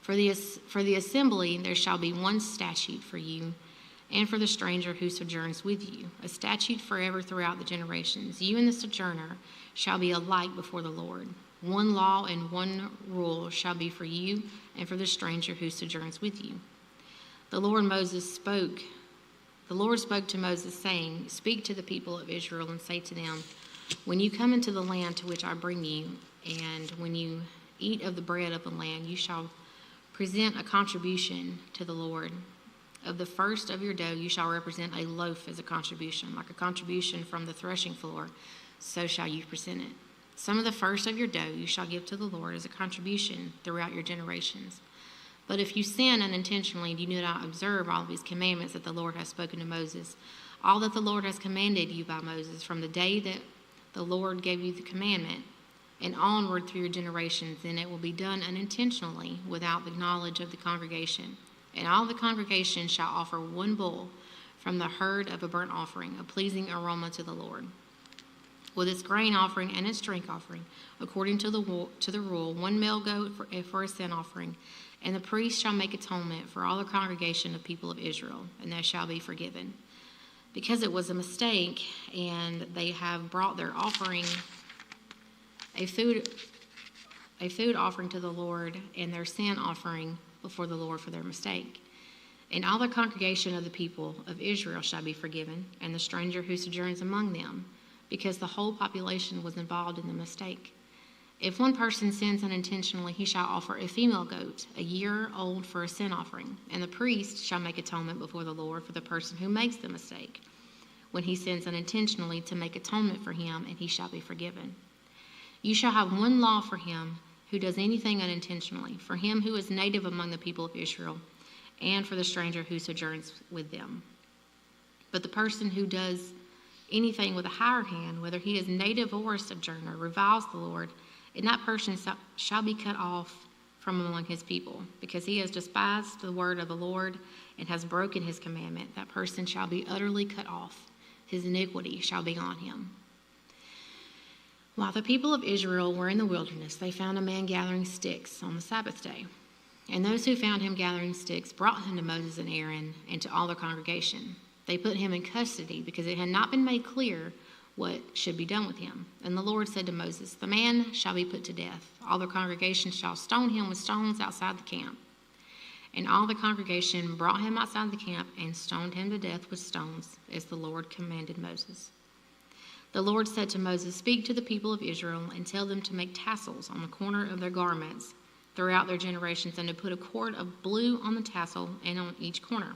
For the assembly there shall be one statute for you, and for the stranger who sojourns with you, a statute forever throughout the generations. You and the sojourner shall be alike before the Lord. One law and one rule shall be for you and for the stranger who sojourns with you. The Lord spoke to Moses, saying, Speak to the people of Israel and say to them, When you come into the land to which I bring you, and when you eat of the bread of the land, you shall present a contribution to the Lord. Of the first of your dough you shall represent a loaf as a contribution, like a contribution from the threshing floor, so shall you present it. Some of the first of your dough you shall give to the Lord as a contribution throughout your generations. But if you sin unintentionally and you do not observe all of these commandments that the Lord has spoken to Moses, all that the Lord has commanded you by Moses from the day that the Lord gave you the commandment and onward through your generations, then it will be done unintentionally without the knowledge of the congregation. And all the congregation shall offer one bull from the herd of a burnt offering, a pleasing aroma to the Lord. with its grain offering and its drink offering, according to the rule, 1 male goat for a sin offering. And the priest shall make atonement for all the congregation of people of Israel, and they shall be forgiven. Because it was a mistake, and they have brought their offering, a food offering to the Lord, and their sin offering before the Lord for their mistake. And all the congregation of the people of Israel shall be forgiven, and the stranger who sojourns among them, because the whole population was involved in the mistake. If one person sins unintentionally, he shall offer a female goat, a year old, for a sin offering, and the priest shall make atonement before the Lord for the person who makes the mistake, when he sins unintentionally, to make atonement for him, and he shall be forgiven. You shall have one law for him who does anything unintentionally, for him who is native among the people of Israel, and for the stranger who sojourns with them. But the person who does anything with a higher hand, whether he is native or a sojourner, reviles the Lord, and that person shall be cut off from among his people, because he has despised the word of the Lord and has broken his commandment. That person shall be utterly cut off. His iniquity shall be on him. While the people of Israel were in the wilderness, they found a man gathering sticks on the Sabbath day. And those who found him gathering sticks brought him to Moses and Aaron and to all the congregation. They put him in custody because it had not been made clear what should be done with him. And the Lord said to Moses, "The man shall be put to death. All the congregation shall stone him with stones outside the camp." And all the congregation brought him outside the camp and stoned him to death with stones, as the Lord commanded Moses. The Lord said to Moses, "Speak to the people of Israel and tell them to make tassels on the corner of their garments throughout their generations, and to put a cord of blue on the tassel and on each corner.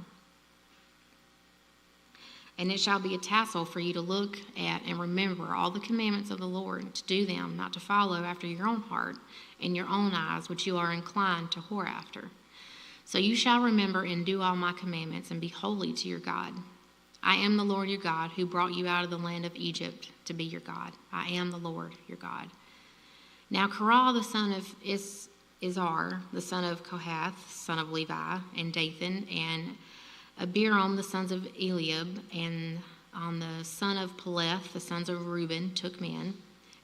And it shall be a tassel for you to look at and remember all the commandments of the Lord, to do them, not to follow after your own heart and your own eyes, which you are inclined to whore after. So you shall remember and do all my commandments, and be holy to your God. I am the Lord your God, who brought you out of the land of Egypt to be your God. I am the Lord your God." Now Korah, the son of Izhar, the son of Kohath, son of Levi, and Dathan, and Abiram, the sons of Eliab, and on the son of Peleth, the sons of Reuben, took men,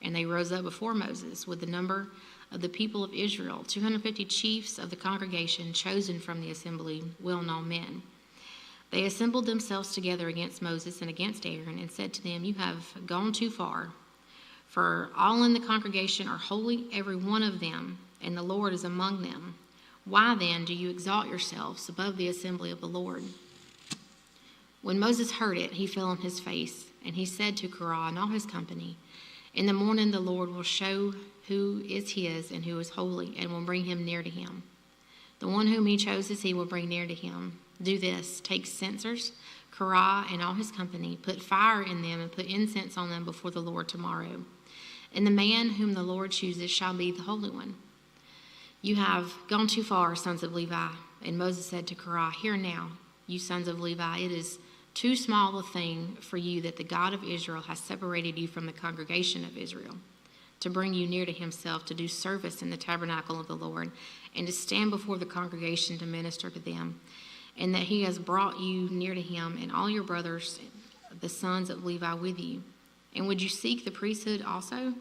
and they rose up before Moses with the number of the people of Israel, 250 chiefs of the congregation, chosen from the assembly, well-known men. They assembled themselves together against Moses and against Aaron, and said to them, "You have gone too far, for all in the congregation are holy, every one of them, and the Lord is among them. Why then do you exalt yourselves above the assembly of the Lord?" When Moses heard it, he fell on his face, and he said to Korah and all his company, "In the morning the Lord will show who is his and who is holy, and will bring him near to him. The one whom he chooses he will bring near to him. Do this, take censers, Korah and all his company, put fire in them and put incense on them before the Lord tomorrow. And the man whom the Lord chooses shall be the holy one. You have gone too far, sons of Levi." And Moses said to Korah, "Hear now, you sons of Levi, it is too small a thing for you that the God of Israel has separated you from the congregation of Israel, to bring you near to himself, to do service in the tabernacle of the Lord, and to stand before the congregation to minister to them, and that he has brought you near to him, and all your brothers, the sons of Levi, with you. And would you seek the priesthood also?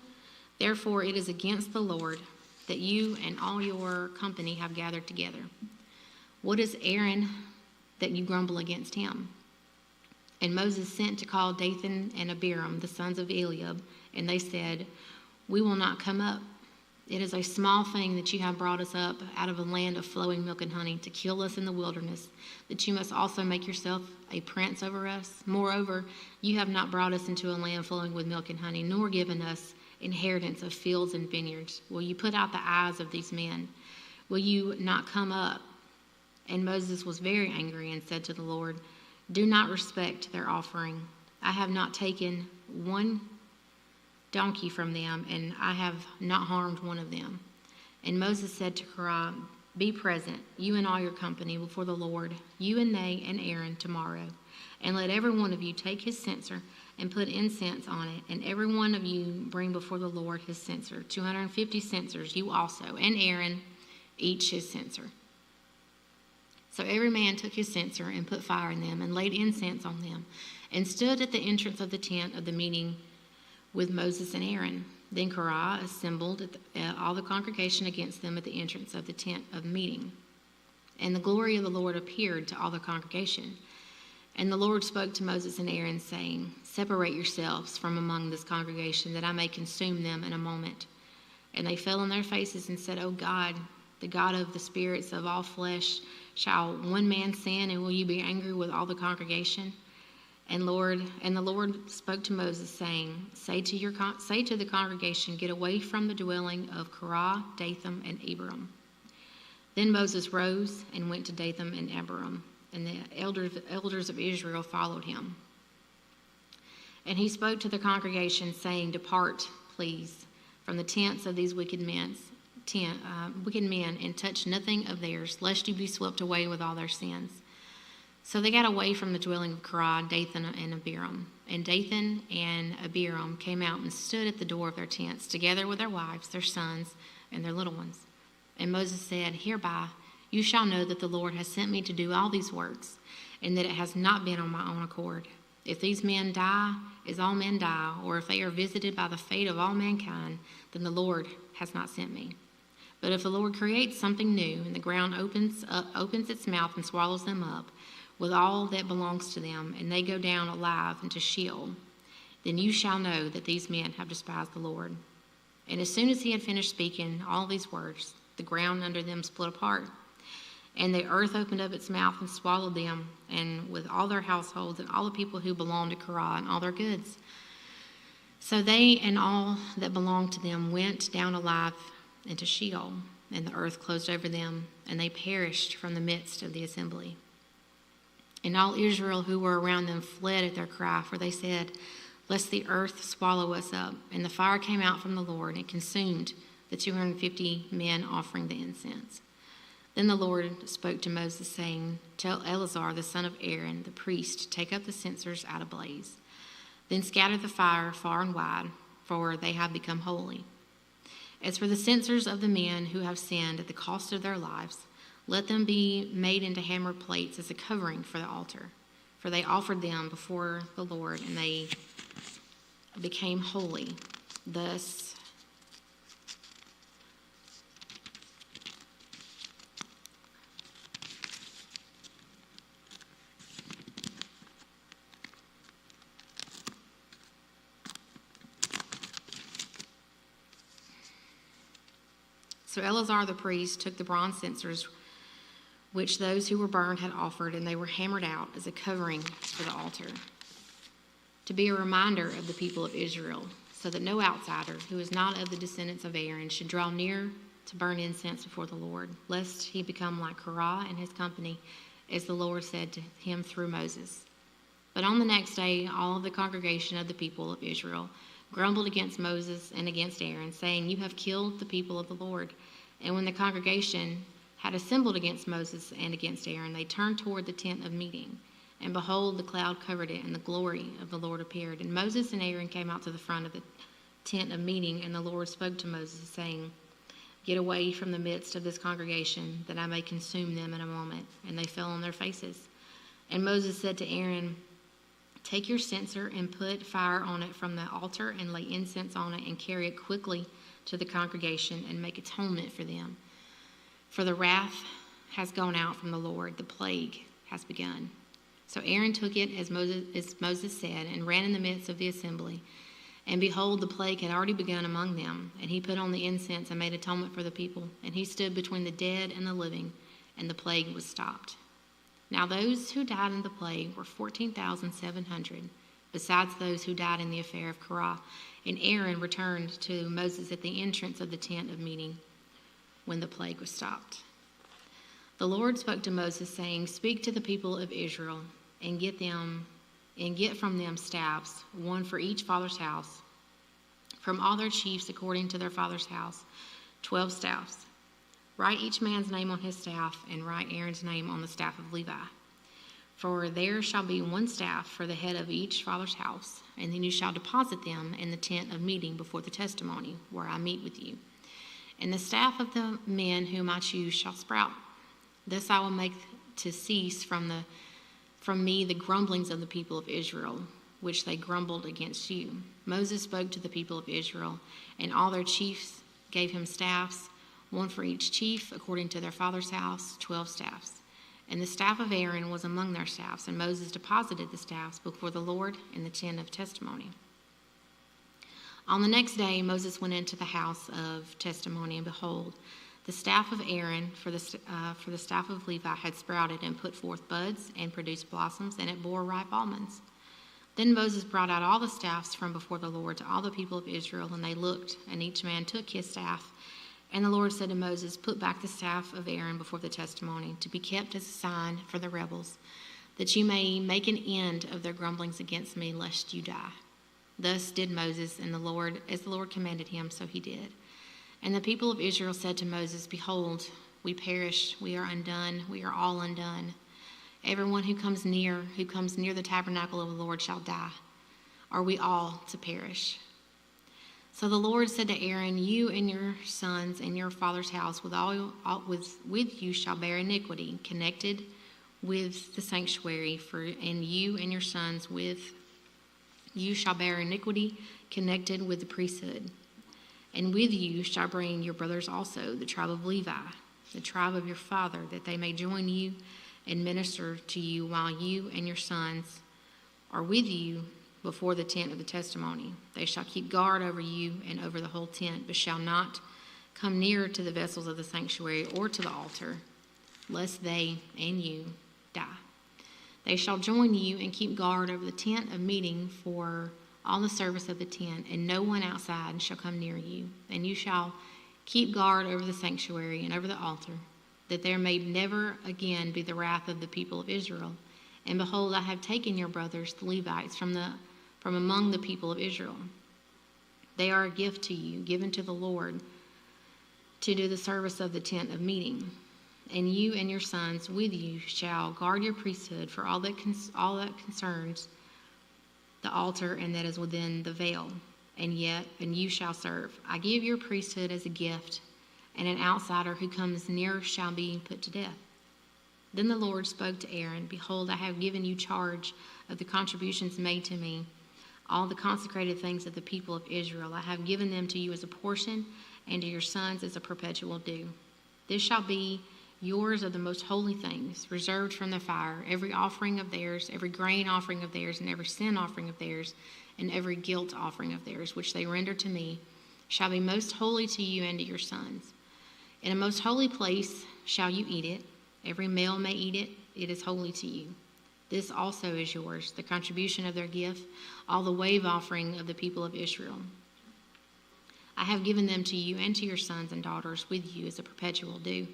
Therefore it is against the Lord that you and all your company have gathered together. What is Aaron that you grumble against him?" And Moses sent to call Dathan and Abiram, the sons of Eliab, and they said, "We will not come up. It is a small thing that you have brought us up out of a land of flowing milk and honey to kill us in the wilderness, that you must also make yourself a prince over us. Moreover, you have not brought us into a land flowing with milk and honey, nor given us inheritance of fields and vineyards. Will you put out the eyes of these men? Will you not come up?" And Moses was very angry and said to the Lord, "Do not respect their offering. I have not taken one donkey from them, and I have not harmed one of them." And Moses said to Korah, "Be present, you and all your company, before the Lord, you and they and Aaron tomorrow. And let every one of you take his censer and put incense on it, and every one of you bring before the Lord his censer, 250 censers, you also, and Aaron, each his censer." So every man took his censer and put fire in them and laid incense on them, and stood at the entrance of the tent of the meeting with Moses and Aaron. Then Korah assembled all the congregation against them at the entrance of the tent of meeting. And the glory of the Lord appeared to all the congregation. And the Lord spoke to Moses and Aaron, saying, Separate yourselves from among this congregation, that I may consume them in a moment. And they fell on their faces and said, O God, the God of the spirits of all flesh, shall one man sin, and will you be angry with all the congregation? And the Lord spoke to Moses, saying, Say to the congregation, Get away from the dwelling of Korah, Dathan, and Abiram. Then Moses rose and went to Dathan and Abiram, and the elders of Israel followed him. And he spoke to the congregation, saying, Depart, please, from the tents of these wicked men, and touch nothing of theirs, lest you be swept away with all their sins. So they got away from the dwelling of Korah, Dathan, and Abiram. And Dathan and Abiram came out and stood at the door of their tents, together with their wives, their sons, and their little ones. And Moses said, Hereby you shall know that the Lord has sent me to do all these works, and that it has not been on my own accord. If these men die, as all men die, or if they are visited by the fate of all mankind, then the Lord has not sent me. But if the Lord creates something new, and the ground opens its mouth and swallows them up, with all that belongs to them, and they go down alive into Sheol, then you shall know that these men have despised the Lord. And as soon as he had finished speaking all these words, the ground under them split apart, and the earth opened up its mouth and swallowed them, and with all their households and all the people who belonged to Korah and all their goods. So they and all that belonged to them went down alive into Sheol, and the earth closed over them, and they perished from the midst of the assembly. And all Israel who were around them fled at their cry, for they said, Lest the earth swallow us up. And the fire came out from the Lord and consumed the 250 men offering the incense. Then the Lord spoke to Moses, saying, Tell Eleazar the son of Aaron, the priest, take up the censers out of blaze. Then scatter the fire far and wide, for they have become holy. As for the censers of the men who have sinned at the cost of their lives, let them be made into hammered plates as a covering for the altar. For they offered them before the Lord, and they became holy. Thus, so Eleazar the priest took the bronze censers which those who were burned had offered, and they were hammered out as a covering for the altar, to be a reminder of the people of Israel, so that no outsider who is not of the descendants of Aaron should draw near to burn incense before the Lord, lest he become like Korah and his company, as the Lord said to him through Moses. But on the next day, all of the congregation of the people of Israel grumbled against Moses and against Aaron, saying, You have killed the people of the Lord. And when the congregation had assembled against Moses and against Aaron, they turned toward the tent of meeting. And behold, the cloud covered it, and the glory of the Lord appeared. And Moses and Aaron came out to the front of the tent of meeting, and the Lord spoke to Moses, saying, Get away from the midst of this congregation, that I may consume them in a moment. And they fell on their faces. And Moses said to Aaron, Take your censer and put fire on it from the altar, and lay incense on it, and carry it quickly to the congregation, and make atonement for them. For the wrath has gone out from the Lord, the plague has begun. So Aaron took it as Moses said, and ran in the midst of the assembly. And behold, the plague had already begun among them. And he put on the incense and made atonement for the people. And he stood between the dead and the living, and the plague was stopped. Now those who died in the plague were 14,700, besides those who died in the affair of Korah. And Aaron returned to Moses at the entrance of the tent of meeting, when the plague was stopped. The Lord spoke to Moses, saying, Speak to the people of Israel, and get from them staffs, one for each father's house, from all their chiefs according to their father's house, 12 staffs. Write each man's name on his staff, and write Aaron's name on the staff of Levi. For there shall be one staff for the head of each father's house, and then you shall deposit them in the tent of meeting before the testimony, where I meet with you. And the staff of the men whom I choose shall sprout. Thus I will make to cease from me the grumblings of the people of Israel, which they grumbled against you. Moses spoke to the people of Israel, and all their chiefs gave him staffs, one for each chief, according to their father's house, 12 staffs. And the staff of Aaron was among their staffs, and Moses deposited the staffs before the Lord in the tent of testimony. On the next day, Moses went into the house of testimony, and behold, the staff of Aaron for the staff of Levi had sprouted and put forth buds and produced blossoms, and it bore ripe almonds. Then Moses brought out all the staffs from before the Lord to all the people of Israel, and they looked, and each man took his staff. And the Lord said to Moses, put back the staff of Aaron before the testimony, to be kept as a sign for the rebels, that you may make an end of their grumblings against me, lest you die. Thus did Moses, and the Lord, as the Lord commanded him, so he did. And the people of Israel said to Moses, behold, we perish, we are undone, we are all undone. Everyone who comes near the tabernacle of the Lord shall die. Are we all to perish? So the Lord said to Aaron, you and your sons and your father's house with you shall bear iniquity, connected with the sanctuary, and you and your sons with you shall bear iniquity, connected with the priesthood. And with you shall bring your brothers also, the tribe of Levi, the tribe of your father, that they may join you and minister to you while you and your sons are with you before the tent of the testimony. They shall keep guard over you and over the whole tent, but shall not come near to the vessels of the sanctuary or to the altar, lest they and you die. They shall join you and keep guard over the tent of meeting for all the service of the tent, and no one outside shall come near you. And you shall keep guard over the sanctuary and over the altar, that there may never again be the wrath of the people of Israel. And behold, I have taken your brothers, the Levites, from among the people of Israel. They are a gift to you, given to the Lord, to do the service of the tent of meeting. And you and your sons with you shall guard your priesthood for all that concerns the altar and that is within the veil. And you shall serve. I give your priesthood as a gift, and an outsider who comes near shall be put to death. Then the Lord spoke to Aaron, behold, I have given you charge of the contributions made to me, all the consecrated things of the people of Israel. I have given them to you as a portion, and to your sons as a perpetual due. This shall be yours of the most holy things, reserved from the fire, every offering of theirs, every grain offering of theirs, and every sin offering of theirs, and every guilt offering of theirs, which they render to me, shall be most holy to you and to your sons. In a most holy place shall you eat it. Every male may eat it. It is holy to you. This also is yours, the contribution of their gift, all the wave offering of the people of Israel. I have given them to you and to your sons and daughters with you as a perpetual due.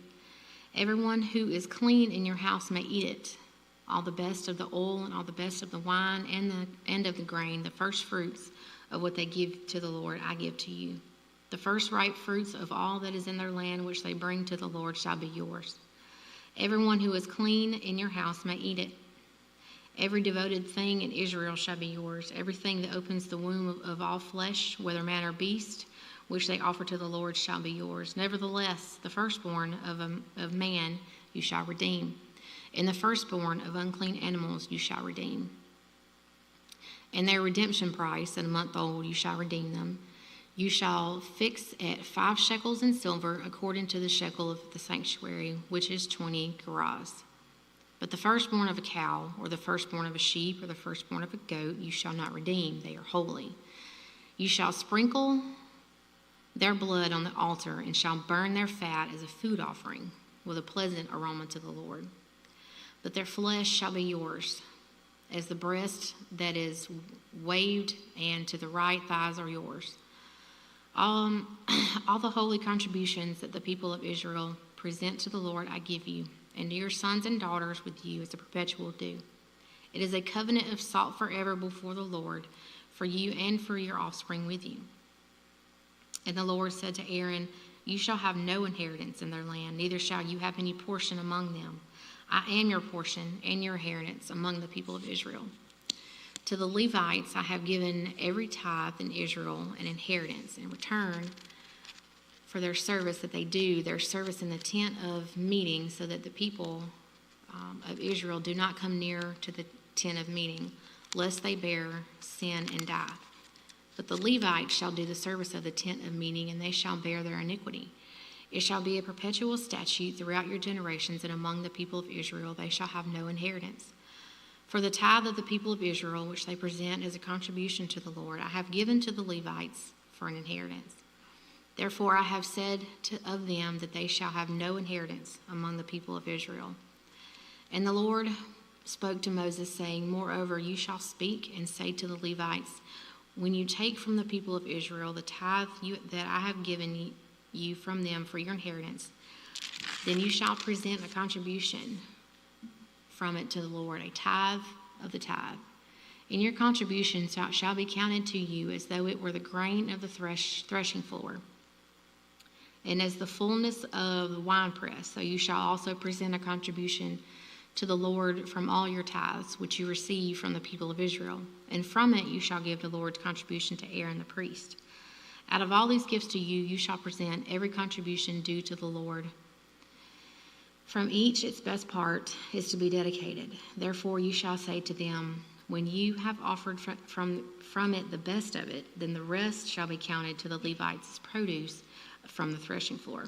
Everyone who is clean in your house may eat it, all the best of the oil and all the best of the wine and of the grain, the first fruits of what they give to the Lord, I give to you. The first ripe fruits of all that is in their land which they bring to the Lord shall be yours. Everyone who is clean in your house may eat it. Every devoted thing in Israel shall be yours. Everything that opens the womb of all flesh, whether man or beast, which they offer to the Lord, shall be yours. Nevertheless, the firstborn of man you shall redeem, and the firstborn of unclean animals you shall redeem. And their redemption price, at a month old, you shall redeem them. You shall fix at 5 shekels in silver, according to the shekel of the sanctuary, which is 20 gerahs. But the firstborn of a cow, or the firstborn of a sheep, or the firstborn of a goat, you shall not redeem. They are holy. You shall sprinkle their blood on the altar, and shall burn their fat as a food offering, with a pleasant aroma to the Lord. But their flesh shall be yours, as the breast that is waved, and to the right thighs are yours. All the holy contributions that the people of Israel present to the Lord I give you, and to your sons and daughters with you as a perpetual due. It is a covenant of salt forever before the Lord, for you and for your offspring with you. And the Lord said to Aaron, you shall have no inheritance in their land, neither shall you have any portion among them. I am your portion and your inheritance among the people of Israel. To the Levites I have given every tithe in Israel an inheritance in return for their service that they do, their service in the tent of meeting, so that the people of Israel do not come near to the tent of meeting, lest they bear sin and die. But the Levites shall do the service of the tent of meeting, and they shall bear their iniquity. It shall be a perpetual statute throughout your generations, and among the people of Israel they shall have no inheritance. For the tithe of the people of Israel, which they present as a contribution to the Lord, I have given to the Levites for an inheritance. Therefore I have said of them that they shall have no inheritance among the people of Israel. And the Lord spoke to Moses, saying, Moreover, you shall speak and say to the Levites, when you take from the people of Israel the tithe that I have given you from them for your inheritance, then you shall present a contribution from it to the Lord, a tithe of the tithe. And your contribution shall be counted to you as though it were the grain of the threshing floor, and as the fullness of the winepress. So you shall also present a contribution to the Lord from all your tithes, which you receive from the people of Israel. And from it you shall give the Lord's contribution to Aaron the priest. Out of all these gifts to you, you shall present every contribution due to the Lord. From each its best part is to be dedicated. Therefore you shall say to them, when you have offered from it the best of it, then the rest shall be counted to the Levites' produce from the threshing floor,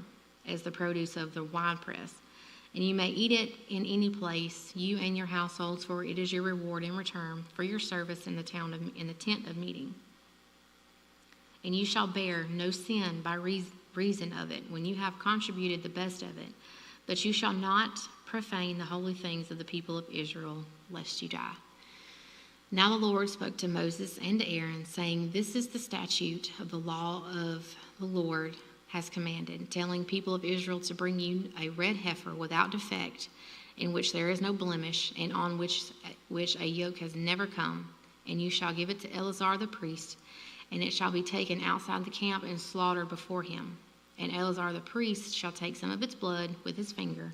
as the produce of the winepress. And you may eat it in any place, you and your households, for it is your reward in return for your service in the tent of meeting. And you shall bear no sin by reason of it, when you have contributed the best of it. But you shall not profane the holy things of the people of Israel, lest you die. Now the Lord spoke to Moses and to Aaron, saying, This is the statute of the law of the Lord has commanded, telling people of Israel to bring you a red heifer without defect, in which there is no blemish, and on which a yoke has never come. And you shall give it to Eleazar the priest, and it shall be taken outside the camp and slaughtered before him. And Eleazar the priest shall take some of its blood with his finger,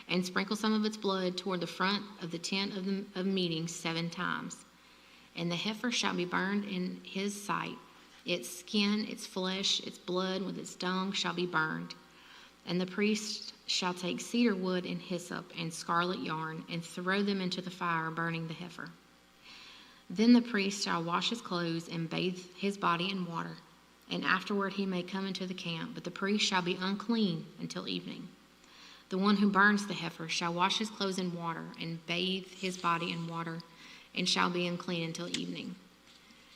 and sprinkle some of its blood toward the front of the tent of meeting 7 times. And the heifer shall be burned in his sight. Its skin, its flesh, its blood with its dung shall be burned. And the priest shall take cedar wood and hyssop and scarlet yarn, and throw them into the fire, burning the heifer. Then the priest shall wash his clothes and bathe his body in water, and afterward he may come into the camp, but the priest shall be unclean until evening. The one who burns the heifer shall wash his clothes in water and bathe his body in water, and shall be unclean until evening.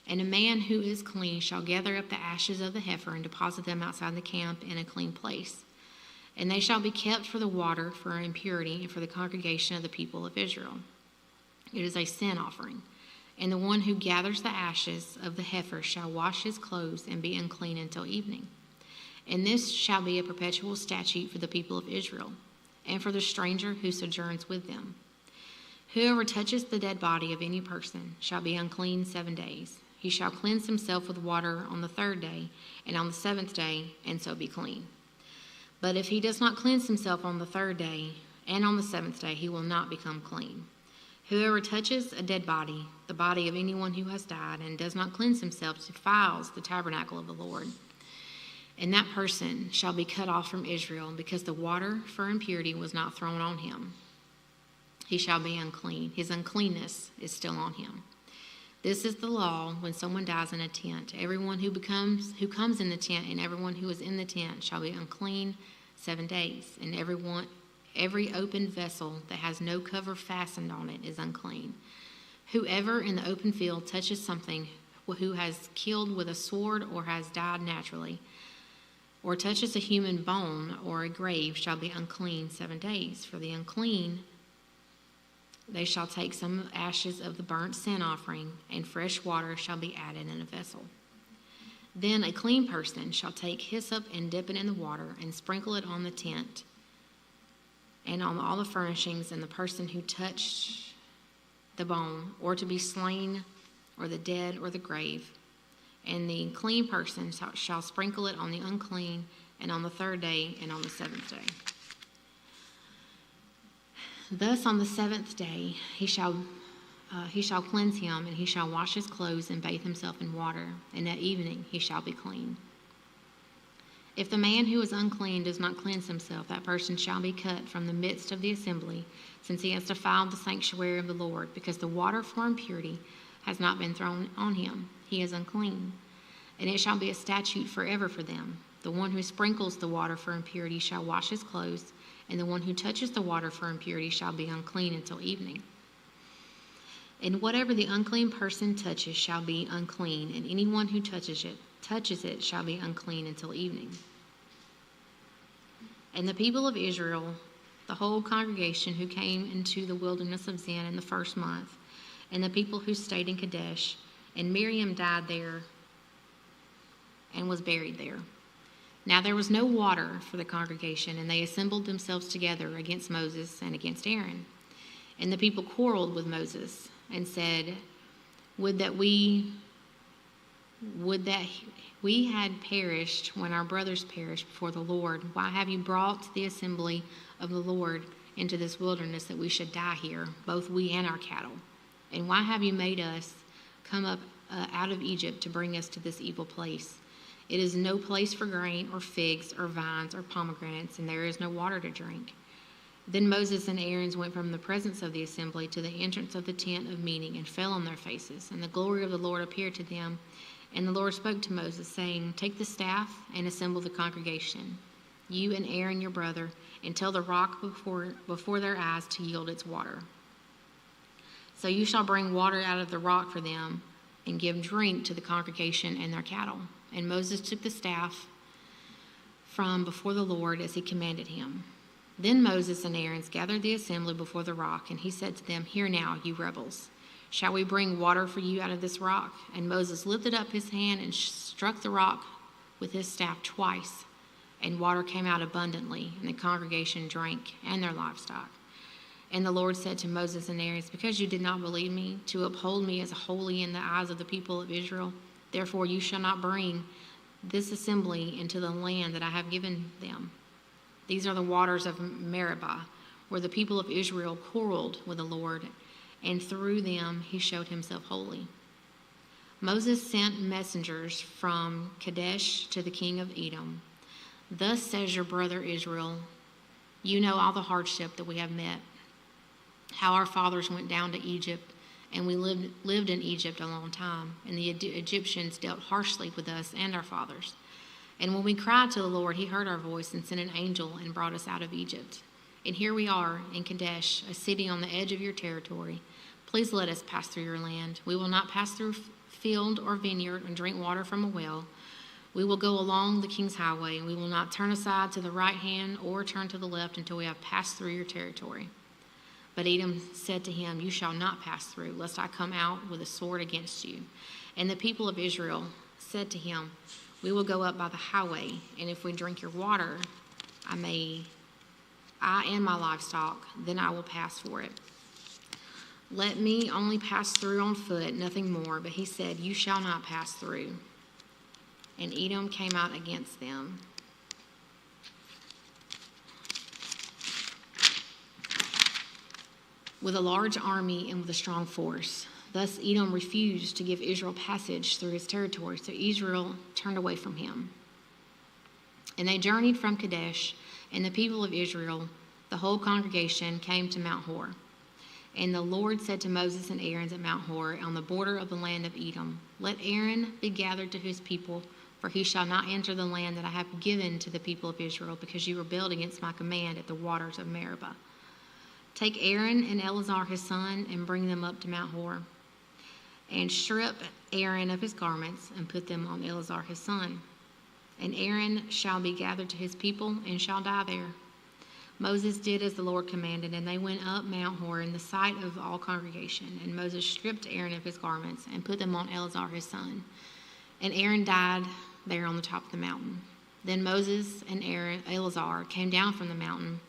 And a man who is clean shall gather up the ashes of the heifer and deposit them outside the camp in a clean place. And they shall be kept for the water, for impurity, and for the congregation of the people of Israel. It is a sin offering. And the one who gathers the ashes of the heifer shall wash his clothes and be unclean until evening. And this shall be a perpetual statute for the people of Israel, and for the stranger who sojourns with them. Whoever touches the dead body of any person shall be unclean 7 days. He shall cleanse himself with water on the 3rd day, and on the 7th day, and so be clean. But if he does not cleanse himself on the 3rd day, and on the 7th day, he will not become clean. Whoever touches a dead body, the body of anyone who has died, and does not cleanse himself, defiles the tabernacle of the Lord. And that person shall be cut off from Israel, because the water for impurity was not thrown on him. He shall be unclean. His uncleanness is still on him. This is the law when someone dies in a tent. Everyone who comes in the tent and everyone who is in the tent shall be unclean 7 days. And every open vessel that has no cover fastened on it is unclean. Whoever in the open field touches something who has killed with a sword or has died naturally, or touches a human bone or a grave, shall be unclean 7 days. For the unclean, they shall take some ashes of the burnt sin offering, and fresh water shall be added in a vessel. Then a clean person shall take hyssop and dip it in the water, and sprinkle it on the tent and on all the furnishings, and the person who touched the bone, or to be slain, or the dead, or the grave. And the clean person shall sprinkle it on the unclean, and on the 3rd day, and on the 7th day. Thus on the 7th day he shall cleanse him, and he shall wash his clothes and bathe himself in water, and at evening he shall be clean. If the man who is unclean does not cleanse himself, that person shall be cut from the midst of the assembly, since he has defiled the sanctuary of the Lord, because the water for impurity has not been thrown on him, he is unclean. And it shall be a statute forever for them. The one who sprinkles the water for impurity shall wash his clothes, and the one who touches the water for impurity shall be unclean until evening. And whatever the unclean person touches shall be unclean, and anyone who touches it shall be unclean until evening. And the people of Israel, the whole congregation who came into the wilderness of Zin in the first month, and the people who stayed in Kadesh, and Miriam died there and was buried there. Now there was no water for the congregation, and they assembled themselves together against Moses and against Aaron. And the people quarreled with Moses and said, Would that we had perished when our brothers perished before the Lord. Why have you brought the assembly of the Lord into this wilderness that we should die here, both we and our cattle? And why have you made us come up out of Egypt to bring us to this evil place? It is no place for grain or figs or vines or pomegranates, and there is no water to drink. Then Moses and Aaron went from the presence of the assembly to the entrance of the tent of meeting and fell on their faces. And the glory of the Lord appeared to them. And the Lord spoke to Moses, saying, Take the staff and assemble the congregation, you and Aaron your brother, and tell the rock before their eyes to yield its water. So you shall bring water out of the rock for them, and give drink to the congregation and their cattle. And Moses took the staff from before the Lord as he commanded him. Then Moses and Aaron gathered the assembly before the rock, and he said to them, Hear now, you rebels. Shall we bring water for you out of this rock? And Moses lifted up his hand and struck the rock with his staff twice, and water came out abundantly, and the congregation drank, and their livestock. And the Lord said to Moses and Aaron, Because you did not believe me, to uphold me as holy in the eyes of the people of Israel, therefore you shall not bring this assembly into the land that I have given them. These are the waters of Meribah, where the people of Israel quarreled with the Lord, and through them he showed himself holy. Moses sent messengers from Kadesh to the king of Edom. Thus says your brother Israel, You know all the hardship that we have met, how our fathers went down to Egypt, and we lived in Egypt a long time, and the Egyptians dealt harshly with us and our fathers. And when we cried to the Lord, he heard our voice and sent an angel and brought us out of Egypt. And here we are in Kadesh, a city on the edge of your territory. Please let us pass through your land. We will not pass through field or vineyard and drink water from a well. We will go along the king's highway, and we will not turn aside to the right hand or turn to the left until we have passed through your territory. But Edom said to him, You shall not pass through, lest I come out with a sword against you. And the people of Israel said to him, We will go up by the highway, and if we drink your water, I and my livestock, then I will pass for it. Let me only pass through on foot, nothing more. But he said, You shall not pass through. And Edom came out against them. With a large army and with a strong force. Thus Edom refused to give Israel passage through his territory, so Israel turned away from him. And they journeyed from Kadesh, and the people of Israel, the whole congregation, came to Mount Hor. And the Lord said to Moses and Aaron at Mount Hor, on the border of the land of Edom, Let Aaron be gathered to his people, for he shall not enter the land that I have given to the people of Israel, because you rebelled against my command at the waters of Meribah. Take Aaron and Eleazar his son, and bring them up to Mount Hor. And strip Aaron of his garments, and put them on Eleazar his son. And Aaron shall be gathered to his people, and shall die there. Moses did as the Lord commanded, and they went up Mount Hor in the sight of all congregation. And Moses stripped Aaron of his garments, and put them on Eleazar his son. And Aaron died there on the top of the mountain. Then Moses and Eleazar came down from the mountain.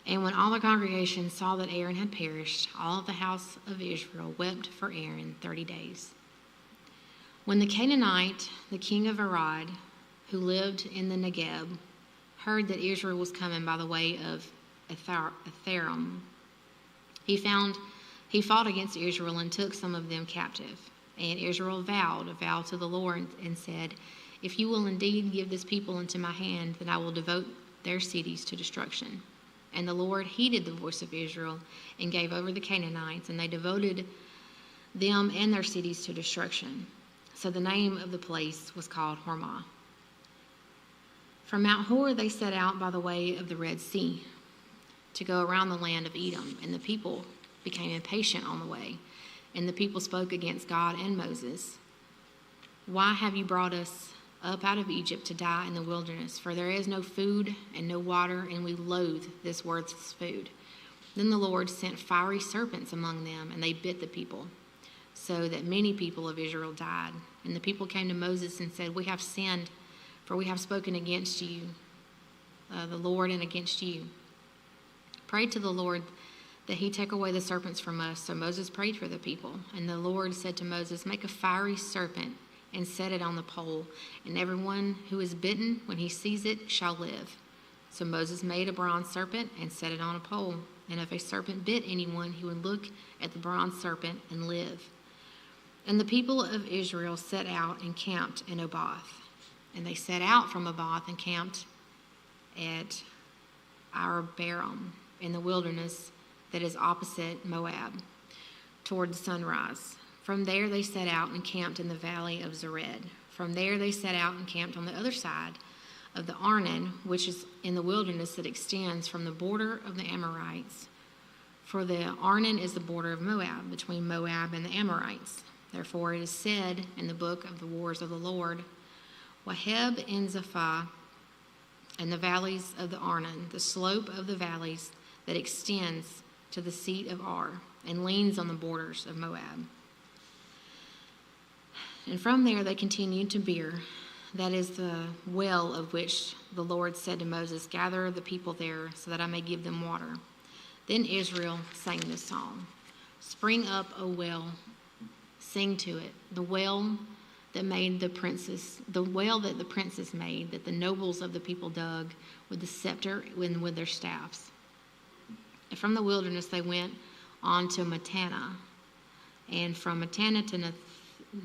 And when all the congregation saw that Aaron had perished, all of the house of Israel wept for Aaron 30 days. When the Canaanite, the king of Arad, who lived in the Negeb, heard that Israel was coming by the way of Atharim, he fought against Israel and took some of them captive. And Israel vowed a vow to the Lord and said, If you will indeed give this people into my hand, then I will devote their cities to destruction. And the Lord heeded the voice of Israel and gave over the Canaanites, and they devoted them and their cities to destruction. So the name of the place was called Hormah. From Mount Hor they set out by the way of the Red Sea to go around the land of Edom, and the people became impatient on the way. And the people spoke against God and Moses. Why have you brought us up out of Egypt to die in the wilderness? For there is no food and no water, and we loathe this worthless food. Then the Lord sent fiery serpents among them, and they bit the people, so that many people of Israel died. And the people came to Moses and said, we have sinned, for we have spoken against you, the Lord, and against you. Pray to the Lord that he take away the serpents from us. So Moses prayed for the people. And the Lord said to Moses, make a fiery serpent and set it on the pole, and everyone who is bitten, when he sees it, shall live. So Moses made a bronze serpent and set it on a pole. And if a serpent bit anyone, he would look at the bronze serpent and live. And the people of Israel set out and camped in Oboth. And they set out from Oboth and camped at Arbarim in the wilderness that is opposite Moab, toward sunrise. From there they set out and camped in the valley of Zered. From there they set out and camped on the other side of the Arnon, which is in the wilderness that extends from the border of the Amorites. For the Arnon is the border of Moab, between Moab and the Amorites. Therefore it is said in the book of the wars of the Lord, Waheb and Zephah, and the valleys of the Arnon, the slope of the valleys that extends to the seat of Ar, and leans on the borders of Moab. And from there they continued to Beer, that is the well of which the Lord said to Moses, gather the people there so that I may give them water. Then Israel sang this song, spring up, O well, sing to it, the well that the princes made, that the nobles of the people dug with the scepter and with their staffs. And from the wilderness they went on to Mattanah, and from Mattanah to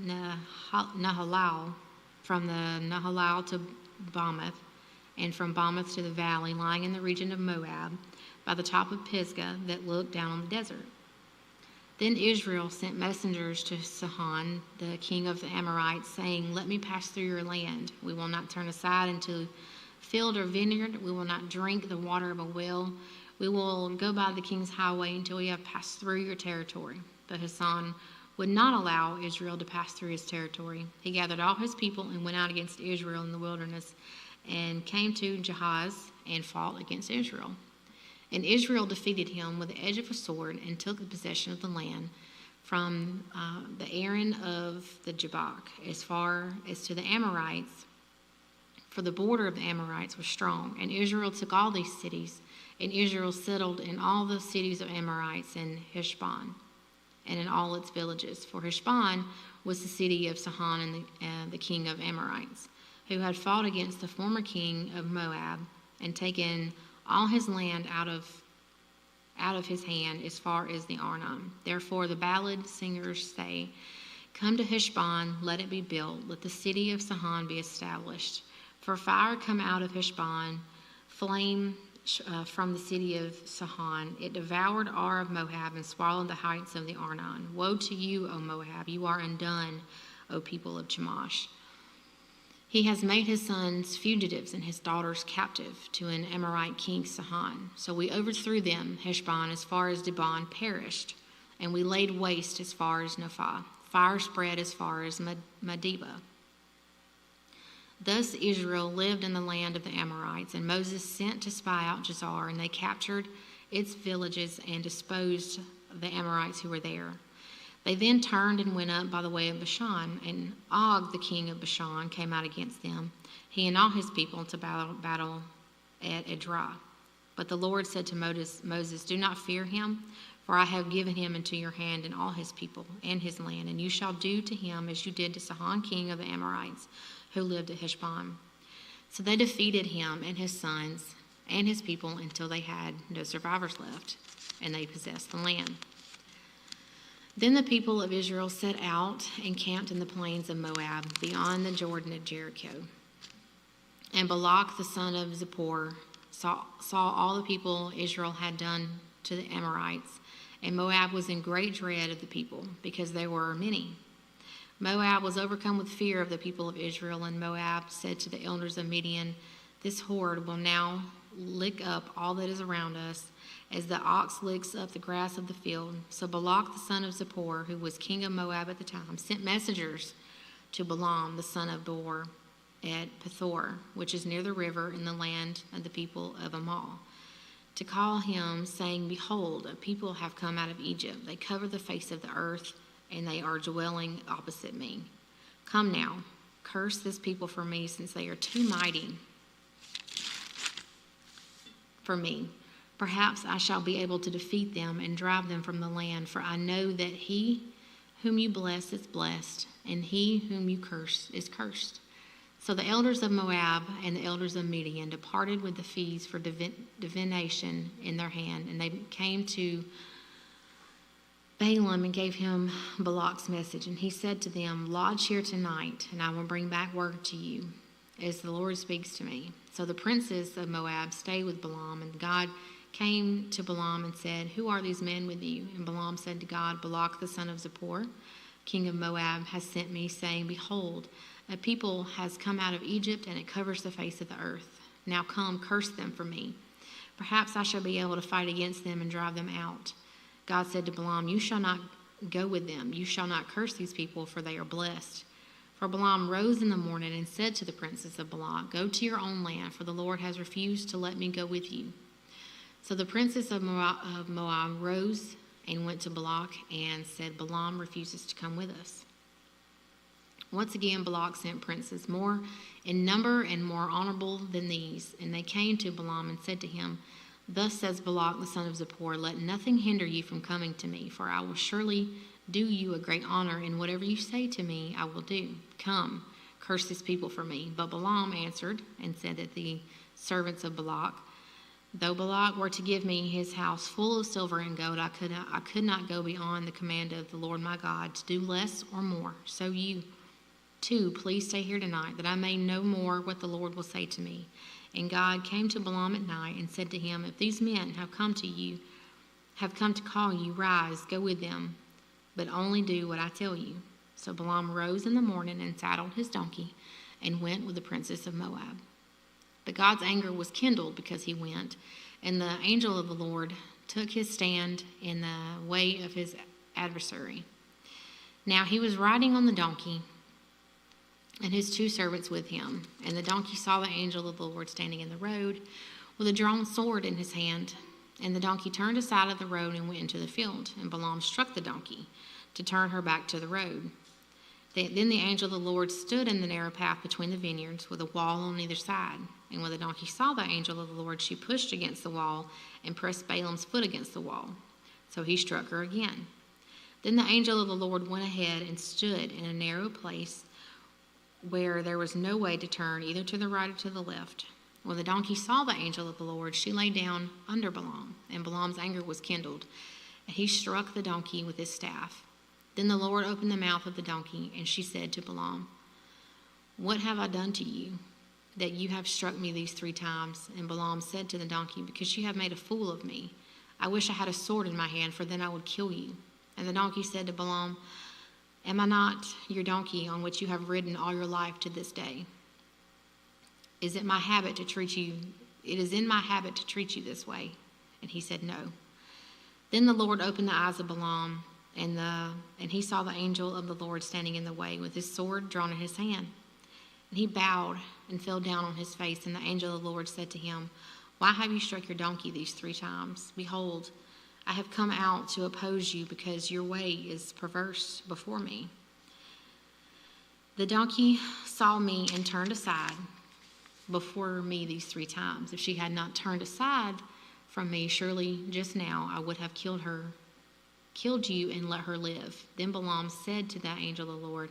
Nahalal, from the Nahalal to Bamoth, and from Bamoth to the valley lying in the region of Moab, by the top of Pisgah that looked down on the desert. Then Israel sent messengers to Sihon, the king of the Amorites, saying, let me pass through your land. We will not turn aside into field or vineyard. We will not drink the water of a well. We will go by the king's highway until we have passed through your territory. But Sihon would not allow Israel to pass through his territory. He gathered all his people and went out against Israel in the wilderness, and came to Jahaz and fought against Israel. And Israel defeated him with the edge of a sword and took the possession of the land from the Aaron of the Jabbok as far as to the Amorites, for the border of the Amorites was strong. And Israel took all these cities, and Israel settled in all the cities of Amorites in Heshbon and in all its villages. For Heshbon was the city of Sihon and the king of Amorites, who had fought against the former king of Moab and taken all his land out of his hand as far as the Arnon. Therefore the ballad singers say, come to Heshbon, let it be built, let the city of Sihon be established. For fire come out of Heshbon, flame from the city of Sihon. It devoured Ar of Moab and swallowed the heights of the Arnon. Woe to you, O Moab, you are undone, O people of Chemosh. He has made his sons fugitives and his daughters captive to an Amorite king, Sihon. So we overthrew them. Heshbon as far as Dibon perished, and we laid waste as far as Nophah. Fire spread as far as Medeba. Thus Israel lived in the land of the Amorites, and Moses sent to spy out Jazer, and they captured its villages and disposed of the Amorites who were there. They then turned and went up by the way of Bashan, and Og, the king of Bashan, came out against them, he and all his people, to battle at Edrei. But the Lord said to Moses, do not fear him, for I have given him into your hand and all his people and his land, and you shall do to him as you did to Sihon, king of the Amorites, who lived at Heshbon. So they defeated him and his sons and his people until they had no survivors left, and they possessed the land. Then the people of Israel set out and camped in the plains of Moab, beyond the Jordan at Jericho. And Balak the son of Zippor saw all the people Israel had done to the Amorites, and Moab was in great dread of the people, because there were many. Moab was overcome with fear of the people of Israel, and Moab said to the elders of Midian, "This horde will now lick up all that is around us, as the ox licks up the grass of the field." So Balak the son of Zippor, who was king of Moab at the time, sent messengers to Balaam the son of Beor at Pethor, which is near the river in the land of the people of Amal, to call him, saying, "Behold, a people have come out of Egypt. They cover the face of the earth, and they are dwelling opposite me. Come now, curse this people for me, since they are too mighty for me. Perhaps I shall be able to defeat them and drive them from the land, for I know that he whom you bless is blessed, and he whom you curse is cursed." So the elders of Moab and the elders of Midian departed with the fees for divination in their hand, and they came to Balaam and gave him Balak's message. And he said to them, "Lodge here tonight, and I will bring back word to you, as the Lord speaks to me." So the princes of Moab stayed with Balaam, and God came to Balaam and said, "Who are these men with you?" And Balaam said to God, "Balak the son of Zippor, king of Moab, has sent me, saying, Behold, a people has come out of Egypt, and it covers the face of the earth. Now come, curse them for me. Perhaps I shall be able to fight against them and drive them out." God said to Balaam, "You shall not go with them. You shall not curse these people, for they are blessed." For Balaam rose in the morning and said to the princes of Balak, "Go to your own land, for the Lord has refused to let me go with you." So the princes of Moab rose and went to Balak and said, "Balaam refuses to come with us." Once again Balak sent princes, more in number and more honorable than these, and they came to Balaam and said to him, "Thus says Balak the son of Zippor, let nothing hinder you from coming to me, for I will surely do you a great honor, and whatever you say to me I will do. Come, curse this people for me." But Balaam answered and said that the servants of Balak, "Though Balak were to give me his house full of silver and gold, I could not go beyond the command of the Lord my God to do less or more. So you, too, please stay here tonight, that I may know more what the Lord will say to me." And God came to Balaam at night and said to him, "If these men have come to call you, rise, go with them, but only do what I tell you." So Balaam rose in the morning and saddled his donkey and went with the princes of Moab. But God's anger was kindled because he went, and the angel of the Lord took his stand in the way of his adversary. Now he was riding on the donkey, and his two servants with him. And the donkey saw the angel of the Lord standing in the road with a drawn sword in his hand. And the donkey turned aside of the road and went into the field. And Balaam struck the donkey to turn her back to the road. Then the angel of the Lord stood in the narrow path between the vineyards, with a wall on either side. And when the donkey saw the angel of the Lord, she pushed against the wall and pressed Balaam's foot against the wall. So he struck her again. Then the angel of the Lord went ahead and stood in a narrow place where there was no way to turn either to the right or to the left. When the donkey saw the angel of the Lord, she lay down under Balaam, and Balaam's anger was kindled, and he struck the donkey with his staff. Then the Lord opened the mouth of the donkey, and she said to Balaam, "What have I done to you, that you have struck me these 3 times?" And Balaam said to the donkey, "Because you have made a fool of me. I wish I had a sword in my hand, for then I would kill you." And the donkey said to Balaam, "Am I not your donkey on which you have ridden all your life to this day? It is in my habit to treat you this way." And he said, "No." Then the Lord opened the eyes of Balaam, and he saw the angel of the Lord standing in the way with his sword drawn in his hand. And he bowed and fell down on his face, and the angel of the Lord said to him, "Why have you struck your donkey these 3 times? Behold, I have come out to oppose you, because your way is perverse before me. The donkey saw me and turned aside before me these 3 times. If she had not turned aside from me, surely just now I would have killed you and let her live." Then Balaam said to the angel of the Lord,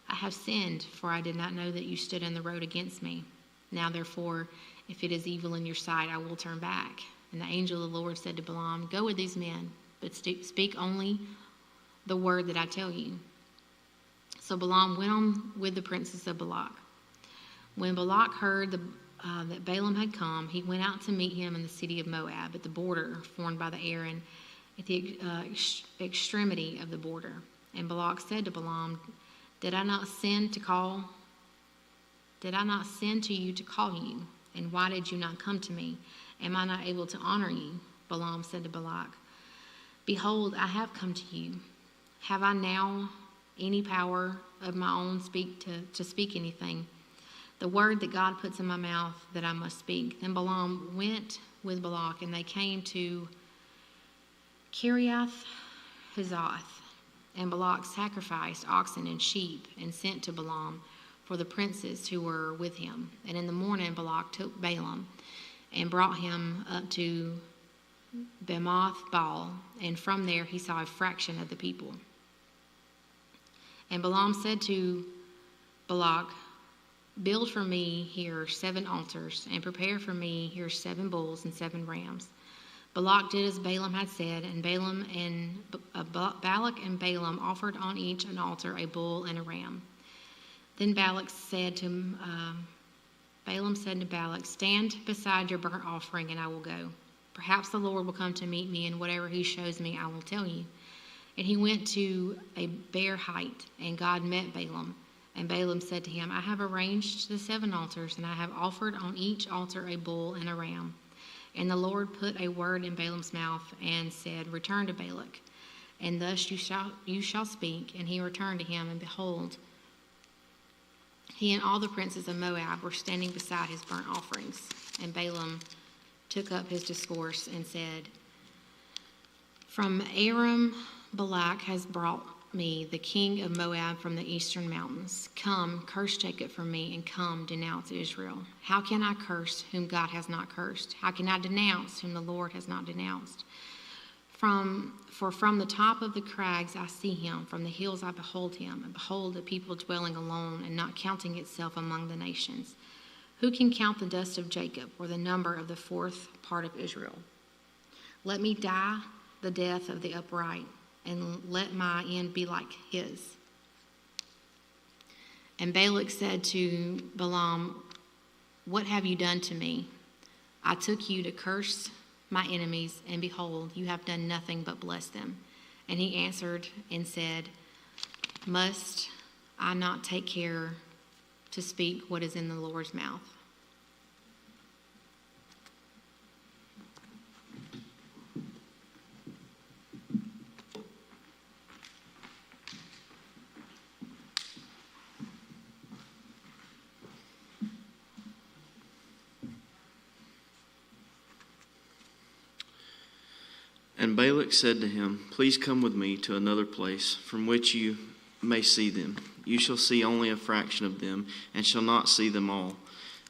"I have sinned, for I did not know that you stood in the road against me. Now therefore, if it is evil in your sight, I will turn back." And the angel of the Lord said to Balaam, "Go with these men, but speak only the word that I tell you." So Balaam went on with the princes of Balak. When Balak heard that Balaam had come, he went out to meet him in the city of Moab, at the border formed by the Aran at the extremity of the border. And Balak said to Balaam, Did I not send to you to call you? And why did you not come to me? Am I not able to honor you? Balaam said to Balak, Behold, I have come to you. Have I now any power of my own to speak anything? The word that God puts in my mouth that I must speak. Then Balaam went with Balak, and they came to Kiriath Huzoth. And Balak sacrificed oxen and sheep and sent to Balaam for the princes who were with him. And in the morning Balak took Balaam and brought him up to Bemoth Baal, and from there he saw a fraction of the people. And Balaam said to Balak, Build for me here 7 altars, and prepare for me here 7 bulls and 7 rams. Balak did as Balaam had said, and Balak and Balaam offered on each an altar a bull and a ram. Then Balaam said to Balak, Stand beside your burnt offering, and I will go. Perhaps the Lord will come to meet me, and whatever he shows me, I will tell you. And he went to a bare height, and God met Balaam. And Balaam said to him, I have arranged the 7 altars, and I have offered on each altar a bull and a ram. And the Lord put a word in Balaam's mouth and said, Return to Balak, and thus you shall speak. And he returned to him, and behold, he and all the princes of Moab were standing beside his burnt offerings. And Balaam took up his discourse and said, From Aram Balak has brought me, the king of Moab, from the eastern mountains. Come, curse Jacob for me, and come, denounce Israel. How can I curse whom God has not cursed? How can I denounce whom the Lord has not denounced? For from the top of the crags I see him, from the hills I behold him, and behold the people dwelling alone, and not counting itself among the nations. Who can count the dust of Jacob, or the number of the 4th part of Israel? Let me die the death of the upright, and let my end be like his. And Balak said to Balaam, What have you done to me? I took you to curse my enemies, and behold, you have done nothing but bless them. And he answered and said, Must I not take care to speak what is in the Lord's mouth? And Balak said to him, Please come with me to another place from which you may see them. You shall see only a fraction of them, and shall not see them all.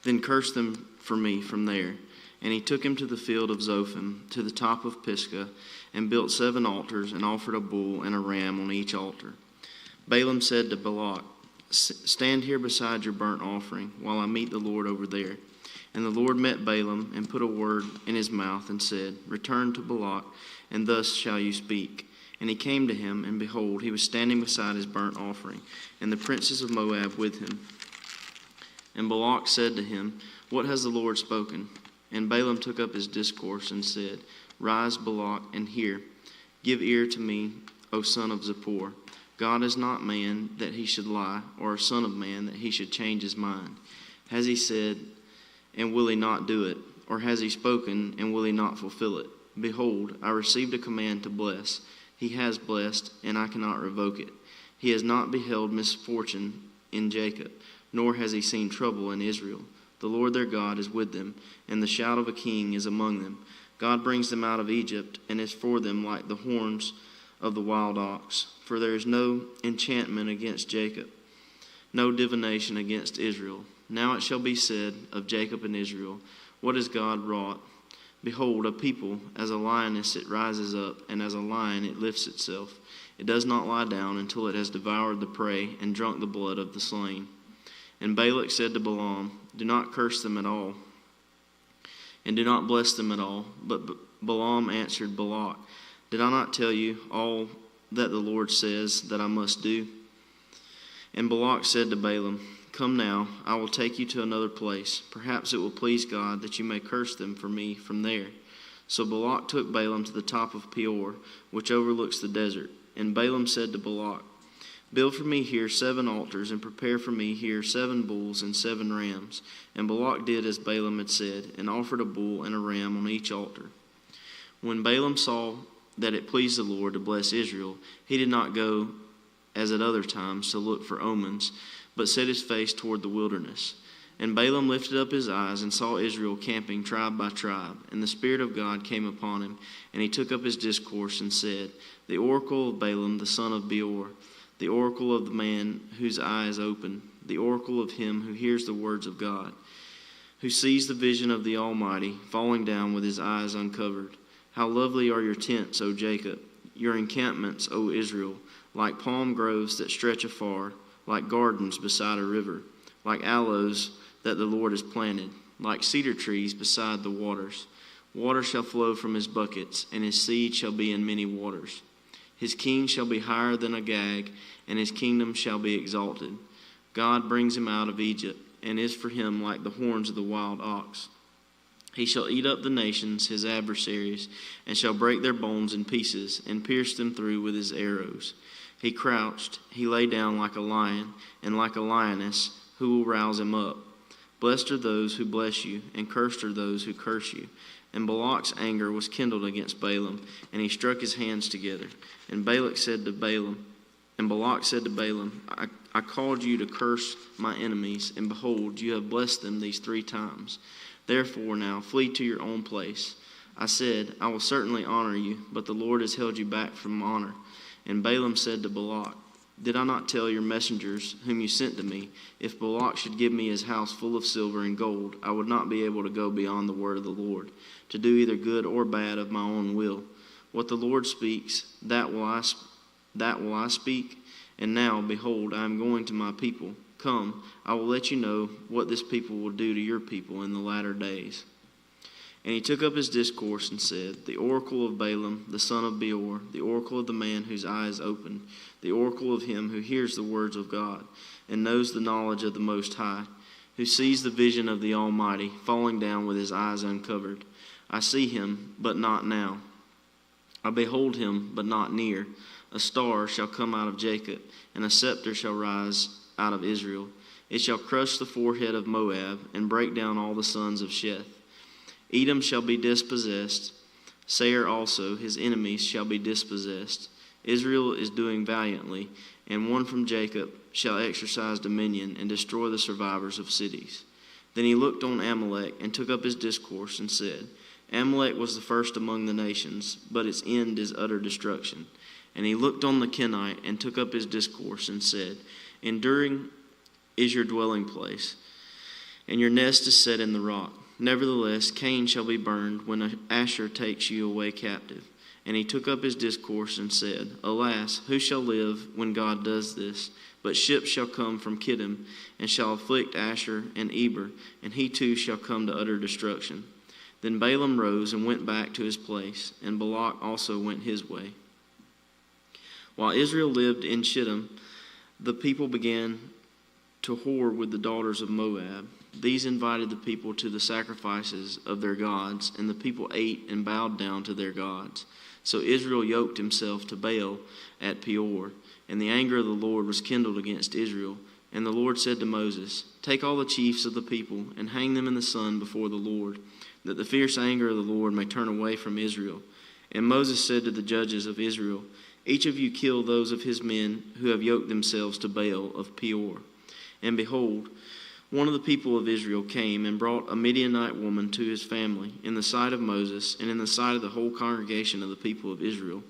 Then curse them for me from there. And he took him to the field of Zophim, to the top of Pisgah, and built 7 altars, and offered a bull and a ram on each altar. Balaam said to Balak, Stand here beside your burnt offering, while I meet the Lord over there. And the Lord met Balaam, and put a word in his mouth, and said, Return to Balak, and thus shall you speak. And he came to him, and behold, he was standing beside his burnt offering, and the princes of Moab with him. And Balak said to him, What has the Lord spoken? And Balaam took up his discourse and said, Rise, Balak, and hear. Give ear to me, O son of Zippor. God is not man that he should lie, or a son of man that he should change his mind. Has he said, and will he not do it? Or has he spoken, and will he not fulfill it? Behold, I received a command to bless. He has blessed, and I cannot revoke it. He has not beheld misfortune in Jacob, nor has he seen trouble in Israel. The Lord their God is with them, and the shout of a king is among them. God brings them out of Egypt, and is for them like the horns of the wild ox. For there is no enchantment against Jacob, no divination against Israel. Now it shall be said of Jacob and Israel, What has God wrought? Behold, a people, as a lioness it rises up, and as a lion it lifts itself. It does not lie down until it has devoured the prey and drunk the blood of the slain. And Balak said to Balaam, Do not curse them at all, and do not bless them at all. But Balaam answered Balak, Did I not tell you all that the Lord says that I must do? And Balak said to Balaam, Come now, I will take you to another place. Perhaps it will please God that you may curse them for me from there. So Balak took Balaam to the top of Peor, which overlooks the desert. And Balaam said to Balak, Build for me here 7 altars, and prepare for me here 7 bulls and 7 rams. And Balak did as Balaam had said, and offered a bull and a ram on each altar. When Balaam saw that it pleased the Lord to bless Israel, he did not go as at other times to look for omens, but set his face toward the wilderness. And Balaam lifted up his eyes and saw Israel camping tribe by tribe. And the Spirit of God came upon him, and he took up his discourse and said, The oracle of Balaam the son of Beor, the oracle of the man whose eye is open, the oracle of him who hears the words of God, who sees the vision of the Almighty falling down with his eyes uncovered. How lovely are your tents, O Jacob, your encampments, O Israel, like palm groves that stretch afar, like gardens beside a river, like aloes that the Lord has planted, like cedar trees beside the waters. Water shall flow from his buckets, and his seed shall be in many waters. His king shall be higher than Agag, and his kingdom shall be exalted. God brings him out of Egypt, and is for him like the horns of the wild ox. He shall eat up the nations, his adversaries, and shall break their bones in pieces, and pierce them through with his arrows. He crouched, he lay down like a lion, and like a lioness, who will rouse him up? Blessed are those who bless you, and cursed are those who curse you. And Balak's anger was kindled against Balaam, and he struck his hands together. And Balak said to Balaam, I called you to curse my enemies, and behold, you have blessed them these 3 times. Therefore now flee to your own place. I said, I will certainly honor you, but the Lord has held you back from honor. And Balaam said to Balak, Did I not tell your messengers whom you sent to me, if Balak should give me his house full of silver and gold, I would not be able to go beyond the word of the Lord, to do either good or bad of my own will. What the Lord speaks, that will I speak. And now, behold, I am going to my people. Come, I will let you know what this people will do to your people in the latter days. And he took up his discourse and said, The oracle of Balaam, the son of Beor, the oracle of the man whose eye is opened, the oracle of him who hears the words of God, and knows the knowledge of the Most High, who sees the vision of the Almighty falling down with his eyes uncovered. I see him, but not now. I behold him, but not near. A star shall come out of Jacob, and a scepter shall rise out of Israel. It shall crush the forehead of Moab, and break down all the sons of Sheth. Edom shall be dispossessed. Seir also, his enemies, shall be dispossessed. Israel is doing valiantly, and one from Jacob shall exercise dominion and destroy the survivors of cities. Then he looked on Amalek and took up his discourse and said, Amalek was the first among the nations, but its end is utter destruction. And he looked on the Kenite and took up his discourse and said, Enduring is your dwelling place, and your nest is set in the rock. Nevertheless, Cain shall be burned when Asher takes you away captive. And he took up his discourse and said, Alas, who shall live when God does this? But ships shall come from Kittim, and shall afflict Asher and Eber, and he too shall come to utter destruction. Then Balaam rose and went back to his place, and Balak also went his way. While Israel lived in Shittim, the people began to whore with the daughters of Moab. These invited the people to the sacrifices of their gods, and the people ate and bowed down to their gods. So Israel yoked himself to Baal at Peor, and the anger of the Lord was kindled against Israel. And the Lord said to Moses, Take all the chiefs of the people and hang them in the sun before the Lord, that the fierce anger of the Lord may turn away from Israel. And Moses said to the judges of Israel, Each of you kill those of his men who have yoked themselves to Baal of Peor. And behold, one of the people of Israel came and brought a Midianite woman to his family in the sight of Moses and in the sight of the whole congregation of the people of Israel,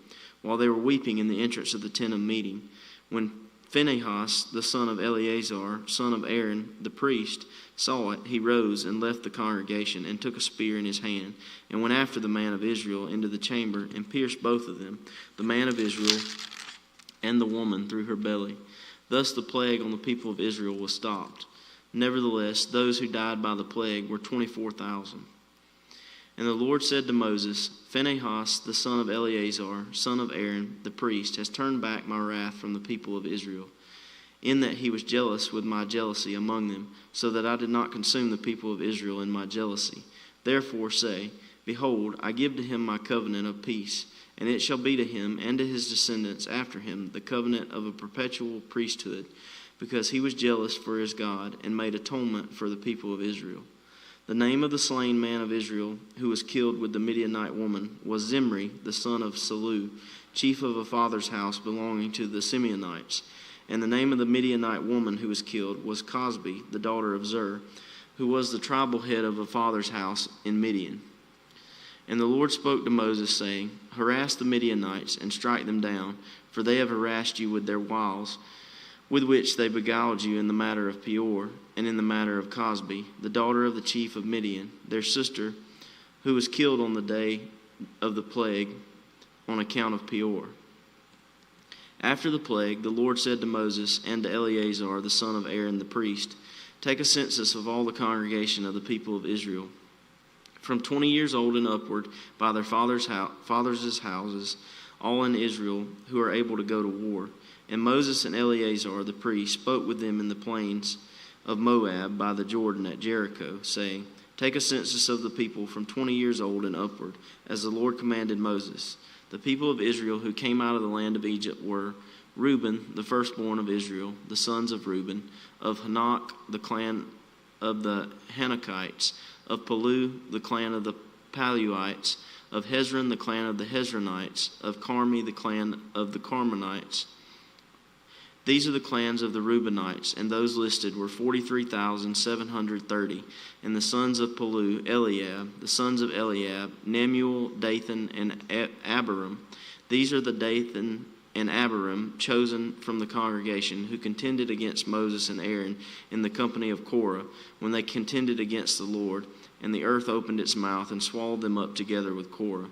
while they were weeping in the entrance of the tent of meeting. When Phinehas, the son of Eleazar, son of Aaron, the priest, saw it, he rose and left the congregation and took a spear in his hand and went after the man of Israel into the chamber and pierced both of them, the man of Israel and the woman, through her belly. Thus the plague on the people of Israel was stopped. Nevertheless, those who died by the plague were 24,000. And the Lord said to Moses, Phinehas, the son of Eleazar, son of Aaron, the priest, has turned back my wrath from the people of Israel, in that he was jealous with my jealousy among them, so that I did not consume the people of Israel in my jealousy. Therefore say, Behold, I give to him my covenant of peace, and it shall be to him and to his descendants after him the covenant of a perpetual priesthood, because he was jealous for his God and made atonement for the people of Israel. The name of the slain man of Israel who was killed with the Midianite woman was Zimri, the son of Salu, chief of a father's house belonging to the Simeonites. And the name of the Midianite woman who was killed was Cosbi, the daughter of Zur, who was the tribal head of a father's house in Midian. And the Lord spoke to Moses, saying, Harass the Midianites and strike them down, for they have harassed you with their wiles, with which they beguiled you in the matter of Peor, and in the matter of Cosbi, the daughter of the chief of Midian, their sister, who was killed on the day of the plague on account of Peor. After the plague, the Lord said to Moses and to Eleazar, the son of Aaron the priest, Take a census of all the congregation of the people of Israel, from 20 years old and upward, by their fathers' houses, all in Israel who are able to go to war. And Moses and Eleazar the priest spoke with them in the plains of Moab by the Jordan at Jericho, saying, Take a census of the people from 20 years old and upward, as the Lord commanded Moses. The people of Israel who came out of the land of Egypt were Reuben, the firstborn of Israel, the sons of Reuben, of Hanok, the clan of the Hanakites, of Palu, the clan of the Paluites, of Hezron, the clan of the Hezronites, of Carmi, the clan of the Carmanites. These are the clans of the Reubenites, and those listed were 43,730. And the sons of Palu, Eliab, the sons of Eliab, Nemuel, Dathan, and Abiram. These are the Dathan and Abiram chosen from the congregation, who contended against Moses and Aaron in the company of Korah, when they contended against the Lord, and the earth opened its mouth and swallowed them up together with Korah.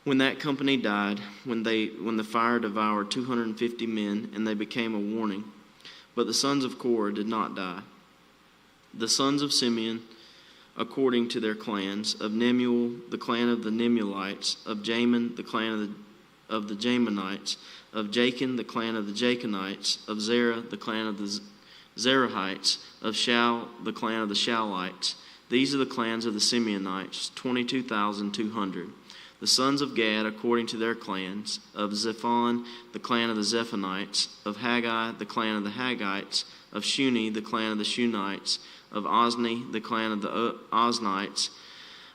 When that company died, when the fire devoured 250 men, and they became a warning. But the sons of Korah did not die. The sons of Simeon, according to their clans, of Nemuel, the clan of the Nemuelites, of Jamin, the clan of the Jamanites, of Jachin, the clan of the Jachanites, of Zerah, the clan of the Zerahites, of Shal, the clan of the Shalites. These are the clans of the Simeonites, 22,200. The sons of Gad, according to their clans, of Zephon, the clan of the Zephonites, of Haggai, the clan of the Haggites, of Shuni, the clan of the Shunites, of Ozni, the clan of the Oznites,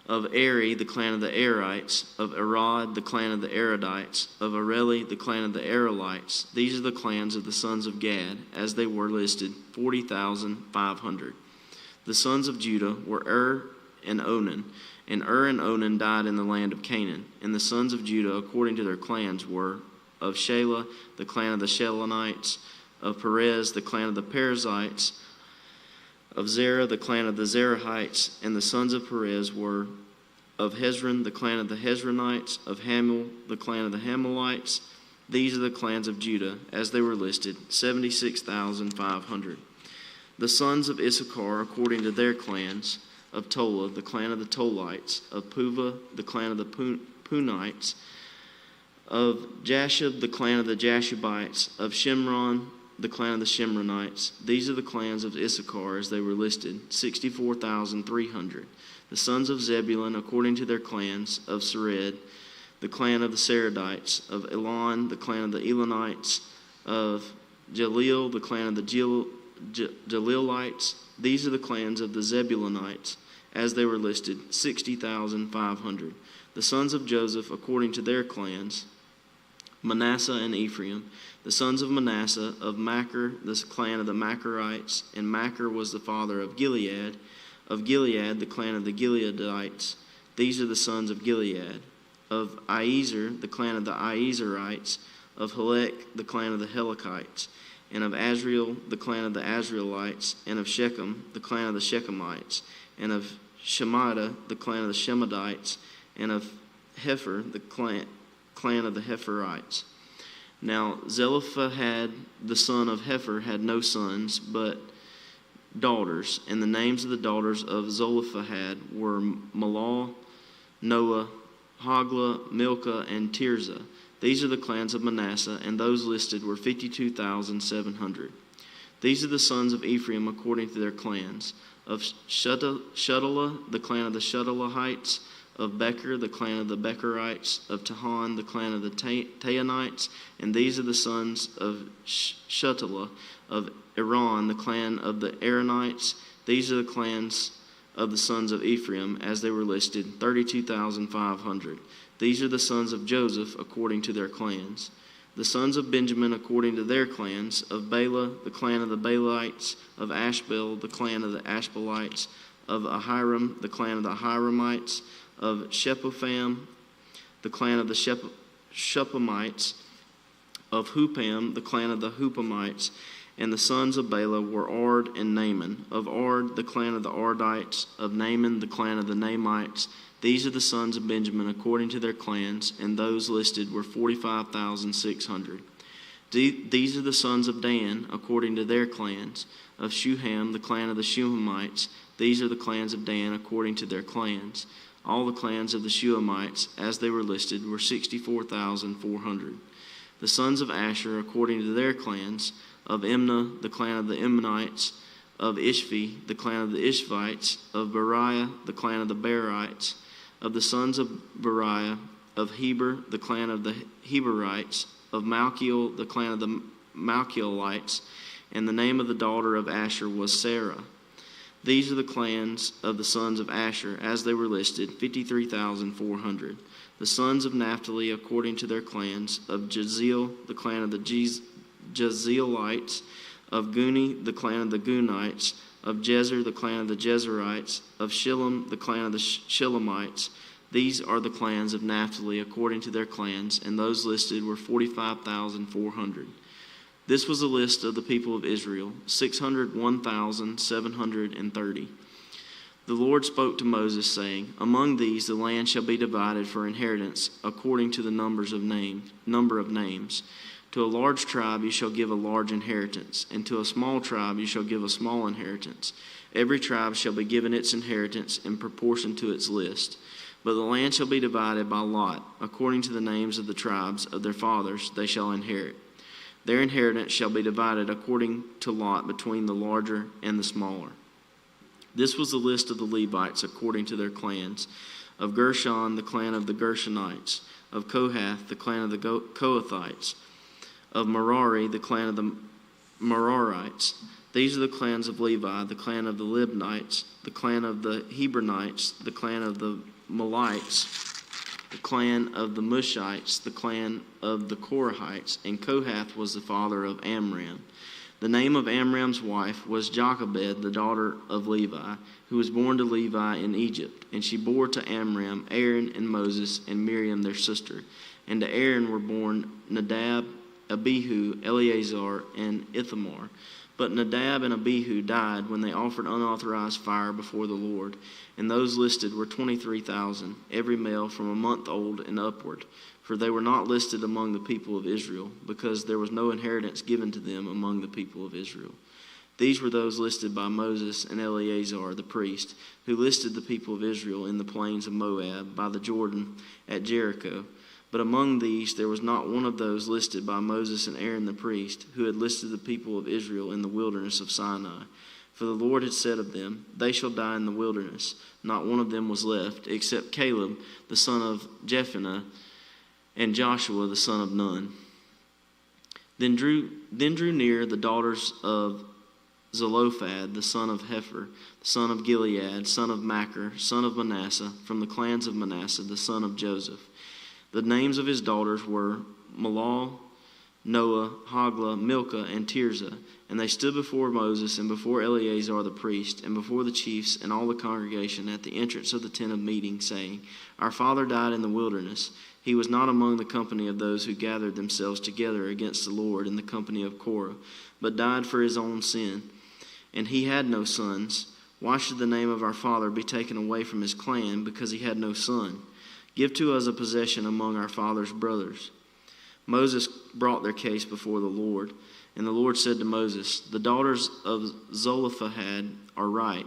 of Eri, the clan of the Erites, of Arad, the clan of the Aradites, of Areli, the clan of the Arelites. These are the clans of the sons of Gad, as they were listed, 40,500. The sons of Judah were and Onan. And and Onan died in the land of Canaan. And the sons of Judah, according to their clans, were of Shelah, the clan of the Shelonites, of Perez, the clan of the Perizzites, of Zerah, the clan of the Zerahites. And the sons of Perez were of Hezron, the clan of the Hezronites, of Hamul, the clan of the Hamalites. These are the clans of Judah, as they were listed, 76,500. The sons of Issachar, according to their clans, of Tola, the clan of the Tolites, of Puva, the clan of the Punites, of Jashub, the clan of the Jashubites, of Shimron, the clan of the Shimronites. These are the clans of Issachar as they were listed, 64,300. The sons of Zebulun, according to their clans, of Sered, the clan of the Seredites, of Elon, the clan of the Elonites, of Jaleel, the clan of the Jaleelites. These are the clans of the Zebulunites, as they were listed, 60,500. The sons of Joseph, according to their clans, Manasseh and Ephraim. The sons of Manasseh, of Machir, the clan of the Machirites, and Machir was the father of Gilead. Of Gilead, the clan of the Gileadites. These are the sons of Gilead. Of Iezer, the clan of the Iezerites. Of Helek, the clan of the Helekites. And of Azriel, the clan of the Azrielites. And of Shechem, the clan of the Shechemites. And of Shemida, the clan of the Shemadites. And of Hepher, the clan of the Hepherites. Now Zelophehad, the son of Hepher, had no sons, but daughters. And the names of the daughters of Zelophehad were Malah, Noah, Hoglah, Milcah, and Tirzah. These are the clans of Manasseh, and those listed were 52,700. These are the sons of Ephraim according to their clans. Of Shutelah, the clan of the Shutelahites, of Becher, the clan of the Becherites, of Tahan, the clan of the Taanites, and these are the sons of Shutelah, of Iran, the clan of the Aaronites. These are the clans of the sons of Ephraim, as they were listed, 32,500. These are the sons of Joseph, according to their clans. The sons of Benjamin, according to their clans, of Bela, the clan of the Balites, of Ashbel, the clan of the Ashbelites, of Ahiram, the clan of the Ahiramites, of Shepopham, the clan of the Shupamites, of Hupam, the clan of the Hupamites. And the sons of Bela were Ard and Naaman. Of Ard, the clan of the Ardites, of Naaman, the clan of the Naamites. These are the sons of Benjamin according to their clans, and those listed were 45,600. These are the sons of Dan according to their clans. Of Shuham, the clan of the Shuhamites. These are the clans of Dan according to their clans. All the clans of the Shuhamites, as they were listed, were 64,400. The sons of Asher according to their clans. Of Imnah, the clan of the Imnites. Of Ishvi, the clan of the Ishvites. Of Beriah, the clan of the Berites. Of the sons of Beriah, of Heber, the clan of the Heberites. Of Malchiel, the clan of the Malchielites. And the name of the daughter of Asher was Sarah. These are the clans of the sons of Asher, as they were listed, 53,400. The sons of Naphtali, according to their clans. Of Jaziel, the clan of the Jazielites. Of Guni, the clan of the Gunites. Of Jezer, the clan of the Jezerites. Of Shillem, the clan of the Shillemites. These are the clans of Naphtali according to their clans, and those listed were 45,400. This was a list of the people of Israel, 601,730. The Lord spoke to Moses, saying, Among these the land shall be divided for inheritance according to the number of names. To a large tribe you shall give a large inheritance, and to a small tribe you shall give a small inheritance. Every tribe shall be given its inheritance in proportion to its list. But the land shall be divided by lot, according to the names of the tribes of their fathers they shall inherit. Their inheritance shall be divided according to lot between the larger and the smaller. This was the list of the Levites according to their clans. Of Gershon, the clan of the Gershonites. Of Kohath, the clan of the Kohathites. Of Merari, the clan of the Merarites. These are the clans of Levi, the clan of the Libnites, the clan of the Hebronites, the clan of the Malites, the clan of the Mushites, the clan of the Korahites, and Kohath was the father of Amram. The name of Amram's wife was Jochebed, the daughter of Levi, who was born to Levi in Egypt, and she bore to Amram Aaron and Moses and Miriam their sister. And to Aaron were born Nadab, Abihu, Eleazar, and Ithamar. But Nadab and Abihu died when they offered unauthorized fire before the Lord, and those listed were 23,000, every male from a month old and upward, for they were not listed among the people of Israel, because there was no inheritance given to them among the people of Israel. These were those listed by Moses and Eleazar the priest, who listed the people of Israel in the plains of Moab by the Jordan at Jericho. But among these there was not one of those listed by Moses and Aaron the priest, who had listed the people of Israel in the wilderness of Sinai. For the Lord had said of them, They shall die in the wilderness. Not one of them was left, except Caleb, the son of Jephunneh, and Joshua, the son of Nun. Then drew near the daughters of Zelophehad, the son of Hepher, the son of Gilead, son of Machir, son of Manasseh, from the clans of Manasseh, the son of Joseph. The names of his daughters were Malal, Noah, Hoglah, Milcah, and Tirzah. And they stood before Moses and before Eleazar the priest and before the chiefs and all the congregation at the entrance of the tent of meeting, saying, Our father died in the wilderness. He was not among the company of those who gathered themselves together against the Lord in the company of Korah, but died for his own sin. And he had no sons. Why should the name of our father be taken away from his clan because he had no son? Give to us a possession among our father's brothers. Moses brought their case before the Lord, and the Lord said to Moses, The daughters of Zelophehad are right.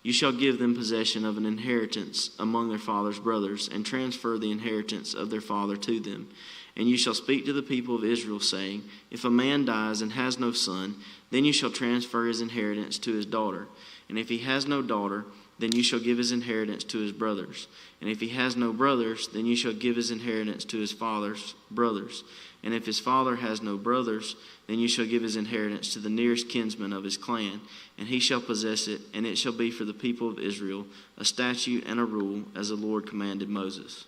You shall give them possession of an inheritance among their father's brothers, and transfer the inheritance of their father to them. And you shall speak to the people of Israel, saying, If a man dies and has no son, then you shall transfer his inheritance to his daughter. And if he has no daughter, then you shall give his inheritance to his brothers. And if he has no brothers, then you shall give his inheritance to his father's brothers. And if his father has no brothers, then you shall give his inheritance to the nearest kinsman of his clan, and he shall possess it, and it shall be for the people of Israel a statute and a rule, as the Lord commanded Moses.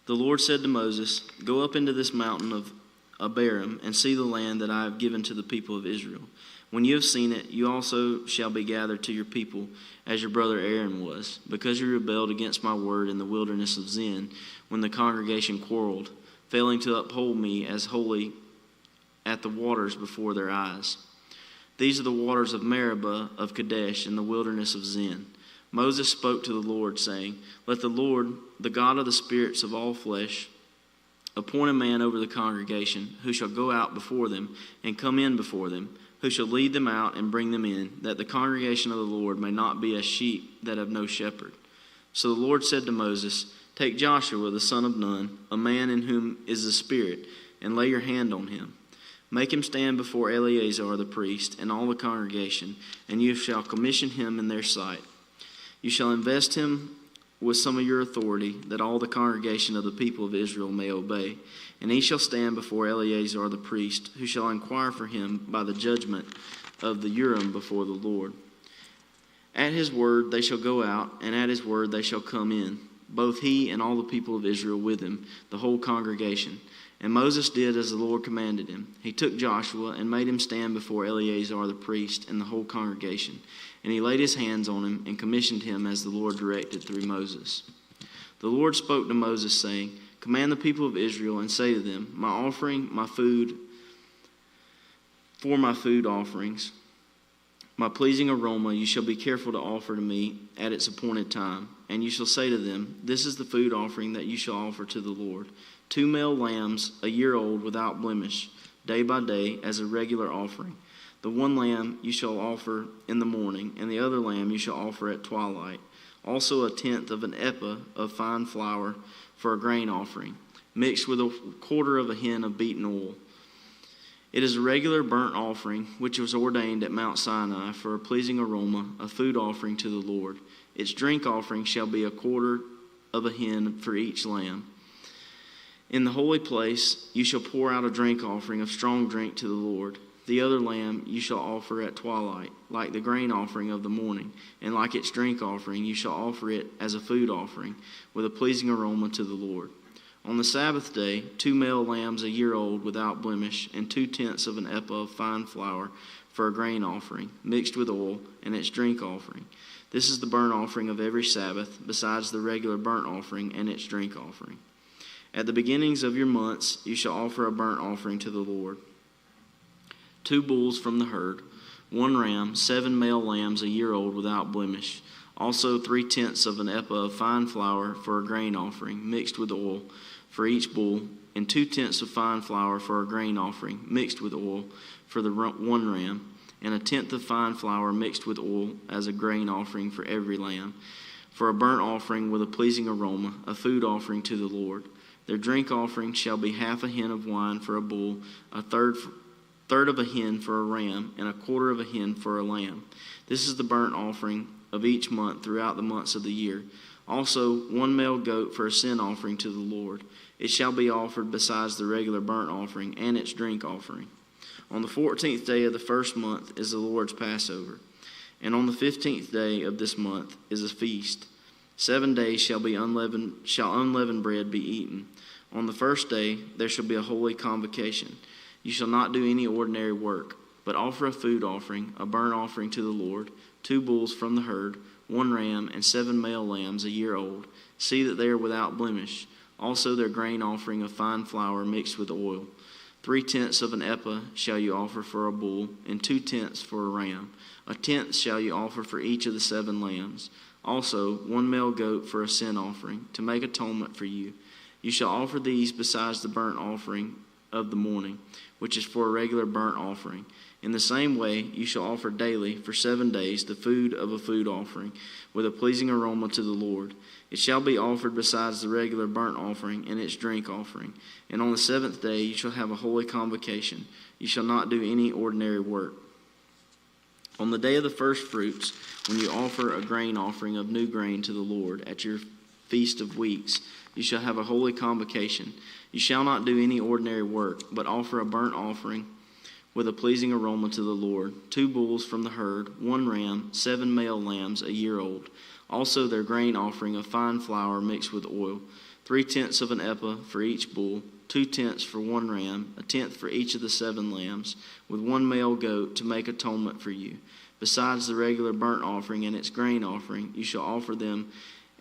The Lord said to Moses, Go up into this mountain of Abarim, and see the land that I have given to the people of Israel. When you have seen it, you also shall be gathered to your people, as your brother Aaron was, because you rebelled against my word in the wilderness of Zin, when the congregation quarreled, failing to uphold me as holy at the waters before their eyes. These are the waters of Meribah of Kadesh in the wilderness of Zin. Moses spoke to the Lord, saying, Let the Lord, the God of the spirits of all flesh, appoint a man over the congregation, who shall go out before them and come in before them, who shall lead them out and bring them in, that the congregation of the Lord may not be as sheep that have no shepherd. So the Lord said to Moses, Take Joshua the son of Nun, a man in whom is the Spirit, and lay your hand on him. Make him stand before Eleazar the priest and all the congregation, and you shall commission him in their sight. You shall invest him with some of your authority, that all the congregation of the people of Israel may obey. And he shall stand before Eleazar the priest, who shall inquire for him by the judgment of the Urim before the Lord. At his word they shall go out, and at his word they shall come in, both he and all the people of Israel with him, the whole congregation. And Moses did as the Lord commanded him. He took Joshua and made him stand before Eleazar the priest and the whole congregation. And he laid his hands on him and commissioned him as the Lord directed through Moses. The Lord spoke to Moses, saying, Command the people of Israel and say to them, My offering, my food, for my food offerings, my pleasing aroma you shall be careful to offer to me at its appointed time. And you shall say to them, This is the food offering that you shall offer to the Lord. 2 male lambs, a year old, without blemish, day by day, as a regular offering. The one lamb you shall offer in the morning, and the other lamb you shall offer at twilight. Also 1/10 of an ephah of fine flour for a grain offering, mixed with 1/4 of a hin of beaten oil. It is a regular burnt offering, which was ordained at Mount Sinai for a pleasing aroma, a food offering to the Lord. Its drink offering shall be 1/4 of a hin for each lamb. In the holy place you shall pour out a drink offering of strong drink to the Lord. The other lamb you shall offer at twilight, like the grain offering of the morning, and like its drink offering you shall offer it as a food offering, with a pleasing aroma to the Lord. On the Sabbath day, 2 male lambs a year old without blemish, and 2/10 of an ephah of fine flour for a grain offering, mixed with oil, and its drink offering. This is the burnt offering of every Sabbath, besides the regular burnt offering and its drink offering. At the beginnings of your months you shall offer a burnt offering to the Lord. 2 bulls from the herd, 1 ram, 7 male lambs a year old without blemish, also 3/10 of an ephah of fine flour for a grain offering, mixed with oil, for each bull, and 2/10 of fine flour for a grain offering, mixed with oil, for the 1 ram, and 1/10 of fine flour mixed with oil as a grain offering for every lamb, for a burnt offering with a pleasing aroma, a food offering to the Lord. Their drink offering shall be 1/2 a hin of wine for a bull, a third of a hin for a ram, and 1/4 of a hin for a lamb. This is the burnt offering of each month throughout the months of the year. Also 1 male goat for a sin offering to the Lord. It shall be offered besides the regular burnt offering and its drink offering. On the 14th day of the first month is the Lord's Passover, and on the 15th day of this month is a feast. 7 days shall unleavened bread be eaten. On the first day there shall be a holy convocation. You shall not do any ordinary work, but offer a food offering, a burnt offering to the Lord, 2 bulls from the herd, 1 ram, and 7 male lambs a year old. See that they are without blemish. Also their grain offering of fine flour mixed with oil. 3/10 of an ephah shall you offer for a bull, and 2/10 for a ram. 1/10 shall you offer for each of the 7 lambs. Also 1 male goat for a sin offering, to make atonement for you. You shall offer these besides the burnt offering of the morning, which is for a regular burnt offering. In the same way you shall offer daily for 7 days the food of a food offering, with a pleasing aroma to the Lord. It shall be offered besides the regular burnt offering and its drink offering. And on the 7th day you shall have a holy convocation. You shall not do any ordinary work. On the day of the first fruits, when you offer a grain offering of new grain to the Lord at your Feast of Weeks, you shall have a holy convocation. You shall not do any ordinary work, but offer a burnt offering with a pleasing aroma to the Lord, 2 bulls from the herd, 1 ram, 7 male lambs a year old. Also their grain offering of fine flour mixed with oil, 3/10 of an ephah for each bull, 2/10 for 1 ram, 1/10 for each of the 7 lambs, with 1 male goat to make atonement for you. Besides the regular burnt offering and its grain offering, you shall offer them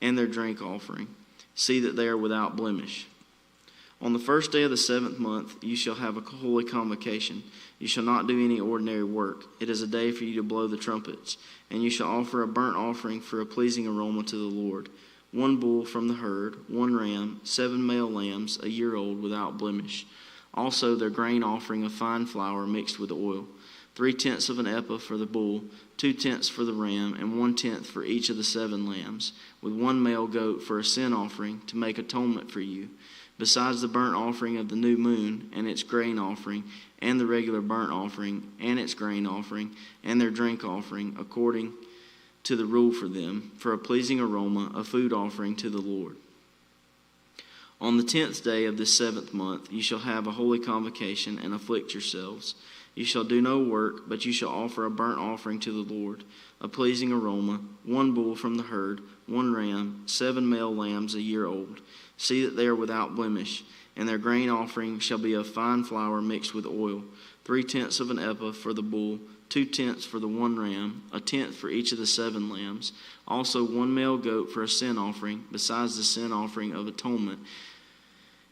and their drink offering. See that they are without blemish. On the first day of the 7th month, you shall have a holy convocation. You shall not do any ordinary work. It is a day for you to blow the trumpets. And you shall offer a burnt offering for a pleasing aroma to the Lord. 1 bull from the herd, 1 ram, 7 male lambs a year old without blemish. Also their grain offering of fine flour mixed with oil. 3/10 of an ephah for the bull, 2/10 for the ram, and 1/10 for each of the 7 lambs, with 1 male goat for a sin offering to make atonement for you. Besides the burnt offering of the new moon and its grain offering, and the regular burnt offering and its grain offering, and their drink offering, according to the rule for them, for a pleasing aroma, a food offering to the Lord. On the 10th day of this 7th month, you shall have a holy convocation and afflict yourselves. You shall do no work, but you shall offer a burnt offering to the Lord, a pleasing aroma, 1 bull from the herd, 1 ram, 7 male lambs a year old. See that they are without blemish, and their grain offering shall be of fine flour mixed with oil, 3/10 of an ephah for the bull, 2/10 for the 1 ram, 1/10 for each of the 7 lambs, also 1 male goat for a sin offering, besides the sin offering of atonement,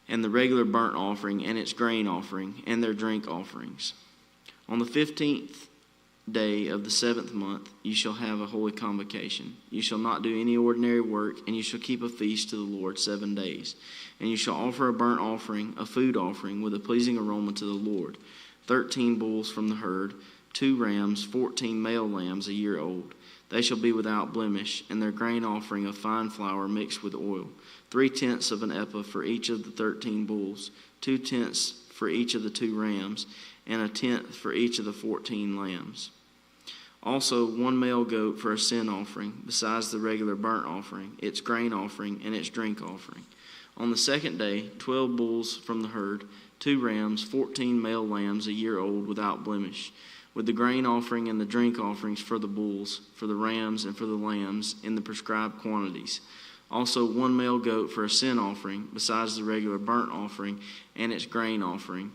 and the regular burnt offering and its grain offering, and their drink offerings. On the 15th day of the 7th month, you shall have a holy convocation. You shall not do any ordinary work, and you shall keep a feast to the Lord 7 days. And you shall offer a burnt offering, a food offering, with a pleasing aroma to the Lord, 13 bulls from the herd, 2 rams, 14 male lambs a year old. They shall be without blemish, and their grain offering of fine flour mixed with oil, 3/10 of an ephah for each of the 13 bulls, 2/10 for each of the 2 rams, and 1/10 for each of the 14 lambs. Also 1 male goat for a sin offering, besides the regular burnt offering, its grain offering, and its drink offering. On the 2nd day, 12 bulls from the herd, 2 rams, 14 male lambs a year old without blemish, with the grain offering and the drink offerings for the bulls, for the rams, and for the lambs in the prescribed quantities. Also 1 male goat for a sin offering, besides the regular burnt offering and its grain offering,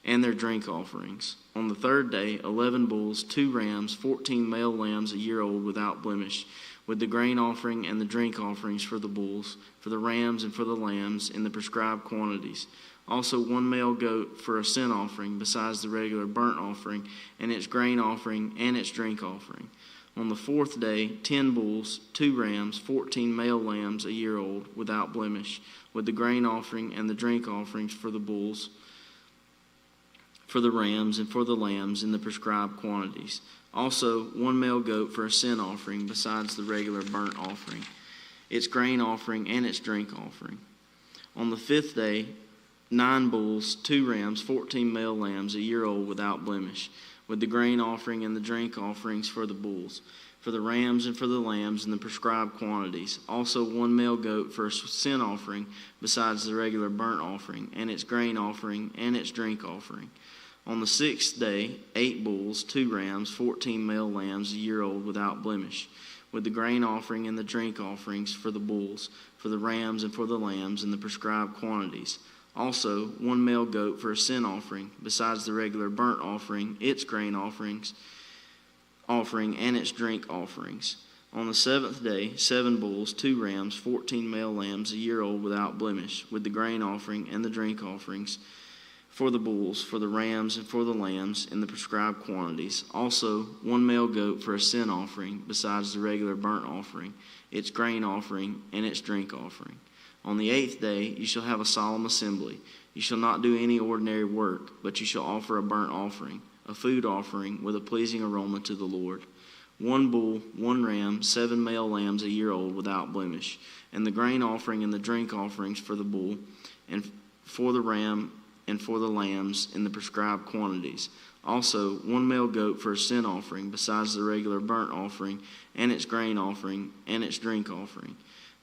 and their drink offerings. On the 3rd day, 11 bulls, 2 rams, 14 male lambs a year old without blemish, with the grain offering and the drink offerings for the bulls, for the rams, and for the lambs in the prescribed quantities. Also 1 male goat for a sin offering, besides the regular burnt offering and its grain offering and its drink offering. On the 4th day, 10 bulls, 2 rams, 14 male lambs a year old without blemish, with the grain offering and the drink offerings for the bulls, for the rams, and for the lambs in the prescribed quantities. Also 1 male goat for a sin offering, besides the regular burnt offering, its grain offering, and its drink offering. On the 5th day, 9 bulls, 2 rams, 14 male lambs a year old without blemish, with the grain offering and the drink offerings for the bulls, for the rams, and for the lambs in the prescribed quantities. Also 1 male goat for a sin offering, besides the regular burnt offering, and its grain offering, and its drink offering. On the 6th day, 8 bulls, 2 rams, 14 male lambs a year old without blemish, with the grain offering and the drink offerings for the bulls, for the rams, and for the lambs in the prescribed quantities. Also 1 male goat for a sin offering, besides the regular burnt offering, its grain offering, and its drink offerings. On the 7th day, 7 bulls, 2 rams, 14 male lambs a year old without blemish, with the grain offering and the drink offerings for the bulls, for the rams, and for the lambs in the prescribed quantities. Also 1 male goat for a sin offering, besides the regular burnt offering, its grain offering, and its drink offering. On the 8th day you shall have a solemn assembly. You shall not do any ordinary work, but you shall offer a burnt offering, a food offering with a pleasing aroma to the Lord. 1 bull, 1 ram, 7 male lambs a year old without blemish, and the grain offering and the drink offerings for the bull, and for the ram, and for the lambs in the prescribed quantities. Also 1 male goat for a sin offering, besides the regular burnt offering, and its grain offering, and its drink offering.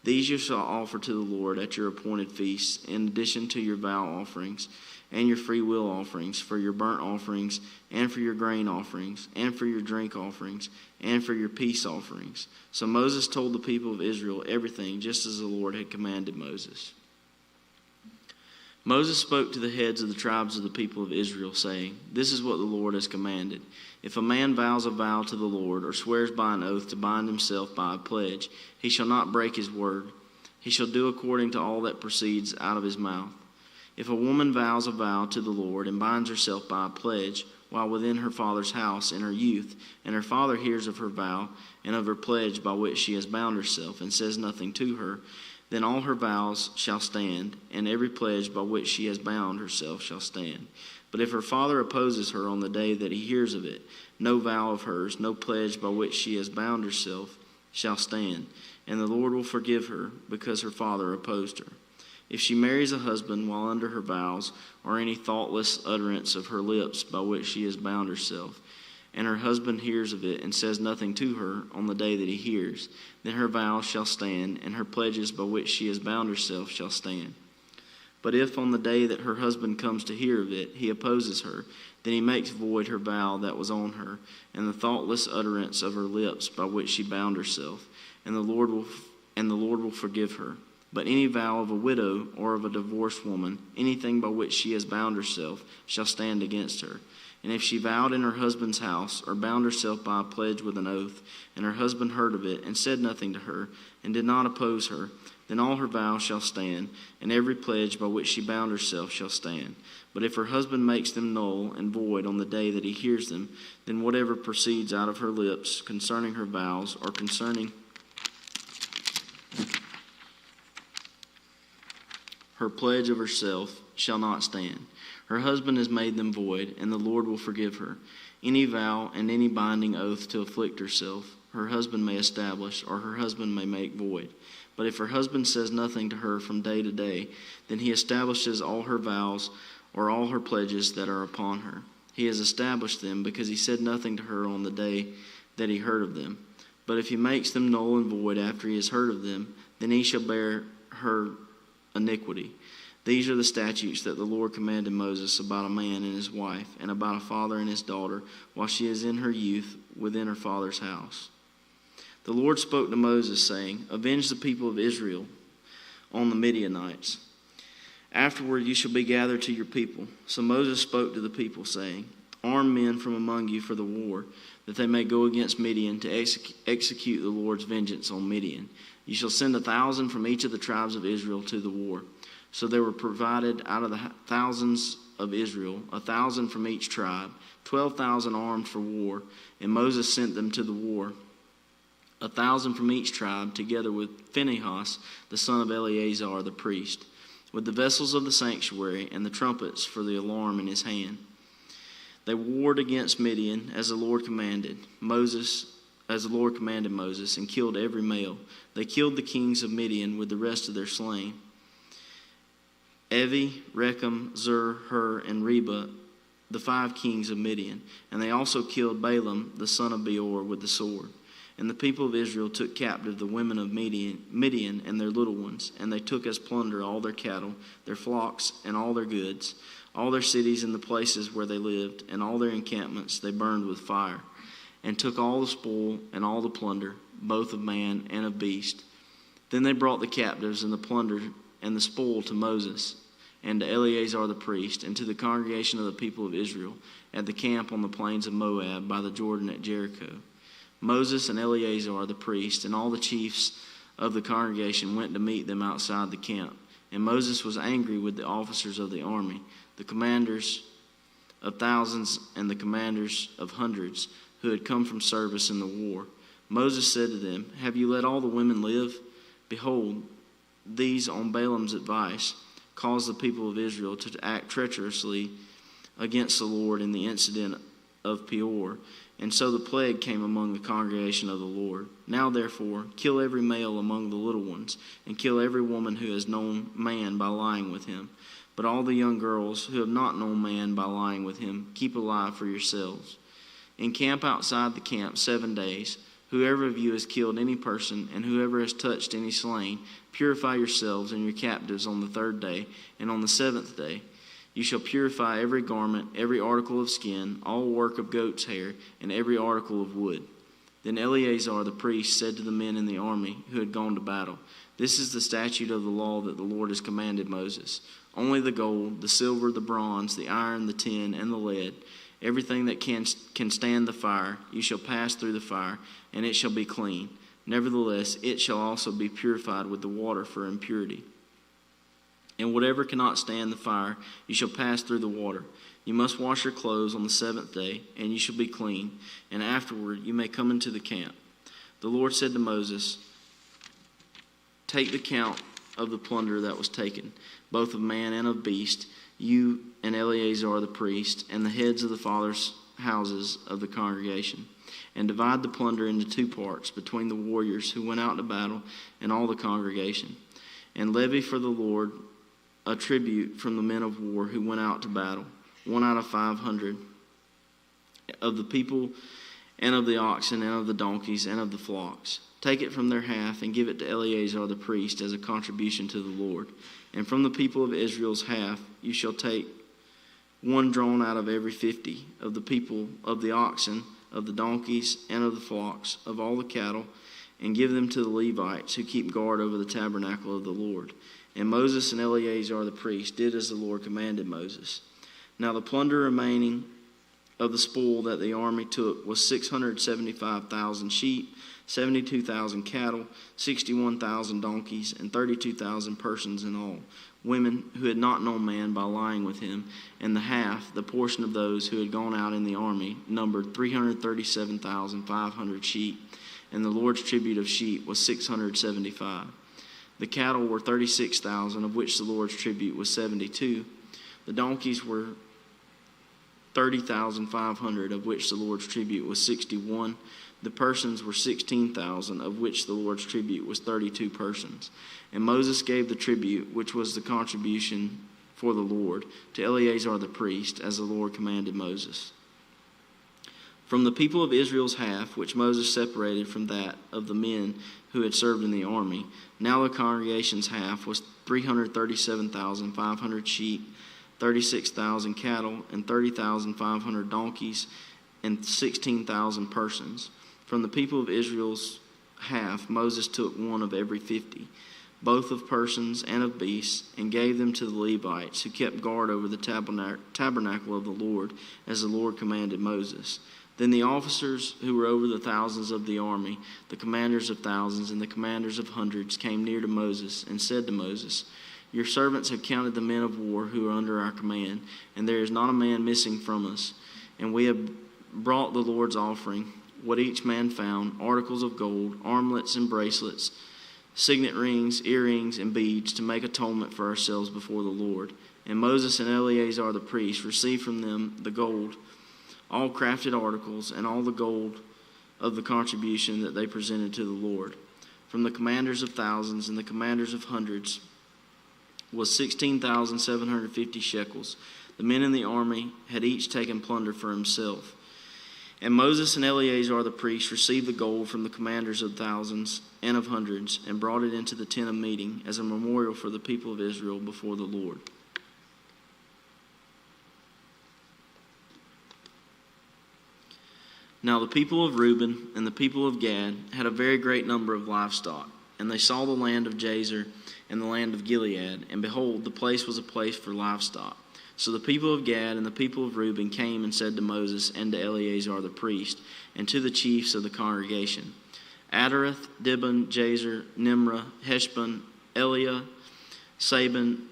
These you shall offer to the Lord at your appointed feasts, in addition to your vow offerings, and your free will offerings, for your burnt offerings, and for your grain offerings, and for your drink offerings, and for your peace offerings. So Moses told the people of Israel everything, just as the Lord had commanded Moses. Moses spoke to the heads of the tribes of the people of Israel, saying, This is what the Lord has commanded. If a man vows a vow to the Lord, or swears by an oath to bind himself by a pledge, he shall not break his word. He shall do according to all that proceeds out of his mouth. If a woman vows a vow to the Lord, and binds herself by a pledge, while within her father's house in her youth, and her father hears of her vow, and of her pledge by which she has bound herself, and says nothing to her, then all her vows shall stand, and every pledge by which she has bound herself shall stand. But if her father opposes her on the day that he hears of it, no vow of hers, no pledge by which she has bound herself shall stand, and the Lord will forgive her, because her father opposed her. If she marries a husband while under her vows, or any thoughtless utterance of her lips by which she has bound herself, and her husband hears of it and says nothing to her on the day that he hears, then her vows shall stand, and her pledges by which she has bound herself shall stand. But if on the day that her husband comes to hear of it, he opposes her, then he makes void her vow that was on her, and the thoughtless utterance of her lips by which she bound herself, and the Lord will forgive her. But any vow of a widow or of a divorced woman, anything by which she has bound herself, shall stand against her. And if she vowed in her husband's house, or bound herself by a pledge with an oath, and her husband heard of it, and said nothing to her, and did not oppose her, then all her vows shall stand, and every pledge by which she bound herself shall stand. But if her husband makes them null and void on the day that he hears them, then whatever proceeds out of her lips concerning her vows, or concerning her pledge of herself, shall not stand. Her husband has made them void, and the Lord will forgive her. Any vow and any binding oath to afflict herself, her husband may establish, or her husband may make void. But if her husband says nothing to her from day to day, then he establishes all her vows, or all her pledges that are upon her. He has established them, because he said nothing to her on the day that he heard of them. But if he makes them null and void after he has heard of them, then he shall bear her iniquity. These are the statutes that the Lord commanded Moses about a man and his wife, and about a father and his daughter, while she is in her youth within her father's house. The Lord spoke to Moses, saying, Avenge the people of Israel on the Midianites. Afterward you shall be gathered to your people. So Moses spoke to the people, saying, Arm men from among you for the war, that they may go against Midian to execute the Lord's vengeance on Midian. You shall send 1,000 from each of the tribes of Israel to the war. So there were provided out of the thousands of Israel 1,000 from each tribe, 12,000 armed for war, and Moses sent them to the war, 1,000 from each tribe, together with Phinehas, the son of Eleazar the priest, with the vessels of the sanctuary and the trumpets for the alarm in his hand. They warred against Midian as the Lord commanded Moses, and killed every male. They killed the kings of Midian with the rest of their slain, Evi, Rechem, Zur, Hur, and Reba, the 5 kings of Midian. And they also killed Balaam, the son of Beor, with the sword. And the people of Israel took captive the women of Midian and their little ones, and they took as plunder all their cattle, their flocks, and all their goods, all their cities and the places where they lived, and all their encampments they burned with fire, and took all the spoil and all the plunder, both of man and of beast. Then they brought the captives and the plunder and the spoil to Moses and to Eleazar the priest, and to the congregation of the people of Israel at the camp on the plains of Moab by the Jordan at Jericho. Moses and Eleazar the priest and all the chiefs of the congregation went to meet them outside the camp. And Moses was angry with the officers of the army, the commanders of thousands and the commanders of hundreds, who had come from service in the war. Moses said to them, Have you let all the women live? Behold, these on Balaam's advice caused the people of Israel to act treacherously against the Lord in the incident of Peor. And so the plague came among the congregation of the Lord. Now therefore, kill every male among the little ones, and kill every woman who has known man by lying with him. But all the young girls who have not known man by lying with him, keep alive for yourselves. Encamp outside the camp 7 days. Whoever of you has killed any person, and whoever has touched any slain, purify yourselves and your captives on the 3rd day, and on the 7th day. You shall purify every garment, every article of skin, all work of goat's hair, and every article of wood. Then Eleazar the priest said to the men in the army who had gone to battle, This is the statute of the law that the Lord has commanded Moses. Only the gold, the silver, the bronze, the iron, the tin, and the lead, everything that can stand the fire, you shall pass through the fire, and it shall be clean. Nevertheless, it shall also be purified with the water for impurity. And whatever cannot stand the fire, you shall pass through the water. You must wash your clothes on the 7th day, and you shall be clean, and afterward you may come into the camp. The Lord said to Moses, Take the count of the plunder that was taken, both of man and of beast, you and Eleazar the priest, and the heads of the fathers' houses of the congregation, and divide the plunder into 2 parts between the warriors who went out to battle and all the congregation, and levy for the Lord a tribute from the men of war who went out to battle, 1 out of 500 of the people, and of the oxen, and of the donkeys, and of the flocks. Take it from their half, and give it to Eleazar the priest as a contribution to the Lord. And from the people of Israel's half you shall take 1 drawn out of every 50 of the people, of the oxen, of the donkeys, and of the flocks, of all the cattle, and give them to the Levites who keep guard over the tabernacle of the Lord. And Moses and Eleazar the priest did as the Lord commanded Moses. Now the plunder remaining of the spoil that the army took was 675,000 sheep, 72,000 cattle, 61,000 donkeys, and 32,000 persons in all, women who had not known man by lying with him, and the half, the portion of those who had gone out in the army, numbered 337,500 sheep, and the Lord's tribute of sheep was 675. The cattle were 36,000, of which the Lord's tribute was 72. The donkeys were 30,500, of which the Lord's tribute was 61. The persons were 16,000, of which the Lord's tribute was 32 persons. And Moses gave the tribute, which was the contribution for the Lord, to Eleazar the priest, as the Lord commanded Moses. From the people of Israel's half, which Moses separated from that of the men who had served in the army, now the congregation's half was 337,500 sheep, 36,000 cattle, and 30,500 donkeys, and 16,000 persons. From the people of Israel's half, Moses took 1 of every 50, both of persons and of beasts, and gave them to the Levites, who kept guard over the tabernacle of the Lord, as the Lord commanded Moses. Then the officers who were over the thousands of the army, the commanders of thousands and the commanders of hundreds, came near to Moses and said to Moses, Your servants have counted the men of war who are under our command, and there is not a man missing from us. And we have brought the Lord's offering, what each man found, articles of gold, armlets and bracelets, signet rings, earrings, and beads, to make atonement for ourselves before the Lord. And Moses and Eleazar the priest received from them the gold, all crafted articles, and all the gold of the contribution that they presented to the Lord. From the commanders of thousands and the commanders of hundreds was 16,750 shekels. The men in the army had each taken plunder for himself. And Moses and Eleazar the priest received the gold from the commanders of thousands and of hundreds, and brought it into the tent of meeting as a memorial for the people of Israel before the Lord. Now the people of Reuben and the people of Gad had a very great number of livestock, and they saw the land of Jazer and the land of Gilead, and behold, the place was a place for livestock. So the people of Gad and the people of Reuben came and said to Moses and to Eleazar the priest, and to the chiefs of the congregation, Adareth, Dibon, Jazer, Nimrah, Heshbon, Eliah, Saban,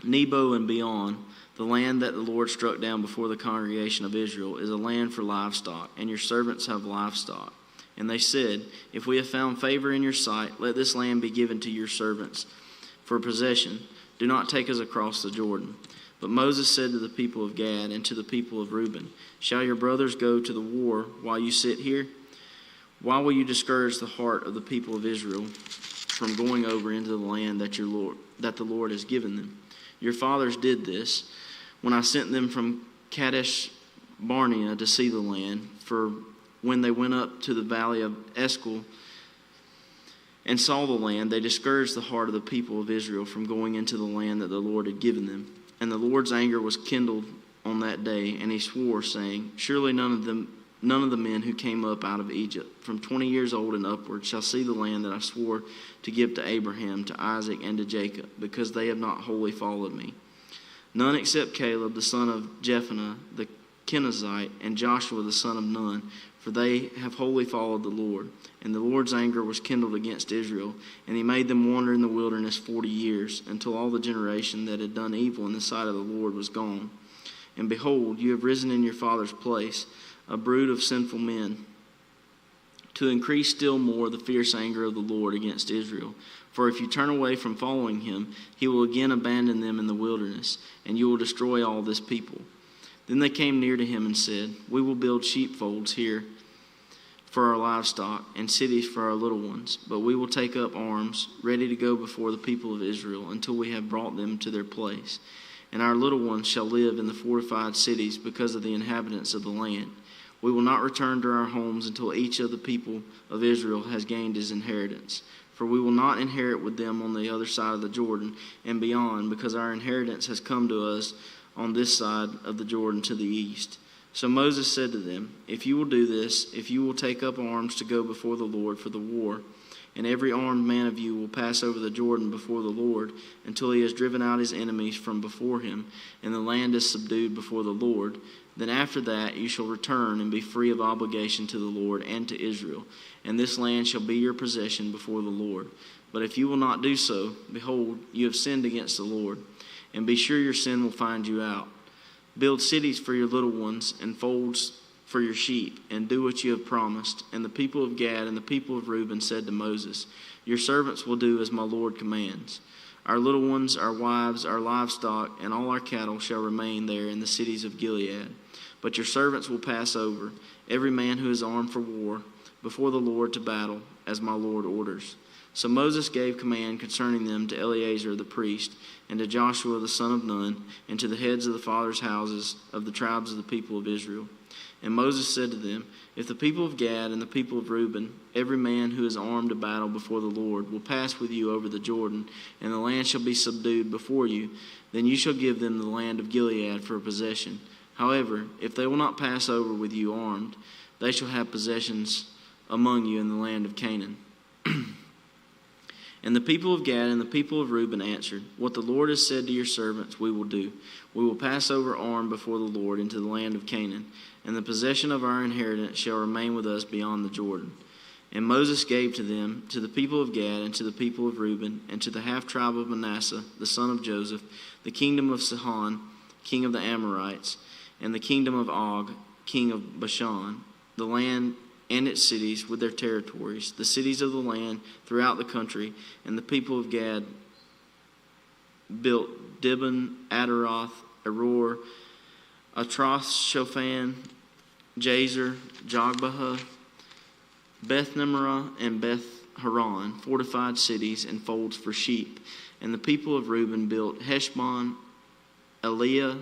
Nebo, and beyond, the land that the Lord struck down before the congregation of Israel is a land for livestock, and your servants have livestock. And they said, If we have found favor in your sight, let this land be given to your servants for possession. Do not take us across the Jordan. But Moses said to the people of Gad and to the people of Reuben, Shall your brothers go to the war while you sit here? Why will you discourage the heart of the people of Israel from going over into the land that the Lord has given them? Your fathers did this when I sent them from Kadesh Barnea to see the land. For when they went up to the valley of Escol and saw the land, they discouraged the heart of the people of Israel from going into the land that the Lord had given them. And the Lord's anger was kindled on that day, and he swore, saying, Surely none of the men who came up out of Egypt from 20 years old and upward shall see the land that I swore to give to Abraham, to Isaac, and to Jacob, because they have not wholly followed me. None except Caleb the son of Jephunneh the Kenizzite, and Joshua the son of Nun, for they have wholly followed the Lord. And the Lord's anger was kindled against Israel, and he made them wander in the wilderness 40 years, until all the generation that had done evil in the sight of the Lord was gone. And behold, you have risen in your father's place, a brood of sinful men, to increase still more the fierce anger of the Lord against Israel. For if you turn away from following him, he will again abandon them in the wilderness, and you will destroy all this people. Then they came near to him and said, We will build sheepfolds here for our livestock, and cities for our little ones. But we will take up arms, ready to go before the people of Israel, until we have brought them to their place. And our little ones shall live in the fortified cities because of the inhabitants of the land. We will not return to our homes until each of the people of Israel has gained his inheritance. For we will not inherit with them on the other side of the Jordan and beyond, because our inheritance has come to us on this side of the Jordan to the east. So Moses said to them, If you will do this, if you will take up arms to go before the Lord for the war, and every armed man of you will pass over the Jordan before the Lord until he has driven out his enemies from before him, and the land is subdued before the Lord, then after that you shall return and be free of obligation to the Lord and to Israel, and this land shall be your possession before the Lord. But if you will not do so, behold, you have sinned against the Lord, and be sure your sin will find you out. Build cities for your little ones and folds for your sheep, and do what you have promised. And the people of Gad and the people of Reuben said to Moses, Your servants will do as my Lord commands. Our little ones, our wives, our livestock, and all our cattle shall remain there in the cities of Gilead. But your servants will pass over, every man who is armed for war, before the Lord to battle, as my Lord orders. So Moses gave command concerning them to Eleazar the priest, and to Joshua the son of Nun, and to the heads of the fathers' houses of the tribes of the people of Israel. And Moses said to them, If the people of Gad and the people of Reuben, every man who is armed to battle before the Lord, will pass with you over the Jordan, and the land shall be subdued before you, then you shall give them the land of Gilead for a possession. However, if they will not pass over with you armed, they shall have possessions among you in the land of Canaan. And the people of Gad and the people of Reuben answered, What the Lord has said to your servants we will do. We will pass over armed before the Lord into the land of Canaan, and the possession of our inheritance shall remain with us beyond the Jordan. And Moses gave to them, to the people of Gad and to the people of Reuben, and to the half-tribe of Manasseh, the son of Joseph, the kingdom of Sihon, king of the Amorites, and the kingdom of Og, king of Bashan, the land and its cities with their territories, the cities of the land throughout the country. And the people of Gad built Dibon, Adaroth, Aror, Atroth-Shophan, Jazer, Jogbehah, Beth-Nimrah, and Beth-Haran, fortified cities and folds for sheep. And the people of Reuben built Heshbon, Eliah,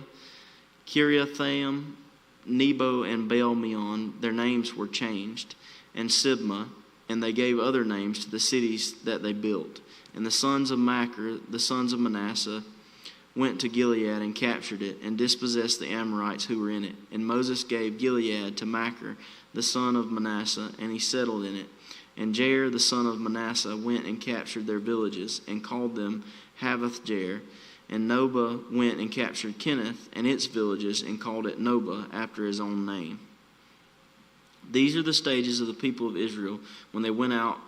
Kiriathaim, Nebo, and Baal-Meon. Their names were changed, and Sibmah, and they gave other names to the cities that they built. And the sons of Machir, the sons of Manasseh, went to Gilead and captured it, and dispossessed the Amorites who were in it. And Moses gave Gilead to Machir, the son of Manasseh, and he settled in it. And Jair, the son of Manasseh, went and captured their villages, and called them Havoth-Jair. And Nobah went and captured Kenneth and its villages, and called it Nobah after his own name. These are the stages of the people of Israel when they went out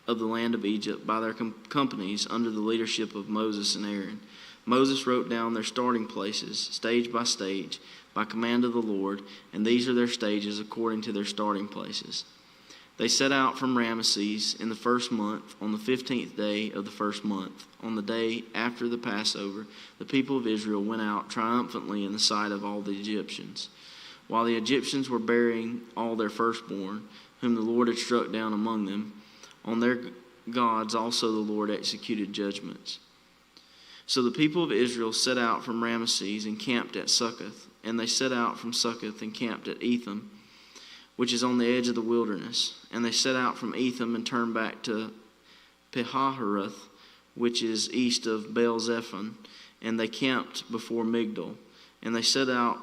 of the land of Egypt by their companies under the leadership of Moses and Aaron. Moses wrote down their starting places, stage by stage, by command of the Lord, and these are their stages according to their starting places. They set out from Ramesses in the first month, on the 15th day of the first month. On the day after the Passover, the people of Israel went out triumphantly in the sight of all the Egyptians, while the Egyptians were burying all their firstborn, whom the Lord had struck down among them. On their gods also the Lord executed judgments. So the people of Israel set out from Ramesses and camped at Succoth. And they set out from Succoth and camped at Etham, which is on the edge of the wilderness. And they set out from Etham and turned back to Pihahiroth, which is east of Baal-zephon. And they camped before Migdol. And they set out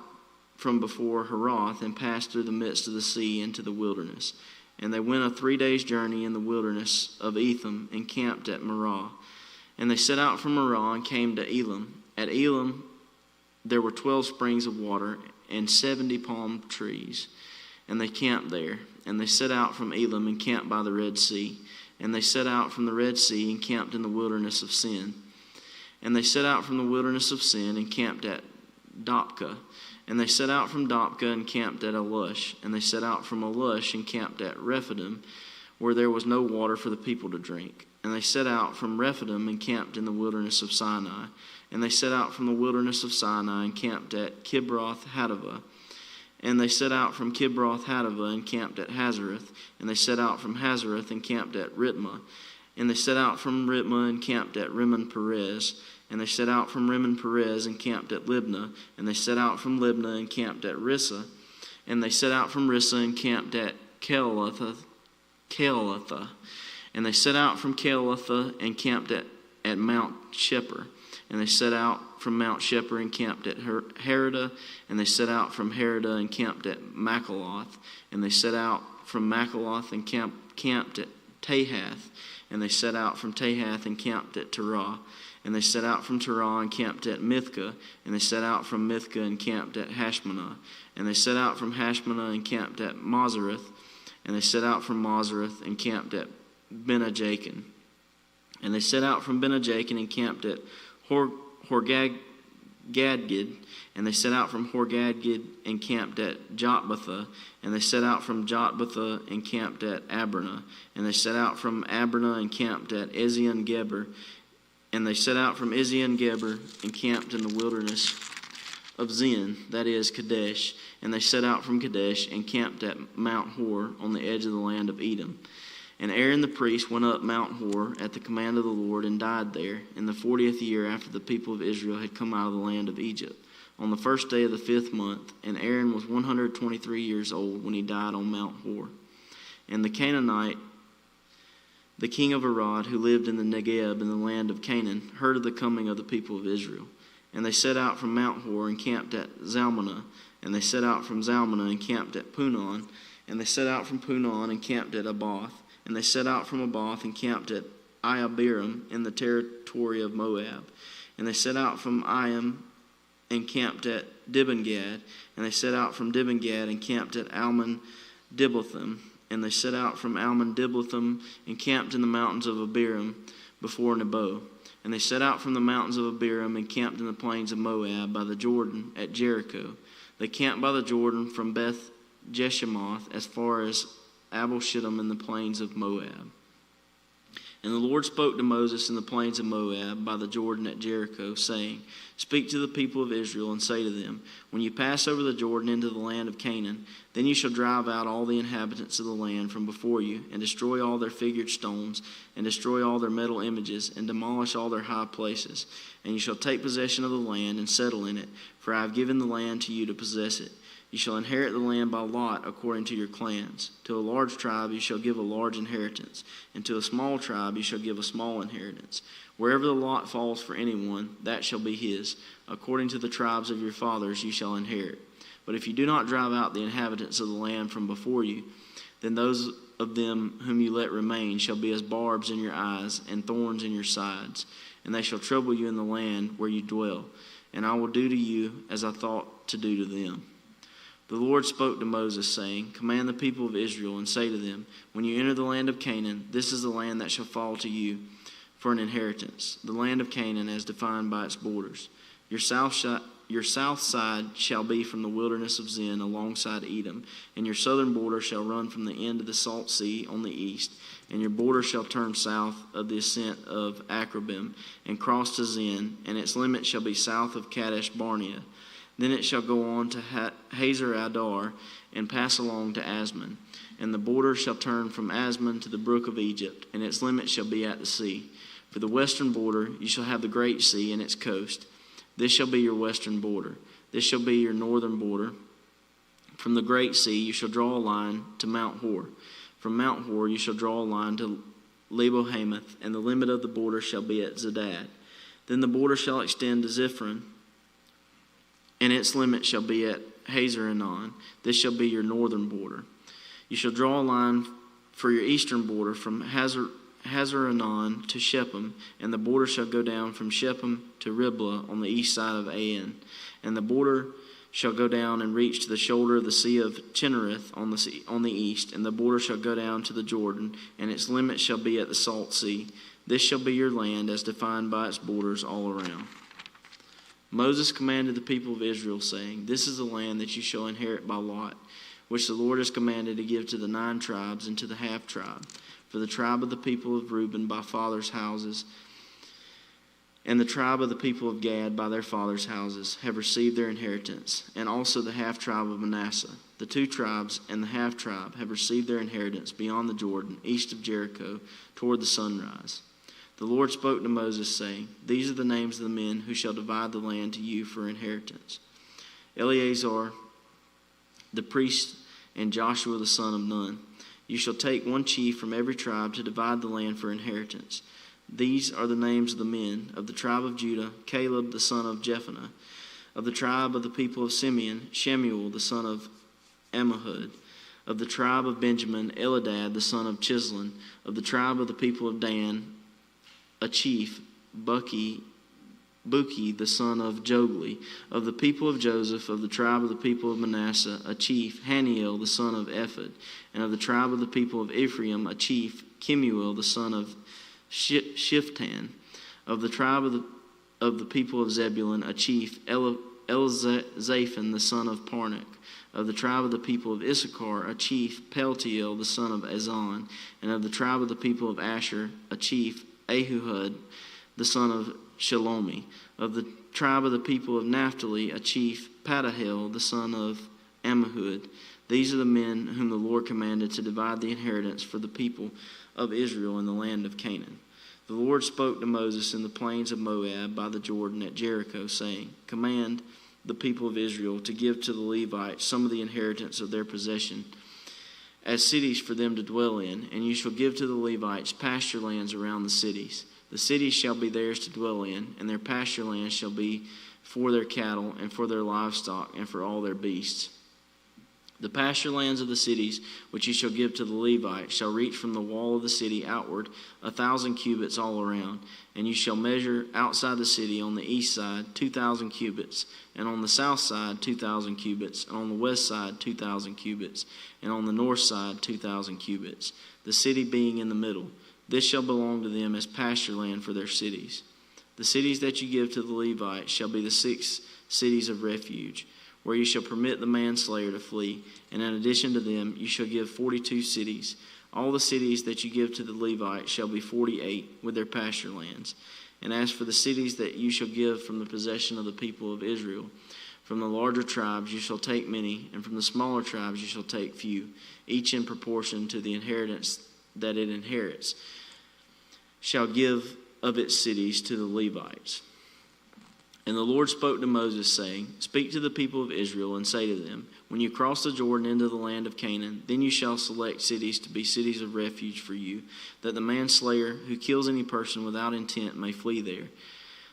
from before Herath and passed through the midst of the sea into the wilderness. And they went a 3 days' journey in the wilderness of Etham and camped at Marah. And they set out from Marah and came to Elam. At Elam there were 12 springs of water and 70 palm trees. And they camped there. And they set out from Elam and camped by the Red Sea. And they set out from the Red Sea and camped in the wilderness of Sin. And they set out from the wilderness of Sin and camped at Dopka. And they set out from Dopka and camped at Alush. And they set out from Alush and camped at Rephidim, where there was no water for the people to drink. And they set out from Rephidim and camped in the wilderness of Sinai. And they set out from the wilderness of Sinai and camped at Kibroth Hattaavah. And they set out from Kibroth Hattaavah and camped at Hazareth. And they set out from Hazareth and camped at Ritmah. And they set out from Ritmah and camped at Rimmon Perez. And they set out from Rimmon Perez and camped at Libnah. And they set out from Libnah and camped at Rissa. And they set out from Rissa and camped at Keelatha. And they set out from Keelatha and camped at Mount Shepher. And they set out from Mount Shepher and camped at Heradah. And they set out from Heradah and camped at Makaloth. And they set out from Makaloth and camped at Tahath. And they set out from Tahath and camped at Terah. And they set out from Terah and camped at Mithka. And they set out from Mithka and camped at Hashmanah. And they set out from Hashmanah and camped at Mazareth. And they set out from Mazareth and camped at Benajakin. And they set out from Benajakin and camped at Horgadgid. And they set out from Horgadgid and camped at Jotbatha. And they set out from Jotbatha and camped at Abernah. And they set out from Abernah and camped at Ezion-Geber. And they set out from Ezion-Geber and camped in the wilderness of Zin, that is, Kadesh. And they set out from Kadesh and camped at Mount Hor on the edge of the land of Edom. And Aaron the priest went up Mount Hor at the command of the Lord and died there in the 40th year after the people of Israel had come out of the land of Egypt, on the first day of the 5th month. And Aaron was 123 years old when he died on Mount Hor. And the Canaanite, the king of Arad, who lived in the Negeb in the land of Canaan, heard of the coming of the people of Israel. And they set out from Mount Hor and camped at Zalmunna. And they set out from Zalmunna and camped at Punon. And they set out from Punon and camped at Abath. And they set out from Abath and camped at Iabiram in the territory of Moab. And they set out from Iam and camped at Dibengad. And they set out from Dibengad and camped at Almon-Diblathim. And they set out from Almon-Diblathim and camped in the mountains of Abiram before Nebo. And they set out from the mountains of Abiram and camped in the plains of Moab by the Jordan at Jericho. They camped by the Jordan from Beth Jeshimoth as far as Abel-Shittim in the plains of Moab. And the Lord spoke to Moses in the plains of Moab by the Jordan at Jericho, saying, Speak to the people of Israel and say to them, When you pass over the Jordan into the land of Canaan, then you shall drive out all the inhabitants of the land from before you, and destroy all their figured stones, and destroy all their metal images, and demolish all their high places. And you shall take possession of the land and settle in it, for I have given the land to you to possess it. You shall inherit the land by lot according to your clans. To a large tribe you shall give a large inheritance, and to a small tribe you shall give a small inheritance. Wherever the lot falls for anyone, that shall be his. According to the tribes of your fathers you shall inherit. But if you do not drive out the inhabitants of the land from before you, then those of them whom you let remain shall be as barbs in your eyes and thorns in your sides, and they shall trouble you in the land where you dwell. And I will do to you as I thought to do to them. The Lord spoke to Moses, saying, Command the people of Israel and say to them, When you enter the land of Canaan, this is the land that shall fall to you for an inheritance, the land of Canaan as defined by its borders. Your south side shall be from the wilderness of Zin alongside Edom, and your southern border shall run from the end of the Salt Sea on the east, and your border shall turn south of the ascent of Akrabim and cross to Zin, and its limit shall be south of Kadesh Barnea. Then it shall go on to Hazar Adar and pass along to Asmon. And the border shall turn from Asmon to the brook of Egypt, and its limit shall be at the sea. For the western border you shall have the great sea and its coast. This shall be your western border. This shall be your northern border. From the great sea you shall draw a line to Mount Hor. From Mount Hor you shall draw a line to Lebo-Hamath, and the limit of the border shall be at Zedad. Then the border shall extend to Ziphren, and its limit shall be at Hazer-Enon. This shall be your northern border. You shall draw a line for your eastern border from Hazer-Enon to Shechem, and the border shall go down from Shechem to Riblah on the east side of Ain. And the border shall go down and reach to the shoulder of the sea of Chinnereth on the east, and the border shall go down to the Jordan, and its limit shall be at the Salt Sea. This shall be your land as defined by its borders all around. Moses commanded the people of Israel, saying, This is the land that you shall inherit by lot, which the Lord has commanded to give to the 9 tribes and to the half-tribe. For the tribe of the people of Reuben by fathers' houses, and the tribe of the people of Gad by their fathers' houses have received their inheritance, and also the half-tribe of Manasseh. The 2 tribes and the half-tribe have received their inheritance beyond the Jordan, east of Jericho, toward the sunrise. The Lord spoke to Moses, saying, These are the names of the men who shall divide the land to you for inheritance: Eleazar the priest and Joshua the son of Nun. You shall take 1 chief from every tribe to divide the land for inheritance. These are the names of the men: of the tribe of Judah, Caleb the son of Jephunneh; of the tribe of the people of Simeon, Shemuel the son of Ammihud; of the tribe of Benjamin, Eladad the son of Chislon; of the tribe of the people of Dan, a chief, Buki the son of Jogli; of the people of Joseph, of the tribe of the people of Manasseh, a chief, Haniel the son of Ephod; and of the tribe of the people of Ephraim, a chief, Kemuel the son of Shiftan; of the tribe of the people of Zebulun, a chief, Elzaphan the son of Parnak; of the tribe of the people of Issachar, a chief, Peltiel the son of Azan; and of the tribe of the people of Asher, a chief, Ahihud the son of Shelomi; of the tribe of the people of Naphtali, a chief, Padahel the son of Ammihud. These are the men whom the Lord commanded to divide the inheritance for the people of Israel in the land of Canaan. The Lord spoke to Moses in the plains of Moab by the Jordan at Jericho, saying, Command the people of Israel to give to the Levites some of the inheritance of their possession as cities for them to dwell in, and you shall give to the Levites pasture lands around the cities. The cities shall be theirs to dwell in, and their pasture lands shall be for their cattle and for their livestock and for all their beasts. The pasture lands of the cities which you shall give to the Levites shall reach from the wall of the city outward 1,000 cubits all around, and you shall measure outside the city on the east side 2,000 cubits, and on the south side 2,000 cubits, and on the west side 2,000 cubits, and on the north side 2,000 cubits, the city being in the middle. This shall belong to them as pasture land for their cities. The cities that you give to the Levites shall be the 6 cities of refuge, where you shall permit the manslayer to flee, and in addition to them you shall give 42 cities. All the cities that you give to the Levites shall be 48, with their pasture lands. And as for the cities that you shall give from the possession of the people of Israel, from the larger tribes you shall take many, and from the smaller tribes you shall take few, each in proportion to the inheritance that it inherits, shall give of its cities to the Levites. And the Lord spoke to Moses, saying, Speak to the people of Israel, and say to them, When you cross the Jordan into the land of Canaan, then you shall select cities to be cities of refuge for you, that the manslayer who kills any person without intent may flee there.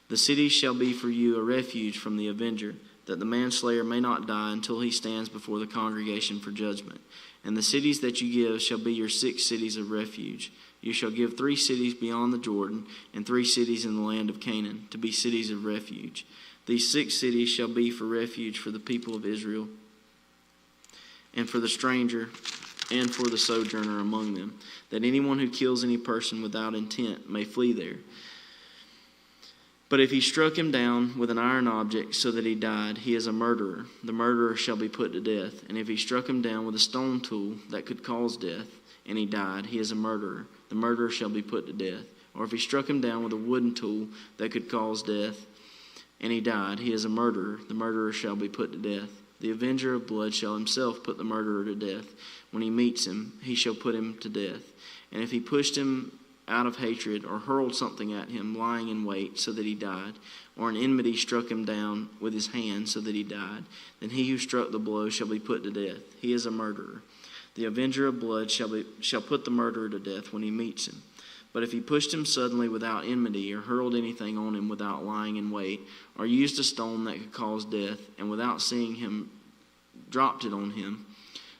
The cities shall be for you a refuge from the avenger, that the manslayer may not die until he stands before the congregation for judgment. And the cities that you give shall be your 6 cities of refuge. You shall give 3 cities beyond the Jordan, and 3 cities in the land of Canaan, to be cities of refuge. These 6 cities shall be for refuge for the people of Israel, and for the stranger, and for the sojourner among them, that anyone who kills any person without intent may flee there. But if he struck him down with an iron object so that he died, he is a murderer. The murderer shall be put to death. And if he struck him down with a stone tool that could cause death, and he died, he is a murderer. The murderer shall be put to death. Or if he struck him down with a wooden tool that could cause death, and he died, he is a murderer. The murderer shall be put to death. The avenger of blood shall himself put the murderer to death. When he meets him, he shall put him to death. And if he pushed him out of hatred, or hurled something at him, lying in wait, so that he died, or in enmity struck him down with his hand, so that he died, then he who struck the blow shall be put to death. He is a murderer. The avenger of blood shall put the murderer to death when he meets him. But if he pushed him suddenly without enmity, or hurled anything on him without lying in wait, or used a stone that could cause death, and without seeing him dropped it on him,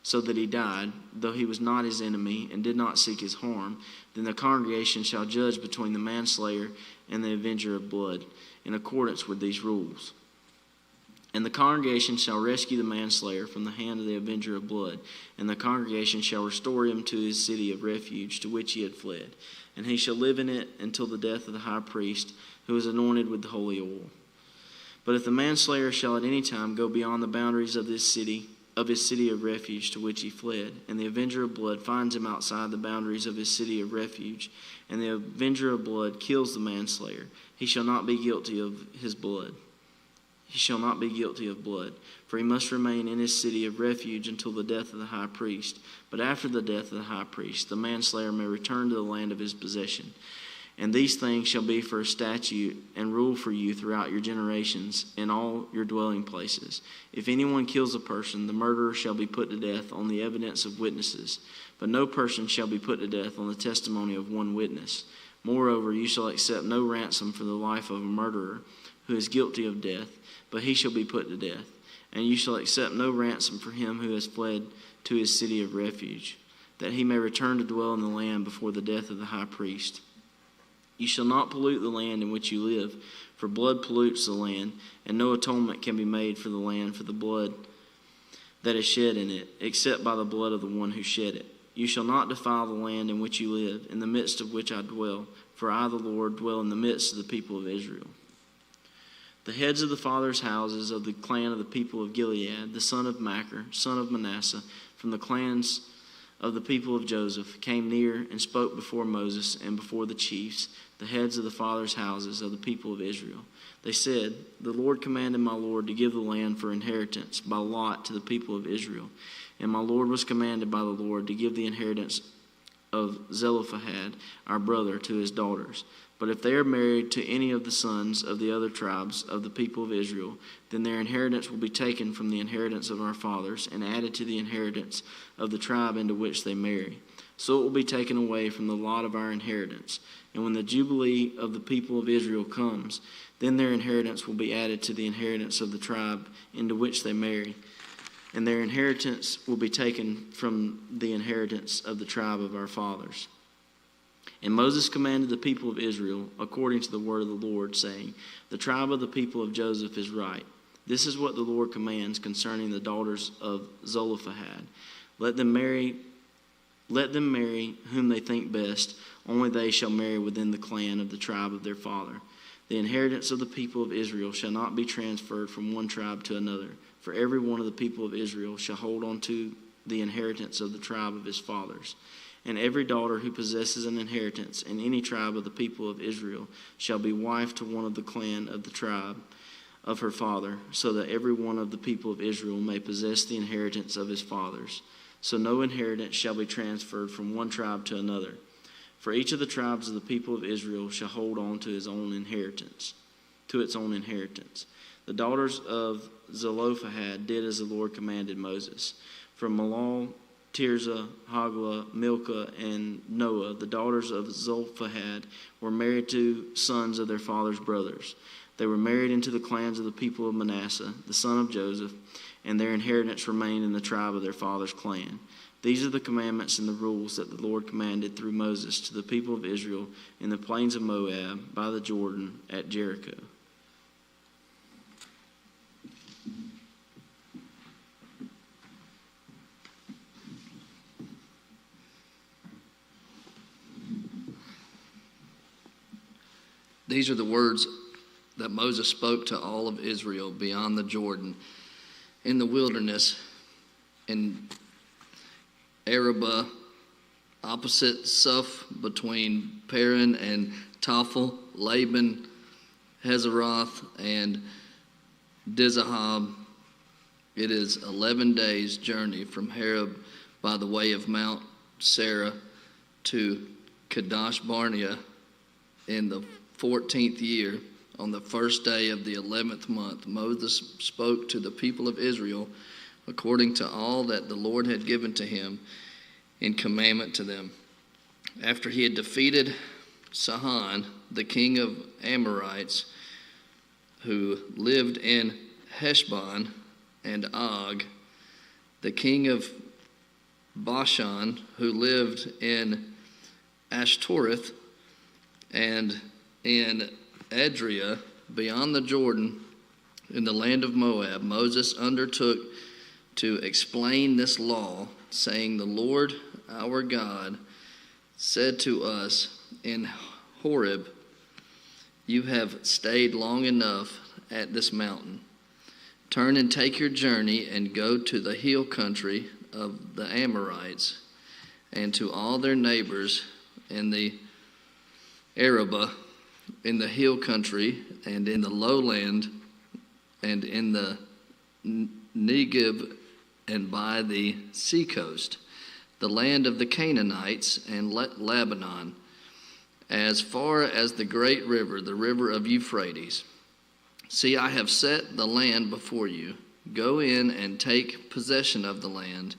so that he died, though he was not his enemy, and did not seek his harm, then the congregation shall judge between the manslayer and the avenger of blood, in accordance with these rules. And the congregation shall rescue the manslayer from the hand of the avenger of blood, and the congregation shall restore him to his city of refuge to which he had fled, and he shall live in it until the death of the high priest, who is anointed with the holy oil. But if the manslayer shall at any time go beyond the boundaries of his city of refuge to which he fled, and the avenger of blood finds him outside the boundaries of his city of refuge, and the avenger of blood kills the manslayer, he shall not be guilty of his blood. He shall not be guilty of blood, for he must remain in his city of refuge until the death of the high priest. But after the death of the high priest, the manslayer may return to the land of his possession. And these things shall be for a statute and rule for you throughout your generations in all your dwelling places. If anyone kills a person, the murderer shall be put to death on the evidence of witnesses. But no person shall be put to death on the testimony of one witness. Moreover, you shall accept no ransom for the life of a murderer who is guilty of death, but he shall be put to death. And you shall accept no ransom for him who has fled to his city of refuge, that he may return to dwell in the land before the death of the high priest. You shall not pollute the land in which you live, for blood pollutes the land, and no atonement can be made for the land for the blood that is shed in it, except by the blood of the one who shed it. You shall not defile the land in which you live, in the midst of which I dwell, for I, the Lord, dwell in the midst of the people of Israel. The heads of the fathers' houses of the clan of the people of Gilead, the son of Machir, son of Manasseh, from the clans of the people of Joseph, came near and spoke before Moses and before the chiefs, the heads of the fathers' houses of the people of Israel. They said, The Lord commanded my Lord to give the land for inheritance by lot to the people of Israel. And my Lord was commanded by the Lord to give the inheritance of Zelophehad, our brother, to his daughters. But if they are married to any of the sons of the other tribes of the people of Israel, then their inheritance will be taken from the inheritance of our fathers and added to the inheritance of the tribe into which they marry. So it will be taken away from the lot of our inheritance. And when the jubilee of the people of Israel comes, then their inheritance will be added to the inheritance of the tribe into which they marry. And their inheritance will be taken from the inheritance of the tribe of our fathers. And Moses commanded the people of Israel, according to the word of the Lord, saying, The tribe of the people of Joseph is right. This is what the Lord commands concerning the daughters of Zelophehad. Let them marry whom they think best. Only they shall marry within the clan of the tribe of their father. The inheritance of the people of Israel shall not be transferred from one tribe to another. For every one of the people of Israel shall hold on to the inheritance of the tribe of his fathers. And every daughter who possesses an inheritance in any tribe of the people of Israel shall be wife to one of the clan of the tribe of her father, so that every one of the people of Israel may possess the inheritance of his fathers. So no inheritance shall be transferred from one tribe to another. For each of the tribes of the people of Israel shall hold on to its own inheritance. The daughters of Zelophehad did as the Lord commanded Moses. From Malal, Tirzah, Hoglah, Milcah, and Noah, the daughters of Zelophehad, were married to sons of their father's brothers. They were married into the clans of the people of Manasseh, the son of Joseph, and their inheritance remained in the tribe of their father's clan. These are the commandments and the rules that the Lord commanded through Moses to the people of Israel in the plains of Moab by the Jordan at Jericho. These are the words that Moses spoke to all of Israel beyond the Jordan in the wilderness in Arabah, opposite Suf, between Paran and Tophel, Laban, Hazeroth, and Dizahab. It is 11 days' journey from Horeb by the way of Mount Sarah to Kadesh Barnea in the 14th year, on the first day of the 11th month, Moses spoke to the people of Israel according to all that the Lord had given to him in commandment to them. After he had defeated Sihon, the king of Amorites, who lived in Heshbon, and Og, the king of Bashan, who lived in Ashtoreth, and in Adria, beyond the Jordan, in the land of Moab, Moses undertook to explain this law, saying, "The Lord our God said to us in Horeb, you have stayed long enough at this mountain. Turn and take your journey and go to the hill country of the Amorites and to all their neighbors in the Arabah, in the hill country and in the lowland and in the Negev and by the seacoast, the land of the Canaanites and Lebanon, as far as the great river, the river of Euphrates. See, I have set the land before you. Go in and take possession of the land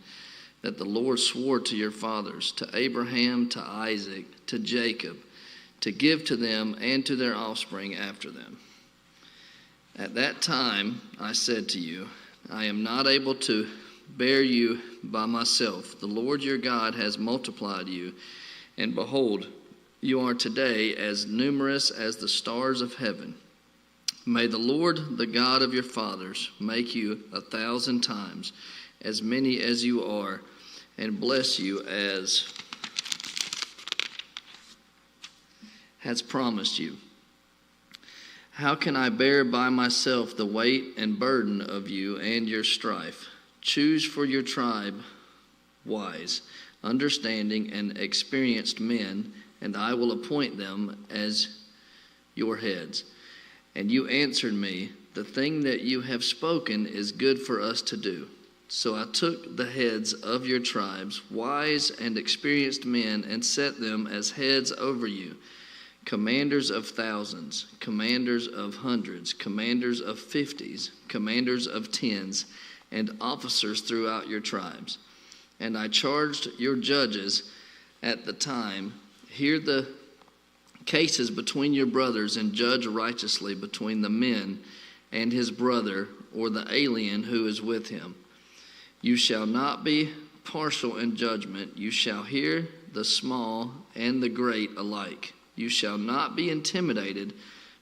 that the Lord swore to your fathers, to Abraham, to Isaac, to Jacob, to give to them and to their offspring after them. At that time I said to you, I am not able to bear you by myself. The Lord your God has multiplied you, and behold, you are today as numerous as the stars of heaven. May the Lord, the God of your fathers, make you 1,000 times as many as you are, and bless you as has promised you. How can I bear by myself the weight and burden of you and your strife? Choose for your tribe wise, understanding, and experienced men, and I will appoint them as your heads. And you answered me, the thing that you have spoken is good for us to do. So I took the heads of your tribes, wise and experienced men, and set them as heads over you, commanders of thousands, commanders of hundreds, commanders of 50s, commanders of 10s, and officers throughout your tribes. And I charged your judges at the time, hear the cases between your brothers and judge righteously between the man and his brother or the alien who is with him. You shall not be partial in judgment. You shall hear the small and the great alike. You shall not be intimidated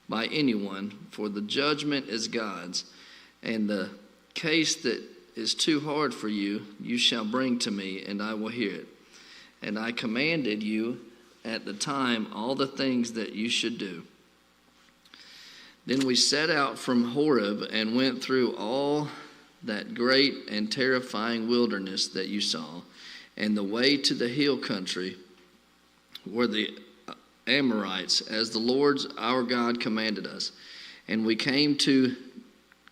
by anyone, for the judgment is God's, and the case that is too hard for you, you shall bring to me, and I will hear it. And I commanded you at the time all the things that you should do. Then we set out from Horeb and went through all that great and terrifying wilderness that you saw, and the way to the hill country were the Amorites, as the Lord our God commanded us. And we came to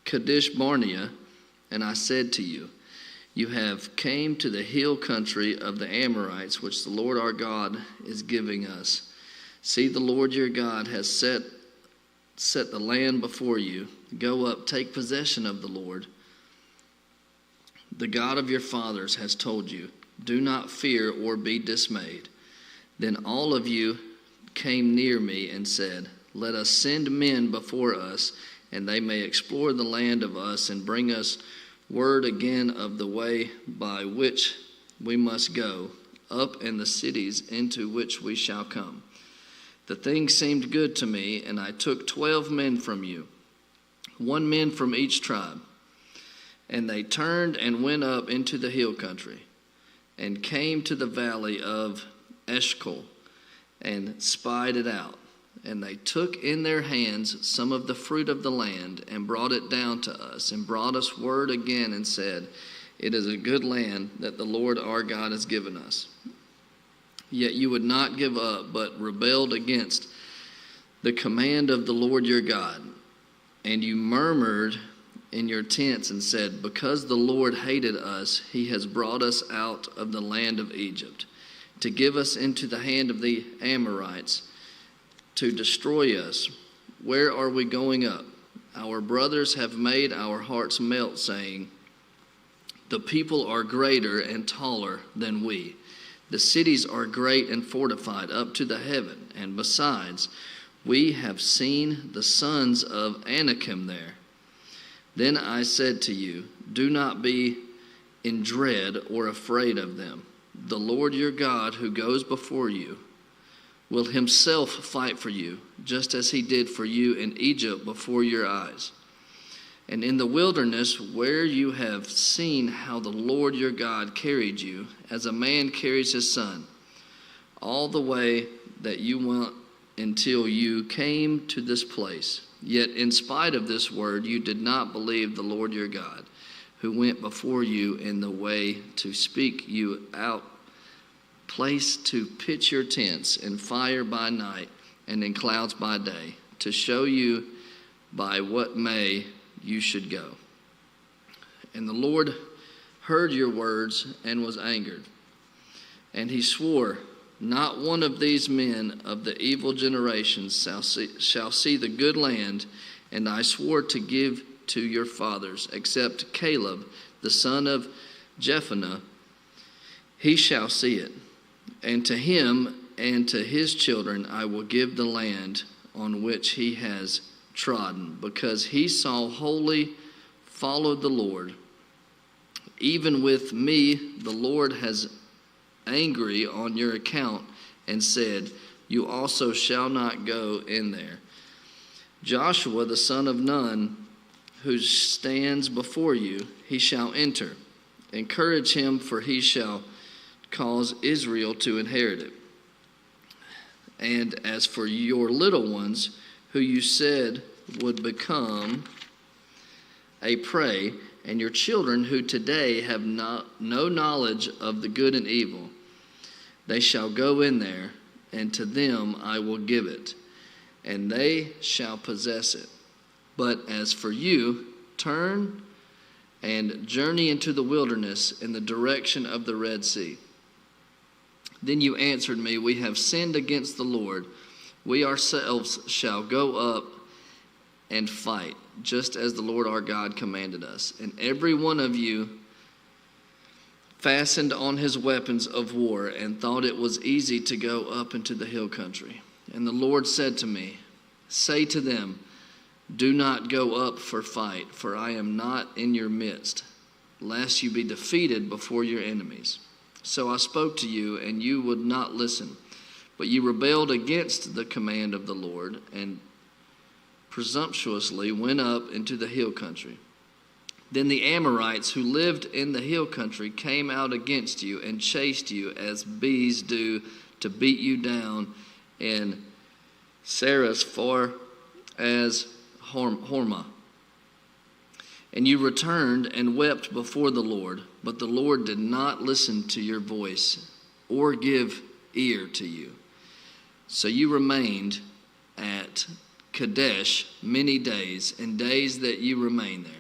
Kadesh Barnea, and I said to you, you have came to the hill country of the Amorites, which the Lord our God is giving us. See, the Lord your God has set the land before you. Go up, take possession of the Lord. The God of your fathers has told you, do not fear or be dismayed. Then all of you came near me and said, let us send men before us, and they may explore the land of us and bring us word again of the way by which we must go, up in the cities into which we shall come. The thing seemed good to me, and I took 12 men from you, 1 man from each tribe. And they turned and went up into the hill country, and came to the valley of Eshcol, and spied it out. And they took in their hands some of the fruit of the land, and brought it down to us, and brought us word again, and said, it is a good land that the Lord our God has given us. Yet you would not give up, but rebelled against the command of the Lord your God. And you murmured in your tents and said, because the Lord hated us, he has brought us out of the land of Egypt, to give us into the hand of the Amorites, to destroy us. Where are we going up? Our brothers have made our hearts melt, saying, the people are greater and taller than we. The cities are great and fortified up to the heaven, and besides, we have seen the sons of Anakim there. Then I said to you, do not be in dread or afraid of them. The Lord your God, who goes before you, will himself fight for you, just as he did for you in Egypt before your eyes. And in the wilderness, where you have seen how the Lord your God carried you, as a man carries his son, all the way that you went until you came to this place. Yet in spite of this word, you did not believe the Lord your God, who went before you in the way to speak you out, place to pitch your tents in fire by night and in clouds by day, to show you by what way you should go. And the Lord heard your words and was angered. And he swore, not one of these men of the evil generations shall see the good land, and I swore to give to your fathers, except Caleb, the son of Jephunneh, he shall see it. And to him and to his children I will give the land on which he has trodden, because he saw wholly followed the Lord. Even with me the Lord has angry on your account, and said, you also shall not go in there. Joshua the son of Nun, who stands before you, he shall enter. Encourage him, for he shall cause Israel to inherit it. And as for your little ones, who you said would become a prey, and your children who today have no knowledge of the good and evil, they shall go in there, and to them I will give it, and they shall possess it. But as for you, turn and journey into the wilderness in the direction of the Red Sea. Then you answered me, we have sinned against the Lord. We ourselves shall go up and fight, just as the Lord our God commanded us. And every one of you fastened on his weapons of war and thought it was easy to go up into the hill country. And the Lord said to me, say to them, do not go up for fight, for I am not in your midst, lest you be defeated before your enemies. So I spoke to you, and you would not listen, but you rebelled against the command of the Lord, and presumptuously went up into the hill country. Then the Amorites who lived in the hill country came out against you and chased you as bees do, to beat you down in Saras far as Hormah. And you returned and wept before the Lord, but the Lord did not listen to your voice or give ear to you. So you remained at Kadesh many days, and days that you remained there.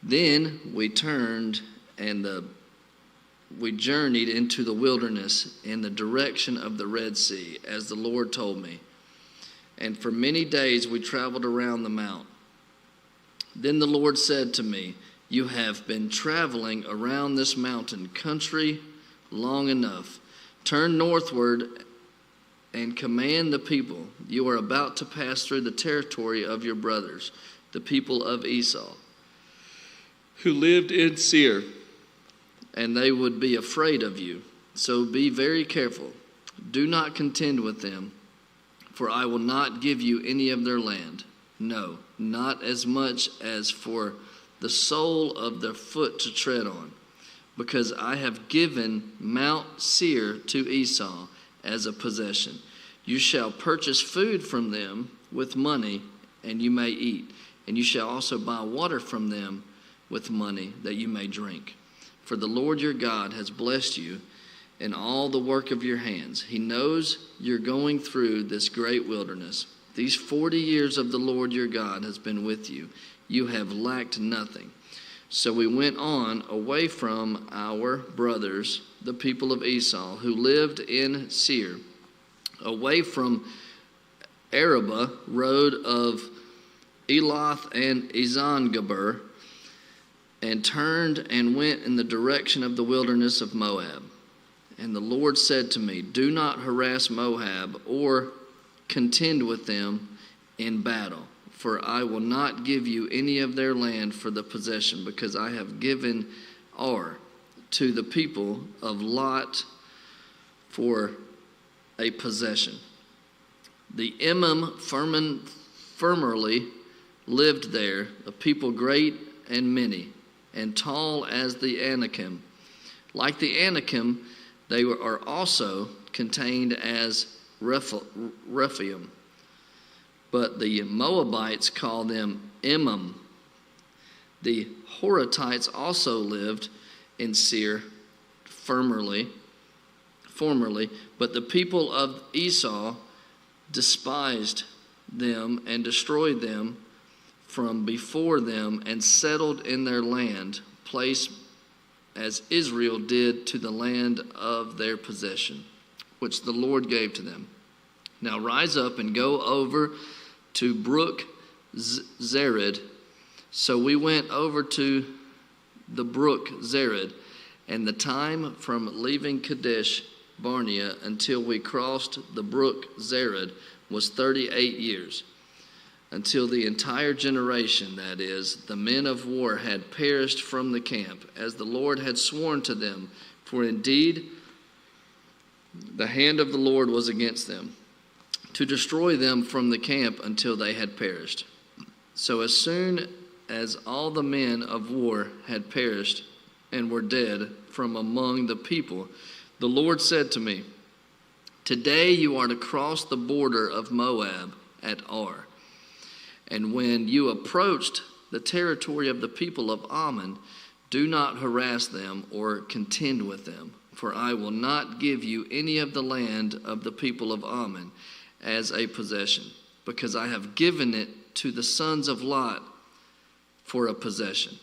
Then we turned and we journeyed into the wilderness in the direction of the Red Sea, as the Lord told me. And for many days we traveled around the mount. Then the Lord said to me, you have been traveling around this mountain country long enough. Turn northward and command the people. You are about to pass through the territory of your brothers, the people of Esau, who lived in Seir, and they would be afraid of you. So be very careful. Do not contend with them, for I will not give you any of their land. No, not as much as for the sole of their foot to tread on, because I have given Mount Seir to Esau as a possession. You shall purchase food from them with money, and you may eat. And you shall also buy water from them with money, that you may drink. For the Lord your God has blessed you in all the work of your hands. He knows you're going through this great wilderness. These 40 years of the Lord your God has been with you. You have lacked nothing. So we went on away from our brothers the people of Esau, who lived in Seir, away from Arabah, road of Eloth and Ezongaber, and turned and went in the direction of the wilderness of Moab. And the Lord said to me, do not harass Moab or contend with them in battle, for I will not give you any of their land for the possession, because I have given Ar to the people of Lot for a possession. The Emim formerly lived there, a people great and many, and tall as the Anakim. Like the Anakim, they are also contained as Rephaim. But the Moabites call them Emim. The Horatites also lived in Seir formerly, but the people of Esau despised them and destroyed them from before them and settled in their land, place as Israel did to the land of their possession, which the Lord gave to them. Now rise up and go over to brook Zered. So we went over to the brook Zered, and the time from leaving Kadesh Barnea until we crossed the brook Zered was 38 years, until the entire generation, that is, the men of war, had perished from the camp, as the Lord had sworn to them. For indeed, the hand of the Lord was against them, to destroy them from the camp until they had perished. So as soon as all the men of war had perished and were dead from among the people, the Lord said to me, today you are to cross the border of Moab at Ar. And when you approached the territory of the people of Ammon, do not harass them or contend with them, for I will not give you any of the land of the people of Ammon as a possession, because I have given it to the sons of Lot for a possession.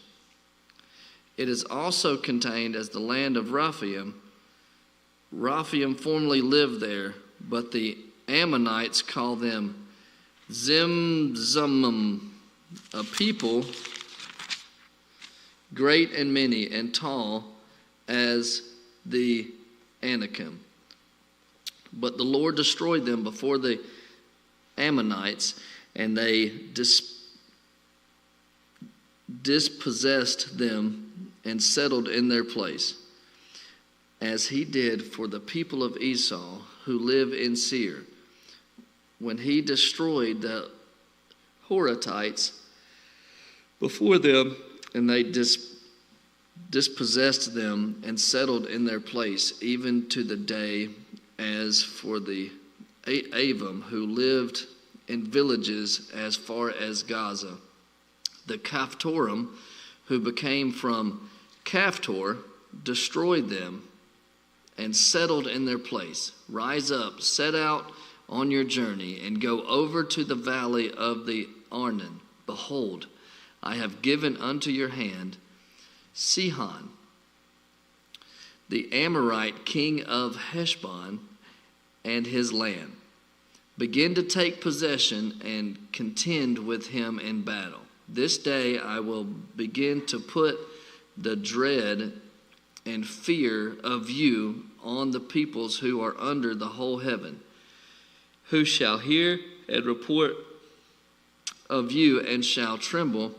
It is also contained as the land of Rephaim. Rephaim formerly lived there, but the Ammonites call them Zimzumim, a people great and many and tall as the Anakim. But the Lord destroyed them before the Ammonites, and they dispossessed them and settled in their place, as he did for the people of Esau who live in Seir, when he destroyed the Horatites before them, and they dispossessed them and settled in their place, even to the day, as for the Avim who lived in villages as far as Gaza. The Caphtorim who became from Caphtor destroyed them and settled in their place. Rise up, set out on your journey, and go over to the valley of the Arnon. Behold, I have given unto your hand Sihon, the Amorite king of Heshbon, and his land. Begin to take possession and contend with him in battle. This day I will begin to put the dread and fear of you on the peoples who are under the whole heaven, who shall hear and report of you and shall tremble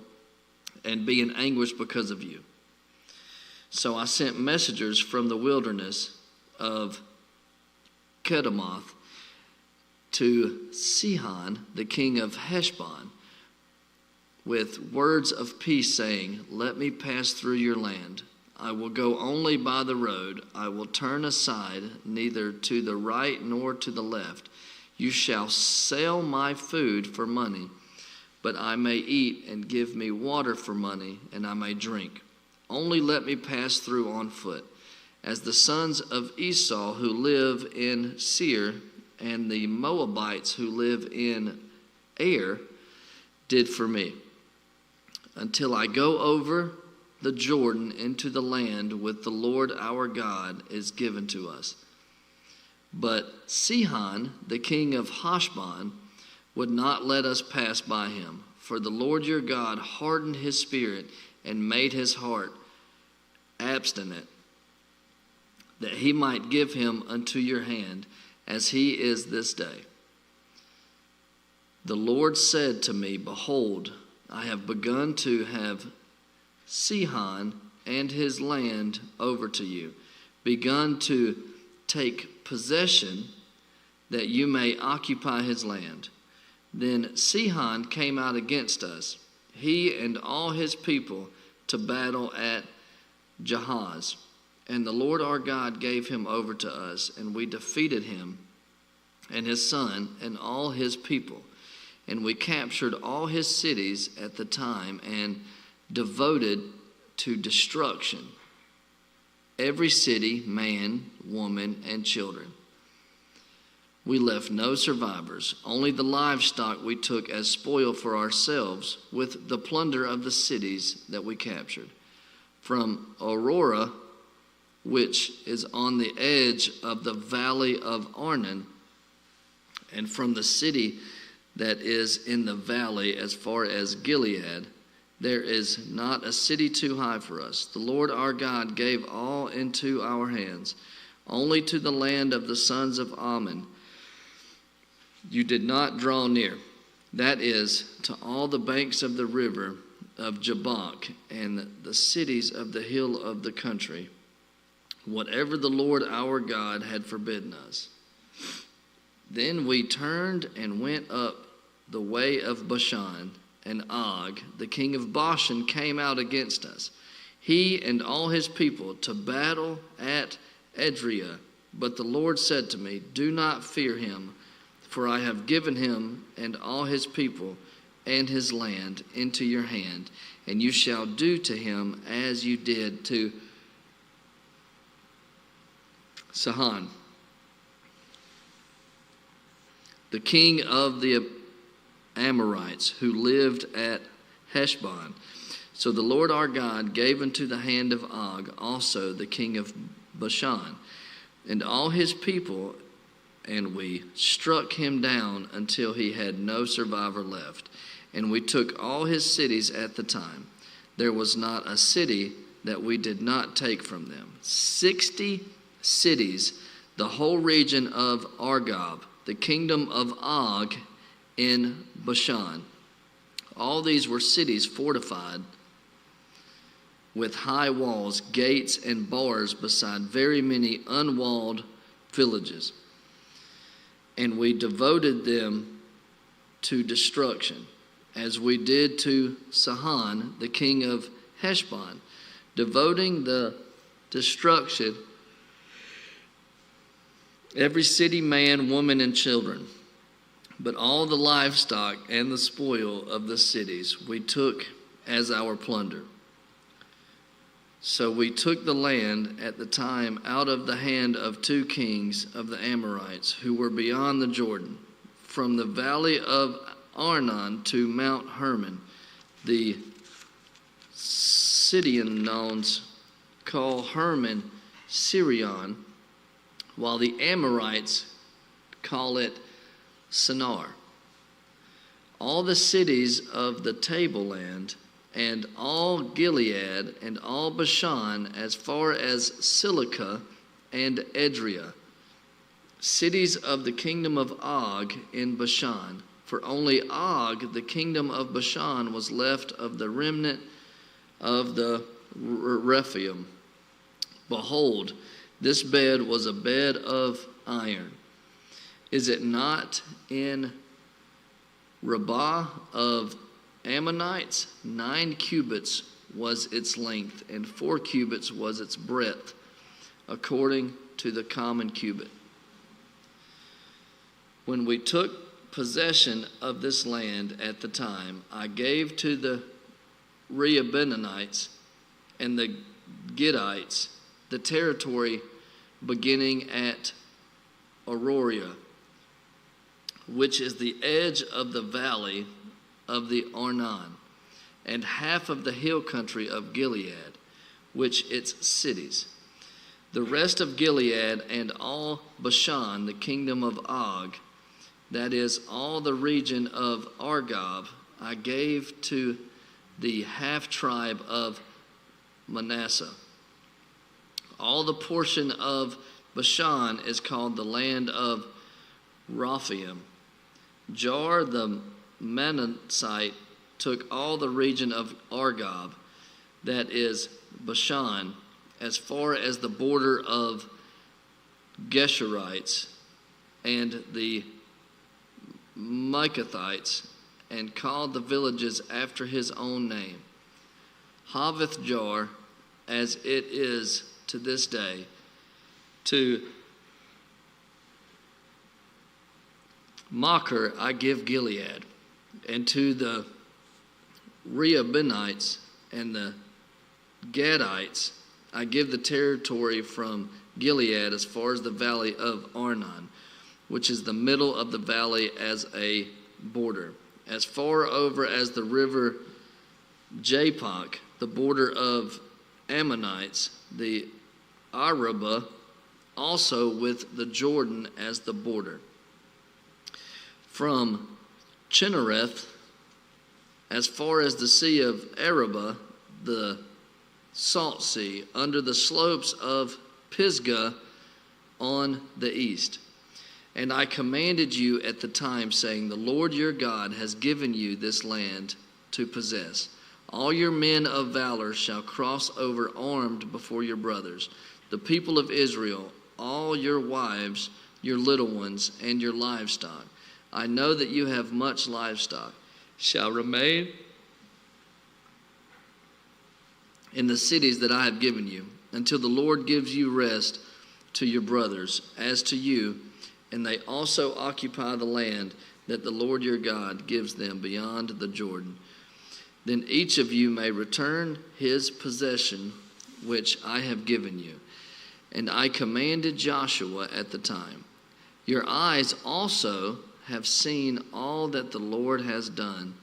and be in anguish because of you. So I sent messengers from the wilderness of Kedemoth to Sihon, the king of Heshbon, with words of peace, saying, let me pass through your land. I will go only by the road. I will turn aside neither to the right nor to the left. You shall sell my food for money, but I may eat, and give me water for money, and I may drink. Only let me pass through on foot, as the sons of Esau who live in Seir and the Moabites who live in Ar did for me, until I go over the Jordan into the land with the Lord our God is given to us. But Sihon, the king of Heshbon, would not let us pass by him, for the Lord your God hardened his spirit and made his heart obstinate, that he might give him unto your hand, as he is this day. The Lord said to me, behold, I have begun to have Sihon and his land over to you, begun to take possession, that you may occupy his land. Then Sihon came out against us, he and all his people, to battle at Jahaz. And the Lord our God gave him over to us, and we defeated him and his son and all his people. And we captured all his cities at the time and devoted to destruction every city, man, woman, and children. We left no survivors, only the livestock we took as spoil for ourselves, with the plunder of the cities that we captured. From Aurora, which is on the edge of the valley of Arnon, and from the city that is in the valley as far as Gilead, there is not a city too high for us. The Lord our God gave all into our hands. Only to the land of the sons of Ammon you did not draw near, that is, to all the banks of the river of Jabbok and the cities of the hill of the country, whatever the Lord our God had forbidden us. Then we turned and went up the way of Bashan, and Og, the king of Bashan, came out against us, he and all his people, to battle at Edrei. But the Lord said to me, do not fear him, for I have given him and all his people and his land into your hand, and you shall do to him as you did to Sihon, the king of the Amorites, who lived at Heshbon. So the Lord our God gave into the hand of Og also the king of Bashan and all his people, and we struck him down until he had no survivor left. And we took all his cities at the time. There was not a city that we did not take from them. 60 cities, the whole region of Argob, the kingdom of Og in Bashan. All these were cities fortified with high walls, gates, and bars, beside very many unwalled villages. And we devoted them to destruction, as we did to Sihon, the king of Heshbon, devoting the destruction every city, man, woman, and children. But all the livestock and the spoil of the cities we took as our plunder. So we took the land at the time out of the hand of 2 kings of the Amorites who were beyond the Jordan, from the valley of Arnon to Mount Hermon. The Sidonians call Hermon Sirion, while the Amorites call it Sinar. All the cities of the tableland, and all Gilead, and all Bashan, as far as Silica and Edrei, cities of the kingdom of Og in Bashan. For only Og, the kingdom of Bashan, was left of the remnant of the Rephaim. Behold, this bed was a bed of iron. Is it not in Rabbah of Ammonites? 9 cubits was its length, and 4 cubits was its breadth, according to the common cubit. When we took possession of this land at the time, I gave to the Reubenites and the Gadites the territory beginning at Aurora, which is the edge of the valley of the Arnon, and half of the hill country of Gilead, which its cities. The rest of Gilead and all Bashan, the kingdom of Og, that is, all the region of Argob, I gave to the half-tribe of Manasseh. All the portion of Bashan is called the land of Rephaim. Jar the Manassite took all the region of Argob, that is Bashan, as far as the border of Geshurites and the Maacathites, and called the villages after his own name. Havoth Jar, as it is to this day, to Machir I give Gilead, and to the Reubenites and the Gadites I give the territory from Gilead as far as the valley of Arnon, which is the middle of the valley as a border, as far over as the river Jabbok, the border of Ammonites, the Arabah, also with the Jordan as the border. From Chinnereth, as far as the sea of Arabah, the Salt Sea, under the slopes of Pisgah on the east. And I commanded you at the time, saying, the Lord your God has given you this land to possess. All your men of valor shall cross over armed before your brothers, the people of Israel, all your wives, your little ones, and your livestock. I know that you have much livestock, shall remain in the cities that I have given you, until the Lord gives you rest to your brothers, as to you, and they also occupy the land that the Lord your God gives them beyond the Jordan. Then each of you may return his possession, which I have given you. And I commanded Joshua at the time, your eyes also have seen all that the Lord has done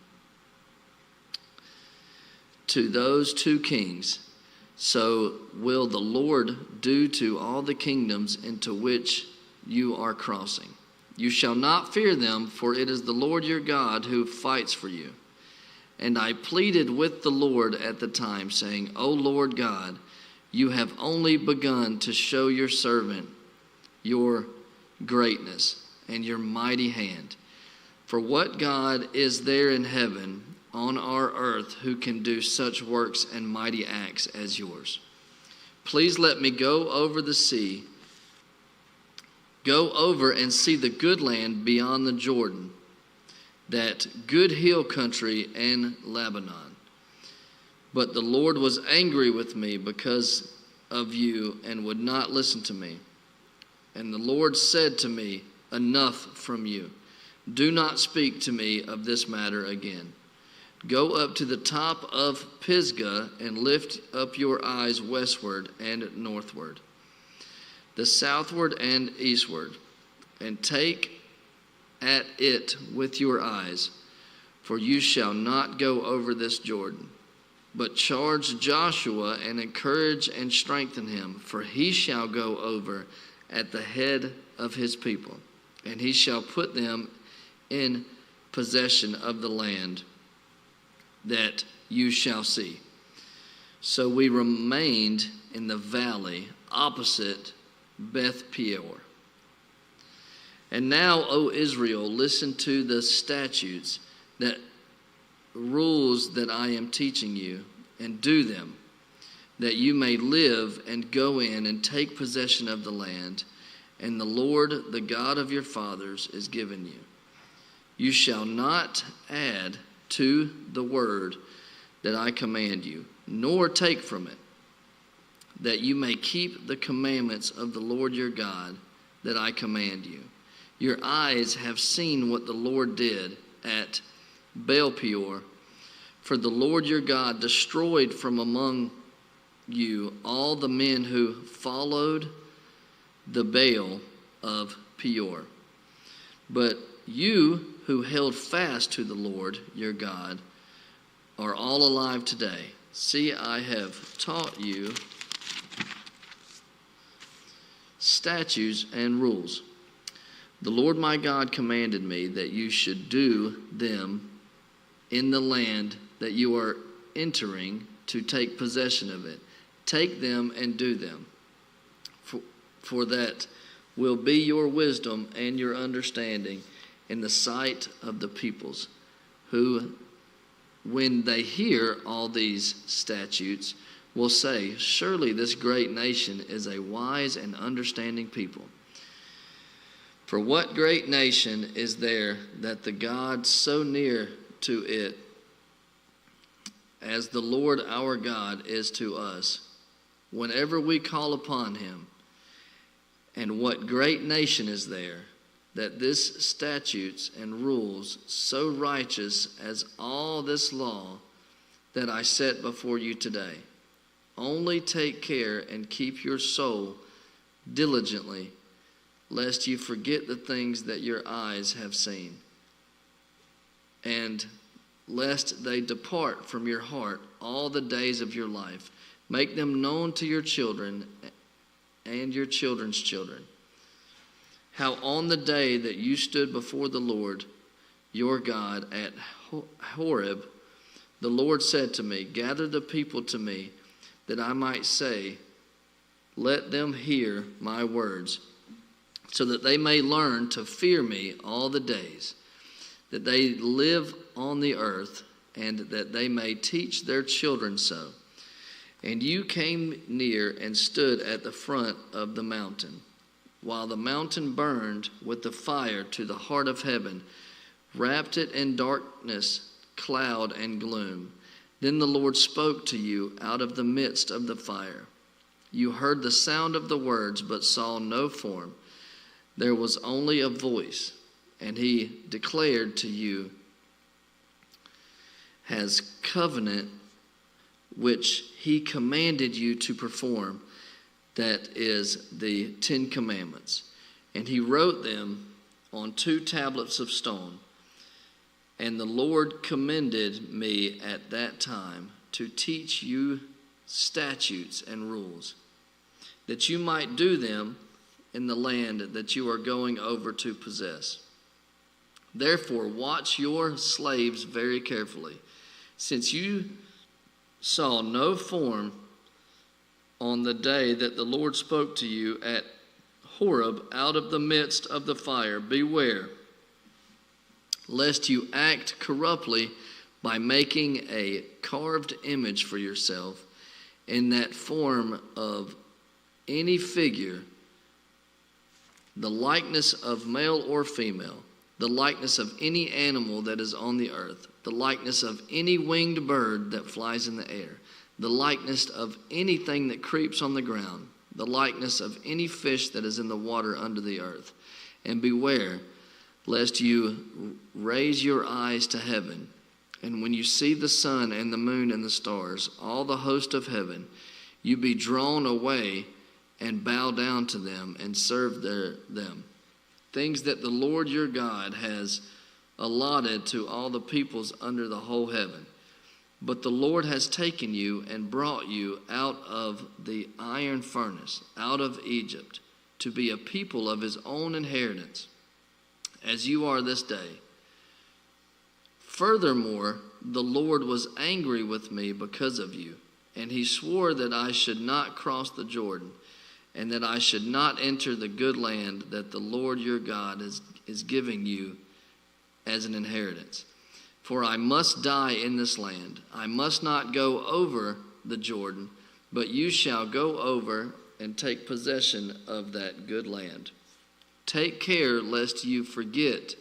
to those two kings, so will the Lord do to all the kingdoms into which you are crossing. You shall not fear them, for it is the Lord your God who fights for you. And I pleaded with the Lord at the time, saying, O Lord God, you have only begun to show your servant your greatness and your mighty hand. For what God is there in heaven on our earth who can do such works and mighty acts as yours? Please let me go over the sea, go over and see the good land beyond the Jordan, that good hill country and Lebanon. But the Lord was angry with me because of you and would not listen to me. And the Lord said to me, enough from you. Do not speak to me of this matter again. Go up to the top of Pisgah and lift up your eyes westward and northward, the southward and eastward, and take at it with your eyes, for you shall not go over this Jordan. But charge Joshua and encourage and strengthen him, for he shall go over at the head of his people, and he shall put them in possession of the land that you shall see. So we remained in the valley opposite Beth Peor. And now, O Israel, listen to the statutes, that rules that I am teaching you, and do them, that you may live and go in and take possession of the land, and the Lord, the God of your fathers, is given you. You shall not add to the word that I command you, nor take from it, that you may keep the commandments of the Lord your God that I command you. Your eyes have seen what the Lord did at Baal Peor, for the Lord your God destroyed from among you all the men who followed the Baal of Peor. But you who held fast to the Lord your God are all alive today. See, I have taught you statutes and rules. The Lord my God commanded me that you should do them in the land that you are entering to take possession of it. Take them and do them, for that will be your wisdom and your understanding in the sight of the peoples, who, when they hear all these statutes, will say, surely this great nation is a wise and understanding people. For what great nation is there that the God so near to it as the Lord our God is to us, whenever we call upon him? And what great nation is there that this statutes and rules so righteous as all this law that I set before you today? Only take care and keep your soul diligently, lest you forget the things that your eyes have seen, and lest they depart from your heart all the days of your life. Make them known to your children and your children's children, how on the day that you stood before the Lord your God at Horeb, the Lord said to me, gather the people to me, that I might say, let them hear my words, so that they may learn to fear me all the days that they live on the earth, and that they may teach their children so. And you came near and stood at the front of the mountain, while the mountain burned with the fire to the heart of heaven, wrapped it in darkness, cloud, and gloom. Then the Lord spoke to you out of the midst of the fire. You heard the sound of the words, but saw no form. There was only a voice, and he declared to you his covenant, which he commanded you to perform, that is the 10 Commandments. And he wrote them on 2 tablets of stone. And the Lord commended me at that time to teach you statutes and rules, that you might do them in the land that you are going over to possess. Therefore, watch your slaves very carefully, since you saw no form on the day that the Lord spoke to you at Horeb out of the midst of the fire. Beware, lest you act corruptly by making a carved image for yourself in that form of any figure, the likeness of male or female, the likeness of any animal that is on the earth, the likeness of any winged bird that flies in the air, the likeness of anything that creeps on the ground, the likeness of any fish that is in the water under the earth. And beware, lest you raise your eyes to heaven, and when you see the sun and the moon and the stars, all the host of heaven, you be drawn away and bow down to them and serve them. Things that the Lord your God has allotted to all the peoples under the whole heaven. But the Lord has taken you and brought you out of the iron furnace, out of Egypt, to be a people of his own inheritance, as you are this day. Furthermore, the Lord was angry with me because of you, and he swore that I should not cross the Jordan, and that I should not enter the good land that the Lord your God is giving you as an inheritance. For I must die in this land. I must not go over the Jordan, but you shall go over and take possession of that good land. Take care lest you forget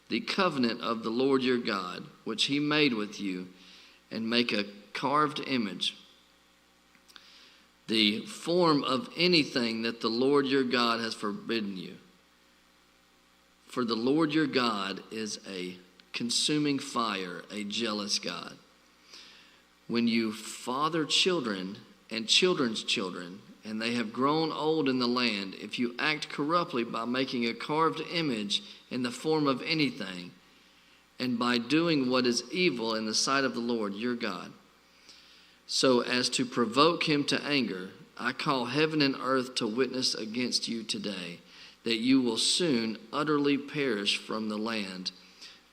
the covenant of the Lord your God, which he made with you, and make a carved image, the form of anything that the Lord your God has forbidden you. For the Lord your God is a consuming fire, a jealous God. When you father children and children's children, and they have grown old in the land, if you act corruptly by making a carved image in the form of anything, and by doing what is evil in the sight of the Lord your God, so as to provoke him to anger, I call heaven and earth to witness against you today, that you will soon utterly perish from the land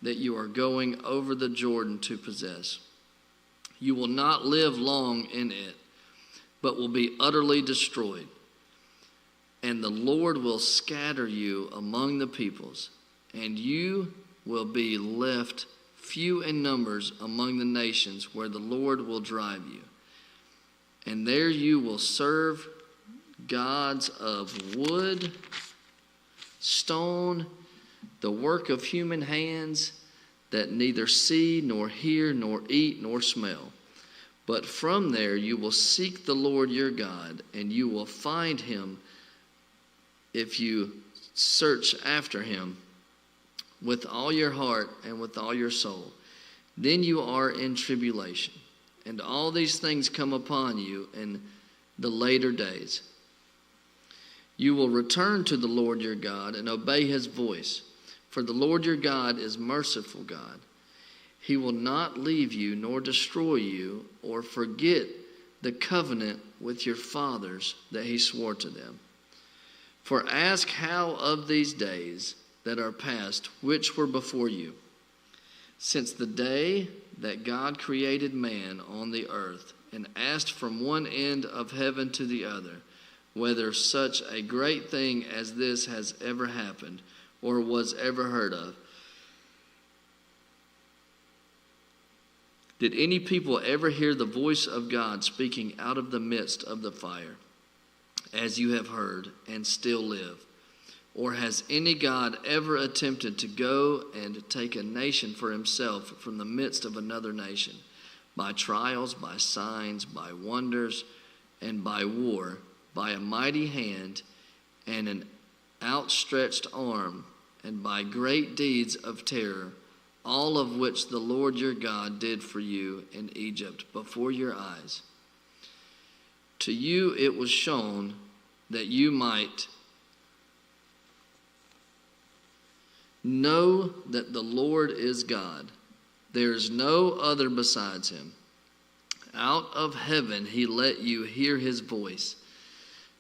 that you are going over the Jordan to possess. You will not live long in it, but will be utterly destroyed. And the Lord will scatter you among the peoples, and you will be left few in numbers among the nations where the Lord will drive you. And there you will serve gods of wood, stone, the work of human hands, that neither see, nor hear, nor eat, nor smell. But from there you will seek the Lord your God, and you will find him if you search after him with all your heart and with all your soul. Then you are in tribulation, and all these things come upon you in the later days. You will return to the Lord your God and obey his voice, for the Lord your God is merciful God. He will not leave you nor destroy you or forget the covenant with your fathers that he swore to them. For ask how of these days that are past, which were before you, since the day that God created man on the earth, and asked from one end of heaven to the other, whether such a great thing as this has ever happened, or was ever heard of. Did any people ever hear the voice of God speaking out of the midst of the fire, as you have heard, and still live? Or has any God ever attempted to go and take a nation for himself from the midst of another nation, by trials, by signs, by wonders, and by war, by a mighty hand and an outstretched arm, and by great deeds of terror, all of which the Lord your God did for you in Egypt before your eyes? To you it was shown that you might know that the Lord is God. There is no other besides him. Out of heaven he let you hear his voice,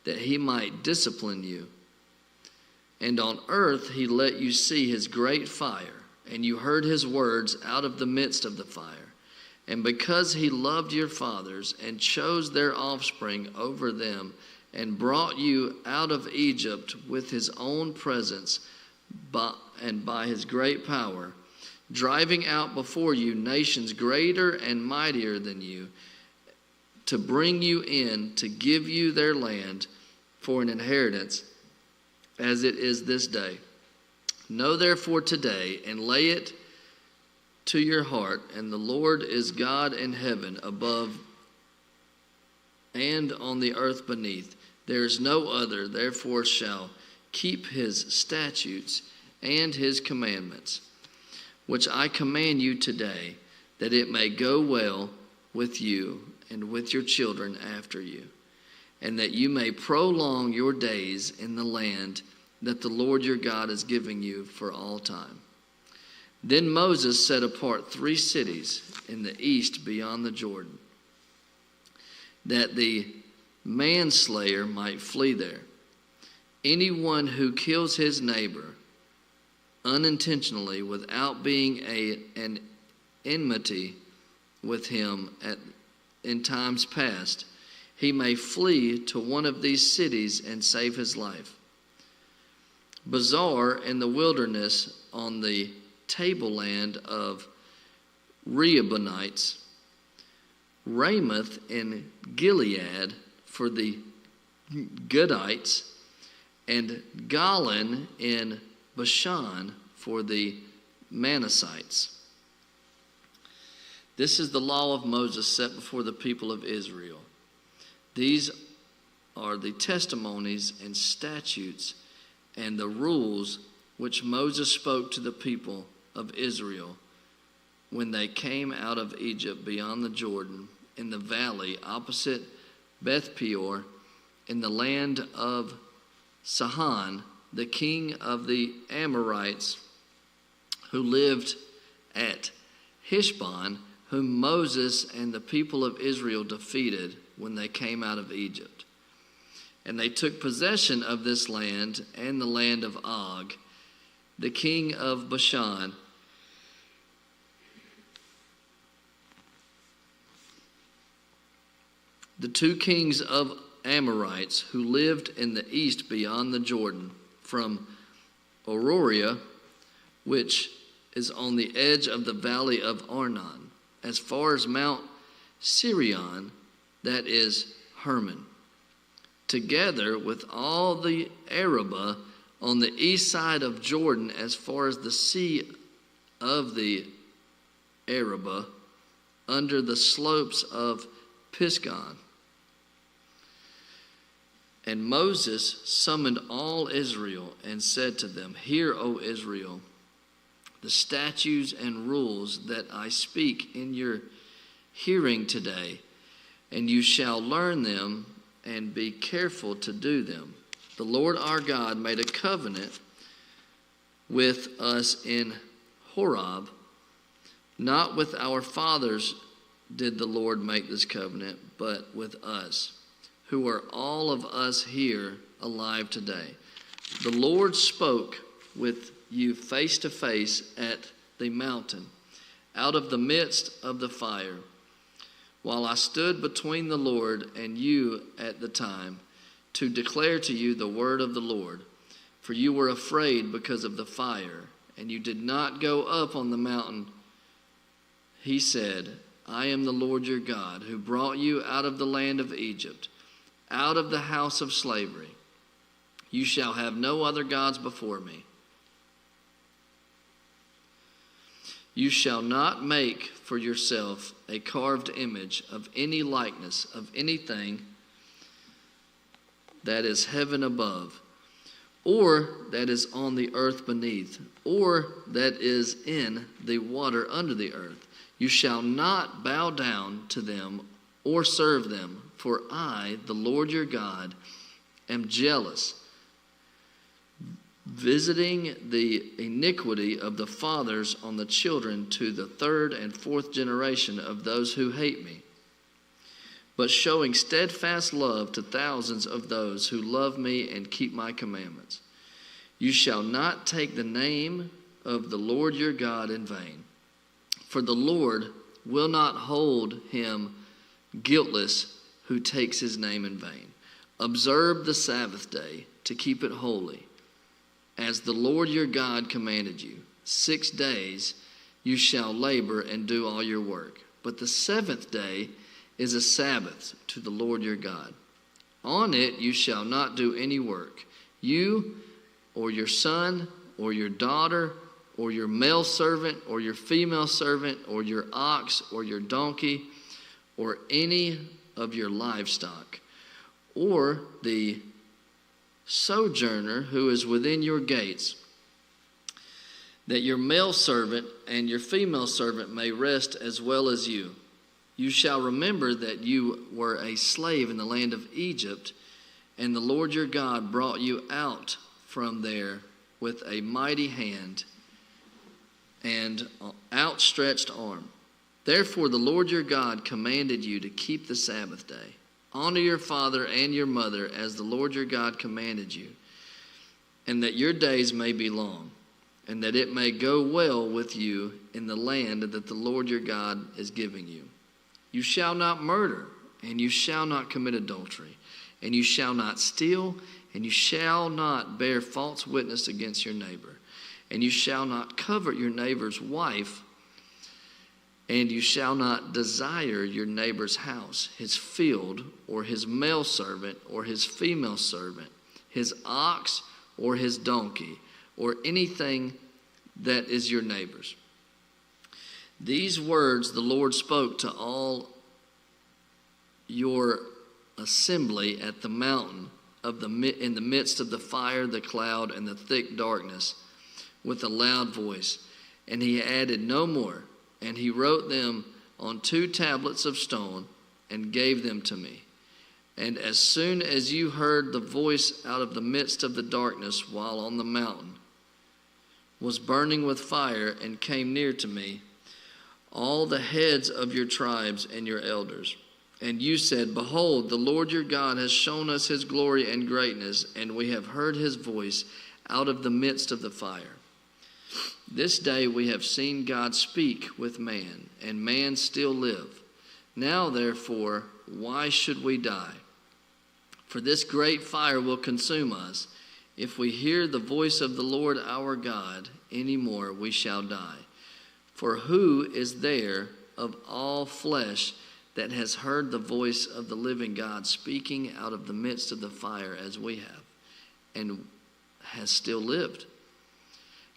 that he might discipline you. And on earth he let you see his great fire, and you heard his words out of the midst of the fire. And because he loved your fathers and chose their offspring over them, and brought you out of Egypt with his own presence and by his great power, driving out before you nations greater and mightier than you, to bring you in to give you their land for an inheritance, as it is this day. Know therefore today, and lay it to your heart, and the Lord is God in heaven above and on the earth beneath. There is no other, therefore shall keep his statutes and his commandments, which I command you today, that it may go well with you and with your children after you, and that you may prolong your days in the land that the Lord your God is giving you for all time. Then Moses set apart 3 cities in the east beyond the Jordan, that the manslayer might flee there. Anyone who kills his neighbor unintentionally without being an enmity with him in times past, he may flee to one of these cities and save his life. Bazar in the wilderness on the tableland of Rehoboamites, Ramoth in Gilead for the Gadites, and Golan in Bashan for the Manassites. This is the law of Moses set before the people of Israel. These are the testimonies and statutes and the rules which Moses spoke to the people of Israel when they came out of Egypt beyond the Jordan, in the valley opposite Beth Peor, in the land of Sihon, the king of the Amorites, who lived at Heshbon, whom Moses and the people of Israel defeated when they came out of Egypt. And they took possession of this land and the land of Og, the king of Bashan, the two kings of Amorites who lived in the east beyond the Jordan, from Aroria, which is on the edge of the valley of Arnon, as far as Mount Sirion, that is Hermon, together with all the Arabah on the east side of Jordan, as far as the sea of the Arabah, under the slopes of Pisgah. And Moses summoned all Israel and said to them, Hear, O Israel, the statutes and rules that I speak in your hearing today, and you shall learn them and be careful to do them. The Lord our God made a covenant with us in Horeb. Not with our fathers did the Lord make this covenant, but with us, who are all of us here alive today. The Lord spoke with you face to face at the mountain, out of the midst of the fire, while I stood between the Lord and you at the time, to declare to you the word of the Lord. For you were afraid because of the fire, and you did not go up on the mountain. He said, I am the Lord your God, who brought you out of the land of Egypt, out of the house of slavery. You shall have no other gods before me. You shall not make for yourself a carved image of any likeness of anything that is heaven above, or that is on the earth beneath, or that is in the water under the earth. You shall not bow down to them or serve them, for I, the Lord your God, am jealous, visiting the iniquity of the fathers on the children to the third and fourth generation of those who hate me, but showing steadfast love to thousands of those who love me and keep my commandments. You shall not take the name of the Lord your God in vain, for the Lord will not hold him guiltless who takes his name in vain. Observe the Sabbath day to keep it holy, as the Lord your God commanded you. 6 days you shall labor and do all your work, but the seventh day is a Sabbath to the Lord your God. On it you shall not do any work, you or your son or your daughter or your male servant or your female servant or your ox or your donkey or any of your livestock, or the sojourner who is within your gates, that your male servant and your female servant may rest as well as you. You shall remember that you were a slave in the land of Egypt, and the Lord your God brought you out from there with a mighty hand and outstretched arm. Therefore the Lord your God commanded you to keep the Sabbath day. Honor your father and your mother as the Lord your God commanded you, and that your days may be long, and that it may go well with you in the land that the Lord your God is giving you. You shall not murder, and you shall not commit adultery, and you shall not steal, and you shall not bear false witness against your neighbor, and you shall not covet your neighbor's wife, and you shall not desire your neighbor's house, his field, or his male servant, or his female servant, his ox, or his donkey, or anything that is your neighbor's. These words the Lord spoke to all your assembly at the mountain in the midst of the fire, the cloud, and the thick darkness with a loud voice. And he added no more. And he wrote them on 2 tablets of stone and gave them to me. And as soon as you heard the voice out of the midst of the darkness while on the mountain, was burning with fire and came near to me, all the heads of your tribes and your elders. And you said, Behold, the Lord your God has shown us his glory and greatness, and we have heard his voice out of the midst of the fire. This day we have seen God speak with man, and man still live. Now, therefore, why should we die? For this great fire will consume us. If we hear the voice of the Lord our God any more, we shall die. For who is there of all flesh that has heard the voice of the living God speaking out of the midst of the fire as we have, and has still lived?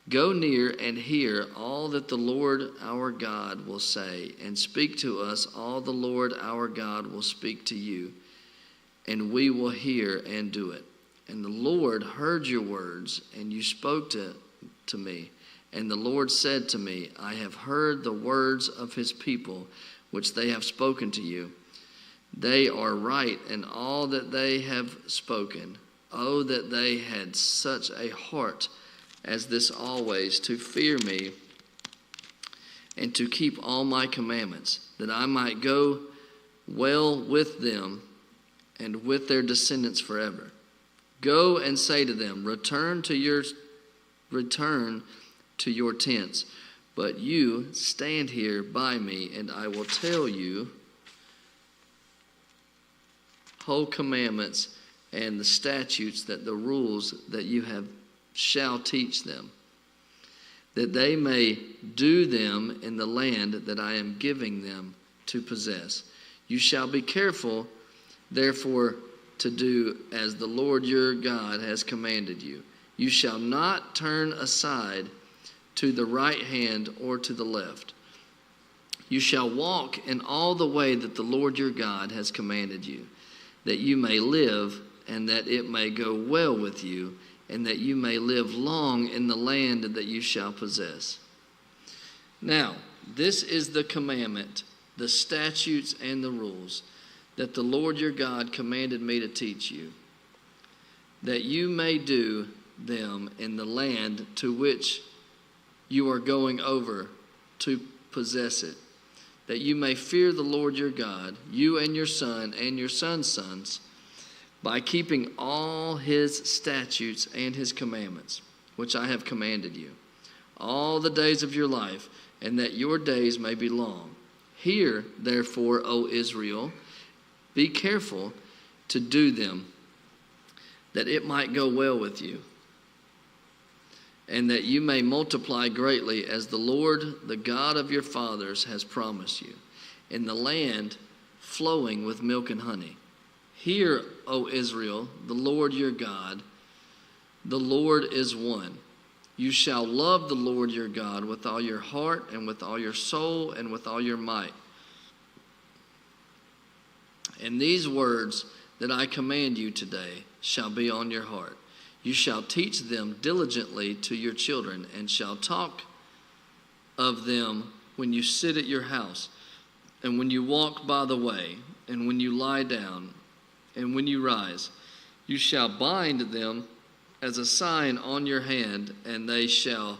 Go near and hear all that the Lord our God will say, and speak to us all the Lord our God will speak to you, and we will hear and do it. And the Lord heard your words, and you spoke to me. And the Lord said to me, I have heard the words of his people, which they have spoken to you. They are right in all that they have spoken. Oh, that they had such a heart as this always, to fear me and to keep all my commandments, that I might go well with them and with their descendants forever. Go and say to them, return to your tents, but you stand here by me, and I will tell you whole commandments and the statutes, that the rules that you have shall teach them, that they may do them in the land that I am giving them to possess. You shall be careful, therefore, to do as the Lord your God has commanded you. You shall not turn aside to the right hand or to the left. You shall walk in all the way that the Lord your God has commanded you, that you may live, and that it may go well with you, and that you may live long in the land that you shall possess. Now, this is the commandment, the statutes and the rules that the Lord your God commanded me to teach you, that you may do them in the land to which you are going over to possess it, that you may fear the Lord your God, you and your son and your son's sons, by keeping all his statutes and his commandments, which I have commanded you, all the days of your life, and that your days may be long. Hear, therefore, O Israel, be careful to do them, that it might go well with you, and that you may multiply greatly, as the Lord, the God of your fathers, has promised you, in the land flowing with milk and honey. Hear, O Israel, the Lord your God, the Lord is one. You shall love the Lord your God with all your heart and with all your soul and with all your might. And these words that I command you today shall be on your heart. You shall teach them diligently to your children, and shall talk of them when you sit at your house, and when you walk by the way, and when you lie down, and when you rise. You shall bind them as a sign on your hand, and they shall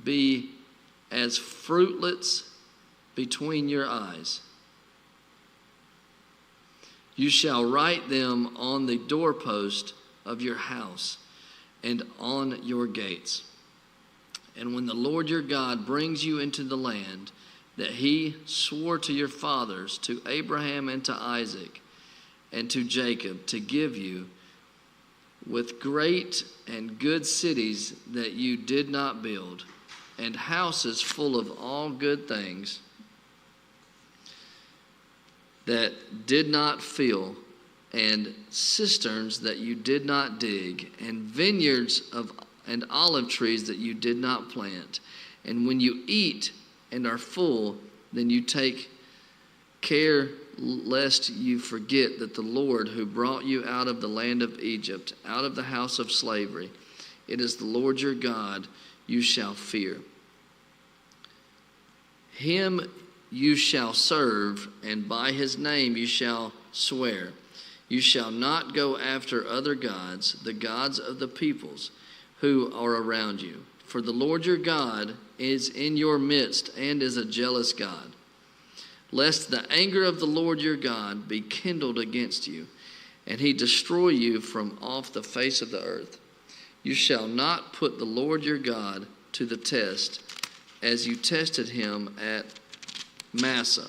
be as fruitlets between your eyes. You shall write them on the doorpost of your house and on your gates. And when the Lord your God brings you into the land that he swore to your fathers, to Abraham and to Isaac and to Jacob, to give you, with great and good cities that you did not build, and houses full of all good things that did not fill, and cisterns that you did not dig, and vineyards and olive trees that you did not plant. And when you eat and are full, then you take care lest you forget that the Lord who brought you out of the land of Egypt, out of the house of slavery, it is the Lord your God you shall fear. Him you shall serve, and by his name you shall swear. You shall not go after other gods, the gods of the peoples who are around you. for the Lord your God is in your midst and is a jealous God. Lest the anger of the Lord your God be kindled against you, and he destroy you from off the face of the earth. You shall not put the Lord your God to the test, as you tested him at Massah.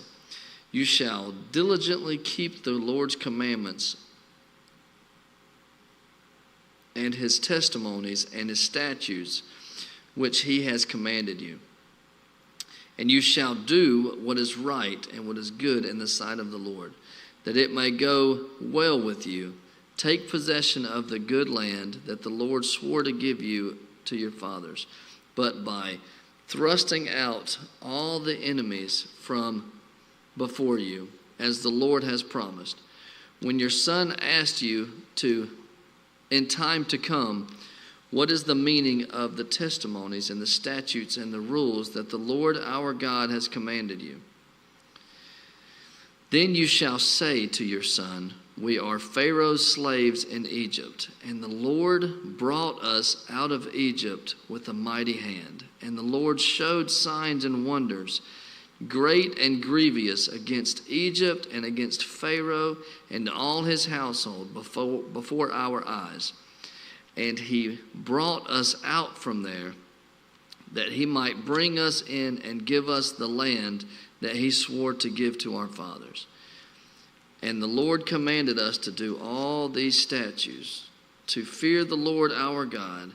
You shall diligently keep the Lord's commandments and his testimonies and his statutes, which he has commanded you. And you shall do what is right and what is good in the sight of the Lord, that it may go well with you. Take possession of the good land that the Lord swore to give you to your fathers, but by thrusting out all the enemies from before you, as the Lord has promised. When your son asked you in time to come, what is the meaning of the testimonies and the statutes and the rules that the Lord our God has commanded you? Then you shall say to your son, we are Pharaoh's slaves in Egypt, and the Lord brought us out of Egypt with a mighty hand. And the Lord showed signs and wonders, great and grievous, against Egypt and against Pharaoh and all his household before our eyes. And he brought us out from there, that he might bring us in and give us the land that he swore to give to our fathers. And the Lord commanded us to do all these statutes, to fear the Lord our God,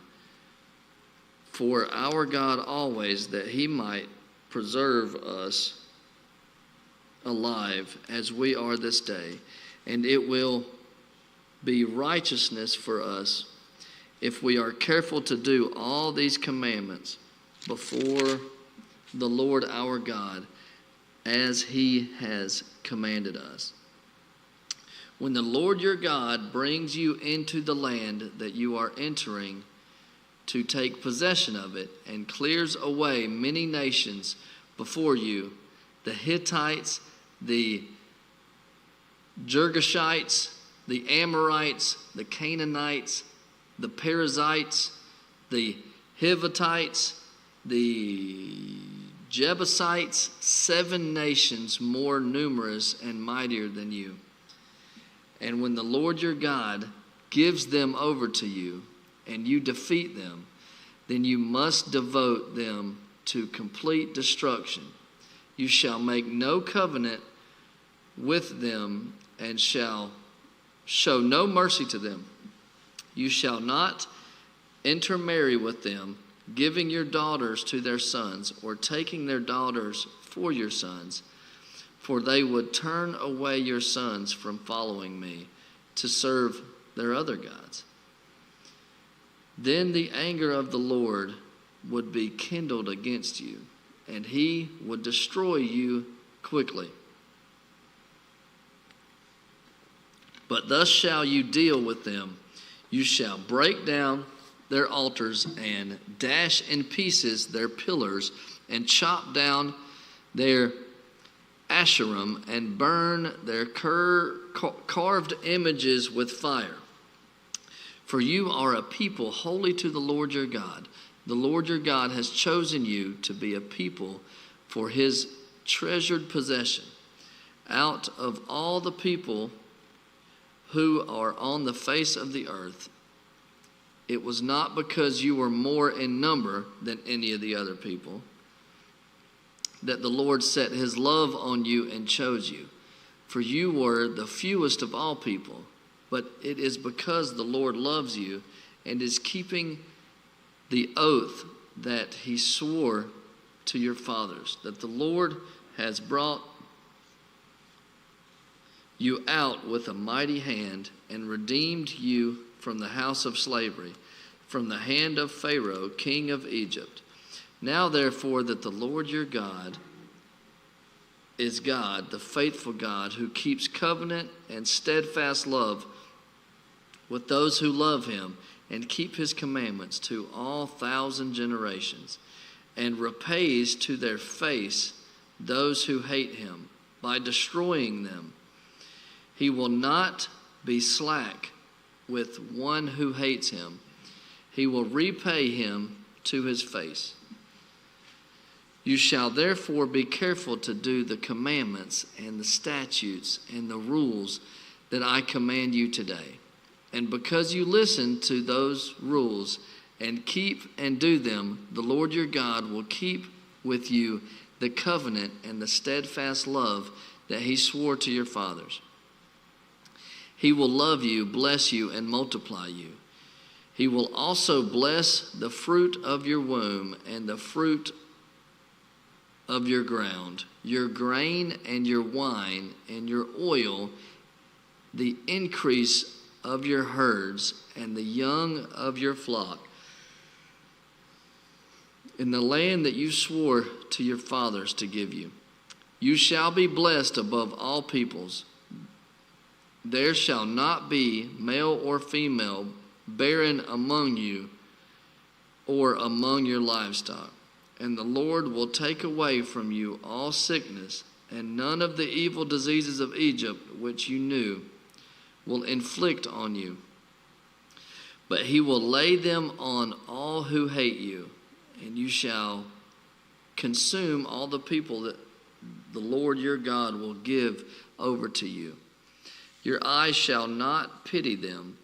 for our God always, that he might preserve us alive as we are this day. And it will be righteousness for us if we are careful to do all these commandments before the Lord our God, as he has commanded us. When the Lord your God brings you into the land that you are entering to take possession of it, and clears away many nations before you, the Hittites, the Girgashites, the Amorites, the Canaanites, the Perizzites, the Hivitites, the Jebusites, 7 nations more numerous and mightier than you. And when the Lord your God gives them over to you, and you defeat them, then you must devote them to complete destruction. You shall make no covenant with them, and shall show no mercy to them. You shall not intermarry with them, giving your daughters to their sons, or taking their daughters for your sons, for they would turn away your sons from following me to serve their other gods. Then the anger of the Lord would be kindled against you, and he would destroy you quickly. But thus shall you deal with them. You shall break down their altars and dash in pieces their pillars, and chop down their Asherim, and burn their carved images with fire. For you are a people holy to the Lord your God. The Lord your God has chosen you to be a people for his treasured possession. Out of all the people who are on the face of the earth, it was not because you were more in number than any of the other people that the Lord set his love on you and chose you. For you were the fewest of all people, but it is because the Lord loves you and is keeping the oath that he swore to your fathers, that the Lord has brought you out with a mighty hand and redeemed you from the house of slavery, from the hand of Pharaoh, king of Egypt. Now therefore that the Lord your God is God, the faithful God, who keeps covenant and steadfast love with those who love him and keep his commandments to all 1,000 generations, and repays to their face those who hate him by destroying them. He will not be slack with one who hates him. He will repay him to his face. You shall therefore be careful to do the commandments and the statutes and the rules that I command you today. And because you listen to those rules and keep and do them, the Lord your God will keep with you the covenant and the steadfast love that he swore to your fathers. He will love you, bless you, and multiply you. He will also bless the fruit of your womb and the fruit of your ground, your grain and your wine and your oil, the increase of your herds and the young of your flock, in the land that you swore to your fathers to give you. You shall be blessed above all peoples. There shall not be male or female barren among you or among your livestock. And the Lord will take away from you all sickness, and none of the evil diseases of Egypt which you knew will inflict on you. But he will lay them on all who hate you, and you shall consume all the people that the Lord your God will give over to you. Your eyes shall not pity them,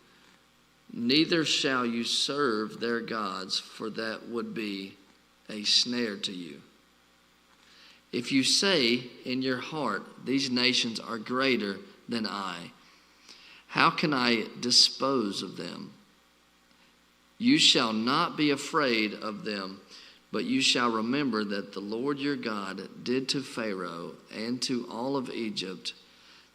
neither shall you serve their gods, for that would be a snare to you. If you say in your heart, these nations are greater than I, how can I dispose of them? You shall not be afraid of them, but you shall remember that the Lord your God did to Pharaoh and to all of Egypt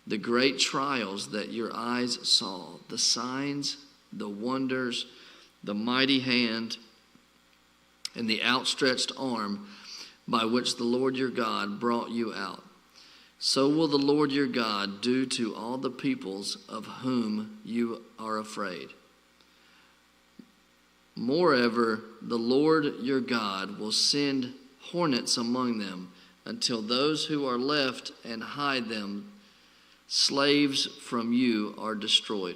the great trials that your eyes saw, the signs, the wonders, the mighty hand, and the outstretched arm by which the Lord your God brought you out. So will the Lord your God do to all the peoples of whom you are afraid. Moreover, the Lord your God will send hornets among them until those who are left and hide them, slaves from you, are destroyed.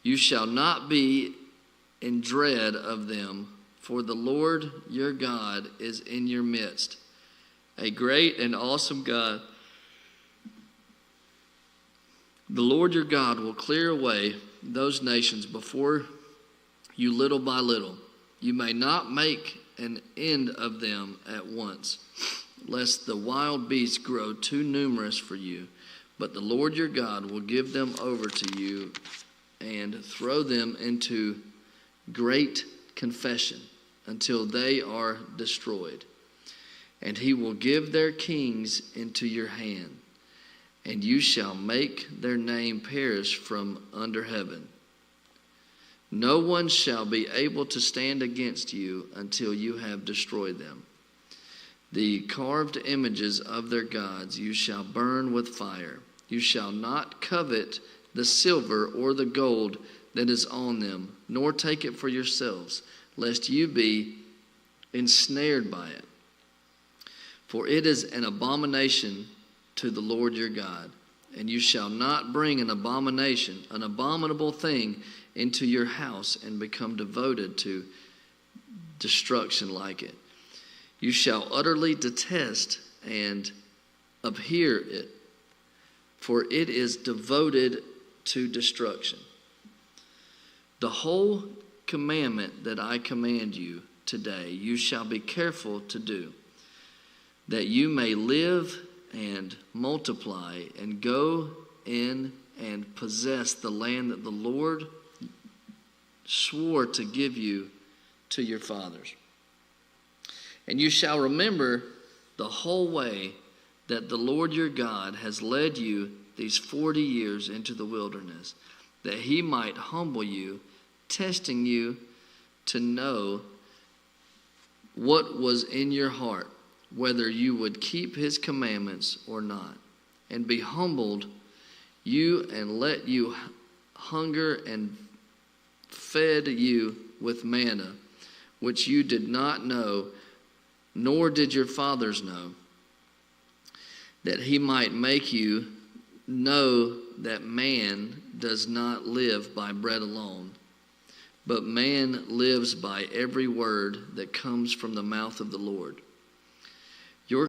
You shall not be in dread of them, for the Lord your God is in your midst, a great and awesome God. The Lord your God will clear away those nations before you little by little. You may not make an end of them at once, lest the wild beasts grow too numerous for you. But the Lord your God will give them over to you and throw them into great confession until they are destroyed. And he will give their kings into your hand, and you shall make their name perish from under heaven. No one shall be able to stand against you until you have destroyed them. The carved images of their gods you shall burn with fire. You shall not covet the silver or the gold that is on them, nor take it for yourselves, lest you be ensnared by it. For it is an abomination to the Lord your God. And you shall not bring an abomination, an abominable thing, into your house and become devoted to destruction like it. You shall utterly detest and abhor it, for it is devoted to destruction. The whole commandment that I command you today, you shall be careful to do, that you may live and multiply and go in and possess the land that the Lord swore to give you to your fathers. And you shall remember the whole way that the Lord your God has led you these 40 years into the wilderness, that he might humble you, testing you to know what was in your heart, whether you would keep his commandments or not. And be humbled you, and let you hunger, and fed you with manna, which you did not know, nor did your fathers know, that he might make you know that man does not live by bread alone, but man lives by every word that comes from the mouth of the Lord.